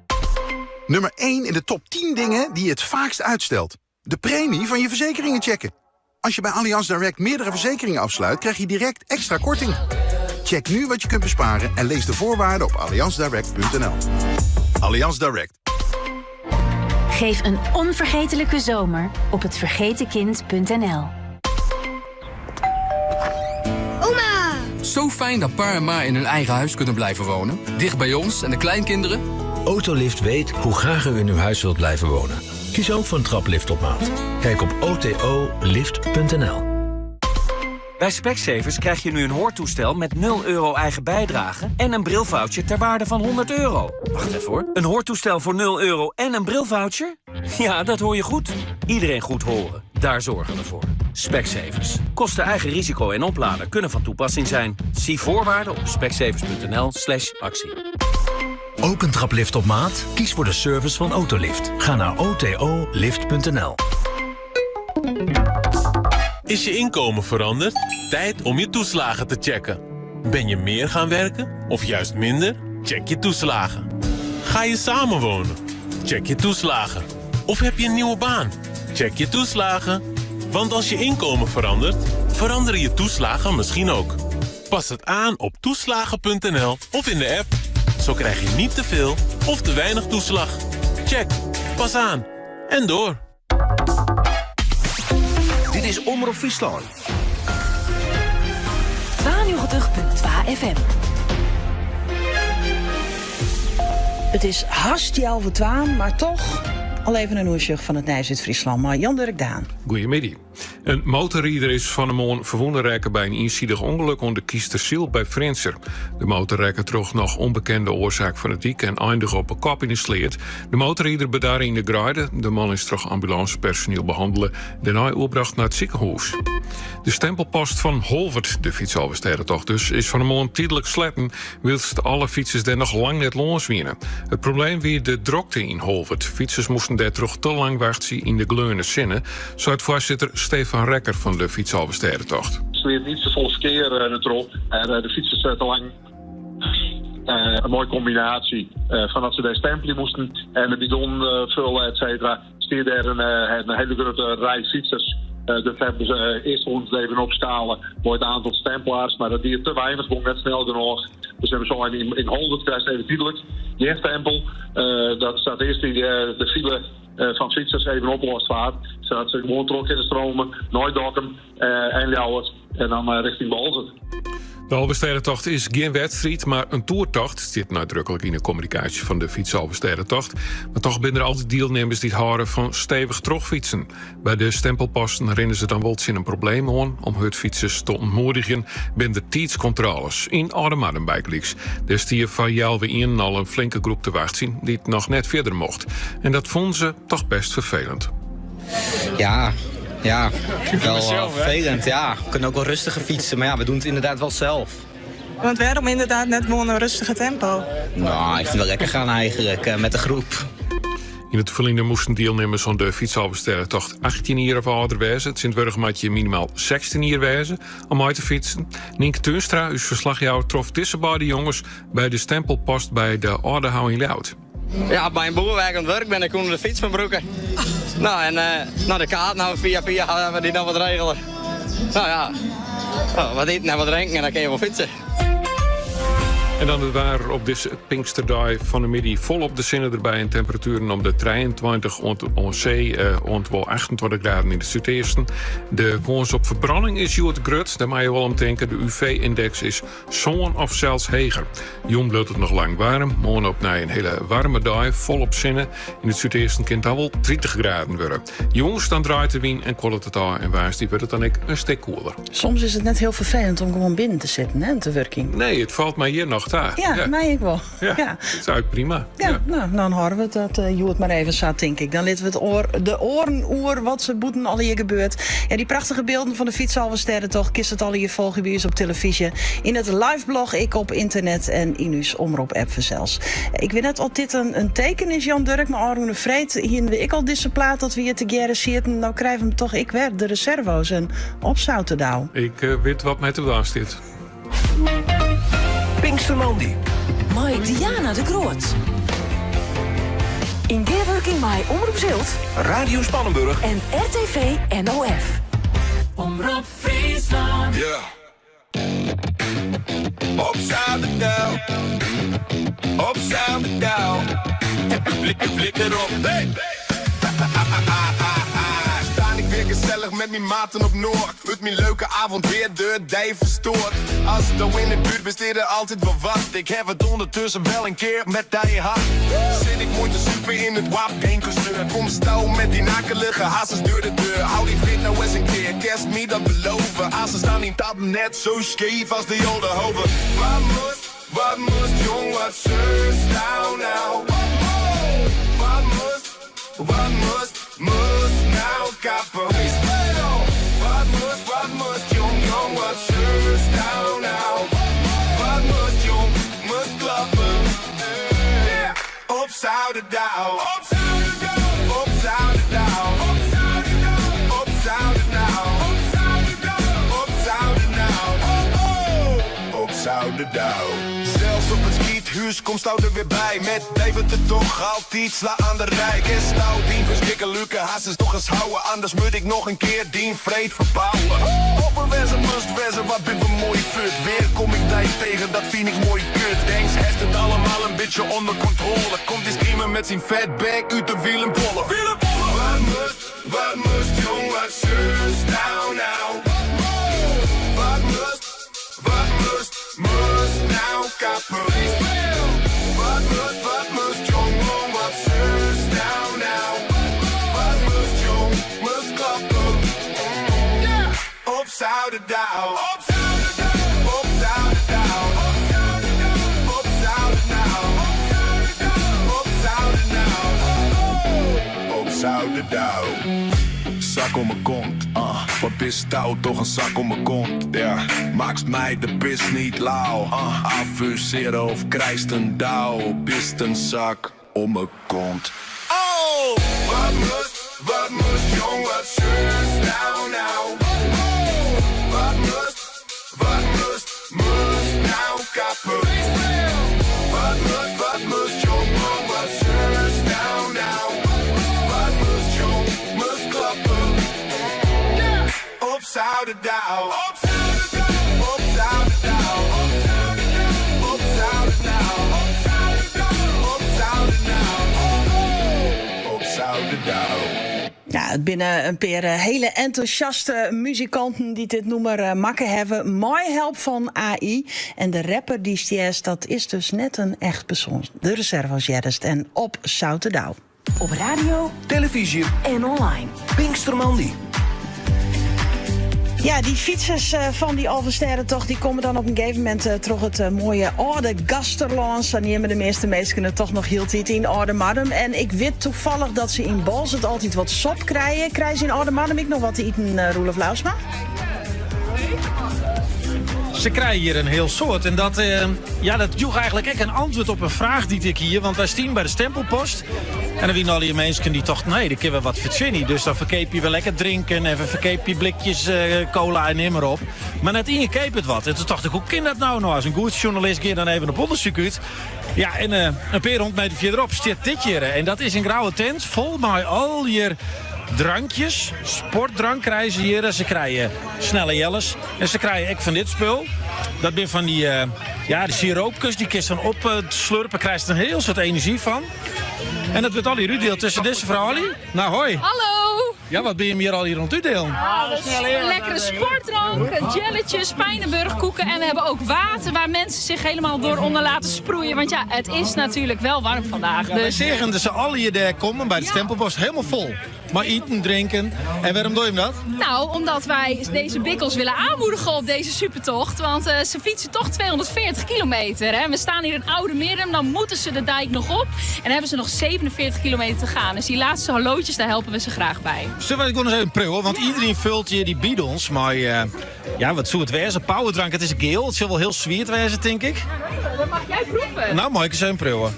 Nummer 1 in de top 10 dingen die je het vaakst uitstelt. De premie van je verzekeringen checken. Als je bij Allianz Direct meerdere verzekeringen afsluit, krijg je direct extra korting. Check nu wat je kunt besparen en lees de voorwaarden op allianzdirect.nl. Allianz Direct. Geef een onvergetelijke zomer op hetvergetenkind.nl. Oma! Zo fijn dat pa en ma in hun eigen huis kunnen blijven wonen. Dicht bij ons en de kleinkinderen. Autolift weet hoe graag u in uw huis wilt blijven wonen. Kies ook voor een traplift op maat. Kijk op otolift.nl. Bij Specsavers krijg je nu een hoortoestel met 0 euro eigen bijdrage en een brilvoucher ter waarde van €100. Wacht even hoor. Een hoortoestel voor 0 euro en een brilvoucher? Ja, dat hoor je goed. Iedereen goed horen. Daar zorgen we voor. Specsavers. Kosten eigen risico en oplader kunnen van toepassing zijn. Zie voorwaarden op specsavers.nl/actie. Ook een traplift op maat? Kies voor de service van Autolift. Ga naar otolift.nl. Is je inkomen veranderd? Tijd om je toeslagen te checken. Ben je meer gaan werken of juist minder? Check je toeslagen. Ga je samenwonen? Check je toeslagen. Of heb je een nieuwe baan? Check je toeslagen. Want als je inkomen verandert, veranderen je toeslagen misschien ook. Pas het aan op toeslagen.nl of in de app. Zo krijg je niet te veel of te weinig toeslag. Check. Pas aan. En door. Dit is Omroep Friesland. 92.2 FM. Het is hartstikke over 12, maar toch al even een oersje van het Nijs-Friesland. Maar Jan Dirk Daan. Goedemiddag. Een motorrijder is van een maand verwonden raken bij een eenzijdig ongeluk onder Kiesterziel bij Frenser. De motorrijder droeg nog onbekende oorzaak van het dik en eindigde op een kop in de sleet. De motorrijder bedaarde in de graide. De man is door ambulancepersoneel behandelen. Daarna overbracht naar het ziekenhuis. De stempelpost van Holvert, de fietsoverstedentocht dus, is van een maand tijdelijk sletten, wilst alle fietsers daar nog lang net los winnen. Het probleem weer de drokte in Holvert. Fietsers moesten daar toch te lang wachten in de gleune zinnen, zo het voorzitter Stefan Rekker van de fietsoverstedentocht. Het is weer niet zo vol verkeer erop. De fietsers te lang. Een mooie combinatie van dat ze daar stempelen moesten en de bidon vullen, et cetera. Stier daar een hele grote rij fietsers. Dat hebben ze eerst ons even opschalen voor het aantal stempelaars, maar dat die te weinig, wordt net snel genoeg. Dus hebben we zo in Holvert krijgt even tijdelijk die stempel. Dat staat eerst de file van fietsers even opgelost wordt. Zodat ze gewoon terug in de stromen, nooit dokken en Ljouwert en dan richting Balzert. De Alverstedentocht is geen wedstrijd, maar een toertocht. Het zit nadrukkelijk in de communicatie van de fietsalverstedentocht. Maar toch zijn er altijd deelnemers die het houden van stevig terugfietsen. Bij de stempelposten rennen ze dan wel eens in een probleem aan om hun fietsers te ontmoedigen binnen de tijdscontroles in Oudemardenbijkliks. Daar stier van jou weer in al een flinke groep te wachten die het nog net verder mocht. En dat vonden ze toch best vervelend. Ja, wel vervelend. Ja, we kunnen ook wel rustiger fietsen, maar ja, we doen het inderdaad wel zelf. Want waarom inderdaad net gewoon een rustige tempo? Nou, ik vind het wel lekker gaan eigenlijk, met de groep. In het verlengde moesten deelnemers van de fietsalverstedentocht 18 jaar of ouder wezen. Het Sint-Wurg moet je minimaal 16 jaar wezen om uit te fietsen. Nienke Tuinstra, uw verslagjouwer, trof tussen beide jongens bij de stempelpost bij de Oudehout in Ljout. Ja, bij een boerwerk aan het werk ben ik onder de fiets van broeken. Nou, en naar de kaart, nou via gaan we die dan wat regelen. Nou ja, wat eten en wat drinken en dan kun je wel fietsen. En dan het waar op deze Pinksterdag van de middag volop de zinnen erbij en temperaturen om de 23 on zee, wel 28 graden in de zuidoosten. De kans op verbranding is Joert Grut, daar mag je wel om denken. De UV-index is zo'n of zelfs heger. Jong blijft het nog lang warm, morgen op naar een hele warme dag, volop zinnen. In het zuidoosten kan het al wel 30 graden worden. Jongens, dan draait de wind en koelt het aan en waars die wordt het dan een stuk koeler. Soms is het net heel vervelend om gewoon binnen te zitten, hè, te werking. Nee, het valt mij hier nog daar. Ja, mij ik wel. Ja, dat is uit prima. Ja, nou, dan horen we het dat Joert maar even zat, denk ik. Dan laten we de oren wat ze boeten al hier gebeurt. Ja, die prachtige beelden van de fietsalverstedentocht kist het al hier volgen bij ons op televisie. In het liveblog, ik op internet en in uw omroep-app zelfs. Ik weet net of dit een teken is, Jan Durk, maar Arune Vreed, hier ik al deze plaat dat we hier te geren zitten. Nou krijgen we hem toch, ik werd de reservo's en op Zoutendouw. Ik weet wat mij te doen zit. Pinkstermandy. Mai Diana de Groot. In weerwerking bij Omroep Zilt, Radio Spannenburg en RTV NOF. Omroep Friesland. Ja. Op Zoutendouw. Op Zoutendouw. Heb je blik erop. Hey. Staan ik weer gezellig met mijn maten op Noord. Met mijn leuke avond weer de dij verstoord. Als het dan in de buurt besteed er altijd wel wat. Ik heb het ondertussen wel een keer met die hart. Zit ik mooi te super in het wap, geen gezeur. Kom stouw met die nakelige hassers door de deur. Hou die vriend nou eens een keer, kerst me dat beloven. Als ze staan in tap net zo scheef als de Oldenhoven. Wat moest jong, wat zus nou? Wat moest nou kappen? Wat moest jong, wat zus nou? Wat moest jong, moest klappen? Op Zoutendouw. Op Zoutendouw. Op Zoutendouw. Op Zoutendouw. Op Zoutendouw. Op Zoutendouw. Op Zoutendouw. Zelfs op het schiethuis komt Stout er weer bij. Met David de toch altijd sla aan de rijk. En Stout dien verskikken lukken, haast is toch eens houden. Anders moet ik nog een keer dien vreed verbouwen. Op een wezen must wezen, wat ben we mooi fut. Weer kom ik daar tegen, dat vind ik mooi kut. Denks heeft het allemaal een beetje onder controle. Komt die screamer met zijn fatback uit de wielenpollen. Wat moest jong, wat zus nou? Wat moest nou kappen? Wat moest jong, wat zus nou? Wat moest jong, moest klappen? Douw. Op Zouterdouw. Op Zouterdouw. Op Zouterdouw. Op Zouterdouw. Op Zouterdouw. Zak om mijn kont, wat is stout, toch een zak om mijn kont, ja. Maakt mij de pis niet lauw, afuseren of krijst een douw, pist een zak om mijn kont. Oh! Wat moest, jong, wat zus, nou, nou. Wat moest nou kappen. Wat moest, jong, wat zus, nou, nou. Op Zouterdouw. Op Zouterdouw. Op Zouterdouw. Op Zouterdouw. Op Zouterdouw. Op Zouterdouw. Ja, het binnen een paar hele enthousiaste muzikanten die dit nummer makken hebben. Mooi help van AI. En de rapper die is, dat is dus net een echt persoon. De reserve als Jerst en op Zouterdouw. Op radio, televisie en online. Pinkstermandy. Ja, die fietsers van die Alversterrentocht die komen dan op een gegeven moment terug het mooie oude Gasterlands. Dan nemen de meeste mensen het toch nog heel tijd in Oude Madem. En ik weet toevallig dat ze in Bals het altijd wat sop krijgen. Krijgen ze in Oude Madem ik nog wat te eten, Roelof Lausma? Ze krijgen hier een heel soort. En dat joeg eigenlijk echt een antwoord op een vraag die ik hier. Want wij staan bij de stempelpost. En dan waren al die mensen die dachten, nee, dan kunnen we wat verzinnen. Dus dan verkeep je wel lekker drinken en verkeep je blikjes cola en neem maar op. Maar net ingekeep het wat. En toen dacht ik, hoe kan dat nou? Nou, als een goed journalist keer dan even op onderzoek uit. Ja, en een paar 100 meter verderop zit dit hier. En dat is een grauwe tent vol met al je drankjes. Sportdrank krijgen ze hier. Ze krijgen snelle jelles. En ze krijgen ook van dit spul. Dat ben van die siroopkus. Die kist dan op slurpen. Krijgt er een heel soort energie van. En dat wordt al hier uitdeeld tussen deze vrouwen. Nou, hoi. Hallo. Ja, wat ben je hier al hier rond uitdelen? Lekkere sportdrank, jelletjes, Pijnenburgkoeken. En we hebben ook water waar mensen zich helemaal door onder laten sproeien. Want ja, het is natuurlijk wel warm vandaag. Ja, wij zeggen dat ze al hier daar komen bij de stempelpost helemaal vol. Maar eten, drinken. En waarom doe je dat? Nou, omdat wij deze bikkels willen aanmoedigen op deze supertocht. Want ze fietsen toch 240 kilometer. Hè? We staan hier in Oude Merum, dan moeten ze de dijk nog op. En hebben ze nog 47 kilometer te gaan. Dus die laatste hallootjes, daar helpen we ze graag bij. Zullen we gewoon eens even prullen? Want iedereen vult hier die bidons. Maar wat zou het wezen? Powerdrank, het is geel. Het zal wel heel zwierd wezen, denk ik. Dat mag jij proeven. Nou, mag ik eens even prullen.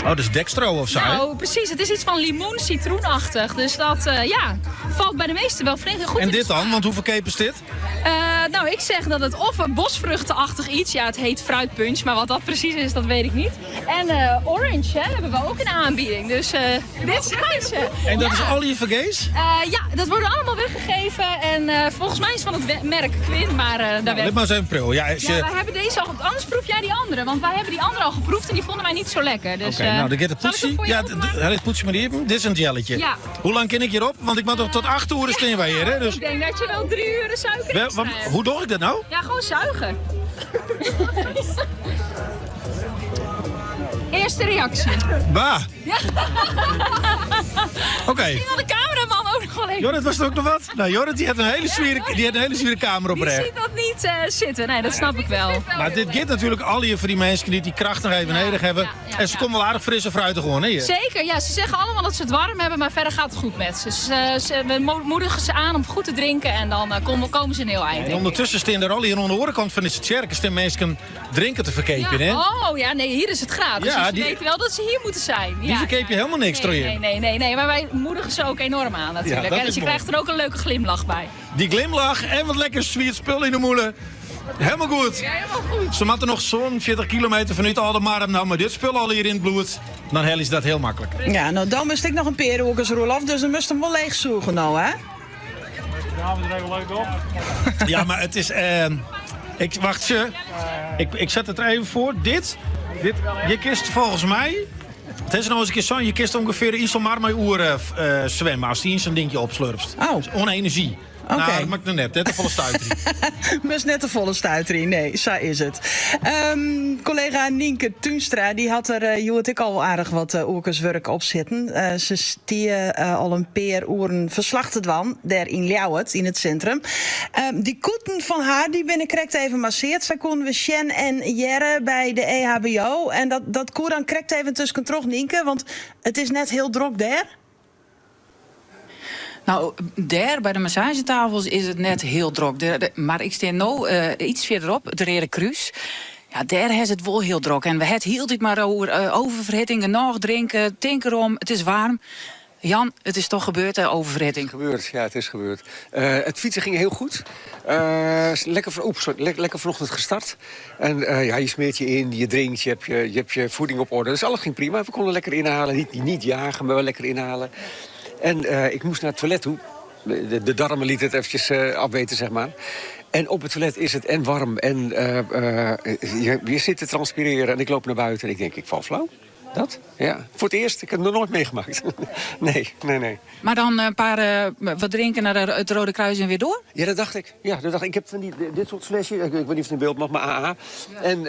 Oh, dat is dextro of zo? Nou, precies. Het is iets van limoen-citroenachtig. Dus dat valt bij de meesten wel flink goed. En dit dan? Want hoeveel keep is dit? Nou, ik zeg dat het of een bosvruchtenachtig iets... Ja, het heet fruitpunch, maar wat dat precies is, dat weet ik niet. En orange hebben we ook in aanbieding. Dus dit zijn ze. En dat is al je vergees? Ja, dat worden allemaal weggegeven. En volgens mij is van het merk Quinn, maar daar werkt... Let maar eens even pril. Ja, wij hebben deze al... Anders proef jij die andere, want wij hebben die andere al geproefd... en die vonden wij niet zo lekker. Dus, nou, dan gaat het poetsie. Ja, het poetsie maar even. Dit is een jelletje. Ja. Hoe lang ken ik hierop? Want ik moet toch tot 8 uur staan wij hier, hè? Dus... Ik denk dat je wel 3 uur suiker hebt. Hoe doe ik dat nou? Ja, gewoon zuigen. Eerste reactie. Bah. Ja. Oké. Misschien wil de cameraman ook nog wel even. Jorrit, was er ook nog wat? Nou, Jorrit die had een hele zwiere kamer op recht. Die ziet dat niet zitten. Nee, dat snap ik wel. Maar dit gaat natuurlijk al hier voor die mensen die kracht nog even nodig hebben. Ja, en ze komen wel aardig fris en fruitig gewoon, hè? Zeker, ja. Ze zeggen allemaal dat ze het warm hebben, maar verder gaat het goed met ze. We moedigen ze aan om goed te drinken en dan komen ze een heel eind. En ondertussen staan er al hier aan de overkant van deze tjerk staan mensen drinken te verkepen, hè? Oh ja, nee, hier is het gratis. Ja, dus ze weten wel dat ze hier moeten zijn. Die verkeep je helemaal niks, Nee, maar wij moedigen ze ook enorm aan natuurlijk. Ja, dus je krijgt er ook een leuke glimlach bij. Die glimlach en wat lekker sweet spul in de moelen. Helemaal goed. Ja, helemaal goed. Ze moeten nog zo'n 40 kilometer vanuit Oude Marem. Nou, maar dit spul al hier in het bloed, dan is dat heel makkelijk. Ja, nou dan moest ik nog een perenhoekers Roelof, dus dan moest hem wel leeg zoeken nou, hè? Ja, we er even leuk op. Ja, maar het is... Ik zet het er even voor. Dit je kist volgens mij... Het is nou eens een keer zo, je kist ongeveer iets om maar uur zwemmen als die in zo'n dingetje opslurpt. Oh. Onenergie. Oké. Nou, dat maakt nog net de volle stuiterie. Maar is net de volle stuiterie. Nee, zo is het. Collega Nienke Tuinstra, die had er, je hoort ik al aardig wat oorkerswerk op zitten. Ze stier al een paar uren verslag te doen, daar in Ljouwert, in het centrum. Die koeten van haar, die binnen correct even masseerd. Zij konden we Sjen en Jerre bij de EHBO. En dat koer dan correct even tussen terug, Nienke, want het is net heel druk daar. Nou, daar bij de massagetafels is het net heel druk. Maar ik sta nu iets verderop, de Rede Kruis. Ja, daar is het wel heel druk. En we het hield ik maar over oververhitting, nog drinken, tinkerom, het is warm. Jan, het is toch gebeurd, oververhitting? Het is gebeurd. Het fietsen ging heel goed. Lekker vanochtend gestart. En je smeert je in, je drinkt, je hebt je voeding op orde. Dus alles ging prima. We konden lekker inhalen. Niet jagen, maar wel lekker inhalen. En ik moest naar het toilet toe. De darmen lieten het eventjes afweten, zeg maar. En op het toilet is het en warm en je zit te transpireren. En ik loop naar buiten en ik denk, ik val flauw. Dat? Ja. Voor het eerst. Ik heb het nog nooit meegemaakt. Nee. Maar dan een paar wat drinken naar het Rode Kruis en weer door? Ja, dat dacht ik. Ik heb van dit soort flesjes. Ik weet niet of het in beeld mag, maar AA. Ja. En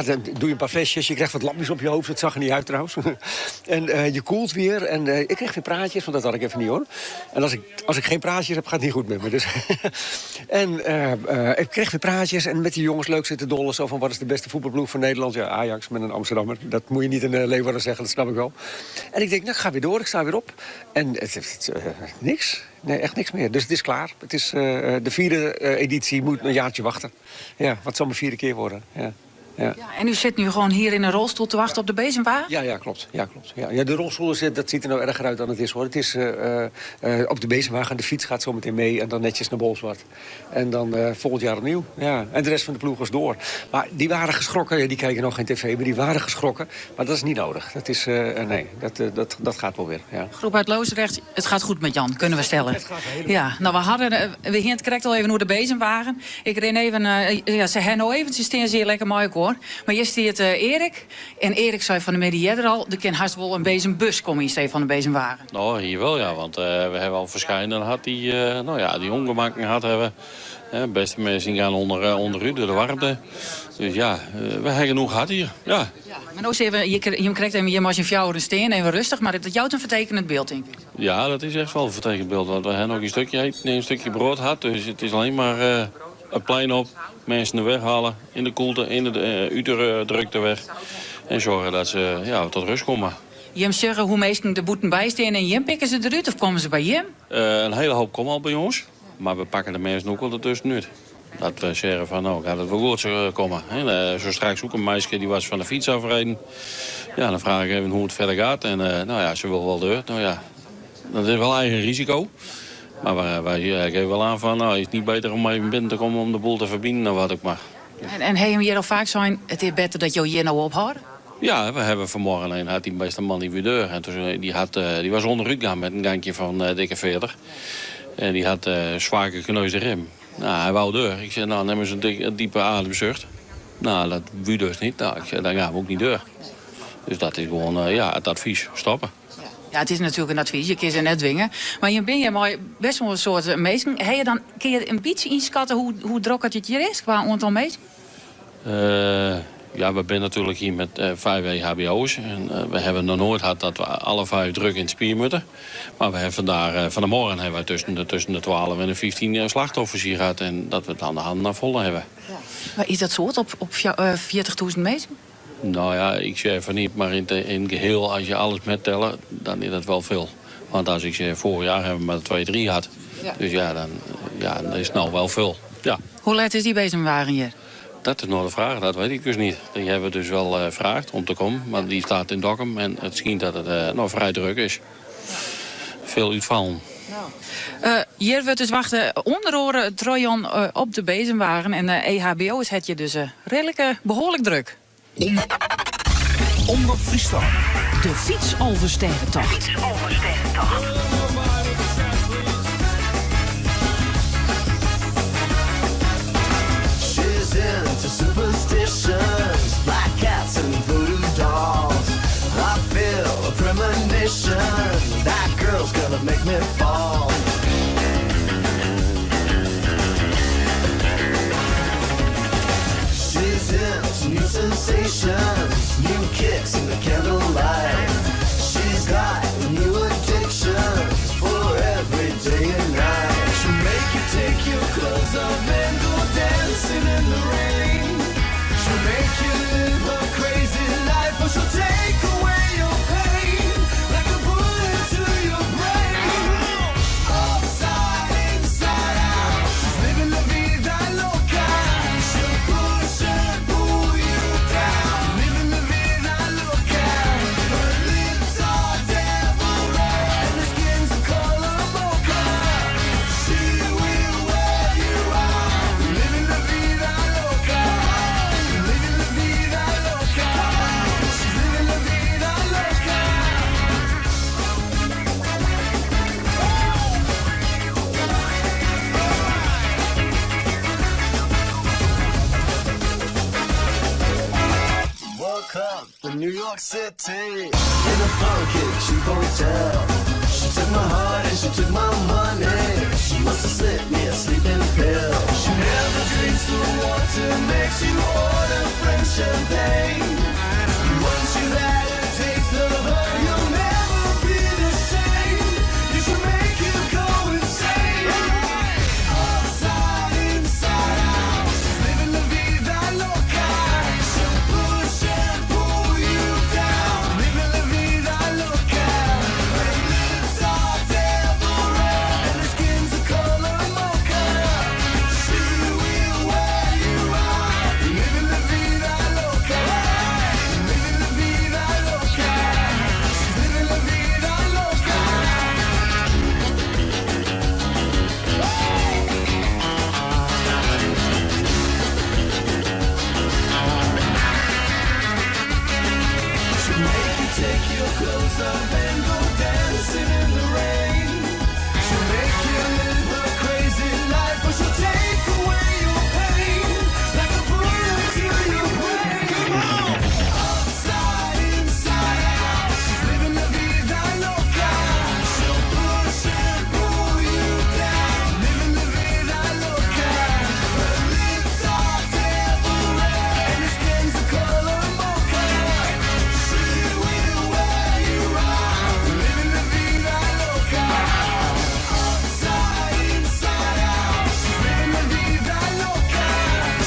dan doe je een paar flesjes. Je krijgt wat lapjes op je hoofd. Dat zag er niet uit trouwens. En je koelt weer. En ik kreeg weer praatjes, want dat had ik even niet hoor. En als ik geen praatjes heb, gaat het niet goed met me. Dus en ik kreeg weer praatjes. En met die jongens leuk zitten dollen. Zo van, wat is de beste voetbalploeg van Nederland? Ja, Ajax met een Amsterdammer. Dat moet je niet in Leeuwarden zeggen, dat snap ik wel. En ik denk, ik ga weer door, ik sta weer op. En niks. Nee, echt niks meer. Dus het is klaar. Het is, de 4e editie moet een jaartje wachten. Ja, wat zal mijn 4e keer worden. Ja. Ja, en u zit nu gewoon hier in een rolstoel te wachten op de bezemwagen? Ja, klopt. Ja, de rolstoel dat ziet er nou erger uit dan het is, hoor. Het is op de bezemwagen, de fiets gaat zo meteen mee en dan netjes naar Bolsward. En dan volgend jaar opnieuw. Ja. En de rest van de ploeg was door. Maar die waren geschrokken. Ja, die kijken nog geen tv, maar die waren geschrokken. Maar dat is niet nodig. Dat is, dat gaat wel weer. Ja. Groep uit Loosdrecht, het gaat goed met Jan, kunnen we stellen. Het gaat helemaal. Ja, nou we gingen het correct al even door de bezemwagen. Ik ren even, ze hebben nou eventjes zeer lekker mooi hoor. Maar je stiert Erik. En Erik zei van de mediator al, er kan haast wel een bezembus komen in steeds van de bezemwagen. Nou, hier wel ja, want we hebben al verschillende gehad die ongemakken gehad hebben. De beste mensen gaan onder u door de warmte. Dus ja, we hebben genoeg gehad hier. Ja. Maar nou even, je krijgt even als je fjouwer steen, even rustig. Maar dat jouwt een vertekenend beeld, denk ik. Ja, dat is echt wel een vertekend beeld. Want we hebben ook een stukje eten, een stukje brood gehad. Dus het is alleen maar het plein op. Mensen er weghalen, in de koelte, in de uterdrukte weg. En zorgen dat ze tot rust komen. Jim zeggen hoe meesten de boeten bijstaan en Jim pikken ze eruit of komen ze bij Jim? Een hele hoop komen al bij ons. Maar we pakken de mensen ook wel ertussenuit. Dat we zeggen van, nou, gaat het wel goed komen. Zo straks ook een meisje die was van de fiets afrijden. Ja, dan vraag ik even hoe het verder gaat. En ze wil wel deur. Nou ja, dat is wel eigen risico. Maar wij geven wel aan van, is het niet beter om even binnen te komen om de boel te verbinden dan wat ook maar. En heb je hem hier al vaak zijn, het is beter dat je hier nou ophoudt? Ja, we hebben vanmorgen had die beste man die weer deur. En toen, die was onderuit gaan met een gangje van dikke 40. En die had zwaar gekneusde rem. Nou, hij wou deur. Ik zei, nou, neem eens een diepe ademzucht. Nou, dat wou dus niet. Nou, ik zei, dan gaan we ook niet deur. Dus dat is gewoon het advies, stoppen. Ja, het is natuurlijk een advies, je kan ze net dwingen. Maar je bent mooi best wel een soort meesten. Kun je een beetje inschatten hoe druk het hier is qua aantal meesten? Ja, we zijn natuurlijk hier met 5 EHBO's. En we hebben nog nooit gehad dat we alle 5 druk in het spier moeten. Maar we hebben van de morgen hebben we tussen de 12 en de 15 slachtoffers hier gehad. En dat we het aan de hand naar volle hebben. Ja. Maar is dat soort op 40.000 meter? Nou ja, ik zeg van niet, maar in geheel, als je alles mettellen, dan is dat wel veel. Want als ik zeg, vorig jaar hebben we maar 2, 3 gehad. Ja. Dus dan is het nou wel veel. Ja. Hoe laat is die bezemwagen hier? Dat is nog de vraag, dat weet ik dus niet. Die hebben we dus wel gevraagd om te komen, maar die staat in Dokkum. En het schijnt dat het nog vrij druk is. Veel uitvallen. Hier wordt dus wachten onderoren Trojan op de bezemwagen. En EHBO is het je dus redelijk behoorlijk druk. Omroep Friesland. De fietsoverstegentocht. She's into superstitions, black cats and voodoo dolls. I feel a premonition, that girl's gonna make me fall. new sensations, new kicks in the candlelight. She's got new addictions for every day and night. She'll make you take your clothes off and go dancing in the rain. She'll make you live a crazy life, but she'll take away your pain like a bullet to your brain. Upside, inside out, she's living la vida loca. She'll push and pull you down, living la vida loca. Her lips are devil red and her skin's the color mocha. She will wear you out, living la vida loca. Living la vida loca. She's living la vida loca. Woke up in New York City in a funky cheap hotel. She took my heart and she took my money. She must have slipped me a sleeping pill. She never drinks the water, makes you order French champagne. Once you've had a taste of her, you'll never be the same. You should make you go insane. Upside, inside out, she's living la vida loca. She'll push and pull you down, living la vida loca. Her lips are devil red and her skin's the color mocha. She will wear you out, living la vida loca. Living la vida loca. She's living la vida loca. She'll make you take your clothes off and go dancing in the rain. She'll make you live a crazy life, but she'll take away your pain like a bullet to your brain. Upside, inside out, she's living la vida loca. She'll push and pull you down, living la vida loca. Her lips are devil red and her skin's the color mocha. She will wear you out, living la vida loca. Upside, inside out, she's living la vida loca.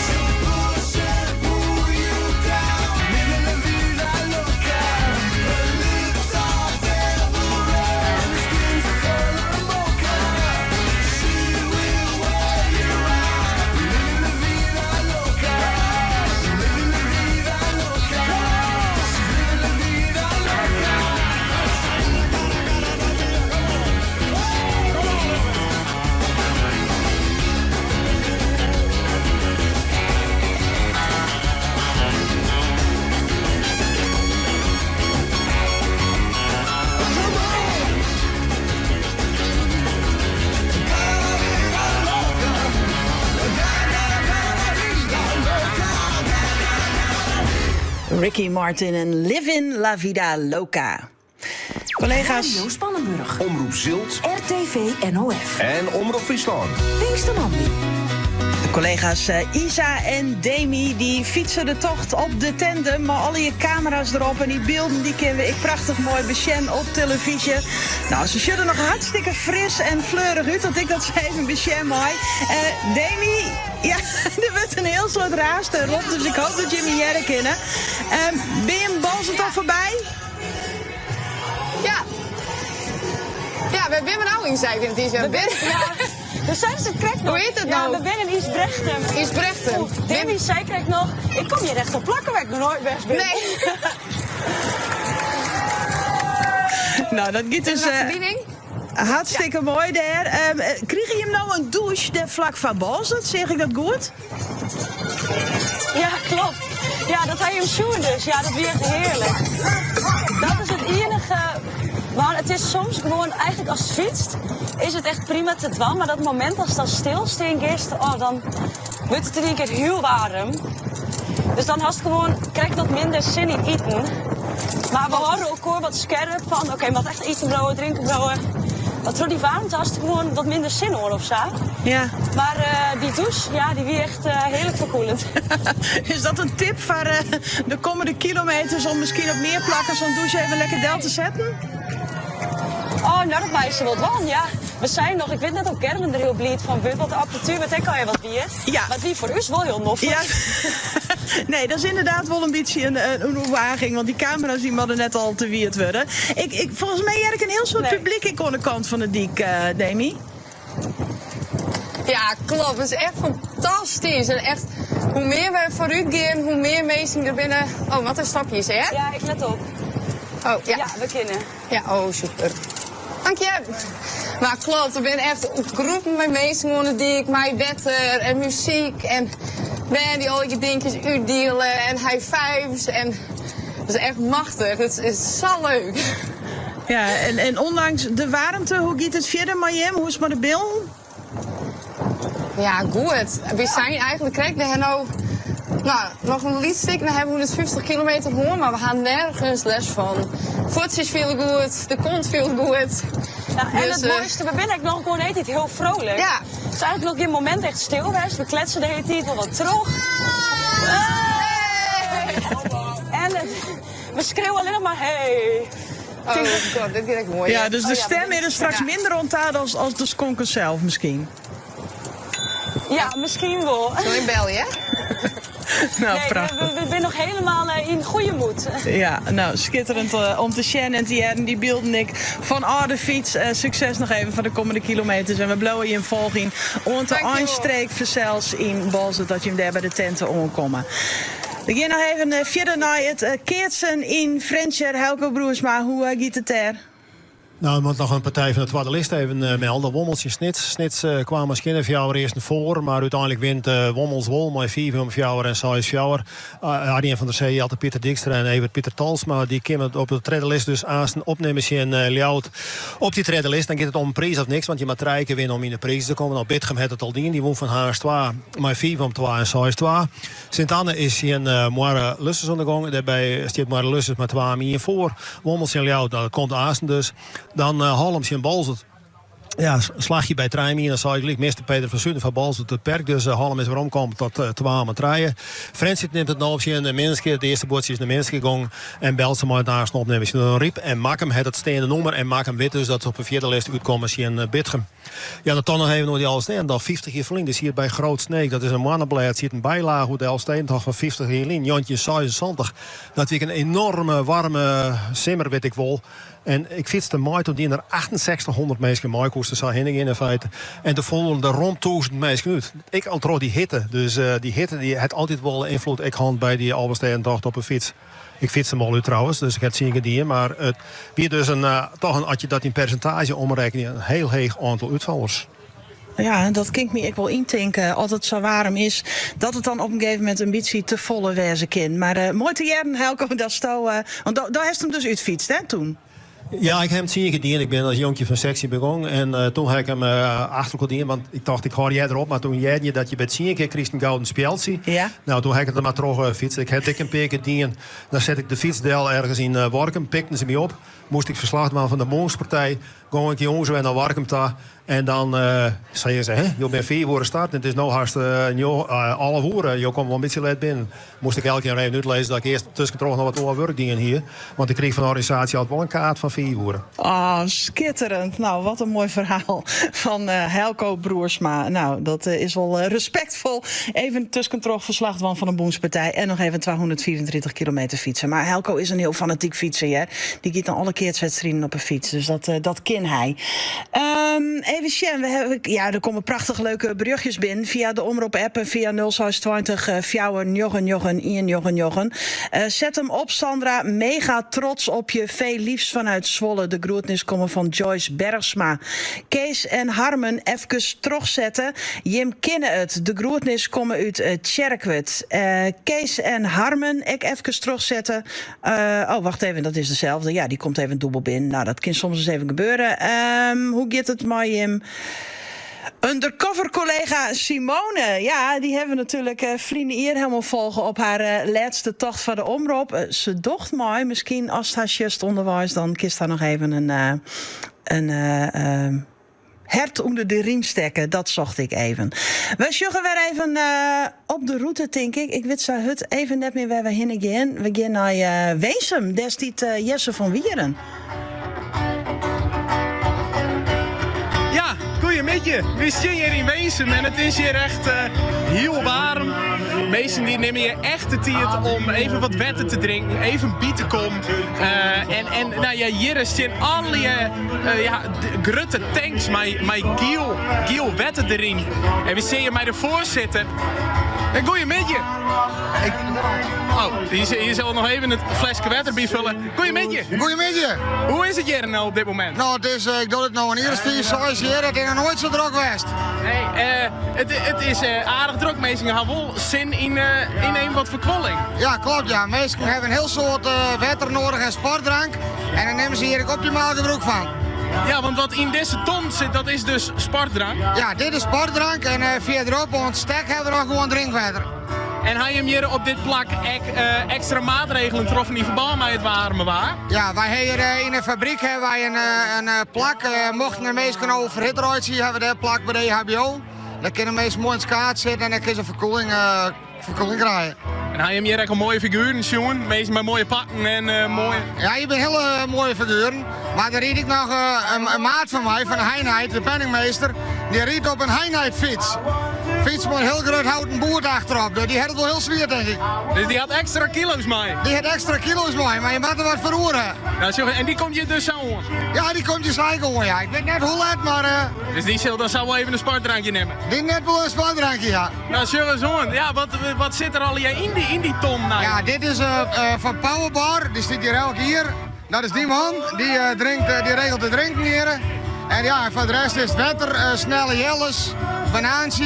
She'll push and pull you down, living la vida loca. Her lips are devil red and her skin's the color mocha. She will wear you out, living la vida loca. Living la vida loca. She's living la vida loca. Ricky Martin en Livin' La Vida Loca. Collega's. Radio Spannenburg. Omroep Zilt. RTV NOF. En Omroep Friesland. Pinkstermandi. De collega's Isa en Demi die fietsen de tocht op de tandem. Maar alle je camera's erop en die beelden die kennen we prachtig mooi besjen op televisie. Nou, ze zullen nog hartstikke fris en fleurig uit. Dat ik dat ze even besjen mooi. Demi, ja, er wordt een heel soort raast erop. Dus ik hoop dat je me jaren kennen. Ben je een balzend al voorbij? Ja. Ja, we hebben nou in Zijk in het is. Dus zijn ze correct nog? Hoe heet het nou? Ja, we zijn in East-Brechten. East-Brechten. Demi zei kreeg nog, ik kom hier echt op plakken waar ik nog nooit weg ben. Nee. Nou, dat gaat dus hartstikke mooi daar. Kreeg je hem nou een douche daar vlak van Balzert? Zeg ik dat goed? Ja, klopt. Ja, dat hij hem zoen dus. Ja, dat weer heerlijk. Dat is het enige. Maar het is soms gewoon, eigenlijk als het fietst, is het echt prima te dwalen. Maar dat moment als het dan stilstaan is, oh, dan wordt het in één keer heel warm. Dus dan has het gewoon, krijg dat minder zin in eten. Maar we houden elkaar wat scherp van, oké, wat echt eten brouwen, drinken brouwen. Want door die warmte had het gewoon wat minder zin hoor of zo. Ja. Maar die douche, ja, die weer echt heerlijk verkoelend. Is dat een tip voor de komende kilometers om misschien op meer plakken zo'n douche even lekker del te zetten? Oh, nou dat mij ze wel wel, ja. We zijn nog, ik weet net ook Gerben er heel blij van, wat de apparatuur, wat kan je wat bier. Ja. Maar die voor u is wel heel noffig. Ja. Nee, dat is inderdaad wel een beetje een uitdaging, want die camera's die moeten net al te wierd worden. Volgens mij heb ik een heel soort publiek in de kant van de dik, Demi. Ja, klopt. Het is echt fantastisch. En echt, hoe meer we vooruit gaan, hoe meer mensen er binnen... Oh, wat een stapjes, hè? Ja, ik let op. Oh, ja. Ja, we kennen. Ja, oh, super. Dank je. Maar klopt, er zijn echt groepen met mensen wonen die ik mij wetter en muziek en ben die al je dingetjes uitdelen en high fives en dat is echt machtig. Het is zo leuk. Ja, en ondanks de warmte, hoe gaat het verder, Marjem? Hoe is het met de bil? Ja, goed. We zijn eigenlijk, kijk, we hebben nog een lietstuk, dan hebben we 150 kilometer hoor, maar we gaan nergens les van. Voets is veel goed, de kont veel goed. Ja, en dus, het mooiste, we zijn nog gewoon heet heel vrolijk. Ja. Het is eigenlijk nog geen moment echt stil geweest. We kletsen de hele tijd wel wat terug. Hey. En we schreeuwen alleen nog maar hey. Oh god, dit is echt mooi. Ja, dus de stem is is straks minder ontdaan als de skonker zelf misschien. Ja, misschien wel. Zo in België, hè? Nou, nee, prachtig. we zijn nog helemaal in goede moed. Ja, nou, schitterend om te zien en te jaren. Die beelden ik van de fiets. Succes nog even voor de komende kilometers. En we blijven je in volging. Om te aanstreek verzels in Balzen dat je hem daar bij de tenten omkomen. We gaan nog even verder naar het keertsen in Frencher. Helco Broersma, hoe gaat het daar? Nou, ik moet nog een partij van de tweede list even melden. Wommeltje Snits. Snits kwam misschien een fjouwer eerst naar voren. Maar uiteindelijk wint Wommels wol met 4 om fjouwer en 6 fjouwer. Arjen van der Zee, altijd Pieter Dijkstra en Evert Pieter Talsma. Die komen op de tweede list. Dus als een opnemertje en Ljout op die tweede list. Dan gaat het om prijs of niks. Want je moet 3 keer winnen om in de prijs te komen. Nou, Bitgem had het al dien. Die won van Haars 2 met 4 om 2 en 6 2. Sint-Anne is hier een Moire Lussers ondergang. Daarbij staat Moire Lussers met 2 meer voor. Wommels en Ljout, dat komt Aasen dus. Dan Hallems en Balzert. Ja, slag je bij Trijmien, dan zou je gelijk meester Peter van Zuiden van Balzert het perk. Dus Hallem is weer omkomen tot 2 met rijden. Frensит neemt het nou op zijn Minske. Het eerste boordje is naar Minske gegaan. En Belsen moet daar een opnemen. Dan riep en Makkem het het steende nummer. En Makkem weet dus dat ze op een vierde lijst uitkomen als je een Bitgem. Ja, dan nog even nog die Alsteen. Dan 50 jaar verlengd. Dus hier bij Groot Sneek. Dat is een mannenblad. Het ziet een bijlage hoe de Alsteen toch van 50 jaar in. Jontje 76. Dat vind ik een enorme warme simmer, weet ik wel. En ik fietste mij toen die er 6800 mensen mij koesten zou heen in feite. En de volgende rond 1000 mensen uit. Ik al die hitte. Dus die hitte die had altijd wel invloed. Ik hand bij die Albersteentocht op een fiets. Ik fiets hem al uit trouwens, dus ik heb het zien gedaan. Maar het weer dus als je dat in percentage omrekent, een heel heeg aantal uitvallers. Ja, dat klinkt me ik wel intinken. Als het zo warm is, dat het dan op een gegeven moment een beetje te volle wezen kan. Maar mooi te jaren, Helco, dat is want daar heeft hem dus uitfietst, hè, toen? Ja, ik heb het zien gedaan. Ik ben als jonkje van sectie begonnen. En toen heb ik hem achter gedaan. Want ik dacht, ik ga jij erop. Maar toen jij je dat je bij het zien kreeg een gouden speeltje. Ja. Nou, toen heb ik het maar terug fietsen. Ik heb een paar keer gedaan. Dan zet ik de fietsdel ergens in Workum. Pikten ze me op. Moest ik verslag doen van de Moonspartij. Ging ik jongens weer naar Workum daar. En dan zei ze, je bent 4 uur start. Het is nou haast alle uur. Je komt wel een beetje laat binnen. Moest ik elke keer even uitlezen dat ik eerst tussendoor nog wat overwerk dingen hier. Want ik kreeg van de organisatie altijd wel een kaart van 4 uur. Oh, schitterend. Nou, wat een mooi verhaal van Helco Broersma. Nou, dat is wel respectvol. Even tussendoor verslag van een Boenspartij. En nog even 234 kilometer fietsen. Maar Helco is een heel fanatiek fietser. Hè? Die gaat dan alle keertwedstrijden op een fiets. Dus dat ken hij. Even zien, er komen prachtig leuke berichtjes binnen via de omroep-app en via 0620 4 zet hem op, Sandra. Mega trots op je. Veel liefs vanuit Zwolle. De groetnis komen van Joyce Bergsma. Kees en Harmen even terugzetten. Jim kennen het. De groetnis komen uit Tjerkwet. Kees en Harmen, ik even terugzetten. Wacht even, dat is dezelfde. Ja, die komt even dubbel binnen. Nou, dat kan soms eens even gebeuren. Hoe gaat het, Jim? Undercover-collega Simone, ja, die hebben we natuurlijk vrienden hier helemaal volgen op haar laatste tocht van de omroep. Ze docht mooi, misschien als het haar just onderwijs, dan kist daar nog even een hert onder de riem stekken. Dat zocht ik even. We joggen weer even op de route, denk ik. Ik weet zo het even net meer waar we heen gaan. We gaan naar Weesum, daar is dit Jesse van Wieren. Ja, goeiemiddag. We zijn hier in Weesum en het is hier echt heel warm. Meesten die nemen je echt de tijd om even wat wetten te drinken, even bier te komen. En nou ja, hier staan alle grote tanks met giel wetten erin. En we zien hier met de voorzitter. Goeiemiddag. Hier zal nog even het flesje water bijvullen. Goeiemiddag. Goeiemiddag. Hoe is het hier nou op dit moment? Nou, het is, ik doe het nou een eerste 4, 6 jaar. Het is nog nooit zo druk geweest. Nee, het is aardig druk. Mensen hebben wel zin in een wat verkwolling. Ja, klopt ja. Mensen hebben een heel soort water nodig en sportdrank. En daar nemen ze hier ook optimaal gebruik van. Ja, want wat in deze ton zit, dat is dus sportdrank? Ja, dit is sportdrank en verderop op het stek hebben we nog gewoon drinkwater. En hij hem hier op dit plak extra maatregelen getroffen in verband met het warme waar? Ja, wij hebben hier in de fabriek hebben wij een plak. Mochten de meesten overhitten uitzien, hebben we de plak bij de EHBO. Daar kunnen de meesten mooi in het kaart zitten en dan kunnen ze verkoeling krijgen. En hij hem hier echt een mooie figuren, jongen. Meestal met mooie pakken en mooie... Ja, je bent hele mooie figuren. Maar dan rijd ik nog een maat van mij, van de Heinheid, de penningmeester. Die rijd op een Heinheid fiets. Fiets met een heel groot houten boord achterop. Die had het wel heel zwaar, denk ik. Dus die had extra kilo's mee? Die had extra kilo's mee, maar je moet er wat verroeren. Nou, en die komt je dus zo hoor? Ja, die komt je zeker hoor, ja. Ik weet net hoe laat, maar... Dus die zal dan zou wel even een sportdrankje nemen? Die net wel een sportdrankje, ja. Nou, jongens, ja, wat zit er al in die ton nou? Ja, dit is van Powerbar. Die zit hier elke hier. Dat is die man. Die regelt de drinken hier. En ja, voor de rest is het water, snelle jelles, banaantje.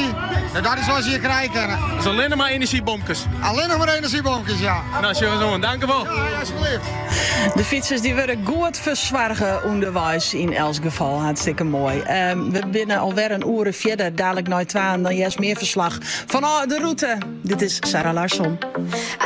Dat is zoals je hier krijgt kennen. Dus alleen maar energiebompjes? Alleen nog maar energiebompjes, ja. Nou, jongens, dank u wel. Ja, alsjeblieft. De fietsers die worden goed verzwargen onderwijs in elk geval. Hartstikke mooi. We binnen alweer een uur verder. Dadelijk naar 2 en dan juist meer verslag van de route. Dit is Sarah Larsson.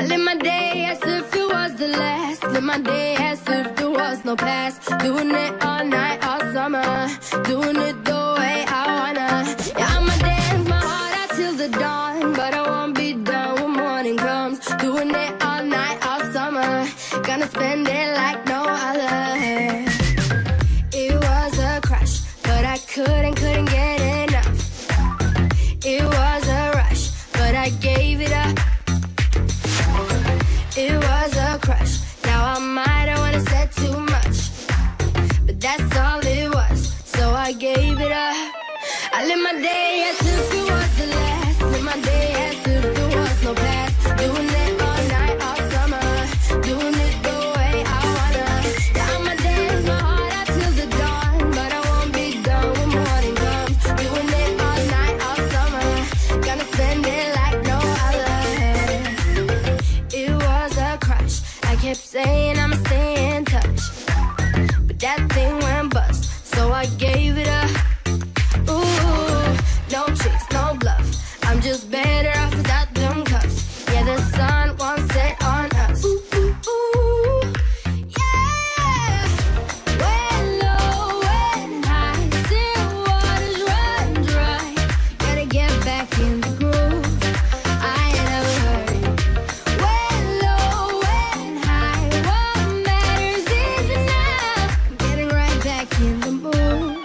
I live my day as if it was the last. Live my day as if there was no past. Doing it all night, all summer. Doing it the way I wanna. Yeah, I'ma dance my heart out till the dawn. But I won't be done when morning comes. Doing it all night, all summer. Gonna spend it like no other. It was a crush, but I couldn't get enough. It was a rush, but I gave it up. It was a crush. Now I might have wanna said too much, but that's all it was. So I gave it up. I live my day as if it was the last. Live my day as if there was no past. Doing it all night, all summer. Doing it the way I wanna. Yeah, I'ma dance my heart out till the dawn, but I won't be done when morning comes. Doing it all night, all summer. Gonna spend it like no other. It was a crush. I kept saying I'ma stay in touch, but that thing went bust. So I gave it up. Ooh, no tricks, no bluff. I'm just better off without them cuffs. Yeah, the sun won't set on us. Ooh, ooh, ooh. Yeah. When low, when high, still waters run dry. Gotta get back in the groove. I ain't never heard. When low, when high, what matters is enough. Getting right back in the mood.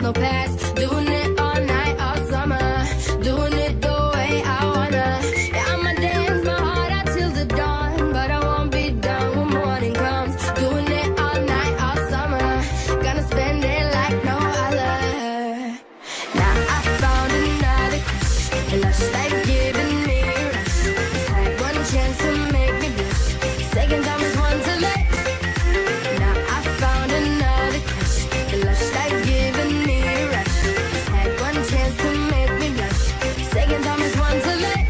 no past. Doing it all night, all summer. Doing it the way I wanna. Yeah, I'ma dance my heart out till the dawn, but I won't be done when morning comes. Doing it all night, all summer. Gonna spend it like no other. Now I found another crush, a lush life giving me a rush. Had one chance to make me blush. Second time is one too late. Now I found another crush, a lush life giving me a rush. Had one chance to make me blush. Second time is one too late.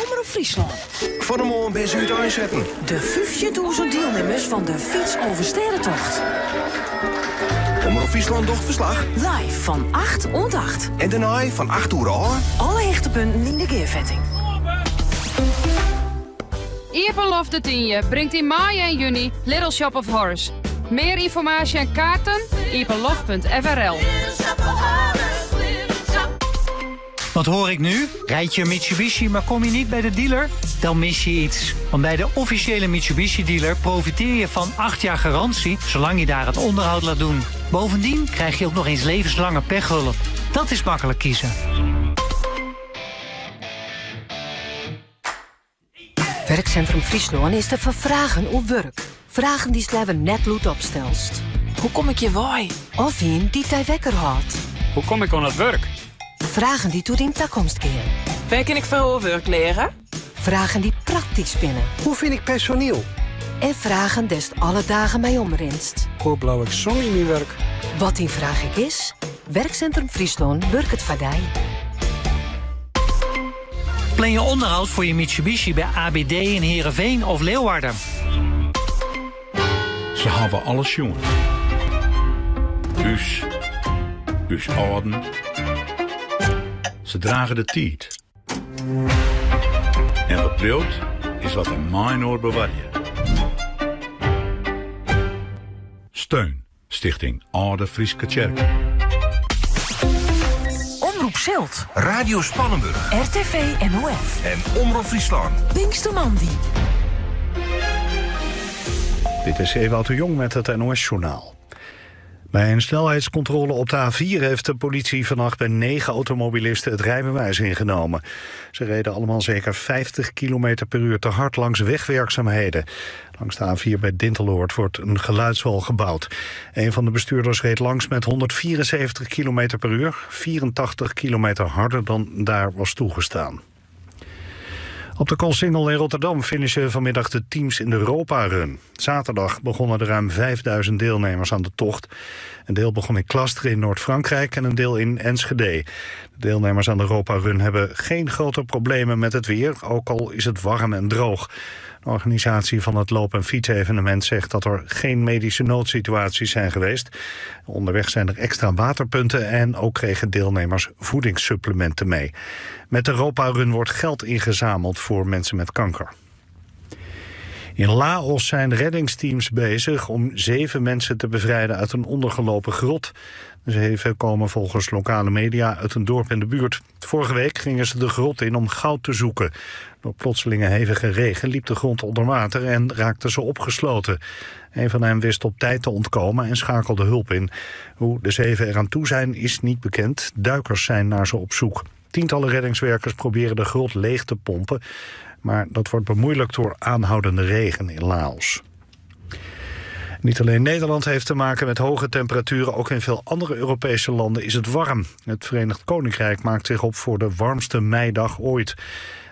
Omroep Friesland. Van de morgen bij Zuid aanzetten. De 50.000 deelnemers van de Fiets over Sterrentocht. Omroep Friesland docht verslag. Live van 8 tot 8. En daarna van 8 uur aan. Alle hechtepunten in de keervetting. Ieperlof de 10 brengt in mei en juni Little Shop of Horrors. Meer informatie en kaarten? ieperlof.frl. Wat hoor ik nu? Rijd je een Mitsubishi, maar kom je niet bij de dealer? Dan mis je iets. Want bij de officiële Mitsubishi-dealer profiteer je van 8 jaar garantie, zolang je daar het onderhoud laat doen. Bovendien krijg je ook nog eens levenslange pechhulp. Dat is makkelijk kiezen. Werkcentrum Friesland is te vervragen op werk. Vragen die sleven net goed opstelst. Hoe kom ik je waai? Of een die tij wekker houdt. Hoe kom ik aan het werk? Vragen die toe in toekomst keren. Waar kan ik veel werk leren? Vragen die praktisch spinnen. Hoe vind ik personeel? En vragen des alle dagen mij omrinst. Hoe blauw ik zon in mijn werk? Wat die vraag ik is? Werkcentrum Friesland werkt het vadij. Plan je onderhoud voor je Mitsubishi bij ABD in Heerenveen of Leeuwarden. Ze hebben alles jongen. Us orden. Ze dragen de tijd. En wat beeld is wat een minor bewarje. Steun Stichting Oude Frieske Kerk. Omroep Zilt. Radio Spannenburg. RTV NOF. En Omroep Friesland. Pinkstermandi. Dit is Ewout de Jong met het NOS-journaal. Bij een snelheidscontrole op de A4 heeft de politie vannacht bij 9 automobilisten het rijbewijs ingenomen. Ze reden allemaal zeker 50 km per uur te hard langs wegwerkzaamheden. Langs de A4 bij Dinteloord wordt een geluidswal gebouwd. Een van de bestuurders reed langs met 174 km per uur, 84 kilometer harder dan daar was toegestaan. Op de Koolsingel in Rotterdam finishen vanmiddag de teams in de Europa-run. Zaterdag begonnen er ruim 5000 deelnemers aan de tocht. Een deel begon in Klastre in Noord-Frankrijk en een deel in Enschede. De deelnemers aan de Europa-run hebben geen grote problemen met het weer, ook al is het warm en droog. De organisatie van het loop- en fietsevenement zegt dat er geen medische noodsituaties zijn geweest. Onderweg zijn er extra waterpunten en ook kregen deelnemers voedingssupplementen mee. Met de Europa-run wordt geld ingezameld voor mensen met kanker. In Laos zijn reddingsteams bezig om 7 mensen te bevrijden uit een ondergelopen grot. De 7 komen volgens lokale media uit een dorp in de buurt. Vorige week gingen ze de grot in om goud te zoeken. Door plotselinge hevige regen liep de grond onder water en raakte ze opgesloten. Een van hen wist op tijd te ontkomen en schakelde hulp in. Hoe de 7 eraan toe zijn is niet bekend. Duikers zijn naar ze op zoek. Tientallen reddingswerkers proberen de grot leeg te pompen, maar dat wordt bemoeilijkt door aanhoudende regen in Laos. Niet alleen Nederland heeft te maken met hoge temperaturen, ook in veel andere Europese landen is het warm. Het Verenigd Koninkrijk maakt zich op voor de warmste meidag ooit.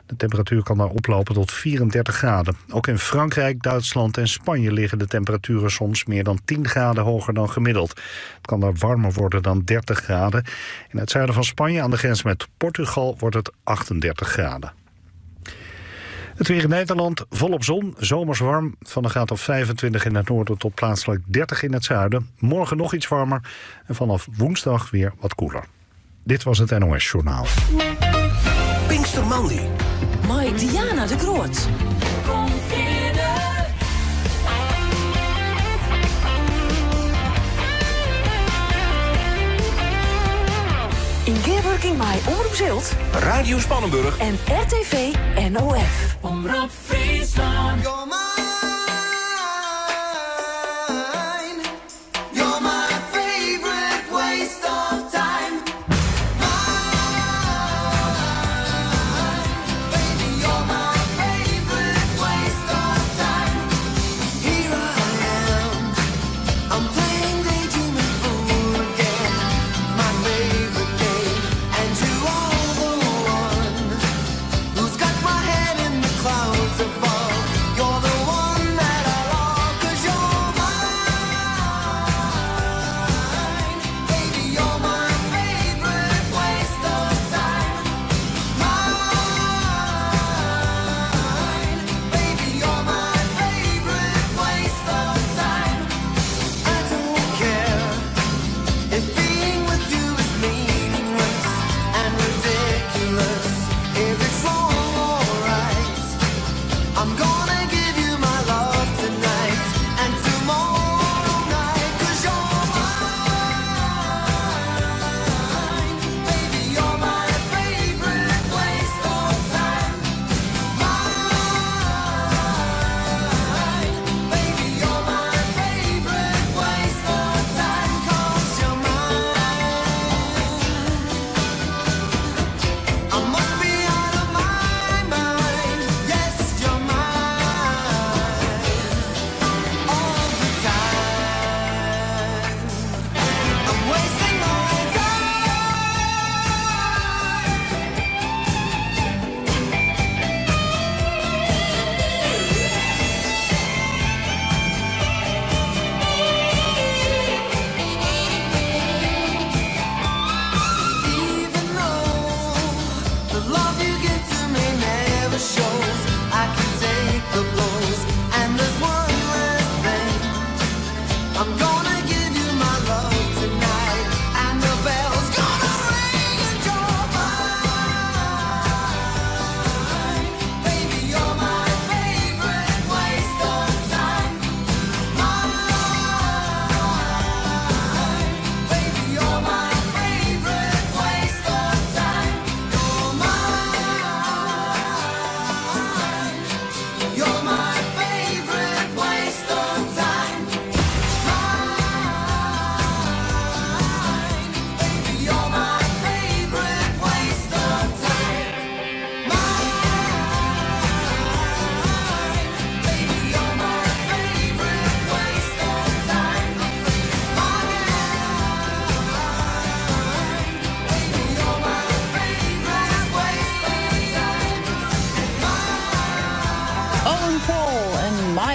De temperatuur kan daar oplopen tot 34 graden. Ook in Frankrijk, Duitsland en Spanje liggen de temperaturen soms meer dan 10 graden hoger dan gemiddeld. Het kan daar warmer worden dan 30 graden. In het zuiden van Spanje, aan de grens met Portugal, wordt het 38 graden. Het weer in Nederland, volop zon, zomers warm. Van een graad of 25 in het noorden tot plaatselijk 30 in het zuiden. Morgen nog iets warmer en vanaf woensdag weer wat koeler. Dit was het NOS Journaal. Pinkstermandi. Mike Diana de Groot. In keerwerking bij Omroep Zilt, Radio Spannenburg en RTV NOF. Omroep Friesland. You're my favorite way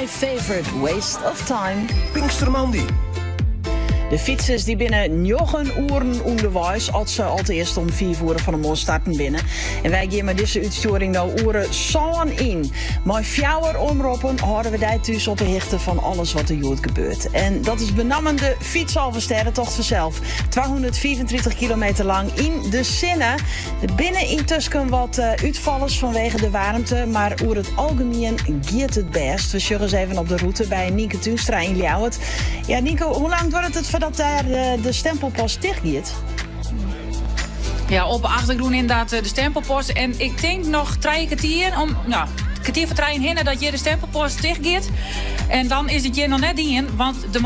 My favorite waste of time. Pinkstermandy. De fietsers die binnen 9 uren onderwijs als ze al eerst om 4 uur van de morgen starten binnen. En wij gaan met deze uitsturing nou uren zo'n in. Maar 4 omroepen houden we daar thuis op de hichte van alles wat er jood gebeurt. En dat is benammen de fietsalversterrentocht vanzelf. 234 kilometer lang in de Sinne. Binnen intussen wat uitvallers vanwege de warmte, maar over het algemeen gaat het best. We zullen eens even op de route bij Nienke Tuinstra in Ljouwert. Ja, Nienke, hoe lang wordt het voordat daar de stempelpost dicht gaat? Ja, op de achtergrond inderdaad de stempelpost. En ik denk nog 3 kwartier om... Nou, kwartier voor 3 heen dat je de stempelpost dicht gaat. En dan is het je nog net in, want de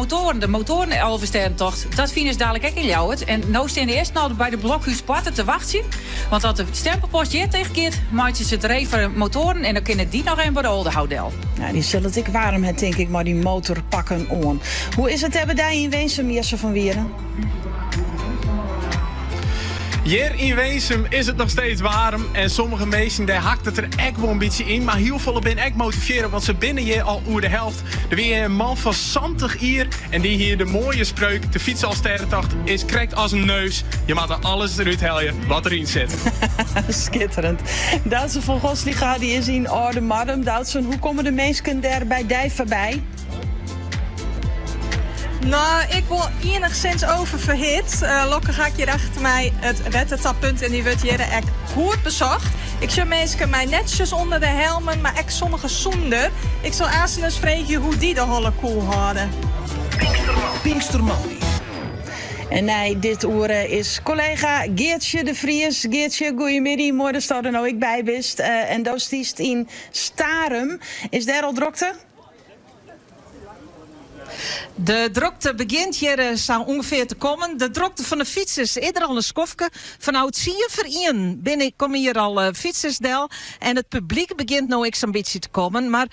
motoren oversterrentocht, dat vinden ze dadelijk ook in Ljouwert. En nou staan de eerst nou bij de Blokhuis Sparta te wachten. Want als de stempelpost hier tegen gaat, maakt ze het even motoren en dan kunnen die nog een bij de oude houdel. Nou, die zullen het ik warm hebben, denk ik, maar die motor pakken on. Hoe is het hebben daar in Weensum, Jesse van Wieren? Hier in Weensum is het nog steeds warm en sommige mensen daar hakt het er echt wel een beetje in. Maar heel veel ben echt motiveren, want ze binnen hier al over de helft. Er weer een man van 70 hier en die hier de mooie spreuk, de fietsalsterrentocht, is krekt als een neus. Je mag er alles eruit helpen wat erin zit. Schitterend. Duitse van Gosliga die is in orde madam. Duitsen, hoe komen de mensen daar bij die voorbij? Nou, ik word enigszins oververhit. Lokke ga ik hier achter mij het wettertappunt en die wordt hier echt goed bezocht. Ik zie mensen mij netjes onder de helmen, maar echt sommige zonder. Ik zal eerst eens vragen hoe die de holle koel houden. Pinkstermandy. En nee, dit uur is collega Geertje de Vries. Geertje, goeiemiddag. Mooi dat je er nou ik bij bent. En dat is in Starum. Is daar al drukte? De drukte begint hier zo ongeveer te komen. De drukte van de fietsers is er al een skofke. Vanuit 4 komen hier al fietsersdel. En het publiek begint nou eens een beetje te komen. Maar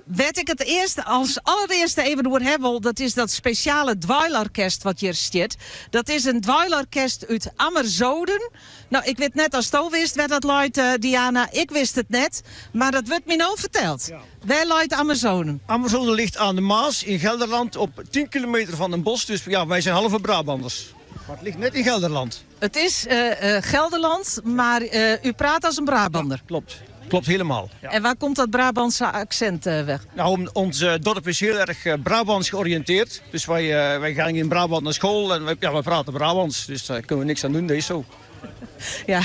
wat ik het eerste, als allereerste even door heb, dat is dat speciale dweilorkest wat hier staat. Dat is een dweilorkest uit Amerzoden. Nou, ik weet net als Sto wist werd dat luidt, Diana. Ik wist het net, maar dat wordt me nou verteld. Ja. Waar luidt Amerzoden? Amerzoden ligt aan de Maas in Gelderland op 10 kilometer van Den Bosch. Dus ja, wij zijn halve Brabanders. Maar het ligt net in Gelderland. Het is Gelderland, maar u praat als een Brabander. Ja, klopt. Klopt helemaal. Ja. En waar komt dat Brabantse accent weg? Nou, ons dorp is heel erg Brabants georiënteerd. Dus wij gaan in Brabant naar school en wij praten Brabants. Dus daar kunnen we niks aan doen, dat is zo. Ja,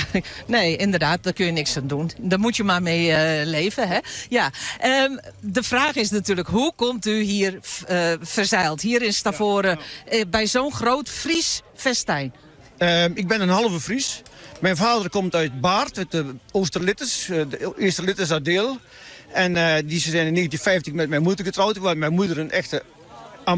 nee, inderdaad, daar kun je niks aan doen. Daar moet je maar mee leven, hè? Ja, de vraag is natuurlijk, hoe komt u hier verzeild? Hier in Stavoren, bij zo'n groot Fries festijn? Ik ben een halve Fries. Mijn vader komt uit Baart, uit de Oosterlittes, de eerste Littes uit Deel. En die zijn in 1950 met mijn moeder getrouwd, waar mijn moeder een echte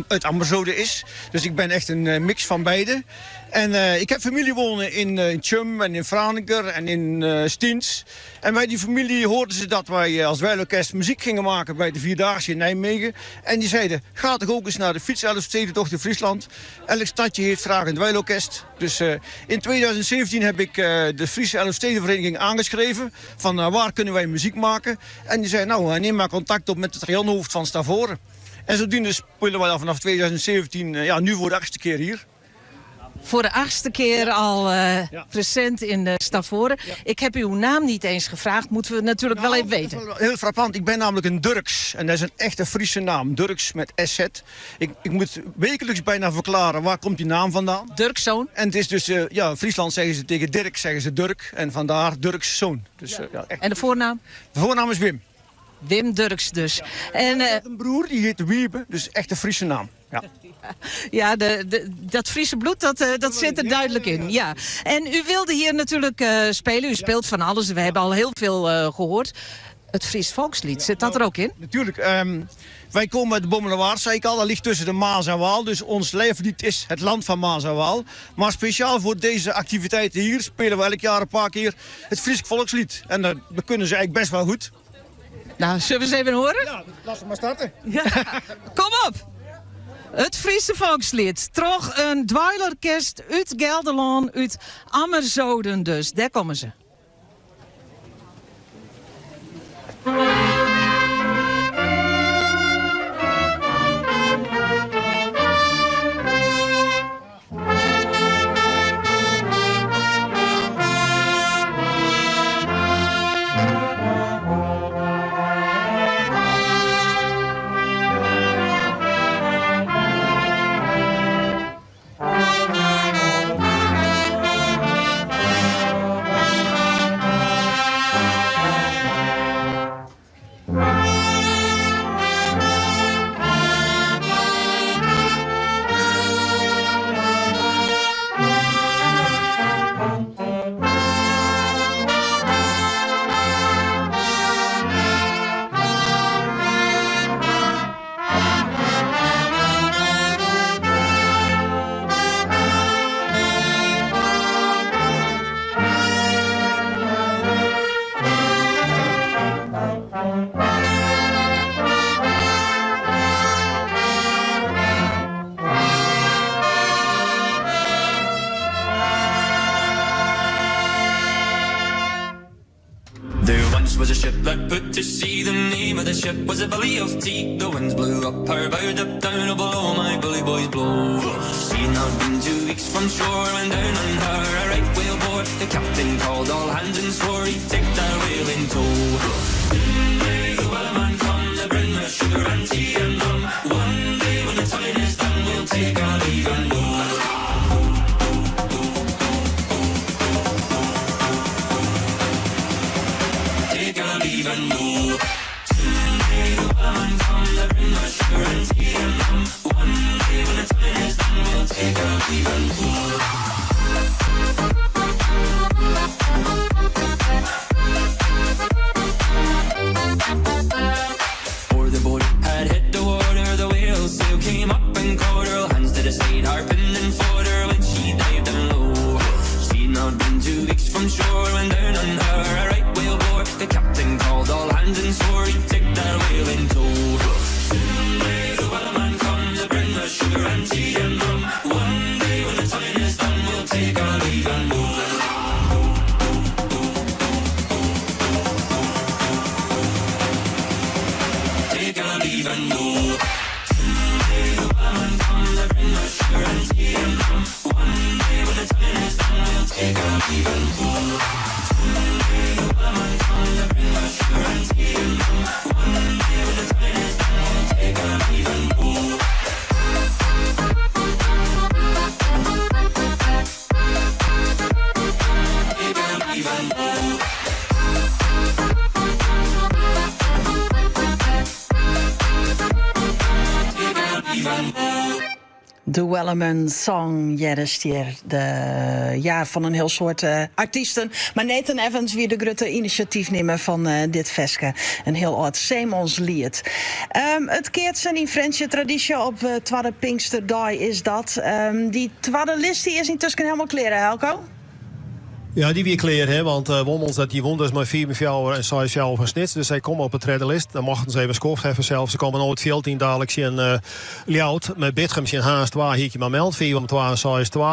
uit Amerzoden is. Dus ik ben echt een mix van beide. En ik heb familie wonen in Tjum en in Franeker en in Stiens. En bij die familie hoorden ze dat wij als dweilorkest muziek gingen maken bij de Vierdaagse in Nijmegen. En die zeiden, ga toch ook eens naar de fietselfstedentocht in Friesland. Elk stadje heeft graag een dweilorkest. Dus in 2017 heb ik de Friese Elfstedenvereniging aangeschreven. Van waar kunnen wij muziek maken? En die zei, nou neem maar contact op met het rajonhoofd van Stavoren. En zodoende spelen wij al vanaf 2017, nu voor de 8e keer hier. Voor de 8e keer al present in Stavoren. Ja. Ik heb uw naam niet eens gevraagd, moeten we natuurlijk wel even weten. Dat is wel heel frappant. Ik ben namelijk een Durks. En dat is een echte Friese naam. Durks met SZ. Ik moet wekelijks bijna verklaren waar komt die naam vandaan. Durkszoon. En het is dus, in Friesland zeggen ze tegen Dirk, zeggen ze Durk. En vandaar Durkszoon. Dus, en de voornaam? De voornaam is Wim. Wim Durks dus. Ja. En een broer, die heet Wiebe, dus echt een Friese naam. Ja, ja dat Friese bloed, dat zit er duidelijk in. Ja. En u wilde hier natuurlijk spelen. U speelt van alles. We hebben al heel veel gehoord. Het Fries volkslied, zit dat er ook in? Natuurlijk. Wij komen uit de Bommelerwaard, zei ik al. Dat ligt tussen de Maas en Waal. Dus ons lijflied is het land van Maas en Waal. Maar speciaal voor deze activiteiten hier spelen we elk jaar een paar keer het Fries volkslied. En dat kunnen ze eigenlijk best wel goed. Nou, zullen we eens even horen? Ja, laten we maar starten. Ja. Kom op! Het Friese volkslied. Toch een dweilorkest uit Gelderland, uit Amerzoden dus. Daar komen ze. to sea. The name of the ship was a Billy of Tea. The winds blew up her bow, up down, oh below my bully boys blow. She'd not been 2 weeks from shore when down on her a right whale bore. The captain called all hands and swore he'd take that whale in tow. Soon may the wellerman come to bring us sugar and tea and rum. One day when the time is done, we'll take our leave and go. Take our leave and go. Soon may the wellerman come to bring us sugar and tea and rum. One day when the time is done, we'll take our leave and go. Before the boat had hit the water, the whale sail came up and caught her. Hands to the side, harping and fought her when she dived down low. She'd not been 2 weeks from shore when down on her a right whale bore. The captain called all hands and swore he'd take that whale in tow. Soon may the wellerman come to bring us sugar and tea and rum. One day when the time is done, we'll take our leave and go. Take our leave and go. Soon may the wellerman come to bring us sugar and tea and rum. One day when the time is done, we'll take our leave and go. Soon may the wellerman come to bring us sugar and tea and rum. One day when the time is done, we'll take our leave and go. Take our leave and go. De Wellerman Song, ja, dat is hier van een heel soort artiesten. Maar Nathan Evans wie de grote initiatiefnemer van dit feske. Een heel oud Zeemons lied. Het keert zijn in Franse traditie op tweede Pinksterdag is dat. Die tweede list die is intussen helemaal kleren, Helco? Ja, die weer clear, hè, want Wommels dat die won dus maar 4 jaar en 6 jaar van Snits. Dus zij komen op het tweede list. Dan mochten ze even scoort hebben zelf. Ze komen nooit veel in dadelijk zien Ljout. Met Bitgem zien haast 2 hier maar meld 4 om 2 en 6 2.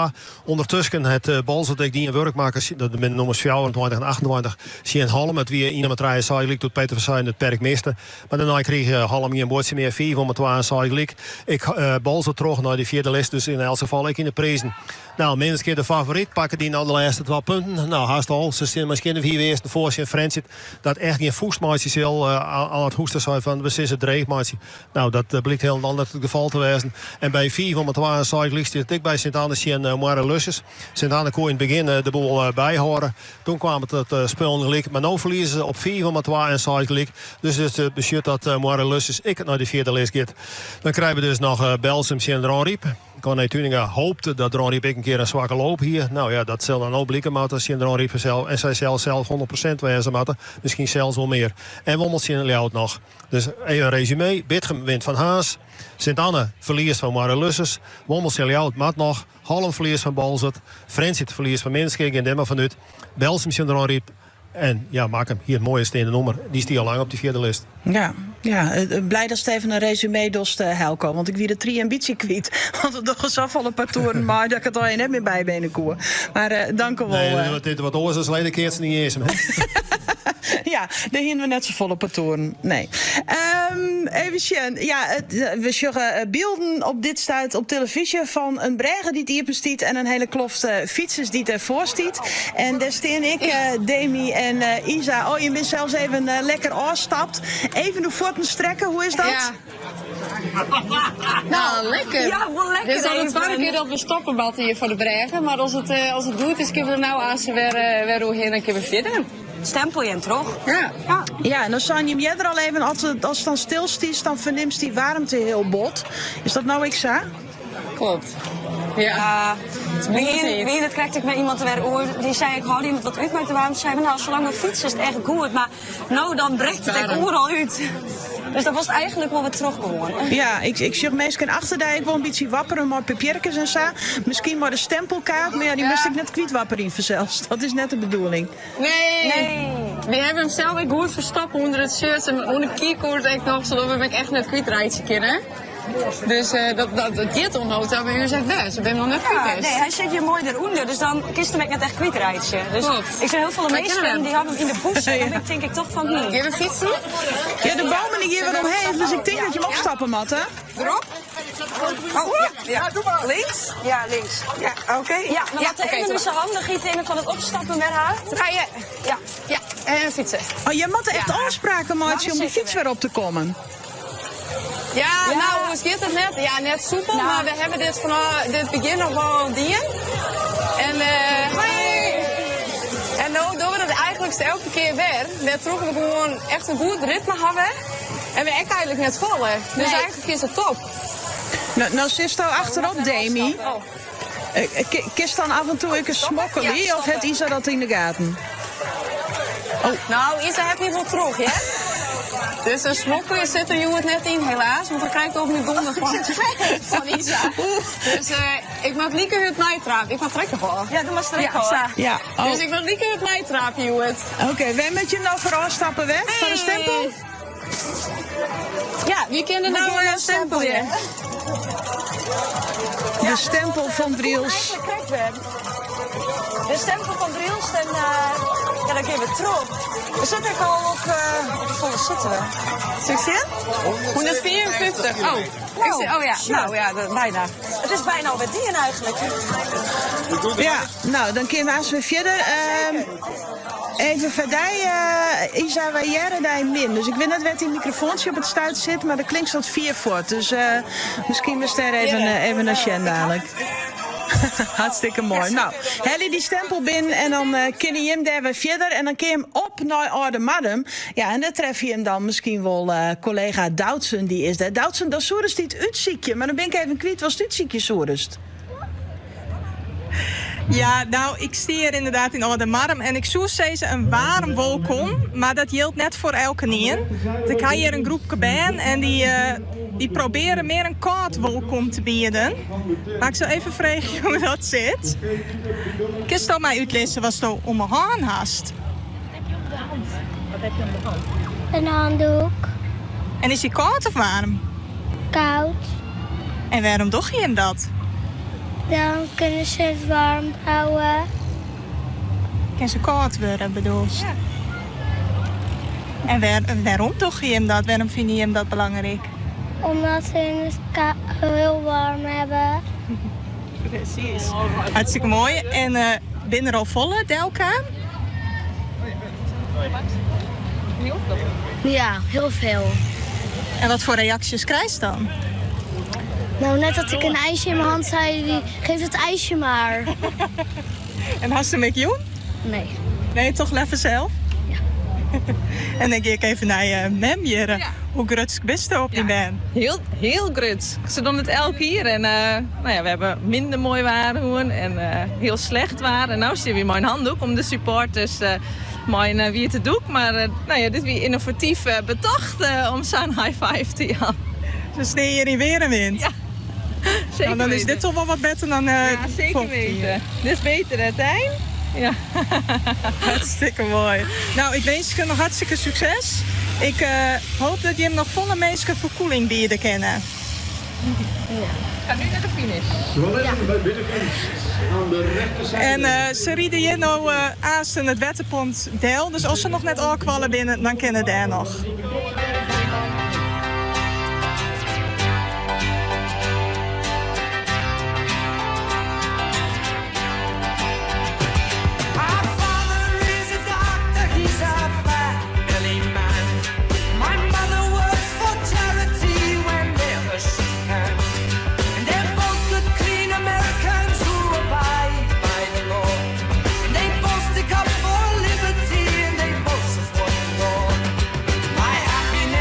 Ondertussen het Balzerdijk die een werkmakers, dat de nummers 24 en 28, zien Halm. Het weer in met 3 en tot Peter Versuijn het perk miste. Maar daarna kreeg Halm hier een boordje meer 4 om 2 en 6. Ik Balzer terug naar die vierde list. Dus in elk geval ik in de prijzen. Nou, minstens de favoriet pakken die nou de laatste 2 punten. Nou, haast al. Ze zijn misschien 4 wees de voorzien in Frans zit. Dat echt geen voestmaatje zal aan het hoesten zijn van we zitten dreigmaatje. Nou, dat blijkt heel ander het geval te wezen. En bij 4 van 2 en 6 ligt het dik bij Sint-Anne en Moire Lusses. Sint-Anne kon in het begin de boel bijhouden. Toen kwam het spel gelijk. Maar nu verliezen ze op 4 van 2 en 6 gelijk. Dus het is besluit dat Moire Lusses ik naar de vierde les gaat. Dan krijgen we dus nog Belsum en Dronriep. Corné Tuninga hoopte dat Dronriep een keer een zwakke loop hier. Nou ja, dat zal dan ook blikken. Maar als je Dronriep zelf en zij zelf 100% wezen matten. Misschien zelfs wel meer. En Wommeltje en Ljout nog. Dus even een resume. Bitgem wint van Haas. Sint-Anne verliest van Moire Lusses. Wommeltje en Ljout mat nog. Halm verliest van Balzert. Frenzit verliest van Minskik en Demmer van Ut. Belsum en Dronriep. En ja, maak hem hier het mooie stenen nummer. Die is die al lang op die vierde list. Ja, blij dat Steven een resume dost, Helco. Want ik wie de 3 ambitie kwijt. Want het nog eens afvallen paar toeren. Maar dat ik het al net meer bij benen koer. Maar dank u wel. Nee, dit wat oors is alleen keert ze niet eens. Ja, daar hinden we net zo volle patroon. Nee. Even zien. Ja, we zeggen beelden op dit stuit op televisie van een brege die het hier bestiet en een hele kloft fietsers die het ervoor stiet. En daar steen ik, Demi en Isa. Oh, je bent zelfs even lekker afstapt. Even de voeten strekken, hoe is dat? Ja. Nou, lekker. Ja, wel lekker. Dus al het tweede keer dat we stoppen bad hier voor de bregen. Maar als het doet, is kunnen we er nou aan ze weer hoe heen en kunnen we verder. Stempel je hem toch? Ja, en dan zijn je hem er al even, als het dan stilstiet, dan vernimt die warmte heel bot. Is dat nou ik zo? Klopt. Ja. Begin dat krijg ik met iemand te werken. Die zei ik hou die met wat uit met de warmte. Zei nou, zolang we fietsen is het echt goed. Maar nou dan breekt het echt overal uit. Dus dat was eigenlijk wel weer teruggewoon. Ja, ik zeg meestal achterdijk wel een beetje wapperen met papiertjes en zo. Misschien maar de stempelkaart, maar ja, die moest ik net kwietwapperen in verzels. Dat is net de bedoeling. Nee. We hebben hem zelf goed verstopt onder het shirt en onder de keycord nog, zodat we hem echt net kwijtrijden kunnen. Dus dat gaat onnood, maar u zegt best. Ik ben nog net kwijt. Nee, hij zit hier mooi eronder, dus dan kist hem ik net echt kwijtrijtje. Dus ik zie heel veel mensen die hebben hem in de bush. En dan denk ik toch van, Ga je fietsen? Ja, de bomen die hier weer omheen, dus ik denk dat je hem opstappen moet, hè? Erop? Ja, doe maar. Links? Ja, links. Ja, oké. Ja, maar wat de ene is zo handig giet in van het opstappen met haar. Dan ga je. Ja, en fietsen. Oh, je moet echt afspraken maken om die fiets weer op te komen. Ja, nou, hoe gaat het net? Ja, net soepel, maar we hebben dit vanaf dit begin nog wel dien. En nou doen we het eigenlijk elke keer weer. We trokken we gewoon echt een goed ritme hebben. En we echt eigenlijk net vallen. Dus eigenlijk is het top. Nou zit er achterop, Demi. Kist dan af en toe een smokkelen of het Isa dat in de gaten? Oh. Nou, Isa heb je wel terug, hè? Dus een smokkel zit er het net in, helaas. Want dan krijg ik ook nu donder van Isa. Dus ik mag liever het nijtraap. Ik mag trekken gewoon. Ja, doe maar trekken hoor. Ja. Oh. Dus ik mag liever het nijtraap, Joet. Oké, wij met je nou vooral stappen weg van de stempel? Ja, wie kent er nou een stempel? De stempel van Driels. De stempel van Driels en ja, dan gaan we terug. We zitten ook al op volle zitten we. Succes? 154. Oh. Oh ja, nou ja, bijna. Het is bijna al bij die eigenlijk. Ja, nou dan kunnen we als we verder. Even verder, Isa, wij jaren daar min. Dus ik weet net waar die microfoontje op het stuit zit, maar dat klinkt tot 4 voort. Dus misschien was daar even een sjen dadelijk. Hartstikke mooi. Nou, Helly die stempel binnen en dan kun je hem daar weer verder. En dan kun je hem op naar Oude Madem. Ja, en dan tref je hem dan misschien wel collega Doutsen, die is daar. Doutsen, dat is die het uitziekje. Maar dan ben ik even kwijt, was het uitziekje zoerust? Ja, nou, ik zie hier inderdaad in Oude Madem en ik zoek steeds een warm welkom, maar dat geldt net voor elke niet. Ik ga hier een groepje bij en die proberen meer een koud welkom te bieden. Maar ik zal even vragen hoe dat zit. Kun je mij uitlezen wat je om me heen hast? Wat heb je om de hand? Een handdoek. En is die koud of warm? Koud. En waarom doe je hem dat? Dan kunnen ze het warm houden. Kan ze koud worden, bedoel je? Ja. En waarom doe je hem dat? Waarom vind je hem dat belangrijk? Omdat ze het heel warm hebben. Precies. Hartstikke mooi. En binnen er al volle, Delka? Ja, heel veel. En wat voor reacties krijg je dan? Nou, net dat ik een ijsje in mijn hand zei, die geef het ijsje maar. En had ze met Joen? Nee. Nee, toch leven zelf? Ja. En dan ga ik even naar Mem hier. Ja. Hoe grutsk bist je op die band? Heel grutsk. Ze doen het elke keer. En nou ja, we hebben minder mooi waren en heel slecht waren. En nu zitten we mijn handdoek om de supporters mijn wie te doen. Maar nou ja, dit is weer innovatief bedacht om zo'n high five te gaan. Dus steen hier in weer en wind? Ja. Zeker nou, dan is dit toch wel wat beter dan... ja, zeker weten. Dit is beter, hè, Tijn? Ja. Hartstikke mooi. Nou, ik wens je nog hartstikke succes. Ik hoop dat je hem nog volle mensen verkoeling bieden kennen. Ja. Ga nu naar de finish. Ja. En ze rieden hier nou aan het Wetterpont deel. Dus als ze nog net aankwallen binnen, dan kennen daar nog. My happiness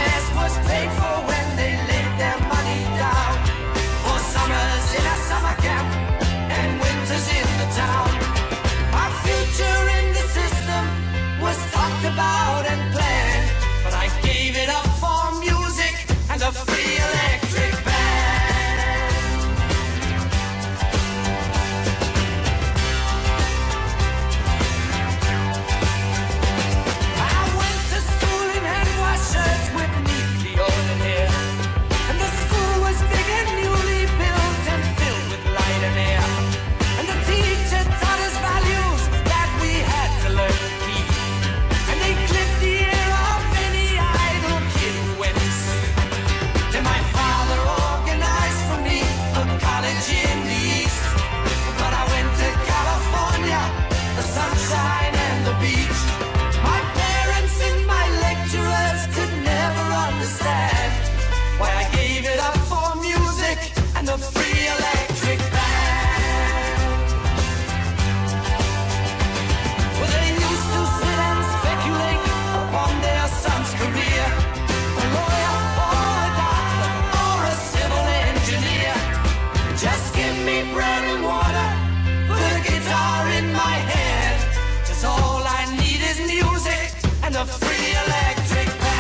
free electric band.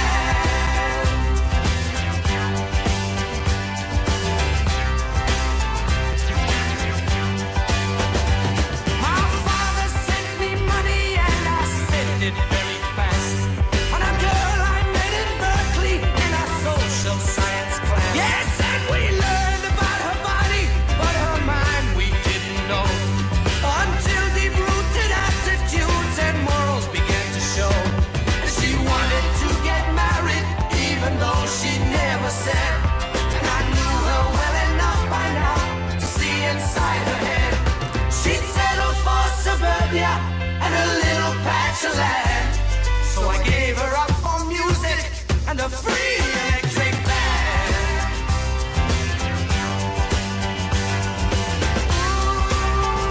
My father sent me money and I spent it very fast on a girl I met in Berkeley in a social science class. Yes, and we learned about her body, but her mind we didn't know until deep-rooted attitudes and morals began to show. She wanted to get married, even though she never said. And I knew her well enough by now to see inside her head. She'd settle for suburbia and a little patch of land. So I gave her up for music and a free electric band.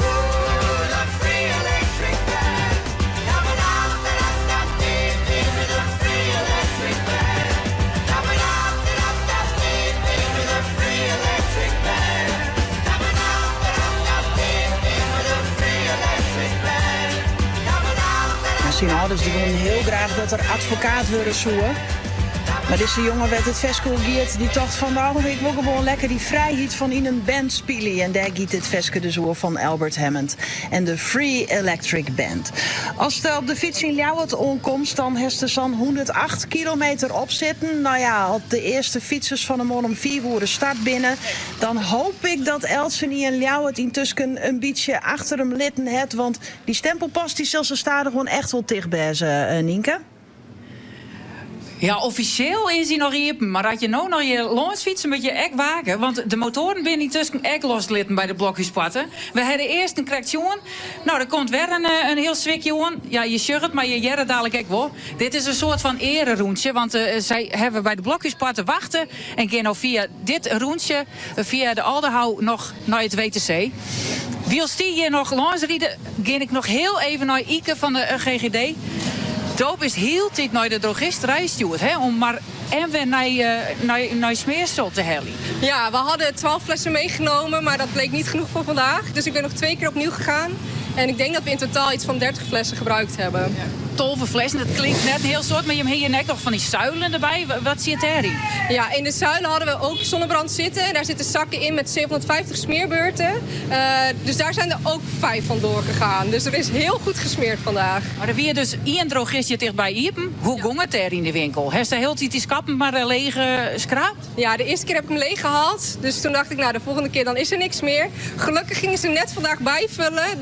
Ooh, the free electric band. Dum-a-dum-da-dum-dum-dee-dee with a free electric band. Dum-a-dum-da-dum-dum-dee-dee with a free electric band. Dum-a-dum-da-dum-dum-dee-dee with a free electric band. Zijn ouders die willen heel graag dat er advocaat worden zoeken. Maar deze jongen werd het festivalgeert die dacht van nou, ik wil gewoon lekker die vrijheid van in een band spelen. En daar giet het festival de zoer van Albert Hammond en de Free Electric Band. Als je op de fiets in Ljouwert onkomst, dan heeft er zo'n 108 kilometer op zitten. Nou ja, op de eerste fietsers van de morgen om 4 uur de start binnen. Dan hoop ik dat Elsenie en Ljouwert intussen een beetje achter hem litten het. Want die stempelpost die zal ze staan gewoon echt wel dicht bij ze, Nienke. Ja, officieel is hij nog open, maar had je nou nog je langsfietsen moet je echt wagen. Want de motoren binnen intussen echt loslitten bij de blokjespatten. We hadden eerst een correctie. Nou, er komt weer een heel zwikje aan. Ja, je shirt, maar je jaren dadelijk echt wel. Dit is een soort van ereroentje, want zij hebben bij de blokjespatten wachten. En gaan nou via dit roentje, via de Aldehou, nog naar het WTC. Wiels die hier nog langsrieden, ga ik nog heel even naar Ike van de GGD. Doop is heel tijd naar de drogist rijstuurt, om maar en weer naar Smeersel te hellen. Ja, we hadden 12 flessen meegenomen, maar dat bleek niet genoeg voor vandaag. Dus ik ben nog 2 keer opnieuw gegaan. En ik denk dat we in totaal iets van 30 flessen gebruikt hebben. Ja. 12 flessen, dat klinkt net een heel soort, maar je hebt hier net nog van die zuilen erbij. Wat zit erin? Ja, in de zuilen hadden we ook zonnebrand zitten. Daar zitten zakken in met 750 smeerbeurten. Dus daar zijn er ook 5 van doorgegaan. Dus er is heel goed gesmeerd vandaag. Maar er weer dus één drogistje dichtbij Iepen. Hoe ging het er in de winkel? Heeft hij heel die kappen maar leeg scraapt? Ja, de eerste keer heb ik hem leeg gehaald. Dus toen dacht ik, nou, de volgende keer dan is er niks meer. Gelukkig gingen ze net vandaag bijvullen.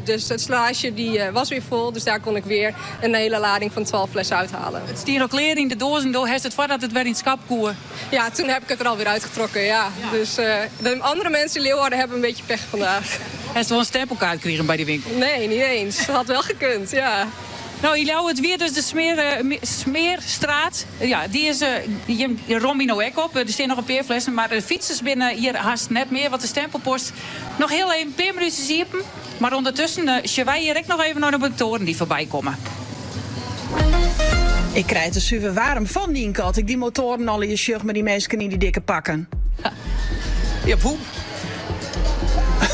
Dus het slage die was weer vol. Dus daar kon ik weer een hele lading van 12 flessen uithalen. Het stier ook leer in de doos en heeft het voordat het weer in het schap koer. Ja, toen heb ik het er alweer uitgetrokken, ja. Dus de andere mensen in Leeuwarden hebben een beetje pech vandaag. Heeft ze wel een stempelkaart gekregen bij die winkel? Nee, niet eens. Dat had wel gekund, ja. Nou, jullie het weer dus de Smeerstraat. Ja, die is Romino ook op. Er staan nog een paar flessen, maar de fietsers binnen hier haast net meer. Want de stempelpost nog heel even een paar minuten ziepen. Maar ondertussen wij hier ook nog even naar de motoren die voorbij komen. Ik krijg het er super warm van, Nienke. Had ik die motoren al in je shirt met die mensen in die dikke pakken. Ja, poep.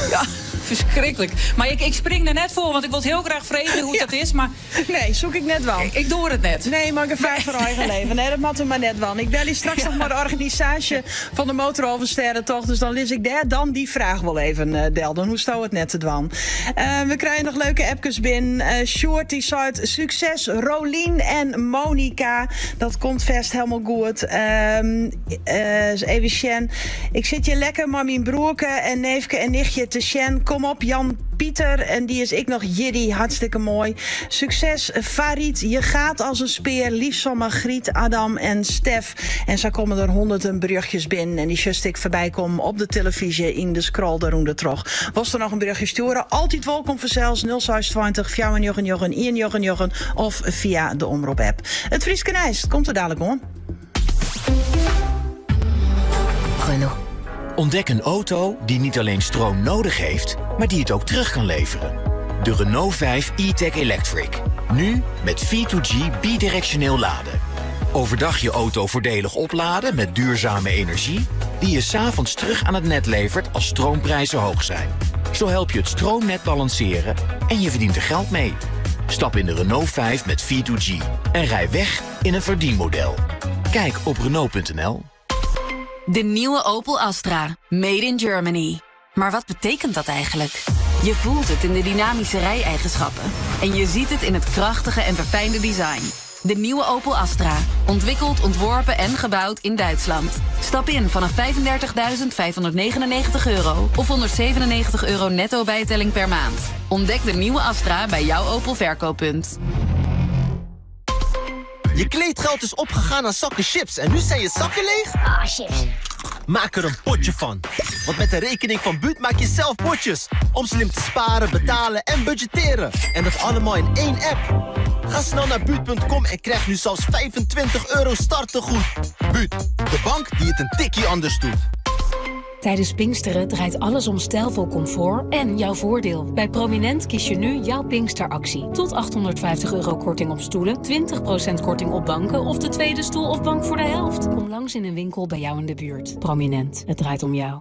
Ja. Verschrikkelijk. Maar ik spring er net voor, want ik wil heel graag vreten hoe dat is. Maar nee, zoek ik net wel. Ik doe het net. Nee, maar ik heb 5 voor eigen leven. Nee, dat moet er maar net wel. Ik bel je straks nog maar de organisatie van de Motoroversterren toch. Dus dan lees ik daar dan die vraag wel even delden. Hoe stou het net te doen? We krijgen nog leuke appjes binnen. Sjoerd die zei succes Rolien en Monica. Dat komt vast helemaal goed. Even Sjen. Ik zit hier lekker met mijn broerke en neefke en nichtje te Sjen. Kom op, Jan Pieter. En die is ik nog Jiddy. Hartstikke mooi. Succes, Farid. Je gaat als een speer. Liefst van Margriet, Adam en Stef. En zo komen er 100 berichtjes binnen. En die just ik voorbij kom op de televisie in de scroll daaronder terug. Was er nog een berichtje sturen? Altijd welkom voor zelfs 026 499 of via de Omroep app. Het Frieske Nijs komt er dadelijk hoor. Renault. Ontdek een auto die niet alleen stroom nodig heeft, maar die het ook terug kan leveren. De Renault 5 e-Tech Electric. Nu met V2G bidirectioneel laden. Overdag je auto voordelig opladen met duurzame energie, die je 's avonds terug aan het net levert als stroomprijzen hoog zijn. Zo help je het stroomnet balanceren en je verdient er geld mee. Stap in de Renault 5 met V2G en rij weg in een verdienmodel. Kijk op Renault.nl. De nieuwe Opel Astra. Made in Germany. Maar wat betekent dat eigenlijk? Je voelt het in de dynamische rijeigenschappen. En je ziet het in het krachtige en verfijnde design. De nieuwe Opel Astra. Ontwikkeld, ontworpen en gebouwd in Duitsland. Stap in vanaf €35.599 of €197 netto bijtelling per maand. Ontdek de nieuwe Astra bij jouw Opel verkooppunt. Je kleedgeld is opgegaan aan zakken chips en nu zijn je zakken leeg? Ah, chips. Maak er een potje van. Want met de rekening van Buut maak je zelf potjes. Om slim te sparen, betalen en budgetteren. En dat allemaal in één app. Ga snel naar Buut.com en krijg nu zelfs €25 startegoed. Buut, de bank die het een tikkie anders doet. Tijdens Pinksteren draait alles om stijlvol comfort en jouw voordeel. Bij Prominent kies je nu jouw Pinksteractie. Tot €850 korting op stoelen, 20% korting op banken of de tweede stoel of bank voor de helft. Kom langs in een winkel bij jou in de buurt. Prominent, het draait om jou.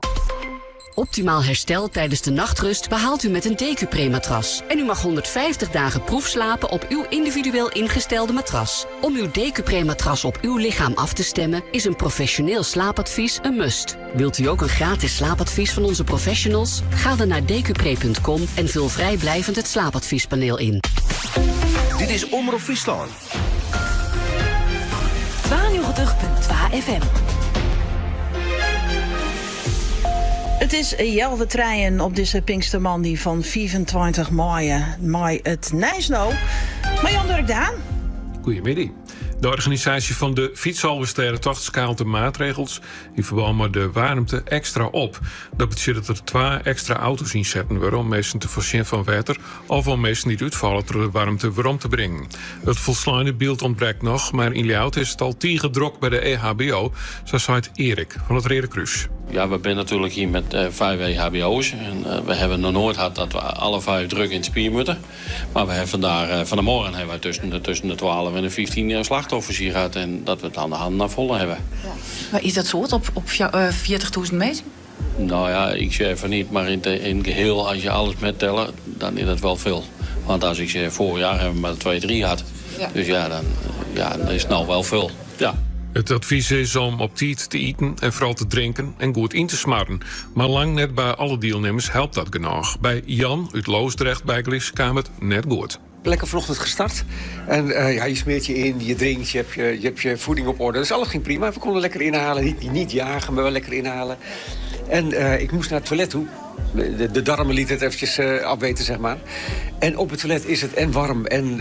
Optimaal herstel tijdens de nachtrust behaalt u met een Decupre-matras. En u mag 150 dagen proefslapen op uw individueel ingestelde matras. Om uw Decupre-matras op uw lichaam af te stemmen is een professioneel slaapadvies een must. Wilt u ook een gratis slaapadvies van onze professionals? Ga dan naar decupre.com en vul vrijblijvend het slaapadviespaneel in. Dit is Omroep Friesland. 92.2 FM. Het is Jelve Treien op deze Pinksterman die van 24 mei het Nijsno. Maar Jan Durkdaan. Goedemiddag. De organisatie van de Fietsalversterrentocht schaalt de maatregels in verband met de warmte extra op. Dat betekent dat er 2 extra auto's inzetten worden om mensen te voorzien van water of om mensen die uitvallen door de warmte waarom te brengen. Het volslaande beeld ontbreekt nog, maar in Ljout is het al druk bij de EHBO, zo zei het Erik van het Rode Kruis. Ja, we zijn natuurlijk hier met 5 EHBO's. En we hebben nog nooit gehad dat we alle 5 druk in het spier moeten. Maar we hebben vanmorgen hebben we tussen de 12 en de 15 slachtoffers hier gehad. En dat we het aan de handen naar volle hebben. Ja. Maar is dat zo op 40.000 meter? Nou ja, ik zeg even niet. Maar in het geheel, als je alles mettellen, dan is dat wel veel. Want als ik zeg, vorig jaar hebben we maar 2-3 gehad. Ja. Dus ja, dan is het nou wel veel. Ja. Het advies is om op tijd te eten en vooral te drinken en goed in te smarren. Maar lang net bij alle deelnemers helpt dat genoeg. Bij Jan uit Loosdrecht bij kwam het net goed. Lekker vanochtend gestart. En je smeert je in, je drinkt, je hebt je voeding op orde. Dus alles ging prima. We konden lekker inhalen. Niet jagen, maar wel lekker inhalen. En ik moest naar het toilet toe. De darmen lieten het eventjes afweten, zeg maar. En op het toilet is het en warm en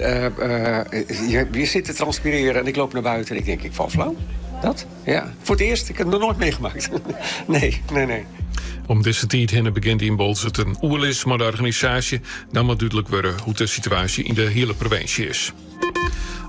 je zit te transpireren. En ik loop naar buiten en ik denk, ik val flauw. Dat? Ja. Voor het eerst. Ik heb het nog nooit meegemaakt. Nee. Om deze tijd heen begint in Bols het een oerlis, maar de organisatie dan moet duidelijk worden hoe de situatie in de hele provincie is.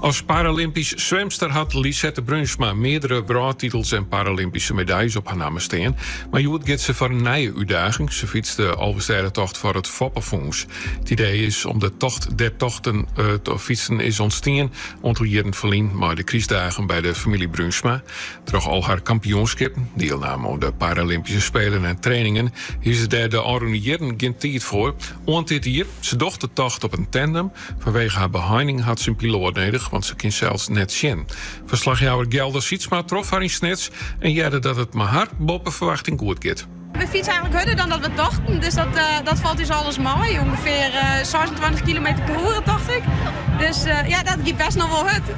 Als Paralympisch zwemster had Lisette Brunsma meerdere wereldtitels en Paralympische medailles op haar naam staan. Maar je gaat ze voor een nieuwe uitdaging. Ze fietst de Alversterrentocht voor het Foppenfonds. Het idee is om de tocht der tochten te fietsen is ontstaan. Ontel jaren verlien maar de kriesdagen bij de familie Brunsma. Terug al haar kampioenschap, deelname aan de Paralympische Spelen en trainingen, is ze daar de oranje jaren geen tijd voor. Want dit hier, ze docht de tocht op een tandem. Vanwege haar behinding had ze een piloot nodig, want ze kan zelfs net zien. Verslagjouwer Gelder Sietsma trof haar in Snits en jette dat het maar hard boven verwachting goed gaat. We fietsen eigenlijk harder dan dat we dachten, dus dat valt dus alles mooi. Ongeveer 26 km per uur, dacht ik. Dus dat gaat best nog wel goed.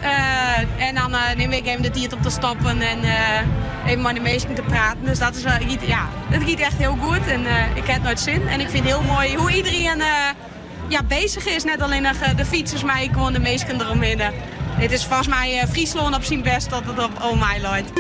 En dan neem ik even de tijd om te stoppen en even met de meesten te praten. Dus dat is dat gaat echt heel goed en ik heb nooit zin. En ik vind het heel mooi hoe iedereen bezig is. Net alleen nog de fietsers, maar ik gewoon de meesten eromheen. Dit is volgens mij Friesland op zijn best dat het op mij loopt.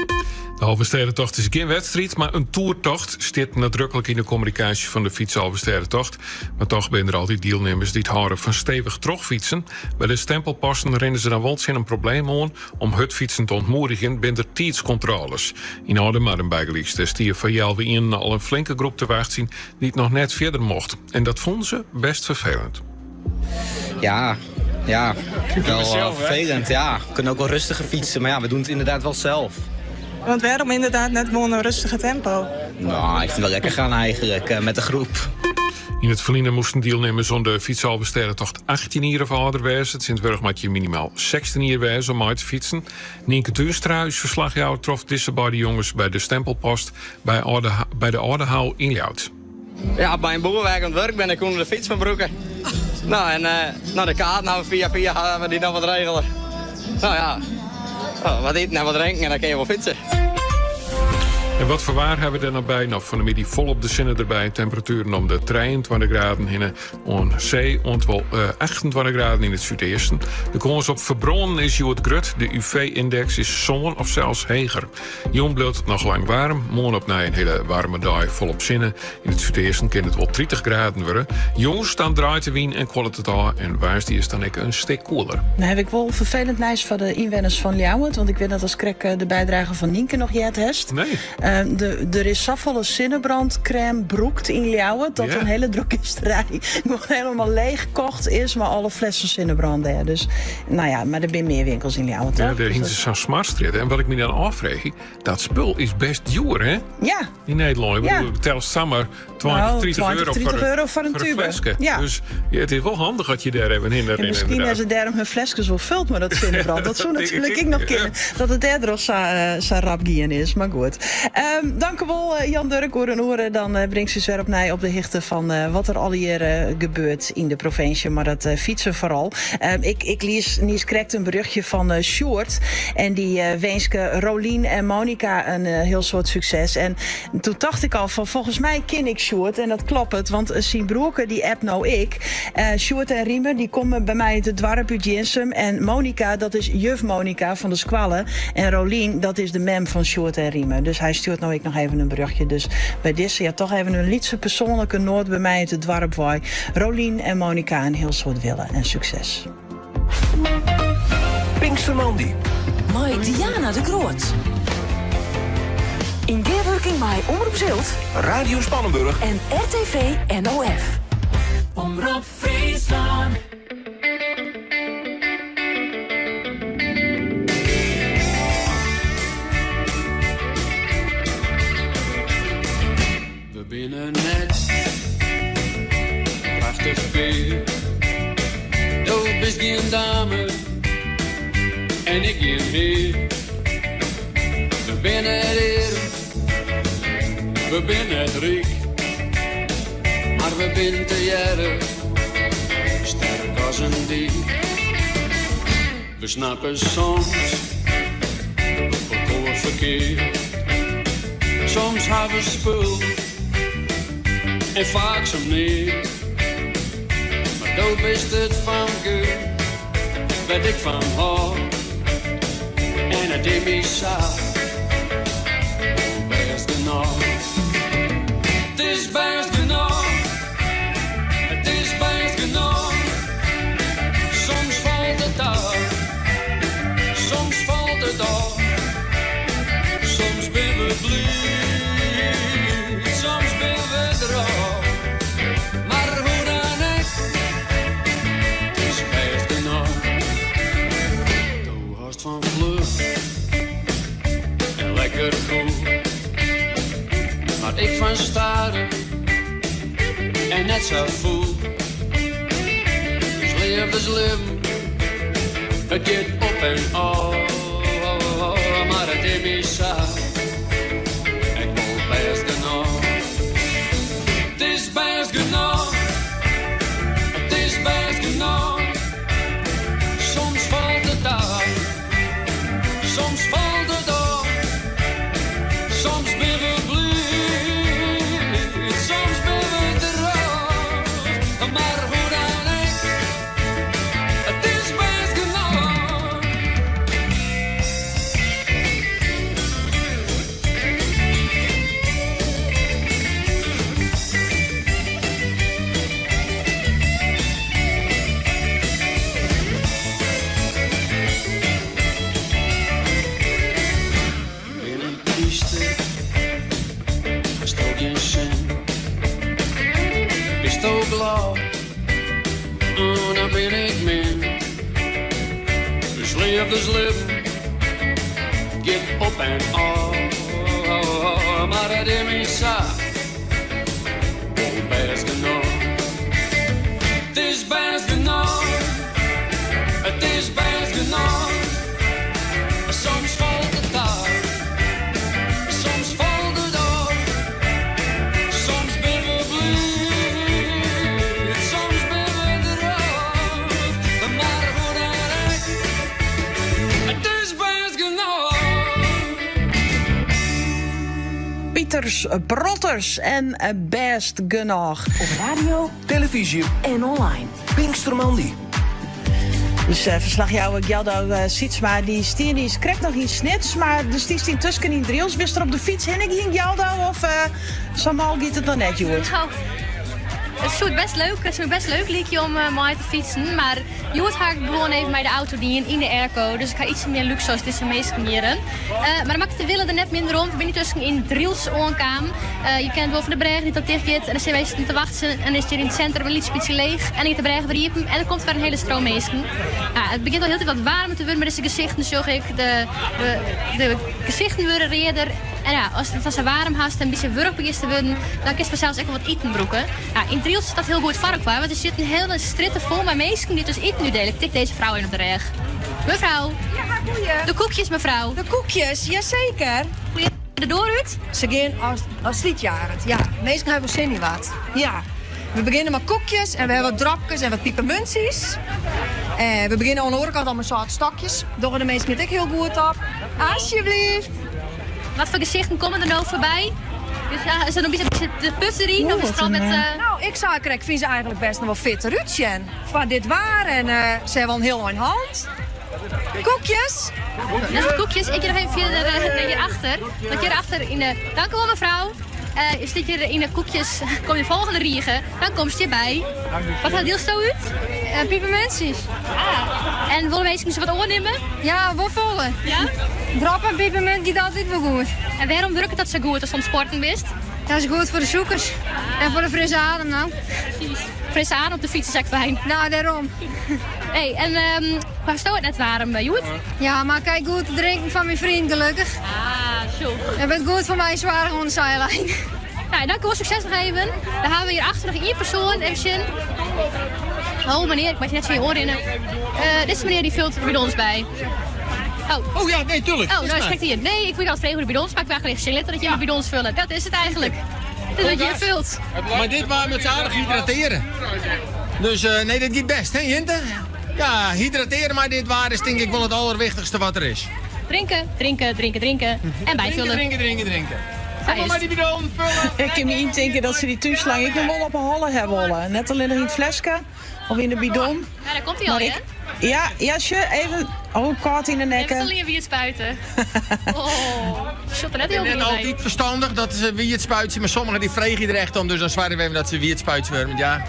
De Alversterrentocht is geen wedstrijd, maar een toertocht. Staat nadrukkelijk in de communicatie van de fiets-Alversterrentocht. Maar toch zijn er altijd deelnemers die het houden van stevig trogfietsen. Bij de stempelposten rennen ze dan wel een probleem aan om hutfietsen te ontmoedigen binnen de tijdscontroles. In Oudemarden bijgeliefst is hier van Jelve in al een flinke groep te wacht zien die het nog net verder mocht. En dat vonden ze best vervelend. Ja, wel vervelend. Ja, we kunnen ook wel rustiger fietsen, maar we doen het inderdaad wel zelf. Want waarom inderdaad net gewoon een rustige tempo? Nou, ik vind het wel lekker gaan eigenlijk, met de groep. In het verliezen moesten deelnemers aan de fietsalversterrentocht 18 jaar of ouder wezen. Het Sint-Wurg moet je minimaal 16 jaar wezen om uit te fietsen. Nienke Tuunstra is verslagjouwer trof deze bij de jongens bij de stempelpost bij de Oude in Ljout. Ja, bij een boerwerk aan het werk ben ik onder de fiets van Broeken. Nou, en naar de kaart, nou via gaan we die dan wat regelen. Nou ja, wat eten en wat drinken en dan kun je wel fietsen. En wat voor waar hebben we er nog bij? Nou, van de middag volop de zinnen erbij. Temperaturen om de 23 graden in aan zee en wel 28 graden in het zuidoosten. De kans op verbronnen is het grut. De UV-index is zo'n of zelfs hoger. Jong blijft nog lang warm. Morgen op na een hele warme dag volop zinnen. In het zuidoosten kan het wel 30 graden worden. Jongens dan draait de wien en kwaliteit het aan. En waars die is dan ook een stuk koeler. Nou heb ik wel vervelend nieuws voor de inwoners van Ljouwert. Want ik weet dat als krek de bijdrage van Nienke nog het heeft. Nee. Er is zoveel zinnenbrandcrème broekt in Ljouwert dat een hele drogisterij gewoon helemaal leeg gekocht is, maar alle flessen zinnenbrand. Dus nou ja, maar er zijn meer winkels in Ljouwert. Ja, daar hinten ze zo'n smartstreet. En wat ik me dan afvraag, dat spul is best duur, hè? Ja. In Nederland. Ik bedoel, tel samen 30 euro voor een tube. Flesje. Ja. Dus ja, het is wel handig dat je daar even in en misschien als ze daar hun flesjes wel vult met dat zinnenbrand. Dat zou natuurlijk ik nog kennen. Dat het daardoor zo rap gaan is, maar goed. Dank u wel, Jan Durk, oor en oren. Dan brengt ze weer opnieuw op de hichte van wat er al hier gebeurt in de provincie, maar dat fietsen vooral. Ik lees niet correct een berichtje van Sjoerd. En die wenske Rolien en Monica een heel soort succes. En toen dacht ik al van, volgens mij ken ik Sjoerd. En dat klopt het, want zijn broerke die app nou ik. Sjoerd en Riemer, die komen bij mij het dwarp uit Jinsum. En Monica, dat is juf Monica van de Squallen. En Rolien, dat is de mem van Sjoerd en Riemer. Dus hij stuurt nou ik nog even een berichtje. Dus bij deze, ja, toch even een lietse persoonlijke noot bij mij uit het dwarp waar Rolien en Monica een heel soort willen. En succes. Pinkstermandy. Mooi Diana de Groot. In weerwerking bij Omroep Zilt, Radio Spannenburg en RTV NOF. Omroep Friesland. We binnen net prachtig weer. Je bent geen dame en ik geen meer. We binnen het eer, we binnen het riek, maar we binnen te jaren sterk als een dier. We snappen soms volkomen verkeerd, soms hebben we spul en vaak zo niet. Maar dood is het van keur, wat ik van hou. En het is mij zaad, best genoeg. Het is best genoeg, het is best genoeg. Soms valt het af, soms valt het af. Soms ben we blij, soms ben we droog. Maar hoe dan ook, het is best genoeg. Doe hast van vlucht en lekker goed. Maar ik van staren en net zo voel. Dus leven, het gaat op en af. Maar het is niet zo, ik wil best genoeg. Het is best genoeg, het is best genoeg. Soms valt het af, soms valt het af. Soms ben we blij, soms ben we droog. Maar hoe dan ook, het is best genoeg. Ben ik triester, is het ook geen zin. Is het ook blauw, oh, dan ben ik min. Dus leef de slip, get op en af. Maar het is niet zo, best genoeg. genoeg. Soms valt het dag, soms valt het op. Soms ben we blij, soms ben we erop. Maar hoe dan ook, het is best genoeg. Pieters Brotters en Best Genoeg. Op radio, televisie En online. Pinkstermandy. Dus verslagjouwer Gjaldo Sietsma, die stier krijgt nog iets snits, maar dus die stier tussen in Driels. Wist er op de fiets heen ging Gjaldo of Samal gaat het dan net, Joert? Nou, het is best leuk. Het is best leuk liedje om mooi te fietsen. Maar Joert gaat gewoon even bij de auto dienen in de airco. Dus ik ga iets meer luxe als deze meeste keren. Maar dan mag ik de willen er net minder om. Ik ben niet tussen in Driels aankwam. Je kent boven de bregen die dat dicht gaat. En dan zijn wij te wachten. En dan is hier in het centrum een liedje leeg. En ik de bregen verriepen. En er komt weer een hele stroom meesten. Het begint al heel wat warmer te worden met deze gezichten. Zorg ik. De gezichten worden reder. En ja, als ze warm hast en een beetje wurg begint te worden, dan kun je zelfs echt wel wat eten broeken. Ja, in Driels is dat heel goed vark waar, want er zit een hele stritten vol met mensen die dus eten nu delen. Ik tik deze vrouw in op de reg. Mevrouw. Ja, goeie. De koekjes, mevrouw. De koekjes, jazeker. Goeie de dooruit? Ze gaan als liedjaren. Ja, meestal hebben we zin in wat. Ja. We beginnen met koekjes en we hebben wat drapjes en wat piepermunties. We beginnen aan de overkant al met zout stokjes. Door de meesten met ik heel goed op. Alsjeblieft. Wat voor gezichten komen er nou voorbij? Dus ja, is er nog een beetje de pusserie? Of is het al met... Nou, ik vind ze eigenlijk best nog wel fit eruit. Van dit waar en ze hebben al een heel mooi hand. Koekjes. Dat zijn koekjes. Ik ga nog even via hierachter. Want hierachter in de... Dank u wel, mevrouw. Je zit hier in de koekjes. Kom je volgende riegen. Dan kom je erbij. Wat gaat deels zo uit? Piepermunties. En willen mensen ze wat oornemen? Ja, wat volle. Ja? Drop en piepermunt gaat altijd wel goed. En waarom drukken dat zo goed als het sporten best? Dat is goed voor de zoekers. En voor de frisse adem nou. Precies. Frisse adem op de fiets is echt fijn. Nou, daarom. Hey, en waar stoot het net warm, Joet? Ja, maar kijk goed te drinken van mijn vriend, gelukkig. Zo. Je bent goed voor mij zwaar gewoon de zijlijn. Nou, dank u wel, succes nog even. Dan hebben we hier achter nog één persoon, even. Oh meneer, ik mag je net zo je oren in. Dit is meneer die vult bij ons bij. Oh ja, nee, tuurlijk. Oh, nou is het hier. Nee, ik wil altijd vregen voor de bidons, maar ik wil graag litten dat je de bidons vullen. Dat is het eigenlijk. Dit is wat je vult. Maar dit waren met z'n aardig hydrateren. Dus nee, dat gaat best, hè Jinte? Ja, hydrateren, maar dit waar is denk ik wel het allerwichtigste wat er is. Drinken, drinken, drinken, drinken. En bijvullen. Drinken. Kom maar die bidon vullen. Ik kan me niet denken dat ze die toeslang. Ik kan wel op een holle hebben. Net alleen nog in het flesje of in de bidon. Ja, daar komt hij al, hè? Ja, jasje, even. Oh, koud in de nekken. Even wie het spuiten. Oh, shot er net heel Het is net altijd verstandig dat ze wie het spuiten, maar sommigen die vregen er echt om. Dus dan zwaren we even dat ze wie het spuiten worden. Ja,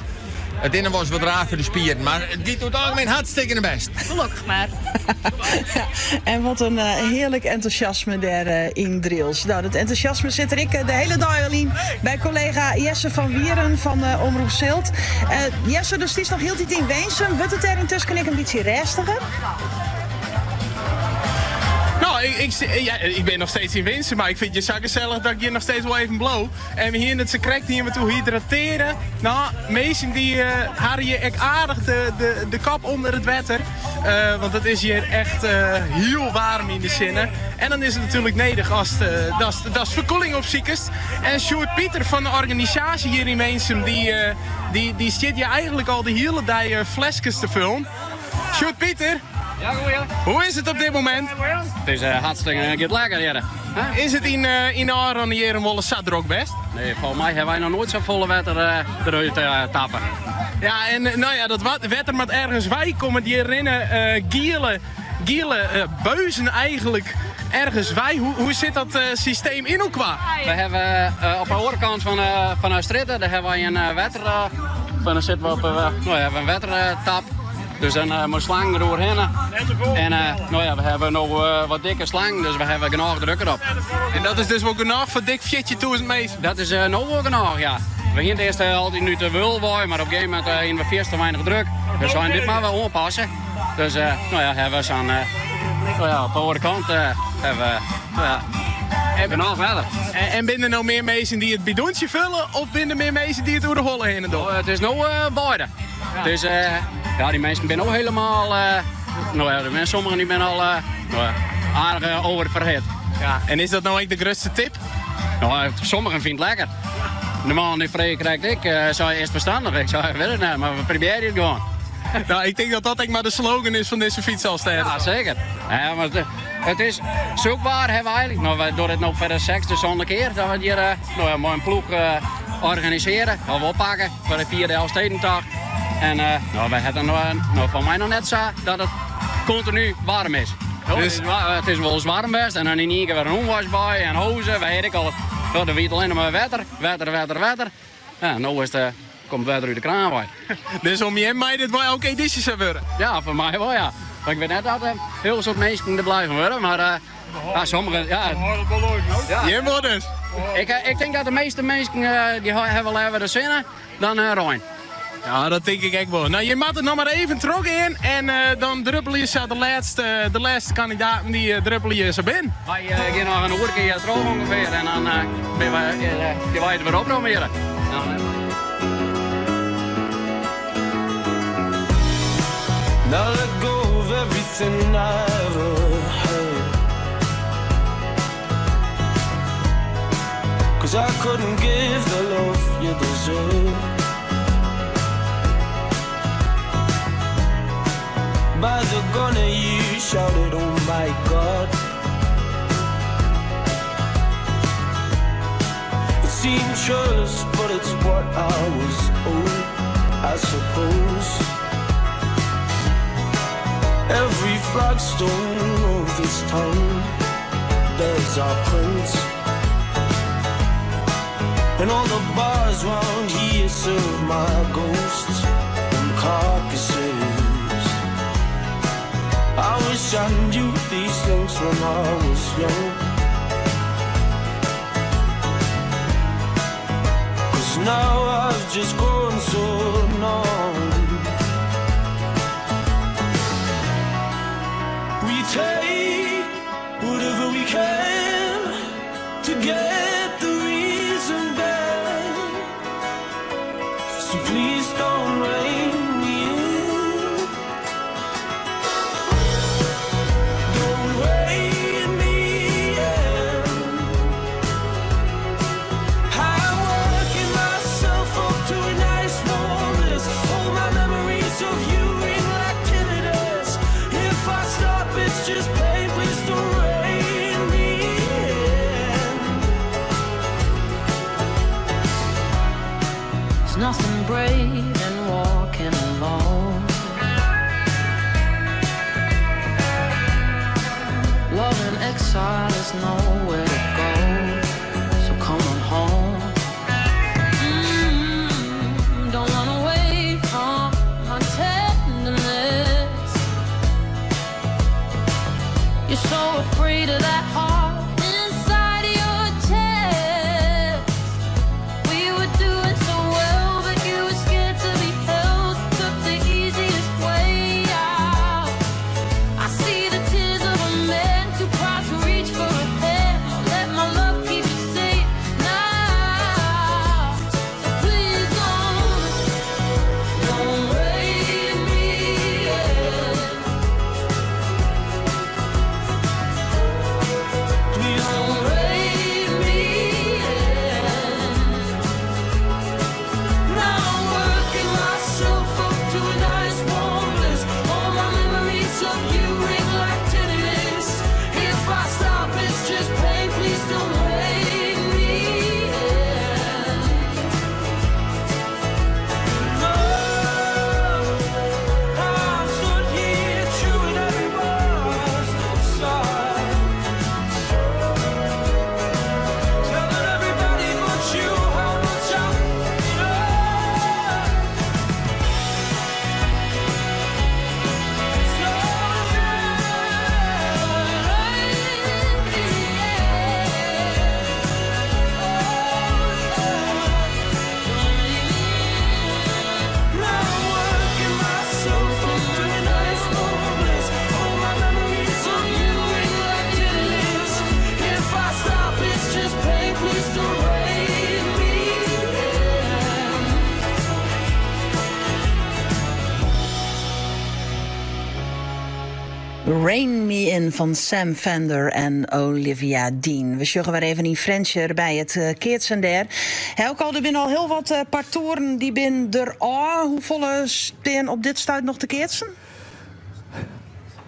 het innen was wat raar voor de spieren, maar die doet algemeen hartstikke best. Gelukkig maar. Ja, en wat een heerlijk enthousiasme daar in Driels. Nou, dat enthousiasme zit er de hele dag al in bij collega Jesse van Wieren van Omroep Zilt. Jesse, dus het is nog heel tijd in Weensum. Wordt het er intussen een beetje rustiger? Nou, ik ben nog steeds in Winsum, maar ik vind het zo gezellig dat ik hier nog steeds wel even blow. En we hier het ze krijgt hier me toe hydrateren. Nou, mensen die haren je echt aardig de kap onder het water. Want het is hier echt heel warm in de zinnen. En dan is het natuurlijk nedig als dat is verkoeling op ziekes. En Sjoerd Pieter van de organisatie hier in Winsum, die zit hier eigenlijk al de hele dag flesjes te vullen. Sjoerd Pieter. Ja, goeie. Hoe is het op dit moment? Het is hartstikke lekker hier. Is het in Aron hier een wolle zat er ook best? Nee, volgens mij hebben wij nog nooit zo volle water eruit tappen. Ja, en nou ja, dat water moet ergens wij komen die herinneren giele buizen eigenlijk ergens wij. Hoe zit dat systeem in elkaar? We hebben op de overkant van de stritten, daar hebben wij een water, dan zitten we op een watertap. Dus dan moet slang er doorheen. En nou ja, we hebben nog wat dikke slang, dus we hebben genoeg druk erop. En dat is dus wel genoeg voor dik 40.000 mees? Dat is nog wel genoeg, ja. We gingen eerst altijd nu te wulwooi, maar op een gegeven moment hebben we veel te weinig druk. Dus we gaan dit maar wel aanpassen. Dus nou ja, hebben we zo'n op de andere kant hebben we genoeg verder. En binnen er nou meer mezen die het bidonnetje vullen of binnen meer mezen die het door de hollen heen doen? Het is nou beide. Ja. Dus ja, die mensen zijn ook helemaal nou ja, er zijn sommigen die ben al aardig oververhit. Ja. En is dat nou ook de grootste tip? Nou, sommigen vinden het lekker. De man die vrij krijgt zou je eerst verstandig. Ik zou weet het niet, maar we proberen het gewoon. Nou, ik denk dat dat echt maar de slogan is van deze fietsalsteden. Ja, zeker. Ja, maar het is zoekbaar, hebben we eigenlijk. Nou, we doen het nog voor de 6e zonde keer. Dat we hier mooi een ploeg organiseren. Dat we oppakken voor de 4e Elfstedendag. En we hebben nou, van mij nog net zo dat het continu warm is. Dus het is wel eens warm best en dan in één keer weer een onwas bij en hozen, weet ik al. Dan weet alleen maar wetter. Ja, nou is het, komt wetter uit de kraan bij. Dus om je en mij dit wel ook edities hebben worden? Ja, voor mij wel ja. Maar ik weet net dat heel soort mensen er blijven worden, maar sommigen, ja. Je wordt dus. Ik denk dat de meeste mensen die hebben wel even de zinnen dan Rijn. Ja, dat denk ik echt wel. Nou, je maakt het nog maar even terug in en dan druppel je zo de laatste kandidaten die druppelen je zo binnen. Wij gaan nog een uur keer terug ongeveer en dan ben je weer opnemen. Now let go of everything I ever had, 'cause I couldn't give the love you deserve. By the gun you shouted, oh my God. It seemed churlish, but it's what I was owed, I suppose. Every flagstone of this town bears our prints, and all the bars round here serve my ghosts and carcasses. I wish I knew these things when I was young, 'cause now I've just grown so numb. We take whatever we can to get the reason back, so please don't rein me in. Don't rein me in. I'm working myself up to an Rain Me In van Sam Fender en Olivia Dean. We sjuggen weer even in Frencher bij het keertsen daar. Ook al, er zijn al heel wat partoren die binnen er al. Hoeveel staan op dit stuit nog te keertsen?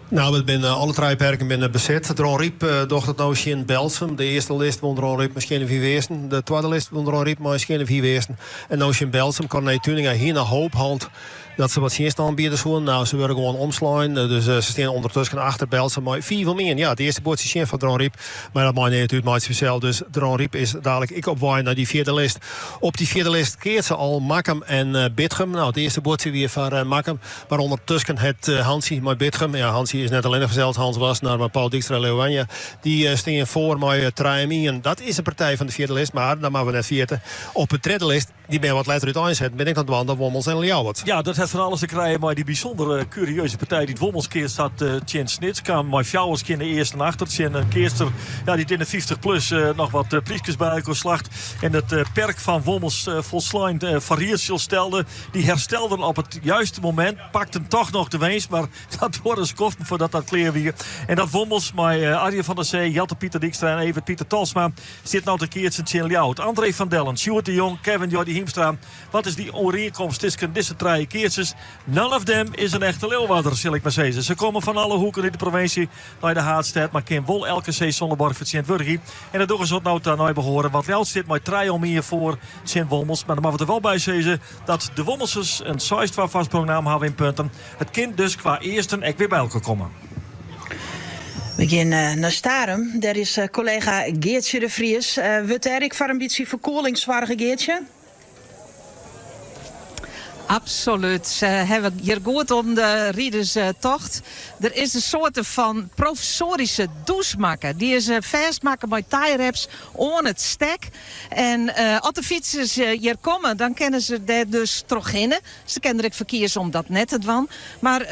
Nou, we zijn alle drie perken binnen bezet. Ron Riep docht het nou in Belsum. De eerste list won Ron Riep misschien 4 wezen. De tweede list won Ron Riep misschien 4 wezen. En nou in Belsum kan Corné Tuninga hier naar hoop hand dat ze wat eerst aanbieden zoen. Nou, ze willen gewoon omslaan. Dus ze staan ondertussen achter Belsum. Maar 4 van meer. Ja, de eerste boord is van Ron Riep. Maar dat maakt niet natuurlijk maar speciaal. Dus Ron Riep is dadelijk ik op waai naar die 4e list. Op die 4e list keert ze al Makkum en Bitgum. Nou, het eerste boord is weer van Makkum. Maar ondertussen het Hansie met Bitgum. Ja, Hansie is net alleen verzeld. Hans was naar Paul Dijkstra en Leeuwanja. Die staan voor met Traimi. En dat is een partij van de 4e list. Maar dan mogen we net 4e. Op de 3e list, die ben wat later uit aanzetten. Ben ik aan het wandelen, Wommels en Ljouwert. Ja, dat heeft van alles te krijgen. Maar die bijzondere curieuze partij die het Wommelskeer staat, Tjen Snits, kwam met Fjouwers in de eerste en achter. Tjen Keerster, ja, die in de 50 plus nog wat priesjes bij elkaar slacht. En het perk van Wommels volslijn Variersel stelde. Die herstelden op het juiste moment. Pakten toch nog de winst. Maar dat worden ze kosten voordat dat kleer weer. En dat Wommels met Arjen van der Zee, Jelte Pieter Dijkstra en Evert Pieter Talsma zit nou te keertsen Tjen Ljouwert. André van Dellen, Sjoerd de Jong, Kevin Jordi Hiemstra. Wat is die overeenkomst tussen deze drie keertjes? None of them is een echte Leeuwarder, zal ik maar zeggen. Ze komen van alle hoeken in de provincie bij de Haatstad, maar Kim Wol elke zee Zonneborg voor Sint-Wurgie. En dat doen ze nou naar behoren. Want Ljouwert zit met 3 om meer voor Sint-Wommels. Maar dan mag we er wel bij zeggen dat de Wommelsers een 6 vastpronaam hebben in punten. Het kind dus qua eerste echt weer bij elkaar komen. We gaan naar Starum. Daar is collega Geertje de Vries. Wordt Erik voor een beetje verkoelingswaardige Geertje? Absoluut. Ze hebben hier goed om de Riederstocht. Er is een soort van professorische douchemaker. Die is vastmaken met tie-wraps aan het stek. En als de fietsers hier komen, dan kennen ze daar dus terug in. Ze kennen er verkiezen om dat net te doen. Maar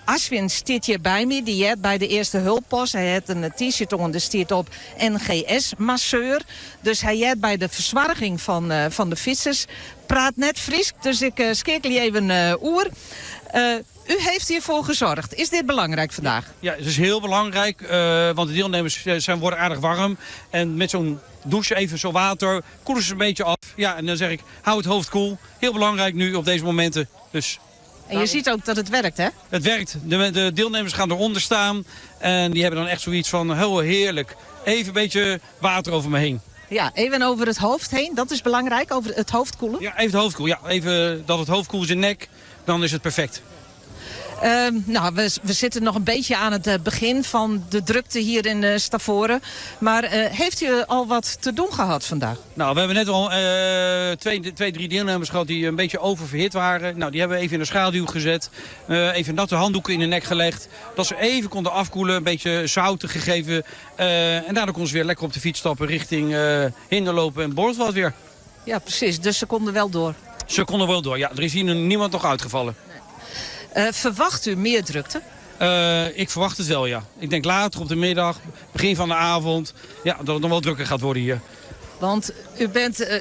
Ashwin zit hier bij me. Die heeft bij de eerste hulppost. Hij heeft een t-shirt on, er staat op NGS-masseur. Dus hij heeft bij de verzwarging van de fietsers. Praat net Fries, dus ik skekel je even oer. U heeft hiervoor gezorgd. Is dit belangrijk vandaag? Ja, het is heel belangrijk, want de deelnemers worden aardig warm. En met zo'n douche, even zo water, koelen ze een beetje af. Ja, en dan zeg ik, hou het hoofd koel. Heel belangrijk nu op deze momenten. Dus en je ziet ook dat het werkt, hè? Het werkt. De deelnemers gaan eronder staan. En die hebben dan echt zoiets van, heel heerlijk. Even een beetje water over me heen. Ja, even over het hoofd heen. Dat is belangrijk, over het hoofd koelen. Ja, even het hoofd koelen. Ja, even dat het hoofd koel is in nek. Dan is het perfect. Nou, we zitten nog een beetje aan het begin van de drukte hier in Stavoren. Maar heeft u al wat te doen gehad vandaag? Nou, we hebben net al 2-3 deelnemers gehad die een beetje oververhit waren. Nou, die hebben we even in de schaduw gezet. Even natte handdoeken in de nek gelegd. Dat ze even konden afkoelen, een beetje zouten gegeven. En daardoor konden ze weer lekker op de fiets stappen richting Hinderlopen en Borstwald weer. Ja, precies. Dus ze konden wel door? Ze konden wel door, ja. Er is hier niemand nog uitgevallen. Verwacht u meer drukte? Ik verwacht het wel, ja. Ik denk later op de middag, begin van de avond, ja, dat het nog wel drukker gaat worden hier. Want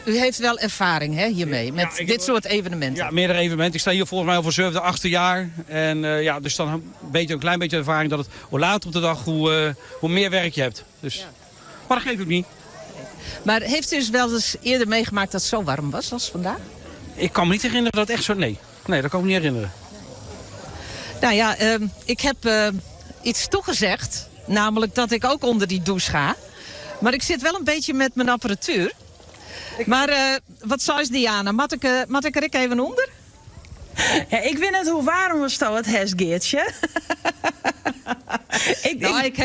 u heeft wel ervaring hiermee, met dit soort evenementen? Ja, meerdere evenementen. Ik sta hier volgens mij al voor 7e, 8e jaar. En ja, dus dan een klein beetje ervaring dat het hoe later op de dag, hoe meer werk je hebt. Dus. Ja. Maar dat geeft ook niet. Maar heeft u dus wel eens eerder meegemaakt dat het zo warm was als vandaag? Ik kan me niet herinneren dat het echt zo... Nee, dat kan ik me niet herinneren. Nou ja, ik heb iets toegezegd. Namelijk dat ik ook onder die douche ga. Maar ik zit wel een beetje met mijn apparatuur. Maar wat zei Diana? Mag ik er even onder? Ja, ik weet net hoe warm was het Geertje.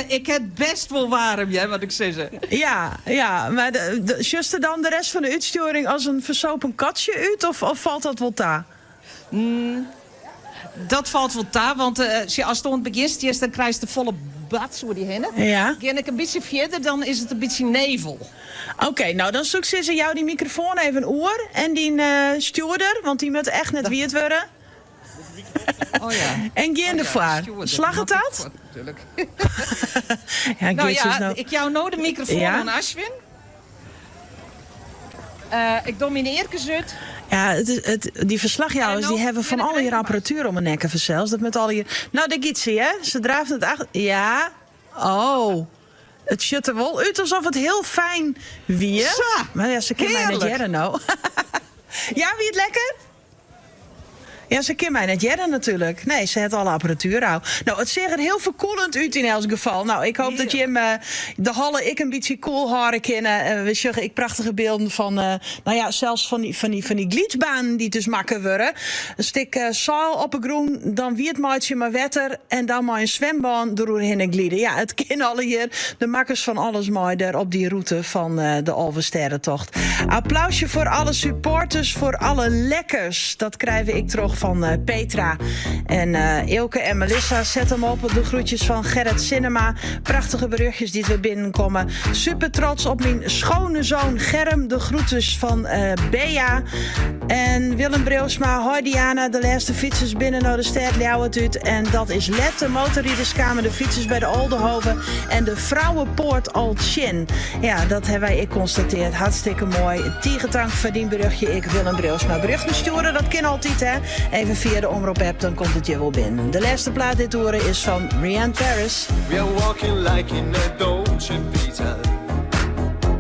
Ik heb best wel warm, wat ik zeg. Ja, maar juist dan de rest van de uitsturing als een versopen katje uit? Of valt dat wel daar? Dat valt wel daar, want als het begint, dan krijg je de volle bad door die heen. Ja. Ga ik een beetje verder, dan is het een beetje nevel. Oké, nou dan zoek ze jou die microfoon even oor. En die stuurder, want die moet echt net wie het worden. Oh ja. En geen de vaar. Slag het dat? Natuurlijk. Ja, nou ja, ik jou nou de microfoon aan Ashwin. Ik domineer gezet. Ja, die verslaghouders die hebben van al hier apparatuur om hun nekken verzels. Dat met al hier. Nou, daar gaat ze, hè? Ze draaft het achter. Ja. Oh. Het shut er wel uit alsof het heel fijn wie. Maar ja, ze kan mij net jaren nou. Ja, wie het lekker? Ja, ze kan mij net jaren natuurlijk. Nee, ze heeft alle apparatuur al. Nou, het ziet er heel verkoelend uit in elk geval. Nou, ik hoop dat je hem de halle ik een beetje cool horen kennen. We zeggen ik prachtige beelden van, nou ja, zelfs van die glitsbaan die dus makken worden. Een stuk zaal op een groen, dan wie het maatje maar wetter en dan maar een zwembaan doorheen glieden. Ja, het kennen alle hier de makkers van alles mooi daar op die route van de Alversterrentocht. Applausje voor alle supporters, voor alle lekkers. Dat krijg ik terug van Petra. En Eelke en Melissa, zet hem op. De groetjes van Gerrit Cinema. Prachtige berichtjes die we binnenkomen. Super trots op mijn schone zoon Germ. De groetjes van Bea. En Willem Breusma, hoi Diana. De laatste fietsers binnen naar de stad Ljouwertuut. En dat is Let, de motorriederskamer. De fietsers bij de Oldenhoven. En de Vrouwenpoort Altchin. Ja, dat hebben wij constateerd. Hartstikke mooi. Tiegetank verdient berichtje. Ik Willem Breusma. Berichten sturen, dat kan altijd, hè. Even via de omroep-app, dan komt het je wel binnen. De laatste plaat dit horen is van Rianne Paris. We are walking like in a Dolce Vita.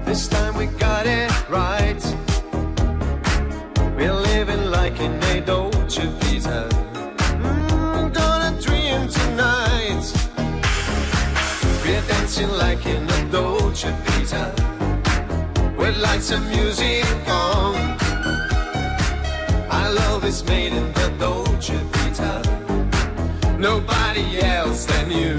This time we got it right. We're living like in a Dolce Vita. Gonna dream tonight. We're dancing like in a Dolce Vita. With lights and music on. Our love is made in the Dolce Vita. Nobody else than you.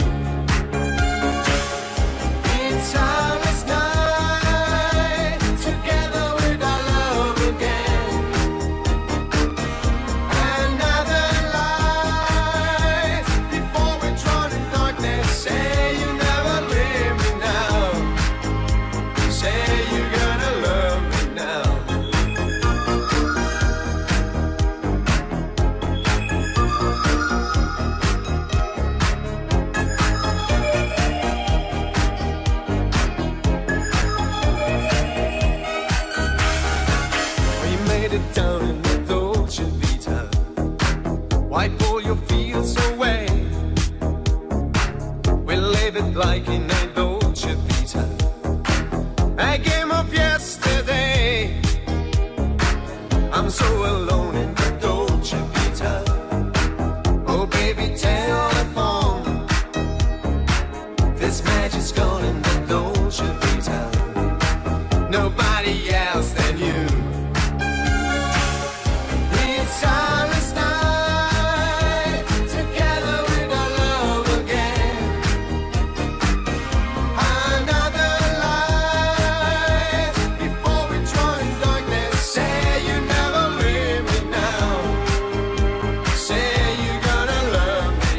It's our night together with our love again. Another light before we drown in darkness. Say you never leave me now. Say you're gonna love me now. Down in the Dolce Vita, wipe all your fears away. We live it like in a Dolce Vita, a game of yesterday. I'm so alone in the Dolce Vita. Oh baby, telephone. This magic's gone in the Dolce Vita. Nobody else than you. Silence night together with our love again. Another light before we drown in darkness. Say you never leave me now. Say you're gonna love me.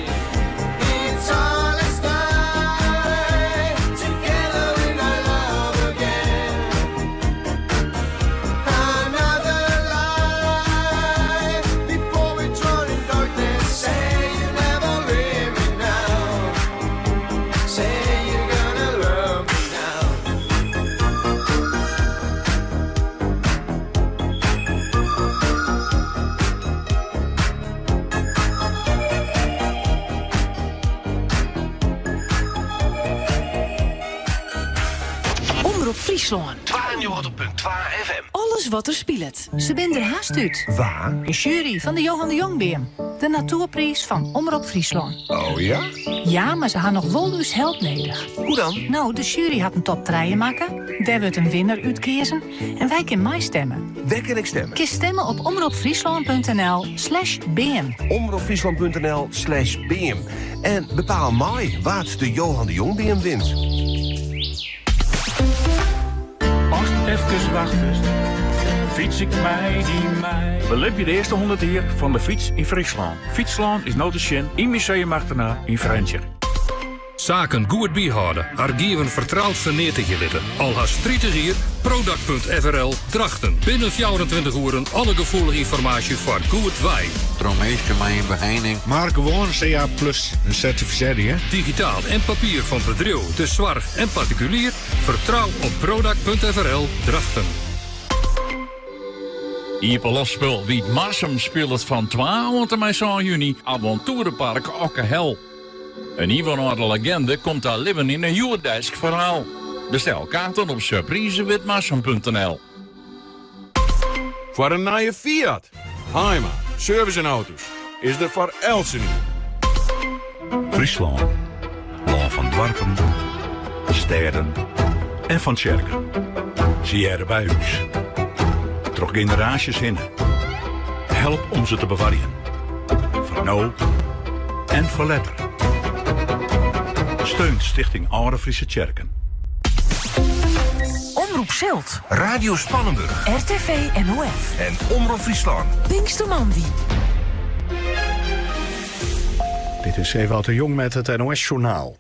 It's silence night together with our love again. Another before we drown in darkness. Say you never leave me now. Say you're gonna love me now. Omroep Friesland. 92.2 FM. Alles wat er speelt. Ze ben er haast uit. Waar? De jury van de Johan de Jongbeam. De natuurprijs van Omroep Friesland. Oh ja? Ja, maar ze hadden nog wel dus help nodig. Hoe dan? Nou, de jury had een top 3 maken. Daar wordt een winnaar uitkiezen. En wij kunnen mij stemmen. Waar kan ik stemmen? Kies stemmen op omroepfriesland.nl/bm. Omroepfriesland.nl/bm. En bepaal mij wat de Johan de Jongbeam wint. Even wachten. Fiets ik mij die mij. Belep je de eerste 100 jaar van de fiets in Friesland. Fietsland is notenschen in museum achterna in Frentje. Zaken goed bijhouden. Archieven vertrouwd vernetig litten. Al haast 30 jaar. Product.frl Drachten. Binnen 24 uur alle gevoelige informatie voor goed wij. Droommeester mij een beheining. Maar gewoon CA Plus een certificering, hè? Digitaal en papier van bedrijf, de zorg en particulier. Vertrouw op Product.frl Drachten. Ieper lofspul wie Marsum speelt van 12 tot 6 juni avonturenpark Okkehel. Een Ivanhoe legende komt daar leven in een Joerdesk verhaal. Bestel kaarten op surprisewitmarsum.nl. Voor een nieuwe Fiat, Heima, service en auto's, is er voor Elsen. Friesland, land van dwarpen, steden en van kerken. Zie je er bij ons. Toch generaties in. Help om ze te bewaren. Voor nou en voor later. Steun Stichting Oude Friese Kerken. Omroep Zilt. Radio Spannenburg. RTV NOF. En Omroep Friesland. Pinkstermandi. Dit is Ewout de Jong met het NOS-journaal.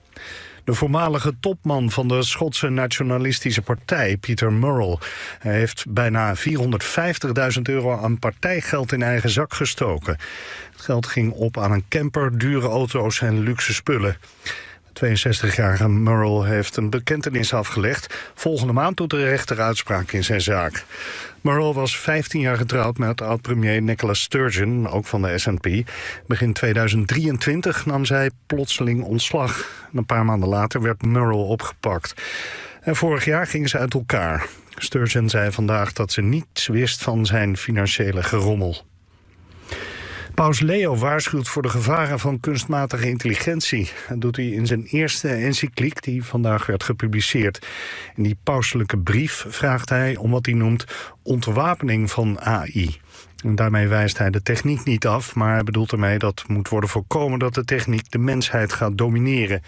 De voormalige topman van de Schotse nationalistische partij, Peter Murrell, heeft bijna €450.000 aan partijgeld in eigen zak gestoken. Het geld ging op aan een camper, dure auto's en luxe spullen. De 62-jarige Murrell heeft een bekentenis afgelegd. Volgende maand doet de rechter uitspraak in zijn zaak. Murrell was 15 jaar getrouwd met oud-premier Nicola Sturgeon, ook van de SNP. Begin 2023 nam zij plotseling ontslag. Een paar maanden later werd Murrell opgepakt. En vorig jaar gingen ze uit elkaar. Sturgeon zei vandaag dat ze niets wist van zijn financiële gerommel. Paus Leo waarschuwt voor de gevaren van kunstmatige intelligentie. Dat doet hij in zijn eerste encycliek die vandaag werd gepubliceerd. In die pauselijke brief vraagt hij om wat hij noemt ontwapening van AI. En daarmee wijst hij de techniek niet af, maar hij bedoelt ermee dat moet worden voorkomen dat de techniek de mensheid gaat domineren.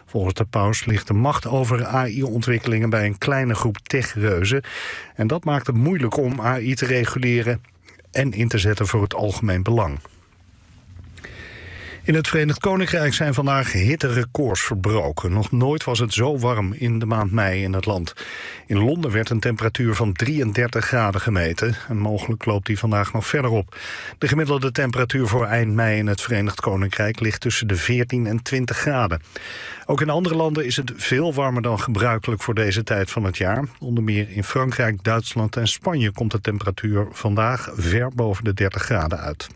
Volgens de paus ligt de macht over AI-ontwikkelingen bij een kleine groep techreuzen. En dat maakt het moeilijk om AI te reguleren en in te zetten voor het algemeen belang. In het Verenigd Koninkrijk zijn vandaag hitterecords verbroken. Nog nooit was het zo warm in de maand mei in het land. In Londen werd een temperatuur van 33 graden gemeten. En mogelijk loopt die vandaag nog verder op. De gemiddelde temperatuur voor eind mei in het Verenigd Koninkrijk ligt tussen de 14 en 20 graden. Ook in andere landen is het veel warmer dan gebruikelijk voor deze tijd van het jaar. Onder meer in Frankrijk, Duitsland en Spanje komt de temperatuur vandaag ver boven de 30 graden uit.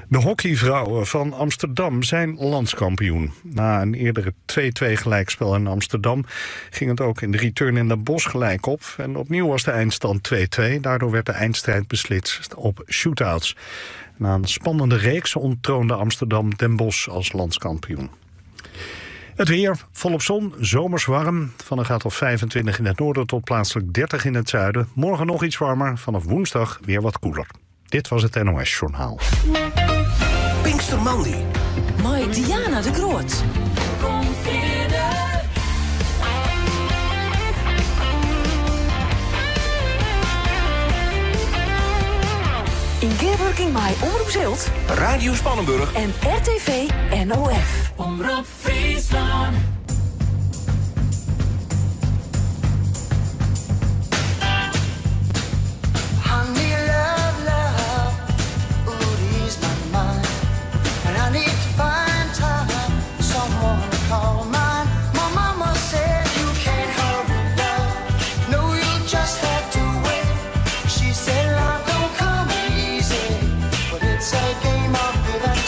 De hockeyvrouwen van Amsterdam zijn landskampioen. Na een eerdere 2-2 gelijkspel in Amsterdam ging het ook in de return in Den Bosch gelijk op. En opnieuw was de eindstand 2-2. Daardoor werd de eindstrijd beslist op shootouts. Na een spannende reeks onttroonde Amsterdam Den Bosch als landskampioen. Het weer, volop zon, zomers warm. Van een graad of 25 in het noorden tot plaatselijk 30 in het zuiden. Morgen nog iets warmer, vanaf woensdag weer wat koeler. Dit was het NOS-journaal. Pinkstermandi. Mooi Diana de Groot. In Geerwerking bij Omroep Zilt, Radio Spannenburg en RTV NOF. Omroep Friesland.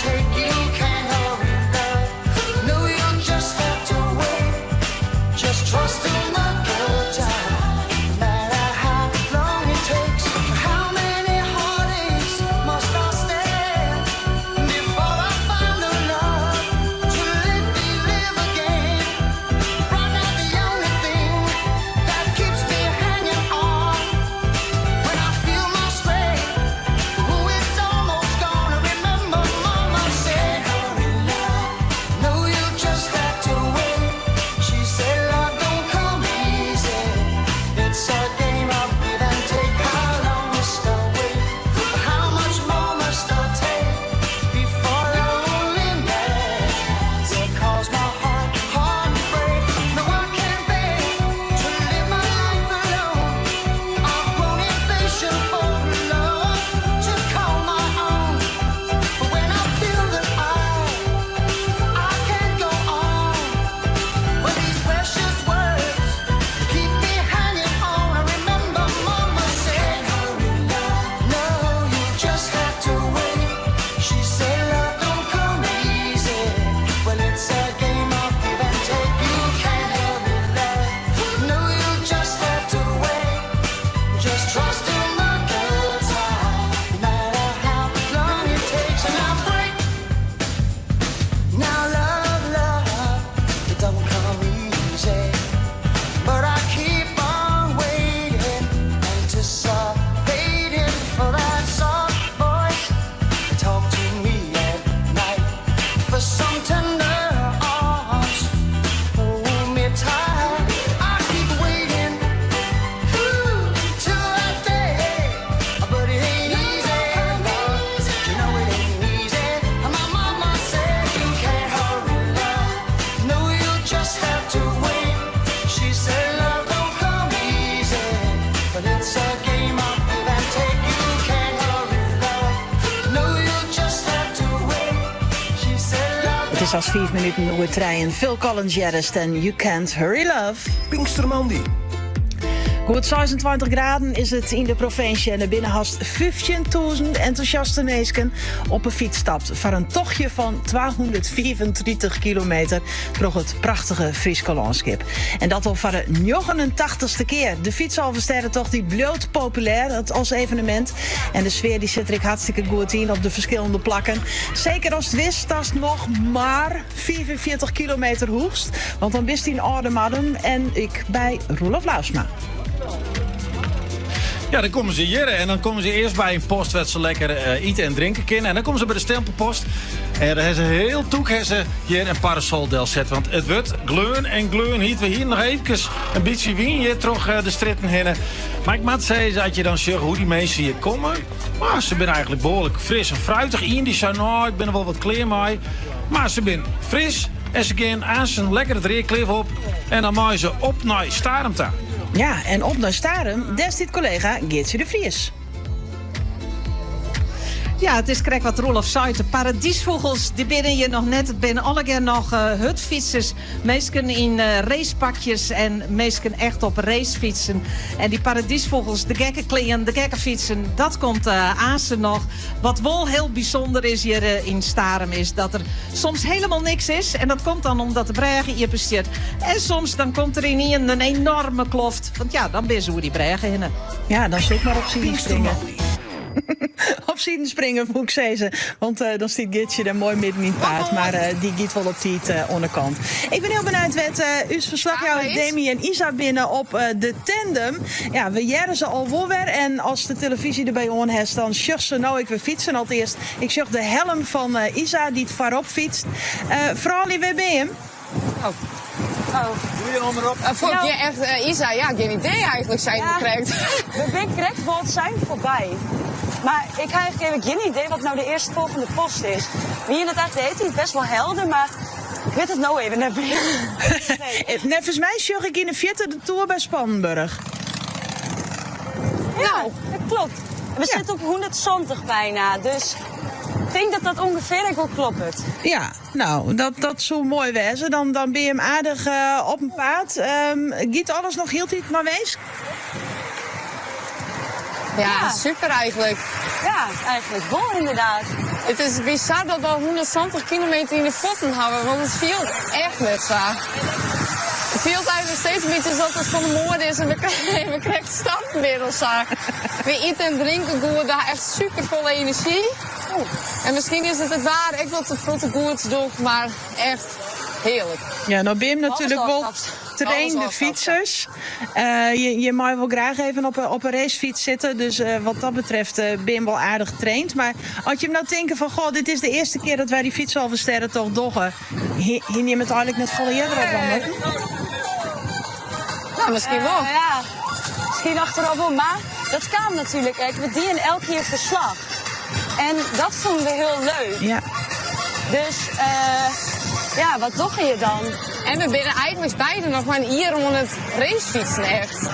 Take you can't hurry, love. No, you just have to Het is als 5 minuten over trein. Phil Collins, Jerist en You Can't Hurry Love. Pinkstermandy. Goed 26 graden is het in de provincie en er binnen haast 15.000 enthousiaste mensen op een fiets stapt voor een tochtje van 234 kilometer door het prachtige Friese landschap. En dat al voor de 89ste keer. De fietsalversterrentocht die bloot populair als evenement. En de sfeer die zit er hartstikke goed in op de verschillende plakken. Zeker als het wist, dat is nog maar 44 kilometer hoogst. Want dan wist hij een oude madam en ik bij Roelof Lausma. Ja, dan komen ze hier en dan komen ze eerst bij een post waar ze lekker eten en drinken kunnen. En dan komen ze bij de stempelpost. En dan hebben ze heel toek hier een parasoldel zetten. Want het wordt gleun en gleun. Hier nog even een beetje wien hier terug de stritten heen. Maar ik moet zeggen, dat je dan zegt hoe die mensen hier komen. Maar ze zijn eigenlijk behoorlijk fris en fruitig. Ian die zei, nou, ik ben er wel wat kleer mee. Maar ze zijn fris en ze gaan aan zijn lekkere dreerkleef op. En dan maaien ze op naar Staremta. Ja, en op naar Starem, des dit collega Geertje de Vries. Ja, het is correct wat Rolf zei. De paradiesvogels, die binnen hier nog net. Het binnen alle nog hutfietsers. Meesken in racepakjes en meesken echt op racefietsen. En die paradiesvogels, de gekke kleren, de gekke fietsen, dat komt aan ze nog. Wat wel heel bijzonder is hier in Starem is dat er soms helemaal niks is. En dat komt dan omdat de bregen hier besteedt. En soms dan komt er in een enorme kloft. Want ja, dan ben je hoe die bregen hinnen. Ja, dan zit maar op zien springen. Op zien springen, moet ik zeggen. Want dan stiet Gitje er mooi midden in het paard. Maar die giet wel op die onderkant. Ik ben heel benieuwd wat uw verslagjouwer Demi en Isa binnen op de tandem. Ja, we jaren ze al wel weer. En als de televisie erbij on heeft, dan sjucht ze nou ik weer fietsen. Al eerst, ik zag de helm van Isa die het voorop fietst. Vooral wie ben je? Oh. Doe je onderop? Vond je echt, Isa, ja, geen idee eigenlijk, zijn we correct. We zijn correct, want zijn voorbij. Maar ik heb eigenlijk geen idee wat nou de eerstvolgende post is. Wie in het echt heet, die is best wel helder, maar ik weet het nou even net meer. Nee. Nevens mij zag ik in de vierde de Tour bij Spannenburg. Ja, dat klopt. We zitten op 120 bijna, dus ik denk dat dat ongeveer wel klopt. Ja, nou, dat zo mooi wezen. Dan ben je hem aardig op een paard. Giet alles nog heel tijd maar wees? Ja, super eigenlijk. Ja, eigenlijk wel inderdaad. Het is bizar dat we 120 kilometer in de voeten hebben, want het viel echt net zo. Het viel eigenlijk steeds een beetje alsof het van de moord is en we krijgen starten weer of zo. We eten en drinken goed, daar echt super vol energie. En misschien is het waar, ik wil het voor de goeds doen, maar echt heerlijk. Ja, nou ben je natuurlijk wel trainde fietsers. Je mag wel graag even op een racefiets zitten. Dus wat dat betreft ben je wel aardig getraind. Maar als je hem nou denkt van, goh, dit is de eerste keer dat wij die fietsalversterren toch doggen. Hier neem het eigenlijk net volle jaren op dan. Nou, misschien wel. Ja, misschien achteraf wel, maar dat kwam natuurlijk. We dienen elke keer verslag. En dat vonden we heel leuk. Ja. Dus, ja, wat doggen je dan? En we binnen eigenlijk beiden nog maar een ier om het racefietsen echt.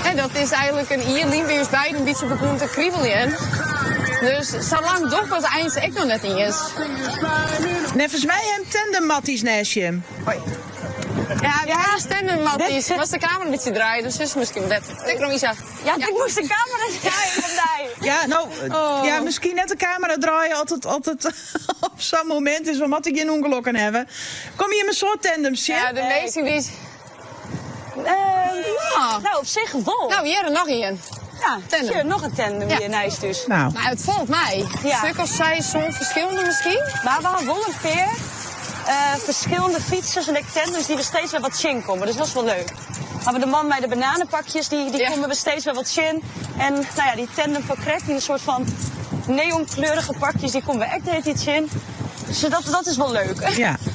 En dat is eigenlijk een ier die bij ons beiden een beetje begonnen te kriebelen. Dus zolang toch wat eind ik nog net niet is. Nevens mij hem tandemmatties naast je. Hoi. Ja, we hebben tandemmatties. Was de camera een beetje draaien, dus is misschien beter. Ik nog iets zeggen. Ja, ik moest de camera draaien vandaag. Ja, nou, ja, misschien net de camera draaien altijd op zo'n moment is, wat ik geen ongelukken hebben. Kom je met zo'n tandems, ja? De meeste die is... Nou, op zich wel. Nou, hier er nog een. Ja, tandem. Nog een tandem hier naast dus. Nou. Maar het valt mij. Ja. Stuk of zij zo'n verschillende misschien? Maar we hebben wel een peer verschillende fietsers en tandems die er steeds weer wat chin komen. Dus dat is wel leuk. We hebben de man bij de bananenpakjes, die komen we steeds weer wat chin. En nou ja, die tandem van Crack, die een soort van neonkleurige pakjes, die komen we echt heet iets in. Dus dat is wel leuk.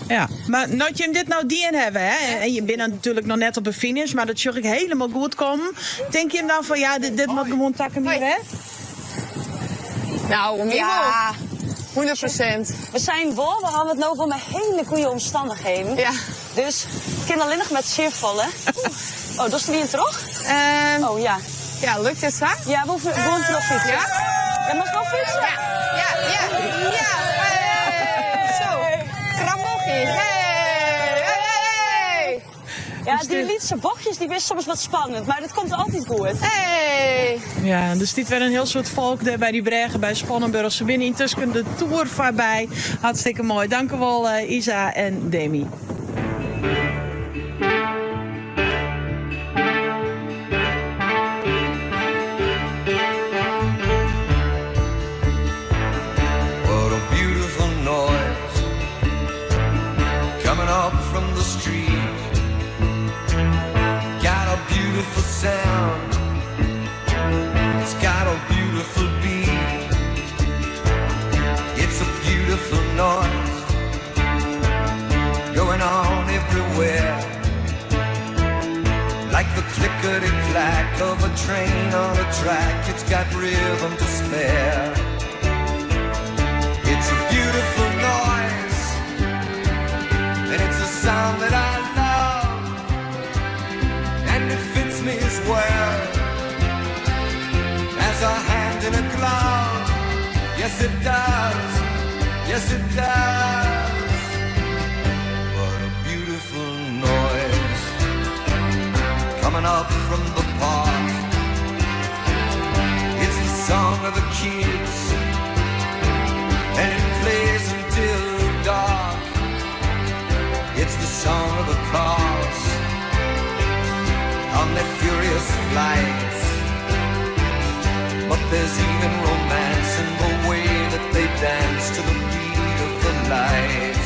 Ja. Maar nou je hem dit nou die in hebben, hè? En je bent natuurlijk nog net op een finish, maar dat zag ik helemaal goed komen. Denk je hem dan van, ja, dit moet gewoon takken hier, hè? Nou, ja, 100%. We zijn wel, we hebben het nou wel met hele goede omstandigheden. Ja. Dus ik kan alleen nog met zeer vallen. Oh, dat is er weer terug? Oh ja. Ja, lukt het zo? Ja, we hoeven gewoon terug fietsen. Ja? Jij mag wel fietsen? Ja. Zo. Krabbel. Ja, die lietse bochtjes die is soms wat spannend, maar dat komt altijd goed. Hey! Ja, dus dit werd een heel soort volk daar bij die bregen bij Spannenburg. Ze binnen intussen de Tour voorbij. Hartstikke mooi. Dank u wel, Isa en Demi. What a beautiful noise coming up from the street. Got a beautiful sound. It's got a beautiful beat. It's a beautiful noise going on everywhere. Like the clickety-clack of a train on a track. It's got rhythm to spare. It's a beautiful noise, and it's a sound that I love, and it fits me as well as a hand in a glove. Yes, it does. Yes, it does. What a beautiful noise coming up from the park. It's the song of the kids, and it plays until dark. It's the song of the cars on their furious flights. But there's even romance in the way that they dance to the beat of the light.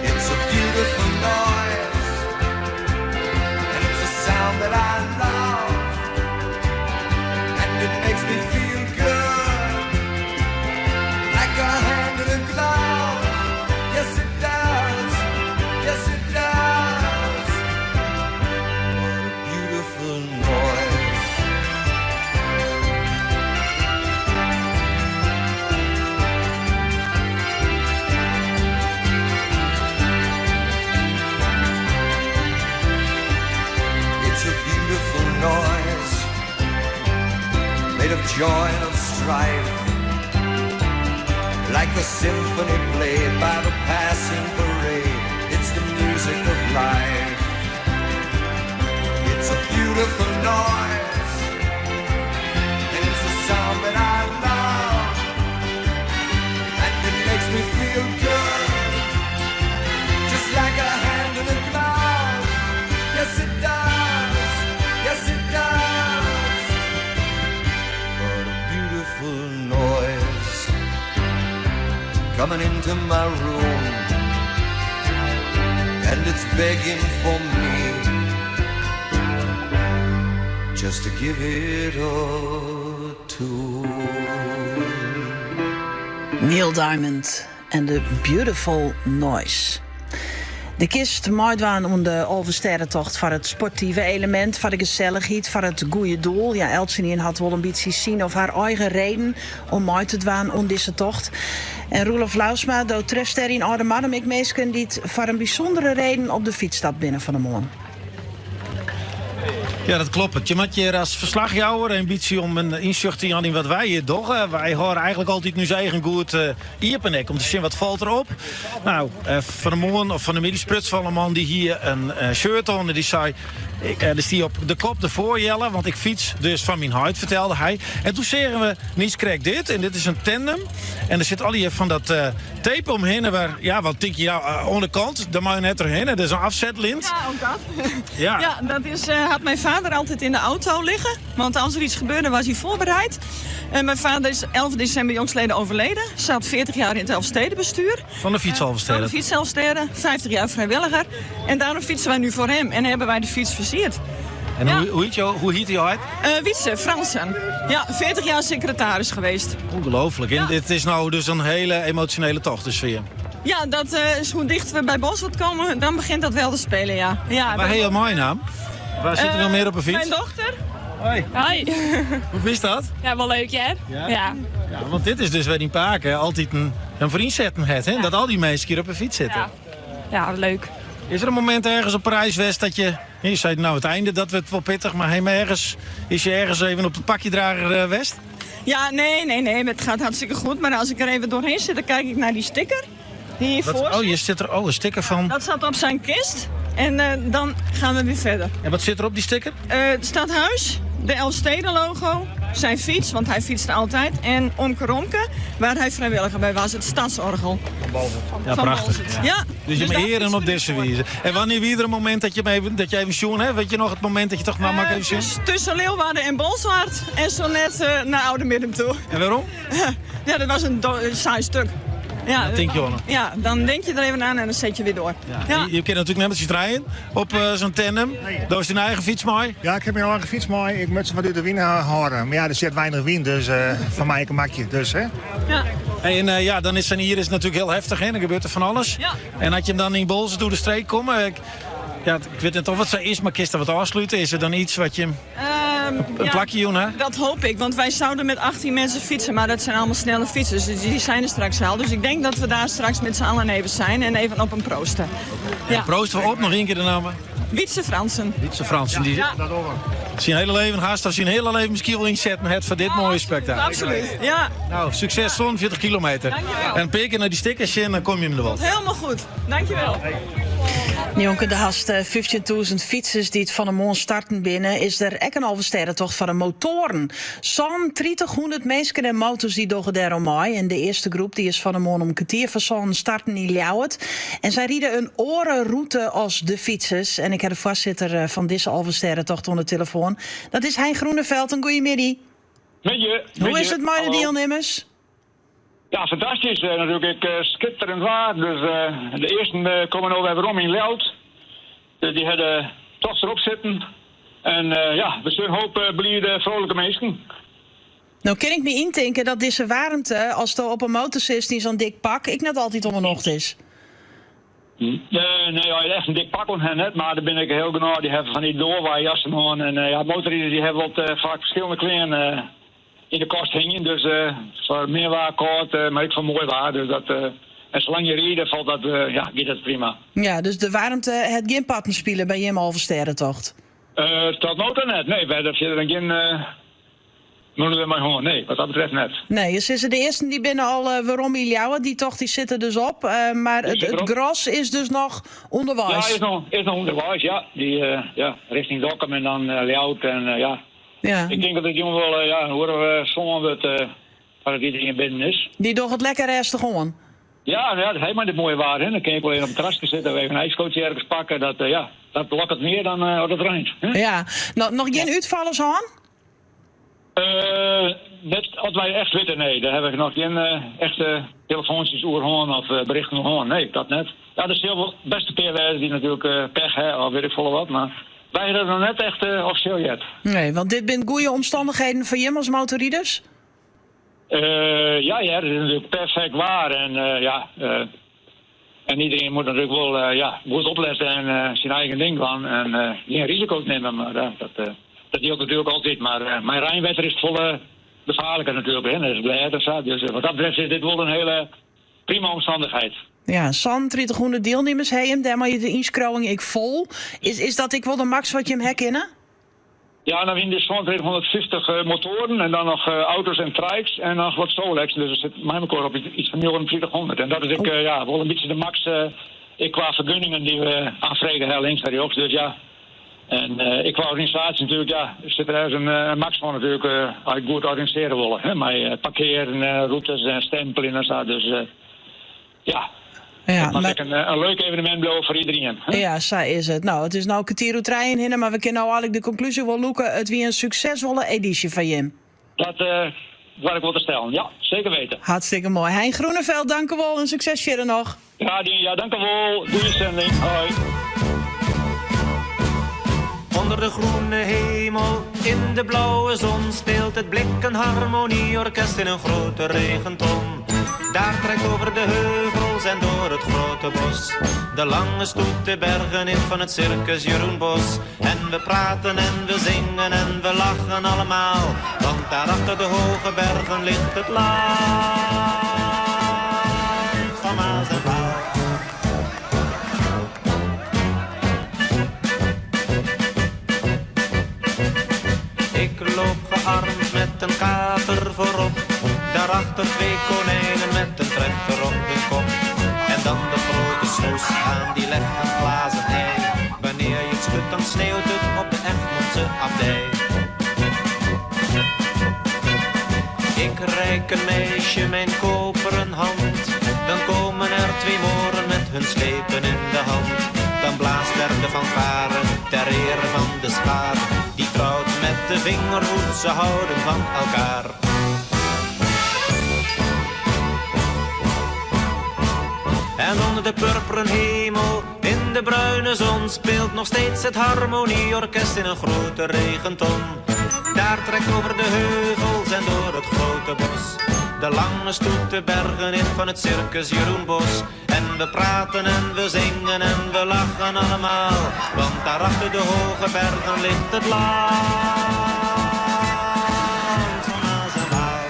It's a beautiful noise, and it's a sound that I love, and it makes me feel good, like a hand in a glove. Yes, it does. Yes, it does. What a beautiful noise. It's a beautiful noise, made of joy and of strife. Like a symphony played by the passing parade. It's the music of life. It's a beautiful noise, and it's a sound that I love, and it makes me feel good, just like a hand in a glove. Yes, it does. Yes, it does. What a beautiful noise coming into my room, and it's begging for me just to give it a tune. Neil Diamond en de Beautiful Noise. De kist meidwaan om de oversterrentocht voor het sportieve element, voor de gezelligheid, voor het goede doel. Ja, Eltsenien had wel een beetje zien of haar eigen reden om mee te dwaan om deze tocht. En Roelof Lausma doet treft er in Oudemarm ik meesken die het voor een bijzondere reden op de fiets stapt binnen van de morgen. Ja, dat klopt. Je moet je als verslagjouwer een beetje om een inzicht te in wat wij hier doen. Wij horen eigenlijk altijd nu zijn eigen goed iepenek om te zien wat valt erop. Nou, van de morgen of van de middagspruts van een man die hier een shirt aan en die zei. Dus die op de kop ervoor jellen, want ik fiets dus van mijn huid, vertelde hij. En toen zeggen we, niets krijg dit. En dit is een tandem. En er zit al hier van dat tape omheen. Waar, ja, wat denk je nou, onderkant, daar mag je net erheen. Dat is een afzetlint. Ja, ook dat. Ja, ja dat had mijn vader altijd in de auto liggen. Want als er iets gebeurde, was hij voorbereid. En mijn vader is 11 december jongstleden overleden. Zat 40 jaar in het Elfstedenbestuur. Van de fiets Elfsteden. Van de fiets Elfsteden, 50 jaar vrijwilliger. En daarom fietsen wij nu voor hem. En hebben wij de fiets versierd. En ja. hoe hiet hij uit? Wietse, Fransen. Ja, 40 jaar secretaris geweest. Ongelooflijk. En dit is nou dus een hele emotionele tocht dus voor je. Ja, dat is hoe dichter we bij Boswold komen, dan begint dat wel te spelen, ja. Ja, maar heel mooi naam. Waar zit er nog meer op een fiets? Mijn dochter. Hoi. Hoi. Hoe is dat? Ja, wel leuk, hè? Ja. Ja, want dit is dus waar die paken altijd een vriend zetten het, hè? Ja. Dat al die mensen hier op een fiets zitten. Ja, leuk. Is er een moment ergens op Parijs-West dat je zei nou het einde, dat werd wel pittig, maar is je ergens even op het pakjedrager West? Ja, nee, het gaat hartstikke goed. Maar als ik er even doorheen zit, dan kijk ik naar die sticker. Die hiervoor je zit er een sticker van. Dat zat op zijn kist. En dan gaan we weer verder. En wat zit er op die sticker? Het stadhuis, de Elfsteden-logo, zijn fiets, want hij fietste altijd. En Omke Romke, waar hij vrijwilliger bij was, het stadsorgel. Ja, Van prachtig. Bolzert. Ja. Dus je dat me eren is op deze wijze. En wanneer weer een moment dat je even zoen hebt? Weet je nog het moment dat je toch mag even zoen? Tussen Leeuwarden en Bolzwart en zo net naar Oude Midden toe. En waarom? Ja, dat was een saai stuk. Ja, Dat denk je wel nog. Ja, dan denk je er even aan en dan zet je weer door. Ja. Je kent natuurlijk net als je draaien op zo'n tandem. Dat is je eigen fiets mooi. Ja, ik heb mijn eigen fiets mooi. Ik moet ze vanuit de wind houden. Maar ja, er zit weinig wind, dus van mij een makje. Dus, hè? Ja. En dan is hier is natuurlijk heel heftig, hè? Dan gebeurt er van alles. Ja. En had je hem dan in Bolzert door de streek komen? Ik weet niet of het zo is, maar kist er wat afsluiten? Is er dan iets wat je... Een plakje doen, hè? Dat hoop ik, want wij zouden met 18 mensen fietsen, maar dat zijn allemaal snelle fietsers, dus die zijn er straks al. Dus ik denk dat we daar straks met z'n allen even zijn en even op een proosten. Ja. Proosten we op, nog één keer de naam. Wietse Fransen. Wietse Fransen, die zijn hele leven haast, of zijn hele leven misschien wel inzetten het voor dit mooie spektakel. Absoluut, ja. Nou, succes, zo'n 40 kilometer. Dankjewel. En peken naar die stickers en dan kom je hem er wel. Helemaal goed, dankjewel. Jonke, de haast 15.000 fietsers die het van de morgen starten binnen, is er ook een halve sterrentocht van de motoren. Zo'n 300 mensen en motors die doggen daarom mee. En de eerste groep die is van de morgen om een kwartier van zo'n starten in Ljouwert. En zij rieden een orenroute als de fietsers. En ik heb de voorzitter van deze halve sterrentocht onder de telefoon. Dat is Hein Groeneveld. Een goeiemiddag. Hoe is het met de deelnemers? Ja, fantastisch. Natuurlijk schitterend waar. Dus de eerste komen over waarom in Ljouwert. Die hadden toch erop zitten. En we zullen hopen blijven vrolijke mensen. Nou kan ik me indenken dat deze warmte, als er op een motor zit in zo'n dik pak, ik net altijd om een ocht is. Nee, echt een dik pak on hen net, maar daar ben ik heel genoeg. Die hebben van die doorwaaijassen aan. En motorrijders die hebben wat vaak verschillende kleren in de kast hingen. Dus voor meer waar, kort, maar ik van mooi waar. Dus dat, en zolang je rijdt, valt dat, gaat dat prima. Ja, dus de warmte het geen patten spelen bij je halve sterrentocht? Tot nota net. Nee, bij dat je er geen... moeten we maar gewoon. Nee, wat dat betreft net. Nee, je is de eerste die binnen al waarom Ljouwert, die tocht die zitten dus op. Maar het gros is dus nog onderwijs. Ja, is nog onderwijs, ja. Die richting Dokkum en dan Ljouwert en ja. Ik denk dat het jongen wel, horen we zongen waar het iedereen binnen is. Die toch het lekker rustig gewoon. Ja, dat heeft maar dit mooie waar. Hè. Dan kan je wel even op het terrasje zitten, even een ijskootje ergens pakken. Dat lokt het meer dan als het regent. Ja, nog geen uitvallers aan? Net als wij echt weten, nee. Daar hebben we nog geen echte telefoontjes oerhoorn of berichten oerhoorn. Nee, dat net. Ja, er is heel veel beste PWS die natuurlijk pech hebben, of weet ik veel wat. Maar wij hebben het nog net echt officieel yet. Nee, want dit zijn goede omstandigheden voor je als motorrijders? Ja, dat is natuurlijk perfect waar. En en iedereen moet natuurlijk wel goed opletten en zijn eigen ding van. En geen risico's nemen, maar dat deelt natuurlijk altijd. Maar mijn Rijnwetter is volle bevaarlijker natuurlijk. Hè. Dat is blij of zo. Dus wat dat betreft is dit wel een hele prima omstandigheid. Ja, San 300 deelnemers hebben, daar maar je de inschrijving ik vol. Is dat ik wel de max wat je hem herkennen? Ja, dan in de Swan 350 motoren en dan nog auto's en trikes en nog wat Solex. Dus er zit mijn record op iets van 300. En dat is wel een beetje de max qua vergunningen die we aanvregen heel links naar die Dus ja. En qua organisatie natuurlijk, zit er een max van natuurlijk goed organiseren willen. Hè? Met parkeren, routes en stempelen en zo. Dus het mag een leuk evenement blijven voor iedereen. Hè? Ja, zo is het. Nou, het is nou kwartier trein in, maar we kunnen nou eigenlijk de conclusie wel loeken. Het wie een succesvolle editie van Jim. Dat waar ik wil te stellen. Ja, zeker weten. Hartstikke mooi. Hein Groeneveld, dank u wel en succes verder nog. Ja, dank u wel. Goeie zending. Hoi. Onder de groene hemel, in de blauwe zon, speelt het Blikken Harmonieorkest in een grote regenton. Daar trekt over de heuvels en door het grote bos de lange stoet de bergen in van het circus Jeroen Bos. En we praten en we zingen en we lachen allemaal, want daar achter de hoge bergen ligt het land van Maas en Waal. Ik loop gearmd met een kater voorop, daarachter 2 konijnen met een trechter op de kop. En dan de grote snoes aan, die legt een glazen ei. het, dan sneeuwt het op de Egmondse abdij. Ik reik een meisje mijn koperen hand, dan komen er 2 moren met hun slepen in de hand. Dan blaast er de fanfare ter ere van de schaar, die trouwt met de vingerhoed, ze houden van elkaar. En onder de purperen hemel, in de bruine zon, speelt nog steeds het harmonieorkest in een grote regenton. Daar trekt over de heuvels en door het grote bos de lange stoet de bergen in van het circus Jeroen Bos. En we praten en we zingen en we lachen allemaal, want daar achter de hoge bergen ligt het land van Maas en Waal.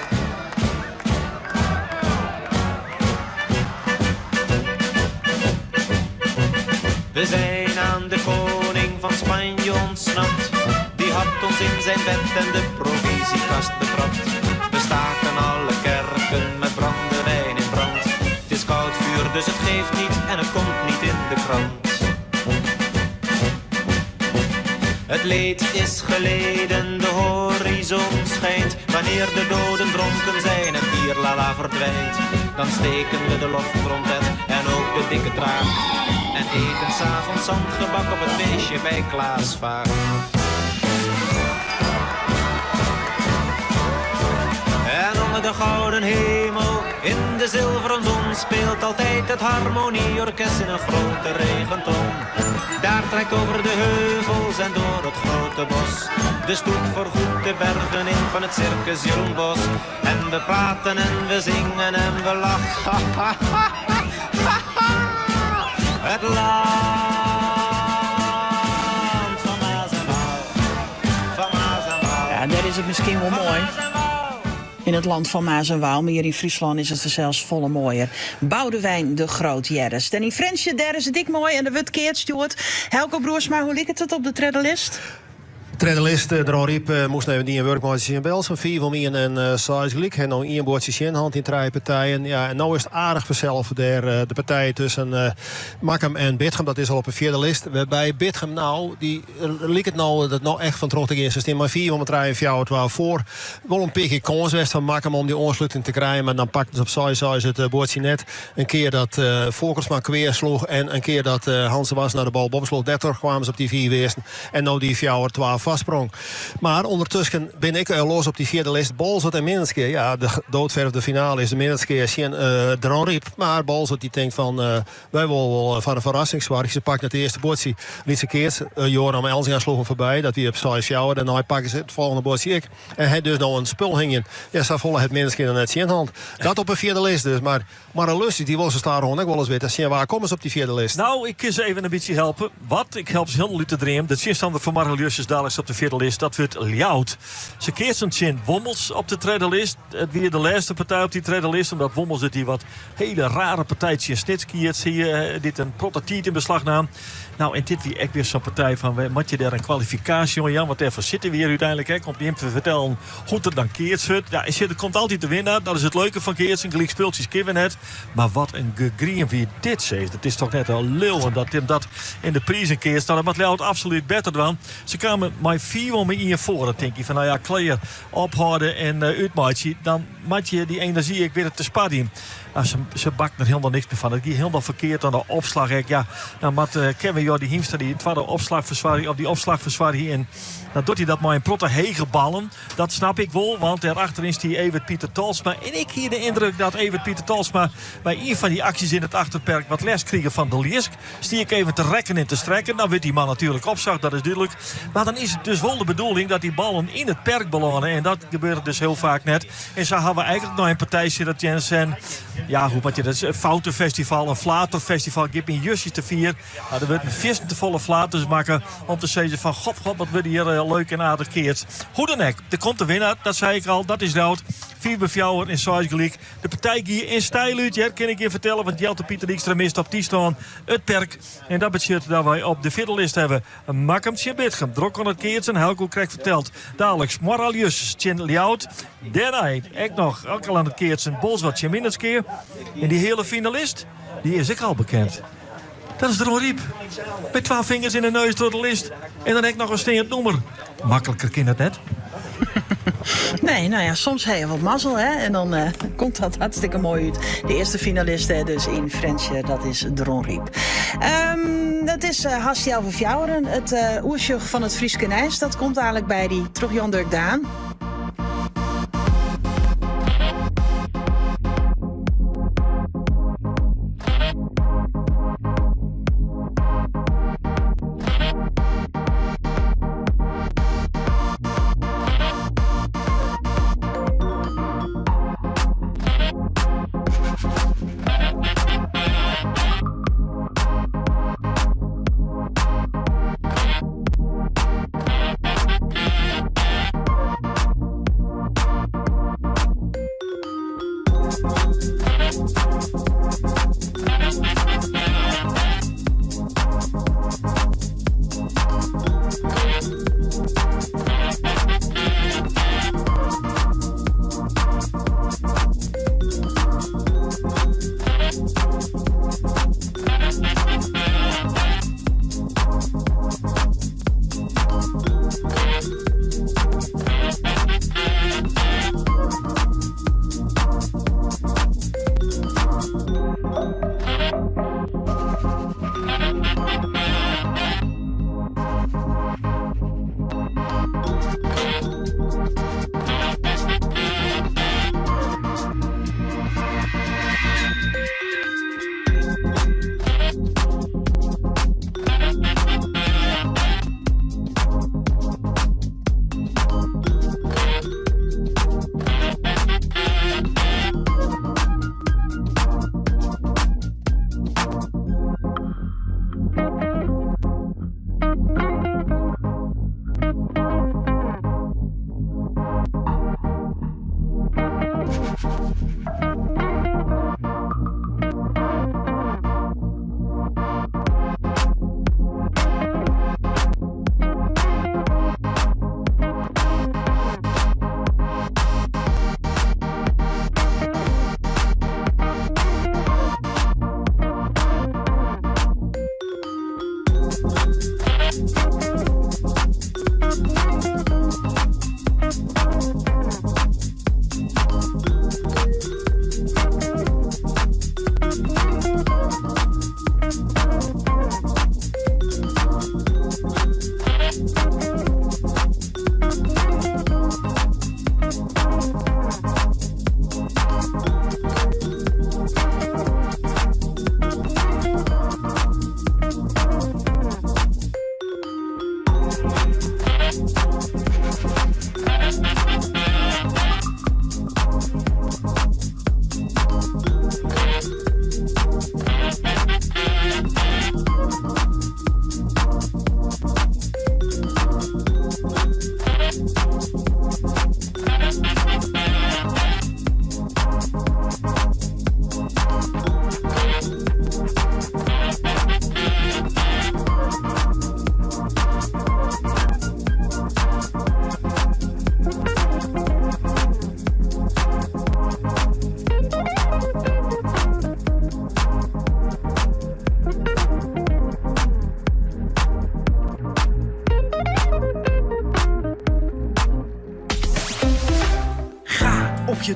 We zijn aan de koning van Spanje ontsnapt, die had ons in zijn bed en de provisiekast betrapt. We staken alle kerken met brandewijn in brand. Het is koud vuur, dus het geeft niet en het komt niet in de krant. Het leed is geleden, de horizon schijnt. Wanneer de doden dronken zijn en bierlala verdwijnt, dan steken we de loftrompet en ook de dikke traag. En eten 's avonds zandgebak op het feestje bij Klaas Vaak. En onder de gouden hemel, in de zilveren zon, speelt altijd het harmonieorkest in een grote regenton. Daar trekt over de heuvels en door het grote bos de stoet voorgoed de bergen in van het circus Jeroen Bos. En we praten en we zingen en we lachen. Het land van Maas en Waal, van Maas en Waal. Ja, daar is het misschien wel mooi. In het land van Maas en Waal, maar hier in Friesland is het zelfs volle mooier. Boudewijn de Groot Jerres. Dan in Fransje, daar is het dik mooi en de wut keert Stuart. Helco Broersma, hoe ligt het op de tredderlist? Tredderlist, de Riep moest even die een werkmaatje in Bels van 4 van mij en 6 gelijk. En dan 1 boordje in hand in 3 partijen. Ja, en nou is het aardig vanzelf de partijen tussen Makkum en Bitchem. Dat is al op een 4e list. Bij Bitchem nou, die liep het nou dat nou echt van terug te gaan. Ze staan maar 4 om het 3 en 4 het voor. Wel een beetje kans was van Makkum om die ontsluiting te krijgen. Maar dan pakten ze op 6 het boordje net. Een keer dat Volkersma kweer sloeg en een keer dat Hansen was naar de bal bobsloeg. 30 kwamen ze op die 4 westen. En nou die 4 12 vastsprong. Maar ondertussen ben ik los op die 4e list. Bolzot en Minske. Ja, de doodverfde finale is de Minske de Riep. Maar Bolzot die denkt van wij willen wel van een verrassingswaard. Ze pakt het eerste bordje. Lietse keert. Joram Elzinga sloeg hem voorbij. Dat hij op 6 fjouwer. En dan pakken ze het volgende bordje ik. En hij dus nou een spul hingen. Ja, ze volgen het Minske dan net in hand. Dat op een 4e list dus. Maar een lustig die wil ze staan rond. Ik wil eens weten. Zien waar komen ze op die 4e list? Nou, ik kan ze even een beetje helpen. Ik help ze heel uit te dream. De zinstander van Marilius is dadelijk op de 4e list. Dat wordt Ljout. Ze keert zijn chin Wommels op de 3e list. Het weer de laatste partij op die 3e list. Omdat Wommels het die wat hele rare partijtje snitskiert. Zie je dit een prototype in beslag nam. Nou, en dit weer weer zo'n partij van, moet je daar een kwalificatie, Jan? Wat even zitten we hier uiteindelijk, hè? Komt hem te vertellen hoe het dan Keerts wordt. Ja, er komt altijd de winnaar. Dat is het leuke van Keerts. Een gelijk speeltjes kippen net. Maar wat een gegreen wie dit zegt. Het is toch net een leeuwen dat hem dat in de prijs een keer staat. Dat moet Ljout absoluut beter dan. Ze kwamen maar 4 om in je voor. Dan denk je van, nou ja, kleer ophouden en uitmaatje. Dan moet je die energie ik weer te spadien. Nou, ze bakt er helemaal niks meer van. Het ging helemaal verkeerd aan de opslag. Ja, nou, met Kevin Jordi Hiemstra die het tweede opslagverzwaring op die opslagverzwaring in. Dan doet hij dat maar in protte hegeballen. Dat snap ik wel, want daarachterin is die Evert Pieter Talsma. En ik hier de indruk dat Evert Pieter Talsma bij een van die acties in het achterperk wat les kregen van de Liesk. Stier ik even te rekken en te strekken. Dan wordt die man natuurlijk opzag, dat is duidelijk. Maar dan is het dus wel de bedoeling dat die ballen in het perk belanden. En dat gebeurt dus heel vaak net. En zo hebben we eigenlijk nog een partijtje dat Jensen. Ja, hoe moet je dat? Een foutenfestival, een flaterfestival. Ik heb in Jusjes te vier. Nou, er wordt een vis te volle flaters maken om te zeggen van god, wat wordt hier leuk en aardig keert. Hoe dan ook, er komt de winnaar, dat zei ik al, dat is Ljout. 4 bevjouwer in Saisgelijk. De partij hier in stijl uit, ja, kan ik je vertellen, want Jelte Pieter Dijkstra mist op die staan het perk. En dat betekent dat wij op de 4e list hebben Makkum Bitchem, Drok aan het Keertsen, Helco krijgt verteld. Dadelijk Moralius, Tjen Ljout. Daarna ik nog, ook al aan het Keertsen, Bolsward, Tjeminetskeer. En die hele finalist, die is ik al bekend. Dat is de Ron Riep. Met 12 vingers in de neus door de list. En dan heb ik nog een steend nummer. Makkelijker kan het net. Nee, nou ja, soms heb je wat mazzel, hè. En dan komt dat hartstikke mooi uit. De eerste finaliste dus in French, dat is de Ron Riep. Dat is Hasti over Fjouweren. Het oersjug van het Frieske Nijs. Dat komt eigenlijk bij die terug Jan Dirk Daan.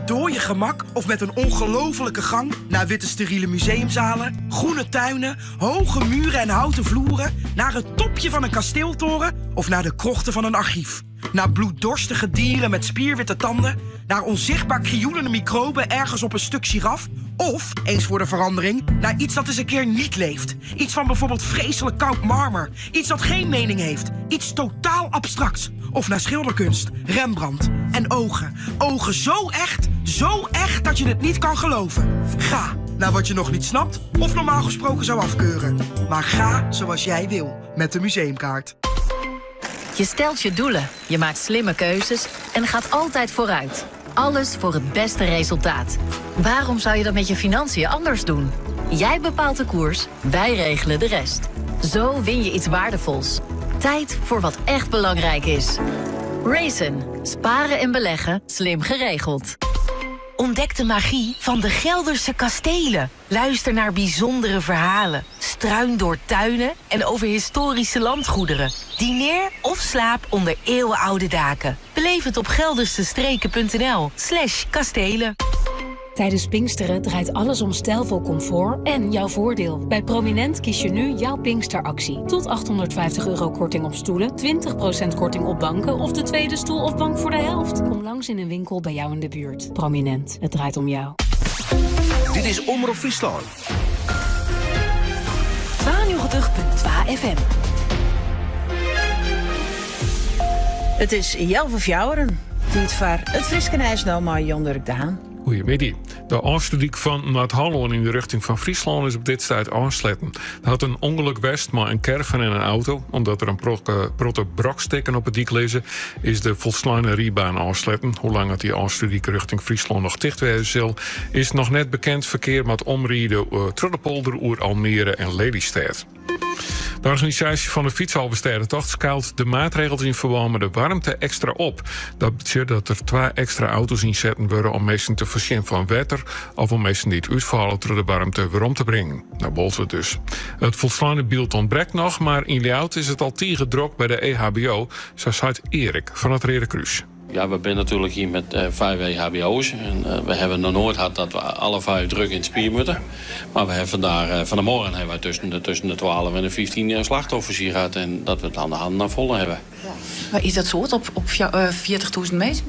Door je gemak of met een ongelofelijke gang naar witte steriele museumzalen, groene tuinen, hoge muren en houten vloeren, naar het topje van een kasteeltoren of naar de krochten van een archief. Naar bloeddorstige dieren met spierwitte tanden, naar onzichtbaar krioelende microben ergens op een stuk giraf, of, eens voor de verandering, naar iets dat eens een keer niet leeft. Iets van bijvoorbeeld vreselijk koud marmer, iets dat geen mening heeft, iets totaal abstracts. Of naar schilderkunst, Rembrandt en ogen. Ogen zo echt dat je het niet kan geloven. Ga naar wat je nog niet snapt of normaal gesproken zou afkeuren. Maar ga zoals jij wil met de museumkaart. Je stelt je doelen, je maakt slimme keuzes en gaat altijd vooruit. Alles voor het beste resultaat. Waarom zou je dat met je financiën anders doen? Jij bepaalt de koers, wij regelen de rest. Zo win je iets waardevols. Tijd voor wat echt belangrijk is. Raisin. Sparen en beleggen slim geregeld. Ontdek de magie van de Gelderse kastelen. Luister naar bijzondere verhalen. Struin door tuinen en over historische landgoederen. Dineer of slaap onder eeuwenoude daken. Beleef het op geldersestreken.nl/kastelen. Tijdens Pinksteren draait alles om stijlvol comfort en jouw voordeel. Bij Prominent kies je nu jouw Pinksteractie. Tot €850 korting op stoelen, 20% korting op banken of de tweede stoel of bank voor de helft. Kom langs in een winkel bij jou in de buurt. Prominent, het draait om jou. Dit is Omroep Friesland. 92.2 FM. Het is Jelve Fjouweren. Dit voor het Friskenijs nou maar Jan Dirk de Haan. Goedemiddag. De afstudie van Noord-Holland in de richting van Friesland is op dit tijd aansletten. Er had een ongeluk west, maar een caravan en een auto. Omdat er een protte broksteken op het dik lezen, is de volslaande riebaan aansletten. Hoe lang het die afstudie richting Friesland nog dicht wezen zal, is nog net bekend. Verkeer met omrijden Truddepolder, oer Almere en Lelystad. De organisatie van de Fietshalverstedentocht schaalt de maatregels in verband met de warmte extra op. Dat betekent dat er 2 extra auto's inzetten worden om mensen te voorzien van water of om mensen die het uitvallen door de warmte weer om te brengen. Nou, bolten dus. Het volslaande beeld ontbreekt nog, maar in Ljout is het al gedrukt bij de EHBO, zo zei Erik van het Rode Kruis. Ja, we zijn natuurlijk hier met 5 EHBO's. En we hebben nog nooit gehad dat we alle 5 druk in het spier moeten. Maar we hebben vanmorgen hebben wij tussen de 12 en de 15 slachtoffers hier gehad. En dat we het aan de handen naar volle hebben. Ja. Maar is dat zo op 40.000 meter?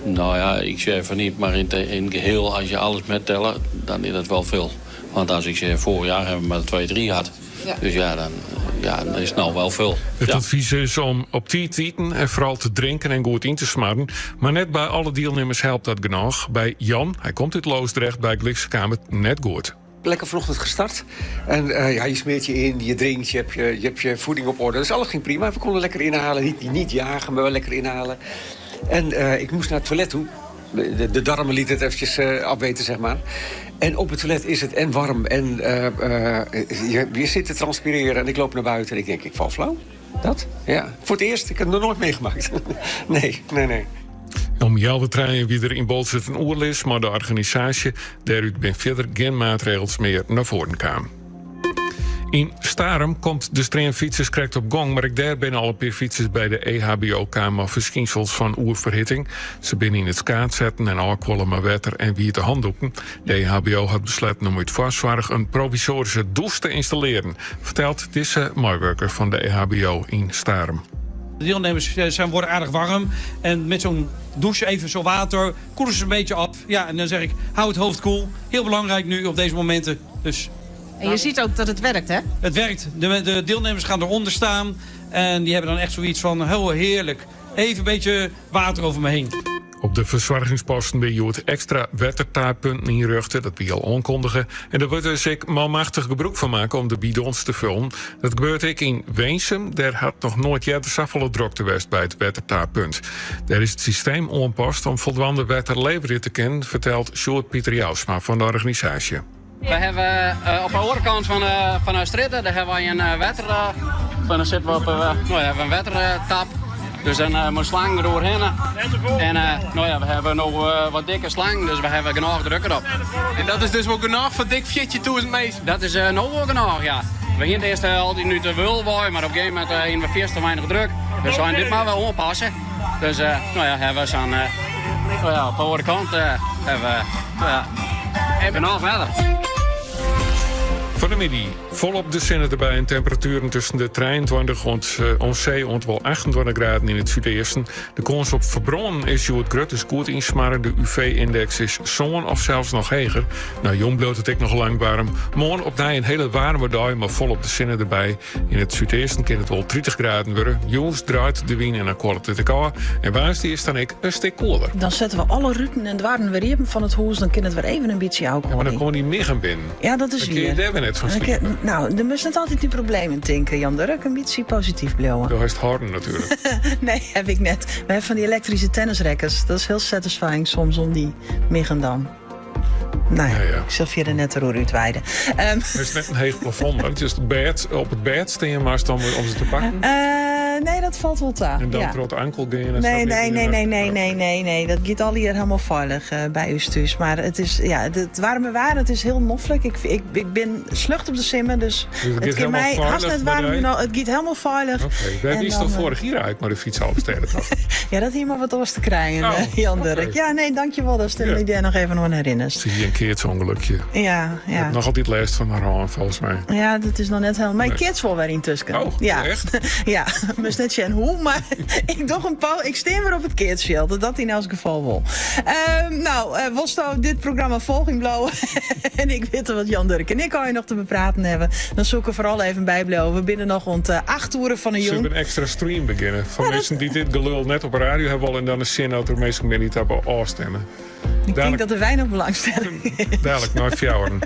Nou ja, ik zeg even niet. Maar in het geheel, als je alles mettellen, dan is dat wel veel. Want als ik zeg, vorig jaar hebben we maar 2-3 gehad. Ja. Dus ja, dan is het nou wel veel. Het advies is om op tijd te eten en vooral te drinken en goed in te smarren. Maar net bij alle deelnemers helpt dat genoeg. Bij Jan, hij komt uit Loosdrecht, bij Glikskamer net goed. Lekker vanochtend gestart. En je smeert je in, je drinkt, je hebt je voeding op orde. Dus alles ging prima. We konden lekker inhalen. Niet jagen, maar wel lekker inhalen. En ik moest naar het toilet toe. De darmen lieten het eventjes afweten, zeg maar. En op het toilet is het en warm en je zit te transpireren. En ik loop naar buiten en ik denk, ik val flauw. Dat? Ja. Voor het eerst. Ik heb het nog nooit meegemaakt. Nee. Om jou te trainen wie er in Bolzert een oorlog is, maar de organisatie daaruit ben verder geen maatregels meer naar voren kwamen. In Starum komt de streenfietsers correct op gang, maar ik daar ben alle fietsers bij de EHBO-kamer verschijnsels van oerverhitting. Ze binnen in het skaat zetten en alcohol maar water en witte handdoeken. De EHBO had besloten om uit Varswaardig een provisorische douche te installeren, vertelt deze medewerker van de EHBO in Starum. De deelnemers worden aardig warm en met zo'n douche even zo water koelen ze een beetje af. Ja, en dan zeg ik, hou het hoofd koel. Heel belangrijk nu op deze momenten. Dus. En je ziet ook dat het werkt, hè? Het werkt. De deelnemers gaan eronder staan. En die hebben dan echt zoiets van, heel heerlijk. Even een beetje water over me heen. Op de verzorgingsposten bij het extra watertaarpunten inrichten, dat we al aankondigen. En daar wordt dus ik malmachtig gebruik van maken om de bidons te vullen. Dat gebeurt ik in Weensum. Daar had nog nooit de zoveel drukte geweest bij het watertaarpunt. Daar is het systeem aanpast om voldoende water leveren te kunnen, vertelt Sjoerd Pieter Jousma van de organisatie. We hebben op de overkant van de stritten, daar hebben we een water. Dan zitten we op een watertap. Dus dan moet slang er doorheen. En we hebben nog wat dikke slang, dus we hebben genoeg druk erop. En dat is dus wel genoeg voor dik 40.000 meter? Dat is nog wel genoeg, ja. We gingen eerst altijd nu te wil, maar op een gegeven moment hebben we veel te weinig druk. Dus we gaan dit maar wel aanpassen. Dus hebben we zo'n op de overkant hebben we genoeg water. Van de middag volop de zinnen erbij en temperaturen tussen de 23 en zee en wel 28 graden in het zuidoosten. De kans op verbronnen is het groot, is goed insmaren. De UV-index is zo'n of zelfs nog hoger. Nou, jong bloot het ik nog lang warm. Morgen op een hele warme dag, maar volop de zinnen erbij. In het zuidoosten kan het wel 30 graden worden. Jongens draait de wien en dan kwart het kou. En waar is dan ik een stuk koeler. Dan zetten we alle ruten en dwarren weer in van het huis. Dan kan het weer even een beetje alcohol. Maar dan komen die miggen binnen. Ja, dat is weer. Nou, er moet net altijd die problemen denken, Jan Dirk. Een beetje positief blijven. Dat is het harder natuurlijk. Nee, heb ik net. We hebben van die elektrische tennisrekkers. Dat is heel satisfying soms om die miggen dan. Nou ja, ik zal via de net erover uitweiden. Het is net een heeg plafond. Het is op het bed staan maar om ze te pakken. Nee, dat valt wel te. En dan ja. trot enkel gaan. Nee. Dat gaat al hier helemaal veilig bij u thuis. Maar het is, ja, het warme waar, het is heel noffelijk. Ik ben slucht op de simmen, dus het gaat mij haast net warm. Het gaat helemaal veilig. Oké, we hebben iets toch vorig jaar eigenlijk maar de fiets al besteden. Ja, dat hier maar wat oors te krijgen, Jan Dirk. Okay. Ja, nee, dankjewel. Dat stel je daar nog even aan herinnert. Zie je een keertje ongelukje. Ja. Ik heb nog altijd last van haar hand, volgens mij. Ja, dat is nog net helemaal. Mijn kids wel weer in tussen. Oh, ja. Echt? Ja, maar net zien hoe, maar ik steen weer op het kidsveld. Dat in elk geval wel. Dit programma volging blauw. En ik weet wat Jan Dirk en ik al je nog te bepraten hebben. Dan zoeken we vooral even bijblijven. We binnen nog rond 8 uur van een jong. Zullen we een extra stream beginnen? Van mensen die dit gelul net op radio hebben al en dan een zin dat er mensen meer niet hebben afstemmen. Ik denk dat er weinig belangstelling is. Dadelijk naar fjouwen.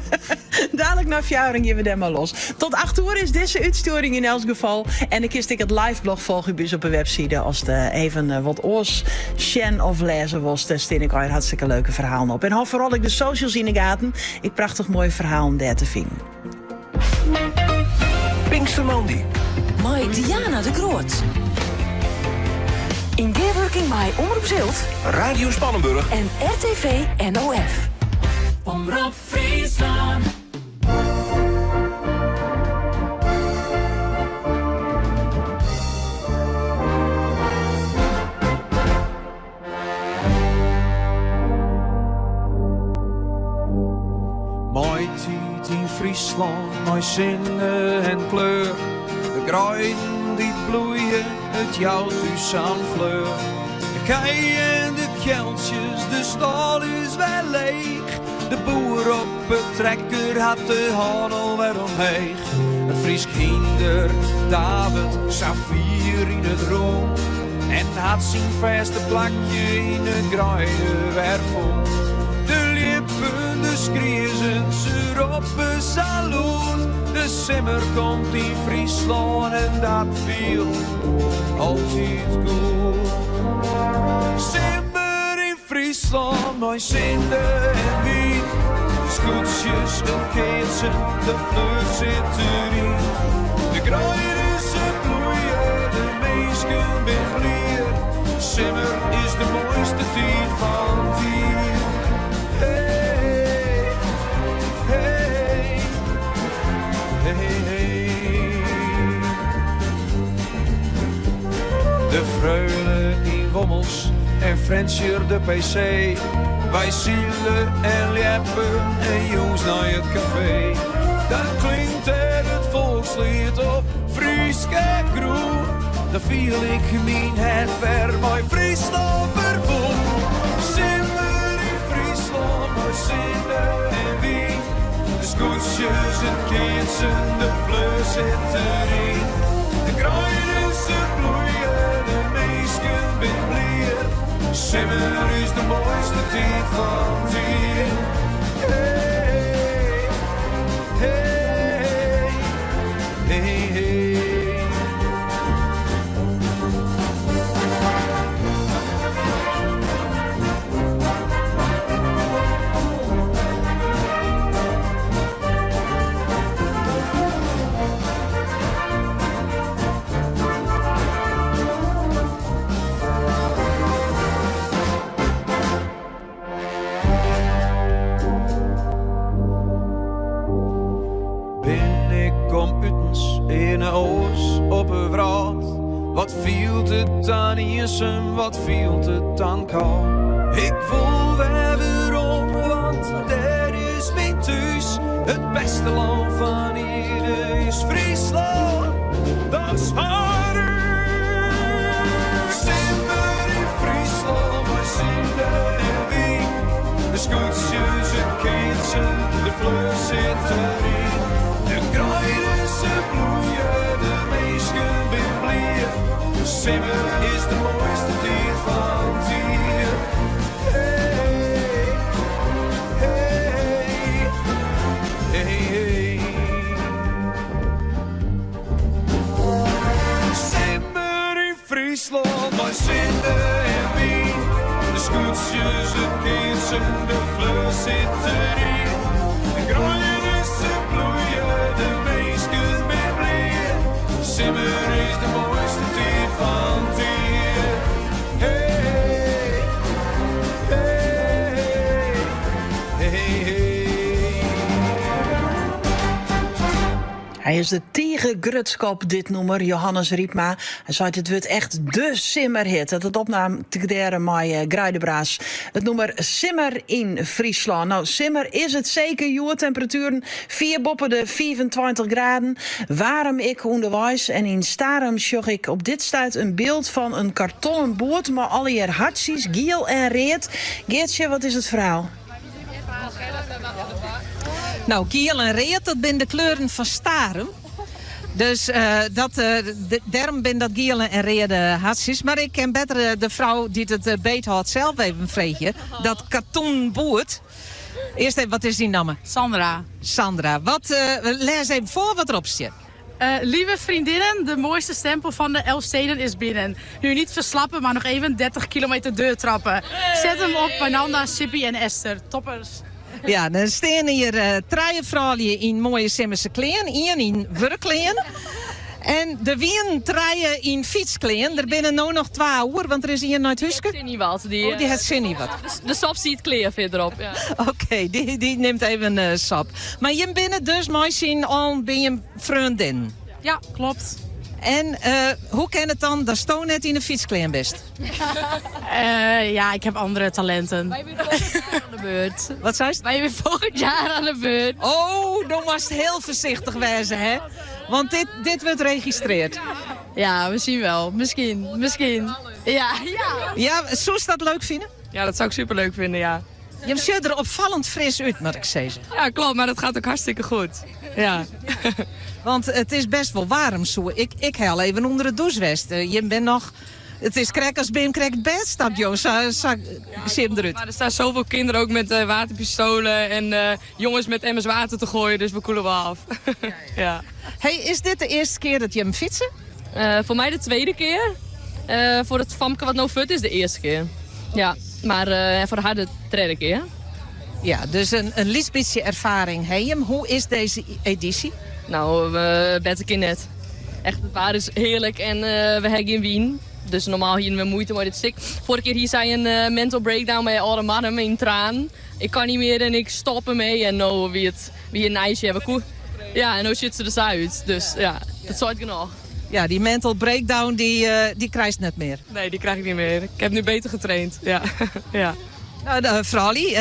Dadelijk naar fjouwen gaan we daar maar los. Tot 8 uur is deze uitsturing in elk geval. En ik kies het live blog volgen bij op de website. Als het even wat oors Shen of lezen was, dan steen ik al hartstikke leuke verhalen op. En hou vooral ik de socials in de gaten. Ik prachtig mooi verhaal daar te vinden. Pinkstermandy. Mooi Diana de Groot. In weerwerking bij Omroep Zilt, Radio Spannenburg en RTV NOF. Omroep Friesland. Mooi tijd in Friesland, mooi zingen en kleur. De kruiden die bloeien, het jouwt dus aan fleur. De kei en de kjeltjes, de stal is wel leeg. De boer op het trekker had de handel weer omheen. Het Fries kinder, David, Safir in het room. En had zijn vaste plakje in het graaien weer vol. De lippen, de skriezen, ze roepen saloon. De simmer komt in Friesland en dat viel altijd goed. Simmer in Friesland, mooi zinden en wien. Scootjes en keertsen, de vleug zit erin. De kruiden ze bloeien, de meesken ben blier. Simmer is de mooiste tijd van het hier. Hey, hey, hey, hey. De freule in Wommels en Frenscher de PC. Wij zielen en liepen en jongens naar het café. Dan klinkt er het volkslied op Frieske groen. Dan viel ik mijn het weer bij Friesland vervoer. Simmer in Friesland, mooi zinnen en wien. De scootjes en keertsen, de vleug zit erin. De kruiden ze bloeien, de meesken ben blier. Simmer is de mooiste tijd van het hier. Hey, hey, hey, hey. Wat viel het aan Iersum, wat viel het aan Kou? Ik voel weer weerom, want daar is mijn thuis. Het beste land van hier is Friesland, dat is harder. Simmer in Friesland, maar zinnen en wien. De scootjes en keertsen, de vleug zit erin. De kruiden ze bloeien, de meesken ben blier. Simmer is de mooiste tijd van het hier. Hey, hey, hey, hey. Simmer in Friesland, mooi zinnen en wien. De scootjes, de keertsen, de vleug zit erin. De kruiden ze bloeien, de meesken ben blier. Simmer is de mooiste tijd van Hij is de tegengrutskop, dit nummer, Johannes Riepma. Hij zei het wordt echt de simmerhit. Dat het opnam te deren met Gruidebraas. Het nummer Simmer in Friesland. Nou, simmer is het zeker. Joer temperaturen 4 boppen de 25 graden. Waarom ik onderwijs en in Starum zag ik op dit stuit een beeld van een kartonnen boot met alle hartjes, giel en reet. Geertje, wat is het verhaal? Nou, giel en reet, dat zijn de kleuren van Starum. Dus daarom ben dat giel en rede hartjes. Maar ik ken beter de vrouw die het beet had zelf even vreetje. Dat kartonboot. Eerst even, wat is die naam? Sandra. Sandra. Lees even voor wat erop staat. Lieve vriendinnen, de mooiste stempel van de Elfsteden is binnen. Nu niet verslappen, maar nog even 30 kilometer deur trappen. Zet hem op, Wananda, Sippy en Esther. Toppers. Ja, dan staan hier 3 vrouwen in mooie Simmerse kleren. 1 in werkkleding. En de wien 3 in fietskleren. Er binnen nu nog 2 uur, want er is hier nooit huisje. Die niet wat. Die heeft zin niet wat. De sap ziet kleren verderop. Ja. Oké, die neemt even sap. Maar je binnen dus mooi zien al ben je vriendin. Ja, klopt. En hoe kan het dan dat Sto net in de fietskleren best? Ja, ik heb andere talenten. Wij weer volgend jaar aan de beurt. Wat zei je? Wij weer volgend jaar aan de beurt. Oh, dan was het heel voorzichtig wezen, hè? Want dit wordt geregistreerd. Ja, we zien wel. Misschien. Ja. Ja, zou je dat leuk vinden? Ja, dat zou ik superleuk vinden, ja. Je ziet er opvallend fris uit, moet ik zeggen. Ja, klopt, maar dat gaat ook hartstikke goed. Ja. Want het is best wel warm zo. Ik haal even onder de douchewest. Je bent nog... Het is krek als Bim krek het bed staat, joh. Sim eruit. Maar er staan zoveel kinderen ook met waterpistolen en jongens met emmers water te gooien, dus we koelen wel af. Ja. Hey, is dit de eerste keer dat je hem fietsen? Voor mij de tweede keer. Voor het famke wat nou fut is de eerste keer. Ja, maar voor haar de derde keer. Ja, dus een liesbitje ervaring. Hey, hoe is deze editie? Nou, best een net. Echt, het waar is heerlijk en we hebben in Wien. Dus normaal hier met moeite maar dit stik. Vorige keer hier zei een mental breakdown bij alle mannen in traan. Ik kan niet meer en ik stop ermee. En nou wie een nice hebben. Ja, en nu zit ze dus uit. Dus ja, dat is genoeg. Ja, die mental breakdown die krijgt net meer. Nee, die krijg ik niet meer. Ik heb nu beter getraind. Ja. Ja. Nou, Fraulie,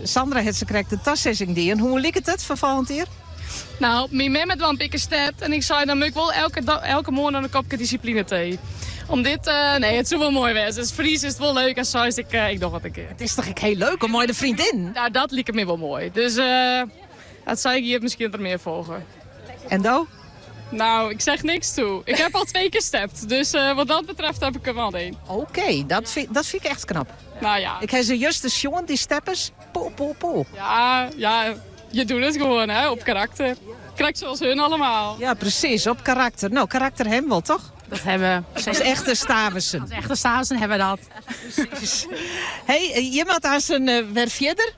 Sandra heeft ze correct de tassessing die. En hoe liep het vervallend hier? Nou, mijn mem met wel een pikken stept. En ik zei, dan moet ik wel elke morgen een kopje discipline thee. Om dit, nee, het zou wel mooi zijn. Dus Fries is het wel leuk en zo is ik nog wat een keer. Het is toch heel leuk, een mooie vriendin? Ja, dat liep me wel mooi. Dus dat zou ik hier misschien er meer volgen. En Do? Nou, ik zeg niks toe. Ik heb al 2 keer gestept. Dus wat dat betreft heb ik er wel een. Oké, dat vind ik echt knap. Nou ja. Ik heb ze juist de Sean, die steppers. Po. Ja, je doet het gewoon, hè, op karakter. Krijg zoals hun allemaal. Ja, precies, op karakter. Nou, karakter hebben we wel, toch? Dat hebben we. Als echte Staversen. Als echte Staversen hebben we dat. Precies. Hey, je moet als een weer verder.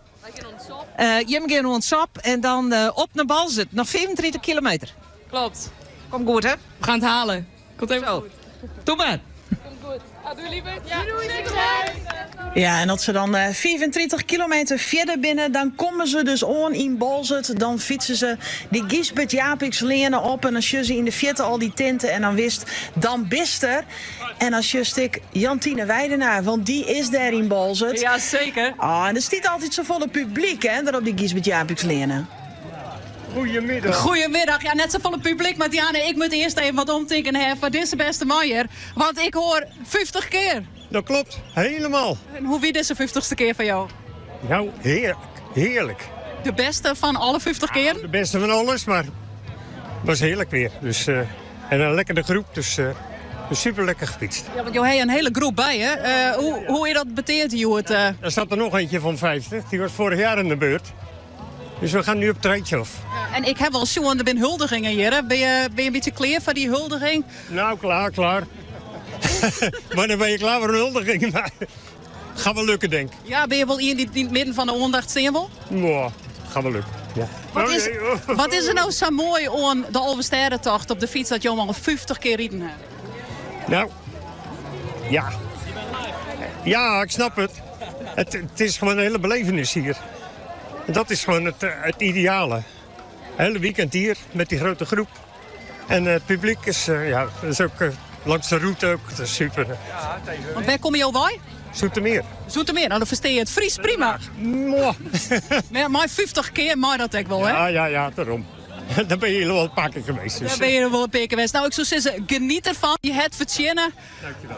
Je moet gaan ons op en dan op naar Balzet. Nog 35 kilometer. Klopt. Kom goed, hè? We gaan het halen. Komt even goed. Doe maar. Komt goed. Doei, lieve. Ja, doei. Ja, en als ze dan 34 kilometer verder binnen, dan komen ze dus aan in Balzet. Dan fietsen ze die Gisbert Japiks lenen op. En als je ze in de vierte al die tenten en dan wist, dan bist er. En als je stik Jantine Weidenaar, want die is daar in Balzet. Ja, zeker. En er stiet altijd zo volle publiek, hè, daar op die Gisbert Japiks lenen. Goedemiddag. Goedemiddag. Ja, net zo volle publiek, maar Diana, ik moet eerst even wat omtekenen hebben voor deze beste Maier. Want ik hoor 50 keer. Dat klopt, helemaal. En hoe wie deze 50ste keer van jou? Nou, heerlijk. De beste van alle 50 keer? De beste van alles, maar het was heerlijk weer. Dus, en een lekkere groep, dus super lekker gefietst. Ja, want je hebt een hele groep bij je. Hoe je dat beteert, Joert? Er staat er nog eentje van 50, die was vorig jaar in de beurt. Dus we gaan nu op het rijtje af. En ik heb wel zo'n, er zijn huldigingen hier. Hè? Ben je een beetje klaar voor die huldiging? Nou, klaar. Maar dan ben je klaar voor een huldiging. Maar gaat wel lukken, denk ik. Ja, ben je wel hier in het midden van de ondacht staan wel? Ja, gaat wel lukken. Ja. Wat is er nou zo mooi aan de Alversterrentocht op de fiets dat je al 50 keer rijden hebt? Nou, ja. Ja, ik snap het. Het is gewoon een hele belevenis hier. En dat is gewoon het ideale. Hele weekend hier met die grote groep. En het publiek is, dat is ook langs de route ook. Dat is super. Want waar kom je al bij? Zoetermeer. Zoetermeer, nou dan versteer je het Fries prima. Maar 50 keer, maar dat ik wel, hè? Ja, daarom. Dan ben je wel een paar keer geweest. Dus. Daar ben je wel een paar keer geweest. Nou, ik zou zeggen, geniet ervan. Je hebt verzinnen.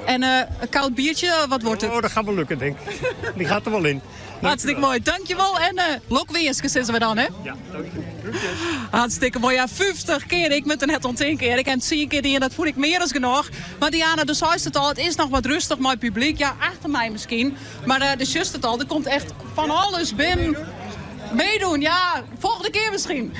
En een koud biertje, wat wordt het? Oh, dat gaat wel lukken, denk ik. Die gaat er wel in. Hartstikke mooi, dankjewel. En lokweerskes zeggen we dan, hè? Ja, dankjewel. Hartstikke mooi. Ja, 50 keer. Ik moet er net om 10 keer. Ik heb 10 keer die en dat voel ik meer dan genoeg. Maar Diana, dus zei het al, het is nog wat rustig, mooi publiek. Ja, achter mij misschien. Maar de just het al, er komt echt van alles binnen. Meedoen, ja, volgende keer misschien.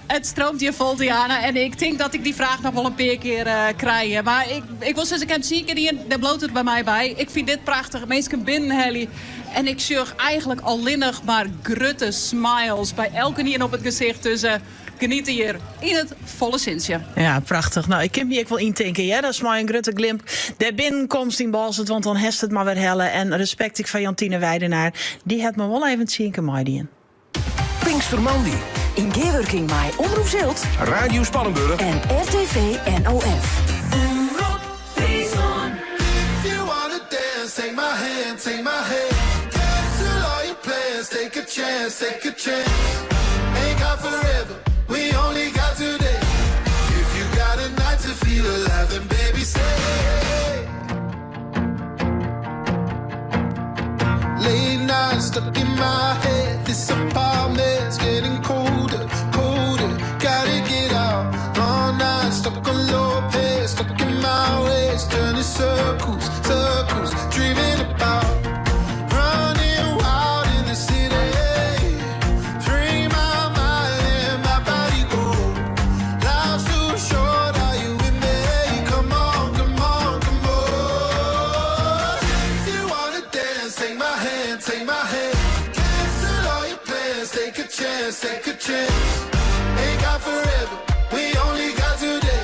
Het stroomt hier vol, Diana. En ik denk dat ik die vraag nog wel een paar keer krijg. Maar ik wil zeggen, ik heb 10 keer die, daar bloot het bij mij bij. Ik vind dit prachtig. Mensen binnen, Helly. En ik zorg eigenlijk alleenig maar grutte smiles bij elke nier op het gezicht. Dus genieten hier in het volle zinsje. Ja, prachtig. Nou, ik kan me ook wel intinken, ja. Dat is maar een grutte glimp. De binnenkomst in Balzert, want dan hest het maar weer hellen. En respect ik van Jantine Weidenaar. Die had me wel even 10 keer maaidien. Pinkstermandy. In Geerwerking bij Omroep Zilt Radio Spannenburg. en RTV NOF. Omroep Friesland. If you wanna dance, take my hand, take my hand. Cancel all your plans, take a chance, take a chance. Ain't got forever, we only got today. If you got a night to feel alive, then baby stay. Late night stuck in my head, this apartment's getting colder, colder. Gotta get out, all night stuck on low pace, stuck in my ways, turning circles, circles, dreaming about running wild in the city. Free my mind and my body go. Life's too short, are you with me? Come on, come on, come on. If you wanna dance, take my hand, take my hand. Cancel all your plans, take a chance, take a chance. Ain't got forever, we only got today.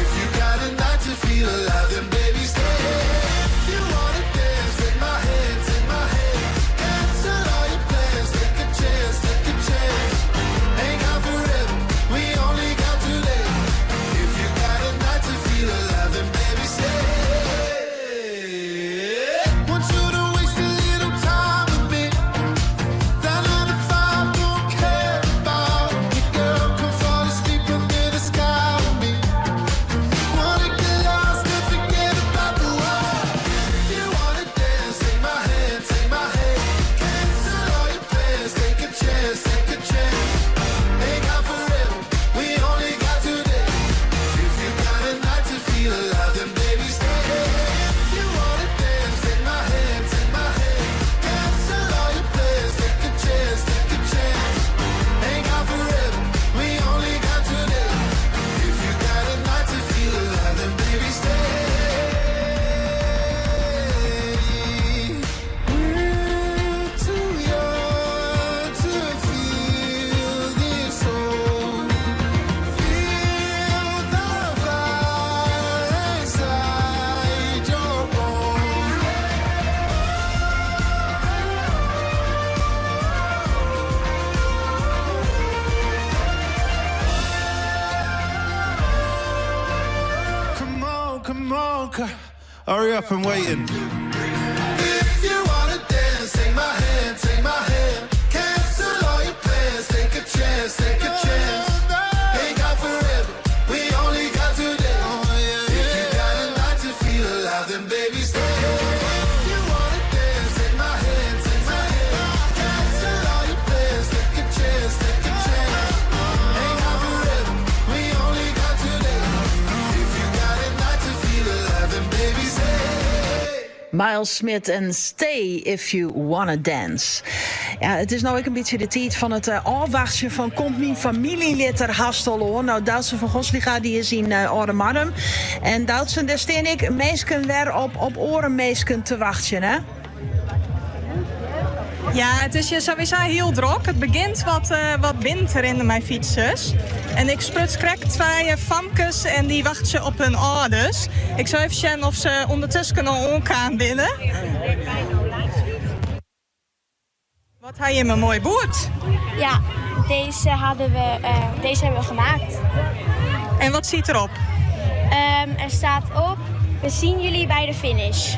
If you got a night to feel alive, then baby stay. If you wanna dance, take my hand, take my hand. Cancel all your plans, take a chance, take a chance. Ain't got forever, we only got today. If you got a night to feel alive, then baby stay. Want you to waste a little time with me. That 9 to 5 don't care about you, girl. Come fall asleep under the sky with me. Wanna get lost and forget about the world. If you wanna dance, take my hand, take my hand. Cancel all your plans, take a chance, take a chance. Ain't got forever, we only got today. If you got a night to feel alive, then baby stay. If you wanna dance, take my hand, take my hand. Cancel all your plans, take a chance, take a chance. Ain't got forever, we only got today. If you got a night to feel alive, then baby stay. We're too young to feel this old. Feel the fire inside your bones. Come on, hurry up and waiting. If you wanna dance, take my hand, take my hand. Cancel all your plans, take a chance, take a chance. Ain't got forever, we only got today. If you got a night to feel alive, then baby stay. If you wanna dance, take my hand, take my hand. Cancel all your plans, take a chance, take a chance. Ain't got forever, we only got today. If you got a night to feel alive, then baby stay. Miles Smith en Stay If You Wanna Dance. Ja, het is nou ook een beetje de tijd van het afwachtje van komt mijn familielid er hastel hoor. Nou, Duitse van Gosliga die is in Oudemarm. En Duitsen, daar steen ik meesken weer op orenmeesken te wachten, hè? Ja, het is hier sowieso heel druk. Het begint wat winter in mijn fietsers. En ik sputs krijg 2 famkes en die wachten op hun ouders. Ik zou even zien of ze ondertussen kunnen omgaan binnen. Wat had je een mooi boord. Ja, deze hebben we gemaakt. En wat ziet erop? Er staat op, we zien jullie bij de finish.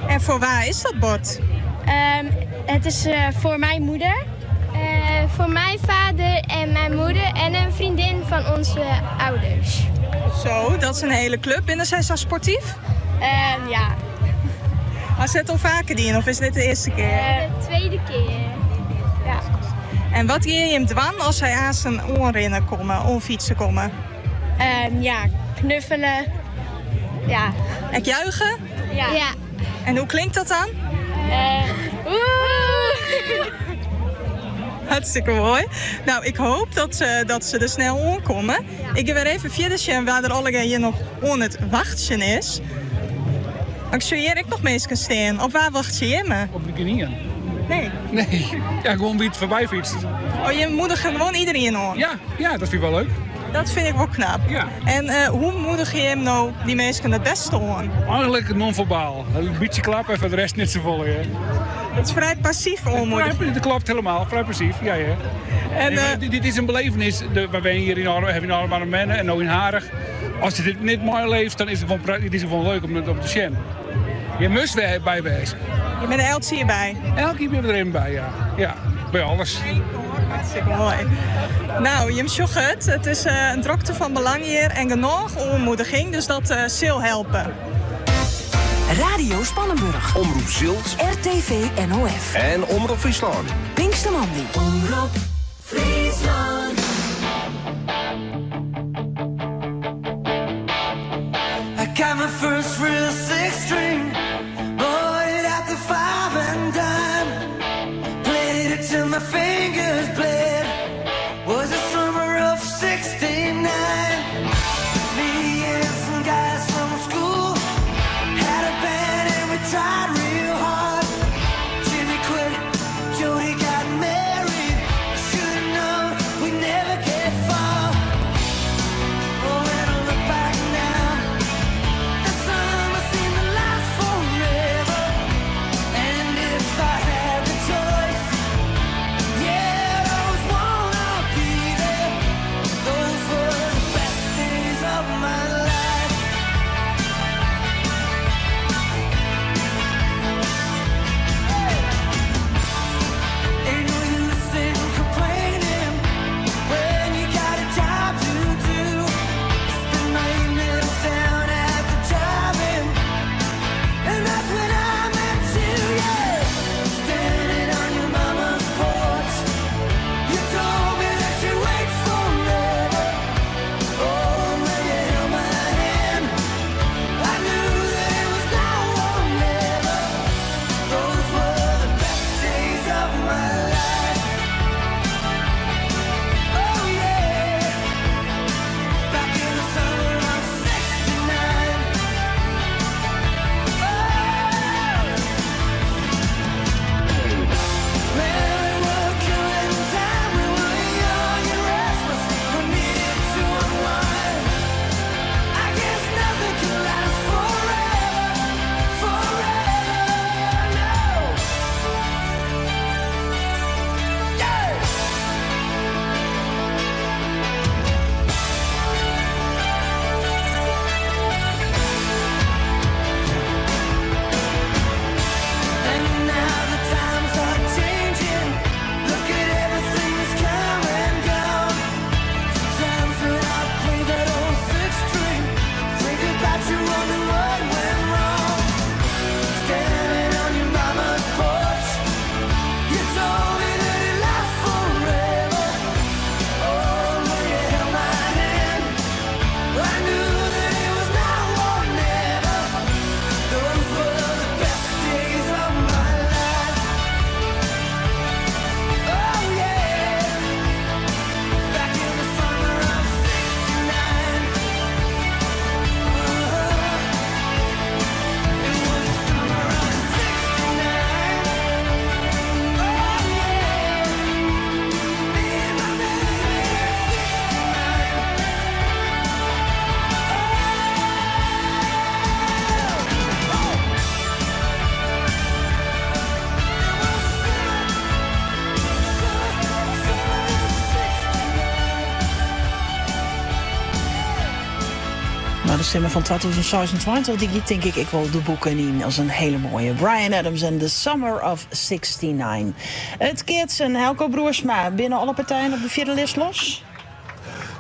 En voor waar is dat bord? Het is voor mijn moeder. Voor mijn vader en mijn moeder en een vriendin van onze ouders. Zo, dat is een hele club. En zijn ze sportief? Ja. Was het al vaker die of is dit de eerste keer? De tweede keer. Ja. En wat leer je hem dwan als hij aan zijn oorrennen komen, om fietsen komen? Ja, knuffelen. Ja. En juichen? Ja. En hoe klinkt dat dan? Hartstikke mooi. Nou, ik hoop dat ze er snel aankomen. Ja. Ik ga weer even verder waar er allemaal hier nog aan het wachten is. Ik zie hier ook nog mensen staan. Op waar wacht je hier me? Op de knieën. Nee? Nee, ja, gewoon wie het voorbij fietst. Oh, je moedigt gewoon iedereen aan? Ja, dat vind ik wel leuk. Dat vind ik wel knap. Ja. En hoe moedig je hem nou die mensen het beste aan? Eigenlijk non-verbaal. Een beetje klappen en voor de rest niet zo volgen. Het is vrij passief onmoedig. Dat klopt helemaal, vrij passief. Ja. En, dit is een belevenis. We hebben hier in Arnhem en nu in Harig. Als je dit niet mooi leeft, dan is het gewoon leuk om op te zien. Je moest weer bijwezen. Je bent er elk keer bij? Elke keer ben je erin bij, ja. Ja, bij alles. Hartstikke mooi. Nou, je zag het. Het is een drukte van belang hier en genoeg aanmoediging, dus dat zal helpen. Radio Spannenburg. Omroep Zilt. RTV NOF. En Omroep Friesland. Pinkstermandi. Omroep Friesland. I got my first real six string. Bought it at the 5 and dime. Played it till my fingers bled. Was the summer of '69. Me and some guys from school had a band and we tried real hard. Jimmy quit, Jody got married. Should've known we never get far. Oh, when I look back now, the summer seemed to last forever. And if I had the choice, yeah, stemmen van 2026, die denk ik wel de boeken in als een hele mooie. Bryan Adams en The Summer of 69. Het Kids en Helco Broersma binnen alle partijen op de vierde lijst los.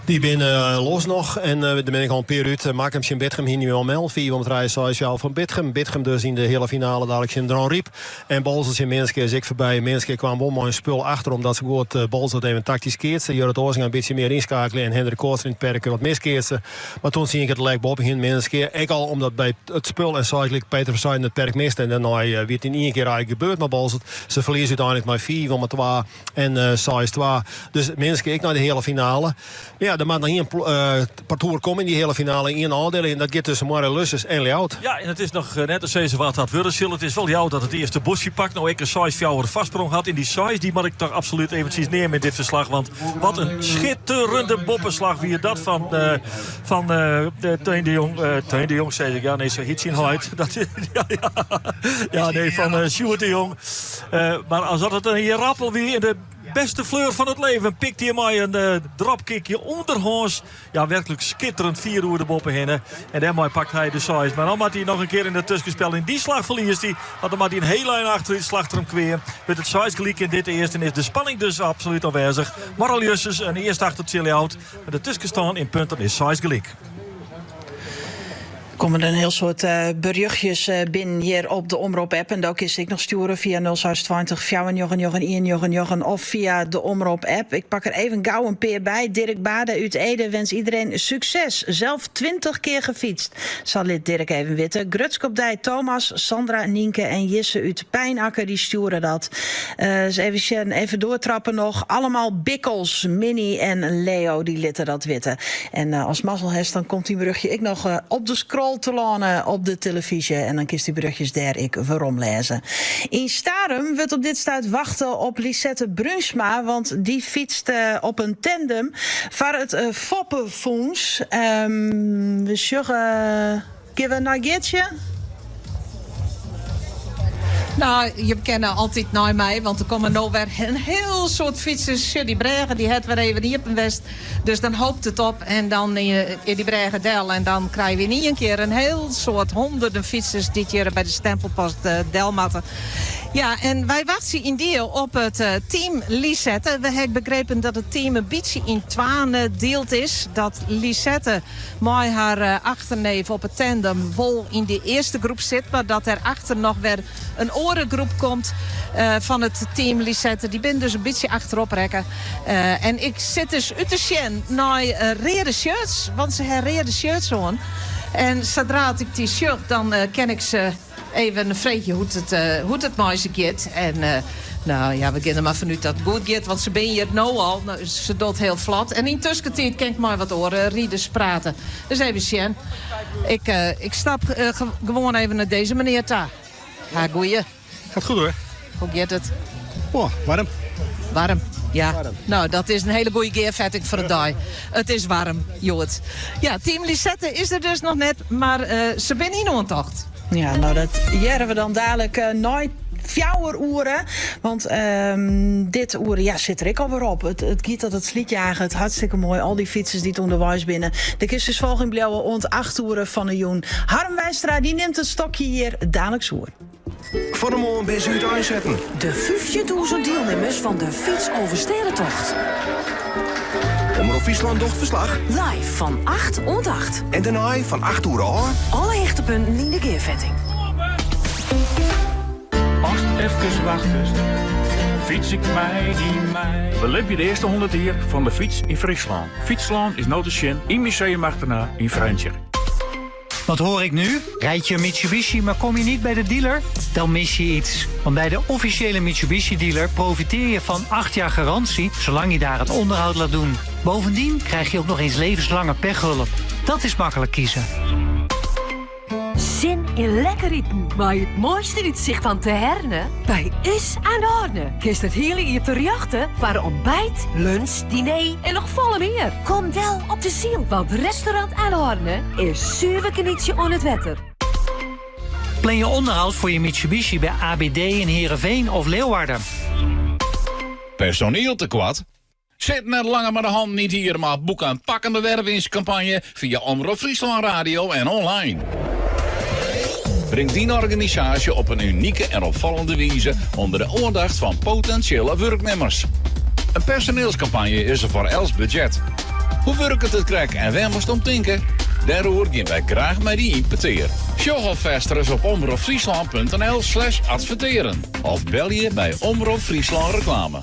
Die binnen los nog. En daar ben ik al een paar uur. Makkems in Bitgem hier niet meer melden. 4 om het rijden zoals jou van Bitgem. Bitgem dus in de hele finale dadelijk in Dran Riep. En Bolzels in Minske is ik voorbij. Minske kwam wel maar een spul achter. Omdat ze goed Bolzels even tactisch keertsen. Jorrit Oosing een beetje meer inschakelen. En Hendrik Koorts in het perken wat miskeertsen. Maar toen zie ik het lijkt Bob in Minske. Ik al omdat bij het spul en eigenlijk Peter Versailles het perk mist. En daarna werd het in één keer eigenlijk gebeurd met Bolzels. Ze verliezen uiteindelijk maar 4 om het 2 en 6-2. Dus Minske ik naar de hele finale. Ja, de man hier een parcours komen in die hele finale in aandelen. En dat gaat tussen Mario Lusses en Ljout. Ja, en het is nog net als deze wat had worden. Het is wel jou dat het eerste bosje pakt. Nou, ik een size fjouwer vastsprong had in die size. Die moet ik toch absoluut eventjes neer met dit verslag. Want wat een schitterende boppenslag. Wie je dat van Teun de Jong. Teun de Jong zei ik. Ja, nee, zo iets in huid. Ja, nee, van Sjoerd de Jong. Maar als dat het een rappel weer in de beste fleur van het leven. Pikt hij maar een dropkickje onderhoors. Ja, werkelijk skitterend 4 uur de boppen heen. En daarmee pakt hij de size. Maar dan moet hij nog een keer in het tussenspel in die slag verliest hij. Want dan moet hij een hele lijn achter de slag hem kweer. Met het size gelijk in dit eerste. En is de spanning dus absoluut aanwezig. Mario Lusses en eerst achter Chili Out. Met het tussenstand in punten is size gelijk. Komen er een heel soort berichtjes binnen hier op de Omroep-app. En ook is ik nog sturen via 0620 491 of via de Omroep-app. Ik pak er even gauw een peer bij. Dirk Bade uit Ede wens iedereen succes. Zelf 20 keer gefietst. Zal dit Dirk even weten. Grutskopdij, Thomas, Sandra, Nienke en Jisse uit Pijnakker. Die sturen dat. Dus even doortrappen nog. Allemaal bikkels. Minnie en Leo die litten dat witten. En als mazzel heeft, dan komt die berichtje ik nog op de scroll te lanen op de televisie. En dan kiest die berichtjes daar ik waarom lezen. In Starum wordt op dit stuit wachten op Lisette Brunsma. Want die fietst op een tandem voor het Foppenfonds. We zeggen... Geven een nuggetje? Nou, je kennen altijd naar mij, want er komen nou weer een heel soort fietsers. Die Bregen, die het weer even hier op een West. Dus dan hoopt het op en dan in die Bregendel. En dan krijgen we niet een keer een heel soort honderden fietsers dit jaar bij de stempelpost Delmatten. Ja, en wij wachten in deel op het team Lisette. We hebben begrepen dat het team een beetje in twanen deelt is. Dat Lisette met haar achterneef op het tandem wel in de eerste groep zit. Maar dat er achter nog weer een orengroep komt van het team Lisette. Die ben dus een beetje achterop rekken. En ik zit dus uit de Sjen naar rode shirts. Want ze hebben rode shirts aan. En zodra ik die shirt, dan ken ik ze even een vreetje hoe het meisje gaat. En nou ja, we beginnen maar vanuit dat het goed gaat. Want ze ben hier nou al. Nou, ze doet heel vlot. En in tussentijd kan ik maar wat oren rieders praten. Dus even Sjen. Ik stap gewoon even naar deze meneer daar. Ha, goeie. Gaat goed hoor. Hoe gaat het? Oh, warm. Warm, ja. Warm. Nou, dat is een hele goede geervetting voor de dag. Het is warm, Jood. Ja, team Lisette is er dus nog net, maar ze ben in ontocht. Ja, nou dat jaren we dan dadelijk nooit. 4 uren, want dit uren ja, zit er ik alweer op. Het giet dat het slietjagen, het hartstikke mooi. Al die fietsers die het onderwijs binnen. De kist is volgend blauwe ont 8 uren van de joen. Harm Wijstra die neemt het stokje hier dadelijk zoer. Van de morgen ben ze uit aanzetten. De 50.000 deelnemers van de Fiets over Sterentocht. Omroep Friesland docht verslag. Live van 8 tot 8. En daarna van 8 uur aan. Alle hechtepunten in de geervetting. Even wachten, fiets ik mij die mij. Belep je de eerste 100 jaar van de fiets in Friesland. Fietsland is notenschen in Museum achterna in Vrentje. Wat hoor ik nu? Rijd je een Mitsubishi, maar kom je niet bij de dealer? Dan mis je iets. Want bij de officiële Mitsubishi-dealer profiteer je van 8 jaar garantie, zolang je daar het onderhoud laat doen. Bovendien krijg je ook nog eens levenslange pechhulp. Dat is makkelijk kiezen. Zin in lekker eten, maar het mooiste uitzicht van Te Herne bij Is aan Orne. Kies het hele uur te jachten voor ontbijt, lunch, diner en nog volle meer. Kom wel op de ziel, want restaurant aan Orne is zuiver knietje on het wetter. Plan je onderhoud voor je Mitsubishi bij ABD in Heerenveen of Leeuwarden. Personeel tekort? Zit net langer met de hand niet hier, maar boek een pakkende wervingscampagne via Omroep Friesland Radio en online. Breng die organisatie op een unieke en opvallende wijze onder de aandacht van potentiële werknemers. Een personeelscampagne is er voor els budget. Hoe werkt het krijg en waar moest om denken? Daarover gaan wij graag met die impeteer. Sjogg alvast eens op omroepfriesland.nl/adverteren. Of bel je bij Omroep Friesland Reclame.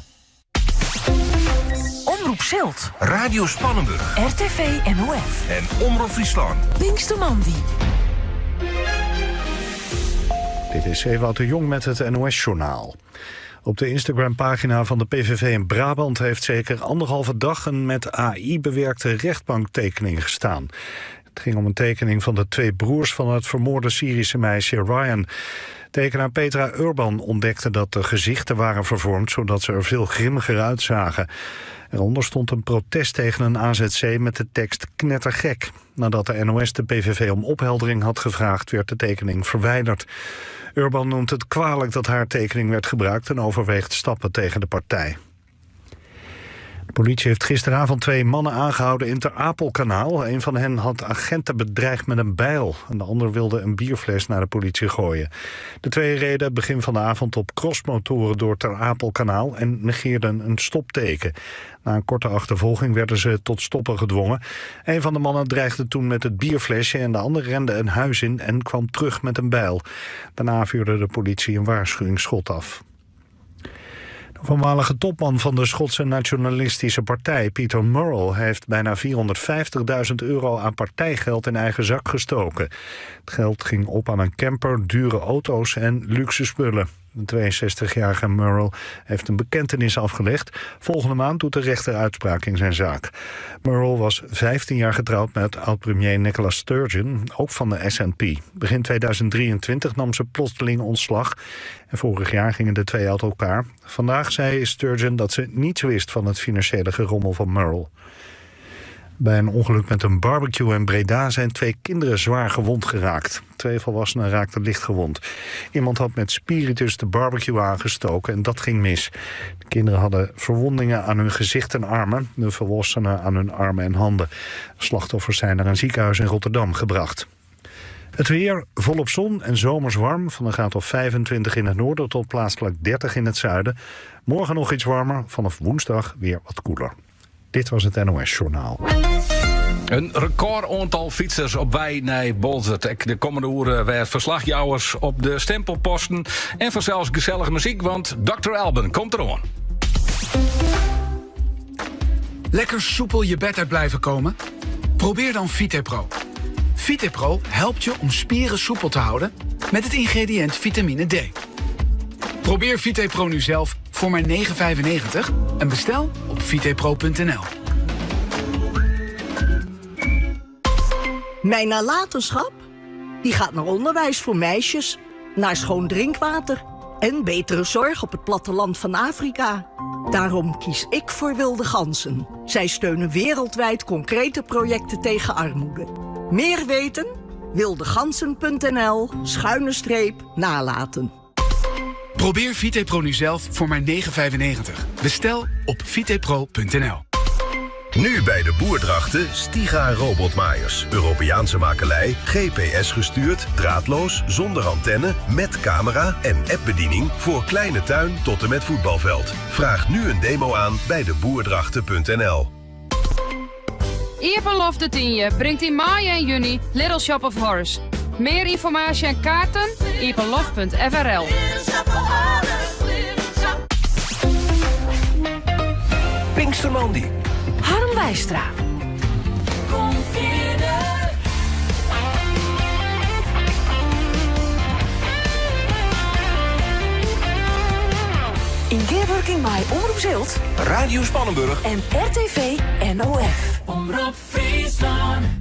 Omroep Zilt, Radio Spannenburg, RTV NOF en Omroep Friesland. Pinkstermandi. Dit is Ewout de Jong met het NOS-journaal. Op de Instagram-pagina van de PVV in Brabant heeft zeker 1,5 dag een met AI bewerkte rechtbanktekening gestaan. Het ging om een tekening van de 2 broers van het vermoorde Syrische meisje Ryan. Tekenaar Petra Urban ontdekte dat de gezichten waren vervormd zodat ze er veel grimmiger uitzagen. Eronder stond een protest tegen een AZC met de tekst knettergek. Nadat de NOS de PVV om opheldering had gevraagd, werd de tekening verwijderd. Urban noemt het kwalijk dat haar tekening werd gebruikt en overweegt stappen tegen de partij. De politie heeft gisteravond 2 mannen aangehouden in Ter Apelkanaal. Een van hen had agenten bedreigd met een bijl. En de ander wilde een bierfles naar de politie gooien. De 2 reden begin van de avond op crossmotoren door Ter Apelkanaal en negeerden een stopteken. Na een korte achtervolging werden ze tot stoppen gedwongen. Een van de mannen dreigde toen met het bierflesje en de ander rende een huis in en kwam terug met een bijl. Daarna vuurde de politie een waarschuwingsschot af. De voormalige topman van de Schotse nationalistische partij, Peter Murrell, heeft bijna €450.000 aan partijgeld in eigen zak gestoken. Het geld ging op aan een camper, dure auto's en luxe spullen. De 62-jarige Murrell heeft een bekentenis afgelegd. Volgende maand doet de rechter uitspraak in zijn zaak. Murrell was 15 jaar getrouwd met oud-premier Nicola Sturgeon, ook van de SNP. Begin 2023 nam ze plotseling ontslag. En vorig jaar gingen de 2 uit elkaar. Vandaag zei Sturgeon dat ze niets wist van het financiële gerommel van Murrell. Bij een ongeluk met een barbecue in Breda zijn 2 kinderen zwaar gewond geraakt. 2 volwassenen raakten licht gewond. Iemand had met spiritus de barbecue aangestoken en dat ging mis. De kinderen hadden verwondingen aan hun gezicht en armen. De volwassenen aan hun armen en handen. Slachtoffers zijn naar een ziekenhuis in Rotterdam gebracht. Het weer, volop zon en zomers warm. Van een graad of 25 in het noorden tot plaatselijk 30 in het zuiden. Morgen nog iets warmer, vanaf woensdag weer wat koeler. Dit was het NOS-journaal. Een record aantal fietsers op wij naar Bolzert. De komende uren weer verslagjouwers op de stempelposten. En vanzelfs gezellige muziek, want Dr. Alban komt eraan. Lekker soepel je bed uit blijven komen? Probeer dan VitePro. VitePro helpt je om spieren soepel te houden met het ingrediënt vitamine D. Probeer VitePro nu zelf voor maar €9,95 en bestel op vitepro.nl. Mijn nalatenschap? Die gaat naar onderwijs voor meisjes, naar schoon drinkwater en betere zorg op het platteland van Afrika. Daarom kies ik voor Wilde Ganzen. Zij steunen wereldwijd concrete projecten tegen armoede. Meer weten? wildegansen.nl/nalaten. Probeer VitePro nu zelf voor maar €9,95. Bestel op vitepro.nl. Nu bij de Boerdrachten Stiga robotmaaiers. Europeaanse makelij, GPS gestuurd, draadloos, zonder antenne, met camera en appbediening voor kleine tuin tot en met voetbalveld. Vraag nu een demo aan bij deboerdrachten.nl. Ieper de 10 brengt in mei en juni Little Shop of Horrors. Meer informatie en kaarten ieperlof.frl. Pinkstermandi. Harm Wijstra. In Gearworking bij Omroep Zilt, Radio Spannenburg en RTV NOF. Omroep Friesland.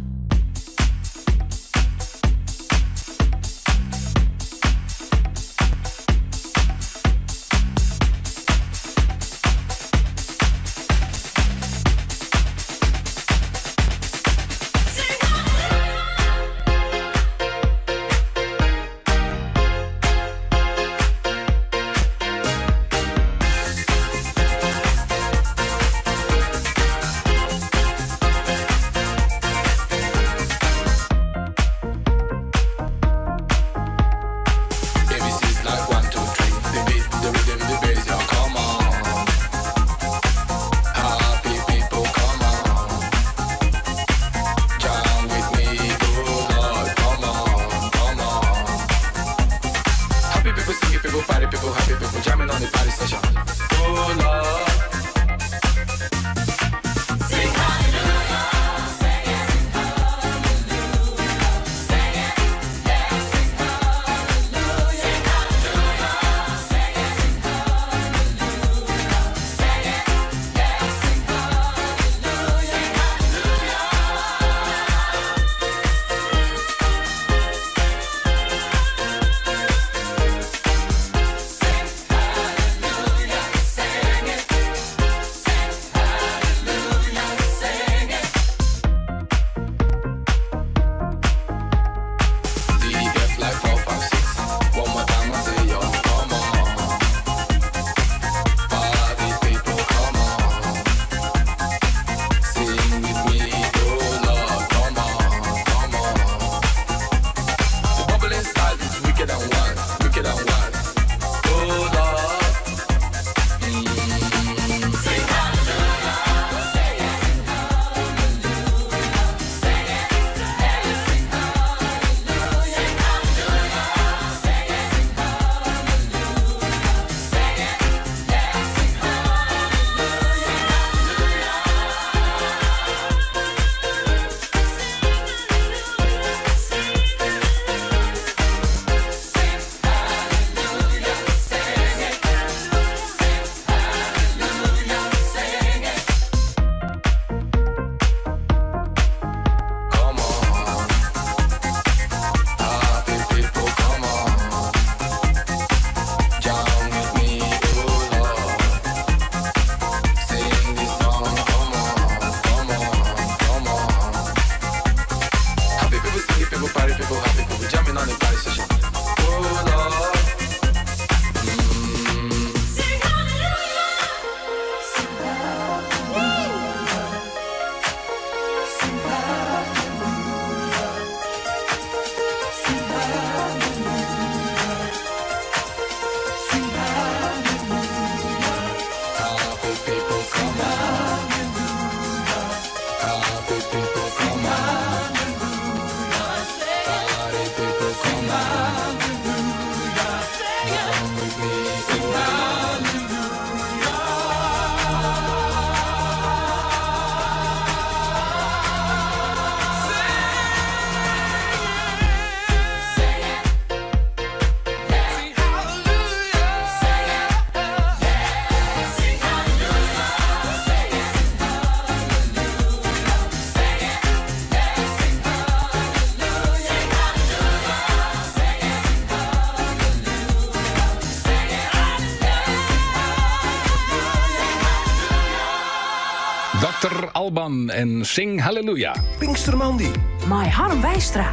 Dr. Alban en Sing Halleluja. Pinkstermandy. My Harm Wijstra.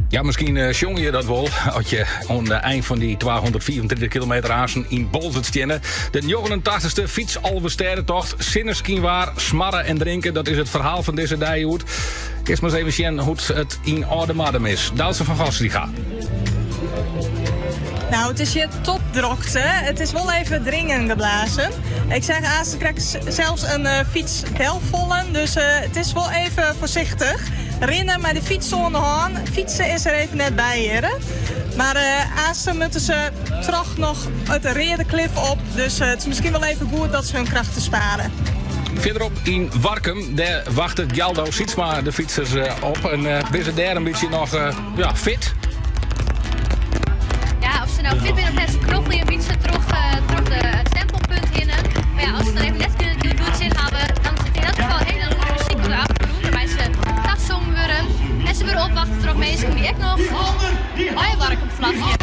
Ja, misschien zong je dat wel als je aan het eind van die 224 kilometer aansen in Bolzert stjennen. De 89ste fietsalversterrentocht. Sinnerskin waar, smarren en drinken. Dat is het verhaal van deze dijhoed. Eerst maar eens even zien hoe het in Oudemadem is. Doutzen van Gastriga. Nou, het is hier topdrokte. Het is wel even dringend geblazen. Ik zeg, ze krijgt zelfs een fiets belvollen. Dus het is wel even voorzichtig. Rennen met de fiets onderhand. Fietsen is er even net bij hier. Maar ze moeten ze toch nog het redenklif op. Dus het is misschien wel even goed dat ze hun krachten sparen. Verderop in Warkum, daar wachten Gjaldo Sietsma de fietsers op. En is het daar een beetje nog fit? Ja, of ze nou fit zijn of net, ze knoffelen je fietsen terug de stempelpunt in. Maar ja, als ze dan even net kunnen doen zin hebben, dan zit in elk geval hele goede muziek op de achtergrond. Waarbij ze gezongen worden. En ze worden opwachten terug mensen die ik nog Warkum vlagje.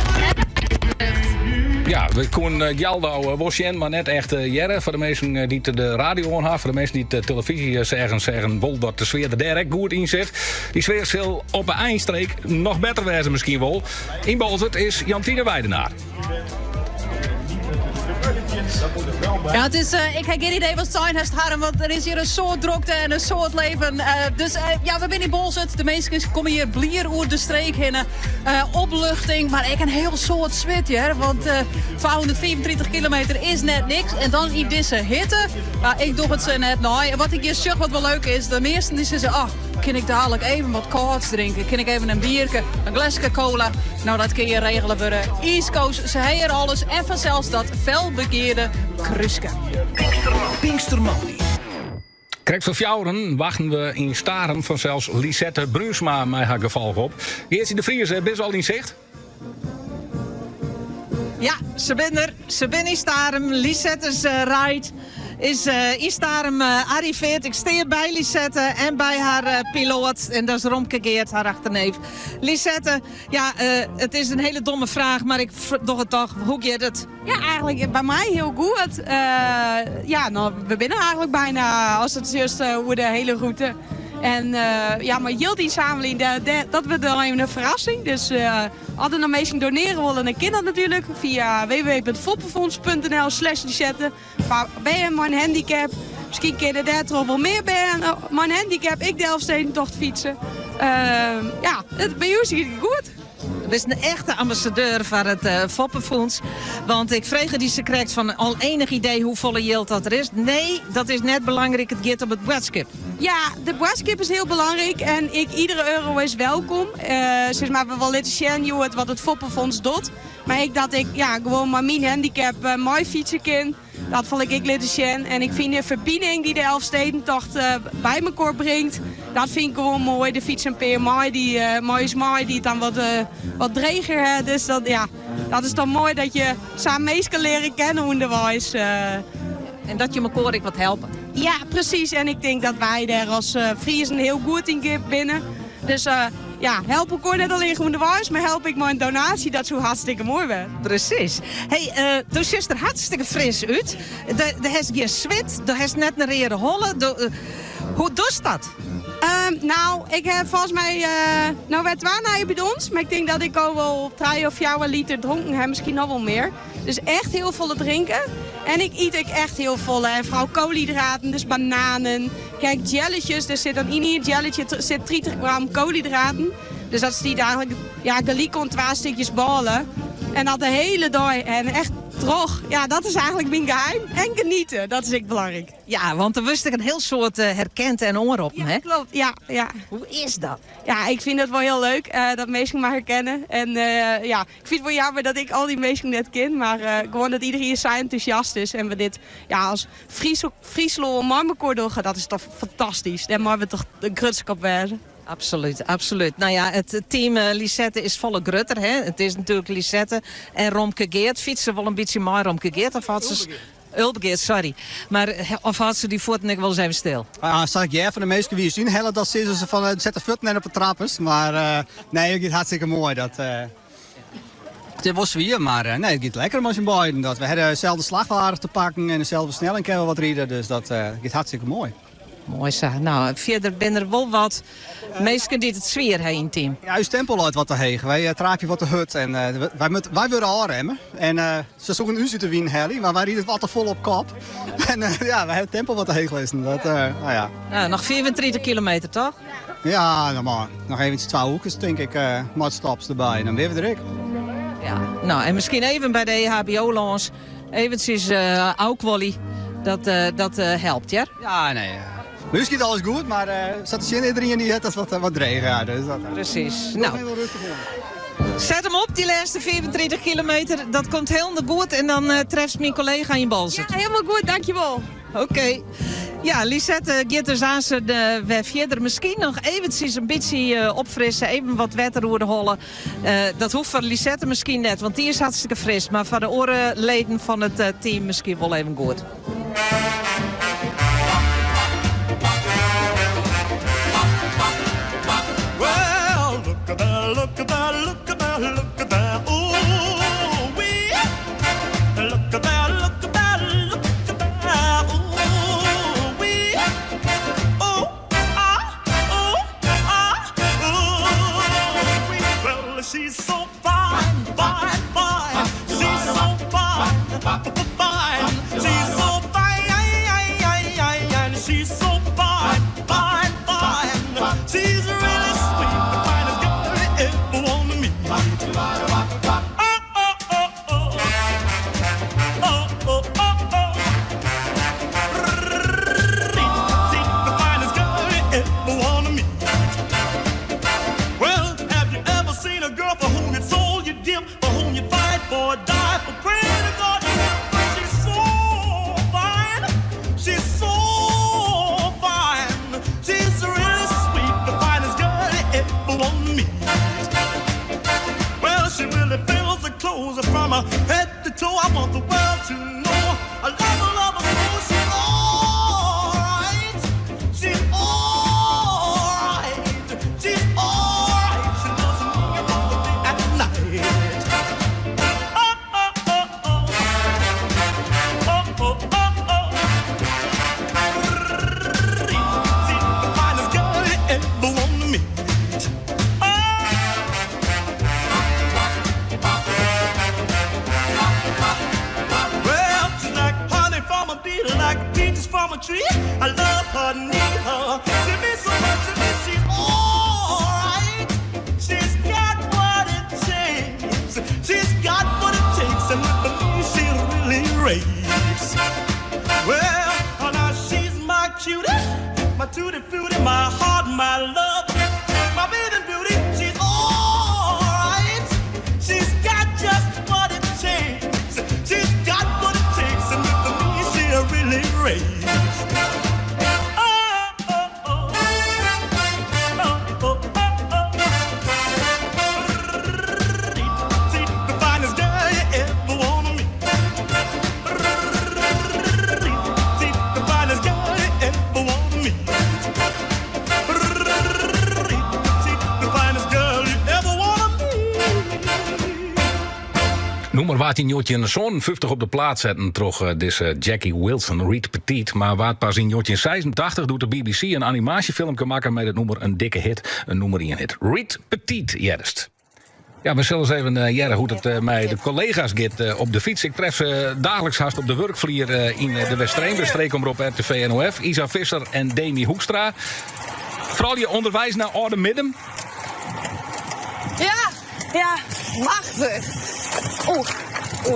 Ja, we kunnen Gjaldo Wosjen, maar net echt jaren. Voor de mensen die de radio aanhouden, voor de mensen die de televisie zeggen wel dat de sfeer er direct goed in zit. Die sfeer zal op een eindstreek nog beter wezen misschien wel. In Bolzert is Jantine Weidenaar. Ja, het is, ik heb geen idee wat zijn heeft Harm, want er is hier een soort drukte en een soort leven. Dus ja, we zijn in Bolzert. De mensen komen hier blier over de streek heen. Opluchting, maar ik een heel soort zwitje, want 234 kilometer is net niks. En dan in deze hitte, ik doe het ze net nou. En wat ik hier zeg wat wel leuk is, de meesten die zeggen, kan ik dadelijk even wat kouds drinken? Kan ik even een biertje, een glasje cola? Nou, dat kun je regelen voor East Coast. Ze hebben alles en vanzelfs dat felbegeerde kruske. Pinkstermandy. Krijgt van Fjouwen wachten we in Staren van zelfs Lisette Brunsma met haar geval op. Geertje de Vries, best al in zicht? Ja, ze ben er. Ze ben in Staren. Lisette is rijdt. Is in Staren arriveert. Ik steer bij Lisette en bij haar piloot. En dat is Romke Geert, haar achterneef. Lisette, ja, het is een hele domme vraag, maar ik doe het toch. Hoe gaat het? Ja, eigenlijk bij mij heel goed. Ja, nou, we binnen eigenlijk bijna als het juist hoe de hele route. En ja, maar heel die samenleving, dat wordt dan even een verrassing. Dus als er nog mensen doneren willen, dan kan dat natuurlijk via www.foppenfonds.nl/Lisette. Ben je mijn handicap? Misschien kun je daar toch wel meer bij. Mijn handicap, ik de Elfstedentocht fietsen. Ja, bij jou is het goed. Je bent een echte ambassadeur van het Foppenfonds. Want ik vreeg die ze krijgt van al enig idee hoe volle yield dat er is. Nee, dat is net belangrijk. Het gaat op het boodschap. Ja, de boodschap is heel belangrijk. En iedere euro is welkom. Zeg maar, we willen laten zien wat het Foppenfonds doet. Maar gewoon maar mijn handicap mooi fietsen kan. Dat vond ik laten zien. En ik vind de verbinding die de Elfstedentocht bij elkaar brengt. Dat vind ik gewoon mooi. De fiets en PMI, die mooi is mooi, die het dan wat dreger heeft. Dus dat is dan mooi dat je samen mee kan leren kennen hoe de wijs. En dat je elkaar wat helpen. Ja, precies. En ik denk dat wij daar als Friesen heel goed in binnen. Dus ja, help elkaar net alleen gewoon de wijs, maar help ik maar een donatie, dat zo hartstikke mooi werd. Precies. Hey, de ziet er hartstikke fris uit. Er is geen zwit, er is net een rere holle. Hoe doet dat? Nou, ik heb volgens mij, nou werd het bij ons, maar ik denk dat ik al wel 3 of 4 liter dronken heb, misschien nog wel meer. Dus echt heel volle drinken. En ik eet echt heel volle. En vooral koolhydraten, dus bananen. Kijk, jelletjes, er zit dan in een jelletje zit 30 gram koolhydraten. Dus dat is die eigenlijk, ja, gelijk 2 stukjes ballen. En dat de hele dag. En echt Toch, ja, dat is eigenlijk mijn geheim. En genieten, dat is ik belangrijk. Ja, want er wist ik een heel soort herkend en oor op, hè? Klopt, ja. Hoe is dat? Ja, ik vind het wel heel leuk dat mensen me herkennen. En ja, ik vind het wel jammer dat ik al die mensen net ken. Maar gewoon dat iedereen hier zo enthousiast is. En we dit als Frieslo Marmerkoor doen, dat is toch fantastisch. Daar moeten we toch een grutsk op wijzen. Absoluut, absoluut. Nou ja, het team Lisette is volle grutter, hè? Het is natuurlijk Lisette en Romke Geert. Fietsen wel een beetje maar Romke Geert, of had ze... Ulbegeert, sorry. Maar of had ze die voeten ik wel eens even stil? Zag ik van de meesten wie je zien, hellen dat ze van zetten voeten net op de trappers. Maar nee, het gaat hartstikke mooi. Het was weer, maar nee, het gaat lekker met z'n beiden. We hebben dezelfde slagwaardig te pakken en dezelfde snelheid kunnen we wat rijden. Dus dat gaat hartstikke mooi. Mooi zo. Nou, verder ben er wel wat mensen die het sfeer hebben in het team. Ja, uw tempo luidt wat te heeg. Wij traapje wat te hut en wij willen aanremmen. En ze zoeken u te winnen, Harry, maar wij rijden wat te vol op kop. En ja, wij hebben het tempo wat te heeg lezen. Nou ja, nog 34 kilometer, toch? Ja, nou maar nog even 2 hoekjes, denk ik, matstops erbij. Dan ben we er. Ja, nou en misschien even bij de EHBO-lons, eventjes Aukwolly, dat helpt, ja? Ja, nee. Nu schiet alles goed, maar zat de zin iedereen die het wat regen. Ja, dus dat, precies. Nou, zet hem op, die laatste 34 kilometer. Dat komt helemaal goed en dan treft mijn collega in Balzert. Ja, helemaal goed, dankjewel. Oké. Ja, Lisette Gitters aan ze verder. Misschien nog eventjes een beetje opfrissen. Even wat wetter hollen. Dat hoeft voor Lisette misschien net, want die is hartstikke fris. Maar voor de orenleden van het team misschien wel even goed. Well, look at that, look at that, look at that, look at that. Ooh, wee. Look at that, look at that, look at that. Ooh, wee. Oh, ooh, wee. Well, she's so fine, fine, fine. She's so fine, fine. She's so fine, and she's so fine, fine, fine. She's really sweet, the finest girl you ever want to meet. The finest girl you ever want to meet. Well, have you ever seen a girl for whom you sold your dim, for whom you fight for, die for, pray to God? She's so fine, she's so fine, she's really sweet, the finest girl you ever want to meet. Well, she really fills the clothes from her head to toe. I want the world to know I love her so. She's alright, she's alright, she's alright. She doesn't know you on the day and night. The finest girl you ever want to meet. Well, she's like honey from a bee, like peaches from a tree. I love her, need her. She means so much to me. She's alright. She's got what it takes. She's got what it takes, and with me she'll really race. Well, now she's my cutie, my tutti frutti, my heart, my love, my baby beauty. She's alright. She's got just what it takes. She's got what it takes, and with me she'll really race. The finest girl you ever wanna meet. The finest girl you ever wanna meet. The finest girl you ever wanna meet. Noem maar wat in Jotje en Son 50 op de plaats zetten toch deze Jackie Wilson, Reed Petit. Maar wat pas in Jotje 86 doet de BBC een animatiefilmpje maken met het nummer een dikke hit, een nummer 1 hit. Reed Petit, juist. Ja, we zullen eens even jaren hoe het met de collega's gaat op de fiets. Ik tref ze dagelijks haast op de werkvlier in de West-Streek omroep RTV NOF. Isa Visser en Demi Hoekstra. Vooral je onderwijs naar Orde Midden. Ja, machtig. Oeh,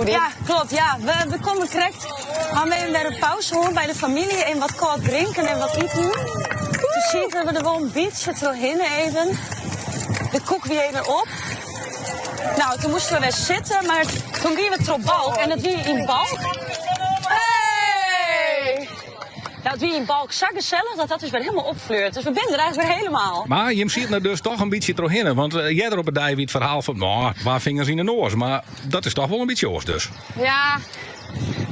Ja, klopt. Ja. We komen correct aan bij de pauze hoor, bij de familie en wat kort drinken en wat eten. Toen zitten we er wel een beetje doorheen even. De koek weer even op. Nou, toen moesten we weer zitten, maar toen gingen we terug balk en dat wie in balk. Hey! Nou, het wie in balk zo gezellig dat is weer helemaal opvleurt. Dus we zijn er eigenlijk weer helemaal. Maar je ziet er dus toch een beetje doorheen. Want jij er op het dij wie het verhaal van, nou, waar vingers in de noors. Maar dat is toch wel een beetje oors dus. Ja,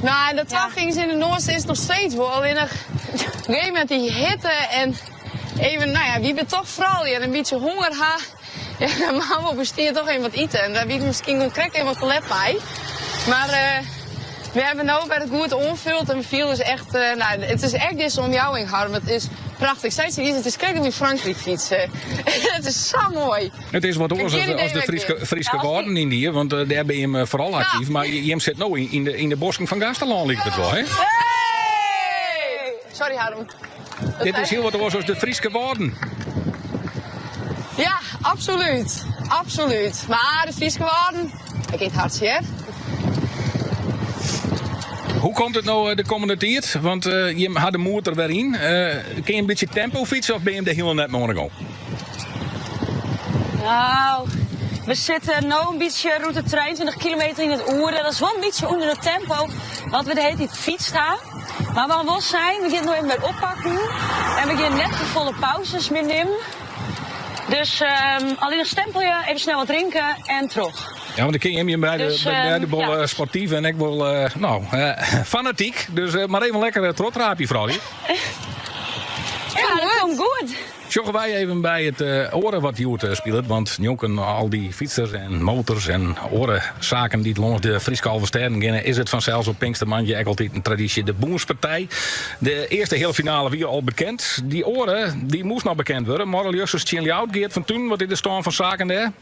nou, de vingers in de noors is nog steeds wel. Alleen nog op een gegeven moment die hitte en even, nou ja, wie bent toch vooral en een beetje honger ha. Ja, dan gaan we op een stier toch even wat eten. En daar wie misschien concreet even wat toilet bij. Maar we hebben nu bij het goed onvuld en we viel dus echt, nou, het is echt dit om jou in Harm. Het is prachtig. Steeds het is kijk in Frankrijk fietsen. Het is zo mooi. Het is wat oors als de Friese woorden in die, want daar ben je hem vooral actief. Maar je zit nu in de bosking van Gasteland, lijkt het wel, hè? Hey! Sorry, Harm. Dit is heel wat oors als de Friese woorden. Ja, absoluut. Absoluut. Maar de Friese woorden, ik eet hartstikke, hè? Hoe komt het nou de komende tijd? Want je had de moed er weer in. Kun je een beetje tempo fietsen of ben je hem de hele net nog aan? Nou, we zitten nu een beetje route 23 kilometer in het oeren. Dat is wel een beetje onder het tempo, want we de hele tijd fietsen. Maar wat we wel zijn, we gaan nu even met oppakken. En we gaan net de volle pauzes meenemen. Dus alleen een stempelje, even snel wat drinken en terug. Ja, want dan ken je bij de bol ja. Sportief en ik wil fanatiek. Dus maar even lekker trotraapje, vrouw. Ja, dat komt goed. Joggen wij even bij het oren wat Joert speelt. Want jonken al die fietsers en motors en orenzaken die langs de Friese Alversterren gaan, is het vanzelfs op Pinkstermandje echt altijd een traditie. De Boerspartij. De eerste hele finale weer al bekend. Die oren die moest nog bekend worden. Morgen Justus Tjinljout, Geert van Toen, wat is de stand van zaken daar?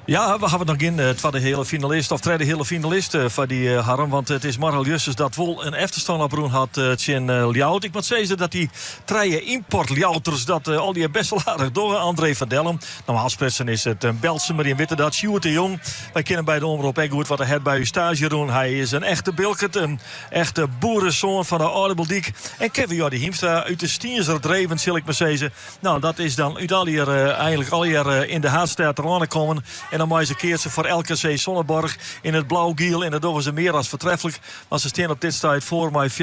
Ja, we hebben nog in tweede hele finalist of derde hele finalist van die Harm. Want het is Marl Justus dat wel een efterstand op roen had Tjen Ljout. Ik moet zeggen dat die treien import-Ljouters dat al die best wel aardig door. André van Dellem. Normaal spetsen is het Beltse, maar in witte dat. Sjoerd de Jong. Wij kennen bij de omroep ook goed wat hij bij uw stage doen. Hij is een echte Bilkert, een echte boerenzoon van de Oude En Kevin Jordi Hiemstra uit de Stienser dreven, zal ik maar zeggen. Nou, dat is dan uit al hier eigenlijk al hier in de Haatstraat eraan komen. En dan maar ze keert ze voor LKC Sonneborg in het blauw-giel. En dat doen ze meer als vertreffelijk. Want ze staan op dit tijd voor mij 4:12.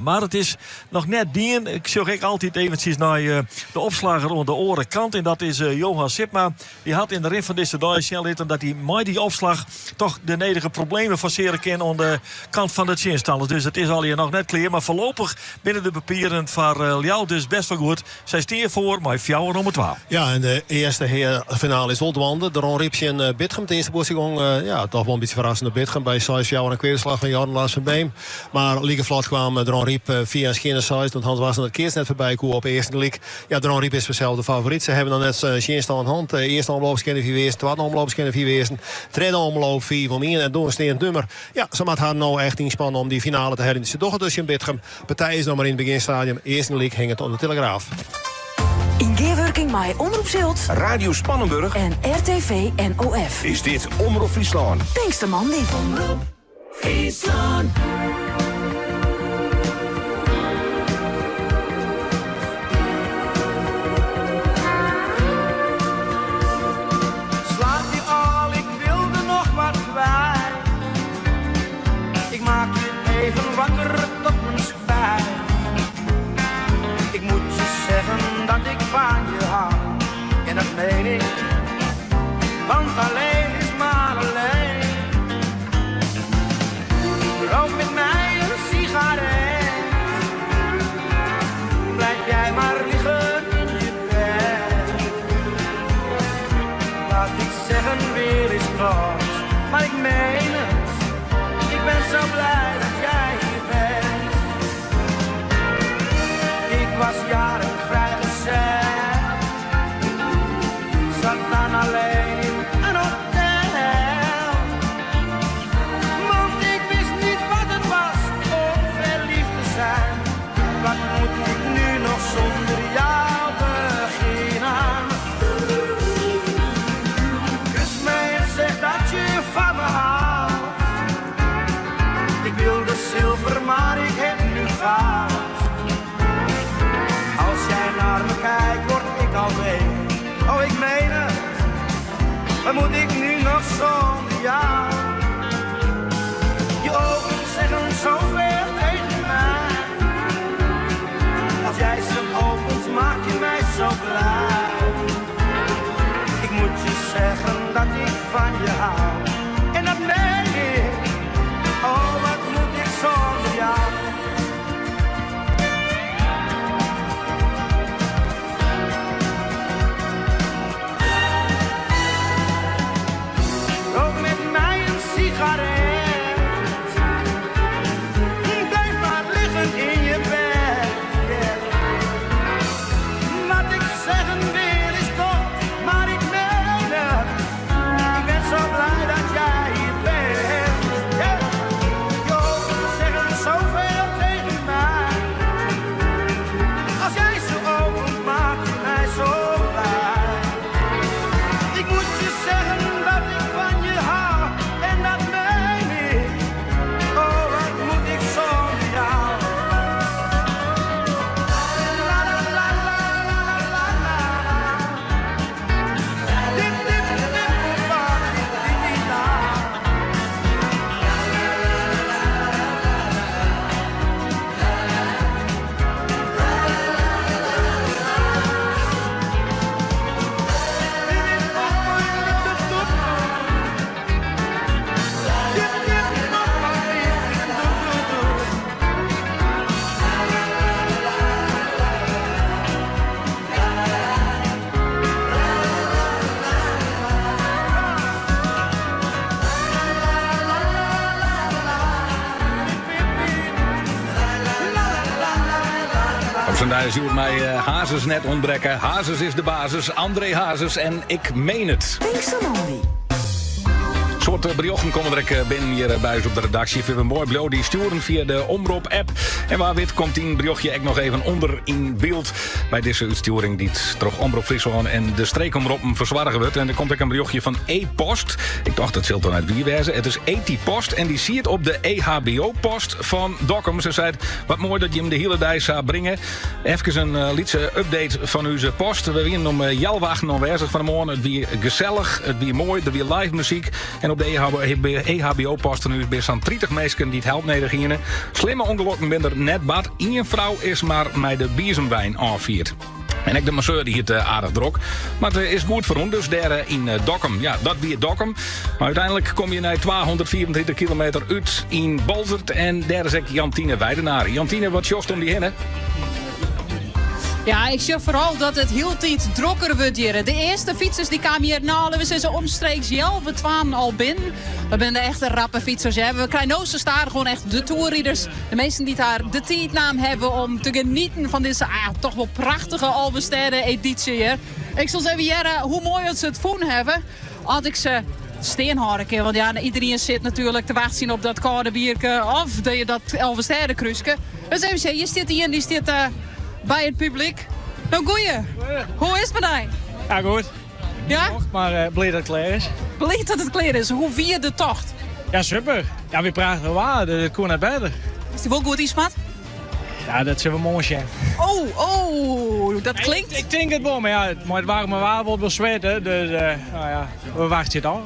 Maar het is nog net dien. Ik zeg altijd eventjes naar de opslager onder de orenkant. En dat is Johan Sipma. Die had in de rin van deze dag snelheden dat hij met die opslag toch de nedige problemen forceren kan aan de kant van de chinstallers. Dus het is al hier nog net klaar. Maar voorlopig binnen de papieren van Ljout dus best wel goed. Zij staan voor mij 4:12. Ja, en de eerste finale is Oldwanden. De Ron Ripsje en Bitgem. De eerste boosting ja, toch wel een beetje verrassende Bitgem. Bij 6 jaar en een kweerslag van Jordan Lars van Beem. Maar Liegevlot kwam de Ron Riep via Schine 6. Want Hans was het keers net voorbij komen op eerste league. Ja, de Ron Riep is vanzelf de favoriet. Ze hebben dan net Schine staan aan de hand. Eerste omloopscanner 4 wezen. Tweede omloopscanner 4 wezen. Tweede omloop 4 van mij. En door een nummer. Ja, ze moet haar nou echt inspannen om die finale te herinneren. Ze toch dus in Bitgem. Partij is nog maar in het beginstadium. Eerste league hing het aan de Telegraaf. In gearworking met Omroep Zilt, Radio Spannenburg en RTV NOF. Is dit Omroep Friesland. Pinkstermandi. Omroep Friesland. Slaap je al, ik wilde nog maar kwijt. Ik maak je even wakker tot mijn spijt. Ik moet je zeggen dat ik van je hou. En dat meen ik, want alleen is maar alleen. Loop met mij. Wat moet ik nu nog zonder jou? Je ogen zeggen zoveel tegen mij. Als jij ze opent, maak je mij zo blij. Ik moet je zeggen dat ik van je hou. En dat meen ik. Oh, wat moet ik zonder jou? Rook met mij een sigaret. Blijf maar liggen in je bed. Wat ik zeggen wil is toch, maar ik meen het. Ik ben zo blij dat jij hier bent. Je ogen zeggen zoveel tegen mij. Als jij zo opent, maak je mij zo blij. Ik moet je zeggen dat ik van je hou. En dat meen ik. Oh, wat moet ik zonder jou? La la la la la la la. Dip dip dip pa dip dip la. Op zijn duizend zie mij Hazes net ontbreken. Hazes is de basis, André Hazes en ik meen het. Een soort briochen komen er binnen hier bij ons op de redactie. Vind we mooi blauw, die sturen via de Omroep-app. En waar wit komt die briochtje ook nog even onder in beeld. Bij deze uitsturing die het toch Omroep Friesland en de streekomroepen verzwargen wordt. En er komt ook een briochtje van E-Post. Ik dacht het zult dan uit wie wezen. Het is E-Post en die zie het op de EHBO-post van Dokkum. Ze zei, wat mooi dat je hem de hele dag zou brengen. Even een lietse update van onze post. We winnen om Jelwagen aanwezig van de morgen. Het weer gezellig, het weer mooi, er weer live muziek. En op de EHBO-posten nu is zo'n 30 mensen die het helpt neder gingen. Slimme ongelukken minder net bad. Eén vrouw is maar met de biezenwijn aanviert. En ik de masseur die het aardig drok. Maar het is goed voor ons, dus daar in Dokkum. Ja, dat weer Dokkum. Maar uiteindelijk kom je naar 224 kilometer uit in Bolzert. En daar is ik Jantine Weidenaar. Jantine, wat jost om die heen, hè? Ja, ik zie vooral dat het heel tijd drokker wordt hier. De eerste fietsers die kwamen hier nalen. We zijn zo omstreeks 11:12 al binnen. We zijn de echte rappe fietsers. Hè. We krijgen no staan gewoon echt de toerrieders. De meesten die daar de tijdnaam hebben om te genieten van deze toch wel prachtige Alvesterde editie hier. Ik zal even jaren hoe mooi ze het voelen hebben. Had ik ze steenhard een keer. Want ja, iedereen zit natuurlijk te wachten op dat koude bierke of dat Alvesterde kruisje. Dus even zeggen, je zit hier en die zit bij het publiek. Nou, goeie. Hoe is het met mij? Ja, goed. Ja? Maar blij dat het klaar is. Blij dat het klaar is. Hoe vier de tocht? Ja, super. Ja, we praten er waar. Dat kon net beter. Is die wel goed, Ismat? Ja, dat zijn we mooi zijn. Oh, dat klinkt... Ik denk het wel, maar ja, het waren maar waar wel zweten. Dus, nou ja, we wachten het al.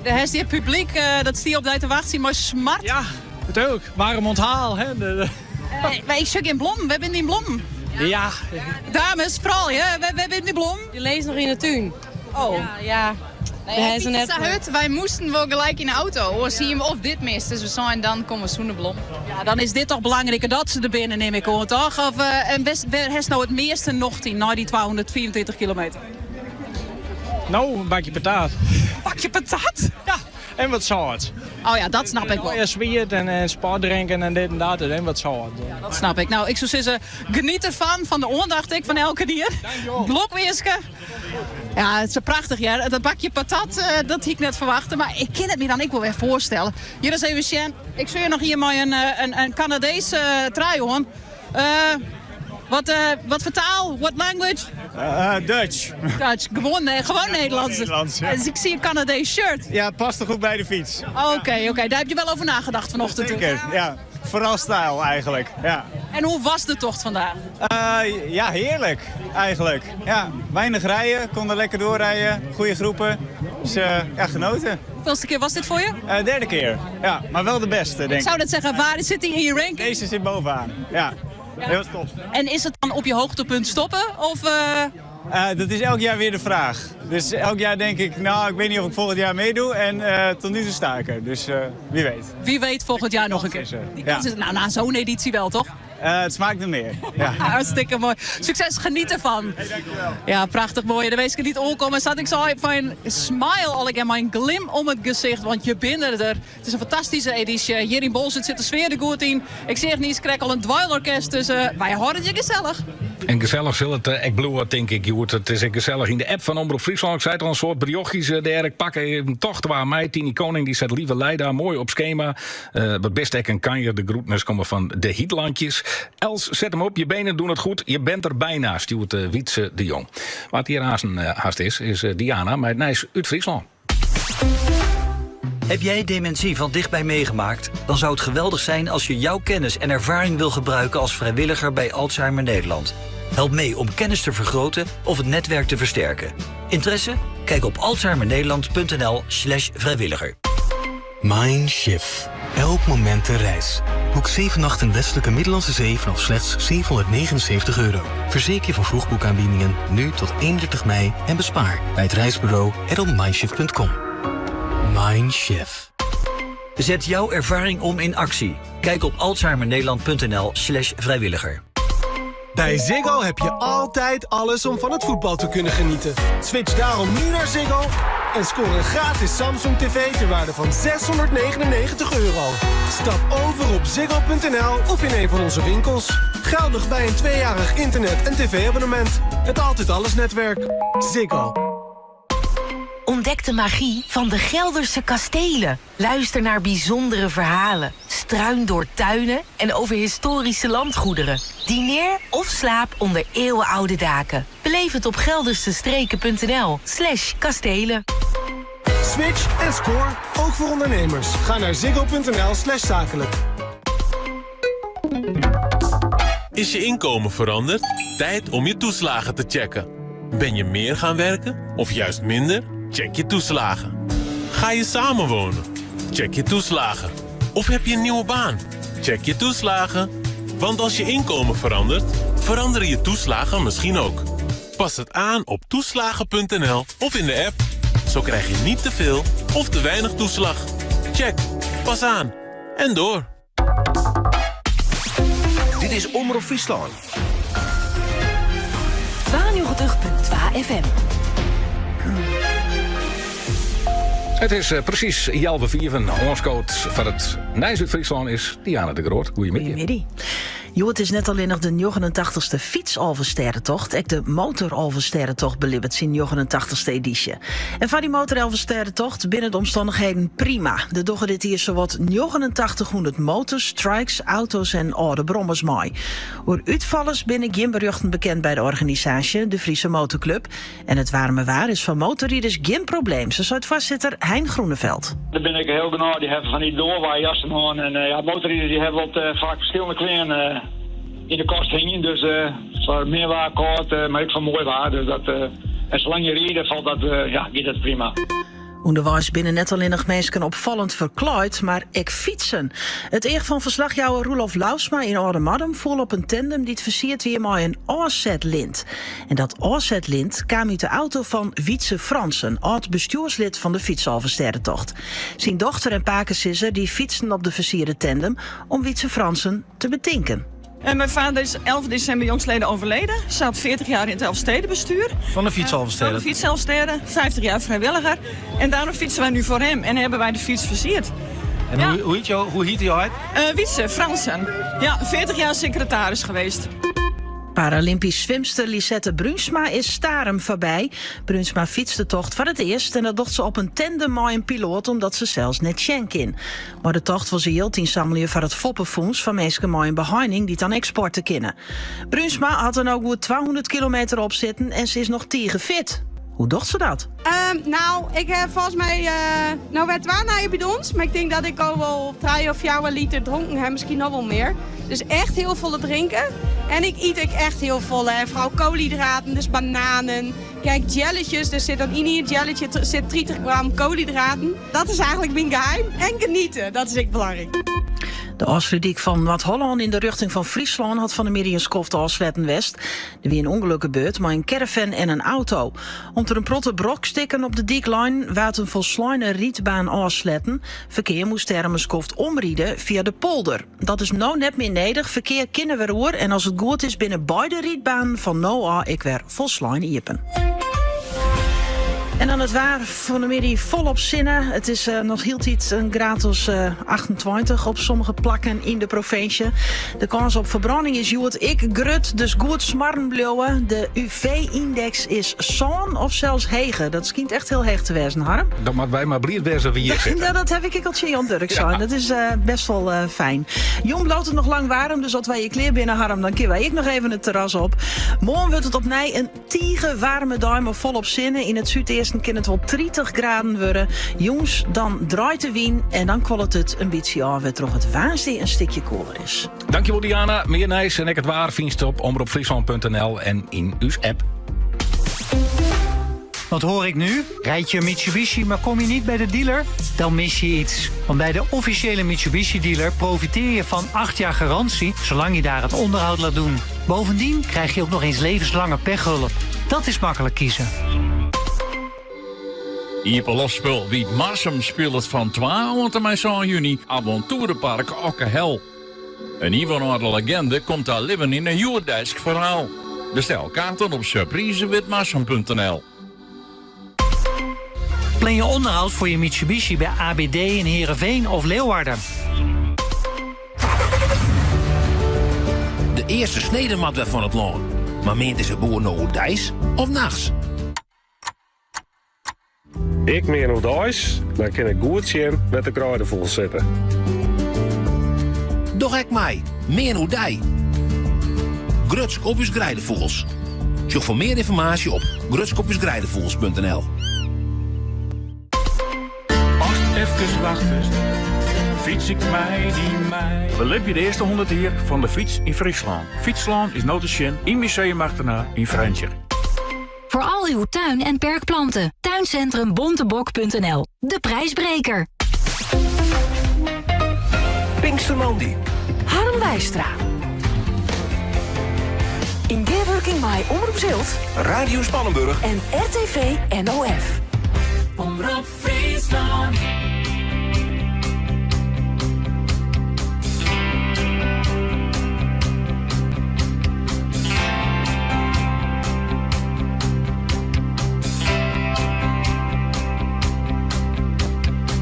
De rest hier publiek, dat stier op de te wachten, maar smart. Ja, het ook. Warm onthaal, hè. Wij zoeken in Blom. We hebben in Blom. Ja. Dames, vooral, ja. We hebben in Blom. Je leest nog in de tuin. Oh. Ja. Nee, wij moesten wel gelijk in de auto. Zien we of dit mist. Dus we zijn dan komen Zoeneblom. Ja, dan is dit toch belangrijker dat ze er binnen neem ik hoor, toch? Of en is nou het meeste nog in na die 224 kilometer? Nou, een bakje patat. Bakje patat? Ja. En wat zout. Oh ja, dat snap ik wel. Ja, zwiert en sport drinken en dit en dat en wat zout. Ja, dat snap ik. Nou, ik zou zeggen, geniet ervan, van de aandacht ik van elke dier. Blokweersken. Ja, het is prachtig, ja. Dat bakje patat, dat had ik net verwachten. Maar ik kan het me dan ik wel weer voorstellen. Hier is even Sjen. Ik zou je nog hier maar een Canadese trui hoor. Wat voor taal? What language? Dutch. Dutch, gewoon Nederlands. Nederlands, ja. Dus ik zie een Canadees shirt. Ja, past er goed bij de fiets. Oké. Daar heb je wel over nagedacht vanochtend. Zeker, ja. Vooral stijl eigenlijk, ja. En hoe was de tocht vandaag? Ja, heerlijk eigenlijk. Ja, weinig rijden, konden lekker doorrijden, goede groepen. Dus genoten. Hoeveelste keer was dit voor je? Derde keer. Ja, maar wel de beste, denk ik. Ik zou net zeggen, waar zit hij in je ranking? Deze zit bovenaan. Ja, heel top. En is het dan op je hoogtepunt stoppen? Of, dat is elk jaar weer de vraag. Dus elk jaar denk ik, nou, ik weet niet of ik volgend jaar meedoe. En tot nu toe sta ik er. Dus wie weet. Wie weet volgend jaar nog een keer. Die kans is, nou, na zo'n editie wel, toch? Het smaakt er meer. Ja. Hartstikke mooi. Succes, geniet ervan. Ja, prachtig mooi. De meesten niet omkomen. Zat ik zo van een smile al ik en mijn glim om het gezicht. Want je bent er. Het is een fantastische editie. Hier in Bolzert zit de sfeer er goed in. Ik zeg niet, ik krijg al een dweilorkest. Dus wij horen je gezellig. En gezellig zal het ik bloeien, denk ik. Het is gezellig in de app van Omroep Friesland. Ik zei het al, een soort briochtjes daar. Ik pak even toch waar mij. Tini Koning die zet lieve Leida mooi op schema. Wat best ik en kan je de groetnis komen van de Hietlandjes. Els, zet hem op. Je benen doen het goed. Je bent er bijna, stuurt Wietse de Jong. Wat hier haast is Diana met Nijs uit Friesland. Heb jij dementie van dichtbij meegemaakt? Dan zou het geweldig zijn als je jouw kennis en ervaring wil gebruiken als vrijwilliger bij Alzheimer Nederland. Help mee om kennis te vergroten of het netwerk te versterken. Interesse? Kijk op alzheimernederland.nl/vrijwilliger. Mindshift. Elk moment een reis. Boek 7 nachten Westelijke Middellandse Zee vanaf slechts €779. Verzeker je van vroegboekaanbiedingen nu tot 31 mei en bespaar bij het reisbureau eddelmindshift.com. Mindshift. Zet jouw ervaring om in actie. Kijk op alzheimernederland.nl/vrijwilliger. Bij Ziggo heb je altijd alles om van het voetbal te kunnen genieten. Switch daarom nu naar Ziggo en scoor een gratis Samsung TV ter waarde van €699. Stap over op ziggo.nl of in een van onze winkels. Geldig bij een 2-jarig internet- en tv-abonnement. Het Altijd Alles netwerk. Ziggo. Ontdek de magie van de Gelderse kastelen. Luister naar bijzondere verhalen. Struin door tuinen en over historische landgoederen. Dineer of slaap onder eeuwenoude daken. Beleef het op geldersestreken.nl/kastelen. Switch en score, ook voor ondernemers. Ga naar ziggo.nl/zakelijk. Is je inkomen veranderd? Tijd om je toeslagen te checken. Ben je meer gaan werken of juist minder? Check je toeslagen. Ga je samenwonen? Check je toeslagen. Of heb je een nieuwe baan? Check je toeslagen. Want als je inkomen verandert, veranderen je toeslagen misschien ook. Pas het aan op toeslagen.nl of in de app. Zo krijg je niet te veel of te weinig toeslag. Check. Pas aan. En door. Dit is Omroep Friesland. 92.2 FM. Het is precies 11:04. Ons coach van het Nijs uit Friesland is Diana de Groot. Goedemiddag. Jo, het is net alleen nog de 89ste fietsalversterrentocht. Ek de motoralversterrentocht belibberd in 89ste editie. En van die motoralversterrentocht binnen de omstandigheden prima. De doggen dit hier zowat 8900 motors, trikes, auto's en oude brommers mooi. Voor uitvallers binnen geen berichten bekend bij de organisatie, de Friese Motorclub. En het warme waar is van motorrieders geen probleem. Zo zou het vastzitter Hein Groeneveld. Daar ben ik heel genoeg. Die hebben van die doorwaaijassen aan. En motorrieders die hebben wat vaak verschillende kleren in de kast hingen. Dus voor meer waar kort, maar ook van mooi waar. Dus dat, en zolang je rijdt, valt dat, gaat dat prima. Onderwijs binnen net alleen nog mensen opvallend verklooid, maar ik fietsen. Het eer van verslagjouwer Roelof Lausma in Oudemadem voel op een tandem die het versierd weer met een oorzetlint. En dat oorzetlint kwam uit de auto van Wietse Fransen, oud-bestuurslid van de fietsalversterrentocht. Zijn dochter en pakensisser die fietsten op de versierde tandem om Wietse Fransen te betinken. En mijn vader is 11 december jongstleden overleden. Zat 40 jaar in het Elfstedenbestuur. Van de fietsalversteden? Van de fietsalversteden, 50 jaar vrijwilliger. En daarom fietsen wij nu voor hem en hebben wij de fiets versierd. En ja. hoe heet hij uit? Wietse Fransen. Ja, 40 jaar secretaris geweest. Paralympisch zwemster Lisette Brunsma is Starem voorbij. Brunsma fietste tocht voor het eerst en dat docht ze op een tandem met een piloot omdat ze zelfs net schenk in. Maar de tocht was heel inzamelen voor het foppenfonds van mensen met een behinding die dan exporten kennen. Brunsma had er ook goed 200 kilometer op zitten en ze is nog tegen fit. Hoe docht ze dat? Nou, ik heb volgens mij... nou werd waar naar je bij ons, maar ik denk dat ik al wel 3 of 4 liter dronken heb, misschien nog wel meer. Dus echt heel volle drinken. En ik eet ook echt heel volle. En vooral koolhydraten, dus bananen. Kijk, jelletjes, er zit dan in ieder jelletje zit 30 gram koolhydraten. Dat is eigenlijk mijn geheim. En genieten, dat is echt belangrijk. De Osfriediek van Wat-Holland in de richting van Friesland had van de middag een skoft Osletten West. Er wie een ongeluk gebeurd, maar een caravan en een auto. Om er een protte brok stikken op de dieklijn, waard een volslijne rietbaan Osletten. Verkeer moest er een skoft omrieden via de polder. Dat is nou net meer nodig. Verkeer kunnen weer hoor. En als het goed is binnen beide rietbaan van nou ik weer volslijne iepen. En dan het waar van de middag volop zinnen. Het is nog heel iets een graad 28 op sommige plakken in de provincie. De kans op verbranding is goed. Ik grut, dus goed smarren blauwen. De UV-index is zo'n of zelfs hege. Dat schijnt echt heel heeg te wezen, Harm. Dan moet wij maar blind wezen wie hier zitten. Dat heb ik al Jan Durk zijn. Ja. Dat is best wel fijn. Jong bloot het nog lang warm, dus als wij je kleer binnen, Harm, dan kunnen wij ik nog even het terras op. Morgen wordt het op nij een tige warme duim volop zinnen. In het zuidoosten kan het wel 30 graden worden. Jongens, dan draait de wind en dan kwalt het een beetje af. Het toch het waanzin een stukje koeler is. Dankjewel Diana. Meer nieuws en ik het waar vindt op omroepfriesland.nl en in uw app. Wat hoor ik nu? Rijd je een Mitsubishi, maar kom je niet bij de dealer? Dan mis je iets. Want bij de officiële Mitsubishi-dealer profiteer je van 8 jaar garantie, zolang je daar het onderhoud laat doen. Bovendien krijg je ook nog eens levenslange pechhulp. Dat is makkelijk kiezen. Hier op Lofspul wie Marsum speelt het van 12 tot en 7 juni avonturenpark Okkehel. En hier van de legende komt daar leven in een Joerdesk verhaal. Bestel kaarten op surprisewitmarsum.nl. Plan je onderhoud voor je Mitsubishi bij ABD in Heerenveen of Leeuwarden. De eerste snedematweg van het land. Maar meent is het boer nou dijs of nachts? Ik meen op dijs, dan kan ik goed zien met de kruiden vol zitten. Doch ik mij, meer hoe dij. Grutskopjes Grijdevoels. Zoek voor meer informatie op grutskopjesgrijdevoels.nl. Even wachten, fiets ik mij die mij. Belip je de eerste 100 jaar van de fiets in Friesland. Fietsland is notenschen in Museum achterna in Vrentje. Voor al uw tuin- en perkplanten. Tuincentrum Bontebok.nl. De prijsbreker. Pinkstermandi. Harm Wijstra. In weerwerking bij Omroep Zilt. Radio Spannenburg. En RTV NOF. Omroep Friesland.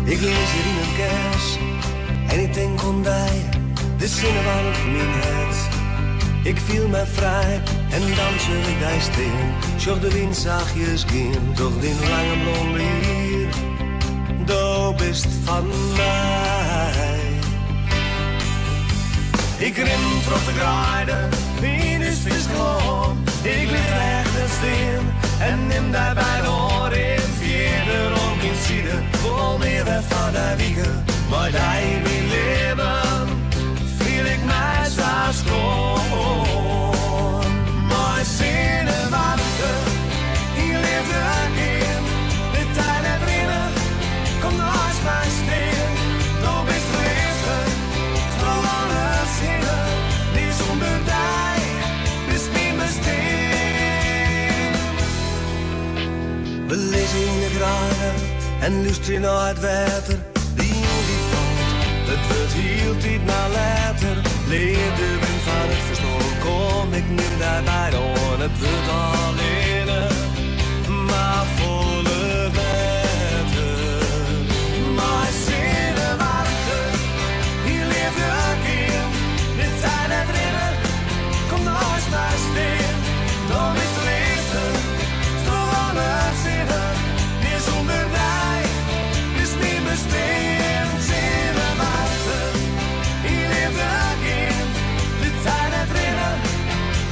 Ik lees hier in een kers en ik denk aan die, de zinnen van het minhet. Ik viel mij vrij en danste ik die stil. Zocht de wind zachtjes gaan, toch die lange blonde hier. Du bist van mij. Ik ren trots de grijden, wie is vis gewoon. Ik lig recht stil en neem daarbij de oor in vierde rond in zieden. Vol meer weg van de wiegen, maar die wil leven, voel ik mij zo schoon. Maar zinnen wachten, hier leeft ik in, de tijd het rennen, kom naast mij stil. Dan bist du eerste, toch alles zinnen, die zonder die, bist niet meer stil. We lezen in de graden en luisteren naar het water. Die die valt, het wordt heel tijd naar later. Leer de wind van het verstoor, kom ik nu daarbij door. Het wordt alleen, maar volle water. Maar zinnen wachten, hier leeft ik in. Dit zijn het rennen, kom naast mij stil. Dan is het eerste, toch alles zinnen. Die zonder mij, is niet bestemd. Zinnen wachten, hier leeft ik in. Dit zijn het rennen,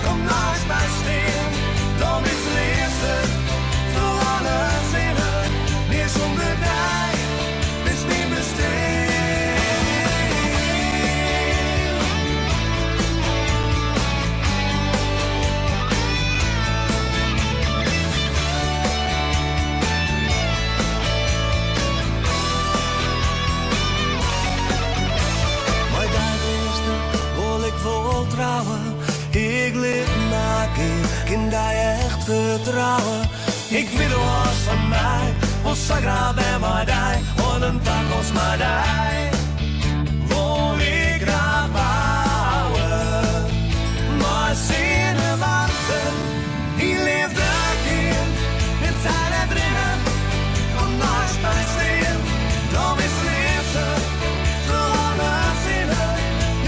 kom naast mij stil. Dan is het eerste, vertrouwen. Ik wil was van mij, ons sagra bij mij die, en een tag ons mij die. Wil ik graag bouwen, maar zinnen wachten, die leeft de kind. Het zijn er drinnen, kom naast mij steen, dan is liefde, gewone zinnen,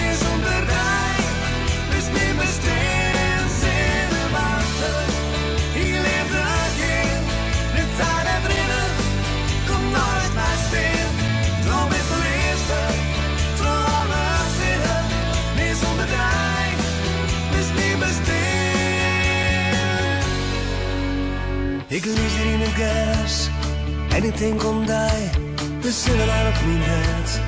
is onder mij, is niet besteen, zinnen wachten, die leeft de kind. Het zijn er drinnen, kom naast mij steen, dan is liefde, gewone zinnen, is onder mij, is niet besteen. Ik lees hier in het gas en ik denk om die, we zullen daar op mijn het.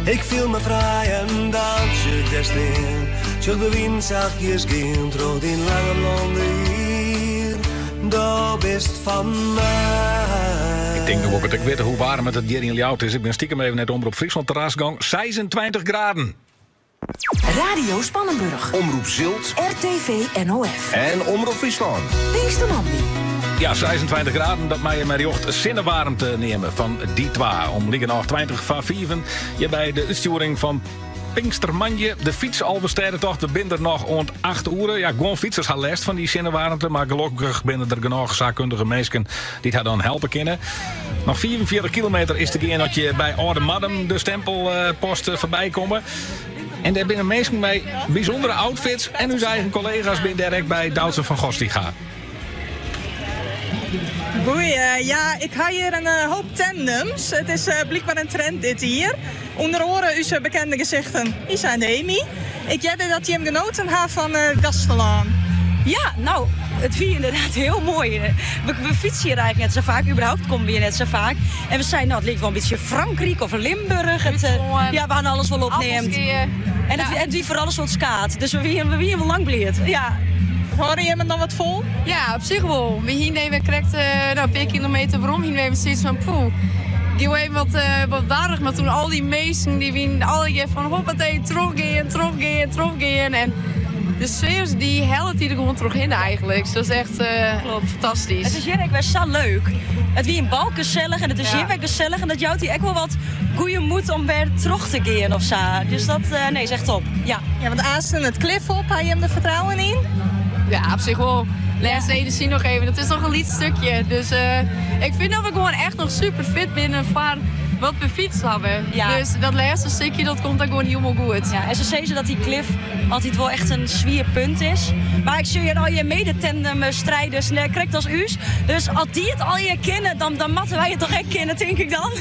Ik voel me vrij en dans je destin. Zo de wind zachtjes gaan, troot in lange blonde hier. Dat best van mij. Ik denk nog ook dat ik weet hoe warm het hier in Ljouwt is. Ik ben stiekem even net Omroep Friesland terrasgang. 26 graden. Radio Spannenburg. Omroep Zilt. RTV NOF. En Omroep Friesland. Pinkstermandi. Ja, 26 graden, dat mij maar jocht zinnenwarm te nemen van die twa. Om liggen nog 20 van 4. Je bij de uitsturing van Pinkstermanje, de fiets Alversterrentocht, de binder nog rond 8 uur. Ja, gewoon fietsers gaan last van die zinnenwarmte, maar gelukkig binnen er genoeg zakkundige mensen die het dan helpen kunnen. Nog 44 kilometer is te gaan dat je bij Oude Madem de stempelpost voorbij komen. En daar binnen mensen met bijzondere outfits en hun eigen collega's binnen direct bij Doutzen van Gostiga. Goeie, ja, ik ga hier een hoop tandems. Het is blijkbaar een trend dit hier. Onder oren uw bekende gezichten Isa en Amy. Ik jij dat je hem genoten heeft van Gastelaan. Ja, nou, het vind inderdaad heel mooi. We fietsen hier eigenlijk net zo vaak. Überhaupt komen we hier net zo vaak. En we zijn, nou, het ligt wel een beetje Frankrijk of Limburg. Ja, we gaan alles wel opnemen. En het wie voor alles wat skaat. Dus we wie lang bleed. Ja. Hoor je me dan wat vol? Ja, op zich wel. We hier nemen correct een paar kilometer waarom. Hier nemen we steeds van poeh. Ik wil even wat dadig, maar toen al die meesten die wien alle keer van hoppatee, teruggaan. En de sfeer die helpt die er gewoon terug in eigenlijk. Dus dat is echt fantastisch. Het is hier echt best zo leuk. Het wie een bal gezellig en het is hier weer gezellig. En dat jouwt hier echt wel wat goede moed om weer terug te gaan of zo. Dus dat nee, is echt top. Ja, want aanstaan het klif op, heb je hem er vertrouwen in? Ja, op zich wel. Laatste editie nog even. Dat is nog een lietstukje. Dus ik vind dat we gewoon echt nog super fit binnen van wat we fietst hebben. Ja. Dus dat laatste stukje, dat komt dan gewoon helemaal goed. Ja, en ze zeggen dat die cliff altijd wel echt een zwierpunt is. Maar ik zie je al je medetandem-strijders krijgt als u's. Dus als die het al je kennen, dan matten wij het toch echt kennen, denk ik dan.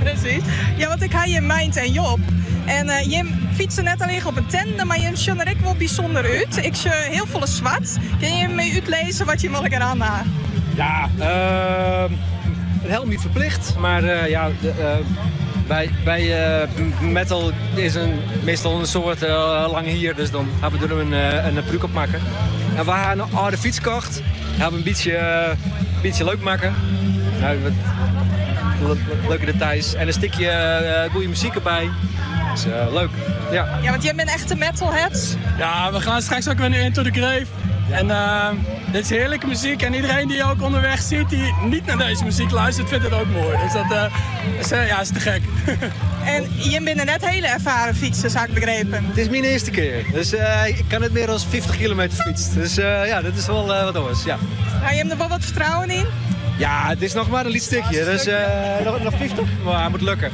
Precies. Ja, want ik ga je Meint en Job. En je fietsen net alleen op een tandem, maar je ziet er ook wel bijzonder uit. Ik zie heel veel zwart. Kun je me uitlezen wat je mogelijk eraan hebt? Ja, een helm niet verplicht, maar bij metal is meestal een soort lang hier, dus dan hebben we er een broek op maken. En we hebben een oude fietskaart, hebben een beetje leuk maken. Nou, leuke details en een stukje goede muziek erbij. Dus leuk, ja. Ja, want jij bent echt een metalhead. Ja, we gaan straks ook weer nu Into the Grave. En dit is heerlijke muziek. En iedereen die je ook onderweg ziet die niet naar deze muziek luistert, vindt het ook mooi. Dus dat is te gek. En je bent net hele ervaren fietsen, heb ik begrepen. Het is mijn eerste keer. Dus ik kan het meer dan 50 kilometer fietsen. Dus ja, dat is wel wat anders, ja. Ga je hem er wel wat vertrouwen in? Ja, het is nog maar een licht stukje. Dus nog 50, maar het moet lukken.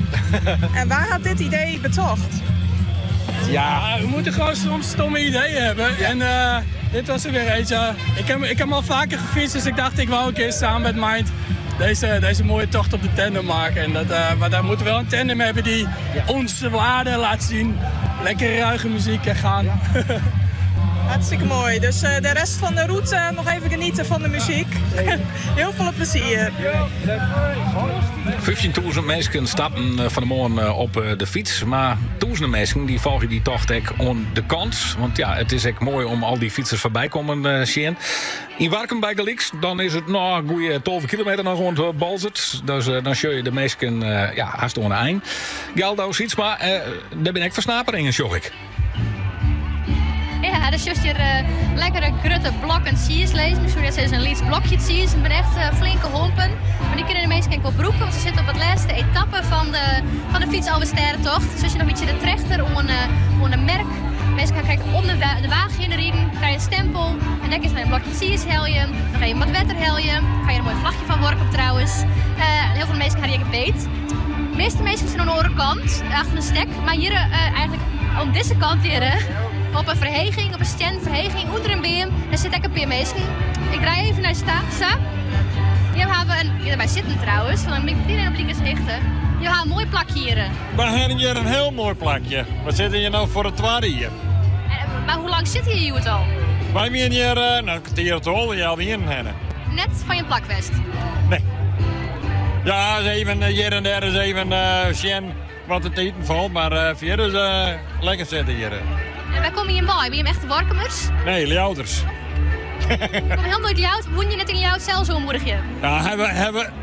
En waar had dit idee betocht? Ja, we moeten gewoon soms stomme ideeën hebben. Ja. En dit was er weer eentje. Ik heb al vaker gefietst, dus ik dacht ik wou een keer samen met Mind deze mooie tocht op de tandem maken. En maar daar moeten we wel een tandem hebben die onze waarden laat zien. Lekker ruige muziek en gaan. Ja. Hartstikke mooi. Dus de rest van de route nog even genieten van de muziek. Heel veel plezier. 15.000 mensen stappen van de morgen op de fiets. Maar duizenden mensen die volgen die tocht ook aan de kant. Want ja, het is echt mooi om al die fietsers voorbij komen zien. In Warkum bij Gelix, dan is het nog een goede 12 kilometer nog rond Balzert. Dus dan zie je de mensen haast aan de eind. Geldo iets, maar daar ben ik versnaperingen, zag ik. Ja, dus juist hier lekkere grutte blokken cheese lezen. Dus dat is een Leeds blokje cheese. Het zijn echt flinke hompen. Maar die kunnen de meesten kijk wel broeken, want ze zitten op het laatste etappe van de fiets Alve Sterrentocht. Dus als je nog een beetje de trechter om een merk. Mensen gaan kijken om de wagen in de rijden, krijg je een stempel. En dan is er een blokje cheese helje. Dan ga je een wat wetter helje. Dan ga je er een mooi vlagje van worken trouwens. Heel veel mensen gaan hier gebeten. De meeste mensen zijn aan de andere kant, achter een stek. Maar hier eigenlijk op deze kant hier, op een verheging, op een standverheging, onder een beam. Daar zit ook een paar mensen. Ik draai even naar de stap. Hier hebben we hierbij zitten trouwens, van een meteen op Liekes Hichten. Je hebt een mooi plakje hier. We hebben hier een heel mooi plakje. We zitten hier nou voor het tweede hier. Maar hoe lang zit je hier het al? Wij zijn hier een kwartier te hol, je al hier hebben. Net van je plakwest? Nee. Ja, even hier en daar is even zien wat het eten valt, maar verder is lekker zitten hier. En waar kom je in bij? Ben je echte Workumers? Nee, Ljouters. Ik kom heel nooit Ljout. Woon je net in Ljout zelf zo'n moedigje? Ja,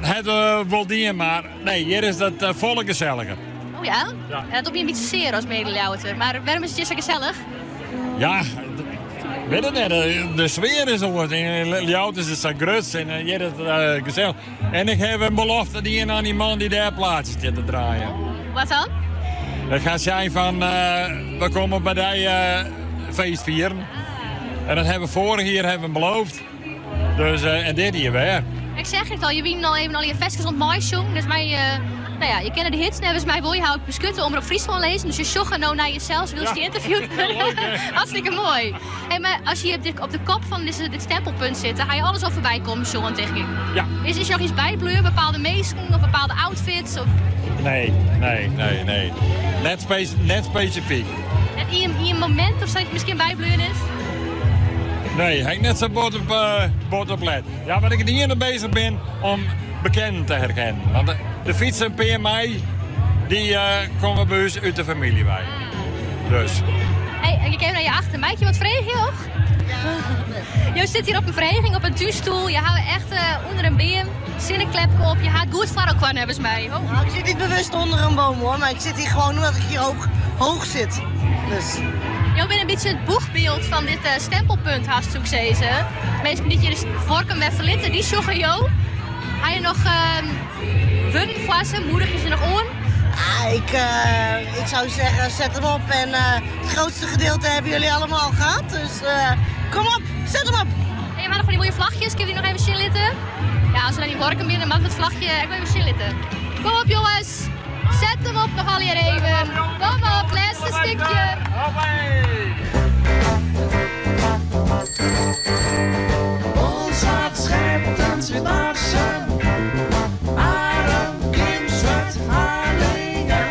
hebben wel die, maar nee, hier is dat volle gezelliger. Oh ja? Ja. Dat op je een beetje zeer als mede Ljouter. Maar waarom is het hier zo gezellig? Ja, weet het niet. De sfeer is goed. In Ljouters is het zo groot en hier is het gezellig. En ik heb een belofte aan die man die daar plaatsen zit te draaien. Wat dan? Dat gaat zijn van, we komen bij die feest vieren. En dat hebben we vorig jaar hebben we beloofd. Dus, en dit hier weer. Ik zeg het al, je wint al even al je vestjes rond Maisjong. Dus mij, nou ja, je kent de hits, dus mij wil je houdt beskutten om op Friesland lezen. Dus je zocht nou naar jezelf, wil je die interviewen. Hartstikke mooi. Hey, maar als je hier op de kop van dit stempelpunt zit, dan ga je alles al voorbij komen, John, tegen je. Ja. Is er nog iets bijbleur, bepaalde meesken of bepaalde outfits? Of... Nee. Net specifiek. En in een moment of zo dat je misschien bijbleuren is? Nee, hij net zo bot op let. Ja, wat ik hier bezig ben om bekend te herkennen. Want de fietsen en PMI, die komen bij ons uit de familie bij. Dus. Hey, en ik kijk naar je achter. Maak je wat vreeg, joh? Ja. Je zit hier op een verheging, op een tuurstoel. Je houdt echt onder een beam. Zinnenklepje op. Je gaat goed voor elkaar, hebben ze mij. Oh. Nou, ik zit niet bewust onder een boom, hoor. Maar ik zit hier gewoon omdat ik hier hoog zit. Dus... Je bent een beetje het boegbeeld van dit stempelpunt, haast ook ze. Mensen die hier vorken met verlitten, die zoeken jou. Ga je nog wunflassen, moedig is er nog on? Ik zou zeggen, zet hem op. En het grootste gedeelte hebben jullie allemaal gehad. Dus kom op, zet hem op. En je mag nog van die mooie vlagjes, kun je die nog even chillitten? Ja, als we dan die worken binnen, mag het vlagje, ik wil even chillitten. Kom op jongens, zet hem op nog al hier even. Kom op, laatste stukje. Ons hart schept een Zwitserse Arm, Krimswet, Harlingen.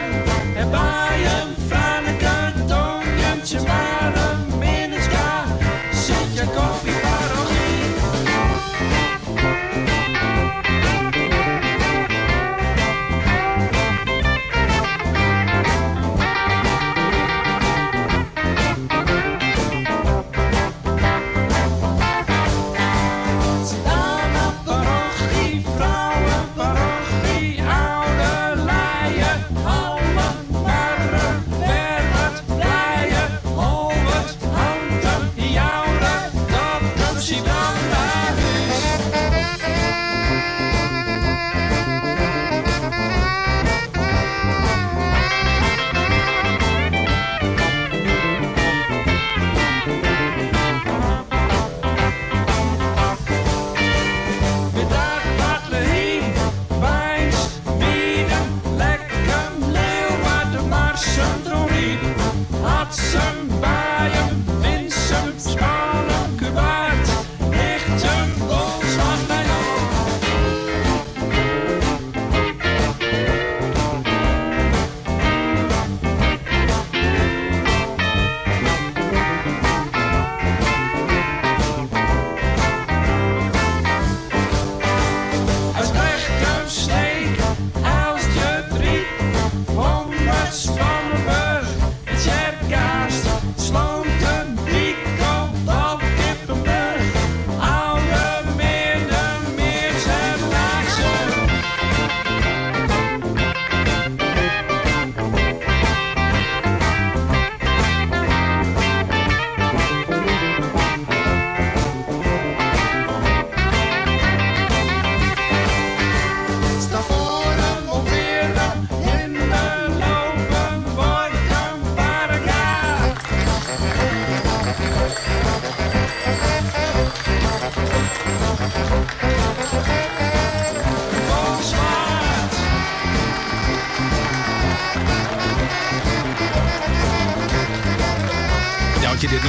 En bij een Franeker, Donjentje, warm Minneska, zit je koffieparodie. Staan op de rug,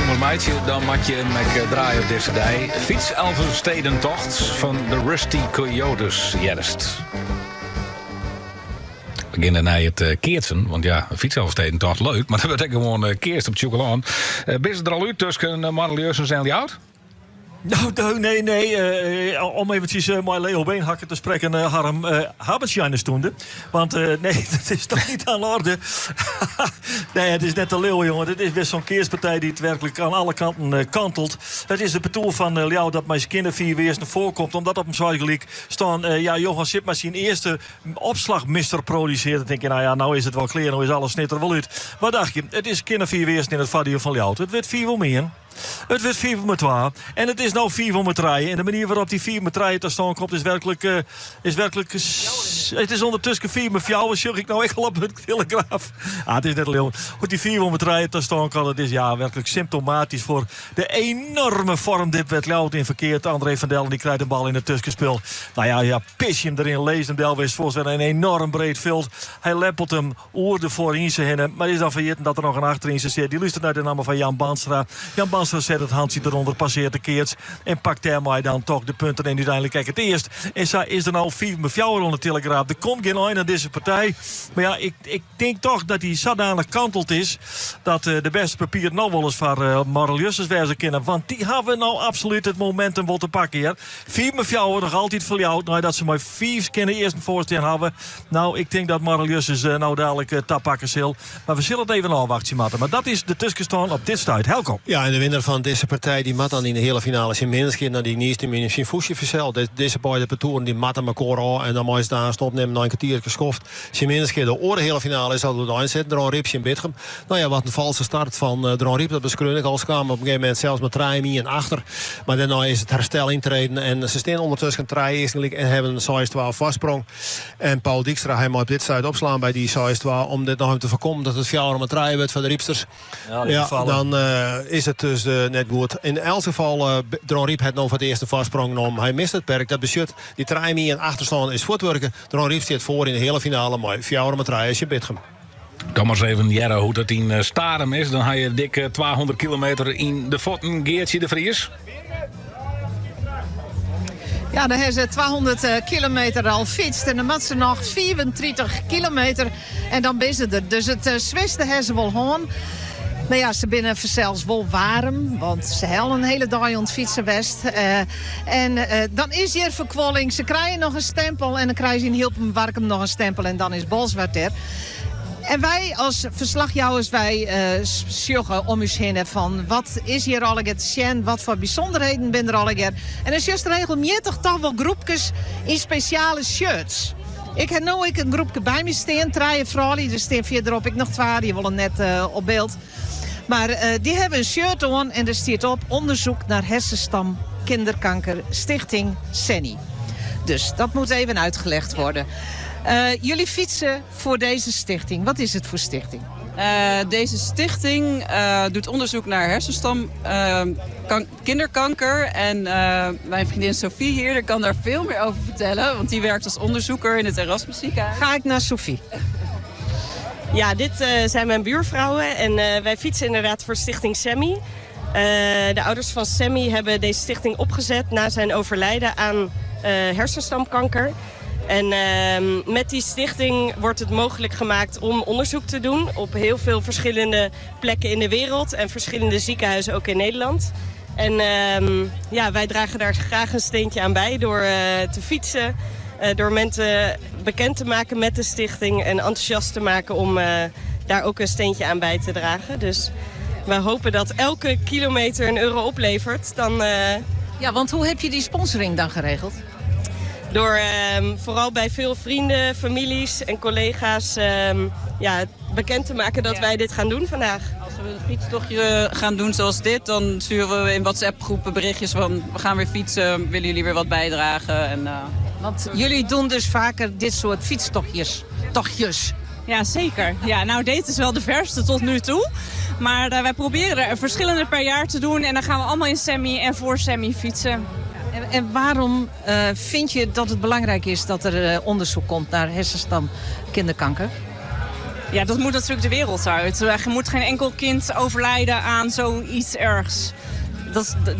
nummer meidje, dan maak je een draai op deze dij. Fiets Elfstedentocht van de Rusty Coyotes. Juist. We beginnen naar het keertsen, want ja, fiets Elfstedentocht leuk, maar dat wordt ook gewoon keerst op Tjoekelaan. Ben je er al uit tussen Marlius en Ljout? Nou, nee. Om eventjes mijn Leo Beenhakker te spreken, Harm, Habetsjane stoende. Want nee, dat is toch niet aan de orde. Nee, het is net de leeuw, jongen. Dit is weer zo'n keerspartij die het werkelijk aan alle kanten kantelt. Het is de bedoel van Ljout dat mijn kinderen 4 weer naar voren komt. Omdat op een zwaargelijk staan, Johan Sip maar zijn eerste opslagmister produceert. Dan denk je, nou is het wel clear, nou is alles snit er wel uit. Wat dacht je? Het is kinderen 4 weer in het vadio van Ljout. Het werd 4 wel meer. Het werd 4 met 2. En het is nou 4 met 3. En de manier waarop die 4 met 3 te staan komt is werkelijk... het is ondertussen 4 met 4. Zeg ik nou echt al op het telegraaf. Het is net leeuw. Hoe die 4 met 3 te staan kan, het is werkelijk symptomatisch voor de enorme vorm dit werd Ljout in verkeerd. André van Dellen die krijgt de bal in het tussenspel. Pis je hem erin, leest hem Delwees volgens een enorm breed veld. Hij leppelt hem oer de voorin ze heen. Maar is dan vergeten dat er nog een achterin zit. Die luistert naar de naam van Jan Banstra. Jan Banstra zet het handje eronder, passeert de keerts en pakt daarmee dan toch de punten. En uiteindelijk kijk het eerst. En is er nou 4 met 4 onder telegraaf. Er komt geen eind aan deze partij. Maar ik denk toch dat hij zodanig kanteld is dat de beste papier nou wel eens voor Marlius wezen kennen. Want die hebben nou absoluut het momentum wat te pakken hier. 4 met 4 nog altijd voor jou. Nou, dat ze maar 4 kennen eerst een voorstel hebben. Nou, ik denk dat Marlius nou dadelijk tapakken zal. Maar we zullen het even afwachten, Matten. Maar dat is de tussenstand op dit stuit. Helkom. Ja, en de winnaar van deze partij die mat dan in de hele finale zijn minstkeer naar die nieuwste in zijn voetje verzeld. Deze beide partijden die matten elkaar aan en dan moet je daar opnemen naar een kwartier geschoft. Zijn minstkeer de oren hele finale is al door aanzetten. Dran Riepje in Bitgem. Nou ja, wat een valse start van Dran Riep. Dat beschreun ik al. Ze kwamen op een gegeven moment zelfs met 3 en achter. Maar daarna is het herstel intreden en ze staan ondertussen 3 eerstelijk en hebben een 6-12 vastsprong. En Paul Dijkstra hij moet op dit stuit opslaan bij die 6-12 om dit nog te voorkomen dat het 4 met 3 werd van de Riepsters. Ja, dan is het dus net goed. In elk geval, Dran Riep had nog voor het eerste vastsprong genomen. Hij mist het perk. Dat beschut die 3 en achterstaan is voetwerken. Dran Riep staat voor in de hele finale. Maar 4 met 3 is je Bitgem. Dan maar eens even jaren hoe dat in Starem is. Dan ga je dik 200 kilometer in de voeten. Geertje de Vries. Ja, dan hebben ze 200 kilometer al fietst. En dan moeten ze nog 34 kilometer. En dan is het er. Dus het zwisste hebben ze wel gewoon. Nou ja, ze binnen zelfs wel warm, want ze hebben een hele dag aan het fietsen west. Dan is hier verkwolling. Ze krijgen nog een stempel en dan krijgen ze in Hilpenwarkum nog een stempel en dan is Bolsward er. En wij als verslagjouwers, wij sjoggen om u heen van wat is hier al te zien, wat voor bijzonderheden zijn er al. En er is juist regelmatig toch wel groepjes in speciale shirts. Ik heb nu een groepje bij me staan, 3 vrouwen, er staan verderop ik nog 2, die willen net op beeld. Maar die hebben een shirt aan en er staat op onderzoek naar hersenstam kinderkanker Stichting Senny. Dus dat moet even uitgelegd worden. Jullie fietsen voor deze stichting. Wat is het voor stichting? Deze stichting doet onderzoek naar hersenstam kinderkanker. En mijn vriendin Sophie hier, die kan daar veel meer over vertellen. Want die werkt als onderzoeker in het Erasmus ziekenhuis. Ga ik naar Sophie. Ja, dit zijn mijn buurvrouwen en wij fietsen inderdaad voor Stichting Sammy. De ouders van Sammy hebben deze stichting opgezet na zijn overlijden aan hersenstamkanker. En met die stichting wordt het mogelijk gemaakt om onderzoek te doen op heel veel verschillende plekken in de wereld en verschillende ziekenhuizen ook in Nederland. En wij dragen daar graag een steentje aan bij door te fietsen, door mensen bekend te maken met de stichting en enthousiast te maken om daar ook een steentje aan bij te dragen. Dus we hopen dat elke kilometer €1 oplevert. Ja, want hoe heb je die sponsoring dan geregeld? Door vooral bij veel vrienden, families en collega's bekend te maken dat wij dit gaan doen vandaag. Als we een fietstochtje gaan doen zoals dit, dan sturen we in WhatsApp-groepen berichtjes van we gaan weer fietsen, willen jullie weer wat bijdragen? Want jullie doen dus vaker dit soort fietstochtjes. Ja, zeker. Ja, nou, dit is wel de verste tot nu toe. Maar wij proberen er verschillende per jaar te doen. En dan gaan we allemaal in Sammy en voor Sammy fietsen. En waarom vind je dat het belangrijk is dat er onderzoek komt naar hersenstam kinderkanker? Ja, dat moet natuurlijk de wereld uit. Je moet geen enkel kind overlijden aan zoiets ergs.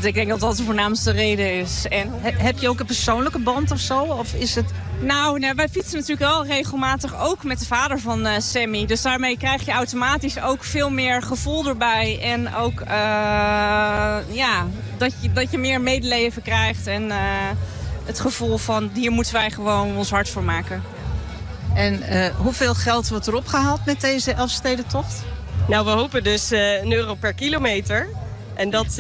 Ik denk dat dat de voornaamste reden is. En Heb je ook een persoonlijke band of zo? Of is het... Nou, wij fietsen natuurlijk wel regelmatig ook met de vader van Sammy. Dus daarmee krijg je automatisch ook veel meer gevoel erbij. En ook dat je meer medeleven krijgt. En het gevoel van, hier moeten wij gewoon ons hart voor maken. En hoeveel geld wordt erop gehaald met deze Elfstedentocht? Nou, we hopen dus €1 per kilometer. En dat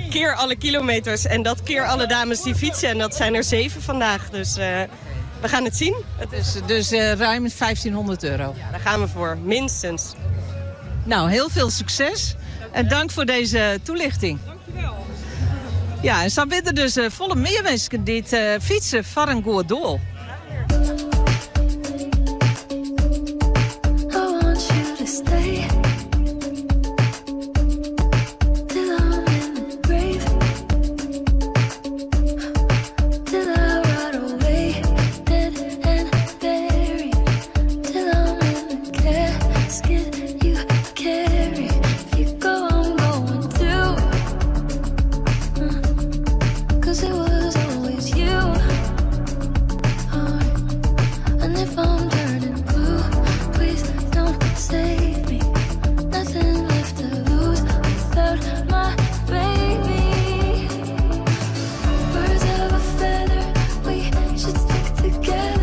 keer alle kilometers en dat keer alle dames die fietsen. En dat zijn er 7 vandaag, dus we gaan het zien. Dus ruim €1.500. Ja, daar gaan we voor, minstens. Nou, heel veel succes. En dank voor deze toelichting. Dankjewel. Ja, en zo zijn er dus volle meer mensen die fietsen van een goed doel.